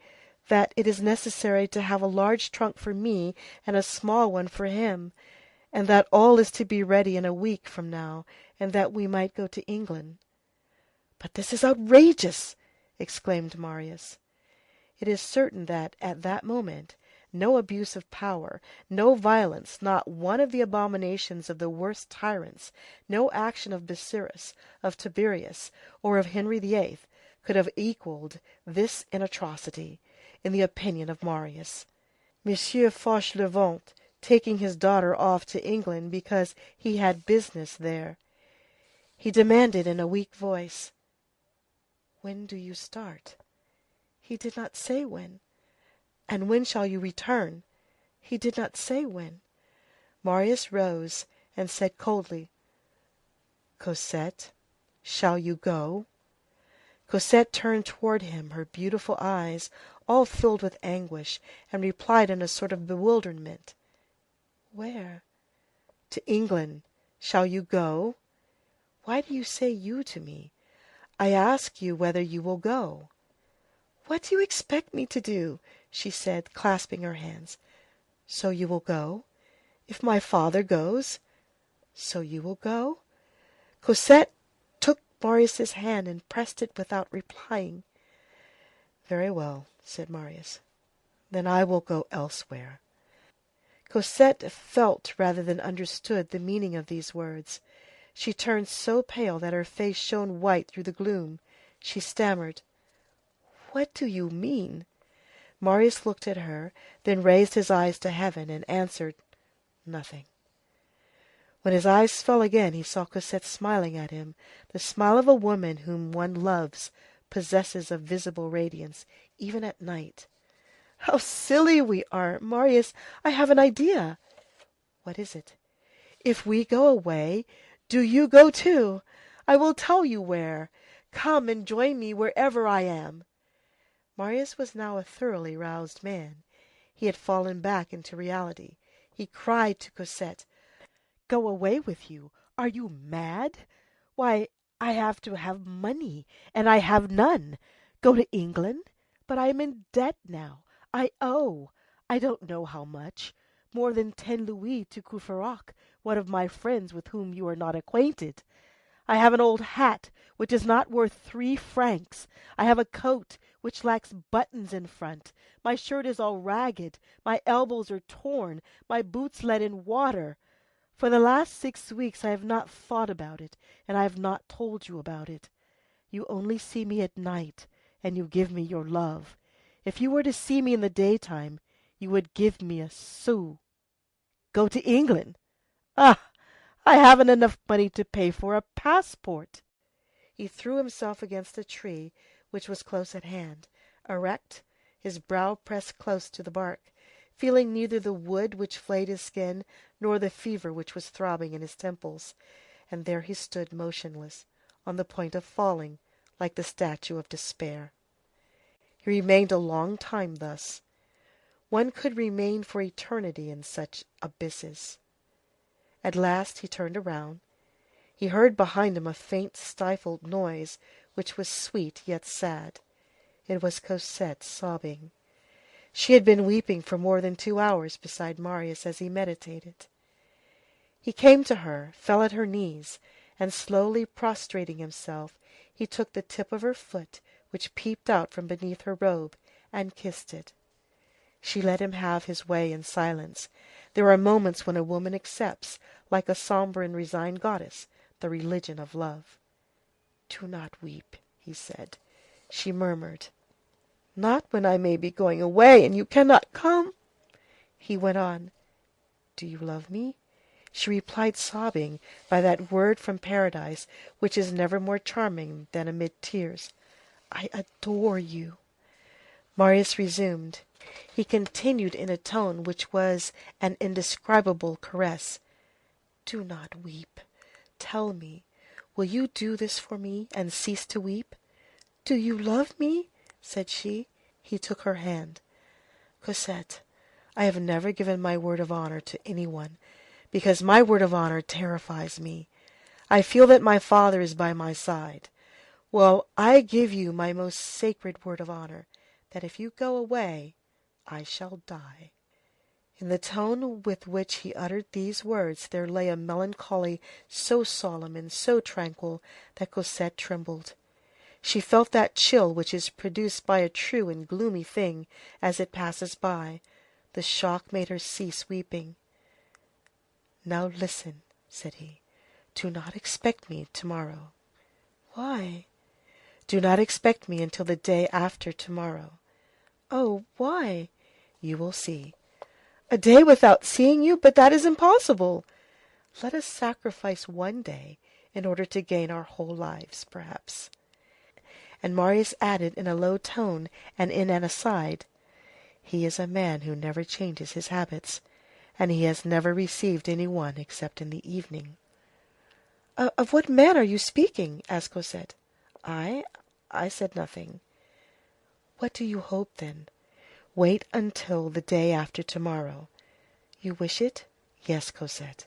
that it is necessary to have a large trunk for me and a small one for him, and that all is to be ready in a week from now, and that we might go to England." "But this is outrageous!" exclaimed Marius. It is certain that, at that moment, no abuse of power, no violence, not one of the abominations of the worst tyrants, no action of Busiris, of Tiberius, or of Henry VIII, could have equalled this in atrocity, in the opinion of Marius. Monsieur Fauchelevent taking his daughter off to England because he had business there. He demanded in a weak voice, "When do you start?" He did not say when. "And when shall you return?" He did not say when. Marius rose and said coldly, "Cosette, shall you go?" Cosette turned toward him her beautiful eyes, all filled with anguish, and replied in a sort of bewilderment, "Where?" "To England. Shall you go?" "Why do you say you to me? I ask you whether you will go." "What do you expect me to do?" she said, clasping her hands. "So you will go? If my father goes, so you will go?" Cosette took Marius' hand and pressed it without replying. "Very well," said Marius. "Then I will go elsewhere." Cosette felt rather than understood the meaning of these words. She turned so pale that her face shone white through the gloom. She stammered, "What do you mean?" Marius looked at her, then raised his eyes to heaven and answered, "Nothing." When his eyes fell again, he saw Cosette smiling at him. The smile of a woman whom one loves possesses a visible radiance, even at night. "How silly we are! Marius, I have an idea." "What is it?" "If we go away, do you go too. I will tell you where. Come and join me wherever I am." Marius was now a thoroughly roused man. He had fallen back into reality. He cried to Cosette, "Go away with you? Are you mad? Why, I have to have money, and I have none. Go to England? But I am in debt now. I owe, I don't know how much, more than 10 louis to Courfeyrac, one of my friends with whom you are not acquainted. I have an old hat which is not worth 3 francs. I have a coat which lacks buttons in front. My shirt is all ragged. My elbows are torn. My boots let in water. For the last 6 weeks I have not thought about it, and I have not told you about it. You only see me at night, and you give me your love. If you were to see me in the daytime, you would give me a sou. Go to England? Ah! I haven't enough money to pay for a passport." He threw himself against a tree which was close at hand, erect, his brow pressed close to the bark, feeling neither the wood which flayed his skin nor the fever which was throbbing in his temples. And there he stood motionless, on the point of falling, like the statue of despair. He remained a long time thus. One could remain for eternity in such abysses. At last he turned around. He heard behind him a faint stifled noise, which was sweet yet sad. It was Cosette sobbing. She had been weeping for more than 2 hours beside Marius as he meditated. He came to her, fell at her knees, and slowly prostrating himself, he took the tip of her foot, which peeped out from beneath her robe, and kissed it. She let him have his way in silence. There are moments when a woman accepts, like a sombre and resigned goddess, the religion of love. "Do not weep," he said. She murmured, "Not when I may be going away, and you cannot come." He went on, Do you love me? She replied, sobbing, by that word from paradise which is never more charming than amid tears. I adore you. Marius resumed. He continued in a tone which was an indescribable caress. Do not weep. Tell me, will you do this for me and cease to weep? Do you love me? Said she. He took her hand. Cosette, I have never given my word of honor to anyone, because my word of honor terrifies me. I feel that my father is by my side. Well, I give you my most sacred word of honor, that if you go away, I shall die. In the tone with which he uttered these words there lay a melancholy so solemn and so tranquil that Cosette trembled. She felt that chill which is produced by a true and gloomy thing as it passes by. The shock made her cease weeping. Now listen, said he. Do not expect me tomorrow. Why? Do not expect me until the day after tomorrow. Oh, why? You will see. A day without seeing you? But that is impossible. Let us sacrifice one day in order to gain our whole lives, perhaps. And Marius added in a low tone and in an aside, he is a man who never changes his habits, and he has never received any one except in the evening. Of what man are you speaking? Asked Cosette. I said nothing. What do you hope, then? Wait until the day after tomorrow. You wish it? Yes, Cosette.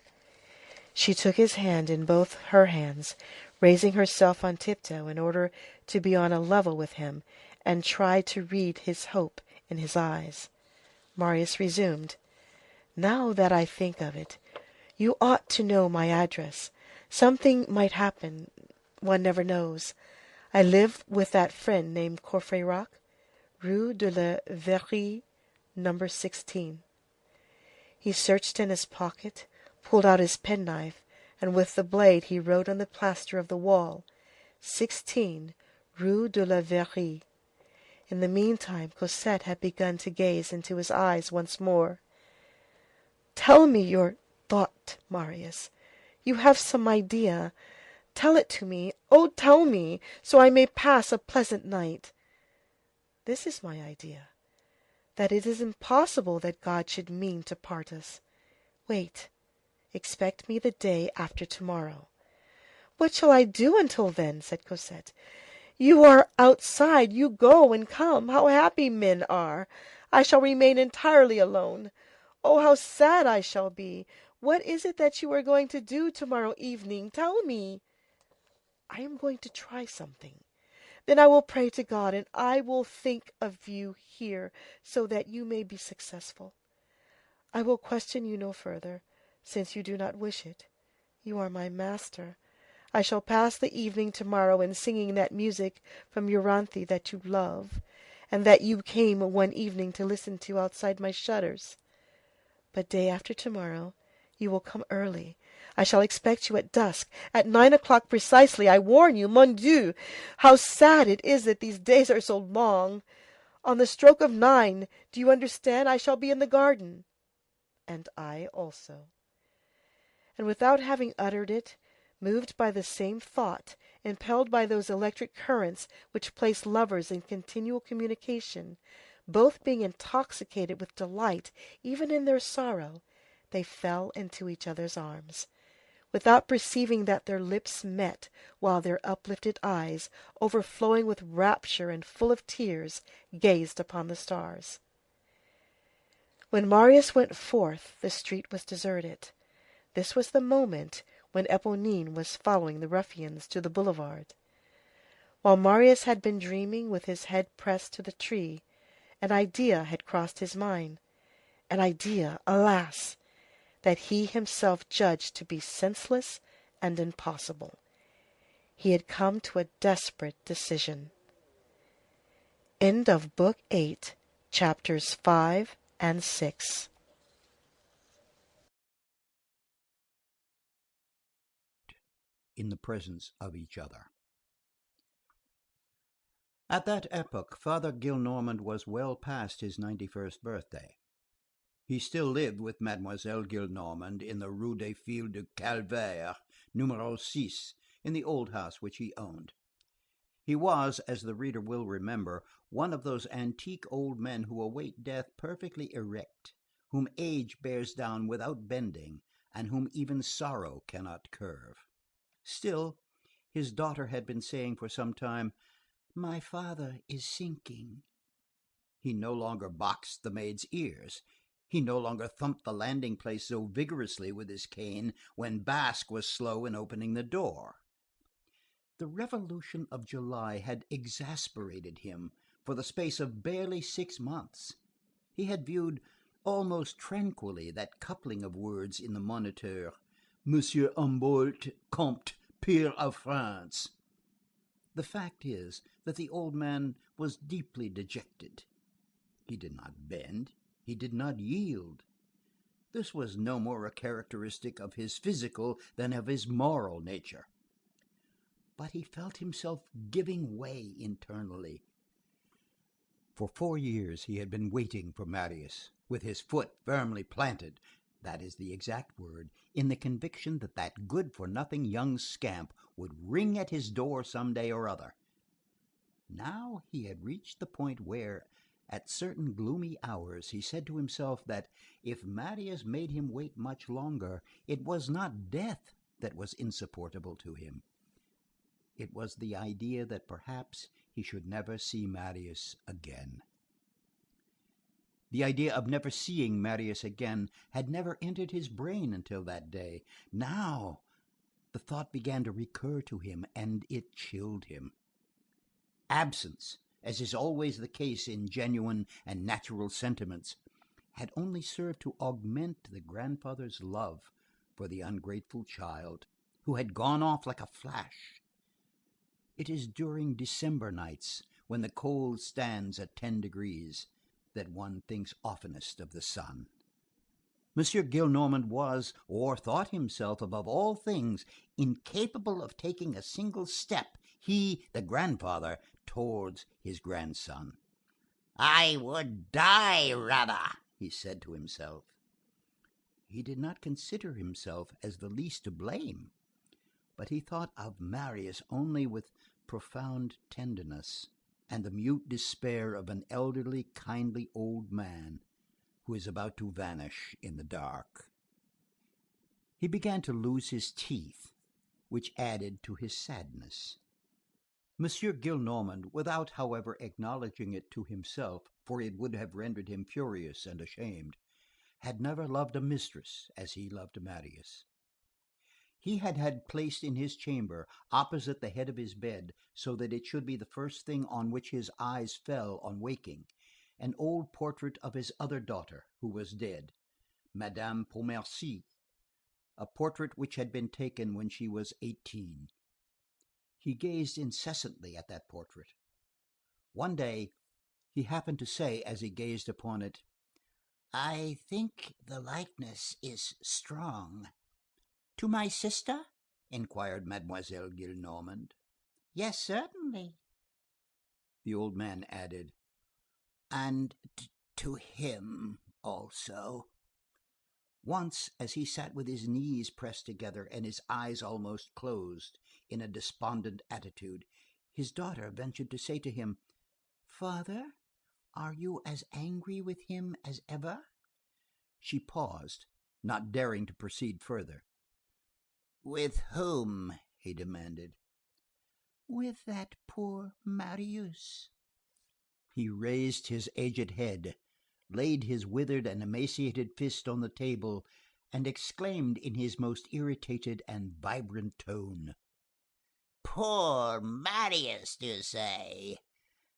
She took his hand in both her hands, raising herself on tiptoe in order to be on a level with him, and tried to read his hope in his eyes. Marius resumed. Now that I think of it, you ought to know my address. Something might happen. One never knows. I live with that friend named Courfeyrac, Rue de la Verrerie, number 16. He searched in his pocket, pulled out his penknife, and with the blade he wrote on the plaster of the wall, 16 Rue de la Verrerie. In the meantime, Cosette had begun to gaze into his eyes once more. Tell me your thought, Marius. You have some idea. Tell it to me. Oh, tell me, so I may pass a pleasant night. This is my idea, that it is impossible that God should mean to part us. Wait. Expect me the day after tomorrow. What shall I do until then? Said Cosette. You are outside. You go and come. How happy men are. I shall remain entirely alone. Oh, how sad I shall be. What is it that you are going to do tomorrow evening? Tell me. I am going to try something. Then I will pray to God, and I will think of you here, so that you may be successful. I will question you no further, since you do not wish it. You are my master. I shall pass the evening tomorrow in singing that music from Euryanthe that you love, and that you came one evening to listen to outside my shutters. But day after tomorrow you will come early. I shall expect you at dusk, at 9 o'clock precisely. I warn you, mon Dieu, how sad it is that these days are so long. On the stroke of 9, do you understand? I shall be in the garden. And I also. And without having uttered it, moved by the same thought, impelled by those electric currents which place lovers in continual communication, both being intoxicated with delight even in their sorrow, they fell into each other's arms, without perceiving that their lips met, while their uplifted eyes, overflowing with rapture and full of tears, gazed upon the stars. When Marius went forth, the street was deserted. This was the moment when Éponine was following the ruffians to the boulevard. While Marius had been dreaming with his head pressed to the tree, an idea had crossed his mind, an idea, alas! that he himself judged to be senseless and impossible. He had come to a desperate decision. End of Book 8, Chapters 5 and 6. In the presence of each other. At that epoch, Father Gillenormand was well past his 91st birthday. He still lived with Mademoiselle Gillenormand in the Rue des Filles du Calvaire, numero 6, in the old house which he owned. He was, as the reader will remember, one of those antique old men who await death perfectly erect, whom age bears down without bending, and whom even sorrow cannot curve. Still, his daughter had been saying for some time, "My father is sinking." He no longer boxed the maid's ears. He no longer thumped the landing place so vigorously with his cane when Basque was slow in opening the door. The Revolution of July had exasperated him for the space of barely 6 months. He had viewed almost tranquilly that coupling of words in the Moniteur, Monsieur Humboldt, Comte, Peer of France. The fact is that the old man was deeply dejected. He did not bend, he did not yield. This was no more a characteristic of his physical than of his moral nature. But he felt himself giving way internally. For 4 years he had been waiting for Marius, with his foot firmly planted, that is the exact word, in the conviction that that good-for-nothing young scamp would ring at his door some day or other. Now he had reached the point where, at certain gloomy hours, he said to himself that if Marius made him wait much longer, it was not death that was insupportable to him. It was the idea that perhaps he should never see Marius again. The idea of never seeing Marius again had never entered his brain until that day. Now the thought began to recur to him, and it chilled him. Absence, as is always the case in genuine and natural sentiments, had only served to augment the grandfather's love for the ungrateful child, who had gone off like a flash. It is during December nights, when the cold stands at 10 degrees, that one thinks oftenest of the sun. Monsieur Gillenormand was, or thought himself above all things, incapable of taking a single step, he, the grandfather, towards his grandson. "I would die rather," he said to himself. He did not consider himself as the least to blame, but he thought of Marius only with profound tenderness, and the mute despair of an elderly, kindly old man who is about to vanish in the dark. He began to lose his teeth, which added to his sadness. Monsieur Gillenormand, without, however, acknowledging it to himself, for it would have rendered him furious and ashamed, had never loved a mistress as he loved Marius. He had had placed in his chamber, opposite the head of his bed, so that it should be the first thing on which his eyes fell on waking, an old portrait of his other daughter, who was dead, Madame Pontmercy, a portrait which had been taken when she was 18. He gazed incessantly at that portrait. One day, he happened to say, as he gazed upon it, "I think the likeness is strong." "To my sister?" inquired Mademoiselle Gillenormand. "Yes, certainly." The old man added, "And to him also." Once, as he sat with his knees pressed together and his eyes almost closed, in a despondent attitude, his daughter ventured to say to him, "Father, are you as angry with him as ever?" She paused, not daring to proceed further. "With whom?" he demanded. "With that poor Marius." He raised his aged head, laid his withered and emaciated fist on the table, and exclaimed in his most irritated and vibrant tone:— "Poor Marius, do you say?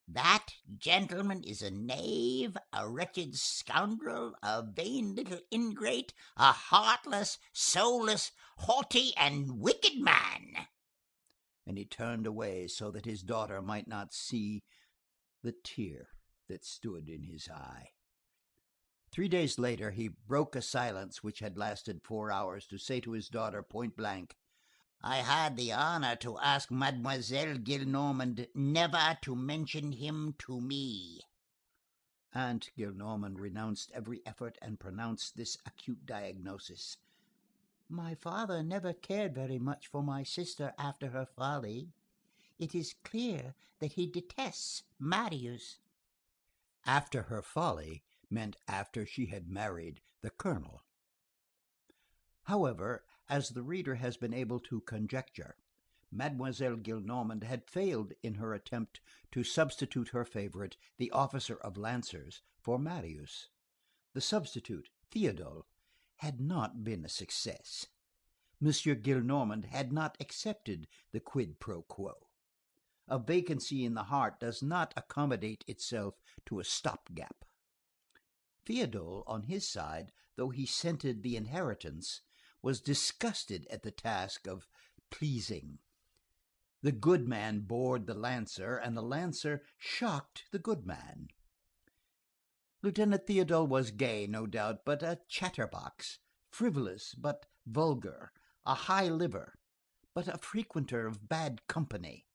That gentleman is a knave, a wretched scoundrel, a vain little ingrate, a heartless, soulless, haughty, and wicked man." And he turned away so that his daughter might not see the tear that stood in his eye. 3 days later, he broke a silence which had lasted 4 hours to say to his daughter point blank:— "I had the honor to ask Mademoiselle Gillenormand never to mention him to me." Aunt Gillenormand renounced every effort and pronounced this acute diagnosis. "My father never cared very much for my sister after her folly. It is clear that he detests Marius." After her folly meant after she had married the colonel. However, as the reader has been able to conjecture, Mademoiselle Gillenormand had failed in her attempt to substitute her favorite, the officer of lancers, for Marius. The substitute, Théodule, had not been a success. Monsieur Gillenormand had not accepted the quid pro quo. A vacancy in the heart does not accommodate itself to a stopgap. Théodule, on his side, though he scented the inheritance, was disgusted at the task of pleasing. The good man bored the lancer, and the lancer shocked the good man. Lieutenant Théodule was gay, no doubt, but a chatterbox, frivolous, but vulgar, a high liver, but a frequenter of bad company.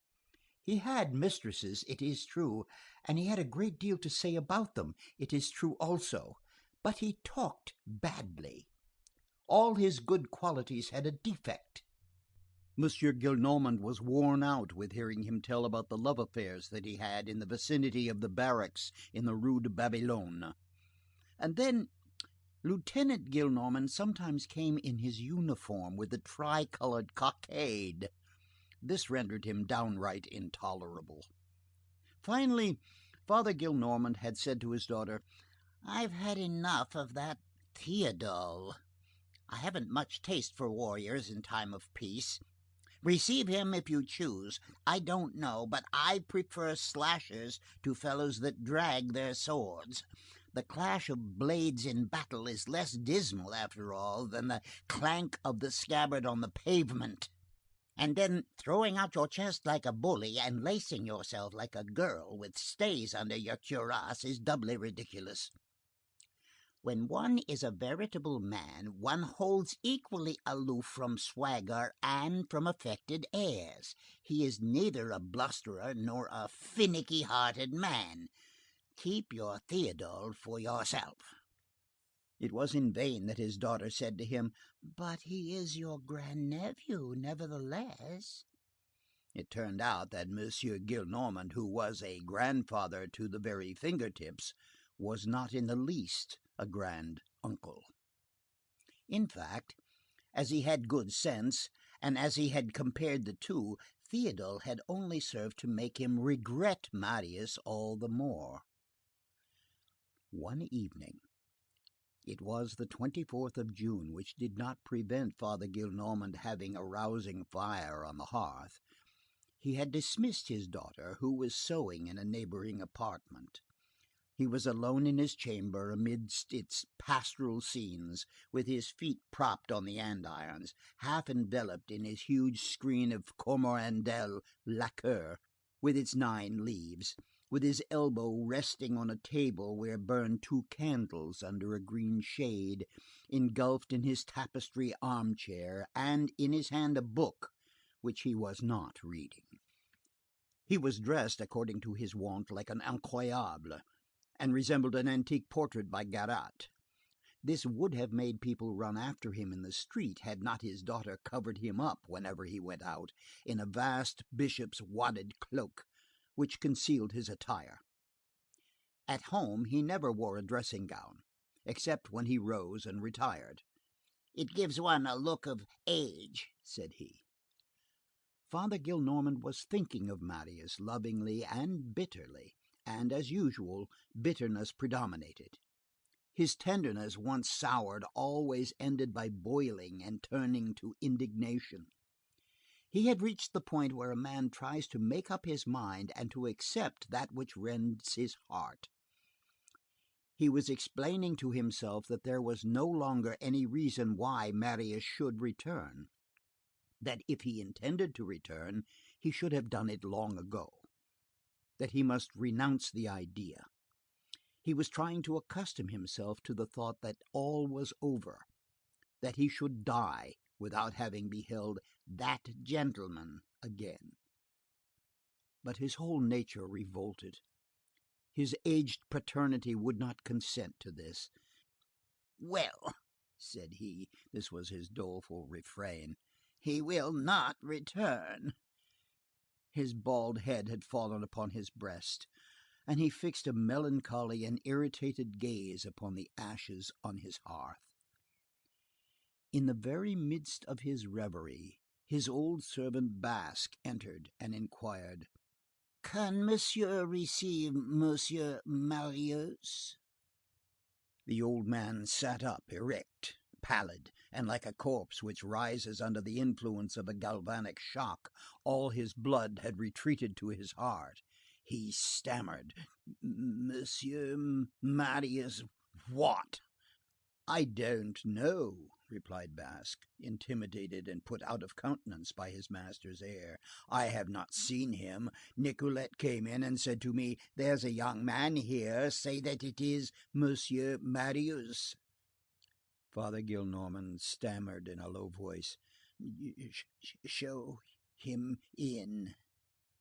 He had mistresses, it is true, and he had a great deal to say about them, it is true also, but he talked badly. All his good qualities had a defect. Monsieur Gillenormand was worn out with hearing him tell about the love affairs that he had in the vicinity of the barracks in the Rue de Babylone. And then Lieutenant Gillenormand sometimes came in his uniform with the tricolored cockade. This rendered him downright intolerable. Finally, Father Gillenormand had said to his daughter, "I've had enough of that Théodule. I haven't much taste for warriors in time of peace. Receive him if you choose. I don't know, but I prefer slashers to fellows that drag their swords. The clash of blades in battle is less dismal, after all, than the clank of the scabbard on the pavement. And then throwing out your chest like a bully and lacing yourself like a girl with stays under your cuirass is doubly ridiculous. When one is a veritable man, one holds equally aloof from swagger and from affected airs. He is neither a blusterer nor a finicky-hearted man. Keep your Théodule for yourself." It was in vain that his daughter said to him, "But he is your grandnephew, nevertheless." It turned out that Monsieur Gillenormand, who was a grandfather to the very fingertips, was not in the least a grand uncle. In fact, as he had good sense, and as he had compared the two, Théodule had only served to make him regret Marius all the more. One evening, it was the 24th of June, which did not prevent Father Gillenormand having a rousing fire on the hearth, he had dismissed his daughter, who was sewing in a neighboring apartment. He was alone in his chamber amidst its pastoral scenes, with his feet propped on the andirons, half enveloped in his huge screen of Coromandel lacquer with its 9 leaves, with his elbow resting on a table where burned 2 candles under a green shade, engulfed in his tapestry armchair, and in his hand a book which he was not reading. He was dressed according to his wont like an incroyable, and resembled an antique portrait by Garat. This would have made people run after him in the street had not his daughter covered him up whenever he went out in a vast bishop's wadded cloak, which concealed his attire. At home he never wore a dressing gown, except when he rose and retired. "It gives one a look of age," said he. Father Gillenormand was thinking of Marius lovingly and bitterly, and, as usual, bitterness predominated. His tenderness, once soured, always ended by boiling and turning to indignation. He had reached the point where a man tries to make up his mind and to accept that which rends his heart. He was explaining to himself that there was no longer any reason why Marius should return, that if he intended to return, he should have done it long ago, that he must renounce the idea. He was trying to accustom himself to the thought that all was over, that he should die without having beheld that gentleman again. But his whole nature revolted. His aged paternity would not consent to this. "Well," said he, this was his doleful refrain, "he will not return." His bald head had fallen upon his breast, and he fixed a melancholy and irritated gaze upon the ashes on his hearth. In the very midst of his reverie, his old servant Basque entered and inquired, "Can monsieur receive Monsieur Marius?" The old man sat up, erect, pallid, and like a corpse which rises under the influence of a galvanic shock. All his blood had retreated to his heart. He stammered, "Monsieur Marius, what?" "I don't know," replied Basque, intimidated and put out of countenance by his master's air. "I have not seen him. Nicolette came in and said to me, 'There's a young man here, say that it is Monsieur Marius.'" Father Gillenormand stammered in a low voice, "Show him in."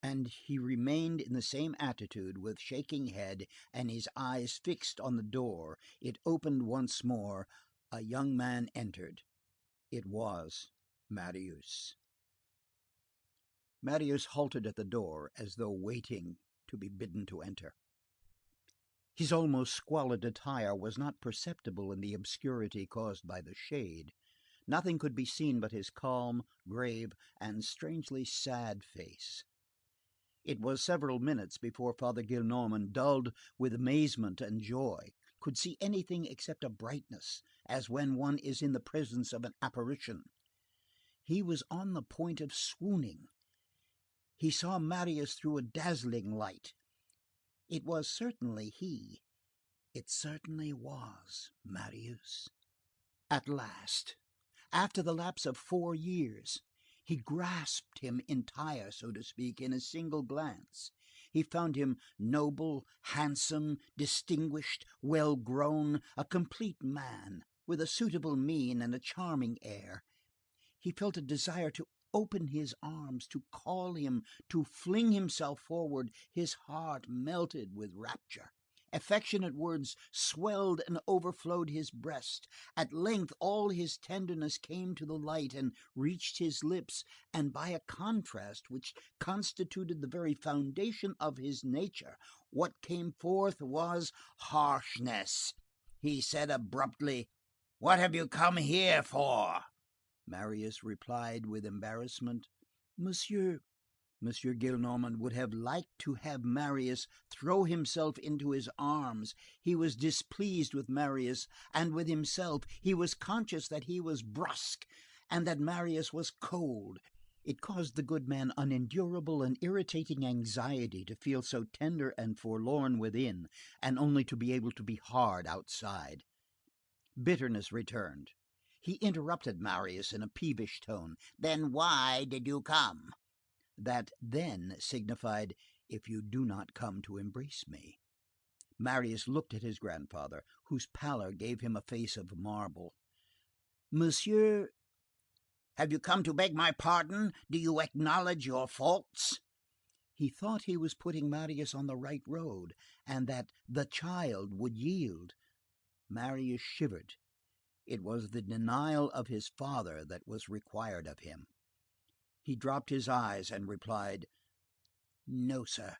And he remained in the same attitude, with shaking head and his eyes fixed on the door. It opened once more. A young man entered. It was Marius. Marius halted at the door, as though waiting to be bidden to enter. His almost squalid attire was not perceptible in the obscurity caused by the shade. Nothing could be seen but his calm, grave, and strangely sad face. It was several minutes before Father Gillenormand, dulled with amazement and joy, could see anything except a brightness, as when one is in the presence of an apparition. He was on the point of swooning. He saw Marius through a dazzling light. It was certainly he. It certainly was Marius. At last, after the lapse of 4 years, he grasped him entire, so to speak, in a single glance. He found him noble, handsome, distinguished, well grown, a complete man, with a suitable mien and a charming air. He felt a desire to open his arms, to call him, to fling himself forward. His heart melted with rapture. Affectionate words swelled and overflowed his breast. At length all his tenderness came to the light and reached his lips, and by a contrast which constituted the very foundation of his nature, what came forth was harshness. He said abruptly: "What have you come here for?" Marius replied with embarrassment: "Monsieur." Monsieur Gillenormand would have liked to have Marius throw himself into his arms. He was displeased with Marius and with himself. He was conscious that he was brusque, and that Marius was cold. It caused the good man unendurable and irritating anxiety to feel so tender and forlorn within, and only to be able to be hard outside. Bitterness returned. He interrupted Marius in a peevish tone. "Then why did you come?" That "then" signified, "if you do not come to embrace me." Marius looked at his grandfather, whose pallor gave him a face of marble. "Monsieur—" "Have you come to beg my pardon? Do you acknowledge your faults?" He thought he was putting Marius on the right road, and that the child would yield. Marius shivered. It was the denial of his father that was required of him. He dropped his eyes and replied: "No, sir."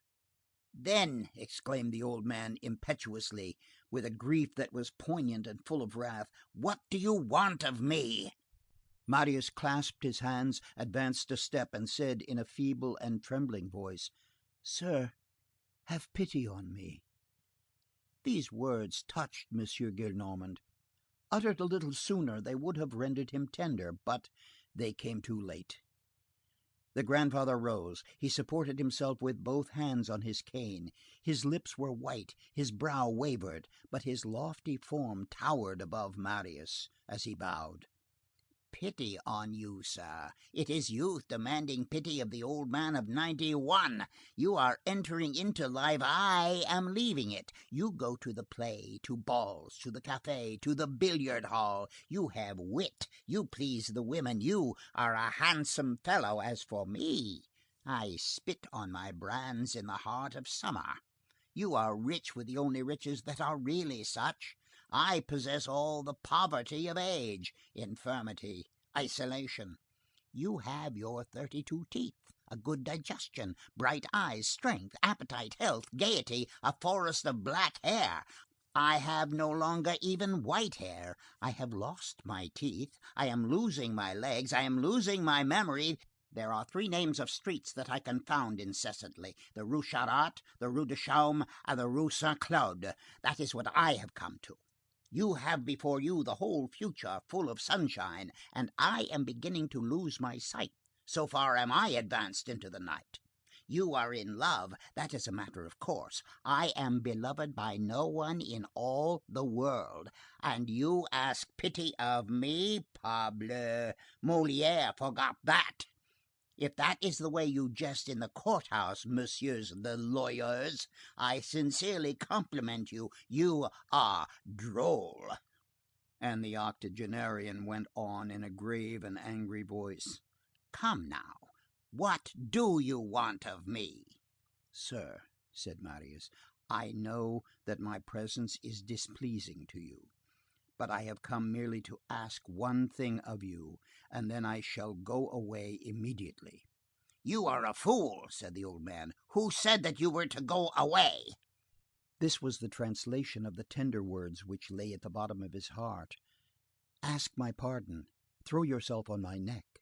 "Then," exclaimed the old man impetuously, with a grief that was poignant and full of wrath, "what do you want of me?" Marius clasped his hands, advanced a step, and said in a feeble and trembling voice: "Sir, have pity on me." These words touched M. Gillenormand. Uttered a little sooner, they would have rendered him tender, but they came too late. The grandfather rose. He supported himself with both hands on his cane. His lips were white, his brow wavered, but his lofty form towered above Marius as he bowed. "Pity on you, sir! It is youth demanding pity of the old man of 91. You are entering into life, I am leaving it. You go to the play, to balls, to the café, to the billiard hall. You have wit, you please the women, you are a handsome fellow. As for me, I spit on my brands in the heart of summer. You are rich with the only riches that are really such. I possess all the poverty of age, infirmity, isolation. You have your 32 teeth, a good digestion, bright eyes, strength, appetite, health, gaiety, a forest of black hair. I have no longer even white hair. I have lost my teeth. I am losing my legs. I am losing my memory. There are 3 names of streets that I confound incessantly: the Rue Charette, the Rue de Chaume, and the Rue Saint Claude. That is what I have come to. You have before you the whole future full of sunshine, and I am beginning to lose my sight. So far am I advanced into the night. You are in love, that is a matter of course. I am beloved by no one in all the world, and you ask pity of me? Parbleu, Molière forgot that. If that is the way you jest in the courthouse, messieurs the lawyers, I sincerely compliment you. You are droll." And the octogenarian went on in a grave and angry voice: "Come now, what do you want of me?" "Sir," said Marius, "I know that my presence is displeasing to you. But I have come merely to ask one thing of you, and then I shall go away immediately." "You are a fool," said the old man. "Who said that you were to go away?" This was the translation of the tender words which lay at the bottom of his heart. "Ask my pardon. Throw yourself on my neck."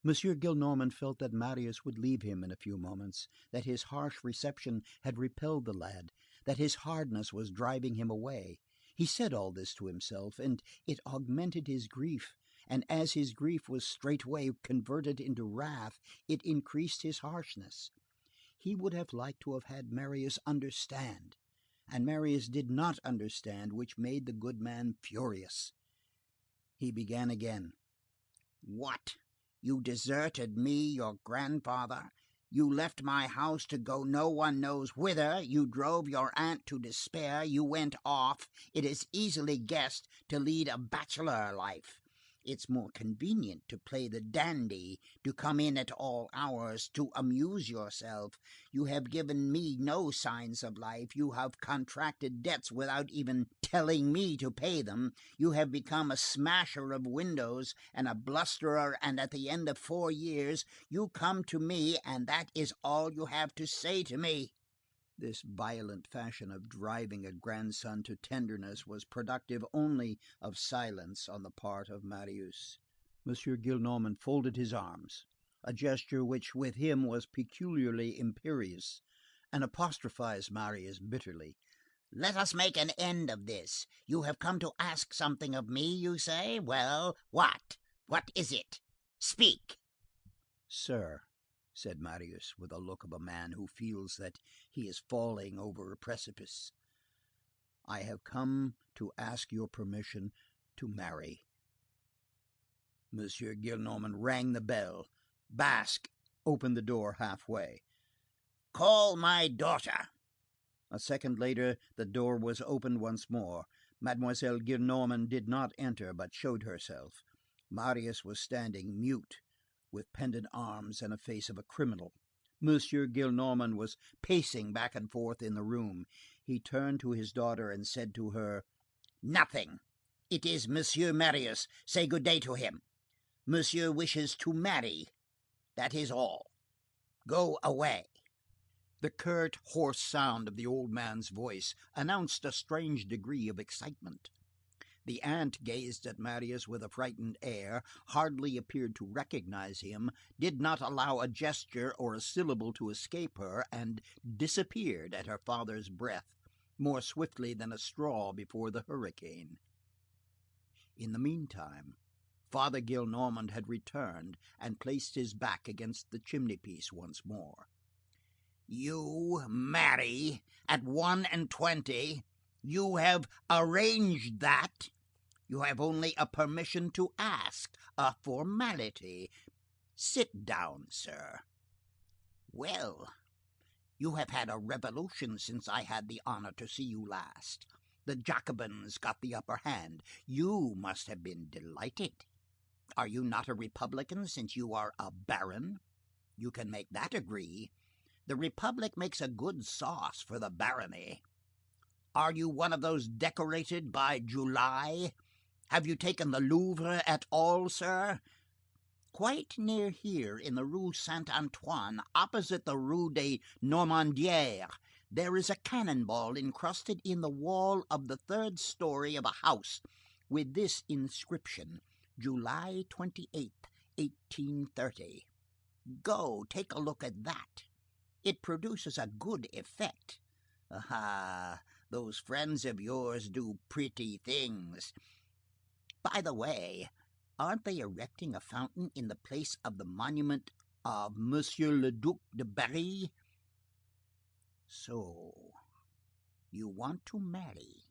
M. Gillenormand felt that Marius would leave him in a few moments, that his harsh reception had repelled the lad, that his hardness was driving him away. He said all this to himself, and it augmented his grief, and as his grief was straightway converted into wrath, it increased his harshness. He would have liked to have had Marius understand, and Marius did not understand, which made the good man furious. He began again:— "What! You deserted me, your grandfather? You left my house to go no one knows whither, you drove your aunt to despair, you went off, it is easily guessed, to lead a bachelor life. It's more convenient to play the dandy, to come in at all hours, to amuse yourself. You have given me no signs of life, you have contracted debts without even telling me to pay them, you have become a smasher of windows and a blusterer, and at the end of 4 years, you come to me, and that is all you have to say to me." This violent fashion of driving a grandson to tenderness was productive only of silence on the part of Marius. M. Gillenormand folded his arms, a gesture which with him was peculiarly imperious, and apostrophized Marius bitterly. "Let us make an end of this. You have come to ask something of me, you say? Well, what? What is it? Speak." "Sir," said Marius, with the look of a man who feels that he is falling over a precipice, "I have come to ask your permission to marry." M. Gillenormand rang the bell. Basque opened the door halfway. "Call my daughter." A second later, the door was opened once more. Mademoiselle Gillenormand did not enter, but showed herself. Marius was standing mute, with pendant arms and a face of a criminal. M. Gillenormand was pacing back and forth in the room. He turned to his daughter and said to her:— "Nothing. It is Monsieur Marius. Say good day to him. Monsieur wishes to marry. That is all. Go away." The curt, hoarse sound of the old man's voice announced a strange degree of excitement. The aunt gazed at Marius with a frightened air, hardly appeared to recognize him, did not allow a gesture or a syllable to escape her, and disappeared at her father's breath, more swiftly than a straw before the hurricane. In the meantime, Father Gillenormand had returned and placed his back against the chimney-piece once more. "You marry at 21? You have arranged that? You have only a permission to ask, a formality. Sit down, sir. Well, you have had a revolution since I had the honor to see you last. The Jacobins got the upper hand. You must have been delighted. Are you not a republican since you are a baron? You can make that agree. The Republic makes a good sauce for the barony. Are you one of those decorated by July? Have you taken the Louvre at all, sir? Quite near here, in the Rue Saint-Antoine, opposite the Rue des Normandières, there is a cannonball encrusted in the wall of the third story of a house, with this inscription, July 28th, 1830. Go, take a look at that. It produces a good effect. Ah, those friends of yours do pretty things. By the way, aren't they erecting a fountain in the place of the monument of Monsieur le Duc de Berry? So, you want to marry.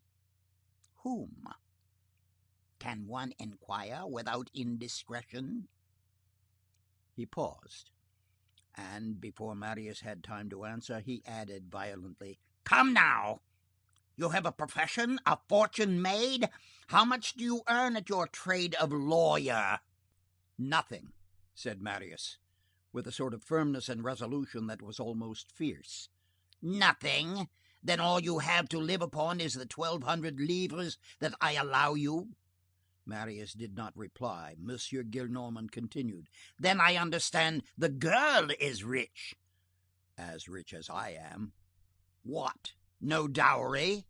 Whom? Can one inquire without indiscretion? He paused, and before Marius had time to answer, he added violently, "Come now! You have a profession, a fortune made? How much do you earn at your trade of lawyer?" "Nothing," said Marius, with a sort of firmness and resolution that was almost fierce. "Nothing? Then all you have to live upon is the 1,200 livres that I allow you?" Marius did not reply. Monsieur Gillenormand continued. "Then I understand the girl is rich?" "As rich as I am." "What? No dowry?"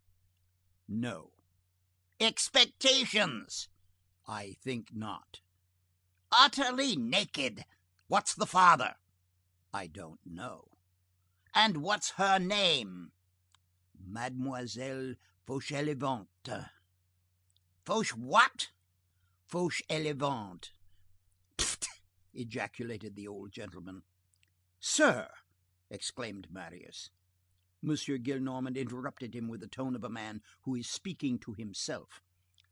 "No." "Expectations?" "I think not." "Utterly naked. What's the father?" "I don't know." "And what's her name?" "Mademoiselle Fauchelevent." "Fauche what?" "Fauchelevent." "Pft!" ejaculated the old gentleman. "Sir!" exclaimed Marius. Monsieur Gillenormand interrupted him with the tone of a man who is speaking to himself.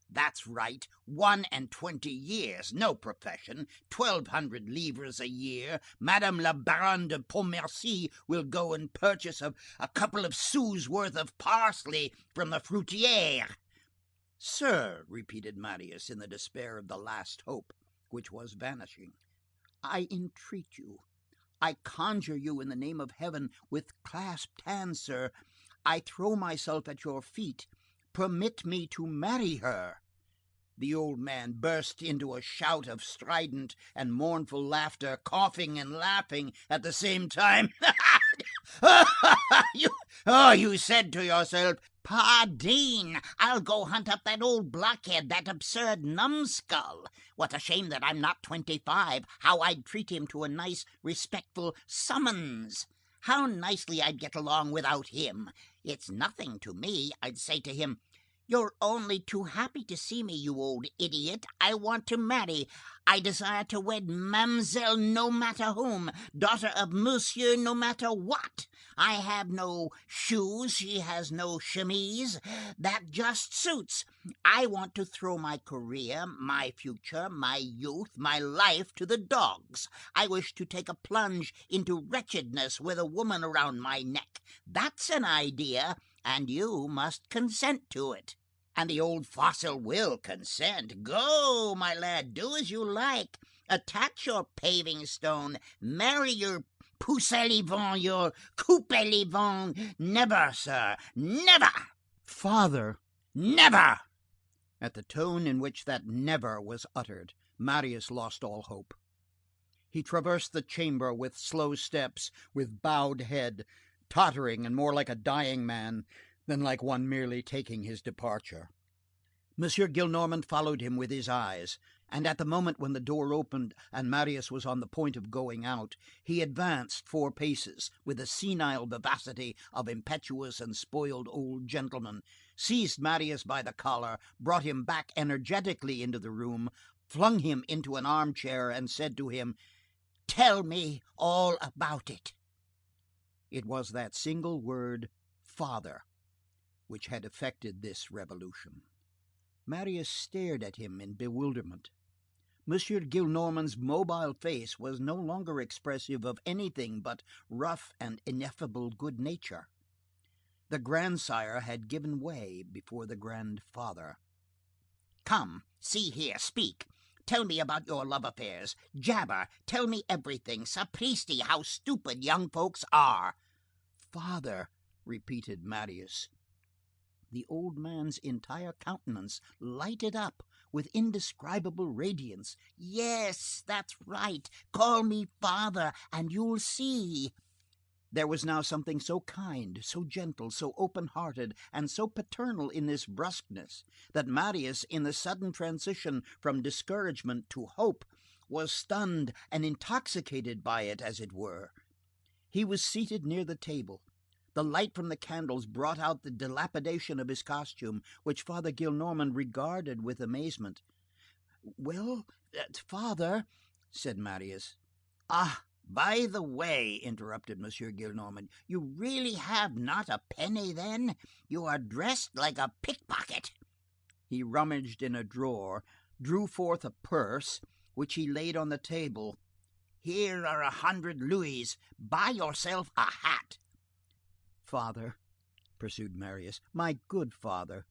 "That's right, 21 years, no profession, 1,200 livres a year. Madame la Baronne de Pontmercy will go and purchase a couple of sous' worth of parsley from the fruitière." "Sir," repeated Marius, in the despair of the last hope, which was vanishing, "I entreat you, I conjure you in the name of heaven, with clasped hands, sir, I throw myself at your feet, permit me to marry her." The old man burst into a shout of strident and mournful laughter, coughing and laughing at the same time. You said to yourself, "Pardine, I'll go hunt up that old blockhead, that absurd numbskull. What a shame that I'm not 25, how I'd treat him to a nice, respectful summons. How nicely I'd get along without him. It's nothing to me. I'd say to him, 'You're only too happy to see me, you old idiot. I want to marry. I desire to wed Mademoiselle no matter whom, daughter of Monsieur no matter what. I have no shoes, she has no chemise. That just suits. I want to throw my career, my future, my youth, my life to the dogs. I wish to take a plunge into wretchedness with a woman around my neck. That's an idea, and you must consent to it.' And the old fossil will consent. Go, my lad, do as you like. Attach your paving stone. Marry your Pousselivant, your Coupelivant. Never, sir, never." "Father!" "Never." At the tone in which that never was uttered, Marius lost all hope. He traversed the chamber with slow steps, with bowed head, tottering and more like a dying man than like one merely taking his departure. Monsieur Gillenormand followed him with his eyes, and at the moment when the door opened and Marius was on the point of going out, he advanced 4 paces with the senile vivacity of impetuous and spoiled old gentlemen, seized Marius by the collar, brought him back energetically into the room, flung him into an armchair, and said to him, "Tell me all about it." It was that single word, "father," which had effected this revolution. Marius stared at him in bewilderment. Monsieur Gillenormand's mobile face was no longer expressive of anything but rough and ineffable good nature. The grandsire had given way before the grandfather. "Come, see here, speak. Tell me about your love affairs. Jabber, tell me everything. Sapristi, how stupid young folks are." "Father," repeated Marius. The old man's entire countenance lighted up with indescribable radiance. "Yes, that's right. Call me father, and you'll see." There was now something so kind, so gentle, so open-hearted, and so paternal in this brusqueness, that Marius, in the sudden transition from discouragement to hope, was stunned and intoxicated by it, as it were. He was seated near the table. The light from the candles brought out the dilapidation of his costume, which Father Gillenormand regarded with amazement. "Well, father," said Marius. "Ah, by the way," interrupted M. Gillenormand, "you really have not a penny, then? You are dressed like a pickpocket." He rummaged in a drawer, drew forth a purse, which he laid on the table. "Here are 100 louis. Buy yourself a hat." "Father," pursued Marius, "my good father,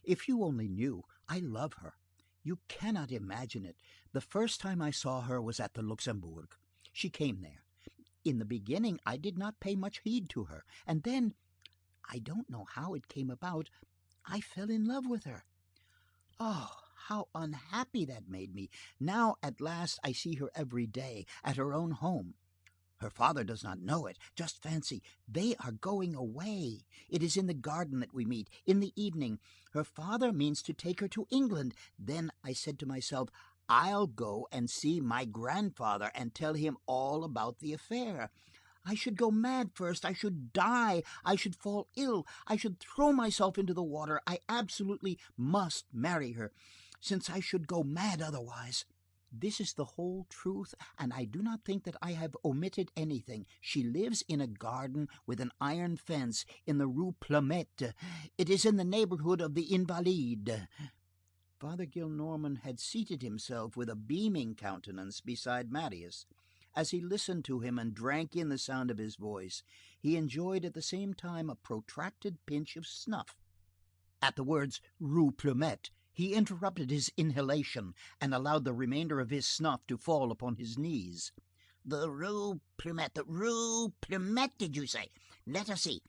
if you only knew, I love her. You cannot imagine it. The first time I saw her was at the Luxembourg. She came there. In the beginning I did not pay much heed to her, and then, I don't know how it came about, I fell in love with her. Oh, how unhappy that made me! Now, at last, I see her every day, at her own home. Her father does not know it. Just fancy, they are going away. It is in the garden that we meet, in the evening. Her father means to take her to England. Then I said to myself, I'll go and see my grandfather and tell him all about the affair. I should go mad first, I should die, I should fall ill, I should throw myself into the water. I absolutely must marry her, since I should go mad otherwise. This is the whole truth, and I do not think that I have omitted anything. She lives in a garden with an iron fence in the Rue Plumet. It is in the neighborhood of the Invalides." Father Gillenormand had seated himself with a beaming countenance beside Marius. As he listened to him and drank in the sound of his voice, he enjoyed at the same time a protracted pinch of snuff. At the words Rue Plumet, he interrupted his inhalation and allowed the remainder of his snuff to fall upon his knees. The Rue Plumet, did you say? Let us see.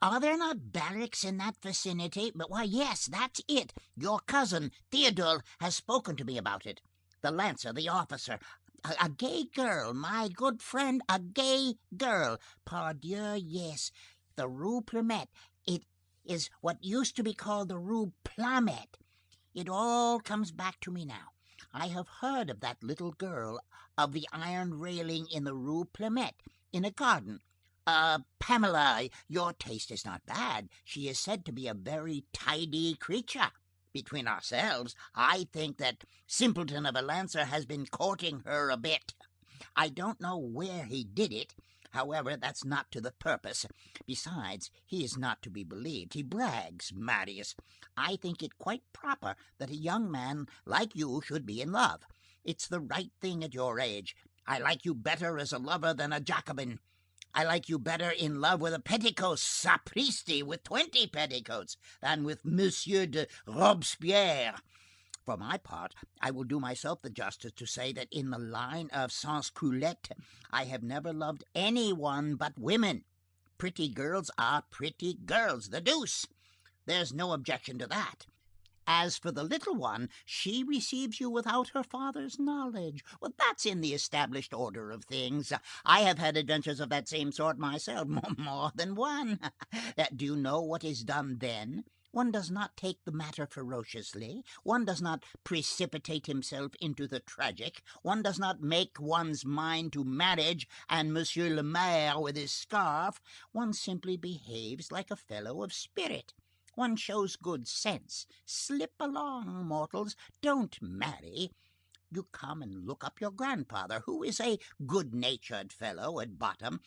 Are there not barracks in that vicinity? But why, yes, that's it. Your cousin, Théodule, has spoken to me about it. The lancer, the officer, a gay girl, my good friend, a gay girl. Pardieu, yes, the Rue Plumet. It is what used to be called the Rue Plamet. It all comes back to me now. I have heard of that little girl, of the iron railing in the Rue Plumet, in a garden. Pamela, your taste is not bad. She is said to be a very tidy creature. Between ourselves, I think that simpleton of a lancer has been courting her a bit. I don't know where he did it. However, that's not to the purpose. Besides, he is not to be believed. He brags, Marius. I think it quite proper that a young man like you should be in love. It's the right thing at your age. I like you better as a lover than a Jacobin. I like you better in love with a petticoat, sapristi, with 20 petticoats, than with Monsieur de Robespierre. For my part, I will do myself the justice to say that in the line of sans-culottes, I have never loved any one but women. Pretty girls are pretty girls, the deuce. There's no objection to that. As for the little one, she receives you without her father's knowledge. Well, that's in the established order of things. I have had adventures of that same sort myself, more than one. Do you know what is done then? One does not take the matter ferociously. One does not precipitate himself into the tragic. One does not make one's mind to marriage and Monsieur le Maire with his scarf. One simply behaves like a fellow of spirit. One shows good sense. Slip along, mortals. Don't marry. You come and look up your grandfather, who is a good-natured fellow at bottom,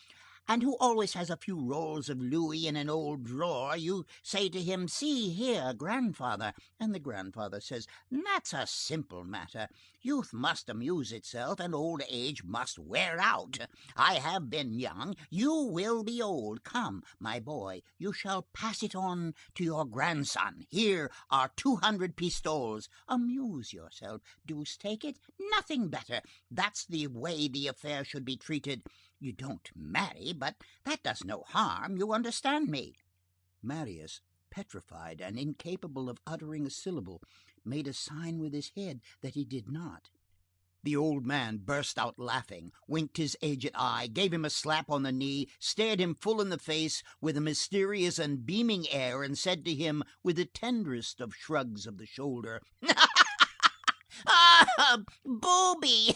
and who always has a few rolls of louis in an old drawer, you say to him, 'See here, grandfather,' and the grandfather says, 'That's a simple matter. Youth must amuse itself, and old age must wear out. I have been young, you will be old. Come, my boy, you shall pass it on to your grandson. Here are 200 pistoles. Amuse yourself. Deuce take it, nothing better. That's the way the affair should be treated. You don't marry, but that does no harm. You understand me?' Marius, petrified and incapable of uttering a syllable, made a sign with his head that he did not. The old man burst out laughing, winked his aged eye, gave him a slap on the knee, stared him full in the face with a mysterious and beaming air, and said to him, with the tenderest of shrugs of the shoulder, 'Ah, booby!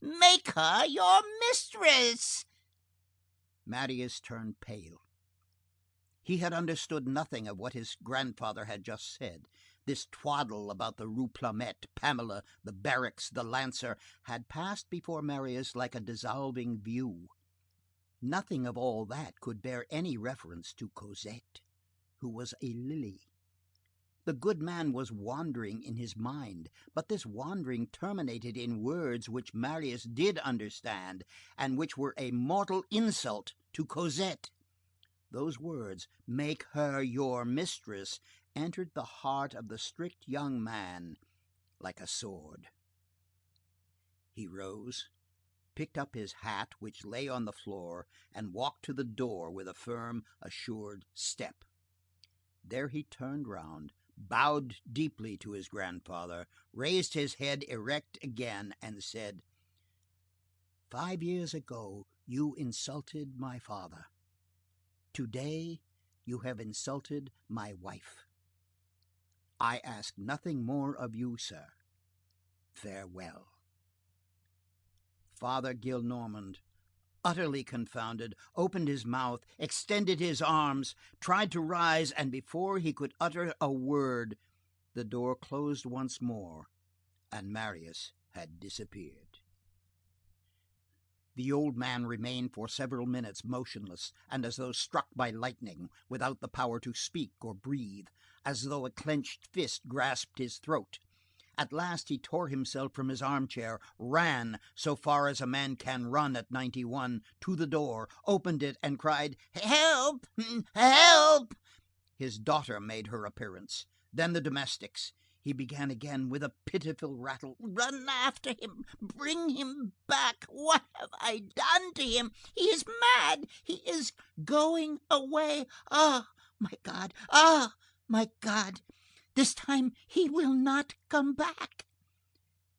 Make her your mistress.' Marius turned pale. He had understood nothing of what his grandfather had just said. This twaddle about the Rue Plumet, Pamela, the barracks, the lancer, had passed before Marius like a dissolving view. Nothing of all that could bear any reference to Cosette, who was a lily. The good man was wandering in his mind, but this wandering terminated in words which Marius did understand, and which were a mortal insult to Cosette. Those words, 'Make her your mistress,' entered the heart of the strict young man like a sword. He rose, picked up his hat, which lay on the floor, and walked to the door with a firm, assured step. There he turned round, bowed deeply to his grandfather, raised his head erect again, and said, 5 years ago you insulted my father. Today you have insulted my wife. I ask nothing more of you, sir. Farewell.' Father Gillenormand, utterly confounded, opened his mouth, extended his arms, tried to rise, and before he could utter a word, the door closed once more, and Marius had disappeared. The old man remained for several minutes motionless, and as though struck by lightning, without the power to speak or breathe, as though a clenched fist grasped his throat. At last he tore himself from his armchair, ran, so far as a man can run at 91, to the door, opened it, and cried, 'Help! Help!' His daughter made her appearance, then the domestics. He began again with a pitiful rattle, 'Run after him, bring him back. What have I done to him? He is mad, he is going away. Ah, my God, ah, my God, this time he will not come back.'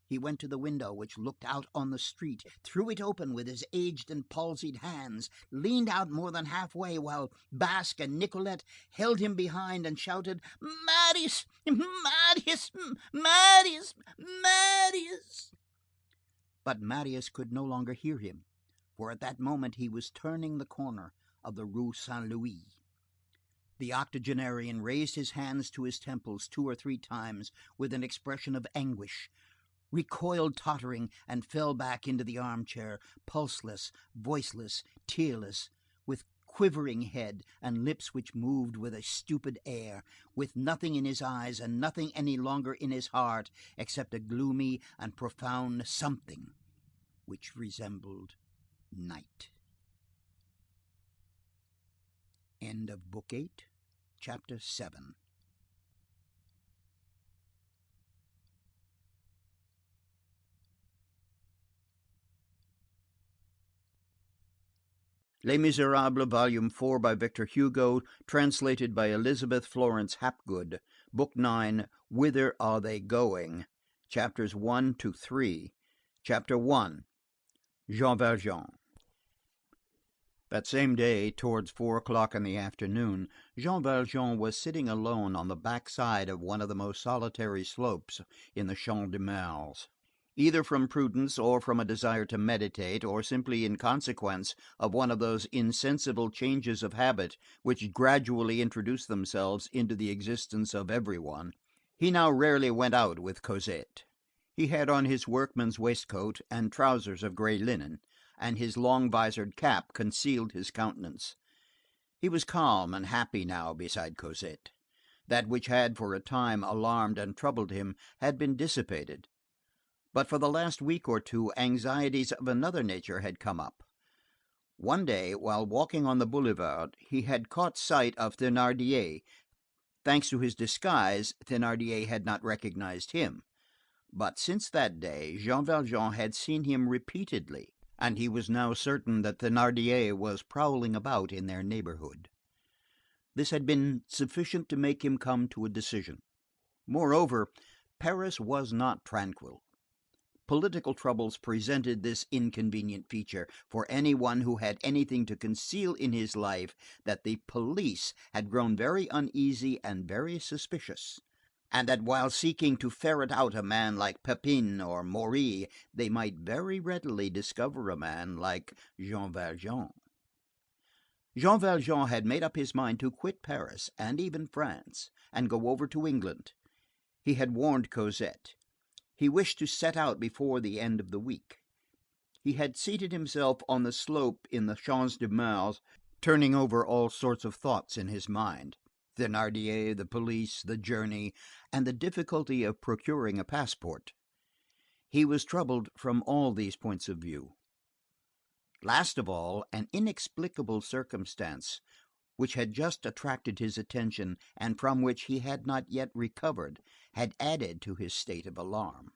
He went to the window which looked out on the street, threw it open with his aged and palsied hands, leaned out more than halfway, while Basque and Nicolette held him behind and shouted, 'Marius! Marius! Marius! Marius!' But Marius could no longer hear him, for at that moment he was turning the corner of the Rue Saint Louis. The octogenarian raised his hands to his temples 2 or 3 times with an expression of anguish, recoiled tottering, and fell back into the armchair, pulseless, voiceless, tearless, with quivering head and lips which moved with a stupid air, with nothing in his eyes and nothing any longer in his heart except a gloomy and profound something which resembled night. End of Book 8, Chapter 7. Les Misérables, Volume 4, by Victor Hugo, translated by Elizabeth Florence Hapgood, Book 9, Whither Are They Going? Chapters 1 to 3. Chapter 1. Jean Valjean. That same day, towards 4 o'clock in the afternoon, Jean Valjean was sitting alone on the back side of one of the most solitary slopes in the Champ de Mars. Either from prudence, or from a desire to meditate, or simply in consequence of one of those insensible changes of habit which gradually introduce themselves into the existence of every one, he now rarely went out with Cosette. He had on his workman's waistcoat and trousers of gray linen, and his long-visored cap concealed his countenance. He was calm and happy now beside Cosette. That which had for a time alarmed and troubled him had been dissipated. But for the last week or two anxieties of another nature had come up. One day, while walking on the boulevard, he had caught sight of Thénardier. Thanks to his disguise, Thénardier had not recognized him. But since that day, Jean Valjean had seen him repeatedly, and he was now certain that Thénardier was prowling about in their neighborhood. This had been sufficient to make him come to a decision. Moreover, Paris was not tranquil. Political troubles presented this inconvenient feature for anyone who had anything to conceal in his life, that the police had grown very uneasy and very suspicious, and that while seeking to ferret out a man like Pépin or Maury, they might very readily discover a man like Jean Valjean. Jean Valjean had made up his mind to quit Paris and even France, and go over to England. He had warned Cosette. He wished to set out before the end of the week. He had seated himself on the slope in the Champs de Mars, turning over all sorts of thoughts in his mind: Thénardier, the police, the journey, and the difficulty of procuring a passport. He was troubled from all these points of view. Last of all, an inexplicable circumstance, which had just attracted his attention and from which he had not yet recovered, had added to his state of alarm.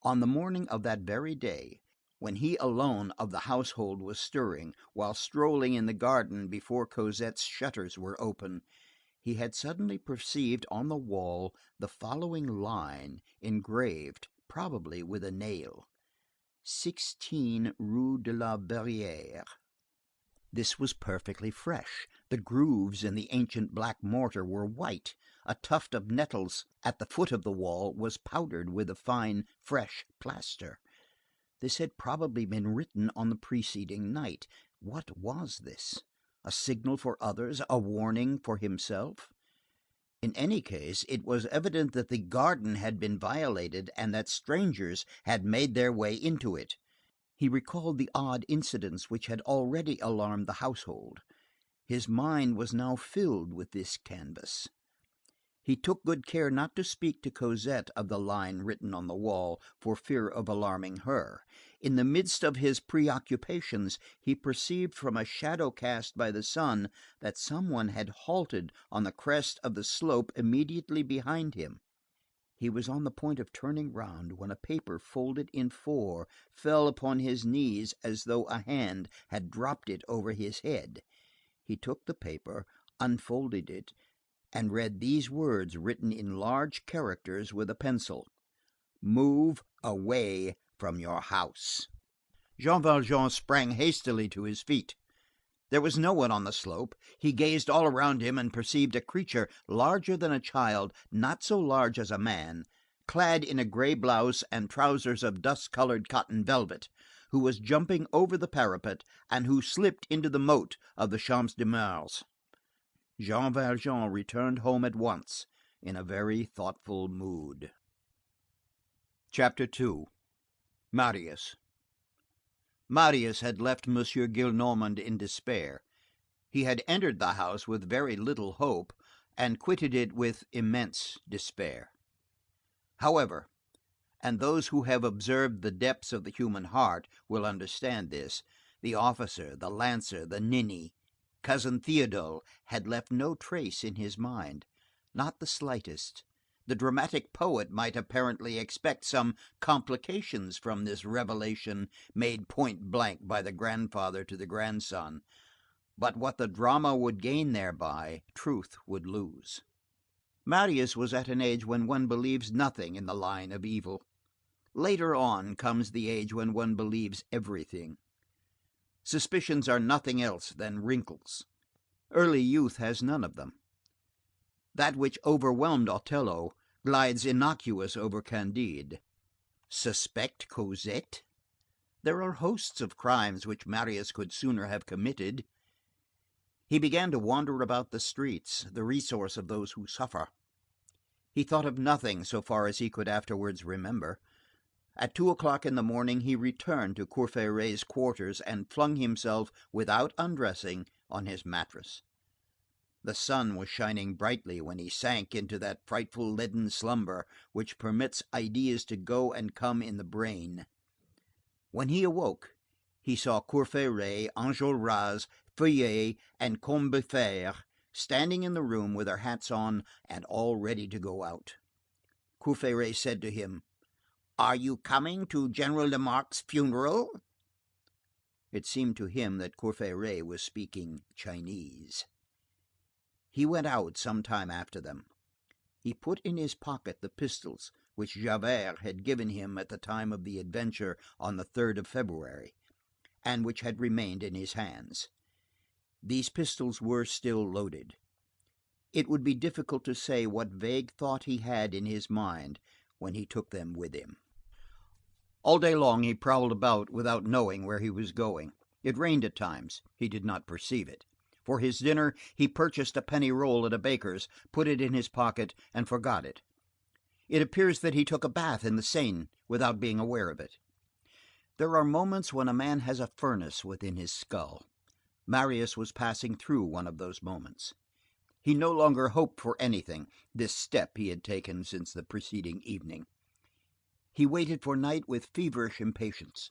On the morning of that very day, when he alone of the household was stirring, while strolling in the garden before Cosette's shutters were open, he had suddenly perceived on the wall the following line engraved, probably with a nail: 16 Rue de la Verrerie. This was perfectly fresh. The grooves in the ancient black mortar were white. A tuft of nettles at the foot of the wall was powdered with a fine, fresh plaster. This had probably been written on the preceding night. What was this? A signal for others, a warning for himself? In any case, it was evident that the garden had been violated and that strangers had made their way into it. He recalled the odd incidents which had already alarmed the household. His mind was now filled with this canvas. He took good care not to speak to Cosette of the line written on the wall, for fear of alarming her. In the midst of his preoccupations, he perceived from a shadow cast by the sun that someone had halted on the crest of the slope immediately behind him. He was on the point of turning round when a paper folded in four fell upon his knees as though a hand had dropped it over his head. He took the paper, unfolded it, and read these words written in large characters with a pencil: "Move away from your house." Jean Valjean sprang hastily to his feet. There was no one on the slope. He gazed all around him and perceived a creature larger than a child, not so large as a man, clad in a gray blouse and trousers of dust-colored cotton velvet, who was jumping over the parapet and who slipped into the moat of the Champs de Mars. Jean Valjean returned home at once in a very thoughtful mood. Chapter 2. Marius. Marius had left M. Gillenormand in despair. He had entered the house with very little hope, and quitted it with immense despair. However, and those who have observed the depths of the human heart will understand this, the officer, the lancer, the ninny, Cousin Théodule, had left no trace in his mind, not the slightest. The dramatic poet might apparently expect some complications from this revelation made point blank by the grandfather to the grandson, but what the drama would gain thereby, truth would lose. Marius was at an age when one believes nothing in the line of evil. Later on comes the age when one believes everything. Suspicions are nothing else than wrinkles. Early youth has none of them. That which overwhelmed Othello glides innocuous over Candide. Suspect Cosette? There are hosts of crimes which Marius could sooner have committed. He began to wander about the streets, the resource of those who suffer. He thought of nothing so far as he could afterwards remember. At 2 o'clock in the morning he returned to Courfeyrac's quarters and flung himself, without undressing, on his mattress. The sun was shining brightly when he sank into that frightful leaden slumber which permits ideas to go and come in the brain. When he awoke, he saw Courfeyrac, Enjolras, Feuillet, and Combeferre standing in the room with their hats on and all ready to go out. Courfeyrac said to him: "Are you coming to General Lamarque's funeral?" It seemed to him that Courfeyrac was speaking Chinese. He went out some time after them. He put in his pocket the pistols which Javert had given him at the time of the adventure on the 3rd of February, and which had remained in his hands. These pistols were still loaded. It would be difficult to say what vague thought he had in his mind when he took them with him. All day long he prowled about without knowing where he was going. It rained at times. He did not perceive it. For his dinner he purchased a penny roll at a baker's, put it in his pocket, and forgot it. It appears that he took a bath in the Seine without being aware of it. There are moments when a man has a furnace within his skull. Marius was passing through one of those moments. He no longer hoped for anything, this step he had taken since the preceding evening. He waited for night with feverish impatience.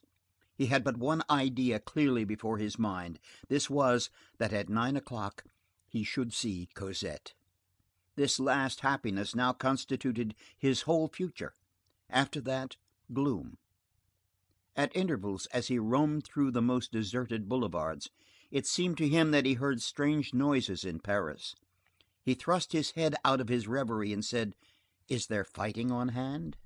He had but one idea clearly before his mind. This was, that at 9 o'clock he should see Cosette. This last happiness now constituted his whole future. After that, gloom. At intervals, as he roamed through the most deserted boulevards, it seemed to him that he heard strange noises in Paris. He thrust his head out of his reverie and said: "Is there fighting on hand?"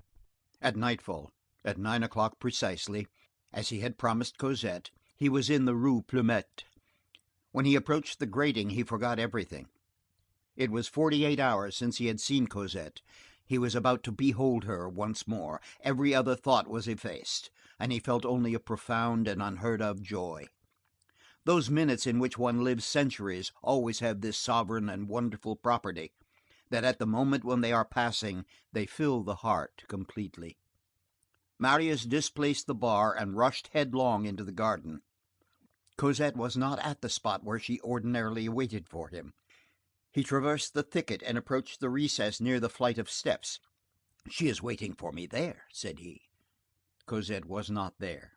At nightfall, at 9 o'clock precisely, as he had promised Cosette, he was in the Rue Plumet. When he approached the grating, he forgot everything. It was 48 hours since he had seen Cosette. He was about to behold her once more. Every other thought was effaced, and he felt only a profound and unheard-of joy. Those minutes in which one lives centuries always have this sovereign and wonderful property, that at the moment when they are passing, they fill the heart completely. Marius displaced the bar and rushed headlong into the garden. Cosette was not at the spot where she ordinarily waited for him. He traversed the thicket and approached the recess near the flight of steps. "She is waiting for me there," said he. Cosette was not there.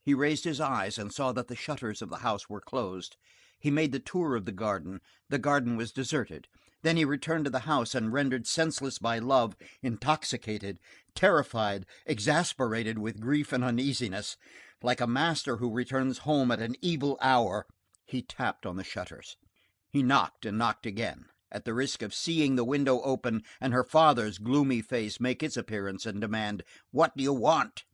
He raised his eyes and saw that the shutters of the house were closed. He made the tour of the garden. The garden was deserted. Then he returned to the house and rendered senseless by love, intoxicated, terrified, exasperated with grief and uneasiness, like a master who returns home at an evil hour, he tapped on the shutters. He knocked and knocked again, at the risk of seeing the window open and her father's gloomy face make its appearance and demand: "What do you want?"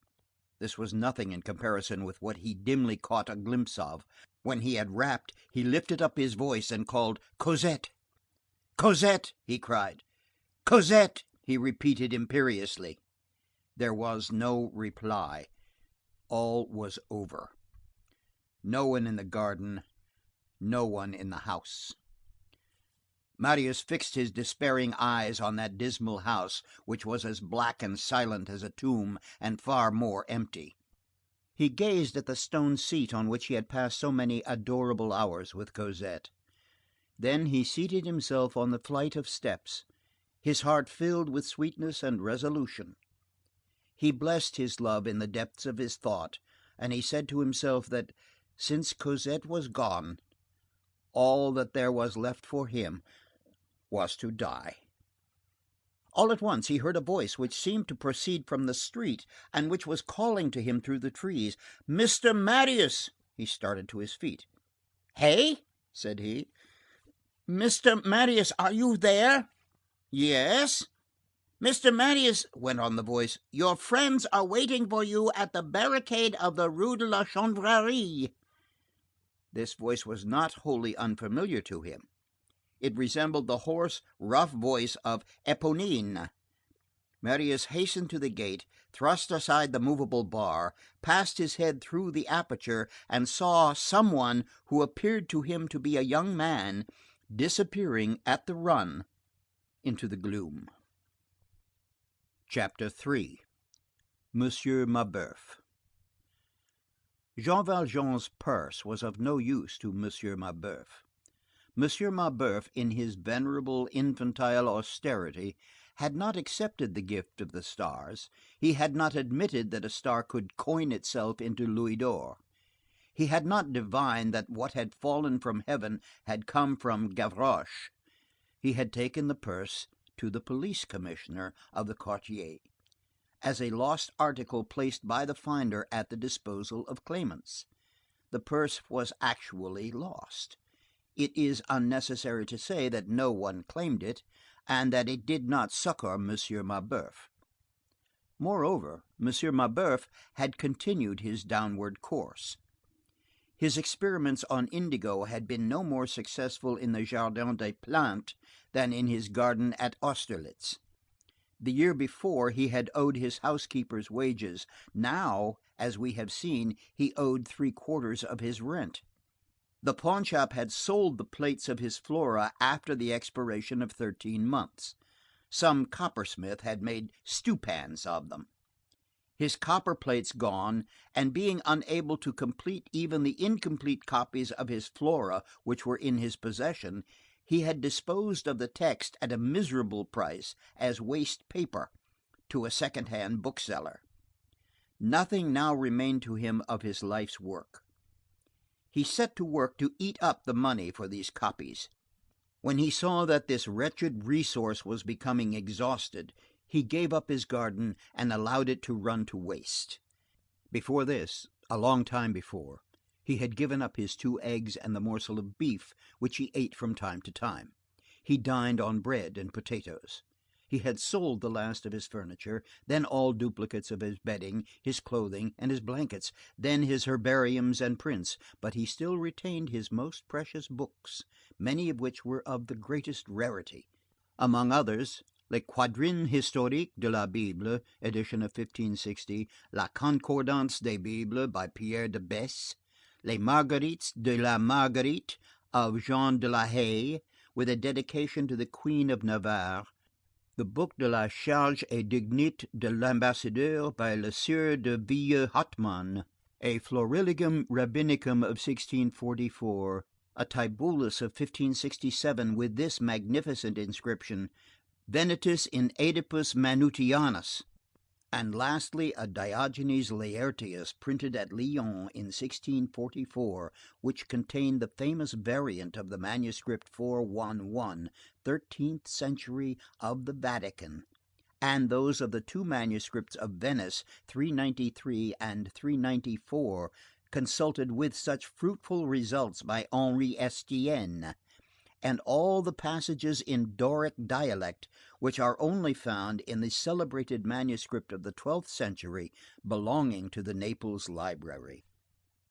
This was nothing in comparison with what he dimly caught a glimpse of. When he had rapped, he lifted up his voice and called: "Cosette! Cosette!" he cried. "Cosette!" he repeated imperiously. There was no reply. All was over. No one in the garden, no one in the house. Marius fixed his despairing eyes on that dismal house, which was as black and silent as a tomb, and far more empty. He gazed at the stone seat on which he had passed so many adorable hours with Cosette. Then he seated himself on the flight of steps, his heart filled with sweetness and resolution. He blessed his love in the depths of his thought, and he said to himself that, since Cosette was gone, all that there was left for him was to die. All at once he heard a voice which seemed to proceed from the street, and which was calling to him through the trees. "Mr. Marius!" He started to his feet. "Hey?" said he. "Mr. Marius, are you there?" "Yes." "Mr. Marius," went on the voice, "your friends are waiting for you at the barricade of the Rue de la Chanvrerie." This voice was not wholly unfamiliar to him. It resembled the hoarse, rough voice of Éponine. Marius hastened to the gate, thrust aside the movable bar, passed his head through the aperture, and saw some one who appeared to him to be a young man, disappearing at the run into the gloom. Chapter 3. Monsieur Mabeuf. Jean Valjean's purse was of no use to Monsieur Mabeuf. Monsieur Mabeuf, in his venerable infantile austerity, had not accepted the gift of the stars, he had not admitted that a star could coin itself into louis d'or. He had not divined that what had fallen from heaven had come from Gavroche. He had taken the purse to the police commissioner of the quartier, as a lost article placed by the finder at the disposal of claimants. The purse was actually lost. It is unnecessary to say that no one claimed it, and that it did not succor Monsieur Mabeuf. Moreover, Monsieur Mabeuf had continued his downward course. His experiments on indigo had been no more successful in the Jardin des Plantes than in his garden at Austerlitz. The year before, he had owed his housekeeper's wages. Now, as we have seen, he owed 3/4 of his rent. The pawnshop had sold the plates of his Flora after the expiration of 13 months. Some coppersmith had made stewpans of them. His copper plates gone, and being unable to complete even the incomplete copies of his Flora which were in his possession, he had disposed of the text at a miserable price as waste paper to a second-hand bookseller. Nothing now remained to him of his life's work. He set to work to eat up the money for these copies. When he saw that this wretched resource was becoming exhausted, he gave up his garden and allowed it to run to waste. Before this, a long time before, he had given up his 2 eggs and the morsel of beef which he ate from time to time. He dined on bread and potatoes. He had sold the last of his furniture, then all duplicates of his bedding, his clothing, and his blankets, then his herbariums and prints, but he still retained his most precious books, many of which were of the greatest rarity. Among others, Les Quadrines Historiques de la Bible, edition of 1560, La Concordance des Bibles by Pierre de Besse, Les Marguerites de la Marguerite of Jean de la Haye, with a dedication to the Queen of Navarre, the Book de la Charge et Dignité de l'Ambassadeur by Le Sieur de Villers-Hotman, a Florilegium Rabbinicum of 1644, a Tibullus of 1567 with this magnificent inscription, Venitus in Oedipus Manutianus, and lastly a Diogenes Laertius printed at Lyons in 1644, which contained the famous variant of the manuscript 411, 13th century of the Vatican, and those of the 2 manuscripts of Venice, 393 and 394, consulted with such fruitful results by Henri Estienne, and all the passages in Doric dialect which are only found in the celebrated manuscript of the 12th century belonging to the Naples library.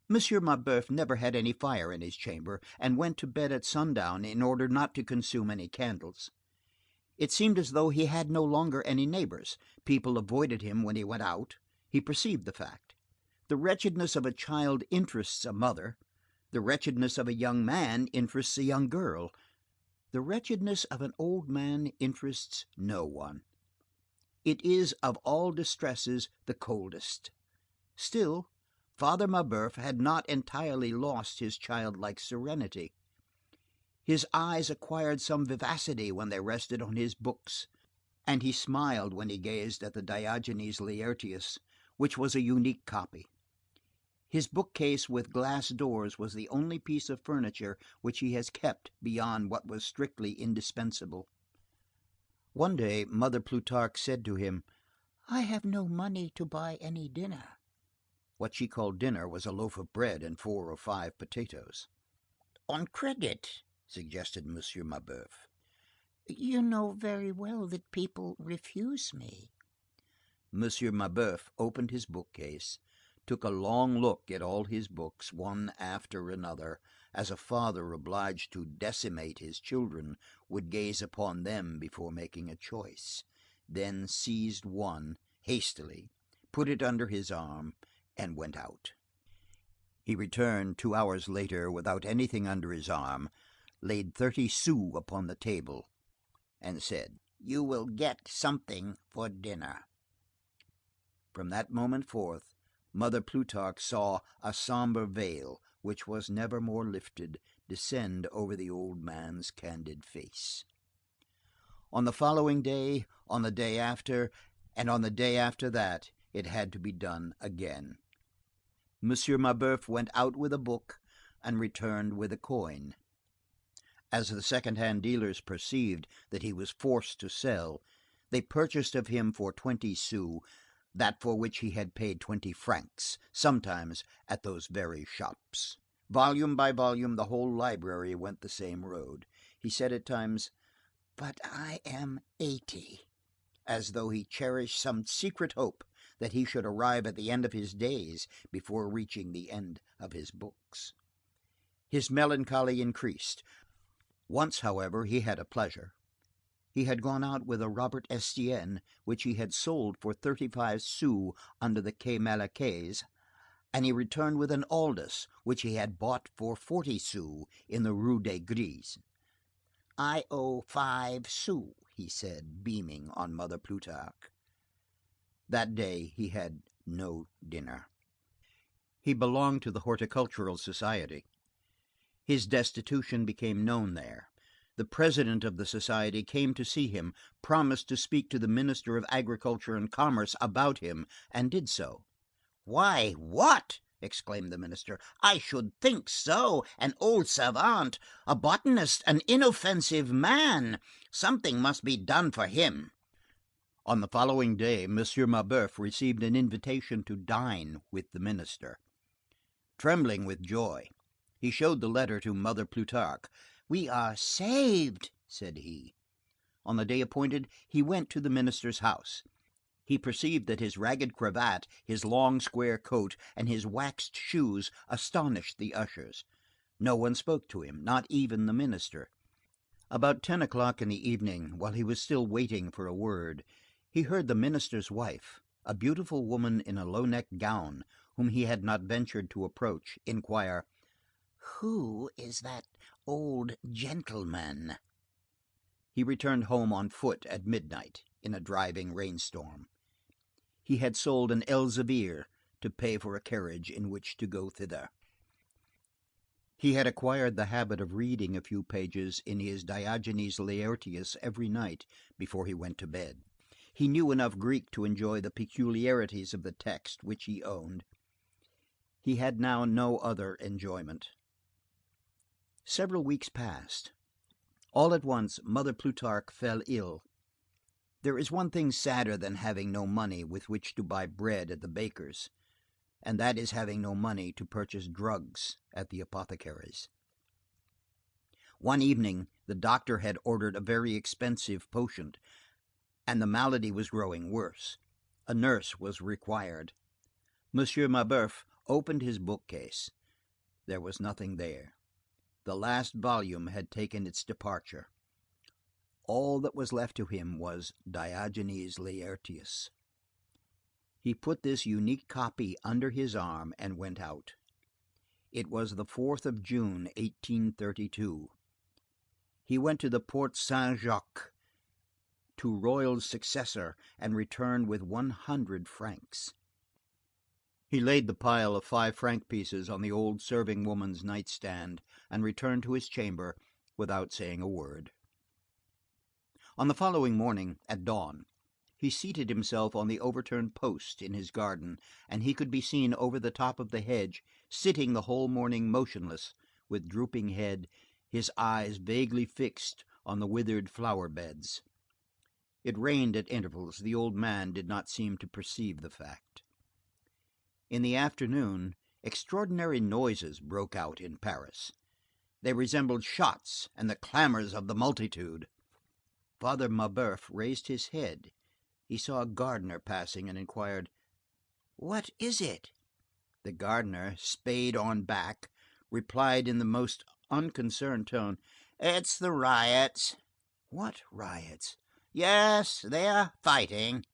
Monsieur Mabeuf never had any fire in his chamber, and went to bed at sundown in order not to consume any candles. It seemed as though he had no longer any neighbors. People avoided him when he went out. He perceived the fact. The wretchedness of a child interests a mother. The wretchedness of a young man interests a young girl. The wretchedness of an old man interests no one. It is of all distresses the coldest. Still, Father Mabeuf had not entirely lost his childlike serenity. His eyes acquired some vivacity when they rested on his books, and he smiled when he gazed at the Diogenes Laertius, which was a unique copy. His bookcase with glass doors was the only piece of furniture which he has kept beyond what was strictly indispensable. One day, Mother Plutarque said to him, "I have no money to buy any dinner." What she called dinner was a loaf of bread and 4 or 5 potatoes. "On credit," suggested Monsieur Mabeuf. "You know very well that people refuse me." Monsieur Mabeuf opened his bookcase, took a long look at all his books, one after another, as a father obliged to decimate his children would gaze upon them before making a choice, then seized one hastily, put it under his arm, and went out. He returned 2 hours later without anything under his arm, laid 30 sous upon the table, and said, "You will get something for dinner." From that moment forth, Mother Plutarque saw a sombre veil, which was never more lifted, descend over the old man's candid face. On the following day, on the day after, and on the day after that, it had to be done again. Monsieur Mabeuf went out with a book and returned with a coin. As the second-hand dealers perceived that he was forced to sell, they purchased of him for 20 sous that for which he had paid 20 francs, sometimes at those very shops. Volume by volume, the whole library went the same road. He said at times, "But I am 80," as though he cherished some secret hope that he should arrive at the end of his days before reaching the end of his books. His melancholy increased. Once, however, he had a pleasure. He had gone out with a Robert Estienne, which he had sold for 35 sous under the Quai Malaquais, and he returned with an Aldus, which he had bought for 40 sous in the Rue des Gris. "I owe 5 sous," he said, beaming on Mother Plutarque. That day he had no dinner. He belonged to the Horticultural Society. His destitution became known there. The president of the society came to see him, promised to speak to the Minister of Agriculture and Commerce about him, and did so. "Why, what!" exclaimed the minister. "I should think so! An old savant, a botanist, an inoffensive man! Something must be done for him." On the following day, Monsieur Mabeuf received an invitation to dine with the minister. Trembling with joy, he showed the letter to Mother Plutarque. "We are saved," said he. On the day appointed, he went to the minister's house. He perceived that his ragged cravat, his long square coat, and his waxed shoes astonished the ushers. No one spoke to him, not even the minister. About 10 o'clock in the evening, while he was still waiting for a word, he heard the minister's wife, a beautiful woman in a low-necked gown, whom he had not ventured to approach, inquire, "Who is that old gentleman?" He returned home on foot at midnight, in a driving rainstorm. He had sold an Elzevir to pay for a carriage in which to go thither. He had acquired the habit of reading a few pages in his Diogenes Laertius every night before he went to bed. He knew enough Greek to enjoy the peculiarities of the text which he owned. He had now no other enjoyment. Several weeks passed. All at once, Mother Plutarque fell ill. There is one thing sadder than having no money with which to buy bread at the baker's, and that is having no money to purchase drugs at the apothecary's. One evening, the doctor had ordered a very expensive potion, and the malady was growing worse. A nurse was required. Monsieur Mabeuf opened his bookcase. There was nothing there. The last volume had taken its departure. All that was left to him was Diogenes Laertius. He put this unique copy under his arm and went out. It was the 4th of June, 1832. He went to the Porte Saint-Jacques, to Royal's successor, and returned with 100 francs. He laid the pile of 5-franc pieces on the old serving woman's nightstand, and returned to his chamber without saying a word. On the following morning, at dawn, he seated himself on the overturned post in his garden, and he could be seen over the top of the hedge, sitting the whole morning motionless, with drooping head, his eyes vaguely fixed on the withered flower beds. It rained at intervals. The old man did not seem to perceive the fact. In the afternoon, extraordinary noises broke out in Paris. They resembled shots and the clamors of the multitude. Father Mabeuf raised his head. He saw a gardener passing and inquired, "What is it?" The gardener, spade on back, replied in the most unconcerned tone, "It's the riots." "What riots?" "Yes, they are fighting."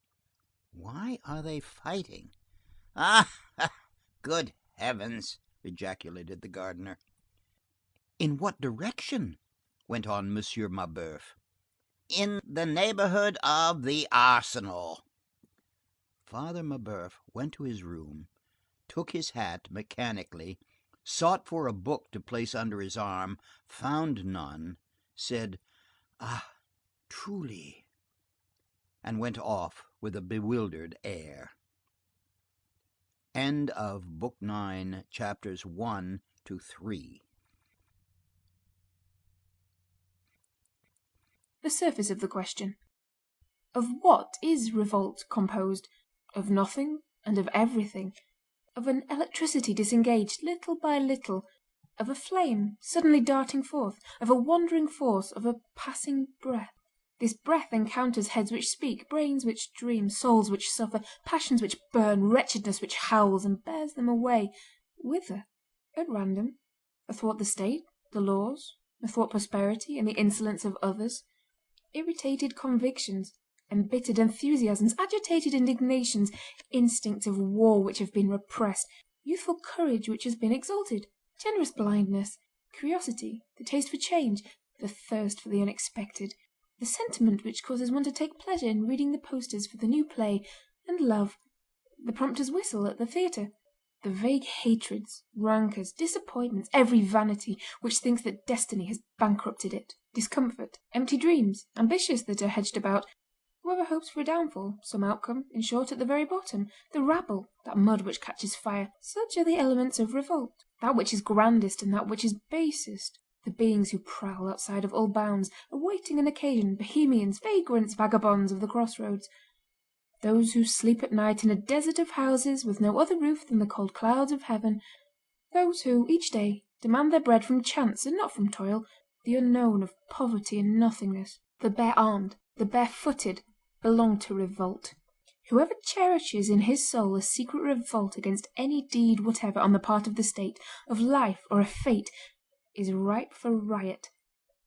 "Why are they fighting?" "Ah, good heavens!" ejaculated the gardener. "In what direction?" went on Monsieur Mabeuf. "In the neighborhood of the arsenal." Father Mabeuf went to his room, took his hat mechanically, sought for a book to place under his arm, found none, said, "Ah, truly," and went off with a bewildered air. End of Book 9, chapters 1 to 3. The surface of the question. Of what is revolt composed? Of nothing and of everything. Of an electricity disengaged little by little, of a flame suddenly darting forth, of a wandering force, of a passing breath. This breath encounters heads which speak, brains which dream, souls which suffer, passions which burn, wretchedness which howls, and bears them away. Whither? At random. Athwart the state, the laws, athwart prosperity and the insolence of others. Irritated convictions, embittered enthusiasms, agitated indignations, instincts of war which have been repressed, youthful courage which has been exalted, generous blindness, curiosity, the taste for change, the thirst for the unexpected, the sentiment which causes one to take pleasure in reading the posters for the new play, and love, the prompter's whistle at the theatre, the vague hatreds, rancours, disappointments, every vanity which thinks that destiny has bankrupted it, discomfort, empty dreams, ambitious that are hedged about, whoever hopes for a downfall, some outcome, in short at the very bottom, the rabble, that mud which catches fire, such are the elements of revolt, that which is grandest and that which is basest, the beings who prowl outside of all bounds, awaiting an occasion, bohemians, vagrants, vagabonds of the crossroads, those who sleep at night in a desert of houses with no other roof than the cold clouds of heaven, those who, each day, demand their bread from chance and not from toil, the unknown of poverty and nothingness, the bare-armed, the bare-footed, belong to revolt. Whoever cherishes in his soul a secret revolt against any deed whatever on the part of the state, of life, or of fate, is ripe for riot,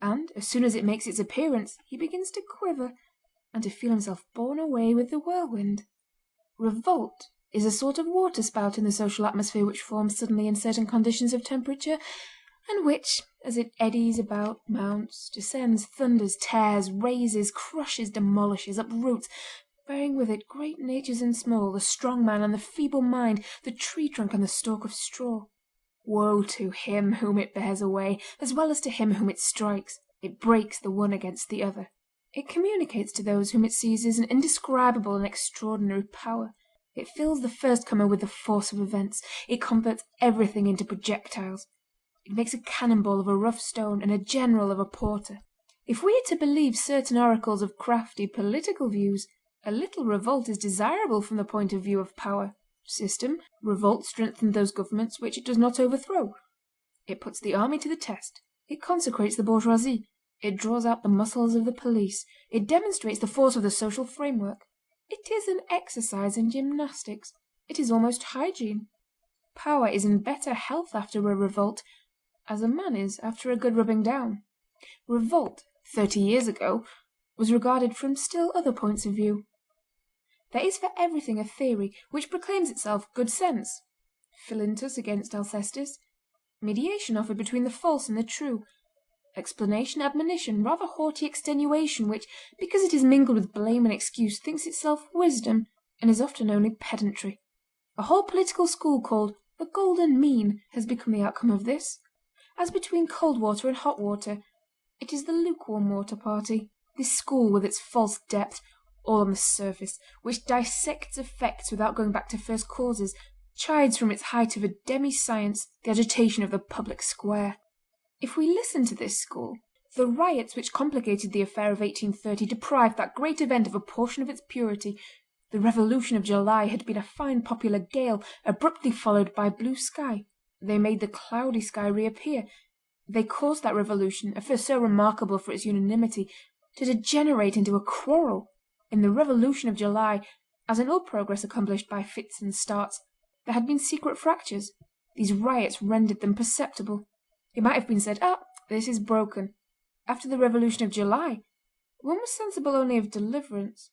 and as soon as it makes its appearance he begins to quiver, and to feel himself borne away with the whirlwind. Revolt is a sort of water-spout in the social atmosphere which forms suddenly in certain conditions of temperature, and which, as it eddies about, mounts, descends, thunders, tears, raises, crushes, demolishes, uproots, bearing with it great natures and small, the strong man and the feeble mind, the tree trunk and the stalk of straw. Woe to him whom it bears away, as well as to him whom it strikes. It breaks the one against the other. It communicates to those whom it seizes an indescribable and extraordinary power. It fills the first comer with the force of events. It converts everything into projectiles. It makes a cannonball of a rough stone and a general of a porter. If we are to believe certain oracles of crafty political views, a little revolt is desirable from the point of view of power. System, revolt strengthens those governments which it does not overthrow. It puts the army to the test. It consecrates the bourgeoisie. It draws out the muscles of the police. It demonstrates the force of the social framework. It is an exercise in gymnastics. It is almost hygiene. Power is in better health after a revolt, as a man is after a good rubbing down. Revolt, 30 years ago, was regarded from still other points of view. There is for everything a theory which proclaims itself good sense. Philintus against Alcestis. Mediation offered between the false and the true. Explanation, admonition, rather haughty extenuation which, because it is mingled with blame and excuse, thinks itself wisdom, and is often only pedantry. A whole political school called the golden mean has become the outcome of this. As between cold water and hot water, it is the lukewarm water party. This school with its false depth, all on the surface, which dissects effects without going back to first causes, chides from its height of a demi-science the agitation of the public square. If we listen to this school, the riots which complicated the affair of 1830 deprived that great event of a portion of its purity. The Revolution of July had been a fine popular gale, abruptly followed by blue sky. They made the cloudy sky reappear. They caused that revolution, at first so remarkable for its unanimity, to degenerate into a quarrel. In the Revolution of July, as in all progress accomplished by fits and starts, there had been secret fractures. These riots rendered them perceptible. It might have been said, this is broken. After the Revolution of July, one was sensible only of deliverance.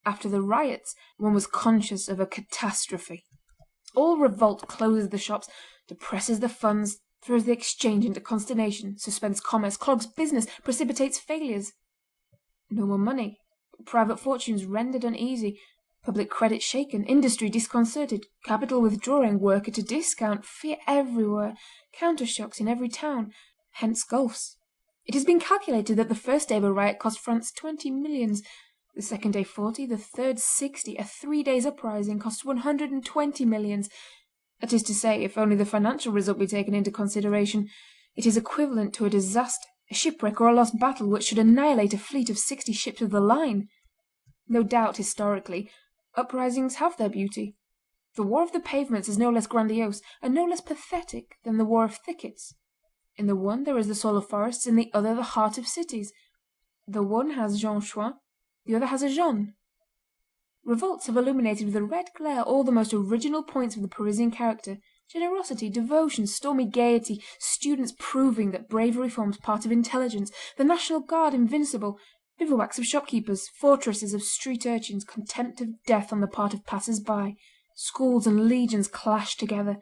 After the riots, one was conscious of a catastrophe. All revolt closes the shops, depresses the funds, throws the exchange into consternation, suspends commerce, clogs business, precipitates failures. No more money, private fortunes rendered uneasy, public credit shaken, industry disconcerted, capital withdrawing, work at a discount, fear everywhere, counter-shocks in every town, hence gulfs. It has been calculated that the first day of a riot cost France 20 millions, the second day 40, the third 60. A 3 days uprising cost 120 millions. That is to say, if only the financial result be taken into consideration, it is equivalent to a disaster, a shipwreck or a lost battle which should annihilate a fleet of 60 ships of the line. No doubt, historically, uprisings have their beauty. The War of the Pavements is no less grandiose and no less pathetic than the War of Thickets. In the one there is the soul of forests, in the other the heart of cities. The one has Jean Chouin, the other has a Jeanne. Revolts have illuminated with a red glare all the most original points of the Parisian character: generosity, devotion, stormy gaiety, students proving that bravery forms part of intelligence, the National Guard invincible, bivouacs of shopkeepers, fortresses of street urchins, contempt of death on the part of passers-by. Schools and legions clashed together.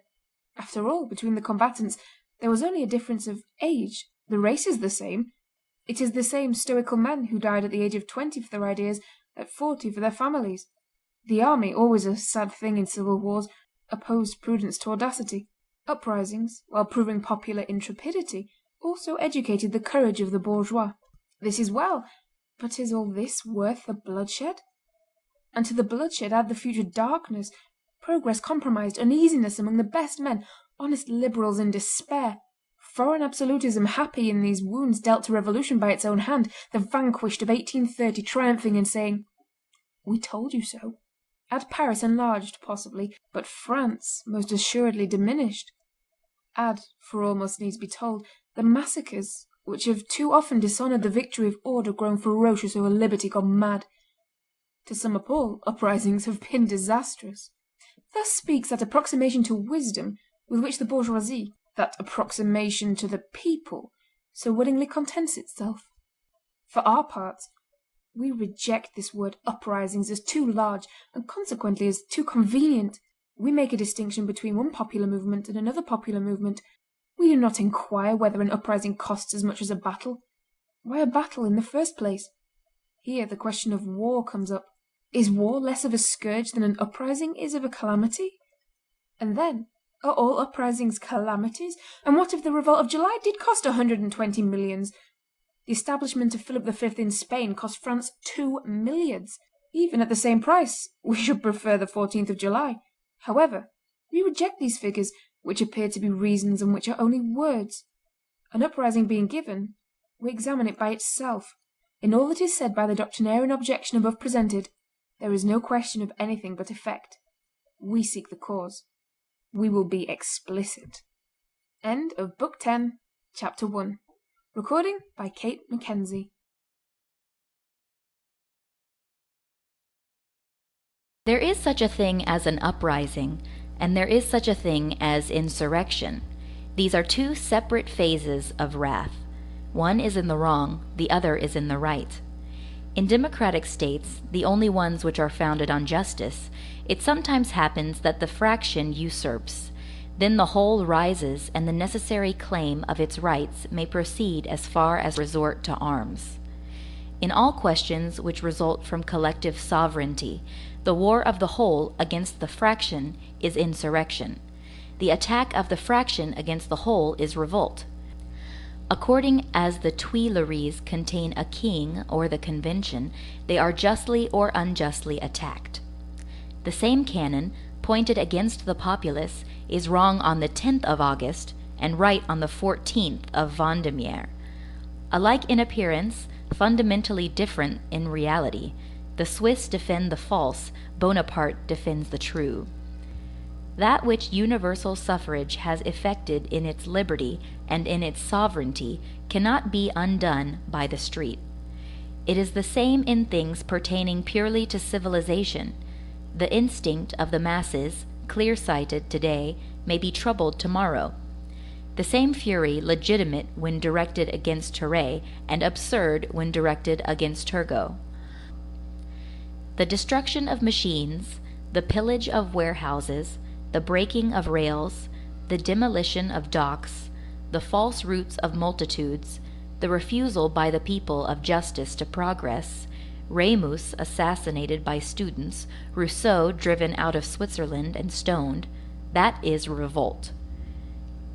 After all, between the combatants there was only a difference of age. The race is the same. It is the same stoical men who died at the age of 20 for their ideas, at 40 for their families. The army, always a sad thing in civil wars, opposed prudence to audacity. Uprisings, while proving popular intrepidity, also educated the courage of the bourgeois. This is well, but is all this worth the bloodshed? And to the bloodshed add the future darkness, progress compromised, uneasiness among the best men, honest liberals in despair, foreign absolutism happy in these wounds dealt to revolution by its own hand, the vanquished of 1830 triumphing and saying, "We told you so." Add Paris enlarged, possibly, but France most assuredly diminished. Add, for all must needs be told, the massacres which have too often dishonoured the victory of order grown ferocious over liberty gone mad. To sum up all, uprisings have been disastrous. Thus speaks that approximation to wisdom with which the bourgeoisie, that approximation to the people, so willingly contents itself. For our part, we reject this word uprisings as too large, and consequently as too convenient. We make a distinction between one popular movement and another popular movement. We do not inquire whether an uprising costs as much as a battle. Why a battle in the first place? Here the question of war comes up. Is war less of a scourge than an uprising is of a calamity? And then, are all uprisings calamities? And what if the revolt of July did cost 120 millions? The establishment of Philip V in Spain cost France 2 milliards. Even at the same price, we should prefer the 14th of July. However, we reject these figures, which appear to be reasons and which are only words. An uprising being given, we examine it by itself. In all that is said by the doctrinarian objection above presented, there is no question of anything but effect. We seek the cause. We will be explicit. End of Book 10, Chapter 1. Recording by Kate Mackenzie. There is such a thing as an uprising, and there is such a thing as insurrection. These are two separate phases of wrath. One is in the wrong, the other is in the right. In democratic states, the only ones which are founded on justice, it sometimes happens that the fraction usurps. Then the whole rises, and the necessary claim of its rights may proceed as far as resort to arms. In all questions which result from collective sovereignty, the war of the whole against the fraction is insurrection. The attack of the fraction against the whole is revolt. According as the Tuileries contain a king or the Convention, they are justly or unjustly attacked. The same cannon, pointed against the populace, is wrong on the 10th of August and right on the 14th of Vendemiaire. Alike in appearance, fundamentally different in reality, the Swiss defend the false, Bonaparte defends the true. That which universal suffrage has effected in its liberty and in its sovereignty cannot be undone by the street. It is the same in things pertaining purely to civilization. The instinct of the masses, clear-sighted today, may be troubled tomorrow. The same fury legitimate when directed against Thérèse and absurd when directed against Turgot. The destruction of machines, the pillage of warehouses, the breaking of rails, the demolition of docks, the false roots of multitudes, the refusal by the people of justice to progress, Remus assassinated by students, Rousseau driven out of Switzerland and stoned, that is revolt.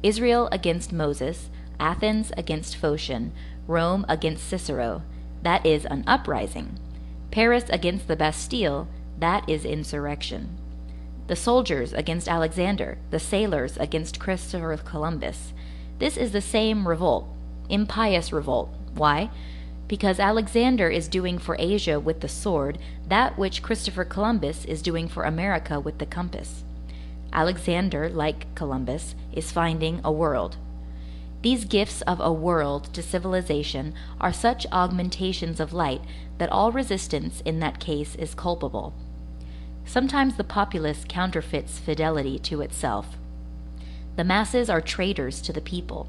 Israel against Moses, Athens against Phocion, Rome against Cicero, that is an uprising. Paris against the Bastille, that is insurrection. The soldiers against Alexander, the sailors against Christopher Columbus, this is the same revolt, impious revolt. Why? Because Alexander is doing for Asia with the sword that which Christopher Columbus is doing for America with the compass. Alexander, like Columbus, is finding a world. These gifts of a world to civilization are such augmentations of light that all resistance in that case is culpable. Sometimes the populace counterfeits fidelity to itself. The masses are traitors to the people.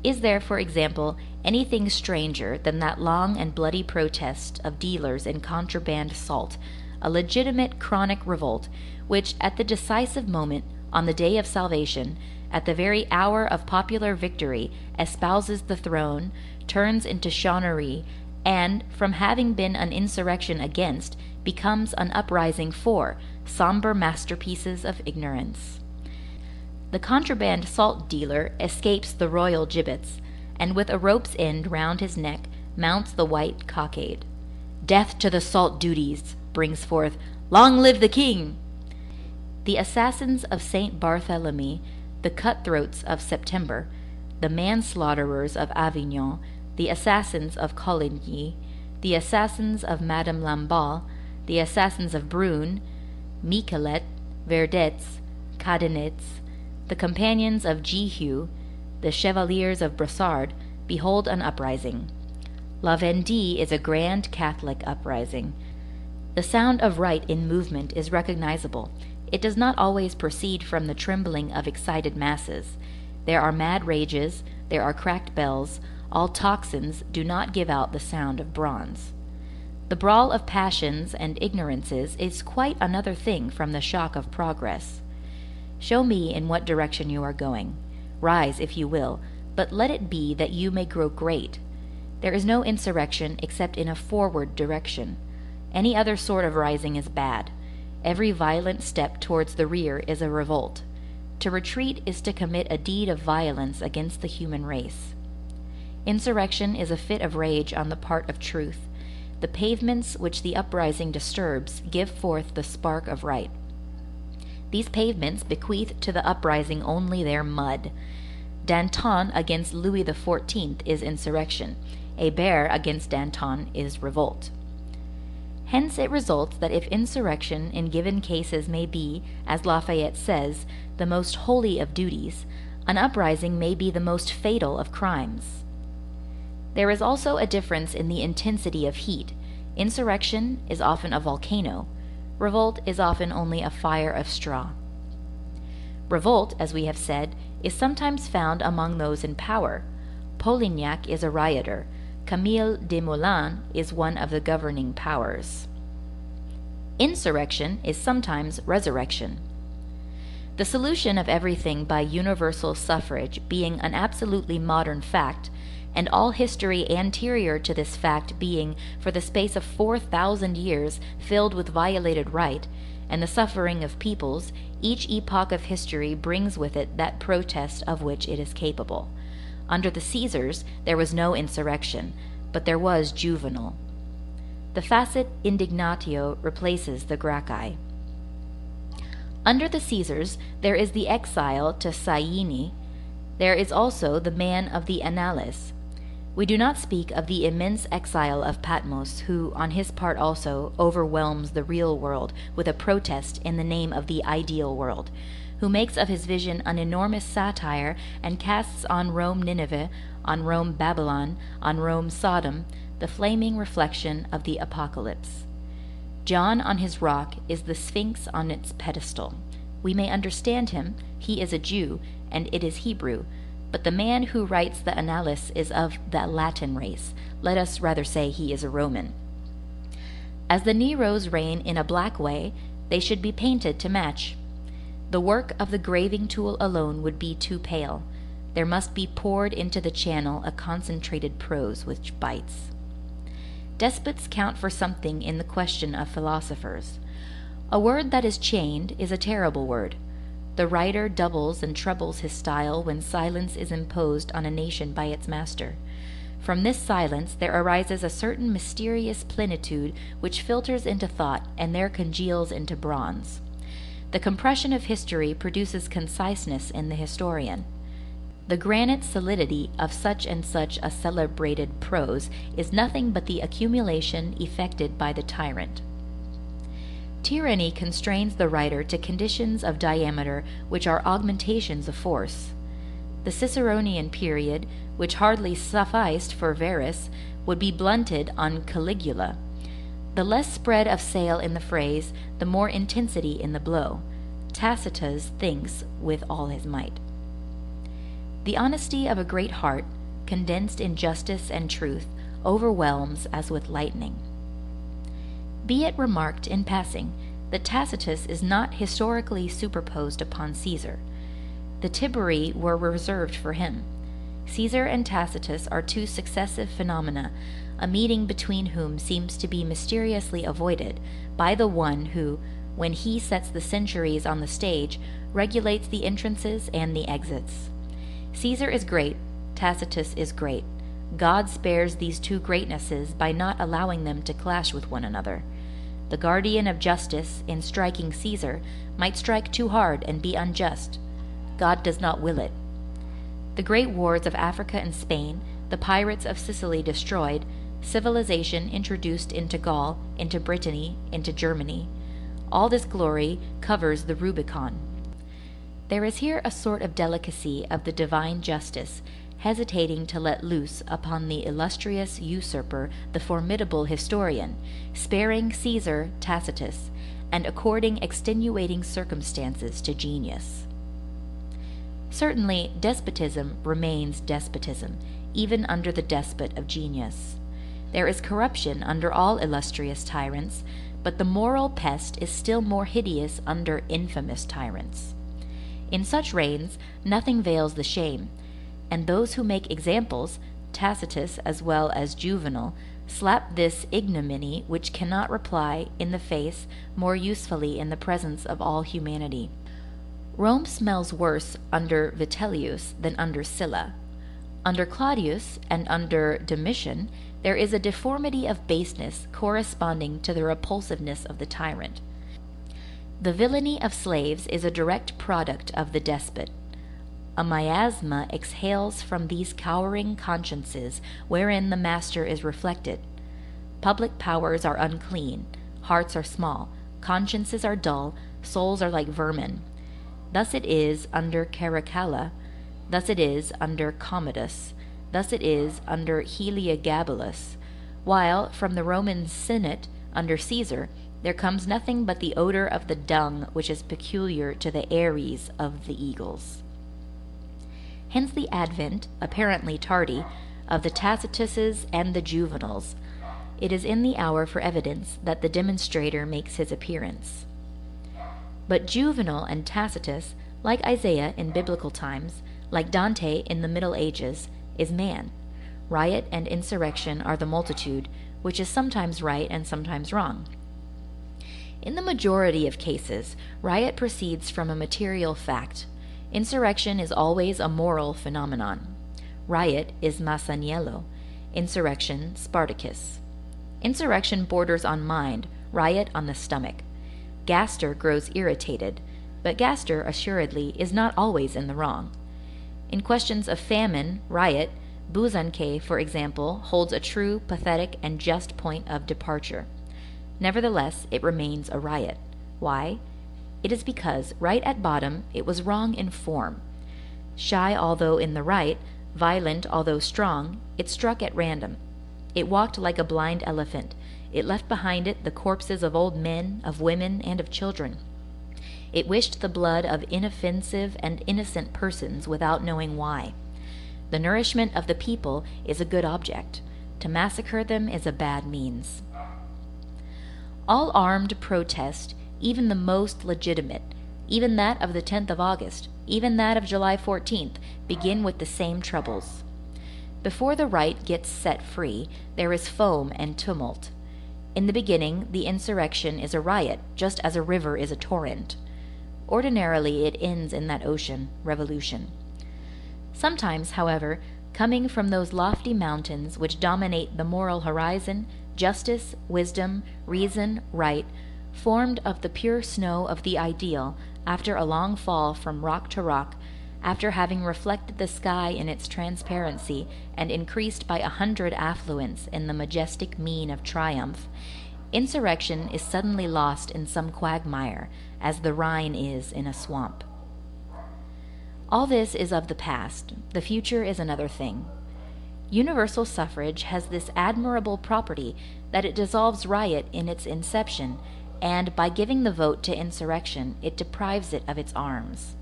Is there, for example, anything stranger than that long and bloody protest of dealers in contraband salt, a legitimate chronic revolt, which at the decisive moment, on the day of salvation, at the very hour of popular victory, espouses the throne, turns into chouannerie, and, from having been an insurrection against, becomes an uprising for, somber masterpieces of ignorance. The contraband salt dealer escapes the royal gibbets, and with a rope's end round his neck mounts the white cockade. Death to the salt duties brings forth, "Long live the king!" The assassins of Saint Barthélemy, the cutthroats of September, the manslaughterers of Avignon, the assassins of Coligny, the assassins of Madame Lamballe, the assassins of Brune, Michelet, Verdetz, Cadenetz, the companions of Jehu, the chevaliers of Brossard, behold an uprising. La Vendée is a grand Catholic uprising. The sound of right in movement is recognizable. It does not always proceed from the trembling of excited masses. There are mad rages, there are cracked bells, all tocsins do not give out the sound of bronze. The brawl of passions and ignorances is quite another thing from the shock of progress. Show me in what direction you are going. Rise, if you will, but let it be that you may grow great. There is no insurrection except in a forward direction. Any other sort of rising is bad. Every violent step towards the rear is a revolt. To retreat is to commit a deed of violence against the human race. Insurrection is a fit of rage on the part of truth. The pavements which the uprising disturbs give forth the spark of right. These pavements bequeath to the uprising only their mud. Danton against Louis XIV is insurrection. Hébert against Danton is revolt. Hence it results that if insurrection in given cases may be, as Lafayette says, the most holy of duties, an uprising may be the most fatal of crimes. There is also a difference in the intensity of heat. Insurrection is often a volcano. Revolt is often only a fire of straw. Revolt, as we have said, is sometimes found among those in power. Polignac is a rioter. Camille Desmoulins is one of the governing powers. Insurrection is sometimes resurrection. The solution of everything by universal suffrage being an absolutely modern fact, and all history anterior to this fact being, for the space of 4,000 years, filled with violated right, and the suffering of peoples, each epoch of history brings with it that protest of which it is capable. Under the Caesars there was no insurrection, but there was juvenile. The facit indignatio replaces the Gracchi. Under the Caesars there is the exile to Syene. There is also the man of the Annales. We do not speak of the immense exile of Patmos, who, on his part also, overwhelms the real world with a protest in the name of the ideal world, who makes of his vision an enormous satire and casts on Rome Nineveh, on Rome Babylon, on Rome Sodom, the flaming reflection of the apocalypse. John on his rock is the Sphinx on its pedestal. We may understand him, he is a Jew, and it is Hebrew, but the man who writes the Annales is of the Latin race. Let us rather say he is a Roman. As the Neros reign in a black way, they should be painted to match. The work of the graving tool alone would be too pale. There must be poured into the channel a concentrated prose which bites. Despots count for something in the question of philosophers. A word that is chained is a terrible word. The writer doubles and trebles his style when silence is imposed on a nation by its master. From this silence there arises a certain mysterious plenitude which filters into thought and there congeals into bronze. The compression of history produces conciseness in the historian. The granite solidity of such and such a celebrated prose is nothing but the accumulation effected by the tyrant. Tyranny constrains the writer to conditions of diameter which are augmentations of force. The Ciceronian period, which hardly sufficed for Verres, would be blunted on Caligula. The less spread of sail in the phrase, the more intensity in the blow. Tacitus thinks with all his might. The honesty of a great heart, condensed in justice and truth, overwhelms as with lightning. Be it remarked in passing that Tacitus is not historically superposed upon Caesar. The Tiberi were reserved for him. Caesar and Tacitus are two successive phenomena, a meeting between whom seems to be mysteriously avoided by the one who, when he sets the centuries on the stage, regulates the entrances and the exits. Caesar is great, Tacitus is great. God spares these two greatnesses by not allowing them to clash with one another. The guardian of justice, in striking Caesar, might strike too hard and be unjust. God does not will it. The great wars of Africa and Spain, the pirates of Sicily destroyed, civilization introduced into Gaul, into Brittany, into Germany, all this glory covers the Rubicon. There is here a sort of delicacy of the divine justice, hesitating to let loose upon the illustrious usurper the formidable historian, sparing Caesar Tacitus, and according extenuating circumstances to genius. Certainly, despotism remains despotism, even under the despot of genius. There is corruption under all illustrious tyrants, but the moral pest is still more hideous under infamous tyrants. In such reigns, nothing veils the shame, and those who make examples, Tacitus as well as Juvenal, slap this ignominy which cannot reply in the face more usefully in the presence of all humanity. Rome smells worse under Vitellius than under Sylla. Under Claudius and under Domitian there is a deformity of baseness corresponding to the repulsiveness of the tyrant. The villainy of slaves is a direct product of the despot. A miasma exhales from these cowering consciences wherein the master is reflected. Public powers are unclean, hearts are small, consciences are dull, souls are like vermin. Thus it is under Caracalla, thus it is under Commodus, thus it is under Heliogabalus, while from the Roman Senate under Caesar there comes nothing but the odor of the dung which is peculiar to the eyries of the eagles. Hence the advent, apparently tardy, of the Tacituses and the Juvenals. It is in the hour for evidence that the demonstrator makes his appearance. But Juvenal and Tacitus, like Isaiah in biblical times, like Dante in the Middle Ages, is man. Riot and insurrection are the multitude, which is sometimes right and sometimes wrong. In the majority of cases, riot proceeds from a material fact. Insurrection is always a moral phenomenon. Riot is Masaniello, insurrection Spartacus. Insurrection borders on mind, riot on the stomach. Gaster grows irritated, but Gaster assuredly is not always in the wrong. In questions of famine, riot, Buzanque, for example, holds a true, pathetic, and just point of departure. Nevertheless, it remains a riot. Why? It is because, right at bottom, it was wrong in form. Shy although in the right, violent although strong, it struck at random. It walked like a blind elephant. It left behind it the corpses of old men, of women, and of children. It wished the blood of inoffensive and innocent persons without knowing why. The nourishment of the people is a good object. To massacre them is a bad means. All armed protest, even the most legitimate, even that of the 10th of August, even that of July 14th, begin with the same troubles. Before the right gets set free, there is foam and tumult. In the beginning, the insurrection is a riot, just as a river is a torrent. Ordinarily, it ends in that ocean, revolution. Sometimes, however, coming from those lofty mountains which dominate the moral horizon, justice, wisdom, reason, right, formed of the pure snow of the ideal, after a long fall from rock to rock, after having reflected the sky in its transparency and increased by 100 affluents in the majestic mien of triumph, insurrection is suddenly lost in some quagmire, as the Rhine is in a swamp. All this is of the past. The future is another thing. Universal suffrage has this admirable property that it dissolves riot in its inception, and by giving the vote to insurrection, it deprives it of its arms.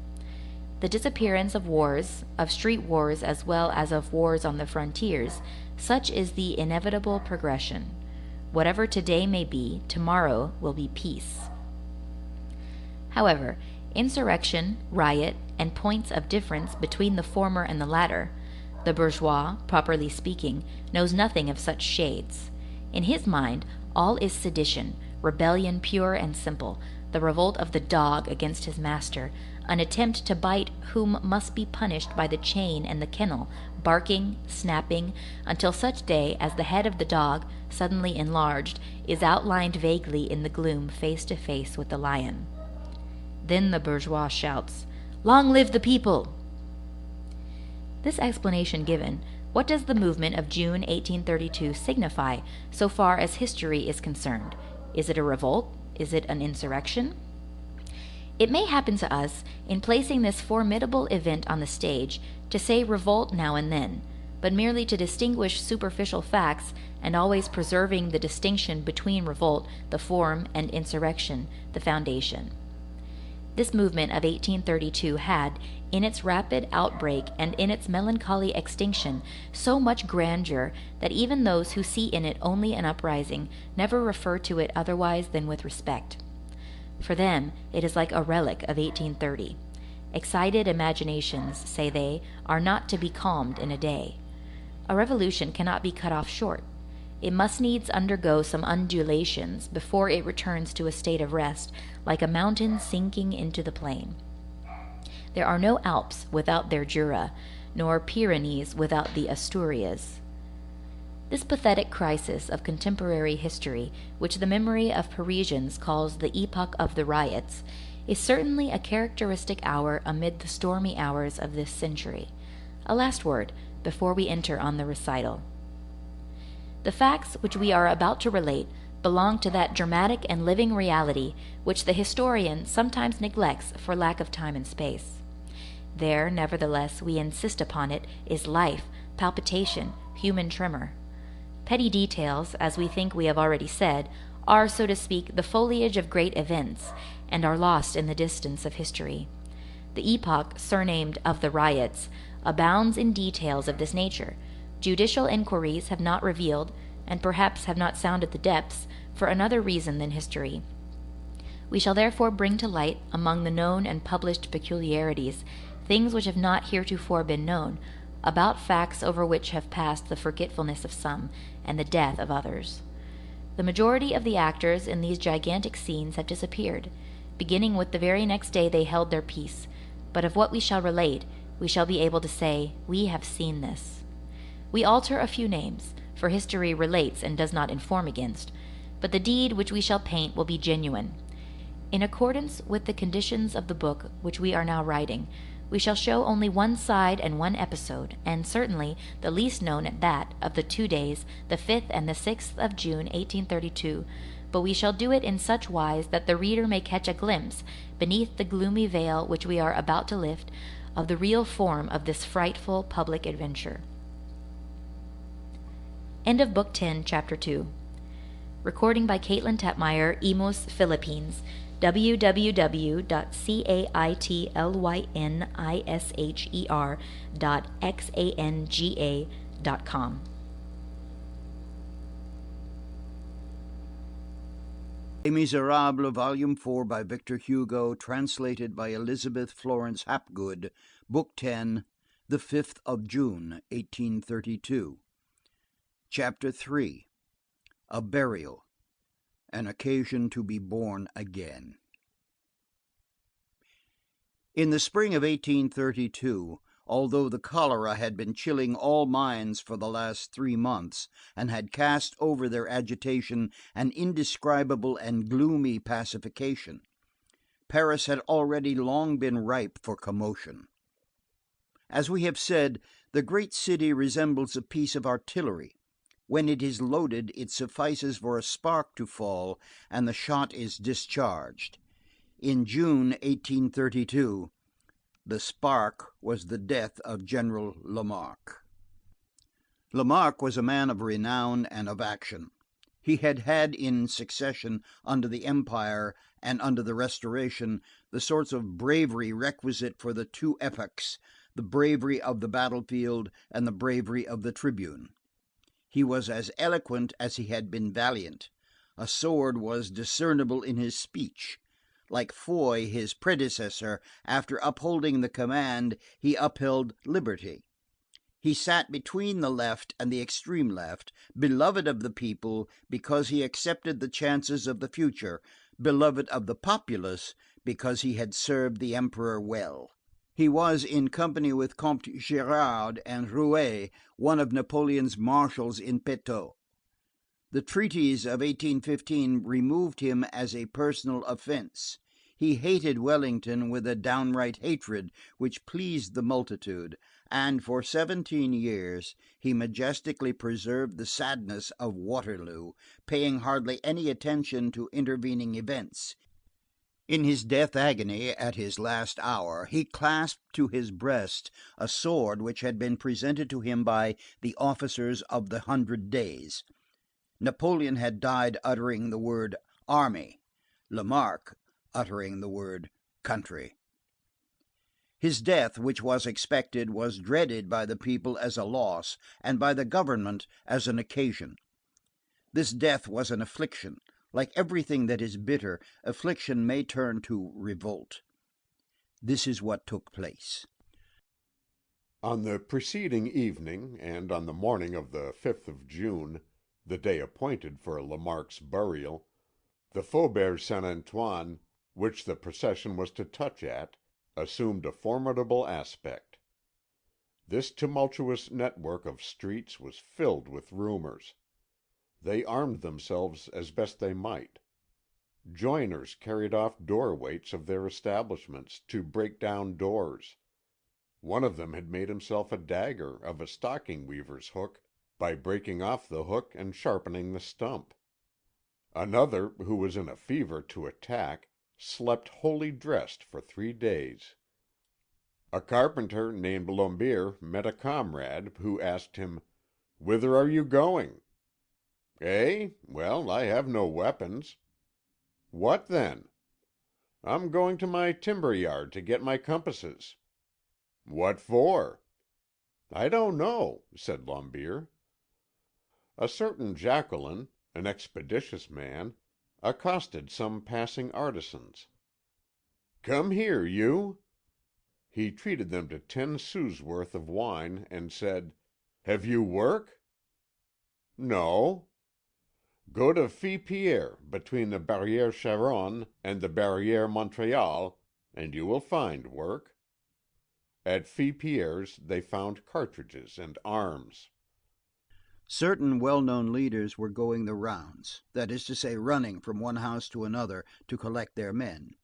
The disappearance of wars, of street wars as well as of wars on the frontiers, such is the inevitable progression. Whatever today may be, tomorrow will be peace. However, insurrection, riot, and points of difference between the former and the latter, the bourgeois, properly speaking, knows nothing of such shades. In his mind, all is sedition, rebellion pure and simple, the revolt of the dog against his master, an attempt to bite whom must be punished by the chain and the kennel, barking, snapping, until such day as the head of the dog, suddenly enlarged, is outlined vaguely in the gloom face to face with the lion. Then the bourgeois shouts, "Long live the people!" This explanation given, what does the movement of June 1832 signify so far as history is concerned? Is it a revolt? Is it an insurrection? It may happen to us, in placing this formidable event on the stage, to say revolt now and then, but merely to distinguish superficial facts, and always preserving the distinction between revolt, the form, and insurrection, the foundation. This movement of 1832 had, in its rapid outbreak and in its melancholy extinction, so much grandeur that even those who see in it only an uprising never refer to it otherwise than with respect. For them, it is like a relic of 1830. Excited imaginations, say they, are not to be calmed in a day. A revolution cannot be cut off short. It must needs undergo some undulations before it returns to a state of rest, like a mountain sinking into the plain. There are no Alps without their Jura, nor Pyrenees without the Asturias. This pathetic crisis of contemporary history, which the memory of Parisians calls the epoch of the riots, is certainly a characteristic hour amid the stormy hours of this century. A last word before we enter on the recital. The facts which we are about to relate belong to that dramatic and living reality which the historian sometimes neglects for lack of time and space. There, nevertheless, we insist upon it, is life, palpitation, human tremor. Petty details, as we think we have already said, are, so to speak, the foliage of great events, and are lost in the distance of history. The epoch, surnamed of the riots, abounds in details of this nature. Judicial inquiries have not revealed, and perhaps have not sounded the depths, for another reason than history. We shall therefore bring to light, among the known and published peculiarities, things which have not heretofore been known, about facts over which have passed the forgetfulness of some, and the death of others. The majority of the actors in these gigantic scenes have disappeared, beginning with the very next day they held their peace, but of what we shall relate, we shall be able to say, "We have seen this." We alter a few names, for history relates and does not inform against, but the deed which we shall paint will be genuine. In accordance with the conditions of the book which we are now writing, we shall show only one side and one episode, and certainly the least known at that, of the 2 days, the 5th and the 6th of June, 1832, but we shall do it in such wise that the reader may catch a glimpse, beneath the gloomy veil which we are about to lift, of the real form of this frightful public adventure. End of Book 10, Chapter 2. Recording by Caitlin Tetmeyer, Imus, Philippines, www.caitlynnisher.xanga.com. Les Misérables, Volume 4 by Victor Hugo, translated by Elizabeth Florence Hapgood, Book 10, the 5th of June, 1832. Chapter 3. A Burial, an Occasion to be Born Again. In the spring of 1832, although the cholera had been chilling all minds for the last 3 months, and had cast over their agitation an indescribable and gloomy pacification, Paris had already long been ripe for commotion. As we have said, the great city resembles a piece of artillery. When it is loaded, it suffices for a spark to fall, and the shot is discharged. In June, 1832, the spark was the death of General Lamarque. Lamarque was a man of renown and of action. He had had in succession, under the Empire and under the Restoration, the sorts of bravery requisite for the two epochs, the bravery of the battlefield and the bravery of the tribune. He was as eloquent as he had been valiant. A sword was discernible in his speech. Like Foy, his predecessor, after upholding the command, he upheld liberty. He sat between the left and the extreme left, beloved of the people because he accepted the chances of the future, beloved of the populace because he had served the emperor well. He was, in company with Comte Gérard and Rouet, one of Napoleon's marshals in petto. The treaties of 1815 removed him as a personal offense. He hated Wellington with a downright hatred which pleased the multitude, and for 17 years he majestically preserved the sadness of Waterloo, paying hardly any attention to intervening events. In his death agony, at his last hour, he clasped to his breast a sword which had been presented to him by the officers of the 100 Days. Napoleon had died uttering the word army, Lamarque uttering the word country. His death, which was expected, was dreaded by the people as a loss, and by the government as an occasion. This death was an affliction. Like everything that is bitter, affliction may turn to revolt. This is what took place. On the preceding evening, and on the morning of the 5th of June, the day appointed for Lamarque's burial, the Faubourg Saint-Antoine, which the procession was to touch at, assumed a formidable aspect. This tumultuous network of streets was filled with rumours. They armed themselves as best they might. Joiners carried off door weights of their establishments to break down doors. One of them had made himself a dagger of a stocking weaver's hook by breaking off the hook and sharpening the stump. Another, who was in a fever to attack, slept wholly dressed for 3 days. A carpenter named Lombier met a comrade who asked him, "Whither are you going?" "Eh? Well, I have no weapons." "What then?" "I'm going to my timber yard to get my compasses." "What for?" "I don't know," said Lombier. A certain Jacqueline, an expeditious man, accosted some passing artisans. "Come here, you." He treated them to 10 sous worth of wine, and said, "Have you work?" "No." "Go to Filspierre, between the Barrière Charonne and the Barrière Montréal, and you will find work." At Filspierre's they found cartridges and arms. Certain well-known leaders were going the rounds, that is to say, running from one house to another to collect their men.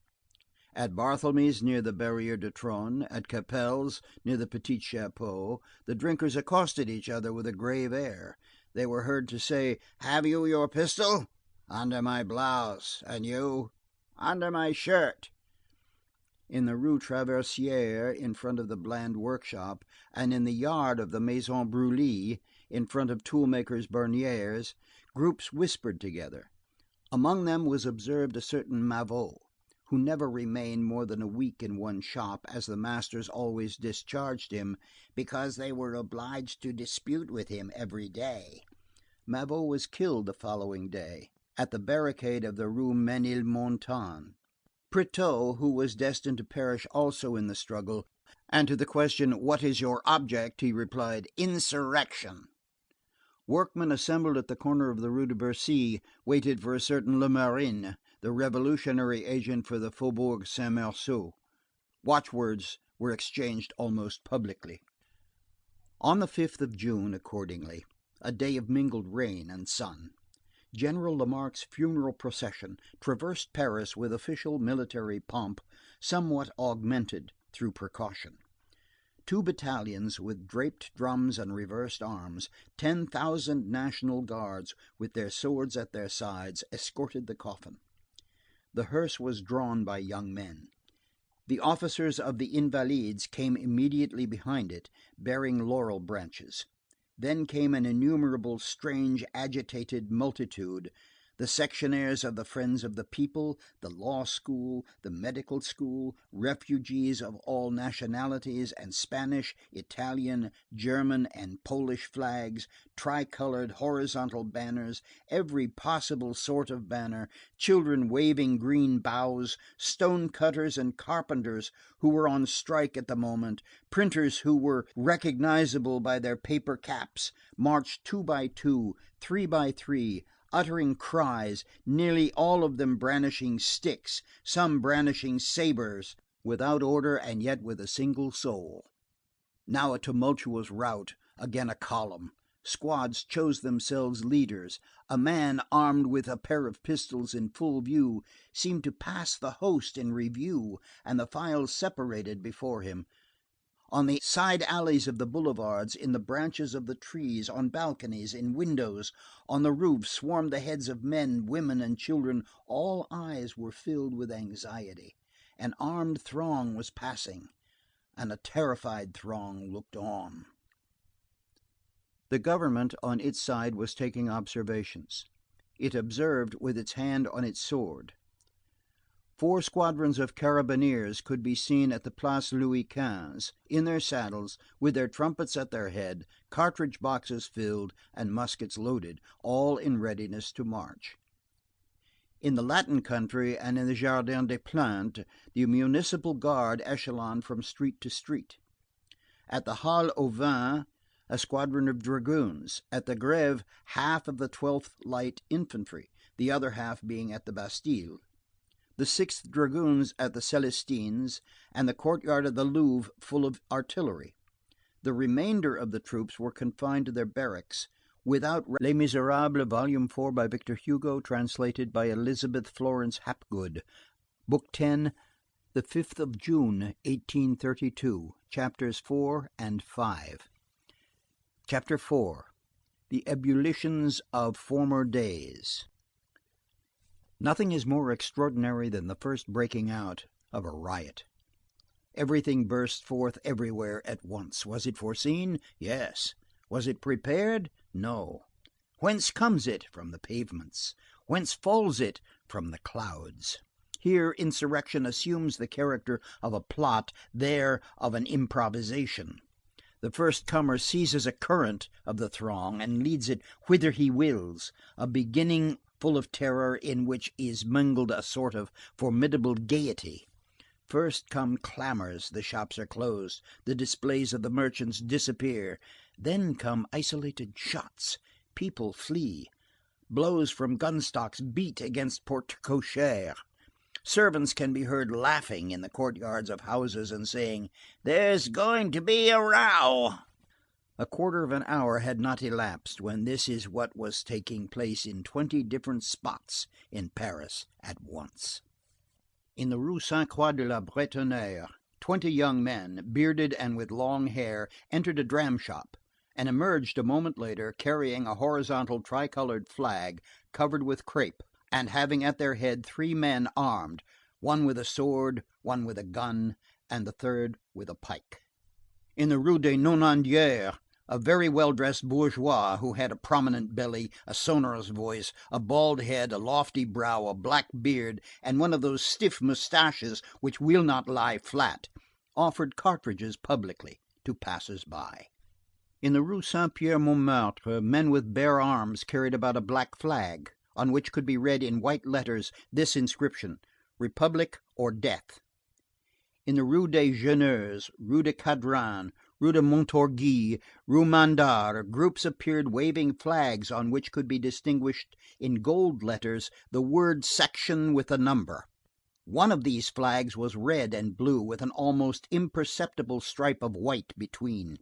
At Barthélemy's, near the Barrière du Trône, at Capel's, near the Petit Chapeau, the drinkers accosted each other with a grave air. They were heard to say, "Have you your pistol?" "Under my blouse." "And you?" "Under my shirt." In the Rue Traversière, in front of the Bland workshop, and in the yard of the Maison Brulée, in front of toolmakers Bernière's, groups whispered together. Among them was observed a certain Mavot, who never remained more than a week in one shop, as the masters always discharged him, because they were obliged to dispute with him every day. Mavot was killed the following day, at the barricade of the Rue Ménilmontant. Pretot, who was destined to perish also in the struggle, and to the question, "What is your object?" he replied, "Insurrection." Workmen assembled at the corner of the Rue de Bercy waited for a certain Lemarin, the revolutionary agent for the Faubourg Saint Marceau. Watchwords were exchanged almost publicly. On the 5th of June, accordingly, a day of mingled rain and sun, General Lamarque's funeral procession traversed Paris with official military pomp, somewhat augmented through precaution. 2 battalions with draped drums and reversed arms, 10,000 National Guards with their swords at their sides, escorted the coffin. The hearse was drawn by young men. The officers of the Invalides came immediately behind it, bearing laurel branches. Then came an innumerable, strange, agitated multitude, the sectionaires of the Friends of the People, the law school, the medical school, refugees of all nationalities, and Spanish, Italian, German, and Polish flags, tricolored, horizontal banners, every possible sort of banner, children waving green boughs, stone cutters and carpenters who were on strike at the moment, printers who were recognizable by their paper caps, marched 2 by 2, 3 by 3, uttering cries, nearly all of them brandishing sticks, some brandishing sabres, without order and yet with a single soul. Now a tumultuous rout, again a column. Squads chose themselves leaders. A man armed with a pair of pistols in full view seemed to pass the host in review, and the files separated before him. On the side alleys of the boulevards, in the branches of the trees, on balconies, in windows, on the roofs swarmed the heads of men, women, and children. All eyes were filled with anxiety. An armed throng was passing, and a terrified throng looked on. The government, on its side, was taking observations. It observed with its hand on its sword. 4 squadrons of carabineers could be seen at the Place Louis XV, in their saddles, with their trumpets at their head, cartridge boxes filled, and muskets loaded, all in readiness to march. In the Latin country and in the Jardin des Plantes, the municipal guard echeloned from street to street. At the Halle aux Vins, a squadron of dragoons. At the Grève, half of the 12th Light Infantry, the other half being at the Bastille. The 6th Dragoons at the Célestins, and the courtyard of the Louvre full of artillery. The remainder of the troops were confined to their barracks, without Les Misérables, Volume 4 by Victor Hugo, translated by Elizabeth Florence Hapgood, Book 10, the 5th of June, 1832, Chapters 4 and 5. Chapter 4. The Ebullitions of Former Days. Nothing is more extraordinary than the first breaking out of a riot. Everything burst forth everywhere at once. Was it foreseen? Yes. Was it prepared? No. Whence comes it? From the pavements. Whence falls it? From the clouds. Here insurrection assumes the character of a plot, there of an improvisation. The first comer seizes a current of the throng and leads it whither he wills, a beginning full of terror in which is mingled a sort of formidable gaiety. First come clamors, the shops are closed, the displays of the merchants disappear. Then come isolated shots, people flee. Blows from gunstocks beat against porte cochère. Servants can be heard laughing in the courtyards of houses and saying, "There's going to be a row." A quarter of an hour had not elapsed when this is what was taking place in 20 different spots in Paris at once. In the Rue Sainte-Croix de la Bretonnerie, 20 young men, bearded and with long hair, entered a dram shop, and emerged a moment later carrying a horizontal tricolored flag covered with crape, and having at their head 3 men armed, one with a sword, one with a gun, and the third with a pike. In the Rue des Nonandières, a very well-dressed bourgeois who had a prominent belly, a sonorous voice, a bald head, a lofty brow, a black beard, and one of those stiff moustaches which will not lie flat, offered cartridges publicly to passers-by. In the Rue Saint-Pierre-Montmartre, men with bare arms carried about a black flag, on which could be read in white letters this inscription: Republic or death. In the Rue des Jeuneurs, Rue de Cadran, Rue de Montorgueil, Rue Mandar, groups appeared waving flags on which could be distinguished in gold letters the word section with a number. One of these flags was red and blue with an almost imperceptible stripe of white between.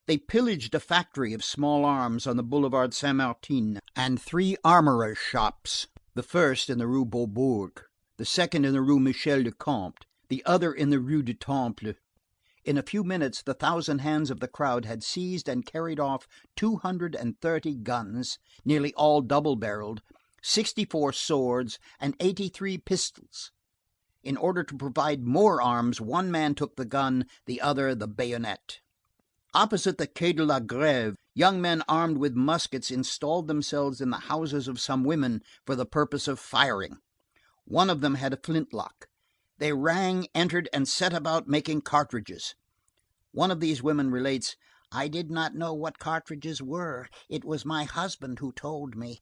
They pillaged a factory of small arms on the Boulevard Saint-Martin and 3 armorers' shops, the first in the Rue Beaubourg, the second in the Rue Michel le Comte, the other in the Rue du Temple. In a few minutes the thousand hands of the crowd had seized and carried off 230 guns, nearly all double-barreled, 64 swords, and 83 pistols. In order to provide more arms, one man took the gun, the other the bayonet. Opposite the Quai de la Grève, young men armed with muskets installed themselves in the houses of some women for the purpose of firing. One of them had a flintlock. They rang, entered, and set about making cartridges. One of these women relates, "I did not know what cartridges were. It was my husband who told me."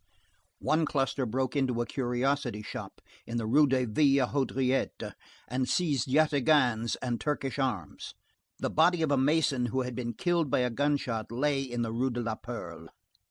One cluster broke into a curiosity shop in the Rue des Villes Haudriettes and seized yataghans and Turkish arms. The body of a mason who had been killed by a gunshot lay in the Rue de la Perle.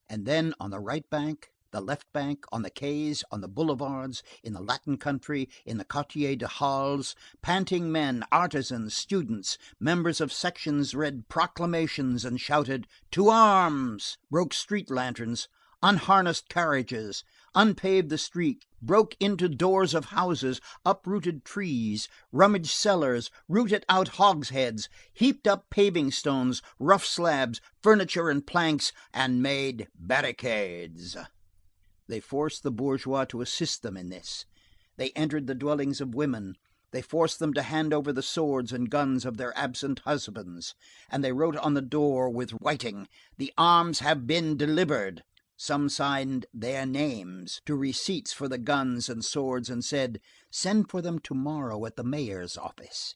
And then on the right bank, the left bank, on the quays, on the boulevards, in the Latin country, in the Quartier de Halles, panting men, artisans, students, members of sections read proclamations and shouted, "To arms!" broke street lanterns, unharnessed carriages, unpaved the street, broke into doors of houses, uprooted trees, rummaged cellars, rooted out hogsheads, heaped up paving stones, rough slabs, furniture and planks, and made barricades. They forced the bourgeois to assist them in this. They entered the dwellings of women. They forced them to hand over the swords and guns of their absent husbands, and they wrote on the door with writing, "The arms have been delivered." Some signed their names to receipts for the guns and swords and said, "Send for them tomorrow at the mayor's office."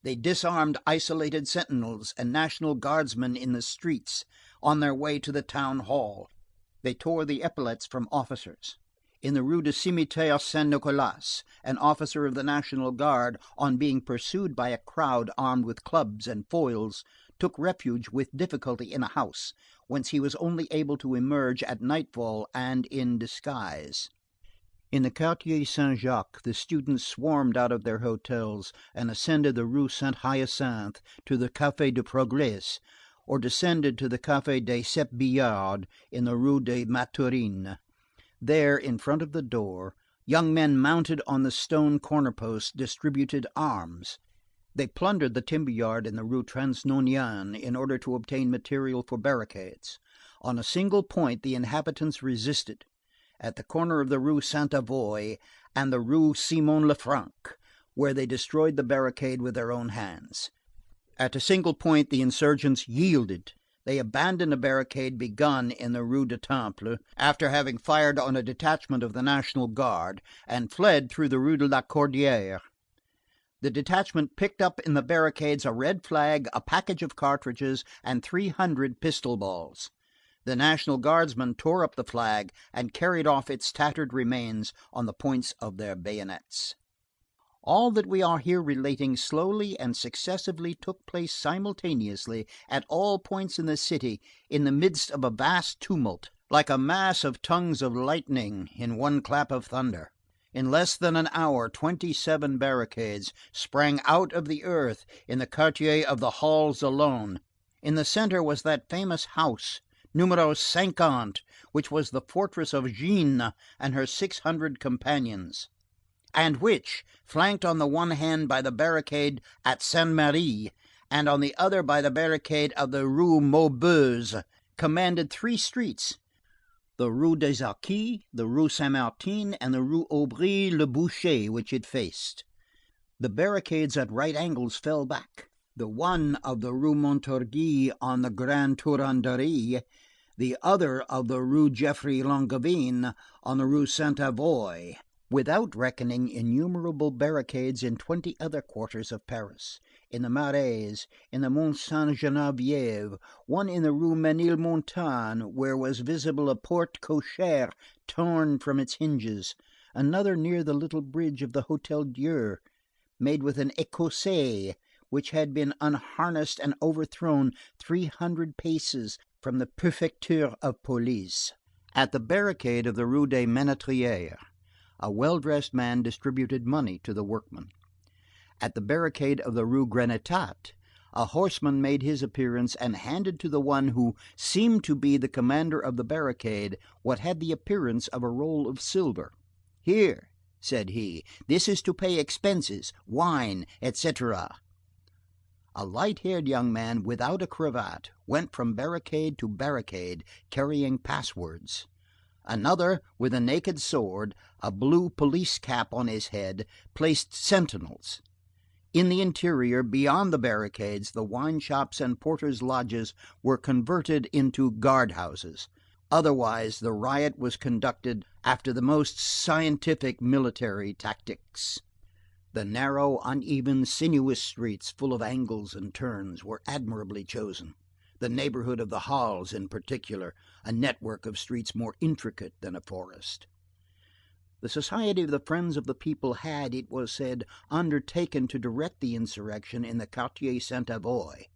They disarmed isolated sentinels and National Guardsmen in the streets on their way to the town hall. They tore the epaulets from officers. In the Rue du Cimetière Saint-Nicolas, an officer of the National Guard, on being pursued by a crowd armed with clubs and foils, took refuge with difficulty in a house, whence he was only able to emerge at nightfall and in disguise. In the Quartier Saint-Jacques, the students swarmed out of their hotels and ascended the Rue Saint-Hyacinthe to the Café du Progrès, or descended to the Café des Sept Billards in the Rue des Mathurines. There, in front of the door, young men mounted on the stone corner posts distributed arms. They plundered the timber yard in the Rue Transnonain in order to obtain material for barricades. On a single point the inhabitants resisted, at the corner of the Rue Sainte-Avoye and the Rue Simon le Franc, where they destroyed the barricade with their own hands. At a single point the insurgents yielded. They abandoned a barricade begun in the Rue du Temple, after having fired on a detachment of the National Guard, and fled through the Rue de la Cordière. The detachment picked up in the barricades a red flag, a package of cartridges, and 300 pistol balls. The National Guardsmen tore up the flag and carried off its tattered remains on the points of their bayonets. All that we are here relating slowly and successively took place simultaneously at all points in the city in the midst of a vast tumult, like a mass of tongues of lightning in one clap of thunder. In less than an hour 27 barricades sprang out of the earth in the Quartier of the Halles alone. In the centre was that famous house, numero 50, which was the fortress of Gine and her 600 companions, and which, flanked on the one hand by the barricade at Saint-Merry and on the other by the barricade of the Rue Maubuée, commanded 3 streets, the Rue des Arcis, the Rue Saint-Martin, and the Rue Aubry-le-Boucher, which it faced. The barricades at right angles fell back, the one of the Rue Montorgueil on the Grande Truanderie, the other of the Rue Geoffroy Langevin on the Rue Sainte-Avoye, without reckoning innumerable barricades in 20 other quarters of Paris, in the Marais, in the Mont Sainte-Geneviève, one in the Rue Ménilmontagne, where was visible a porte cochère torn from its hinges, another near the little bridge of the Hôtel Dieu, made with an écossais which had been unharnessed and overthrown 300 paces from the Prefecture of Police. At the barricade of the Rue des Ménétriers, a well-dressed man distributed money to the workmen. At the barricade of the Rue Grenetat, a horseman made his appearance and handed to the one who seemed to be the commander of the barricade what had the appearance of a roll of silver. "Here," said he, "this is to pay expenses, wine, etc." A light-haired young man without a cravat went from barricade to barricade carrying passwords. Another, with a naked sword, a blue police cap on his head, placed sentinels. In the interior, beyond the barricades, the wine shops and porters' lodges were converted into guard-houses. Otherwise, the riot was conducted after the most scientific military tactics. The narrow, uneven, sinuous streets, full of angles and turns, were admirably chosen. The neighborhood of the Halles, in particular, a network of streets more intricate than a forest. The Society of the Friends of the People had, it was said, undertaken to direct the insurrection in the Quartier Sainte-Avoye.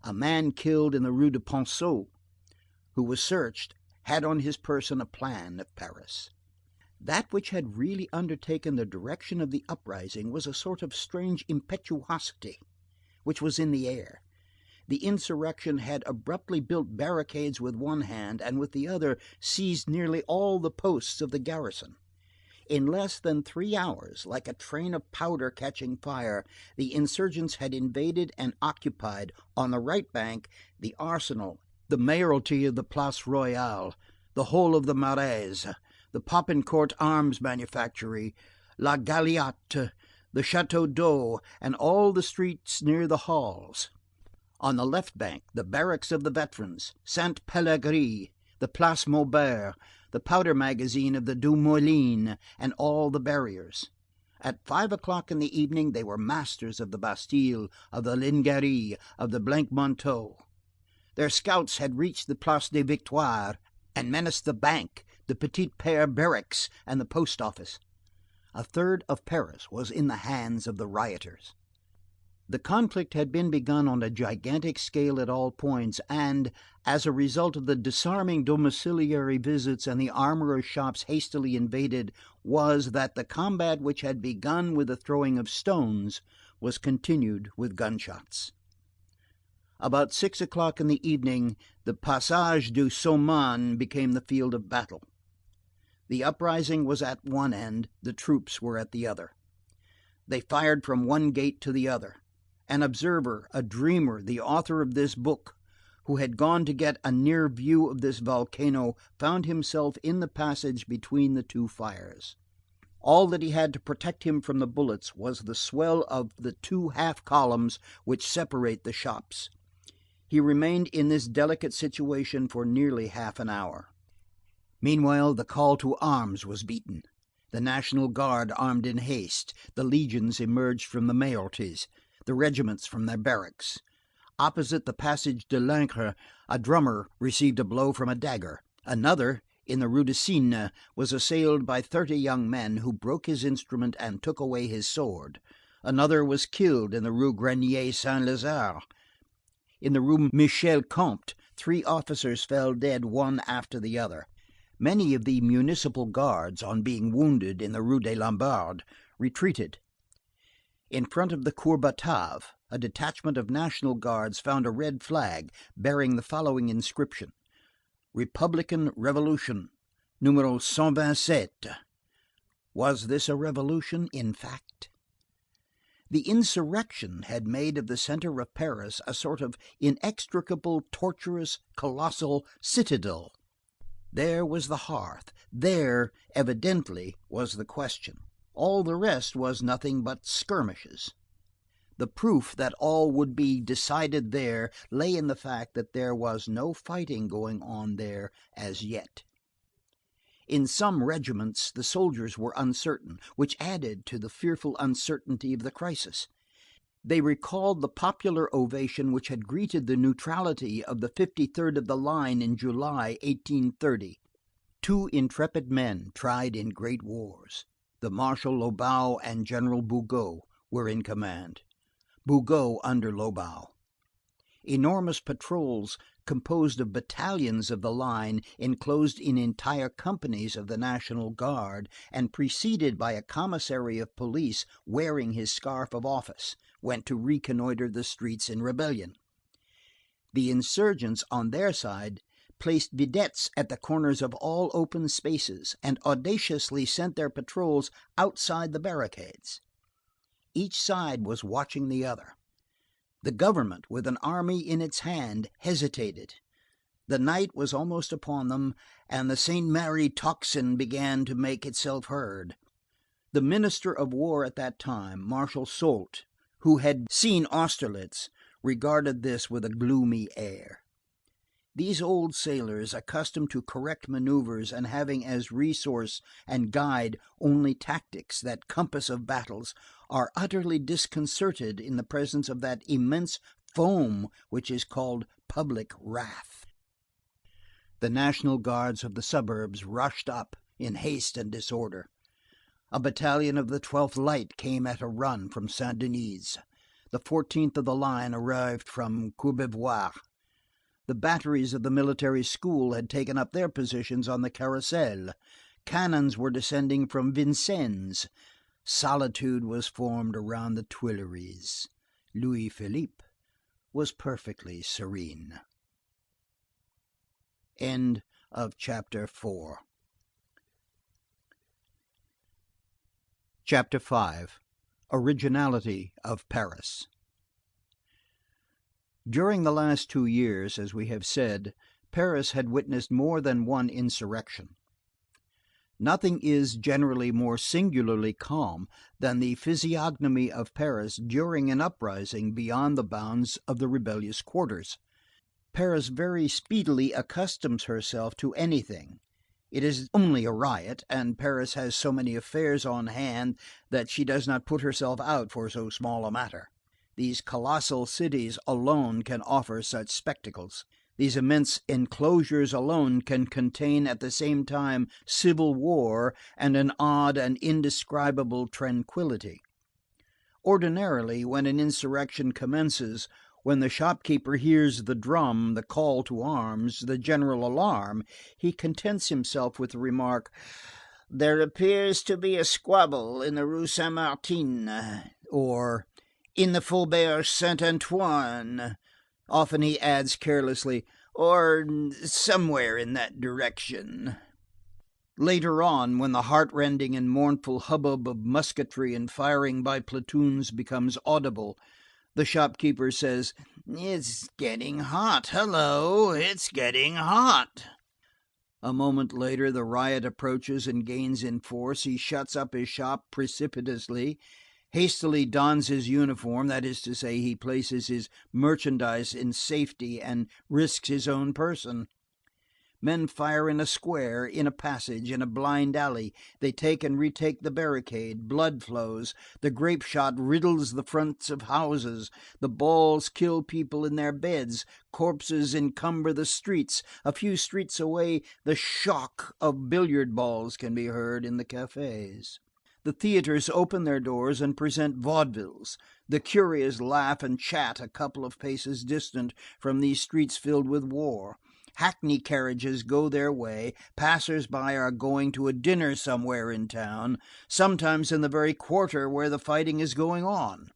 A man killed in the Rue de Ponceau, who was searched, had on his person a plan of Paris. That which had really undertaken the direction of the uprising was a sort of strange impetuosity which was in the air. The insurrection had abruptly built barricades with one hand, and with the other seized nearly all the posts of the garrison. In less than 3 hours, like a train of powder catching fire, the insurgents had invaded and occupied, on the right bank, the Arsenal, the mayoralty of the Place Royale, the whole of the Marais, the Popincourt arms manufactory, La Galiote, the Château d'Eau, and all the streets near the Halles. On the left bank, the barracks of the veterans, Saint Pellegrin, the Place Maubert, the powder magazine of the Deux Moulins, and all the barriers. At 5 o'clock in the evening, they were masters of the Bastille, of the Lingerie, of the Blanc-Manteau. Their scouts had reached the Place des Victoires and menaced the bank, the Petit Père barracks, and the post office. A third of Paris was in the hands of the rioters. The conflict had been begun on a gigantic scale at all points, and, as a result of the disarming domiciliary visits and the armorers' shops hastily invaded, was that the combat which had begun with the throwing of stones was continued with gunshots. About 6 o'clock in the evening, the Passage du Saumon became the field of battle. The uprising was at one end, the troops were at the other. They fired from one gate to the other. An observer, a dreamer, the author of this book, who had gone to get a near view of this volcano, found himself in the passage between the two fires. All that he had to protect him from the bullets was the swell of the two half columns which separate the shops. He remained in this delicate situation for nearly half an hour. Meanwhile, the call to arms was beaten. The National Guard armed in haste, the legions emerged from the mayoralties, the regiments from their barracks. Opposite the Passage de l'Ancre, a drummer received a blow from a dagger. Another, in the Rue de Cygne, was assailed by 30 young men who broke his instrument and took away his sword. Another was killed in the Rue Grenier Saint-Lazare. In the Rue Michel Comte, 3 officers fell dead one after the other. Many of the municipal guards, on being wounded in the Rue des Lombards, retreated. In front of the Cour Batave, a detachment of National Guards found a red flag bearing the following inscription: Republican Revolution, numero 127. Was this a revolution in fact? The insurrection had made of the center of Paris a sort of inextricable, tortuous, colossal citadel. There was the hearth. There, evidently, was the question. All the rest was nothing but skirmishes. The proof that all would be decided there lay in the fact that there was no fighting going on there as yet. In some regiments the soldiers were uncertain, which added to the fearful uncertainty of the crisis. They recalled the popular ovation which had greeted the neutrality of the 53rd of the line in July, 1830. 2 intrepid men tried in great wars. The Marshal Lobau and General Bugeaud were in command, Bugeaud under Lobau. Enormous patrols composed of battalions of the line, enclosed in entire companies of the National Guard, and preceded by a commissary of police wearing his scarf of office, went to reconnoiter the streets in rebellion. The insurgents, on their side, placed vedettes at the corners of all open spaces, and audaciously sent their patrols outside the barricades. Each side was watching the other. The government, with an army in its hand, hesitated. The night was almost upon them, and the Saint Merry tocsin began to make itself heard. The Minister of War at that time, Marshal Soult, who had seen Austerlitz, regarded this with a gloomy air. These old sailors, accustomed to correct maneuvers and having as resource and guide only tactics, that compass of battles, are utterly disconcerted in the presence of that immense foam which is called public wrath. The National Guards of the suburbs rushed up in haste and disorder. A battalion of the 12th Light came at a run from Saint Denis. The 14th of the line arrived from Courbevoie. The batteries of the military school had taken up their positions on the Carrousel. Cannons were descending from Vincennes. Solitude was formed around the Tuileries. Louis Philippe was perfectly serene. End of chapter 4. Chapter 5. Originality of Paris. During the last 2 years, as we have said, Paris had witnessed more than one insurrection. Nothing is generally more singularly calm than the physiognomy of Paris during an uprising beyond the bounds of the rebellious quarters. Paris very speedily accustoms herself to anything. It is only a riot, and Paris has so many affairs on hand that she does not put herself out for so small a matter. These colossal cities alone can offer such spectacles. These immense enclosures alone can contain at the same time civil war and an odd and indescribable tranquillity. Ordinarily, when an insurrection commences, when the shopkeeper hears the drum, the call to arms, the general alarm, he contents himself with the remark, "There appears to be a squabble in the Rue Saint Martin," or "in the Faubourg Saint Antoine." Often he adds carelessly, "or somewhere in that direction." Later on, when the heartrending and mournful hubbub of musketry and firing by platoons becomes audible, the shopkeeper says, "It's getting hot, hello, it's getting hot." A moment later, the riot approaches and gains in force. He shuts up his shop precipitously, hastily dons his uniform, that is to say, he places his merchandise in safety and risks his own person. Men fire in a square, in a passage, in a blind alley. They take and retake the barricade. Blood flows. The grape shot riddles the fronts of houses. The balls kill people in their beds. Corpses encumber the streets. A few streets away, the shock of billiard balls can be heard in the cafés. The theatres open their doors and present vaudevilles. The curious laugh and chat a couple of paces distant from these streets filled with war. Hackney carriages go their way. Passers-by are going to a dinner somewhere in town, sometimes in the very quarter where the fighting is going on.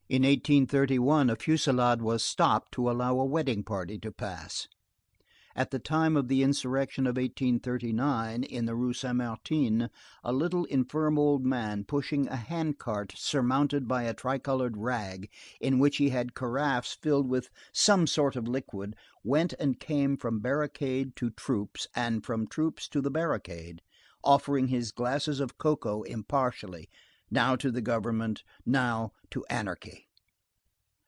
In 1831 a fusillade was stopped to allow a wedding party to pass. At the time of the insurrection of 1839 in the Rue Saint Martin, a little infirm old man pushing a handcart surmounted by a tricolored rag, in which he had carafes filled with some sort of liquid, went and came from barricade to troops and from troops to the barricade, offering his glasses of cocoa impartially, now to the government, now to anarchy.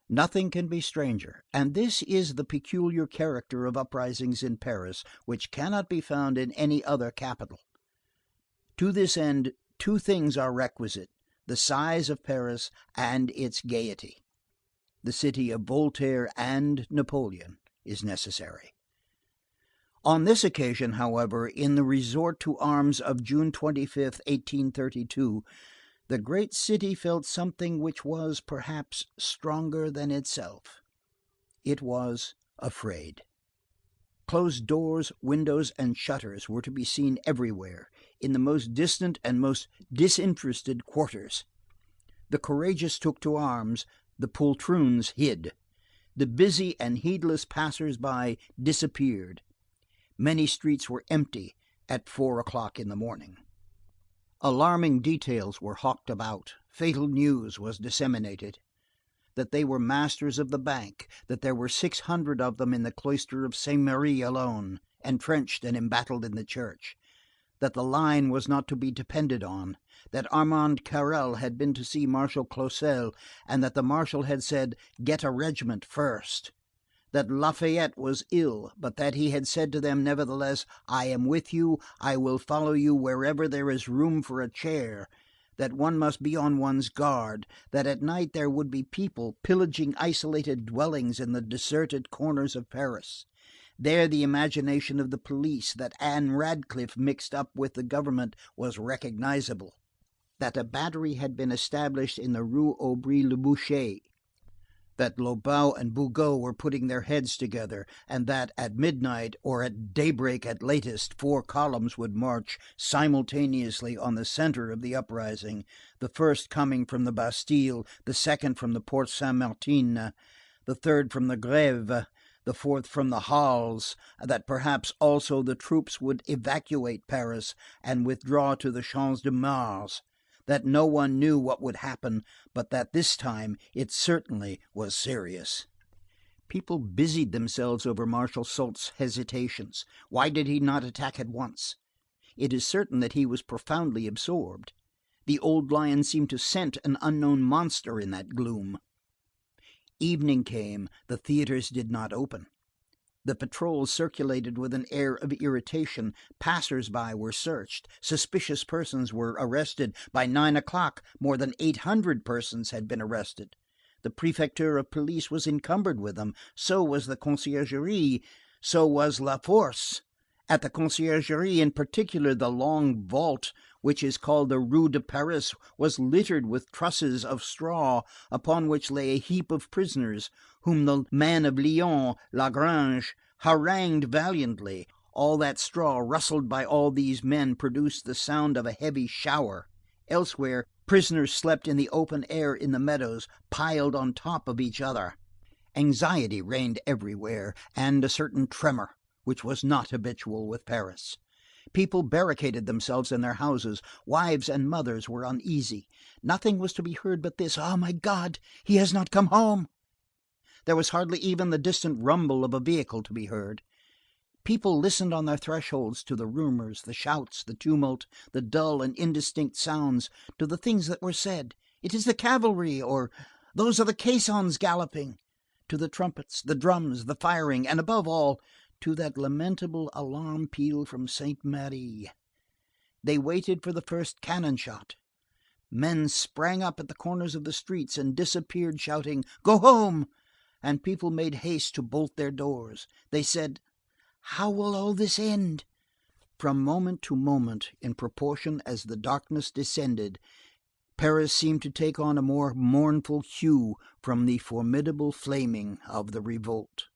Nothing can be stranger, and this is the peculiar character of uprisings in Paris, which cannot be found in any other capital. To this end, 2 things are requisite: the size of Paris and its gaiety. The city of Voltaire and Napoleon is necessary. On this occasion, however, in the resort to arms of June 25th, 1832, the great city felt something which was, perhaps, stronger than itself. It was afraid. Closed doors, windows, and shutters were to be seen everywhere, in the most distant and most disinterested quarters. The courageous took to arms, the poltroons hid. The busy and heedless passers-by disappeared. Many streets were empty at 4 o'clock in the morning. Alarming details were hawked about, fatal news was disseminated. That they were masters of the bank, that there were 600 of them in the cloister of Saint Merry alone, entrenched and embattled in the church, that the line was not to be depended on, that Armand Carrel had been to see Marshal Clausel, and that the marshal had said, "Get a regiment first," that Lafayette was ill, but that he had said to them nevertheless, "I am with you, I will follow you wherever there is room for a chair," that one must be on one's guard, that at night there would be people pillaging isolated dwellings in the deserted corners of Paris. There the imagination of the police, that Anne Radcliffe mixed up with the government, was recognizable. That a battery had been established in the Rue Aubry-le-Boucher. That Lobau and Bugeaud were putting their heads together, and that at midnight, or at daybreak at latest, 4 columns would march simultaneously on the centre of the uprising, the first coming from the Bastille, the second from the Porte Saint-Martin, the third from the Grève, the fourth from the Halles, that perhaps also the troops would evacuate Paris and withdraw to the Champs de Mars, that no one knew what would happen, but that this time it certainly was serious. People busied themselves over Marshal Soult's hesitations. Why did he not attack at once? It is certain that he was profoundly absorbed. The old lion seemed to scent an unknown monster in that gloom. Evening came, the theatres did not open. The patrols circulated with an air of irritation, passers-by were searched, suspicious persons were arrested. By 9 o'clock, more than 800 persons had been arrested. The Prefecture of Police was encumbered with them, so was the Conciergerie, so was La Force. At the Conciergerie in particular, the long vault, which is called the Rue de Paris, was littered with trusses of straw, upon which lay a heap of prisoners, whom the man of Lyons, Lagrange, harangued valiantly. All that straw rustled by all these men produced the sound of a heavy shower. Elsewhere, prisoners slept in the open air in the meadows, piled on top of each other. Anxiety reigned everywhere, and a certain tremor, which was not habitual with Paris. People barricaded themselves in their houses. Wives and mothers were uneasy. Nothing was to be heard but this: "Ah, my God, he has not come home." There was hardly even the distant rumble of a vehicle to be heard. People listened on their thresholds to the rumors, the shouts, the tumult, the dull and indistinct sounds, to the things that were said. "It is the cavalry," or "Those are the caissons galloping," to the trumpets, the drums, the firing, and above all, to that lamentable alarm peal from Saint Merry. They waited for the first cannon shot. Men sprang up at the corners of the streets and disappeared shouting, "Go home!" and people made haste to bolt their doors. They said, "How will all this end?" From moment to moment, in proportion as the darkness descended, Paris seemed to take on a more mournful hue from the formidable flaming of the revolt.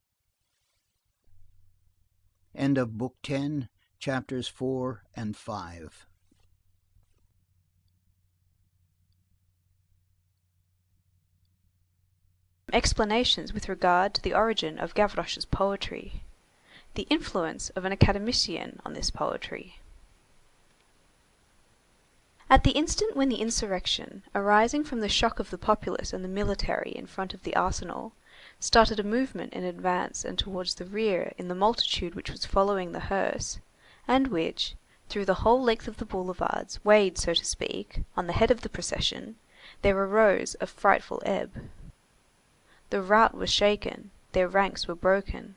End of Book 10, Chapters 4 and 5. Explanations with regard to the origin of Gavroche's poetry. The influence of an academician on this poetry. At the instant when the insurrection, arising from the shock of the populace and the military in front of the Arsenal, started a movement in advance and towards the rear in the multitude which was following the hearse, and which, through the whole length of the boulevards, weighed, so to speak, on the head of the procession, there arose a frightful ebb. The rout was shaken, their ranks were broken.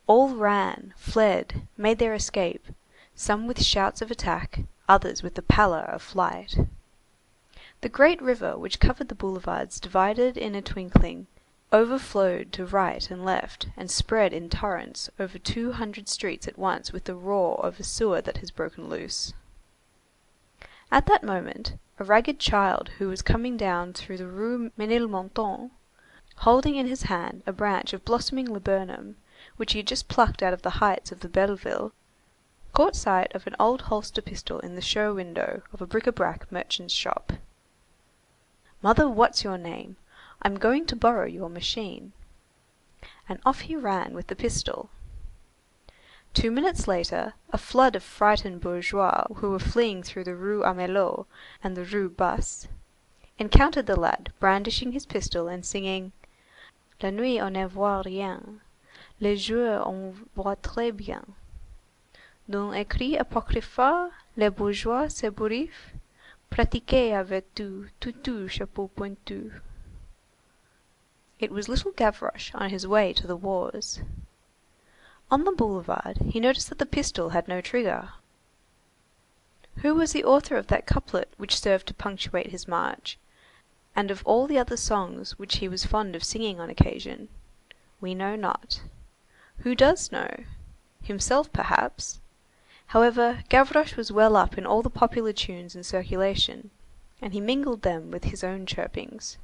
All ran, fled, made their escape, some with shouts of attack, others with the pallor of flight. The great river which covered the boulevards divided in a twinkling, overflowed to right and left, and spread in torrents over 200 streets at once with the roar of a sewer that has broken loose. At that moment, a ragged child who was coming down through the Rue Ménilmontant, holding in his hand a branch of blossoming laburnum, which he had just plucked out of the heights of the Belleville, caught sight of an old holster pistol in the show window of a bric-a-brac merchant's shop. "Mother What's your name, I'm going to borrow your machine." And off he ran with the pistol. 2 minutes later, a flood of frightened bourgeois who were fleeing through the Rue Amelot and the Rue Basse, encountered the lad brandishing his pistol and singing: "La nuit on ne voit rien, le jour on voit très bien. Dans écrit apocrypha, les bourgeois s'ébouriffent, pratiqués avec tout chapeau pointu." It was little Gavroche on his way to the wars. On the boulevard, he noticed that the pistol had no trigger. Who was the author of that couplet which served to punctuate his march, and of all the other songs which he was fond of singing on occasion? We know not. Who does know? Himself, perhaps. However, Gavroche was well up in all the popular tunes in circulation, and he mingled them with his own chirpings.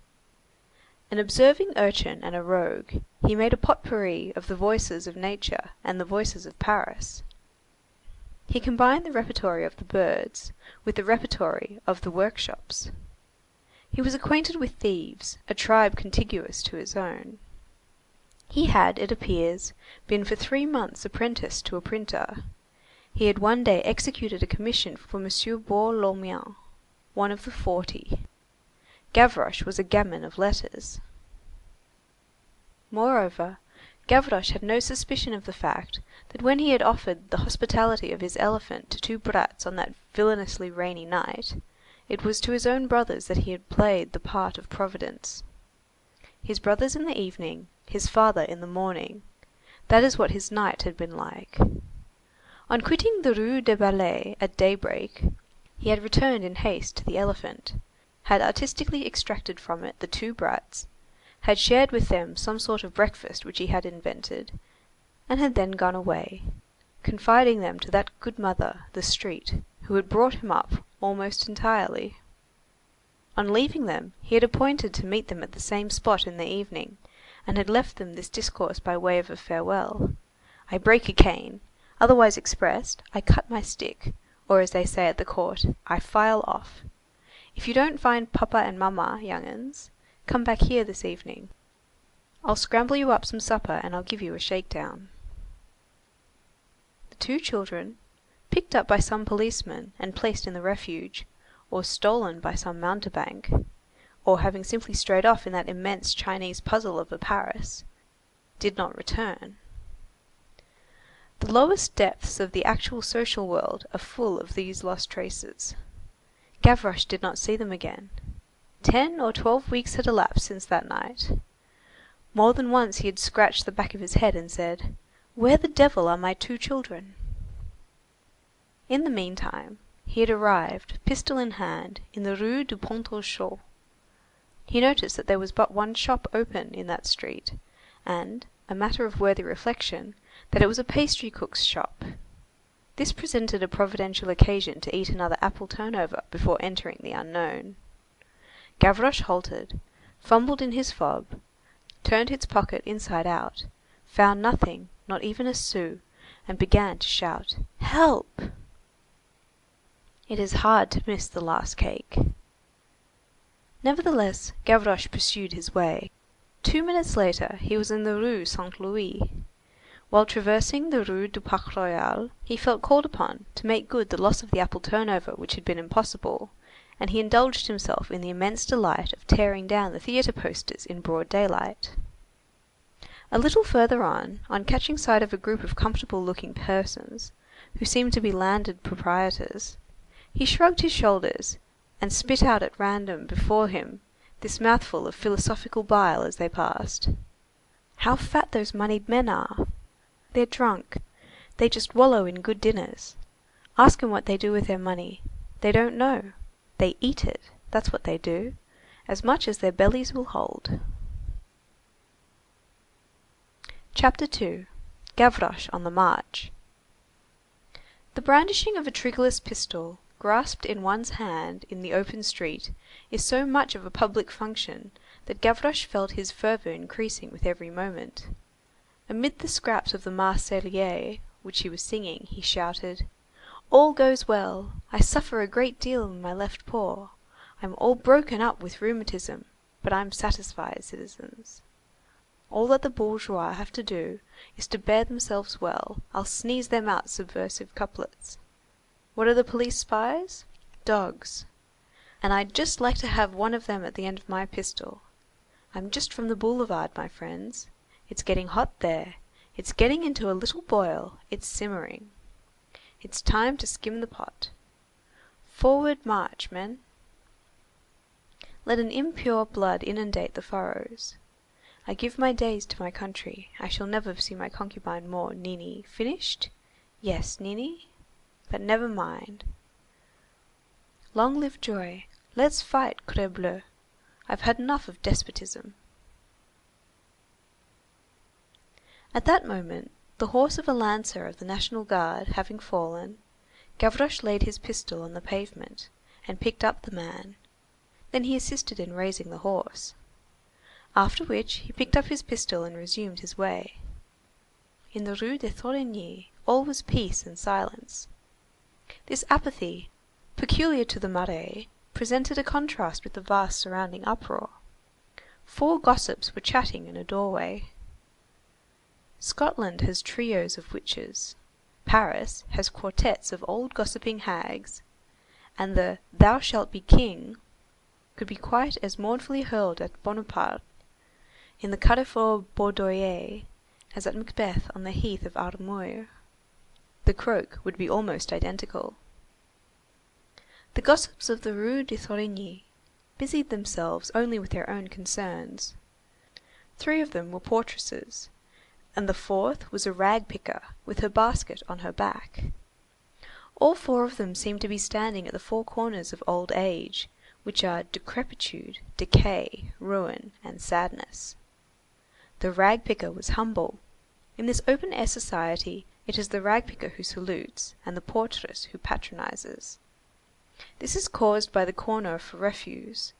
An observing urchin and a rogue, he made a potpourri of the voices of nature and the voices of Paris. He combined the repertory of the birds with the repertory of the workshops. He was acquainted with thieves, a tribe contiguous to his own. He had, it appears, been for 3 months apprenticed to a printer. He had one day executed a commission for Monsieur Bourg-Lormian, one of the 40. Gavroche was a gamin of letters. Moreover, Gavroche had no suspicion of the fact that when he had offered the hospitality of his elephant to 2 brats on that villainously rainy night, it was to his own brothers that he had played the part of Providence. His brothers in the evening, his father in the morning, that is what his night had been like. On quitting the Rue des Ballets at daybreak, he had returned in haste to the elephant, had artistically extracted from it the 2 brats, had shared with them some sort of breakfast which he had invented, and had then gone away, confiding them to that good mother, the street, who had brought him up almost entirely. On leaving them, he had appointed to meet them at the same spot in the evening, and had left them this discourse by way of a farewell: "I break a cane, otherwise expressed, I cut my stick, or as they say at the court, I file off. If you don't find papa and mamma, young 'uns, come back here this evening. I'll scramble you up some supper, and I'll give you a shakedown." The 2 children, picked up by some policeman and placed in the refuge, or stolen by some mountebank, or having simply strayed off in that immense Chinese puzzle of a Paris, did not return. The lowest depths of the actual social world are full of these lost traces. Gavroche did not see them again. 10 or 12 weeks had elapsed since that night. More than once he had scratched the back of his head and said, "Where the devil are my 2 children?" In the meantime, he had arrived, pistol in hand, in the Rue du Pont aux Choux. He noticed that there was but one shop open in that street, and, a matter of worthy reflection, that it was a pastry cook's shop. This presented a providential occasion to eat another apple turnover before entering the unknown. Gavroche halted, fumbled in his fob, turned his pocket inside out, found nothing, not even a sou, and began to shout: "Help!" It is hard to miss the last cake. Nevertheless, Gavroche pursued his way. 2 minutes later, he was in the Rue Saint Louis. While traversing the Rue du Parc Royal, he felt called upon to make good the loss of the apple turnover which had been impossible, and he indulged himself in the immense delight of tearing down the theatre posters in broad daylight. A little further on catching sight of a group of comfortable-looking persons, who seemed to be landed proprietors, he shrugged his shoulders, and spit out at random before him this mouthful of philosophical bile as they passed: "How fat those moneyed men are! They're drunk. They just wallow in good dinners. Ask 'em what they do with their money. They don't know. They eat it, that's what they do, as much as their bellies will hold." Chapter 2 Gavroche on the March. The brandishing of a triggerless pistol, grasped in one's hand in the open street, is so much of a public function that Gavroche felt his fervour increasing with every moment. Amid the scraps of the Marseillaise which he was singing, he shouted:— "All goes well. I suffer a great deal in my left paw. I'm all broken up with rheumatism, but I'm satisfied, citizens. All that the bourgeois have to do is to bear themselves well. I'll sneeze them out subversive couplets. What are the police spies? Dogs. And I'd just like to have one of them at the end of my pistol. I'm just from the boulevard, my friends. It's getting hot there. It's getting into a little boil. It's simmering. It's time to skim the pot. Forward march, men. Let an impure blood inundate the furrows. I give my days to my country. I shall never see my concubine more. Nini, finished? Yes, Nini? But never mind. Long live joy. Let's fight, Crebleu. I've had enough of despotism. At that moment, the horse of a lancer of the National Guard having fallen, Gavroche laid his pistol on the pavement, and picked up the man. Then he assisted in raising the horse. After which he picked up his pistol and resumed his way. In the Rue de Thorigny all was peace and silence. This apathy, peculiar to the Marais, presented a contrast with the vast surrounding uproar. 4 gossips were chatting in a doorway. Scotland has trios of witches. Paris has quartettes of old gossiping hags, and the "Thou shalt be king" could be quite as mournfully hurled at Bonaparte in the Carrefour Baudoyer as at Macbeth on the heath of Armuyr. The croak would be almost identical. The gossips of the Rue de Thorigny busied themselves only with their own concerns. 3 of them were portresses, and the 4th was a rag picker with her basket on her back. All 4 of them seemed to be standing at the 4 corners of old age, which are decrepitude, decay, ruin, and sadness. The rag picker was humble. In this open-air society, it is the rag picker who salutes, and the portress who patronizes. This is caused by the corner for refuse,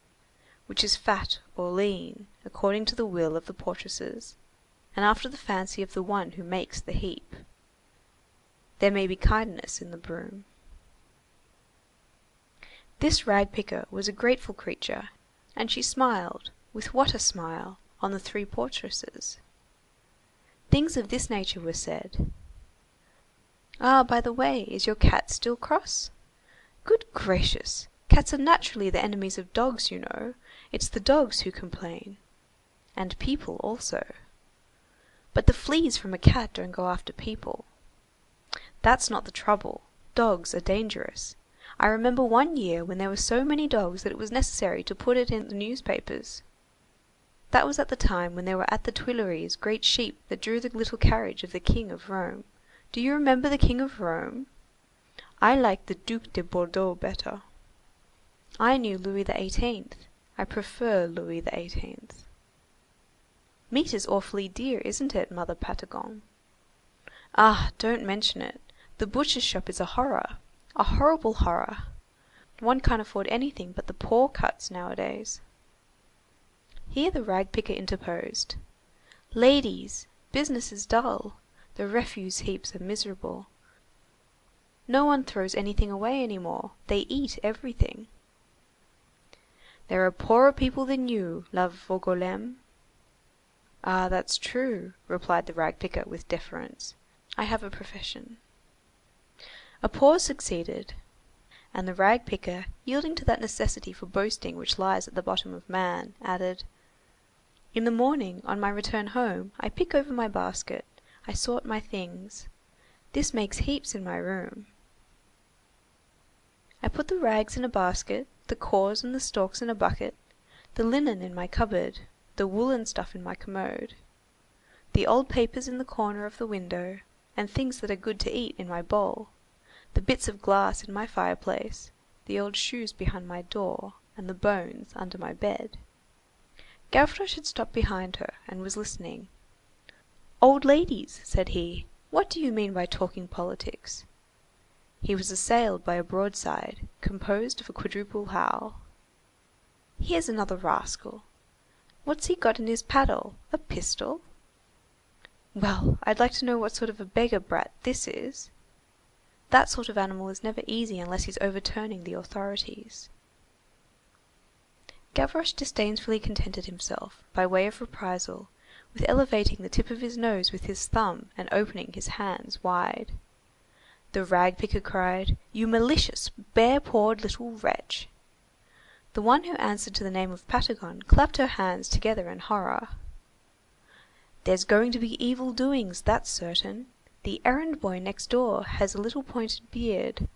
which is fat or lean, according to the will of the portresses, and after the fancy of the one who makes the heap. There may be kindness in the broom. This rag picker was a grateful creature, and she smiled, with what a smile, on the 3 portresses. Things of this nature were said. "Ah, by the way, is your cat still cross? Good gracious! Cats are naturally the enemies of dogs, you know. It's the dogs who complain. And people also. But the fleas from a cat don't go after people. That's not the trouble. Dogs are dangerous. I remember one year when there were so many dogs that it was necessary to put it in the newspapers. That was at the time when there were at the Tuileries great sheep that drew the little carriage of the King of Rome. Do you remember the King of Rome? I liked the Duc de Bordeaux better. I knew Louis XVIII. I prefer Louis XVIII. Meat is awfully dear, isn't it, Mother Patagon? Ah, don't mention it. The butcher's shop is a horror, a horrible horror. One can't afford anything but the poor cuts nowadays. Here the rag picker interposed. Ladies, business is dull. The refuse heaps are miserable. No one throws anything away any more. They eat everything. There are poorer people than you, la Vaugoulême. Ah, that's true, replied the rag picker with deference. I have a profession. A pause succeeded, and the rag picker, yielding to that necessity for boasting which lies at the bottom of man, added:— In the morning, on my return home, I pick over my basket, I sort my things. This makes heaps in my room. I put the rags in a basket, the cores and the stalks in a bucket, the linen in my cupboard, the woollen stuff in my commode, the old papers in the corner of the window, and things that are good to eat in my bowl, the bits of glass in my fireplace, the old shoes behind my door, and the bones under my bed. Gavroche had stopped behind her and was listening. "Old ladies," said he, "what do you mean by talking politics?" He was assailed by a broadside, composed of a quadruple howl. "Here's another rascal. What's he got in his paddle? A pistol? Well, I'd like to know what sort of a beggar brat this is. That sort of animal is never easy unless he's overturning the authorities." Gavroche disdainfully contented himself, by way of reprisal, with elevating the tip of his nose with his thumb and opening his hands wide. The rag picker cried, "You malicious, bare-pawed little wretch!" The one who answered to the name of Patagon clapped her hands together in horror. "There's going to be evil doings, that's certain. The errand boy next door has a little pointed beard.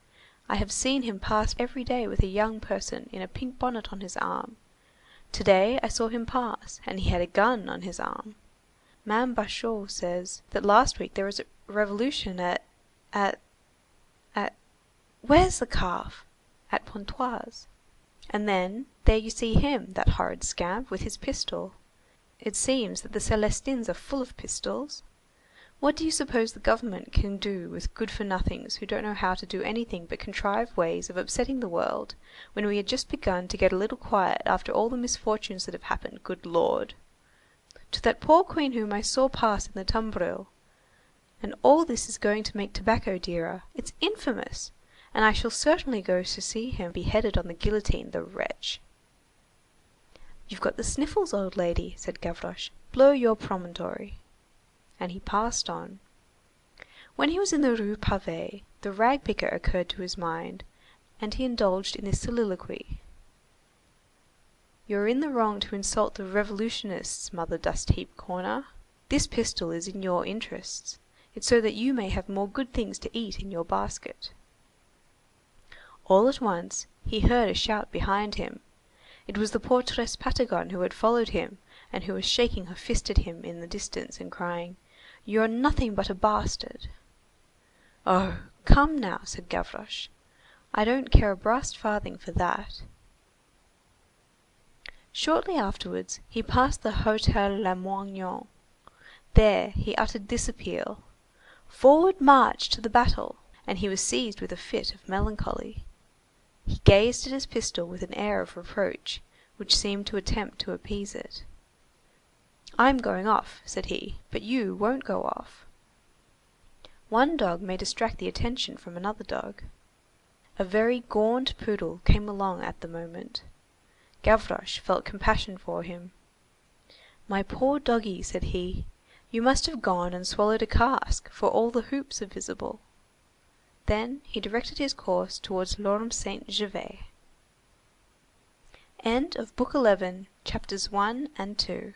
I have seen him pass every day with a young person in a pink bonnet on his arm. To-day I saw him pass, and he had a gun on his arm. Ma'am Bachot says that last week there was a revolution at where's the calf? At Pontoise. And then, there you see him, that horrid scamp, with his pistol. It seems that the Célestins are full of pistols. What do you suppose the government can do with good-for-nothings who don't know how to do anything but contrive ways of upsetting the world, when we had just begun to get a little quiet after all the misfortunes that have happened, good Lord! To that poor queen whom I saw pass in the tumbril. And all this is going to make tobacco dearer. It's infamous! And I shall certainly go to see him beheaded on the guillotine, the wretch." "You've got the sniffles, old lady," said Gavroche. "Blow your promontory." And he passed on. When he was in the Rue Pavée, the rag picker occurred to his mind, and he indulged in this soliloquy:— "You're in the wrong to insult the revolutionists, Mother Dust Heap Corner. This pistol is in your interests. It's so that you may have more good things to eat in your basket." All at once, he heard a shout behind him. It was the portress Patagon who had followed him, and who was shaking her fist at him in the distance and crying, "You're nothing but a bastard." "Oh, come now," said Gavroche. "I don't care a brass farthing for that." Shortly afterwards, he passed the Hôtel Lamoignon. There he uttered this appeal: "Forward march to the battle!" And he was seized with a fit of melancholy. He gazed at his pistol with an air of reproach, which seemed to attempt to appease it. "I'm going off," said he, "but you won't go off." One dog may distract the attention from another dog. A very gaunt poodle came along at the moment. Gavroche felt compassion for him. "My poor doggy," said he, "you must have gone and swallowed a cask, for all the hoops are visible." Then he directed his course towards L'Orme Saint-Gervais. End of Book 11, Chapters 1 and 2.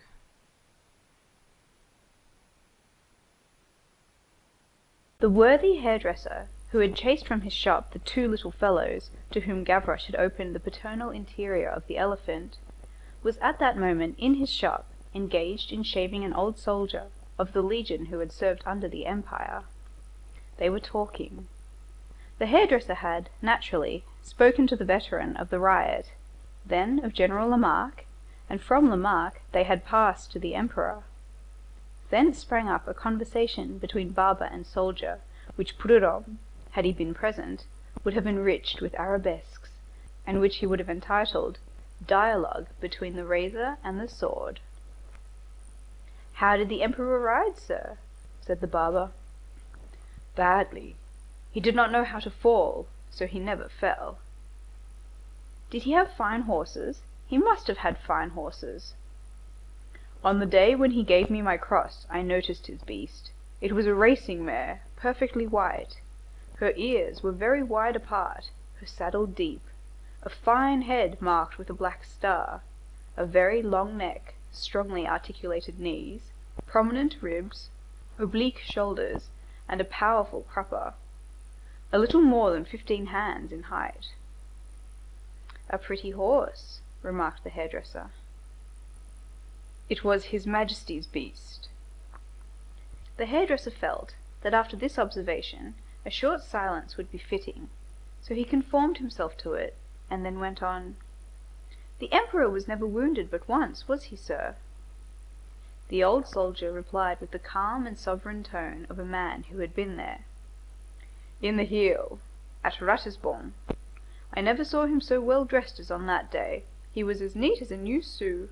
The worthy hairdresser, who had chased from his shop the two little fellows to whom Gavroche had opened the paternal interior of the elephant, was at that moment in his shop, engaged in shaving an old soldier of the Legion who had served under the Empire. They were talking. The hairdresser had, naturally, spoken to the veteran of the riot, then of General Lamarque, and from Lamarque they had passed to the Emperor. Then sprang up a conversation between barber and soldier, which Prudhomme, had he been present, would have enriched with arabesques, and which he would have entitled "Dialogue between the Razor and the Sword." "How did the Emperor ride, sir?" said the barber. "Badly. He did not know how to fall, so he never fell." "Did he have fine horses? He must have had fine horses." "On the day when he gave me my cross, I noticed his beast. It was a racing mare, perfectly white. Her ears were very wide apart, her saddle deep, a fine head marked with a black star, a very long neck, strongly articulated knees, prominent ribs, oblique shoulders, and a powerful crupper. A little more than 15 hands in height." "A pretty horse," remarked the hairdresser. "It was His Majesty's beast." The hairdresser felt that after this observation a short silence would be fitting, so he conformed himself to it, and then went on:— "The Emperor was never wounded but once, was he, sir?" The old soldier replied with the calm and sovereign tone of a man who had been there. "In the heel, at Ratisbon. I never saw him so well dressed as on that day. He was as neat as a new sou."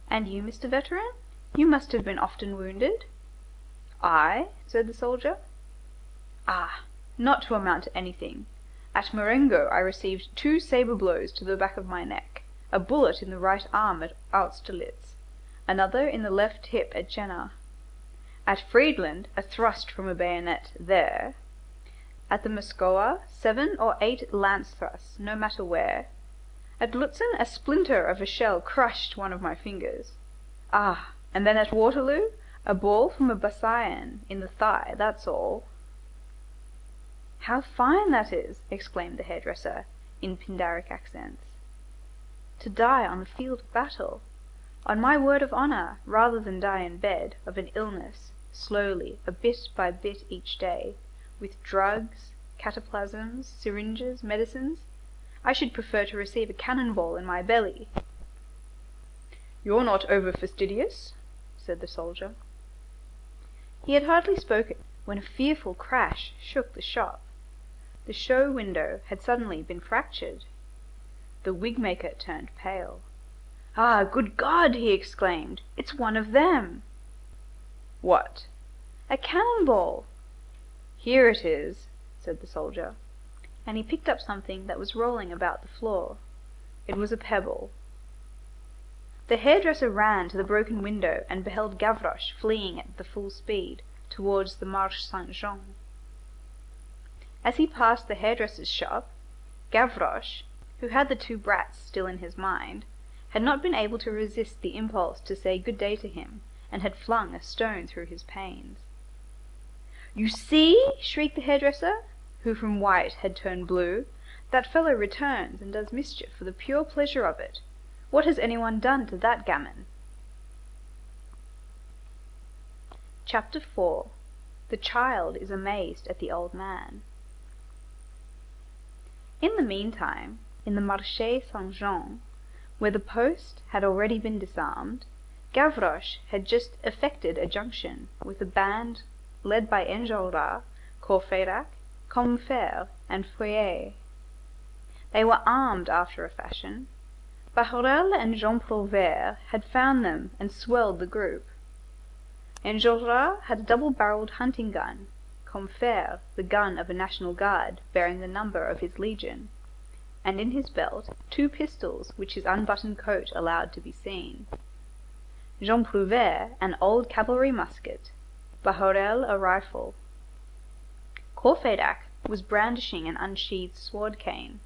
"And you, Mr. Veteran? You must have been often wounded?" "I?" said the soldier. "Ah, not to amount to anything. At Marengo I received 2 sabre blows to the back of my neck, a bullet in the right arm at Austerlitz, another in the left hip at Jena. At Friedland a thrust from a bayonet there. At the Moskowa 7 or 8 lance thrusts, no matter where. At Lutzen a splinter of a shell crushed one of my fingers. Ah, and then at Waterloo a ball from a Bassayan in the thigh, that's all." "How fine that is!" exclaimed the hairdresser, in Pindaric accents. "To die on the field of battle! On my word of honor, rather than die in bed, of an illness, slowly, a bit by bit each day, with drugs, cataplasms, syringes, medicines, I should prefer to receive a cannon ball in my belly." "You're not over fastidious?" said the soldier. He had hardly spoken when a fearful crash shook the shop. The show window had suddenly been fractured. The wig-maker turned pale. "Ah, good God!" he exclaimed. "It's one of them!" "What?" "A cannon ball!" "Here it is," said the soldier, and he picked up something that was rolling about the floor. It was a pebble. The hairdresser ran to the broken window and beheld Gavroche fleeing at the full speed towards the Marché Saint-Jean. As he passed the hairdresser's shop, Gavroche, who had the 2 brats still in his mind, had not been able to resist the impulse to say good day to him, and had flung a stone through his panes. "You see!" shrieked the hairdresser, who from white had turned blue, "that fellow returns and does mischief for the pure pleasure of it. What has anyone done to that gamin?" Chapter 4. The child is amazed at the old man. In the meantime, in the Marché Saint-Jean, where the post had already been disarmed, Gavroche had just effected a junction with a band led by Enjolras, Courfeyrac, Combeferre, and Feuillet. They were armed after a fashion. Bahorel and Jean Prouvaire had found them and swelled the group. Enjolras had a double-barreled hunting gun, Combeferre the gun of a National Guard bearing the number of his legion, and in his belt 2 pistols which his unbuttoned coat allowed to be seen. Jean Prouvaire an old cavalry musket, Bahorel a rifle. Courfeyrac was brandishing an unsheathed sword cane.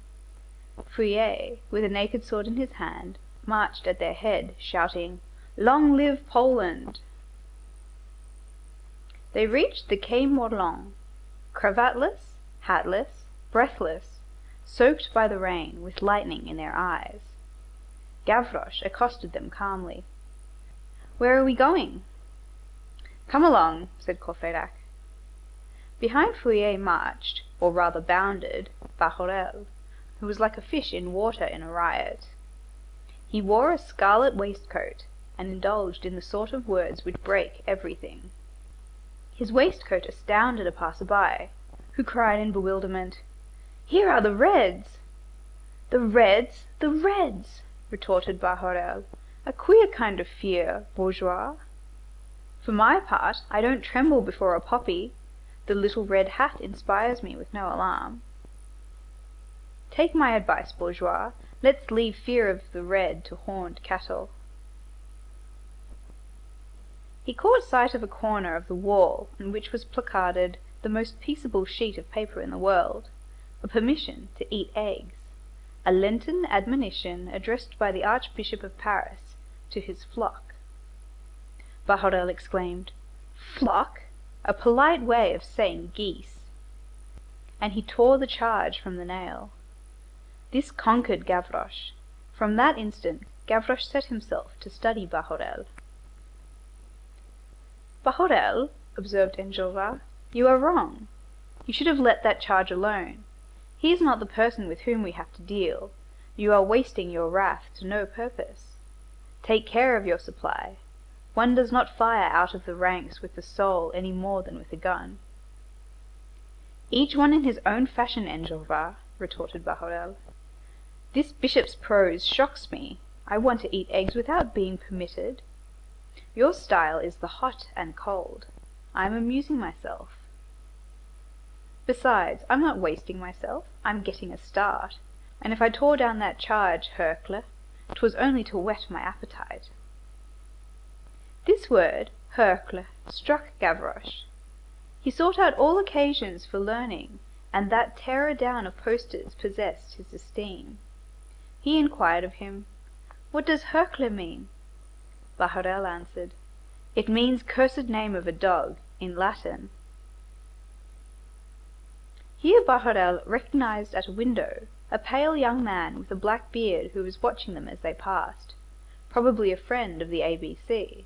Feuillet, with a naked sword in his hand, marched at their head, shouting, "Long live Poland!" They reached the Quai Morland, cravateless, hatless, breathless, soaked by the rain, with lightning in their eyes. Gavroche accosted them calmly. "Where are we going?" "Come along," said Courfeyrac. Behind Feuillet marched, or rather bounded, Bahorel, who was like a fish in water in a riot. He wore a scarlet waistcoat, and indulged in the sort of words which break everything. His waistcoat astounded a passer-by, who cried in bewilderment, "Here are the Reds!" "The Reds! The Reds!" retorted Bahorel. "A queer kind of fear, bourgeois. For my part, I don't tremble before a poppy. The little red hat inspires me with no alarm. Take my advice, bourgeois. Let's leave fear of the red to horned cattle." He caught sight of a corner of the wall on which was placarded the most peaceable sheet of paper in the world, a permission to eat eggs, a Lenten admonition addressed by the Archbishop of Paris to his flock. Bahorel exclaimed, "Flock? A polite way of saying geese." And he tore the charge from the nail. This conquered Gavroche. From that instant Gavroche set himself to study Bahorel. "Bahorel," observed Enjolras, "you are wrong. You should have let that charge alone. He is not the person with whom we have to deal. You are wasting your wrath to no purpose. Take care of your supply. One does not fire out of the ranks with the soul any more than with a gun. Each one in his own fashion, Enjolras, retorted Bahorel. This bishop's prose shocks me. I want to eat eggs without being permitted. Your style is the hot and cold. I am amusing myself. Besides, I'm not wasting myself. I'm getting a start. And if I tore down that charge, Hercle, 'twas only to whet my appetite. This word, Hercle, struck Gavroche. He sought out all occasions for learning, and that tearer down of posters possessed his esteem. He inquired of him, "What does Hercle mean?" Bahorel answered, "It means cursed name of a dog, in Latin." Here Bahorel recognized at a window a pale young man with a black beard who was watching them as they passed, probably a friend of the ABC.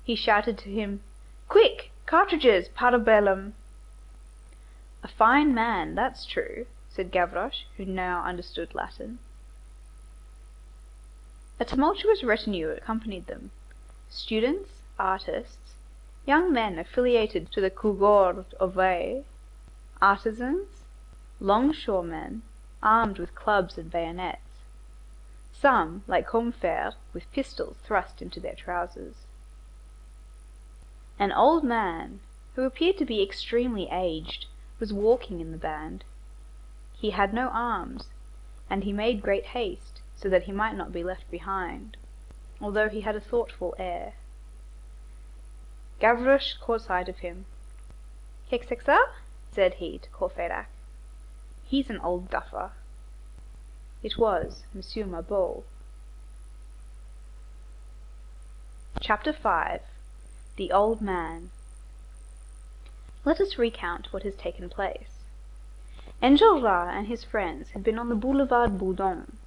He shouted to him, "Quick, cartridges, parabellum!" "A fine man, that's true," said Gavroche, who now understood Latin. A tumultuous retinue accompanied them. Students, artists, young men affiliated to the Cougourde Ouvrier, artisans, longshoremen, armed with clubs and bayonets. Some, like Combeferre, with pistols thrust into their trousers. An old man, who appeared to be extremely aged, was walking in the band. He had no arms, and he made great haste, so that he might not be left behind, although he had a thoughtful air. Gavroche caught sight of him. "Qu'est-ce que ça?" said he to Courfeyrac. "He's an old duffer." It was Monsieur Mabeuf. Chapter 5. The Old Man. Let us recount what has taken place. Enjolras and his friends had been on the Boulevard Bourdon,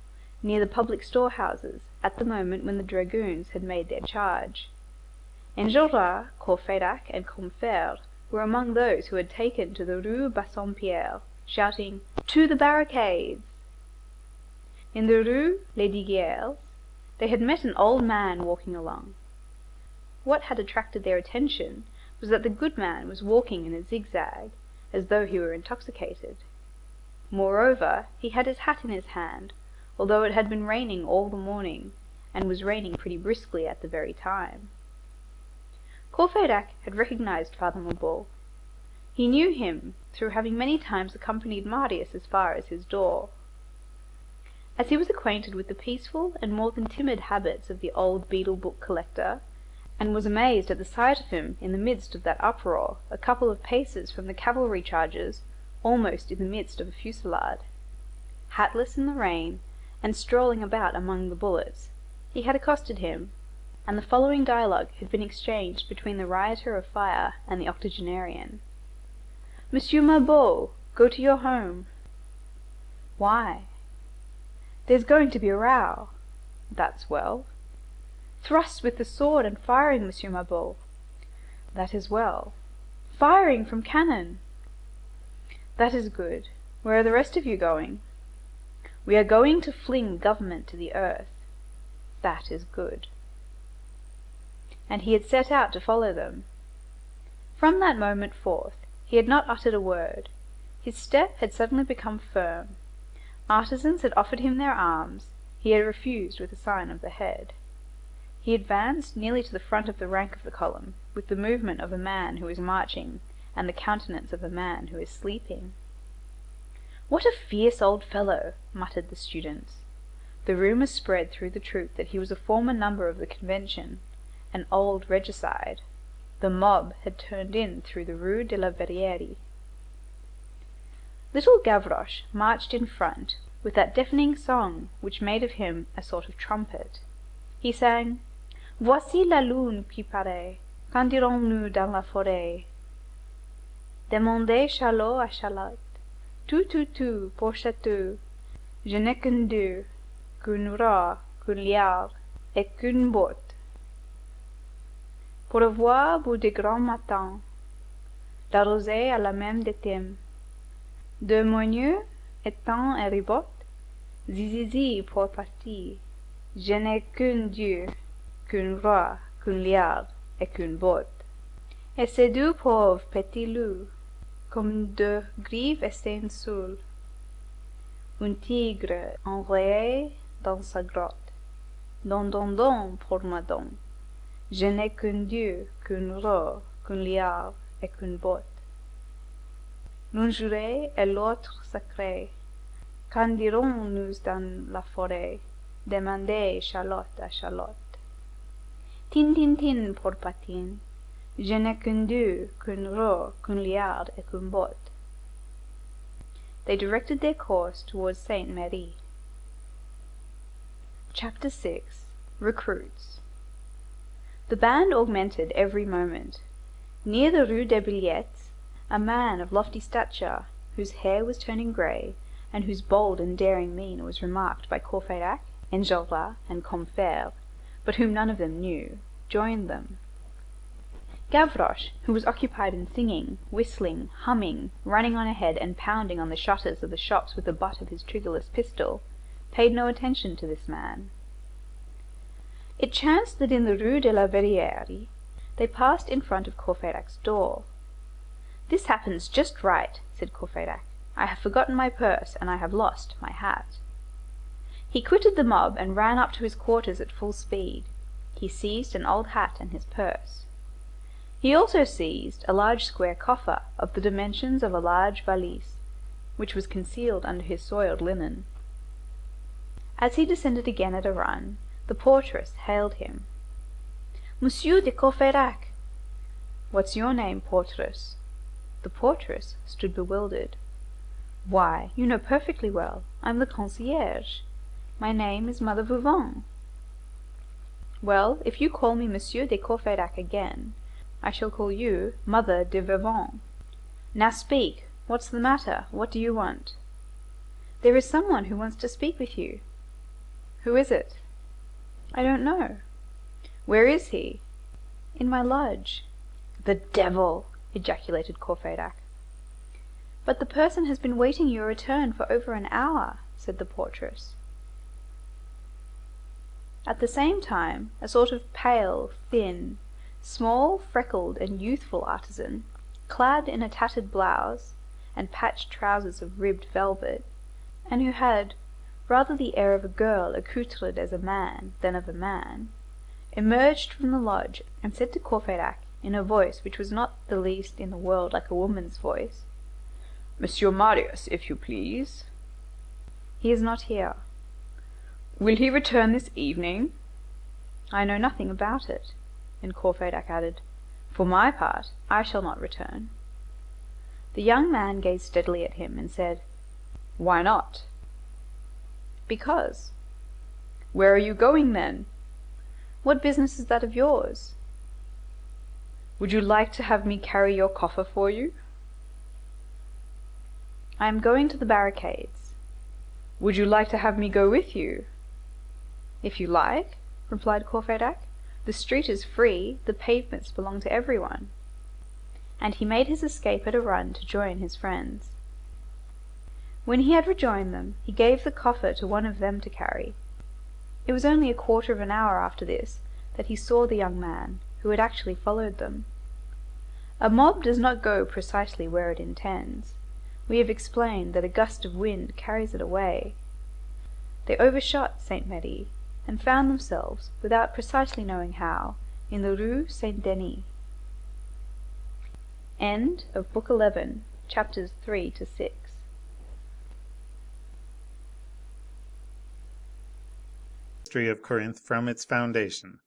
near the public storehouses, at the moment when the dragoons had made their charge. Enjolras, Courfeyrac, and Combeferre were among those who had taken to the Rue Bassompierre, shouting, "To the barricades!" In the Rue Lesdiguières they had met an old man walking along. What had attracted their attention was that the good man was walking in a zigzag, as though he were intoxicated. Moreover, he had his hat in his hand, although it had been raining all the morning, and was raining pretty briskly at the very time. Courfeyrac had recognized Father Mabeuf. He knew him through having many times accompanied Marius as far as his door. As he was acquainted with the peaceful and more than timid habits of the old beadle-book collector, and was amazed at the sight of him in the midst of that uproar, a couple of paces from the cavalry charges, almost in the midst of a fusillade. Hatless in the rain, and strolling about among the bullets, he had accosted him, and the following dialogue had been exchanged between the rioter of fire and the octogenarian. "Monsieur Mabeuf, go to your home." "Why?" "There's going to be a row." "That's well." "Thrusts with the sword and firing, Monsieur Mabeuf." "That is well." "Firing from cannon." "That is good. Where are the rest of you going?" "We are going to fling government to the earth." "That is good." And he had set out to follow them. From that moment forth, he had not uttered a word. His step had suddenly become firm. Artisans had offered him their arms, he had refused with a sign of the head. He advanced nearly to the front of the rank of the column, with the movement of a man who is marching, and the countenance of a man who is sleeping. "What a fierce old fellow!" muttered the students. The rumor spread through the troop that he was a former number of the Convention, an old regicide. The mob had turned in through the Rue de la Verrerie. Little Gavroche marched in front, with that deafening song which made of him a sort of trumpet. He sang, "Voici la lune qui paraît, quand irons-nous dans la forêt? Demandez Charlot à Charlotte, tout, pour château. Je n'ai qu'un deux, qu'un rat, qu'un liard, et qu'une botte. Pour avoir bout de grand matin, d'arroser à la même de thème. Deux moigneux, étant et ribotte, zizizi pour partir. Je n'ai qu'un Dieu, qu'un roi, qu'un liard et qu'une botte. Et ces deux pauvres petits loups, comme deux grives étincelant, un tigre enrayé dans sa grotte. Don, don, don, pour madame. Je n'ai qu'un dieu, qu'un roi, qu'un liard et qu'une botte. L'un juré et l'autre sacré. Qu'en dirons-nous dans la forêt? Demandez Charlotte à Charlotte. Tin, tin, tin, pour Patine. Je n'ai qu'un dieu, qu'un roi, qu'un liard et qu'une botte. They directed their course towards Sainte Marie. Chapter 6. Recruits. The band augmented every moment. Near the Rue des Billettes, a man of lofty stature, whose hair was turning grey, and whose bold and daring mien was remarked by Courfeyrac, Enjolras, and Combeferre, but whom none of them knew, joined them. Gavroche, who was occupied in singing, whistling, humming, running on ahead, and pounding on the shutters of the shops with the butt of his triggerless pistol, paid no attention to this man. It chanced that in the Rue de la Verrerie they passed in front of Courfeyrac's door. "This happens just right," said Courfeyrac. "I have forgotten my purse, and I have lost my hat." He quitted the mob and ran up to his quarters at full speed. He seized an old hat and his purse. He also seized a large square coffer of the dimensions of a large valise, which was concealed under his soiled linen. As he descended again at a run, the portress hailed him. "Monsieur de Courfeyrac!" "What's your name, portress?" The portress stood bewildered. "Why, you know perfectly well. I'm the concierge. My name is Mother Veuvain." "Well, if you call me Monsieur de Courfeyrac again, I shall call you Mother de Veuvain. Now speak. What's the matter? What do you want?" "There is some one who wants to speak with you." "Who is it?" "I don't know." "Where is he?" "In my lodge." "The devil!" ejaculated Courfeyrac. "But the person has been waiting your return for over an hour," said the portress. At the same time, a sort of pale, thin, small, freckled, and youthful artisan, clad in a tattered blouse and patched trousers of ribbed velvet, and who had rather the air of a girl accoutred as a man than of a man, emerged from the lodge and said to Courfeyrac in a voice which was not the least in the world like a woman's voice, "Monsieur Marius, if you please." "He is not here." "Will he return this evening?" "I know nothing about it." And Courfeyrac added, "For my part, I shall not return." The young man gazed steadily at him and said, "Why not?" "Because." "Where are you going, then?" "What business is that of yours?" "Would you like to have me carry your coffer for you?" "I am going to the barricades." "Would you like to have me go with you?" "If you like," replied Courfeyrac. "The street is free, the pavements belong to everyone." And he made his escape at a run to join his friends. When he had rejoined them, he gave the coffer to one of them to carry. It was only a quarter of an hour after this that he saw the young man, who had actually followed them. A mob does not go precisely where it intends. We have explained that a gust of wind carries it away. They overshot Sainte Marie, and found themselves, without precisely knowing how, in the Rue Saint-Denis. End of Book 11, Chapters 3 to 6. History of Corinth from its foundation.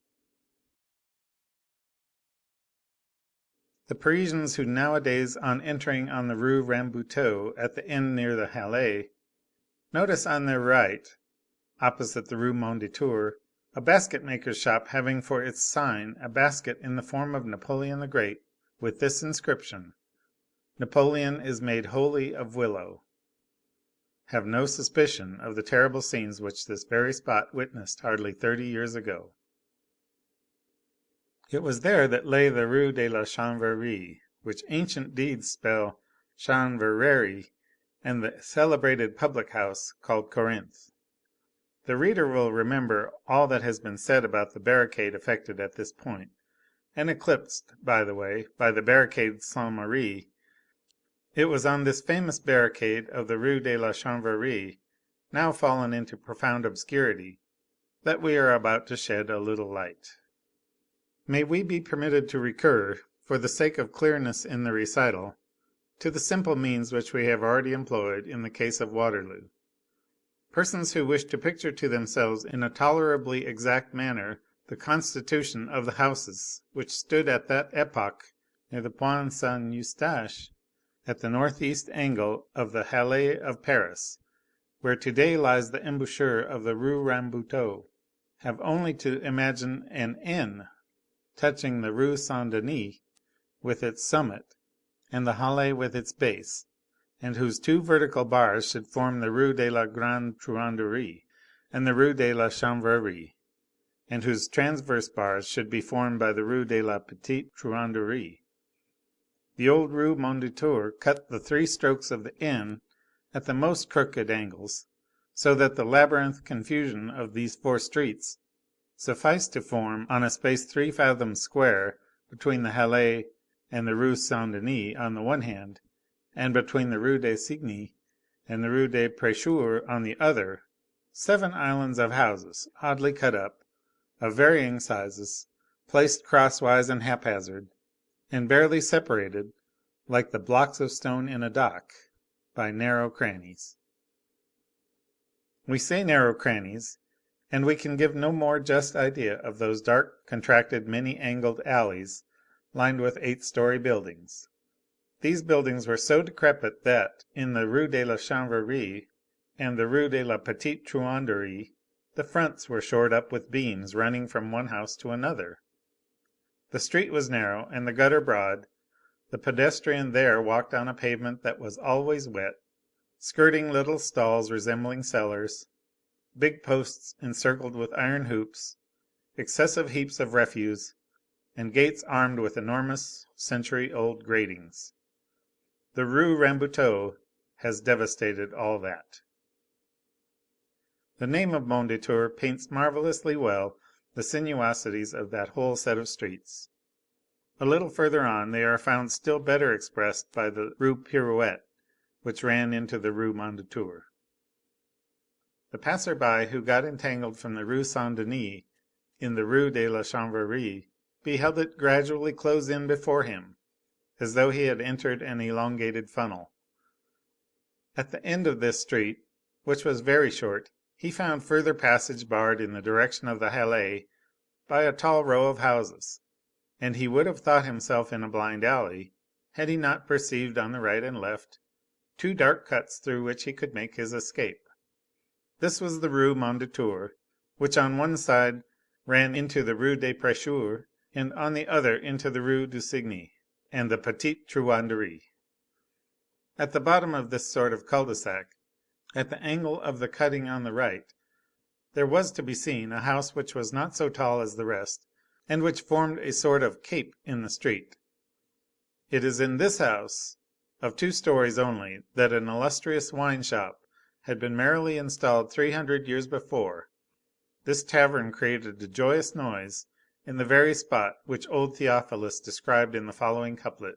The Parisians who nowadays, on entering on the Rue Rambuteau at the end near the Halles, notice on their right, opposite the Rue Mondétour, a basket maker's shop having for its sign a basket in the form of Napoleon the Great, with this inscription: "Napoleon is made wholly of willow," have no suspicion of the terrible scenes which this very spot witnessed hardly 30 years ago. It was there that lay the Rue de la Chanvrerie, which ancient deeds spell Chanverrerie, and the celebrated public house called Corinthe. The reader will remember all that has been said about the barricade effected at this point, and eclipsed, by the way, by the barricade Saint Merry. It was on this famous barricade of the Rue de la Chanvrerie, now fallen into profound obscurity, that we are about to shed a little light. May we be permitted to recur, for the sake of clearness in the recital, to the simple means which we have already employed in the case of Waterloo. Persons who wish to picture to themselves in a tolerably exact manner the constitution of the houses which stood at that epoch near the Pont Saint Eustache, at the northeast angle of the Halles of Paris, where today lies the embouchure of the Rue Rambuteau, have only to imagine an N touching the Rue Saint Denis with its summit, and the Halles with its base, and whose two vertical bars should form the Rue de la Grande Truanderie and the Rue de la Chanvrerie, and whose transverse bars should be formed by the Rue de la Petite Truanderie. The old Rue Mondétour cut the three strokes of the N at the most crooked angles, so that the labyrinth confusion of these four streets sufficed to form, on a space 3 fathoms square between the Halles and the Rue Saint Denis on the one hand, and between the Rue de Signy and the Rue des Prêcheurs on the other, 7 islands of houses, oddly cut up, of varying sizes, placed crosswise and haphazard, and barely separated, like the blocks of stone in a dock, by narrow crannies. We say narrow crannies, and we can give no more just idea of those dark, contracted, many-angled alleys lined with 8-story buildings. These buildings were so decrepit that, in the Rue de la Chanvrerie and the Rue de la Petite Truanderie, the fronts were shored up with beams running from one house to another. The street was narrow and the gutter broad. The pedestrian there walked on a pavement that was always wet, skirting little stalls resembling cellars, big posts encircled with iron hoops, excessive heaps of refuse, and gates armed with enormous century-old gratings. The Rue Rambuteau has devastated all that. The name of Mondétour paints marvellously well the sinuosities of that whole set of streets. A little further on they are found still better expressed by the Rue Pirouette, which ran into the Rue Mondétour. The passer by who got entangled from the Rue Saint Denis in the Rue de la Chanvrerie beheld it gradually close in before him, as though he had entered an elongated funnel. At the end of this street, which was very short, he found further passage barred in the direction of the Halles by a tall row of houses, and he would have thought himself in a blind alley, had he not perceived on the right and left 2 dark cuts through which he could make his escape. This was the Rue Mondétour, which on one side ran into the Rue des Prêcheurs, and on the other into the Rue du Cygne and the Petite Truanderie. At the bottom of this sort of cul-de-sac, at the angle of the cutting on the right, there was to be seen a house which was not so tall as the rest, and which formed a sort of cape in the street. It is in this house, of 2 stories only, that an illustrious wine shop had been merrily installed 300 years before. This tavern created a joyous noise in the very spot which old Theophilus described in the following couplet: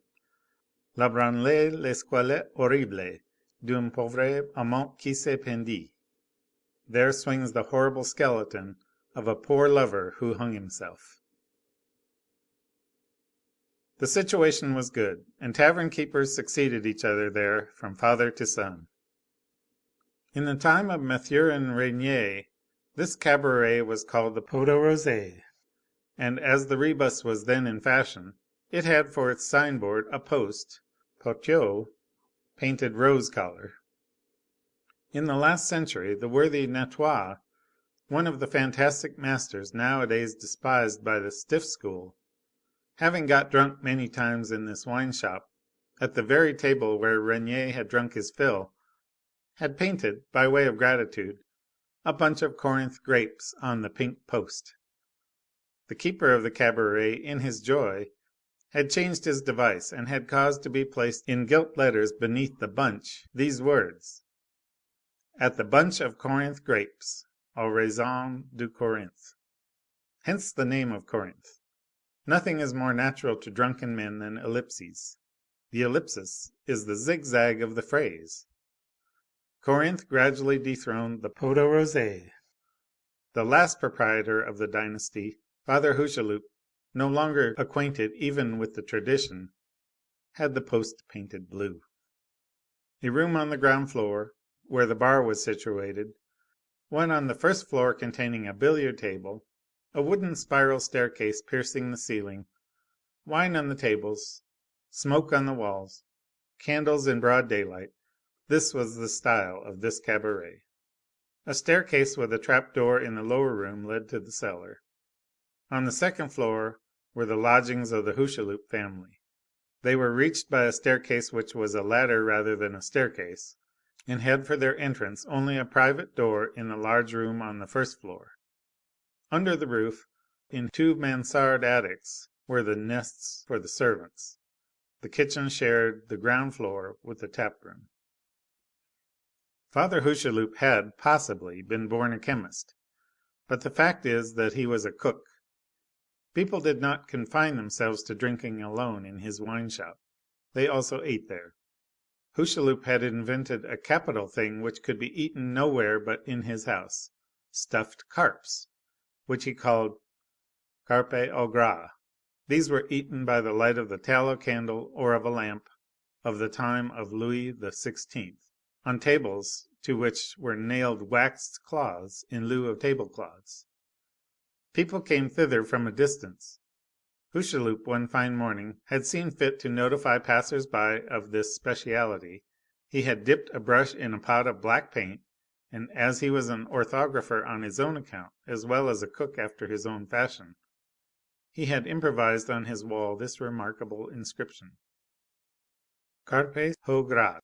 La branle l'esquelette horrible d'un pauvre amant qui se pendit. There swings the horrible skeleton of a poor lover who hung himself. The situation was good, and tavern keepers succeeded each other there from father to son. In the time of Mathurin Regnier, this cabaret was called the Pot aux Roses, and as the rebus was then in fashion, it had for its signboard a post, Poteau, painted rose colour. In the last century, the worthy Natoire, one of the fantastic masters nowadays despised by the stiff school, having got drunk many times in this wine shop, at the very table where Regnier had drunk his fill, had painted, by way of gratitude, a bunch of Corinth grapes on the pink post. The keeper of the cabaret, in his joy, had changed his device, and had caused to be placed in gilt letters beneath the bunch these words: "At the bunch of Corinth grapes, Oraison de Corinthe. Hence the name of Corinth. Nothing is more natural to drunken men than ellipses. The ellipsis is the zigzag of the phrase. Corinthe gradually dethroned the pot au rosé. The last proprietor of the dynasty, Father Hucheloup, no longer acquainted even with the tradition, had the post painted blue. A room on the ground floor, where the bar was situated, one on the first floor containing a billiard table, a wooden spiral staircase piercing the ceiling, wine on the tables, smoke on the walls, candles in broad daylight, this was the style of this cabaret. A staircase with a trap door in the lower room led to the cellar. On the second floor were the lodgings of the Hucheloup family. They were reached by a staircase which was a ladder rather than a staircase, and had for their entrance only a private door in the large room on the first floor. Under the roof, in two mansard attics, were the nests for the servants. The kitchen shared the ground floor with the tap room. Father Hucheloup had, possibly, been born a chemist, but the fact is that he was a cook. People did not confine themselves to drinking alone in his wine shop. They also ate there. Hucheloup had invented a capital thing which could be eaten nowhere but in his house, stuffed carps, which he called carpe au gras. These were eaten by the light of the tallow candle or of a lamp of the time of Louis XVI, on tables to which were nailed waxed cloths in lieu of tablecloths. People came thither from a distance. Hucheloup, one fine morning, had seen fit to notify passers by of this speciality. He had dipped a brush in a pot of black paint, and as he was an orthographer on his own account, as well as a cook after his own fashion, he had improvised on his wall this remarkable inscription: Carpe au gras.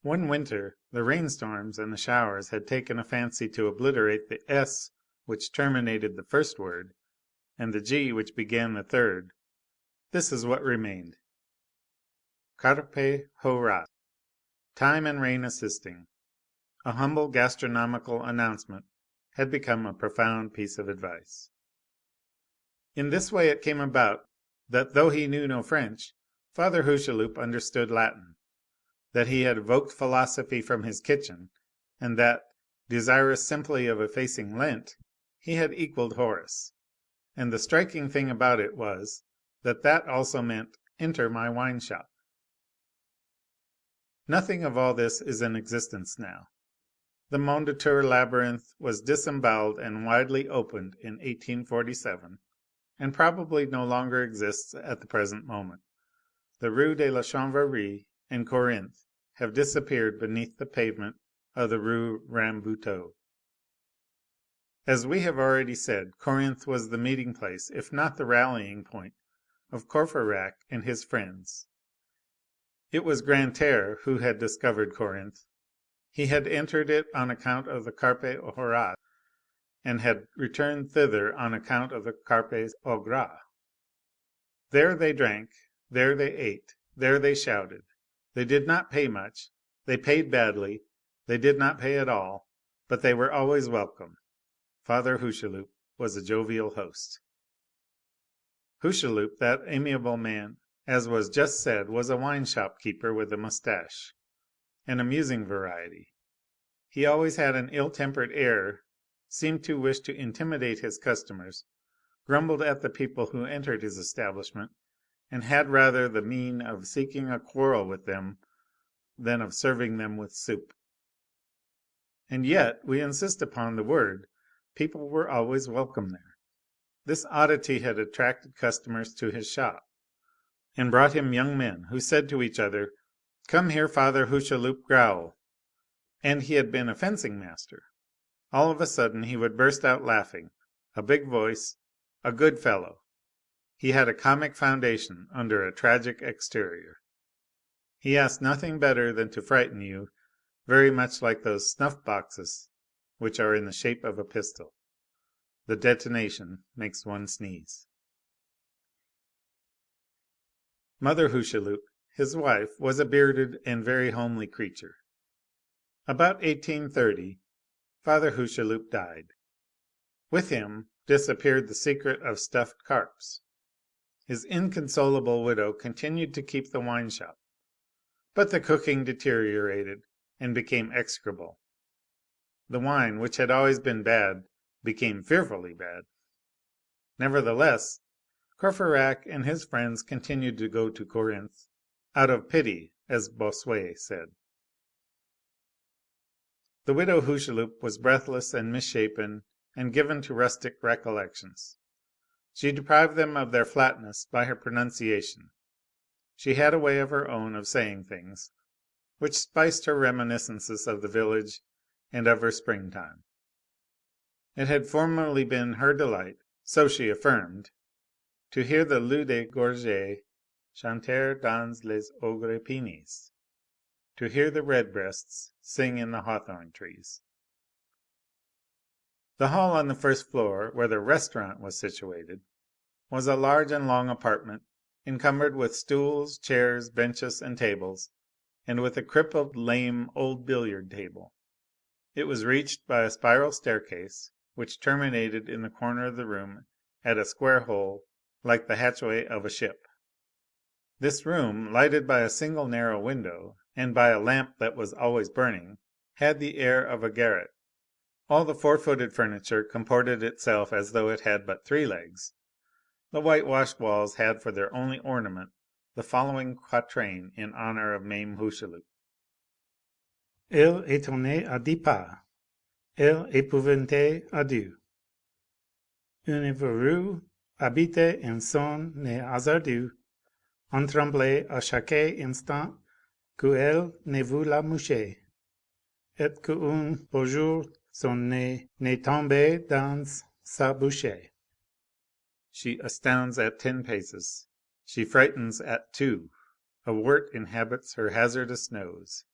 One winter, the rainstorms and the showers had taken a fancy to obliterate the S which terminated the first word, and the G which began the third. This is what remained: Carpe horas. Time and rain assisting, a humble gastronomical announcement had become a profound piece of advice. In this way it came about that though he knew no French, Father Hucheloup understood Latin, that he had evoked philosophy from his kitchen, and that, desirous simply of effacing Lent, he had equalled Horace. And the striking thing about it was that that also meant enter my wine shop. Nothing of all this is in existence now. The Mondétour labyrinth was disembowelled and widely opened in 1847, and probably no longer exists at the present moment. The Rue de la Chanvrerie and Corinthe have disappeared beneath the pavement of the Rue Rambuteau. As we have already said, Corinthe was the meeting place, if not the rallying point, of Courfeyrac and his friends. It was Grantaire who had discovered Corinthe. He had entered it on account of the Carpe horas, and had returned thither on account of the Carpes au gras. There they drank, there they ate, there they shouted. They did not pay much, they paid badly, they did not pay at all, but they were always welcome. Father Hucheloup was a jovial host. Hucheloup, that amiable man, as was just said, was a wine shop keeper with a moustache, an amusing variety. He always had an ill-tempered air, seemed to wish to intimidate his customers, grumbled at the people who entered his establishment, and had rather the mien of seeking a quarrel with them than of serving them with soup. And yet, we insist upon the word, people were always welcome there. This oddity had attracted customers to his shop, and brought him young men, who said to each other, "Come here, Father Hucheloup growl." And he had been a fencing master. All of a sudden he would burst out laughing, a big voice, a good fellow. He had a comic foundation under a tragic exterior. He asked nothing better than to frighten you, very much like those snuff boxes which are in the shape of a pistol. The detonation makes one sneeze. Mother Hucheloup, his wife, was a bearded and very homely creature. About 1830, Father Hucheloup died. With him disappeared the secret of stuffed carps. His inconsolable widow continued to keep the wine shop, but the cooking deteriorated and became execrable. The wine, which had always been bad, became fearfully bad. Nevertheless, Courfeyrac and his friends continued to go to Corinthe, out of pity, as Bossuet said. The widow Hucheloup was breathless and misshapen and given to rustic recollections. She deprived them of their flatness by her pronunciation. She had a way of her own of saying things, which spiced her reminiscences of the village and of her springtime. It had formerly been her delight, so she affirmed, to hear the loups de gorge chanter dans les ogrepines, to hear the redbreasts sing in the hawthorn trees. The hall on the first floor, where the restaurant was situated, was a large and long apartment, encumbered with stools, chairs, benches, and tables, and with a crippled, lame, old billiard table. It was reached by a spiral staircase, which terminated in the corner of the room at a square hole like the hatchway of a ship. This room, lighted by a single narrow window, and by a lamp that was always burning, had the air of a garret. All the four-footed furniture comported itself as though it had but three legs. The whitewashed walls had for their only ornament the following quatrain in honor of Mame Hucheloup: Elle étonnait à 10 pas, elle épouvantait à 2. Une verrue habitait en son nez hasardeux, on tremblait à chaque instant qu'elle ne vous la moucher, et qu'un beau jour son nez ne tombait dans sa bouche. She astounds at 10 paces, she frightens at 2. A wart inhabits her hazardous nose.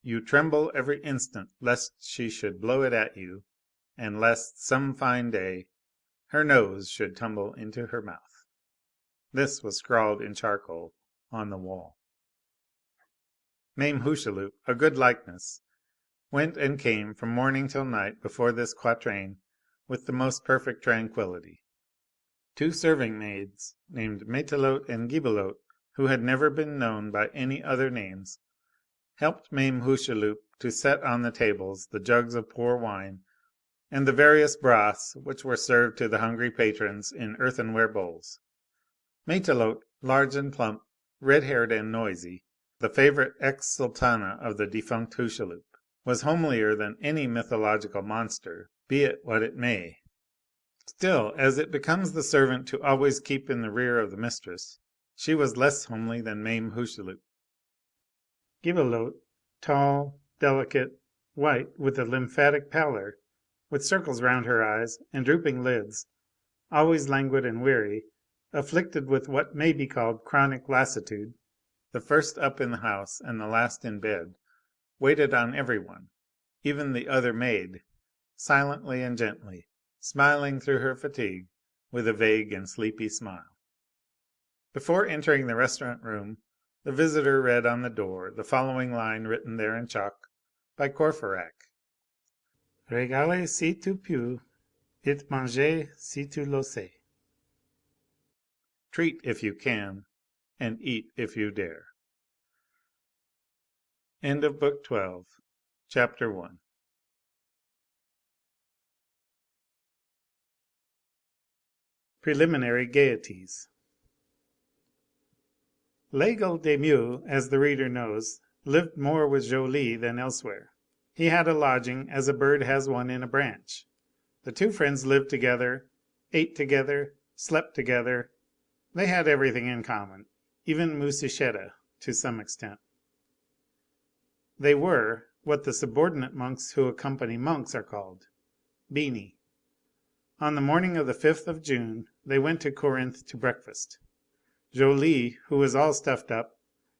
You tremble every instant lest she should blow it at you, and lest some fine day her nose should tumble into her mouth. This was scrawled in charcoal on the wall. Mame Hucheloup, a good likeness, went and came from morning till night before this quatrain with the most perfect tranquillity. 2 serving maids, named Matelote and Gibelotte, who had never been known by any other names, helped Mame Hucheloup to set on the tables the jugs of poor wine and the various broths which were served to the hungry patrons in earthenware bowls. Matelote, large and plump, red-haired and noisy, the favourite ex sultana of the defunct Hucheloup, was homelier than any mythological monster, be it what it may. Still, as it becomes the servant to always keep in the rear of the mistress, she was less homely than Mame Hucheloup. Gibelotte, tall, delicate, white, with a lymphatic pallor, with circles round her eyes and drooping lids, always languid and weary, afflicted with what may be called chronic lassitude, the first up in the house and the last in bed, waited on every one, even the other maid, silently and gently, smiling through her fatigue with a vague and sleepy smile. Before entering the restaurant room, the visitor read on the door the following line written there in chalk by Courfeyrac: Régale si tu peux, et mange si tu l'oses. Treat if you can, and eat if you dare. End of Book 12, Chapter 1. Preliminary gaieties. L'Aigle des Meaux, as the reader knows, lived more with Joly than elsewhere. He had a lodging as a bird has one in a branch. The 2 friends lived together, ate together, slept together. They had everything in common, even Musichetta to some extent. They were what the subordinate monks who accompany monks are called, bini. On the morning of the 5th of June they went to Corinthe to breakfast. Joly, who was all stuffed up,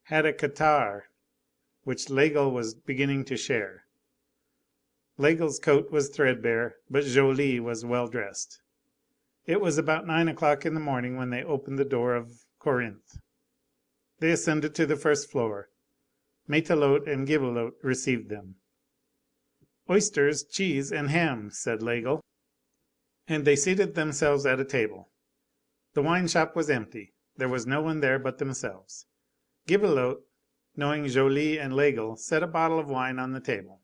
had a catarrh, which Laigle was beginning to share. Laigle's coat was threadbare, but Joly was well dressed. It was about 9 o'clock in the morning when they opened the door of Corinthe. They ascended to the first floor. Matelote and Gibelotte received them. Oysters, cheese, and ham, said Laigle. And they seated themselves at a table. The wine shop was empty. There was no one there but themselves. Gibelotte, knowing Joly and Laigle, set a bottle of wine on the table.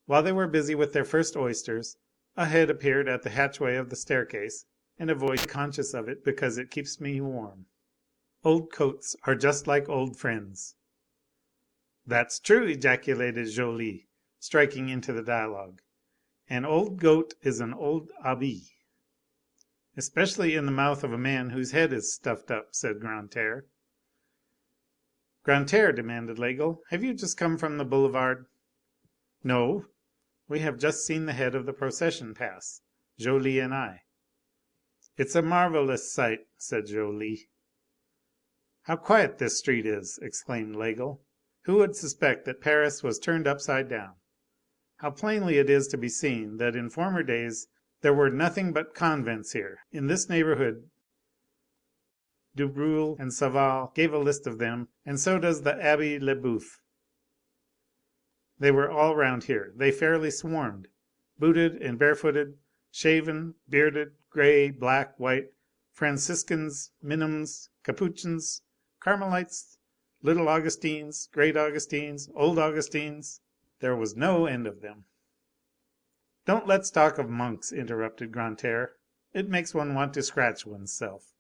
While they were busy with their first oysters, a head appeared at the hatchway of the staircase, and a voice conscious of it because it keeps me warm. Old coats are just like old friends. That's true, ejaculated Joly, striking into the dialogue. An old goat is an old habit. Especially in the mouth of a man whose head is stuffed up, said Grantaire. Grantaire, demanded Laigle, have you just come from the boulevard? No, we have just seen the head of the procession pass, Joly and I. It's a marvellous sight, said Joly. How quiet this street is, exclaimed Laigle. Who would suspect that Paris was turned upside down? How plainly it is to be seen that in former days there were nothing but convents here. In this neighbourhood Dubreuil and Sauval gave a list of them, and so does the Abbé Lebeuf. They were all round here. They fairly swarmed, booted and barefooted, shaven, bearded, grey, black, white, Franciscans, Minims, Capuchins, Carmelites, little Augustines, great Augustines, old Augustines. There was no end of them. Don't let's talk of monks, interrupted Grantaire. It makes one want to scratch one's self.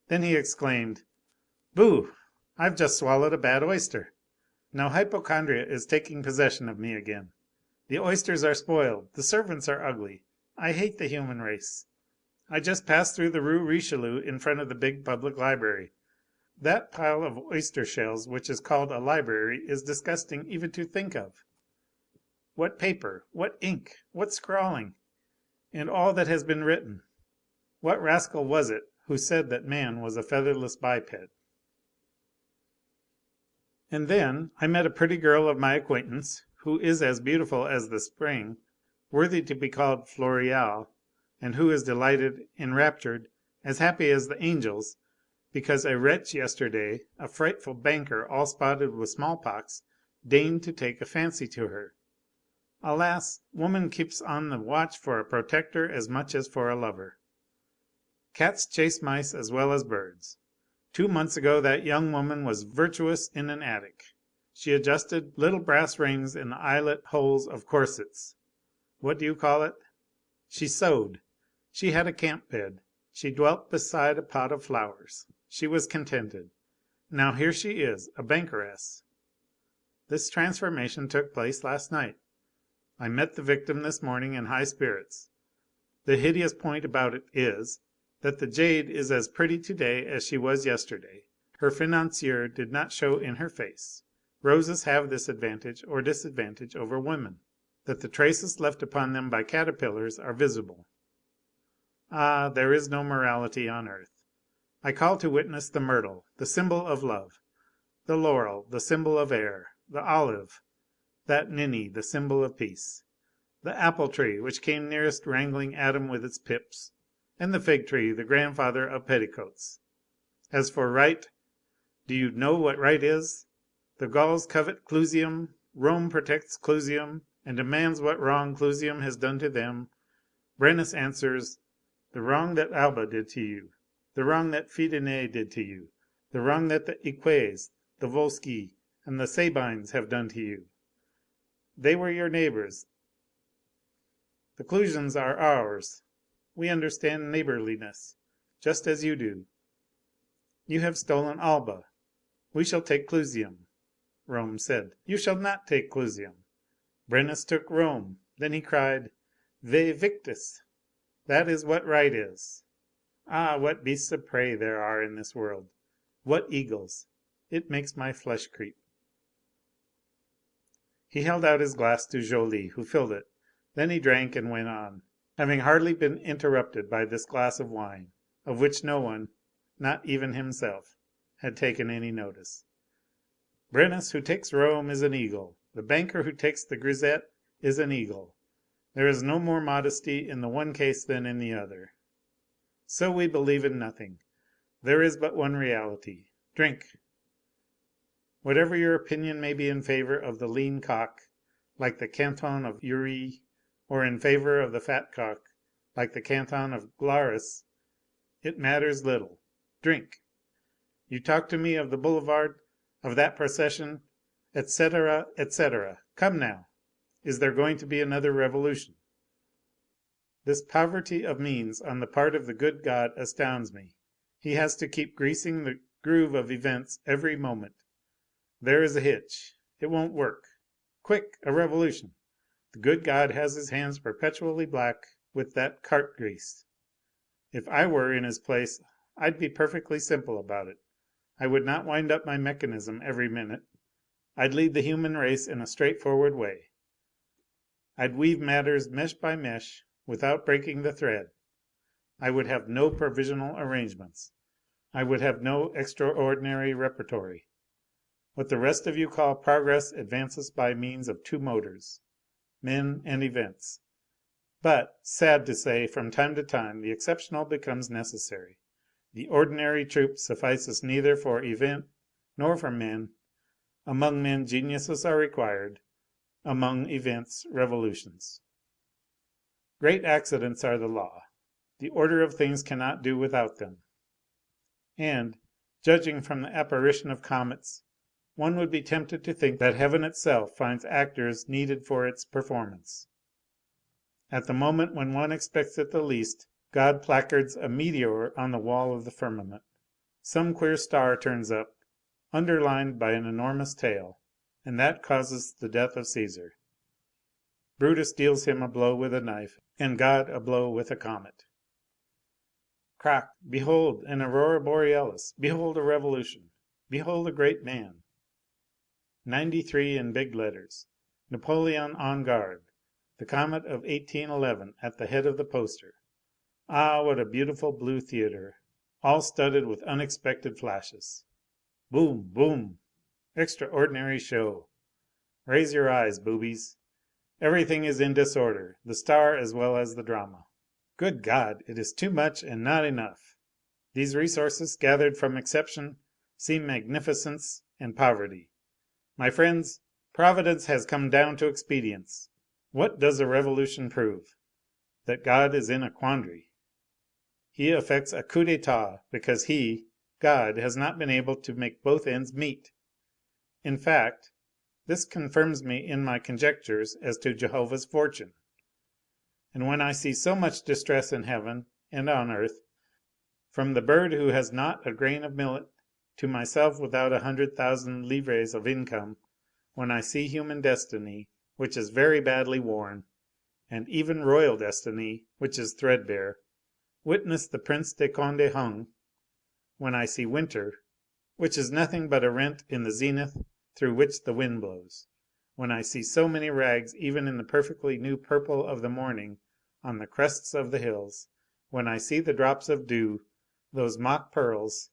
Then he exclaimed, Boo! I've just swallowed a bad oyster. Now hypochondria is taking possession of me again. The oysters are spoiled, the servants are ugly. I hate the human race. I just passed through the Rue Richelieu in front of the big public library. That pile of oyster shells which is called a library is disgusting even to think of. What paper, what ink, what scrawling, and all that has been written. What rascal was it who said that man was a featherless biped? And then I met a pretty girl of my acquaintance, who is as beautiful as the spring, worthy to be called Floréal, and who is delighted, enraptured, as happy as the angels, because a wretch yesterday, a frightful banker all spotted with smallpox, deigned to take a fancy to her. Alas! Woman keeps on the watch for a protector as much as for a lover. Cats chase mice as well as birds. 2 months ago that young woman was virtuous in an attic. She adjusted little brass rings in the eyelet holes of corsets. What do you call it? She sewed. She had a camp bed. She dwelt beside a pot of flowers. She was contented. Now here she is, a bankeress. This transformation took place last night. I met the victim this morning in high spirits. The hideous point about it is, that the jade is as pretty today as she was yesterday. Her financier did not show in her face. Roses have this advantage or disadvantage over women, that the traces left upon them by caterpillars are visible. Ah, there is no morality on earth. I call to witness the myrtle, the symbol of love; the laurel, the symbol of air; the olive, that ninny, the symbol of peace; the apple tree, which came nearest wrangling Adam with its pips; and the fig tree, the grandfather of petticoats. As for right, do you know what right is? The Gauls covet Clusium, Rome protects Clusium, and demands what wrong Clusium has done to them. Brennus answers, the wrong that Alba did to you, the wrong that Fidenæ did to you, the wrong that the Eques, the Volsci, and the Sabines have done to you. They were your neighbours. The Clusians are ours. We understand neighbourliness, just as you do. You have stolen Alba. We shall take Clusium. Rome said, you shall not take Clusium. Brennus took Rome. Then he cried, Vae victis. That is what right is. Ah, what beasts of prey there are in this world! What eagles! It makes my flesh creep. He held out his glass to Joly, who filled it. Then he drank and went on, having hardly been interrupted by this glass of wine, of which no one, not even himself, had taken any notice. Brennus who takes Rome is an eagle. The banker who takes the grisette is an eagle. There is no more modesty in the one case than in the other. So we believe in nothing. There is but one reality. Drink. Whatever your opinion may be in favour of the lean cock, like the canton of Uri, or in favor of the fat cock, like the canton of Glaris, it matters little. Drink. You talk to me of the boulevard, of that procession, etc., etc. Come now, is there going to be another revolution? This poverty of means on the part of the good God astounds me. He has to keep greasing the groove of events every moment. There is a hitch. It won't work. Quick, a revolution. The good God has his hands perpetually black with that cart grease. If I were in his place, I'd be perfectly simple about it. I would not wind up my mechanism every minute. I'd lead the human race in a straightforward way. I'd weave matters mesh by mesh without breaking the thread. I would have no provisional arrangements. I would have no extraordinary repertory. What the rest of you call progress advances by means of two motors, men and events. But, sad to say, from time to time the exceptional becomes necessary. The ordinary troop suffices neither for event nor for men. Among men geniuses are required, among events revolutions. Great accidents are the law. The order of things cannot do without them. And, judging from the apparition of comets, one would be tempted to think that heaven itself finds actors needed for its performance. At the moment when one expects it the least, God placards a meteor on the wall of the firmament. Some queer star turns up, underlined by an enormous tail, and that causes the death of Caesar. Brutus deals him a blow with a knife, and God a blow with a comet. Crac! Behold an aurora borealis! Behold a revolution! Behold a great man! 93 in big letters. Napoleon on guard. The comet of 1811 at the head of the poster. Ah, what a beautiful blue theatre, all studded with unexpected flashes. Boom! Boom! Extraordinary show. Raise your eyes, boobies. Everything is in disorder, the star as well as the drama. Good God! It is too much and not enough. These resources gathered from exception seem magnificence and poverty. My friends, Providence has come down to expedients. What does a revolution prove? That God is in a quandary. He effects a coup d'etat because he, God, has not been able to make both ends meet. In fact, this confirms me in my conjectures as to Jehovah's fortune. And when I see so much distress in heaven and on earth, from the bird who has not a grain of millet to myself without 100,000 livres of income, when I see human destiny, which is very badly worn, and even royal destiny, which is threadbare, witness the Prince de Condé hung, when I see winter, which is nothing but a rent in the zenith through which the wind blows, when I see so many rags even in the perfectly new purple of the morning on the crests of the hills, when I see the drops of dew, those mock pearls,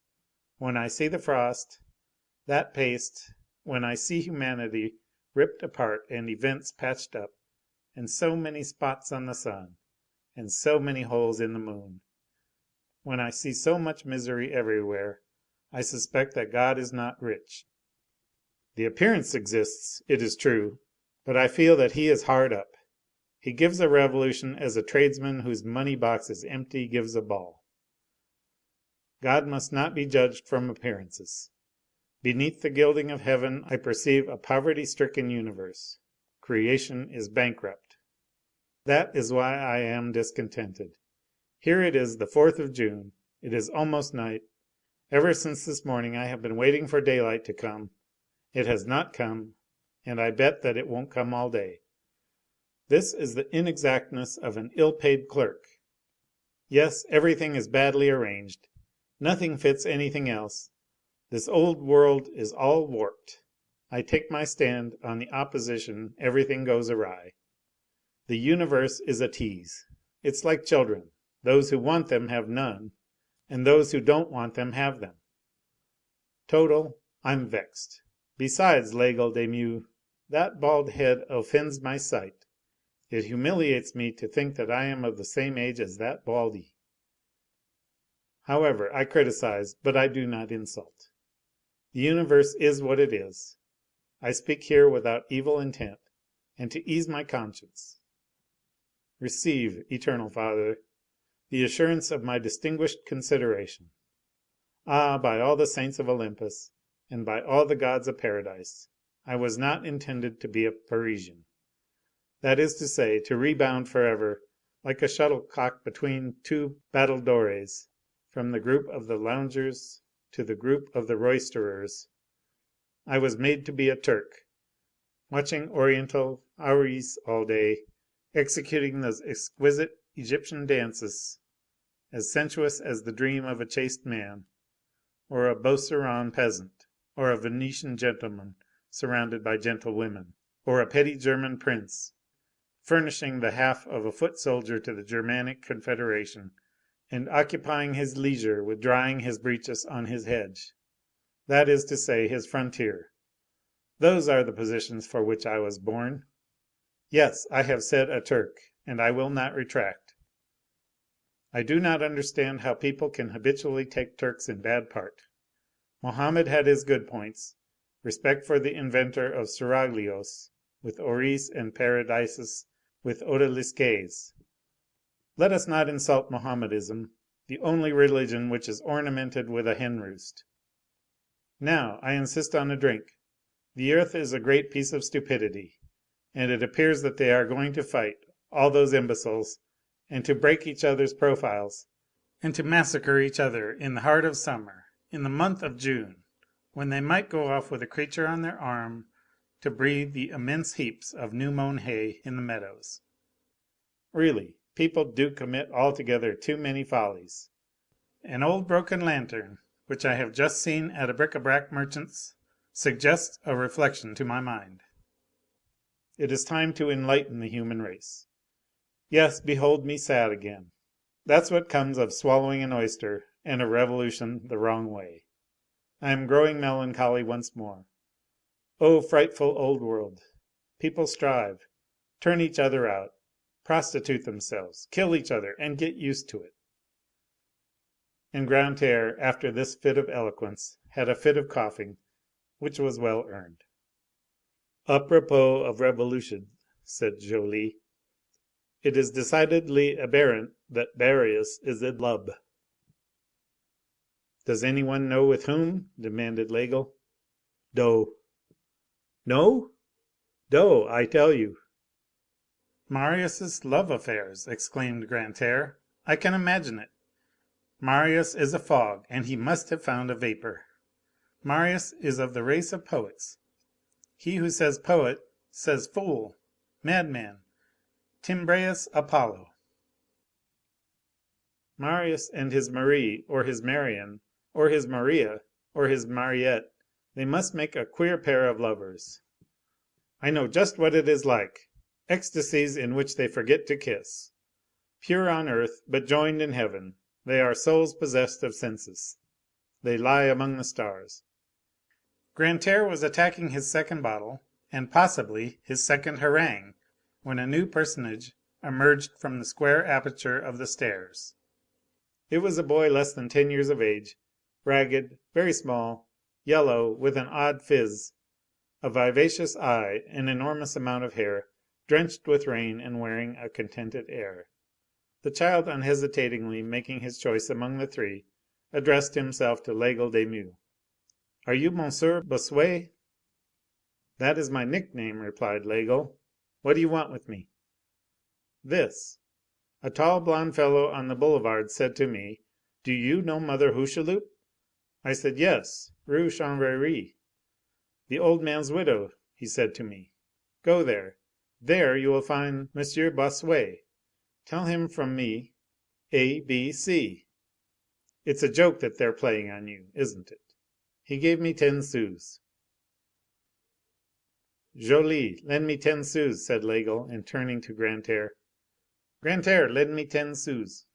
when I see the frost, that paste, when I see humanity ripped apart and events patched up, and so many spots on the sun, and so many holes in the moon, when I see so much misery everywhere, I suspect that God is not rich. The appearance exists, it is true, but I feel that he is hard up. He gives a revolution as a tradesman whose money box is empty gives a ball. God must not be judged from appearances. Beneath the gilding of heaven I perceive a poverty-stricken universe. Creation is bankrupt. That is why I am discontented. Here it is the 4th of June. It is almost night. Ever since this morning I have been waiting for daylight to come. It has not come, and I bet that it won't come all day. This is the inexactness of an ill-paid clerk. Yes, everything is badly arranged. Nothing fits anything else. This old world is all warped. I take my stand on the opposition everything goes awry. The universe is a tease. It's like children. Those who want them have none, and those who don't want them have them. Total, I'm vexed. Besides, L'Aigle des Meaux, that bald head offends my sight. It humiliates me to think that I am of the same age as that baldy. However, I criticize, but I do not insult. The universe is what it is. I speak here without evil intent, and to ease my conscience. Receive, Eternal Father, the assurance of my distinguished consideration. Ah, by all the saints of Olympus, and by all the gods of paradise, I was not intended to be a Parisian. That is to say, to rebound forever, like a shuttlecock between two battledores, from the group of the loungers to the group of the roisterers. I was made to be a Turk, watching Oriental houris all day, executing those exquisite Egyptian dances, as sensuous as the dream of a chaste man, or a Beauceron peasant, or a Venetian gentleman surrounded by gentle women, or a petty German prince, furnishing the half of a foot soldier to the Germanic Confederation, and occupying his leisure with drying his breeches on his hedge, that is to say, his frontier. Those are the positions for which I was born. Yes, I have said a Turk, and I will not retract. I do not understand how people can habitually take Turks in bad part. Mohammed had his good points, respect for the inventor of seraglios, with oris and paradises, with odalisques. Let us not insult Mohammedism, the only religion which is ornamented with a hen roost. Now, I insist on a drink. The earth is a great piece of stupidity, and it appears that they are going to fight, all those imbeciles, and to break each other's profiles, and to massacre each other in the heart of summer, in the month of June, when they might go off with a creature on their arm to breathe the immense heaps of new mown hay in the meadows. Really, people do commit altogether too many follies. An old broken lantern, which I have just seen at a bric-a-brac merchant's, suggests a reflection to my mind. It is time to enlighten the human race. Yes, behold me sad again. That's what comes of swallowing an oyster and a revolution the wrong way. I am growing melancholy once more. Oh, frightful old world! People strive, turn each other out, prostitute themselves, kill each other, and get used to it. And Grantaire, after this fit of eloquence, had a fit of coughing, which was well earned. "A propos of revolution," said Joly, "it is decidedly aberrant that Marius is in love." "Does any one know with whom?" demanded Laigle. "Do." "No?" "Do, I tell you." "Marius' love affairs!" exclaimed Grantaire. "I can imagine it. Marius is a fog, and he must have found a vapor. Marius is of the race of poets. He who says poet, says fool, madman, Timbraeus Apollo. Marius and his Marie, or his Marion, or his Maria, or his Mariette, they must make a queer pair of lovers. I know just what it is like, ecstasies in which they forget to kiss. Pure on earth, but joined in heaven, they are souls possessed of senses. They lie among the stars." Grantaire was attacking his second bottle, and possibly his second harangue, when a new personage emerged from the square aperture of the stairs. It was a boy less than 10 years of age, ragged, very small, yellow, with an odd phiz, a vivacious eye, an enormous amount of hair, drenched with rain and wearing a contented air. The child, unhesitatingly making his choice among the three, addressed himself to Laigle de Meaux. "Are you Monsieur Bossuet?" "That is my nickname," replied Laigle. "What do you want with me?" "This. A tall blond fellow on the boulevard said to me: 'Do you know Mother Hucheloup?' I said: 'Yes, Rue Chanvrerie.' 'The old man's widow,' he said to me. 'Go there. There you will find Monsieur Bossuet. Tell him from me, A B C.' It's a joke that they're playing on you, isn't it? He gave me 10 sous." "Joly, lend me 10 sous," said Laigle, and turning to Grantaire: "Grantaire, lend me 10 sous."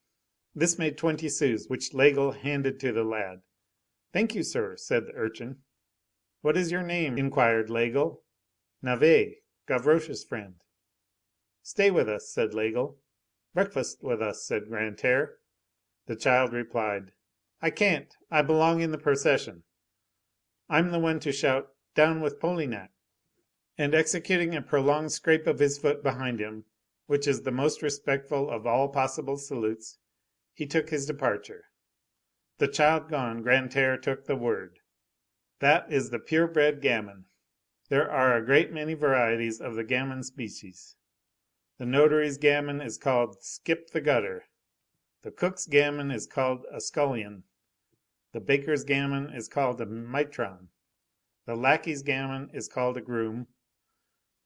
This made 20 sous, which Laigle handed to the lad. "Thank you, sir," said the urchin. "What is your name?" inquired Laigle. "Navet, Gavroche's friend." "Stay with us," said Laigle. "Breakfast with us," said Grantaire. The child replied: "I can't. I belong in the procession. I'm the one to shout 'Down with Polignac.'" And executing a prolonged scrape of his foot behind him, which is the most respectful of all possible salutes, he took his departure. The child gone, Grantaire took the word. That is the pure bred gamin. There are a great many varieties of the gamin species. The notary's gamin is called skip the gutter. The cook's gamin is called a scullion. The baker's gamin is called a mitron. The lackey's gamin is called a groom.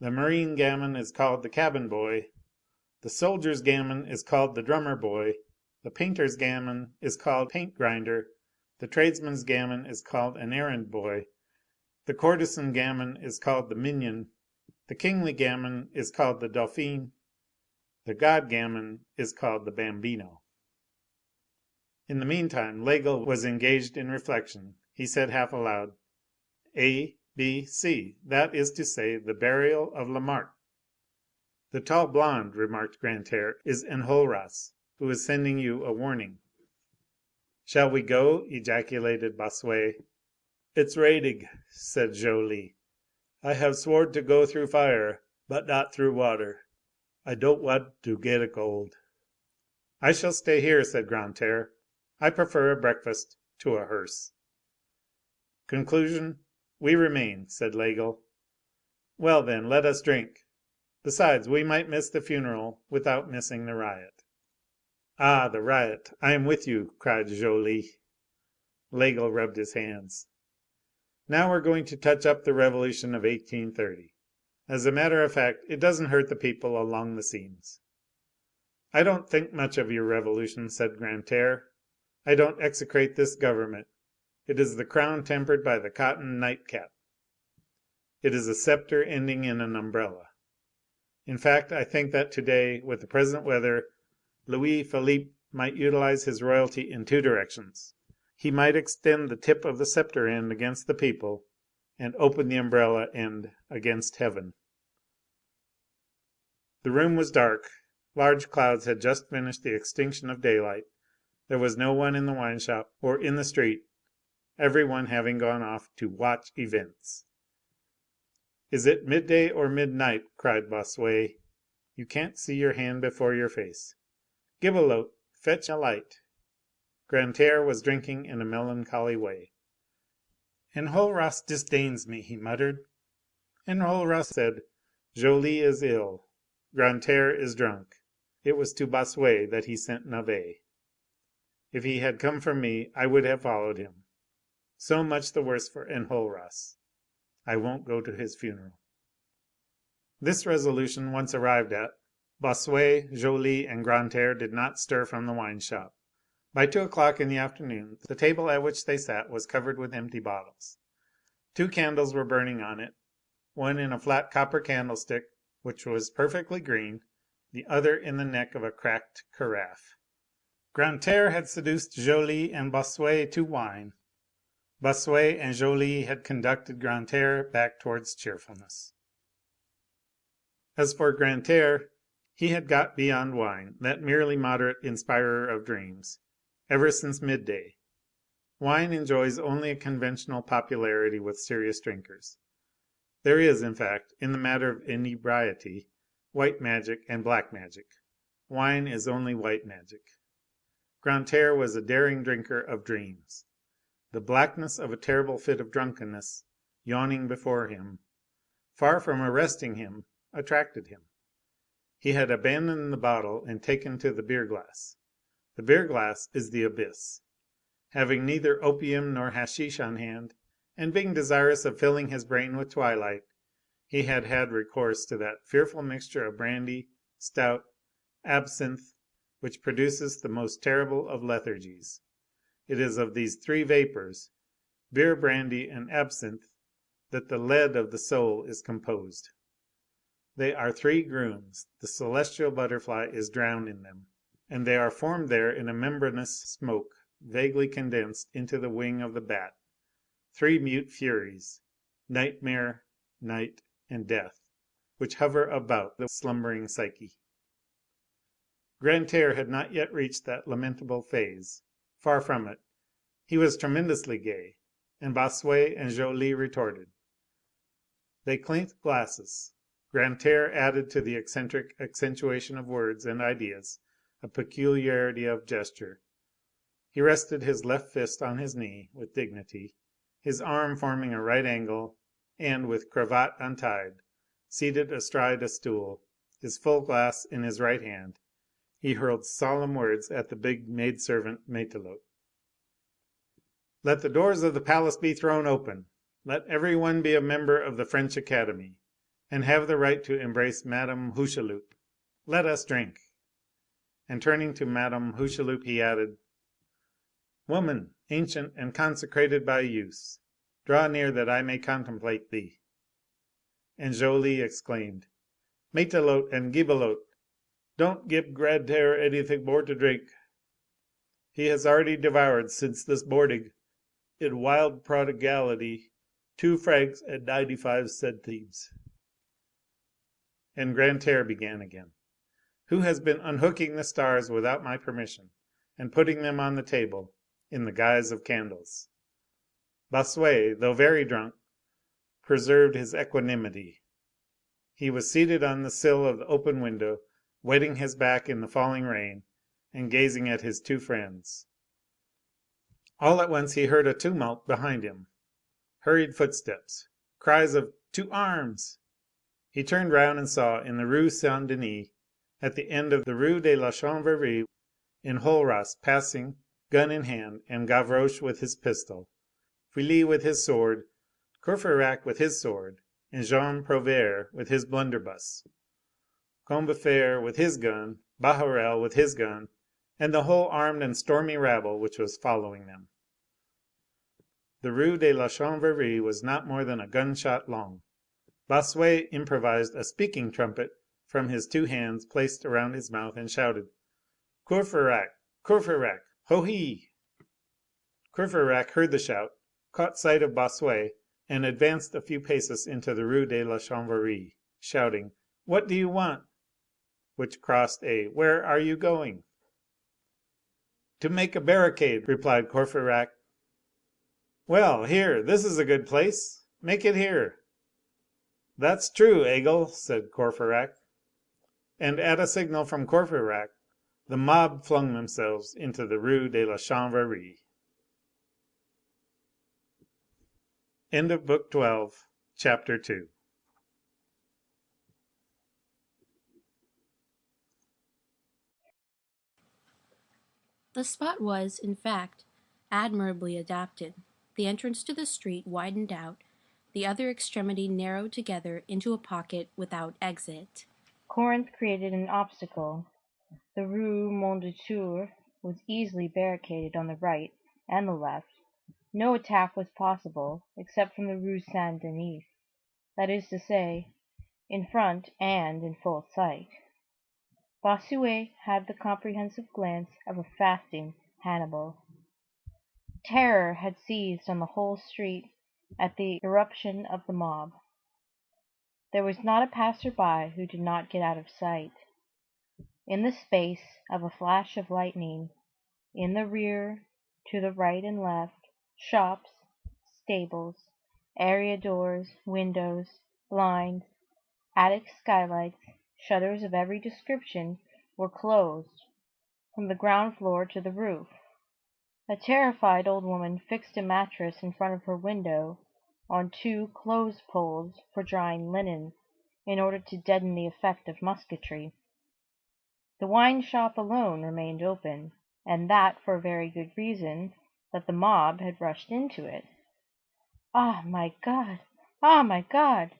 The marine gamin is called the cabin boy. The soldier's gamin is called the drummer boy. The painter's gamin is called paint grinder. The tradesman's gamin is called an errand boy. The courtesan gamin is called the minion. The kingly gamin is called the dauphin. The god gamin is called the bambino. In the meantime, Laigle was engaged in reflection. He said half aloud: A, B, C, that is to say, the burial of Lamarque. The tall blonde, remarked Grantaire, is Enjolras, who is sending you a warning. Shall we go? Ejaculated Bossuet. It's radig, said Joly. I have swore to go through fire, but not through water. I don't want to get a cold. I shall stay here, said Grantaire. I prefer a breakfast to a hearse. Conclusion: we remain, said Laigle. Well, then, let us drink. Besides, we might miss the funeral without missing the riot. Ah, the riot! I am with you, cried Joly. Laigle rubbed his hands. Now we're going to touch up the revolution of 1830. As a matter of fact, it doesn't hurt the people along the seams. I don't think much of your revolution, said Grantaire. I don't execrate this government. It is the crown tempered by the cotton nightcap. It is a sceptre ending in an umbrella. In fact, I think that today, with the present weather, Louis Philippe might utilize his royalty in two directions. He might extend the tip of the sceptre end against the people, and open the umbrella end against heaven. The room was dark. Large clouds had just finished the extinction of daylight. There was no one in the wine shop or in the street, every one having gone off to watch events. Is it midday or midnight? Cried Bossuet. You can't see your hand before your face. Gibelotte, fetch a light. Grantaire was drinking in a melancholy way. Enjolras disdains me, he muttered. Enjolras said, Joly is ill. Grantaire is drunk. It was to Bossuet that he sent Navet. If he had come for me, I would have followed him. So much the worse for Enjolras. I won't go to his funeral. This resolution once arrived at, Bossuet, Joly, and Grantaire did not stir from the wine shop. By 2 o'clock in the afternoon, the table at which they sat was covered with empty bottles. 2 candles were burning on it, one in a flat copper candlestick, which was perfectly green, the other in the neck of a cracked carafe. Grantaire had seduced Joly and Bossuet to wine. Bossuet and Joly had conducted Grantaire back towards cheerfulness. As for Grantaire, he had got beyond wine, that merely moderate inspirer of dreams, ever since midday. Wine enjoys only a conventional popularity with serious drinkers. There is, in fact, in the matter of inebriety, white magic and black magic. Wine is only white magic. Grantaire was a daring drinker of dreams. The blackness of a terrible fit of drunkenness, yawning before him, far from arresting him, attracted him. He had abandoned the bottle and taken to the beer glass. The beer glass is the abyss. Having neither opium nor hashish on hand, and being desirous of filling his brain with twilight, he had had recourse to that fearful mixture of brandy, stout, absinthe, which produces the most terrible of lethargies. It is of these 3 vapours, beer, brandy, and absinthe, that the lead of the soul is composed. They are 3 grooms, the celestial butterfly is drowned in them, and they are formed there in a membranous smoke, vaguely condensed into the wing of the bat, 3 mute furies, nightmare, night, and death, which hover about the slumbering psyche. Grantaire had not yet reached that lamentable phase. Far from it. He was tremendously gay, and Bossuet and Joly retorted. They clinked glasses. Grantaire added to the eccentric accentuation of words and ideas a peculiarity of gesture. He rested his left fist on his knee with dignity, his arm forming a right angle, and, with cravat untied, seated astride a stool, his full glass in his right hand, he hurled solemn words at the big maidservant Matelote. "Let the doors of the palace be thrown open. Let every one be a member of the French Academy, and have the right to embrace Madame Hucheloup. Let us drink." And turning to Madame Hucheloup, he added: "Woman, ancient and consecrated by use, draw near that I may contemplate thee." And Joly exclaimed: "Matelote and Gibelotte, don't give Grantaire anything more to drink. He has already devoured since this morning, in wild prodigality, 2 francs and 95 centimes." And Grantaire began again: "Who has been unhooking the stars without my permission, and putting them on the table in the guise of candles?" Bossuet, though very drunk, preserved his equanimity. He was seated on the sill of the open window, wetting his back in the falling rain, and gazing at his 2 friends. All at once he heard a tumult behind him, hurried footsteps, cries of "To arms!" He turned round and saw, in the Rue Saint Denis, at the end of the Rue de la Chanvrerie, Enjolras passing, gun in hand, and Gavroche with his pistol, Feuilly with his sword, Courfeyrac with his sword, and Jean Prouvaire with his blunderbuss, Combeferre with his gun, Bahorel with his gun, and the whole armed and stormy rabble which was following them. The Rue de la Chanvrerie was not more than a gunshot long. Bossuet improvised a speaking trumpet from his 2 hands placed around his mouth, and shouted: "Courfeyrac! Courfeyrac! Ho he!" Courfeyrac heard the shout, caught sight of Bossuet, and advanced a few paces into the Rue de la Chanvrerie, shouting: "What do you want?" which crossed a "Where are you going?" "To make a barricade," replied Courfeyrac. "Well, here, this is a good place. Make it here." "That's true, Aigle," said Courfeyrac. And at a signal from Courfeyrac, the mob flung themselves into the Rue de la Chanvrerie. End of Book 12, Chapter 2. The spot was, in fact, admirably adapted. The entrance to the street widened out, the other extremity narrowed together into a pocket without exit. Corinth created an obstacle. The Rue Mondétour was easily barricaded on the right and the left. No attack was possible except from the Rue Saint Denis, that is to say, in front and in full sight. Bossuet had the comprehensive glance of a fasting Hannibal. Terror had seized on the whole street at the irruption of the mob. There was not a passer-by who did not get out of sight. In the space of a flash of lightning, in the rear, to the right and left, shops, stables, area doors, windows, blinds, attic skylights, shutters of every description were closed, from the ground floor to the roof. A terrified old woman fixed a mattress in front of her window on 2 clothes poles for drying linen, in order to deaden the effect of musketry. The wine shop alone remained open, and that for a very good reason, that the mob had rushed into it. "Ah, my God! Ah, my God!"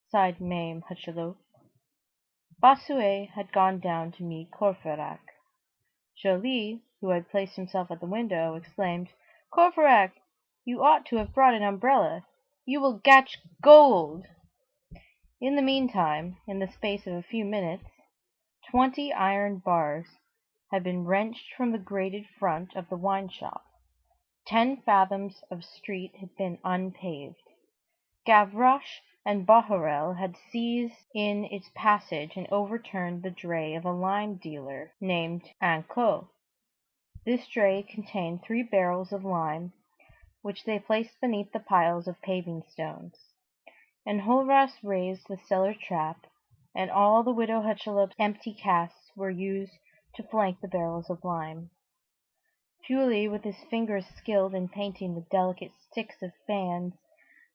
sighed Mame Hucheloup. Bossuet had gone down to meet Courfeyrac. Joly, who had placed himself at the window, exclaimed: "Courfeyrac, you ought to have brought an umbrella. You will catch gold." In the meantime, in the space of a few minutes, 20 iron bars had been wrenched from the grated front of the wine shop. 10 fathoms of street had been unpaved. Gavroche and Bahorel had seized in its passage and overturned the dray of a lime dealer named Ancot. This dray contained 3 barrels of lime, which they placed beneath the piles of paving stones. Enjolras raised the cellar trap, and all the widow Hucheloup's empty casks were used to flank the barrels of lime. Feuilly, with his fingers skilled in painting the delicate sticks of fans,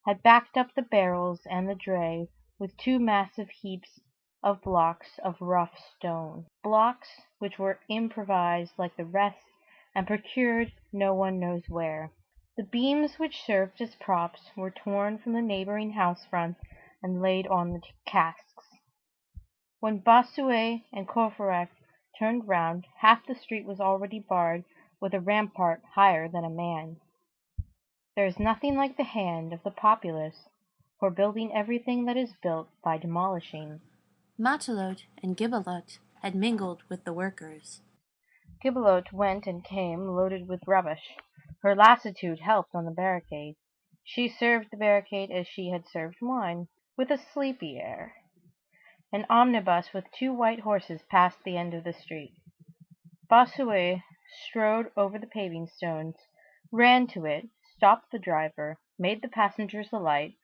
had backed up the barrels and the dray with two massive heaps of blocks of rough stone, blocks which were improvised like the rest and procured no one knows where. The beams which served as props were torn from the neighboring house fronts and laid on the casks. When Bossuet and Courfeyrac turned round, half the street was already barred with a rampart higher than a man. There is nothing like the hand of the populace for building everything that is built by demolishing. Matelote and Gibelotte had mingled with the workers. Gibelotte went and came loaded with rubbish. Her lassitude helped on the barricade. She served the barricade as she had served wine, with a sleepy air. An omnibus with two white horses passed the end of the street. Bossuet strode over the paving stones, ran to it, stopped the driver, made the passengers alight,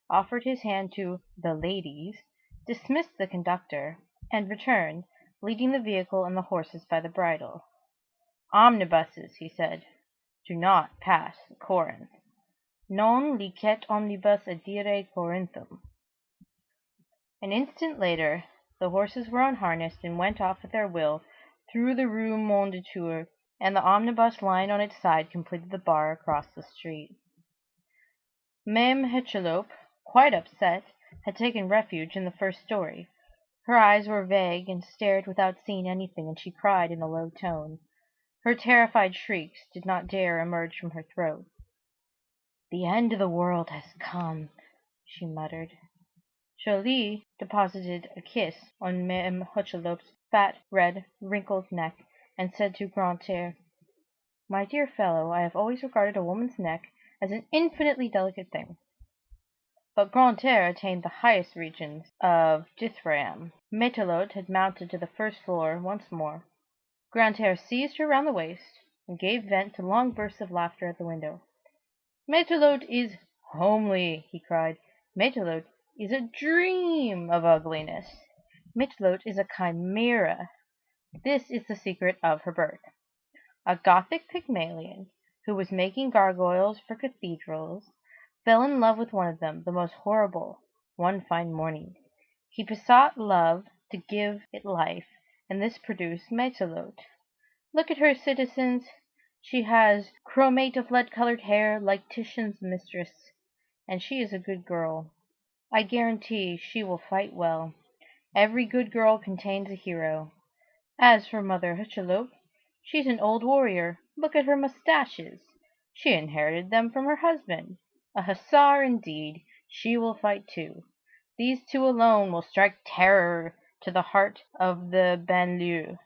offered his hand to "the ladies," dismissed the conductor, and returned, leading the vehicle and the horses by the bridle. "Omnibuses," he said, "do not pass Corinth. Non licet omnibus adire Corinthum." An instant later the horses were unharnessed and went off at their will through the Rue Mondétour, and the omnibus lying on its side completed the bar across the street. Mame Hucheloup, quite upset, had taken refuge in the first story. Her eyes were vague and stared without seeing anything, and she cried in a low tone. Her terrified shrieks did not dare emerge from her throat. "The end of the world has come," she muttered. Joly deposited a kiss on Mame Hucheloup's fat, red, wrinkled neck, and said to Grantaire, "My dear fellow, I have always regarded a woman's neck as an infinitely delicate thing." But Grantaire attained the highest regions of dithyramb. Matelote had mounted to the first floor once more. Grantaire seized her round the waist, and gave vent to long bursts of laughter at the window. "Matelote is homely," he cried. "Matelote is a dream of ugliness. Matelote is a chimera. This is the secret of her birth. A Gothic Pygmalion, who was making gargoyles for cathedrals, fell in love with one of them, the most horrible, one fine morning. He besought love to give it life, and this produced Matelote. Look at her, citizens. She has chromate of lead-colored hair, like Titian's mistress, and she is a good girl. I guarantee she will fight well. Every good girl contains a hero. As for Mother Hucheloup, she's an old warrior. Look at her mustaches. She inherited them from her husband. A hussar indeed. She will fight too. These two alone will strike terror to the heart of the banlieue.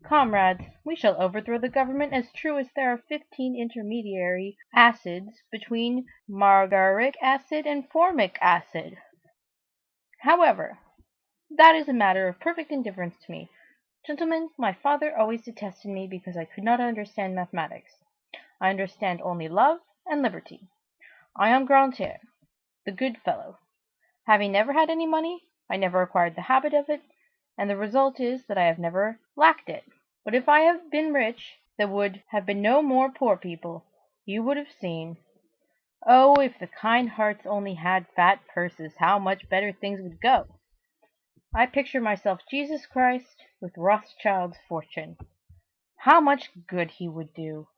Comrades, we shall overthrow the government as true as there are 15 intermediary acids between margaric acid and formic acid. However, that is a matter of perfect indifference to me. Gentlemen, my father always detested me because I could not understand mathematics. I understand only love and liberty. I am Grantaire, the good fellow. Having never had any money, I never acquired the habit of it, and the result is that I have never lacked it. But if I had been rich, there would have been no more poor people. You would have seen. Oh, if the kind hearts only had fat purses, how much better things would go! I picture myself Jesus Christ with Rothschild's fortune. How much good he would do!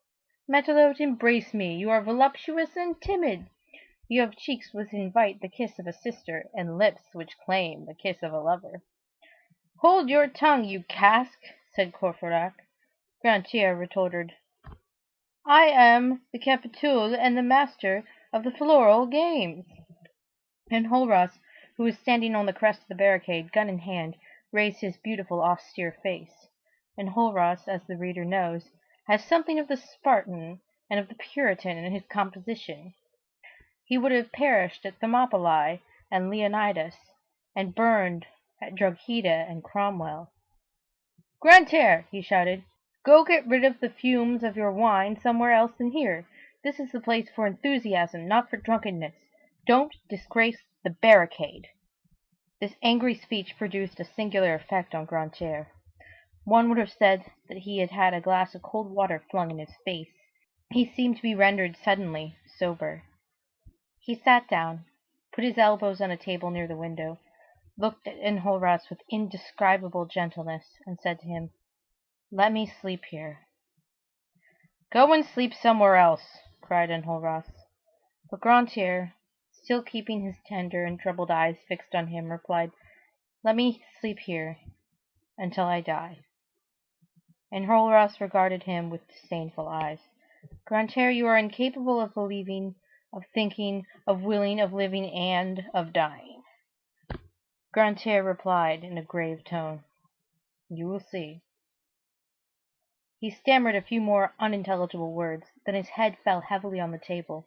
Matelote, embrace me. You are voluptuous and timid. You have cheeks which invite the kiss of a sister, and lips which claim the kiss of a lover. "Hold your tongue, you cask," said Courfeyrac. Grantaire retorted, "I am the Capitoul and the master of the floral games." Enjolras, who was standing on the crest of the barricade, gun in hand, raised his beautiful, austere face. Enjolras, as the reader knows, has something of the Spartan and of the Puritan in his composition. He would have perished at Thermopylae and Leonidas, and burned at Drogheda and Cromwell. "Grantaire," he shouted, "go get rid of the fumes of your wine somewhere else than here. This is the place for enthusiasm, not for drunkenness. Don't disgrace the barricade." This angry speech produced a singular effect on Grantaire. One would have said that he had had a glass of cold water flung in his face. He seemed to be rendered suddenly sober. He sat down, put his elbows on a table near the window, looked at Enjolras with indescribable gentleness, and said to him, "Let me sleep here." "Go and sleep somewhere else," cried Enjolras. But Grantaire, still keeping his tender and troubled eyes fixed on him, replied, "Let me sleep here until I die." Enjolras regarded him with disdainful eyes. "Grantaire, you are incapable of believing, of thinking, of willing, of living, and of dying." Grantaire replied in a grave tone, "You will see." He stammered a few more unintelligible words, then his head fell heavily on the table,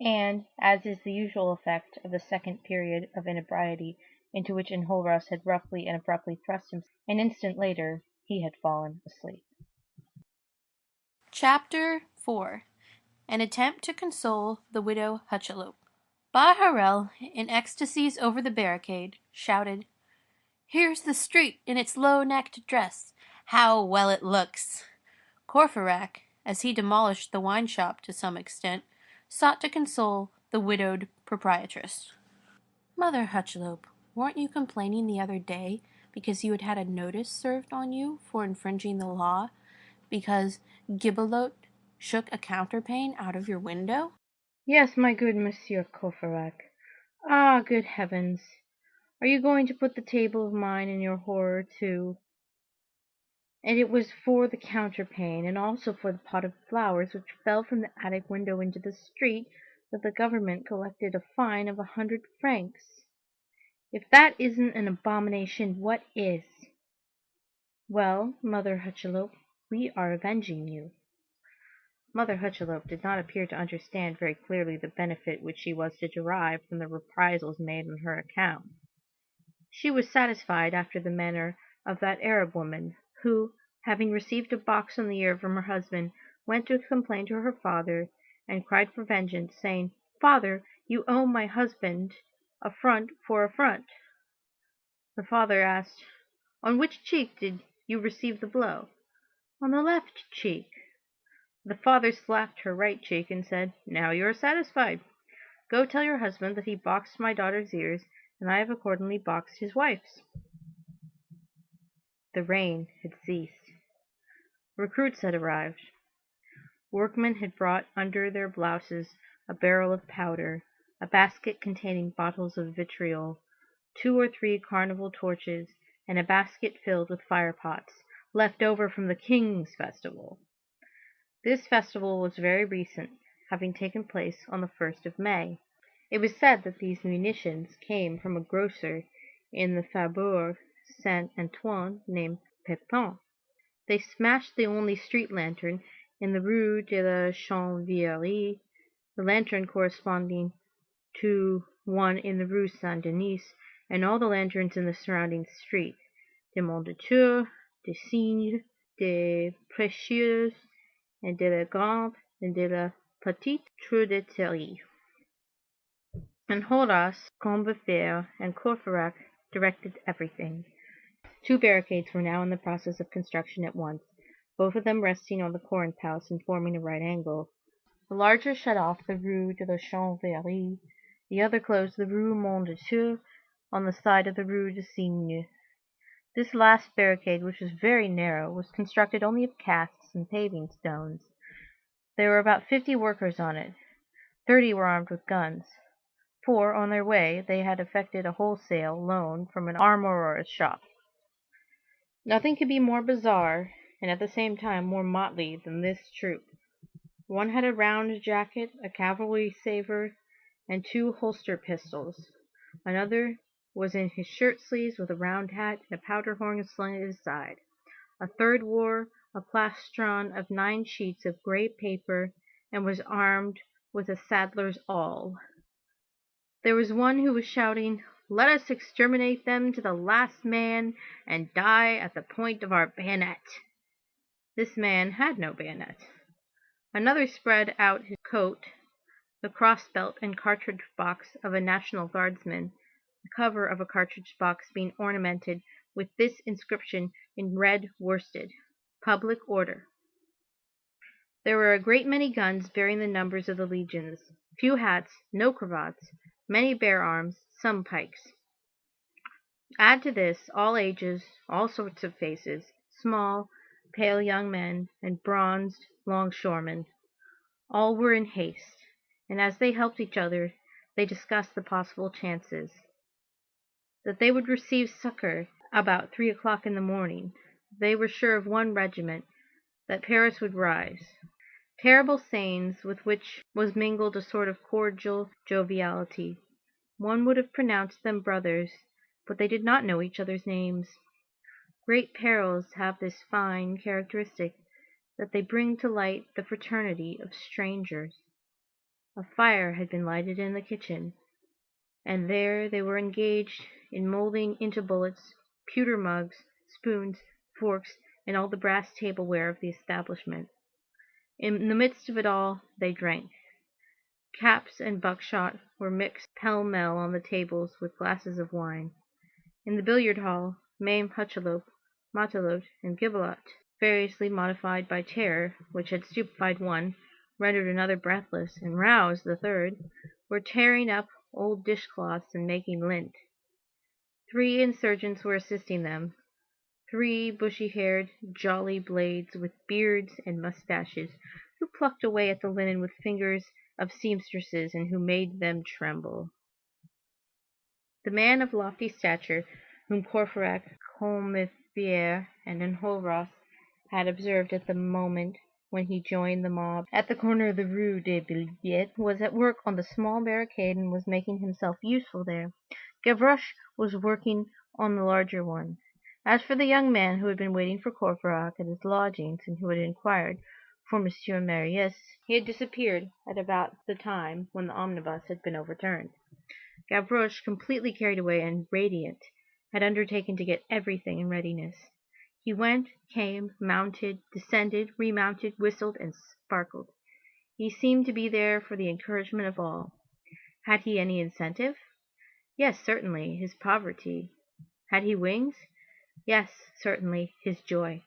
and, as is the usual effect of the second period of inebriety into which Enjolras had roughly and abruptly thrust him, an instant later he had fallen asleep. Chapter 4. An attempt to console the widow Hucheloup. Bahorel, in ecstasies over the barricade, shouted, "Here's the street in its low-necked dress! How well it looks!" Courfeyrac, as he demolished the wine shop to some extent, sought to console the widowed proprietress. "Mother Hucheloup, weren't you complaining the other day because you had had a notice served on you for infringing the law, because Gibelotte shook a counterpane out of your window?" "Yes, my good Monsieur Courfeyrac. Ah, good heavens! Are you going to put the table of mine in your horror too? And it was for the counterpane, and also for the pot of flowers which fell from the attic window into the street, that the government collected a fine of 100 francs. If that isn't an abomination, what is? Well, Mother Hucheloup, we are avenging you." Mother Hucheloup did not appear to understand very clearly the benefit which she was to derive from the reprisals made on her account. She was satisfied after the manner of that Arab woman, who, having received a box on the ear from her husband, went to complain to her father, and cried for vengeance, saying, "Father, you owe my husband affront for affront." The father asked, "On which cheek did you receive the blow?" "On the left cheek." The father slapped her right cheek and said, "Now you are satisfied. Go tell your husband that he boxed my daughter's ears, and I have accordingly boxed his wife's." The rain had ceased. Recruits had arrived. Workmen had brought under their blouses a barrel of powder, a basket containing bottles of vitriol, 2 or 3 carnival torches, and a basket filled with fire-pots, left over from the King's festival. This festival was very recent, having taken place on the 1st of May. It was said that these munitions came from a grocer in the Faubourg Saint-Antoine named Pepin. They smashed the only street lantern in the Rue de la Chanvrerie, the lantern corresponding to one in the Rue Saint-Denis, and all the lanterns in the surrounding street, de Mondétour, de Cygne, de Précieuse, and de la Grande, and de la Petite Truanderie. Enjolras, Combeferre, and Courfeyrac directed everything. 2 barricades were now in the process of construction at once, both of them resting on the Corinth House and forming a right angle. The larger shut off the Rue de la Chanvrerie, the other closed the Rue Mondétour on the side of the Rue de Cygne. This last barricade, which was very narrow, was constructed only of casks and paving stones. There were about 50 workers on it. 30 were armed with guns, for on their way they had effected a wholesale loan from an armorer's shop. Nothing could be more bizarre, and at the same time more motley, than this troop. One had a round jacket, a cavalry sabre, and 2 holster pistols. Another was in his shirt sleeves with a round hat and a powder horn slung at his side. A third wore a plastron of 9 sheets of grey paper and was armed with a saddler's awl. There was one who was shouting, "Let us exterminate them to the last man and die at the point of our bayonet." This man had no bayonet. Another spread out his coat, the cross-belt and cartridge box of a National Guardsman, the cover of a cartridge box being ornamented with this inscription in red worsted: Public Order. There were a great many guns bearing the numbers of the legions, few hats, no cravats, many bare arms, some pikes. Add to this all ages, all sorts of faces, small, pale young men, and bronzed longshoremen. All were in haste, and as they helped each other, they discussed the possible chances. That they would receive succor about 3 o'clock in the morning. They were sure of one regiment, that Paris would rise. Terrible sayings with which was mingled a sort of cordial joviality. One would have pronounced them brothers, but they did not know each other's names. Great perils have this fine characteristic, that they bring to light the fraternity of strangers. A fire had been lighted in the kitchen, and there they were engaged in molding into bullets pewter mugs, spoons, forks, and all the brass tableware of the establishment. In the midst of it all they drank. Caps and buckshot were mixed pell-mell on the tables with glasses of wine. In the billiard hall, Mame Hucheloup, Matelote, and Gibelotte, variously modified by terror, which had stupefied one, rendered another breathless, and roused the third, were tearing up old dishcloths and making lint. 3 insurgents were assisting them, 3 bushy-haired, jolly blades with beards and moustaches, who plucked away at the linen with fingers of seamstresses and who made them tremble. The man of lofty stature, whom Courfeyrac, Combeferre, and Enjolras had observed at the moment when he joined the mob at the corner of the Rue des Billettes, was at work on the small barricade and was making himself useful there. Gavroche was working on the larger one. As for the young man who had been waiting for Courfeyrac at his lodgings and who had inquired for Monsieur Marius, he had disappeared at about the time when the omnibus had been overturned. Gavroche, completely carried away and radiant, had undertaken to get everything in readiness. He went, came, mounted, descended, remounted, whistled, and sparkled. He seemed to be there for the encouragement of all. Had he any incentive? Yes, certainly, his poverty. Had he wings? Yes, certainly, his joy.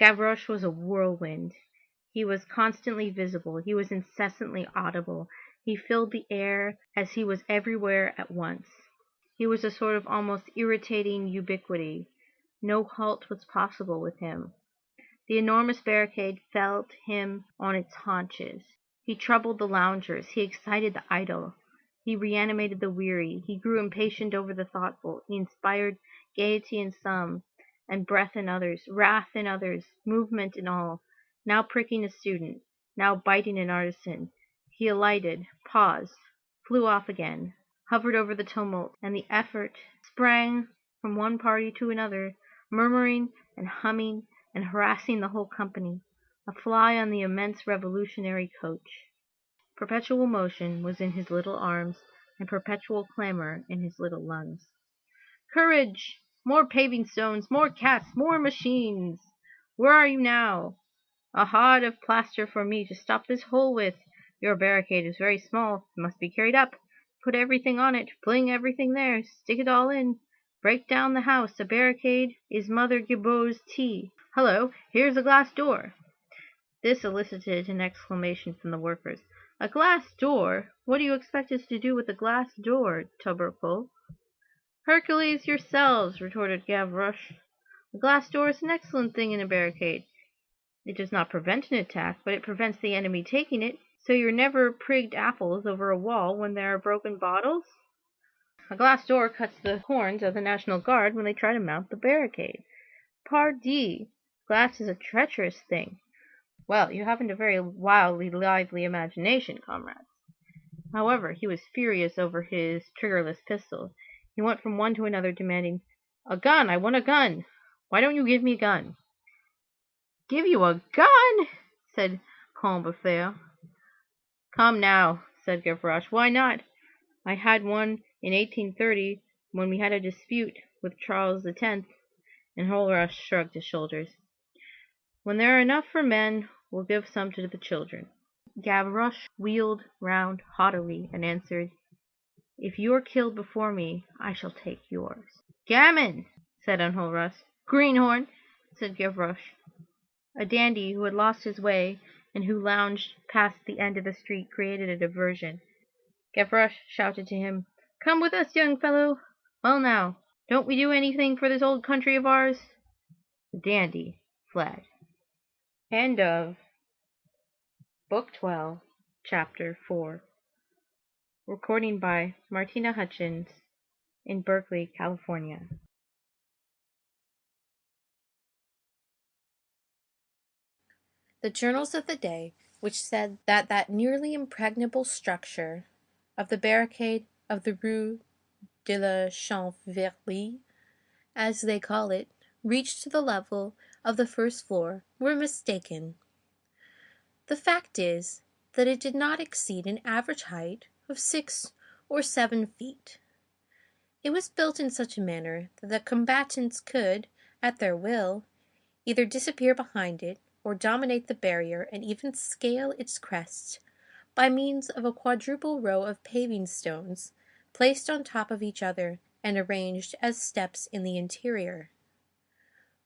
Gavroche was a whirlwind. He was constantly visible. He was incessantly audible. He filled the air as he was everywhere at once. He was a sort of almost irritating ubiquity. No halt was possible with him. The enormous barricade felt him on its haunches. He troubled the loungers. He excited the idle. He reanimated the weary. He grew impatient over the thoughtful. He inspired gaiety in some, and breath in others, wrath in others, movement in all, now pricking a student, now biting an artisan. He alighted, paused, flew off again, hovered over the tumult and the effort, sprang from one party to another, murmuring and humming and harassing the whole company, a fly on the immense revolutionary coach. Perpetual motion was in his little arms, and perpetual clamor in his little lungs. Courage! More paving stones, more cats, more machines! Where are you now? A hod of plaster for me to stop this hole with. Your barricade is very small, it must be carried up. Put everything on it, fling everything there, stick it all in. Break down the house. A barricade is Mother Gibot's tea. Hullo, here's a glass door. This elicited an exclamation from the workers. A glass door? What do you expect us to do with a glass door, tubercle? Hercules yourselves, retorted Gavroche. A glass door is an excellent thing in a barricade. It does not prevent an attack, but it prevents the enemy taking it. So you're never prigged apples over a wall when there are broken bottles? A glass door cuts the horns of the National Guard when they try to mount the barricade. Pardi, glass is a treacherous thing. Well, you haven't a very wildly lively imagination, comrades. However, he was furious over his triggerless pistol. He went from one to another demanding, "A gun! I want a gun! Why don't you give me a gun?" "Give you a gun?" said Combeferre. "Come now," said Gavroche. "Why not? I had one in 1830 when we had a dispute with Charles X." And Enjolras shrugged his shoulders. "When there are enough for men, we'll give some to the children." Gavroche wheeled round haughtily and answered, "If you are killed before me, I shall take yours." "Gammon!" said Enjolras. "Greenhorn!" said Gavroche. A dandy who had lost his way and who lounged past the end of the street created a diversion. Gavroche shouted to him, "Come with us, young fellow. Well now, don't we do anything for this old country of ours?" The dandy fled. End of Book 12, Chapter 4. Recording by Martina Hutchins in Berkeley, California. The journals of the day, which said that that nearly impregnable structure of the barricade of the Rue de la Chanvrerie, as they call it, reached to the level of the first floor, were mistaken. The fact is that it did not exceed an average height of 6 or 7 feet. It was built in such a manner that the combatants could, at their will, either disappear behind it or dominate the barrier and even scale its crest by means of a quadruple row of paving stones placed on top of each other and arranged as steps in the interior.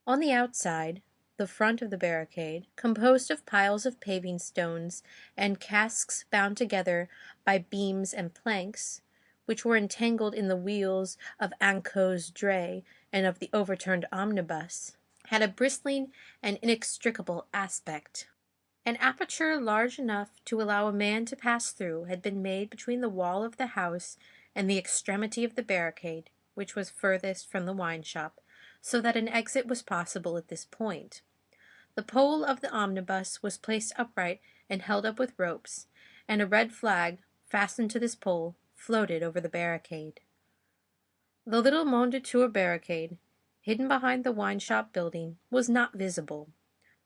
On the outside, the front of the barricade, composed of piles of paving stones and casks bound together by beams and planks, which were entangled in the wheels of Anco's dray and of the overturned omnibus, had a bristling and inextricable aspect. An aperture large enough to allow a man to pass through had been made between the wall of the house and the extremity of the barricade, which was furthest from the wine shop, so that an exit was possible at this point. The pole of the omnibus was placed upright and held up with ropes, and a red flag, fastened to this pole, floated over the barricade. The little Mondétour barricade, hidden behind the wine shop building, was not visible.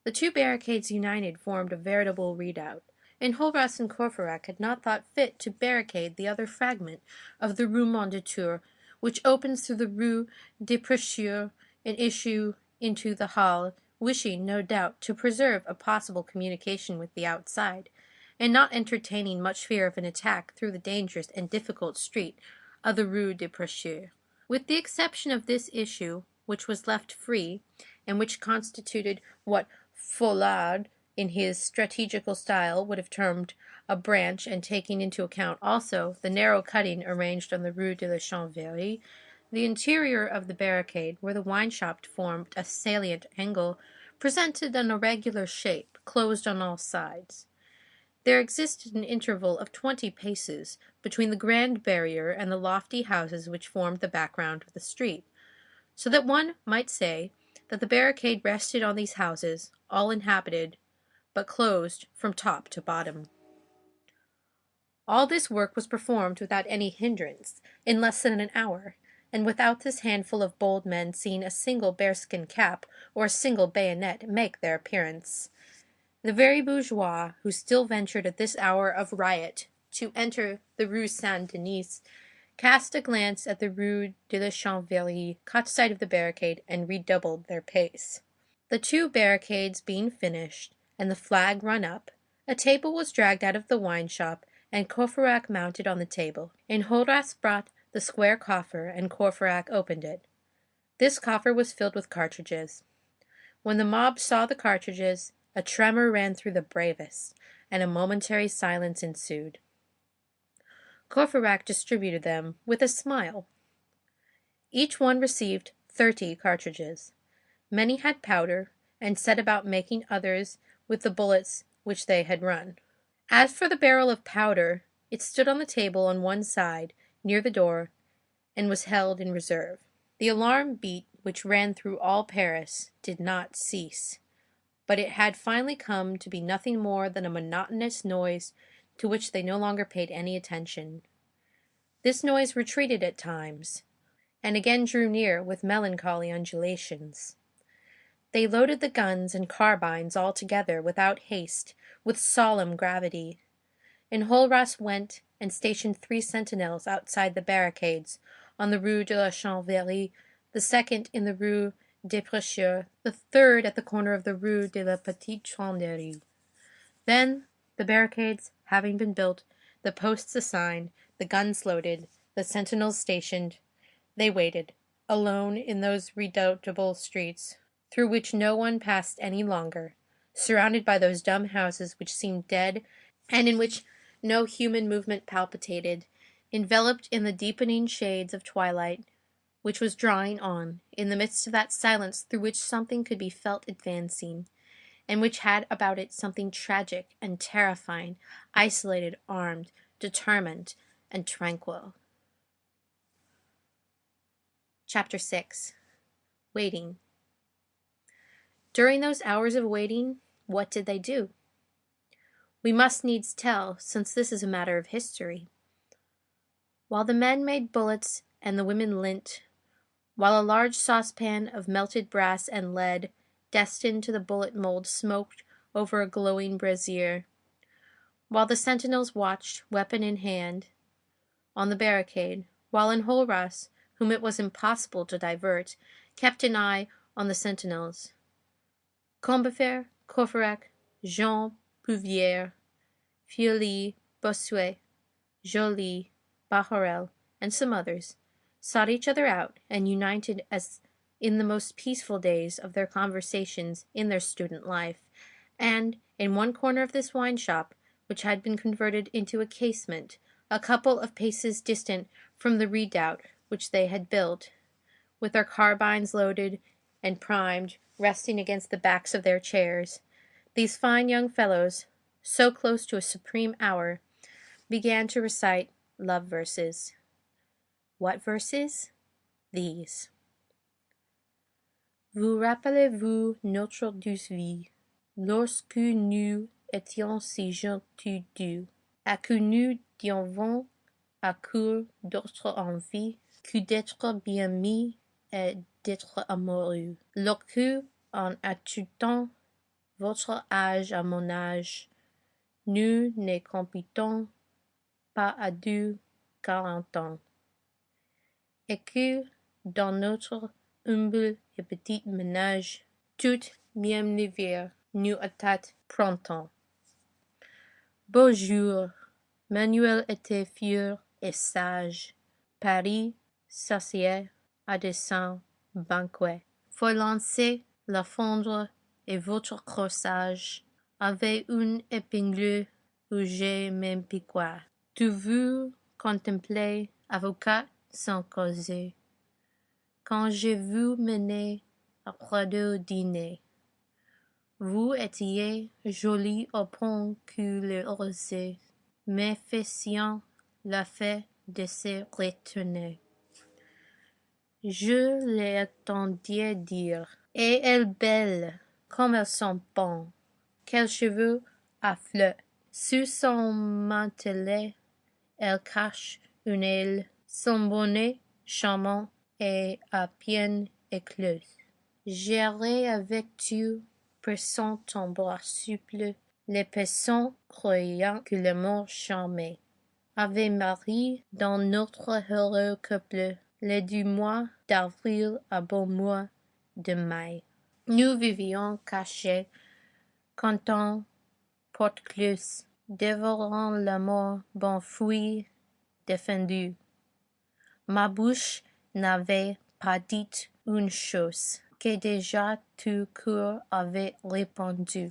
The two barricades united formed a veritable redoubt, and Enjolras and Courfeyrac had not thought fit to barricade the other fragment of the Rue Mondétour, which opens through the Rue des Prêcheurs and issue into the Halles, wishing, no doubt, to preserve a possible communication with the outside, and not entertaining much fear of an attack through the dangerous and difficult street of the Rue des Prêcheurs. With the exception of this issue, which was left free, and which constituted what Follade, in his strategical style, would have termed a branch, and taking into account also the narrow cutting arranged on the Rue de la Chanvrerie, the interior of the barricade, where the wine shop formed a salient angle, presented an irregular shape, closed on all sides. There existed an interval of 20 paces between the grand barrier and the lofty houses which formed the background of the street, so that one might say that the barricade rested on these houses, all inhabited, but closed from top to bottom. All this work was performed without any hindrance, in less than an hour, and without this handful of bold men seeing a single bearskin cap or a single bayonet make their appearance. The very bourgeois who still ventured at this hour of riot to enter the Rue Saint-Denis cast a glance at the Rue de la Chanvrerie, caught sight of the barricade, and redoubled their pace. The two barricades being finished, and the flag run up, a table was dragged out of the wine shop, and Courfeyrac mounted on the table. Enjolras brought the square coffer, and Courfeyrac opened it. This coffer was filled with cartridges. When the mob saw the cartridges, a tremor ran through the bravest, and a momentary silence ensued. Courfeyrac distributed them with a smile. Each one received 30 cartridges. Many had powder, and set about making others with the bullets which they had run. As for the barrel of powder, it stood on the table on one side, near the door, and was held in reserve. The alarm beat which ran through all Paris did not cease, but it had finally come to be nothing more than a monotonous noise to which they no longer paid any attention. This noise retreated at times, and again drew near with melancholy undulations. They loaded the guns and carbines all together without haste, with solemn gravity. Enjolras went and stationed 3 sentinels outside the barricades on the Rue de la Chanvrerie, the second in the Rue des Prêcheurs, the third at the corner of the Rue de la Petite Truanderie. Then The barricades having been built, the posts assigned, the guns loaded, the sentinels stationed, they waited, alone in those redoubtable streets, through which no one passed any longer, surrounded by those dumb houses which seemed dead, and in which no human movement palpitated, enveloped in the deepening shades of twilight, which was drawing on, in the midst of that silence through which something could be felt advancing, and which had about it something tragic and terrifying, isolated, armed, determined, and tranquil. Chapter 6. Waiting. During those hours of waiting, what did they do? We must needs tell, since this is a matter of history. While the men made bullets and the women lint, while a large saucepan of melted brass and lead, destined to the bullet mold, smoked over a glowing brazier, while the sentinels watched, weapon in hand, on the barricade, while Enjolras, whom it was impossible to divert, kept an eye on the sentinels, Combeferre, Courfeyrac, Jean Prouvaire, Feuilly, Bossuet, Joly, Bahorel, and some others, sought each other out and united as in the most peaceful days of their conversations in their student life, and in one corner of this wine shop, which had been converted into a casement, a couple of paces distant from the redoubt which they had built, with their carbines loaded and primed, resting against the backs of their chairs, these fine young fellows, so close to a supreme hour, began to recite love verses. What verses? These. Vous rappelez-vous notre douce vie, lorsque nous étions si jeunes tous deux, et que nous n'avions à cœur d'autre envie que d'être bien mis et d'être amoureux. Lorsque, en ajoutant votre âge à mon âge, nous ne comptons pas à 40 ans, et que dans notre humble et petit ménage, toute même l'hiver nous attend printemps. Beau jour, Manuel était fier et sage, Paris s'assied à de saints banquets. Faut lancer la fondre et votre corsage avait une épingle où j'ai même piquois. Tu vous contemplez, avocat, sans causer, quand je vous menais après le dîner. Vous étiez jolie au point que le rosé, mais faisions la fait de se retourner. Je l'entendais dire, et elle belle, comme elles sont bonnes, quels cheveux à fleurs. Sous son mantelet, elle cache une aile, son bonnet charmant est à peine éclos. J'irai avec tu, pressant ton bras souple, les passants croyant que l'amour charmait. Ave Marie dans notre heureux couple, les du mois d'avril à bon mois de mai. Nous vivions cachés, comptant porte-close, dévorant l'amour bon fruit défendu. Ma bouche n'avait pas dit une chose, que déjà tout cœur avait répondu.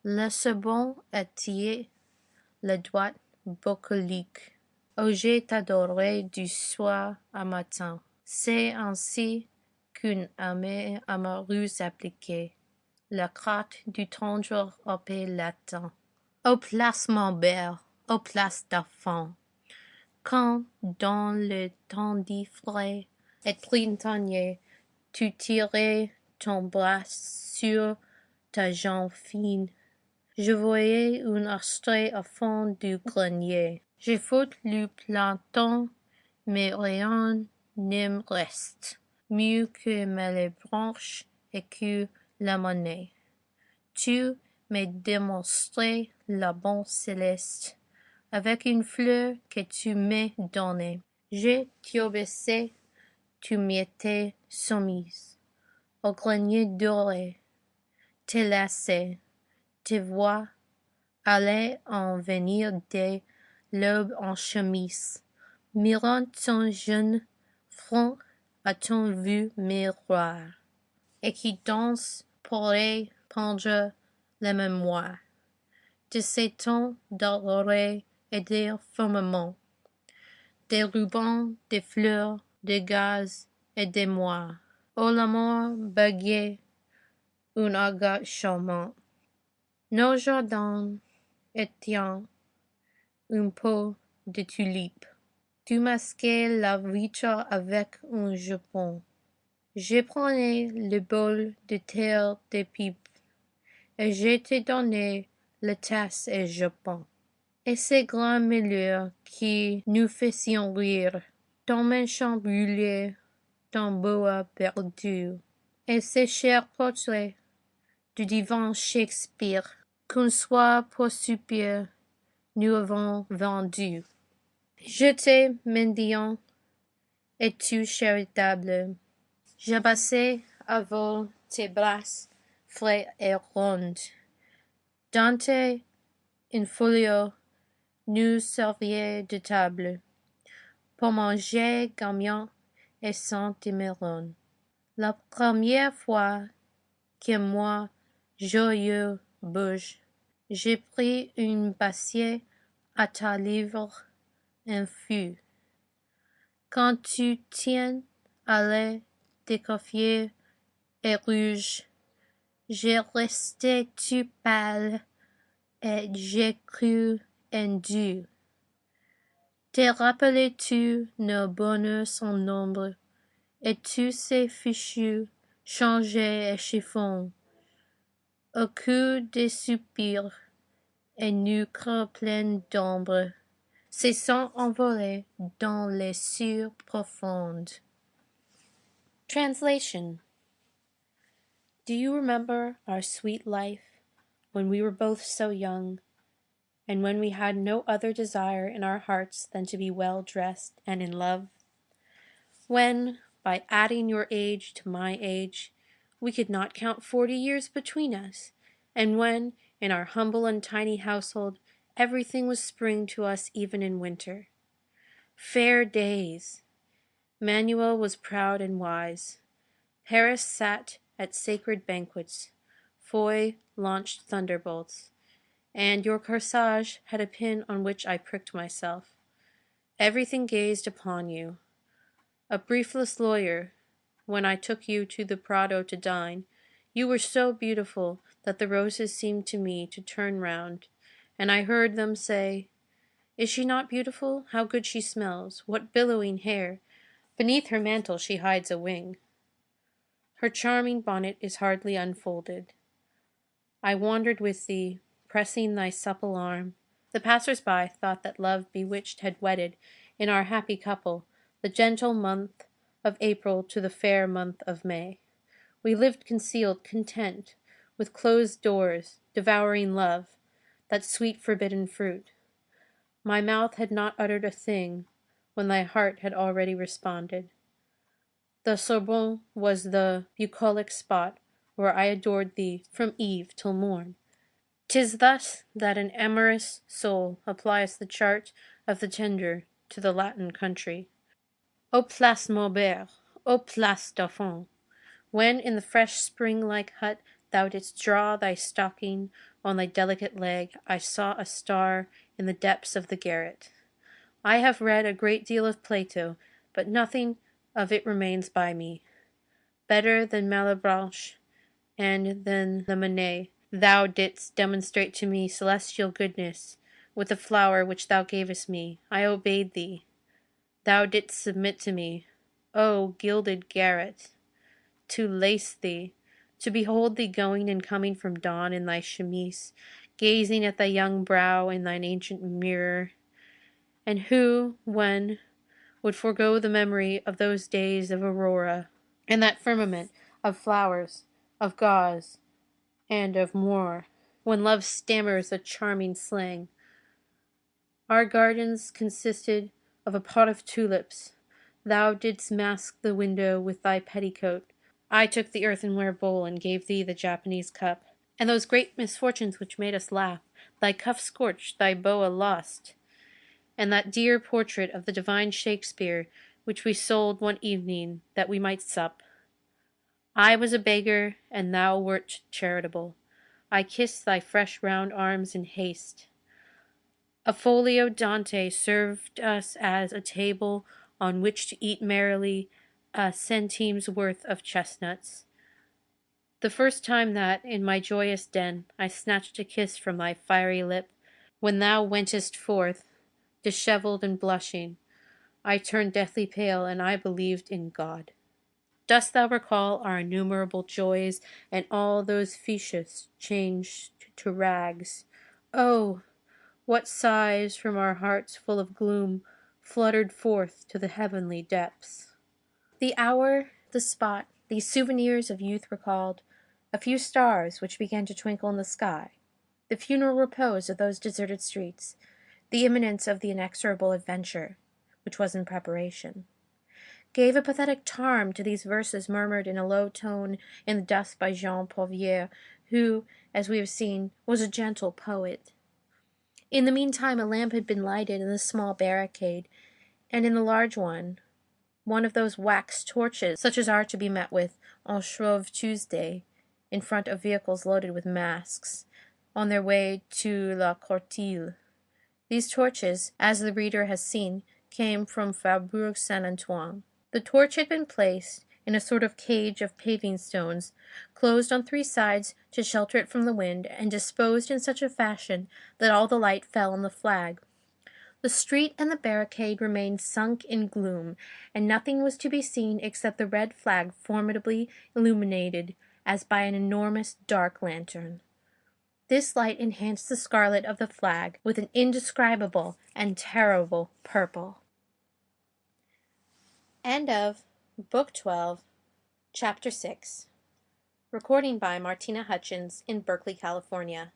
Le second était le doigt bucolique. Oh, j'ai t'adoré du soir à matin. C'est ainsi qu'une amie amoureuse appliquée la carte du tendre épée latin. Ô place mon belle, ô place d'enfant, quand dans le temps frais et printanier, tu tirais ton bras sur ta jambe fine, je voyais un astray au fond du grenier. J'ai foutu le planton, mais rien ne me reste, mieux que mes branches et que la monnaie. Tu m'as démontré la bonne céleste, avec une fleur que tu m'as donnée. Je t'obéissais, tu m'y étais soumise. Au grenier doré, tes lacets, tes voix, aller en venir dès l'aube en chemise, mirant ton jeune front à ton vieux miroir, et qui danse pourrait pendre la mémoire de ces temps dorés et des firmaments, des rubans, des fleurs, des gaz et des moires. Ô l'amour bagué, un agate charmant. Nos jardins étaient une peau de tulipe. Tu masquais la vitre avec un jupon. Je prenais le bol de terre des pipes, et je te donnais la tasse et jupon. Et ces grands milieux qui nous faisions rire, dans mes champs brûlés, dans bois perdu, et ces chers portraits du divin Shakespeare, qu'un soir pour soupir nous avons vendu. Je t'ai mendiant, et tu charitable. J'abassais à vol tes bras frais et ronds. Dans tes in-folio nous serviez de table, pour manger gagnant et sans démérone. La première fois que moi, joyeux bouge, j'ai pris une bassier à ta livre infus. Quand tu tiens à lait décoiffé et rouge, j'ai resté tout pâle et j'ai cru indu. Te rappelles-tu nos bonheurs sans nombre et tous ces fichus changés et chiffons, au cou des soupirs et nuques pleines d'ombre, se sont envolés dans les cieux profondes. Translation. Do you remember our sweet life when we were both so young, and when we had no other desire in our hearts than to be well dressed and in love? When, by adding your age to my age, we could not count 40 years between us, and when, in our humble and tiny household, everything was spring to us even in winter. Fair days! Manuel was proud and wise. Paris sat at sacred banquets. Foy launched thunderbolts. And your corsage had a pin on which I pricked myself. Everything gazed upon you. A briefless lawyer, when I took you to the Prado to dine, you were so beautiful that the roses seemed to me to turn round, and I heard them say, "Is she not beautiful? How good she smells! What billowing hair! Beneath her mantle she hides a wing. Her charming bonnet is hardly unfolded." I wandered with thee, pressing thy supple arm. The passers-by thought that love bewitched had wedded, in our happy couple, the gentle month of April to the fair month of May. We lived concealed, content, with closed doors, devouring love, that sweet forbidden fruit. My mouth had not uttered a thing, when thy heart had already responded. The Sorbonne was the bucolic spot where I adored thee from eve till morn. 'Tis thus that an amorous soul applies the chart of the tender to the Latin country. O place Maubert, O place Dauphine, when in the fresh spring-like hut thou didst draw thy stocking on thy delicate leg, I saw a star in the depths of the garret. I have read a great deal of Plato, but nothing of it remains by me. Better than Malebranche and than the Manet, thou didst demonstrate to me celestial goodness. With the flower which thou gavest me, I obeyed thee. Thou didst submit to me, O gilded garret, to lace thee, to behold thee going and coming from dawn in thy chemise, gazing at thy young brow in thine ancient mirror. And who, when, would forego the memory of those days of aurora, and that firmament of flowers, of gauze, and of more, when love stammers a charming slang? Our gardens consisted of a pot of tulips. Thou didst mask the window with thy petticoat. I took the earthenware bowl and gave thee the Japanese cup. And those great misfortunes which made us laugh, thy cuff scorched, thy boa lost, and that dear portrait of the divine Shakespeare which we sold one evening that we might sup. I was a beggar, and thou wert charitable. I kissed thy fresh round arms in haste. A folio Dante served us as a table on which to eat merrily a centime's worth of chestnuts. The first time that, in my joyous den, I snatched a kiss from thy fiery lip, when thou wentest forth, dishevelled and blushing, I turned deathly pale, and I believed in God. Dost thou recall our innumerable joys, and all those fichus changed to rags? Oh, what sighs from our hearts full of gloom fluttered forth to the heavenly depths! The hour, the spot, these souvenirs of youth recalled, a few stars which began to twinkle in the sky, the funeral repose of those deserted streets, the imminence of the inexorable adventure, which was in preparation, gave a pathetic charm to these verses murmured in a low tone in the dust by Jean Prouvaire, who, as we have seen, was a gentle poet. In the meantime a lamp had been lighted in the small barricade, and in the large one of those wax torches such as are to be met with on Shrove Tuesday, in front of vehicles loaded with masks, on their way to La Courtille. These torches, as the reader has seen, came from Faubourg Saint-Antoine. The torch had been placed in a sort of cage of paving stones, closed on three sides to shelter it from the wind, and disposed in such a fashion that all the light fell on the flag. The street and the barricade remained sunk in gloom, and nothing was to be seen except the red flag formidably illuminated as by an enormous dark lantern. This light enhanced the scarlet of the flag with an indescribable and terrible purple. End of Book 12, Chapter 6. Recording by Martina Hutchins in Berkeley, California.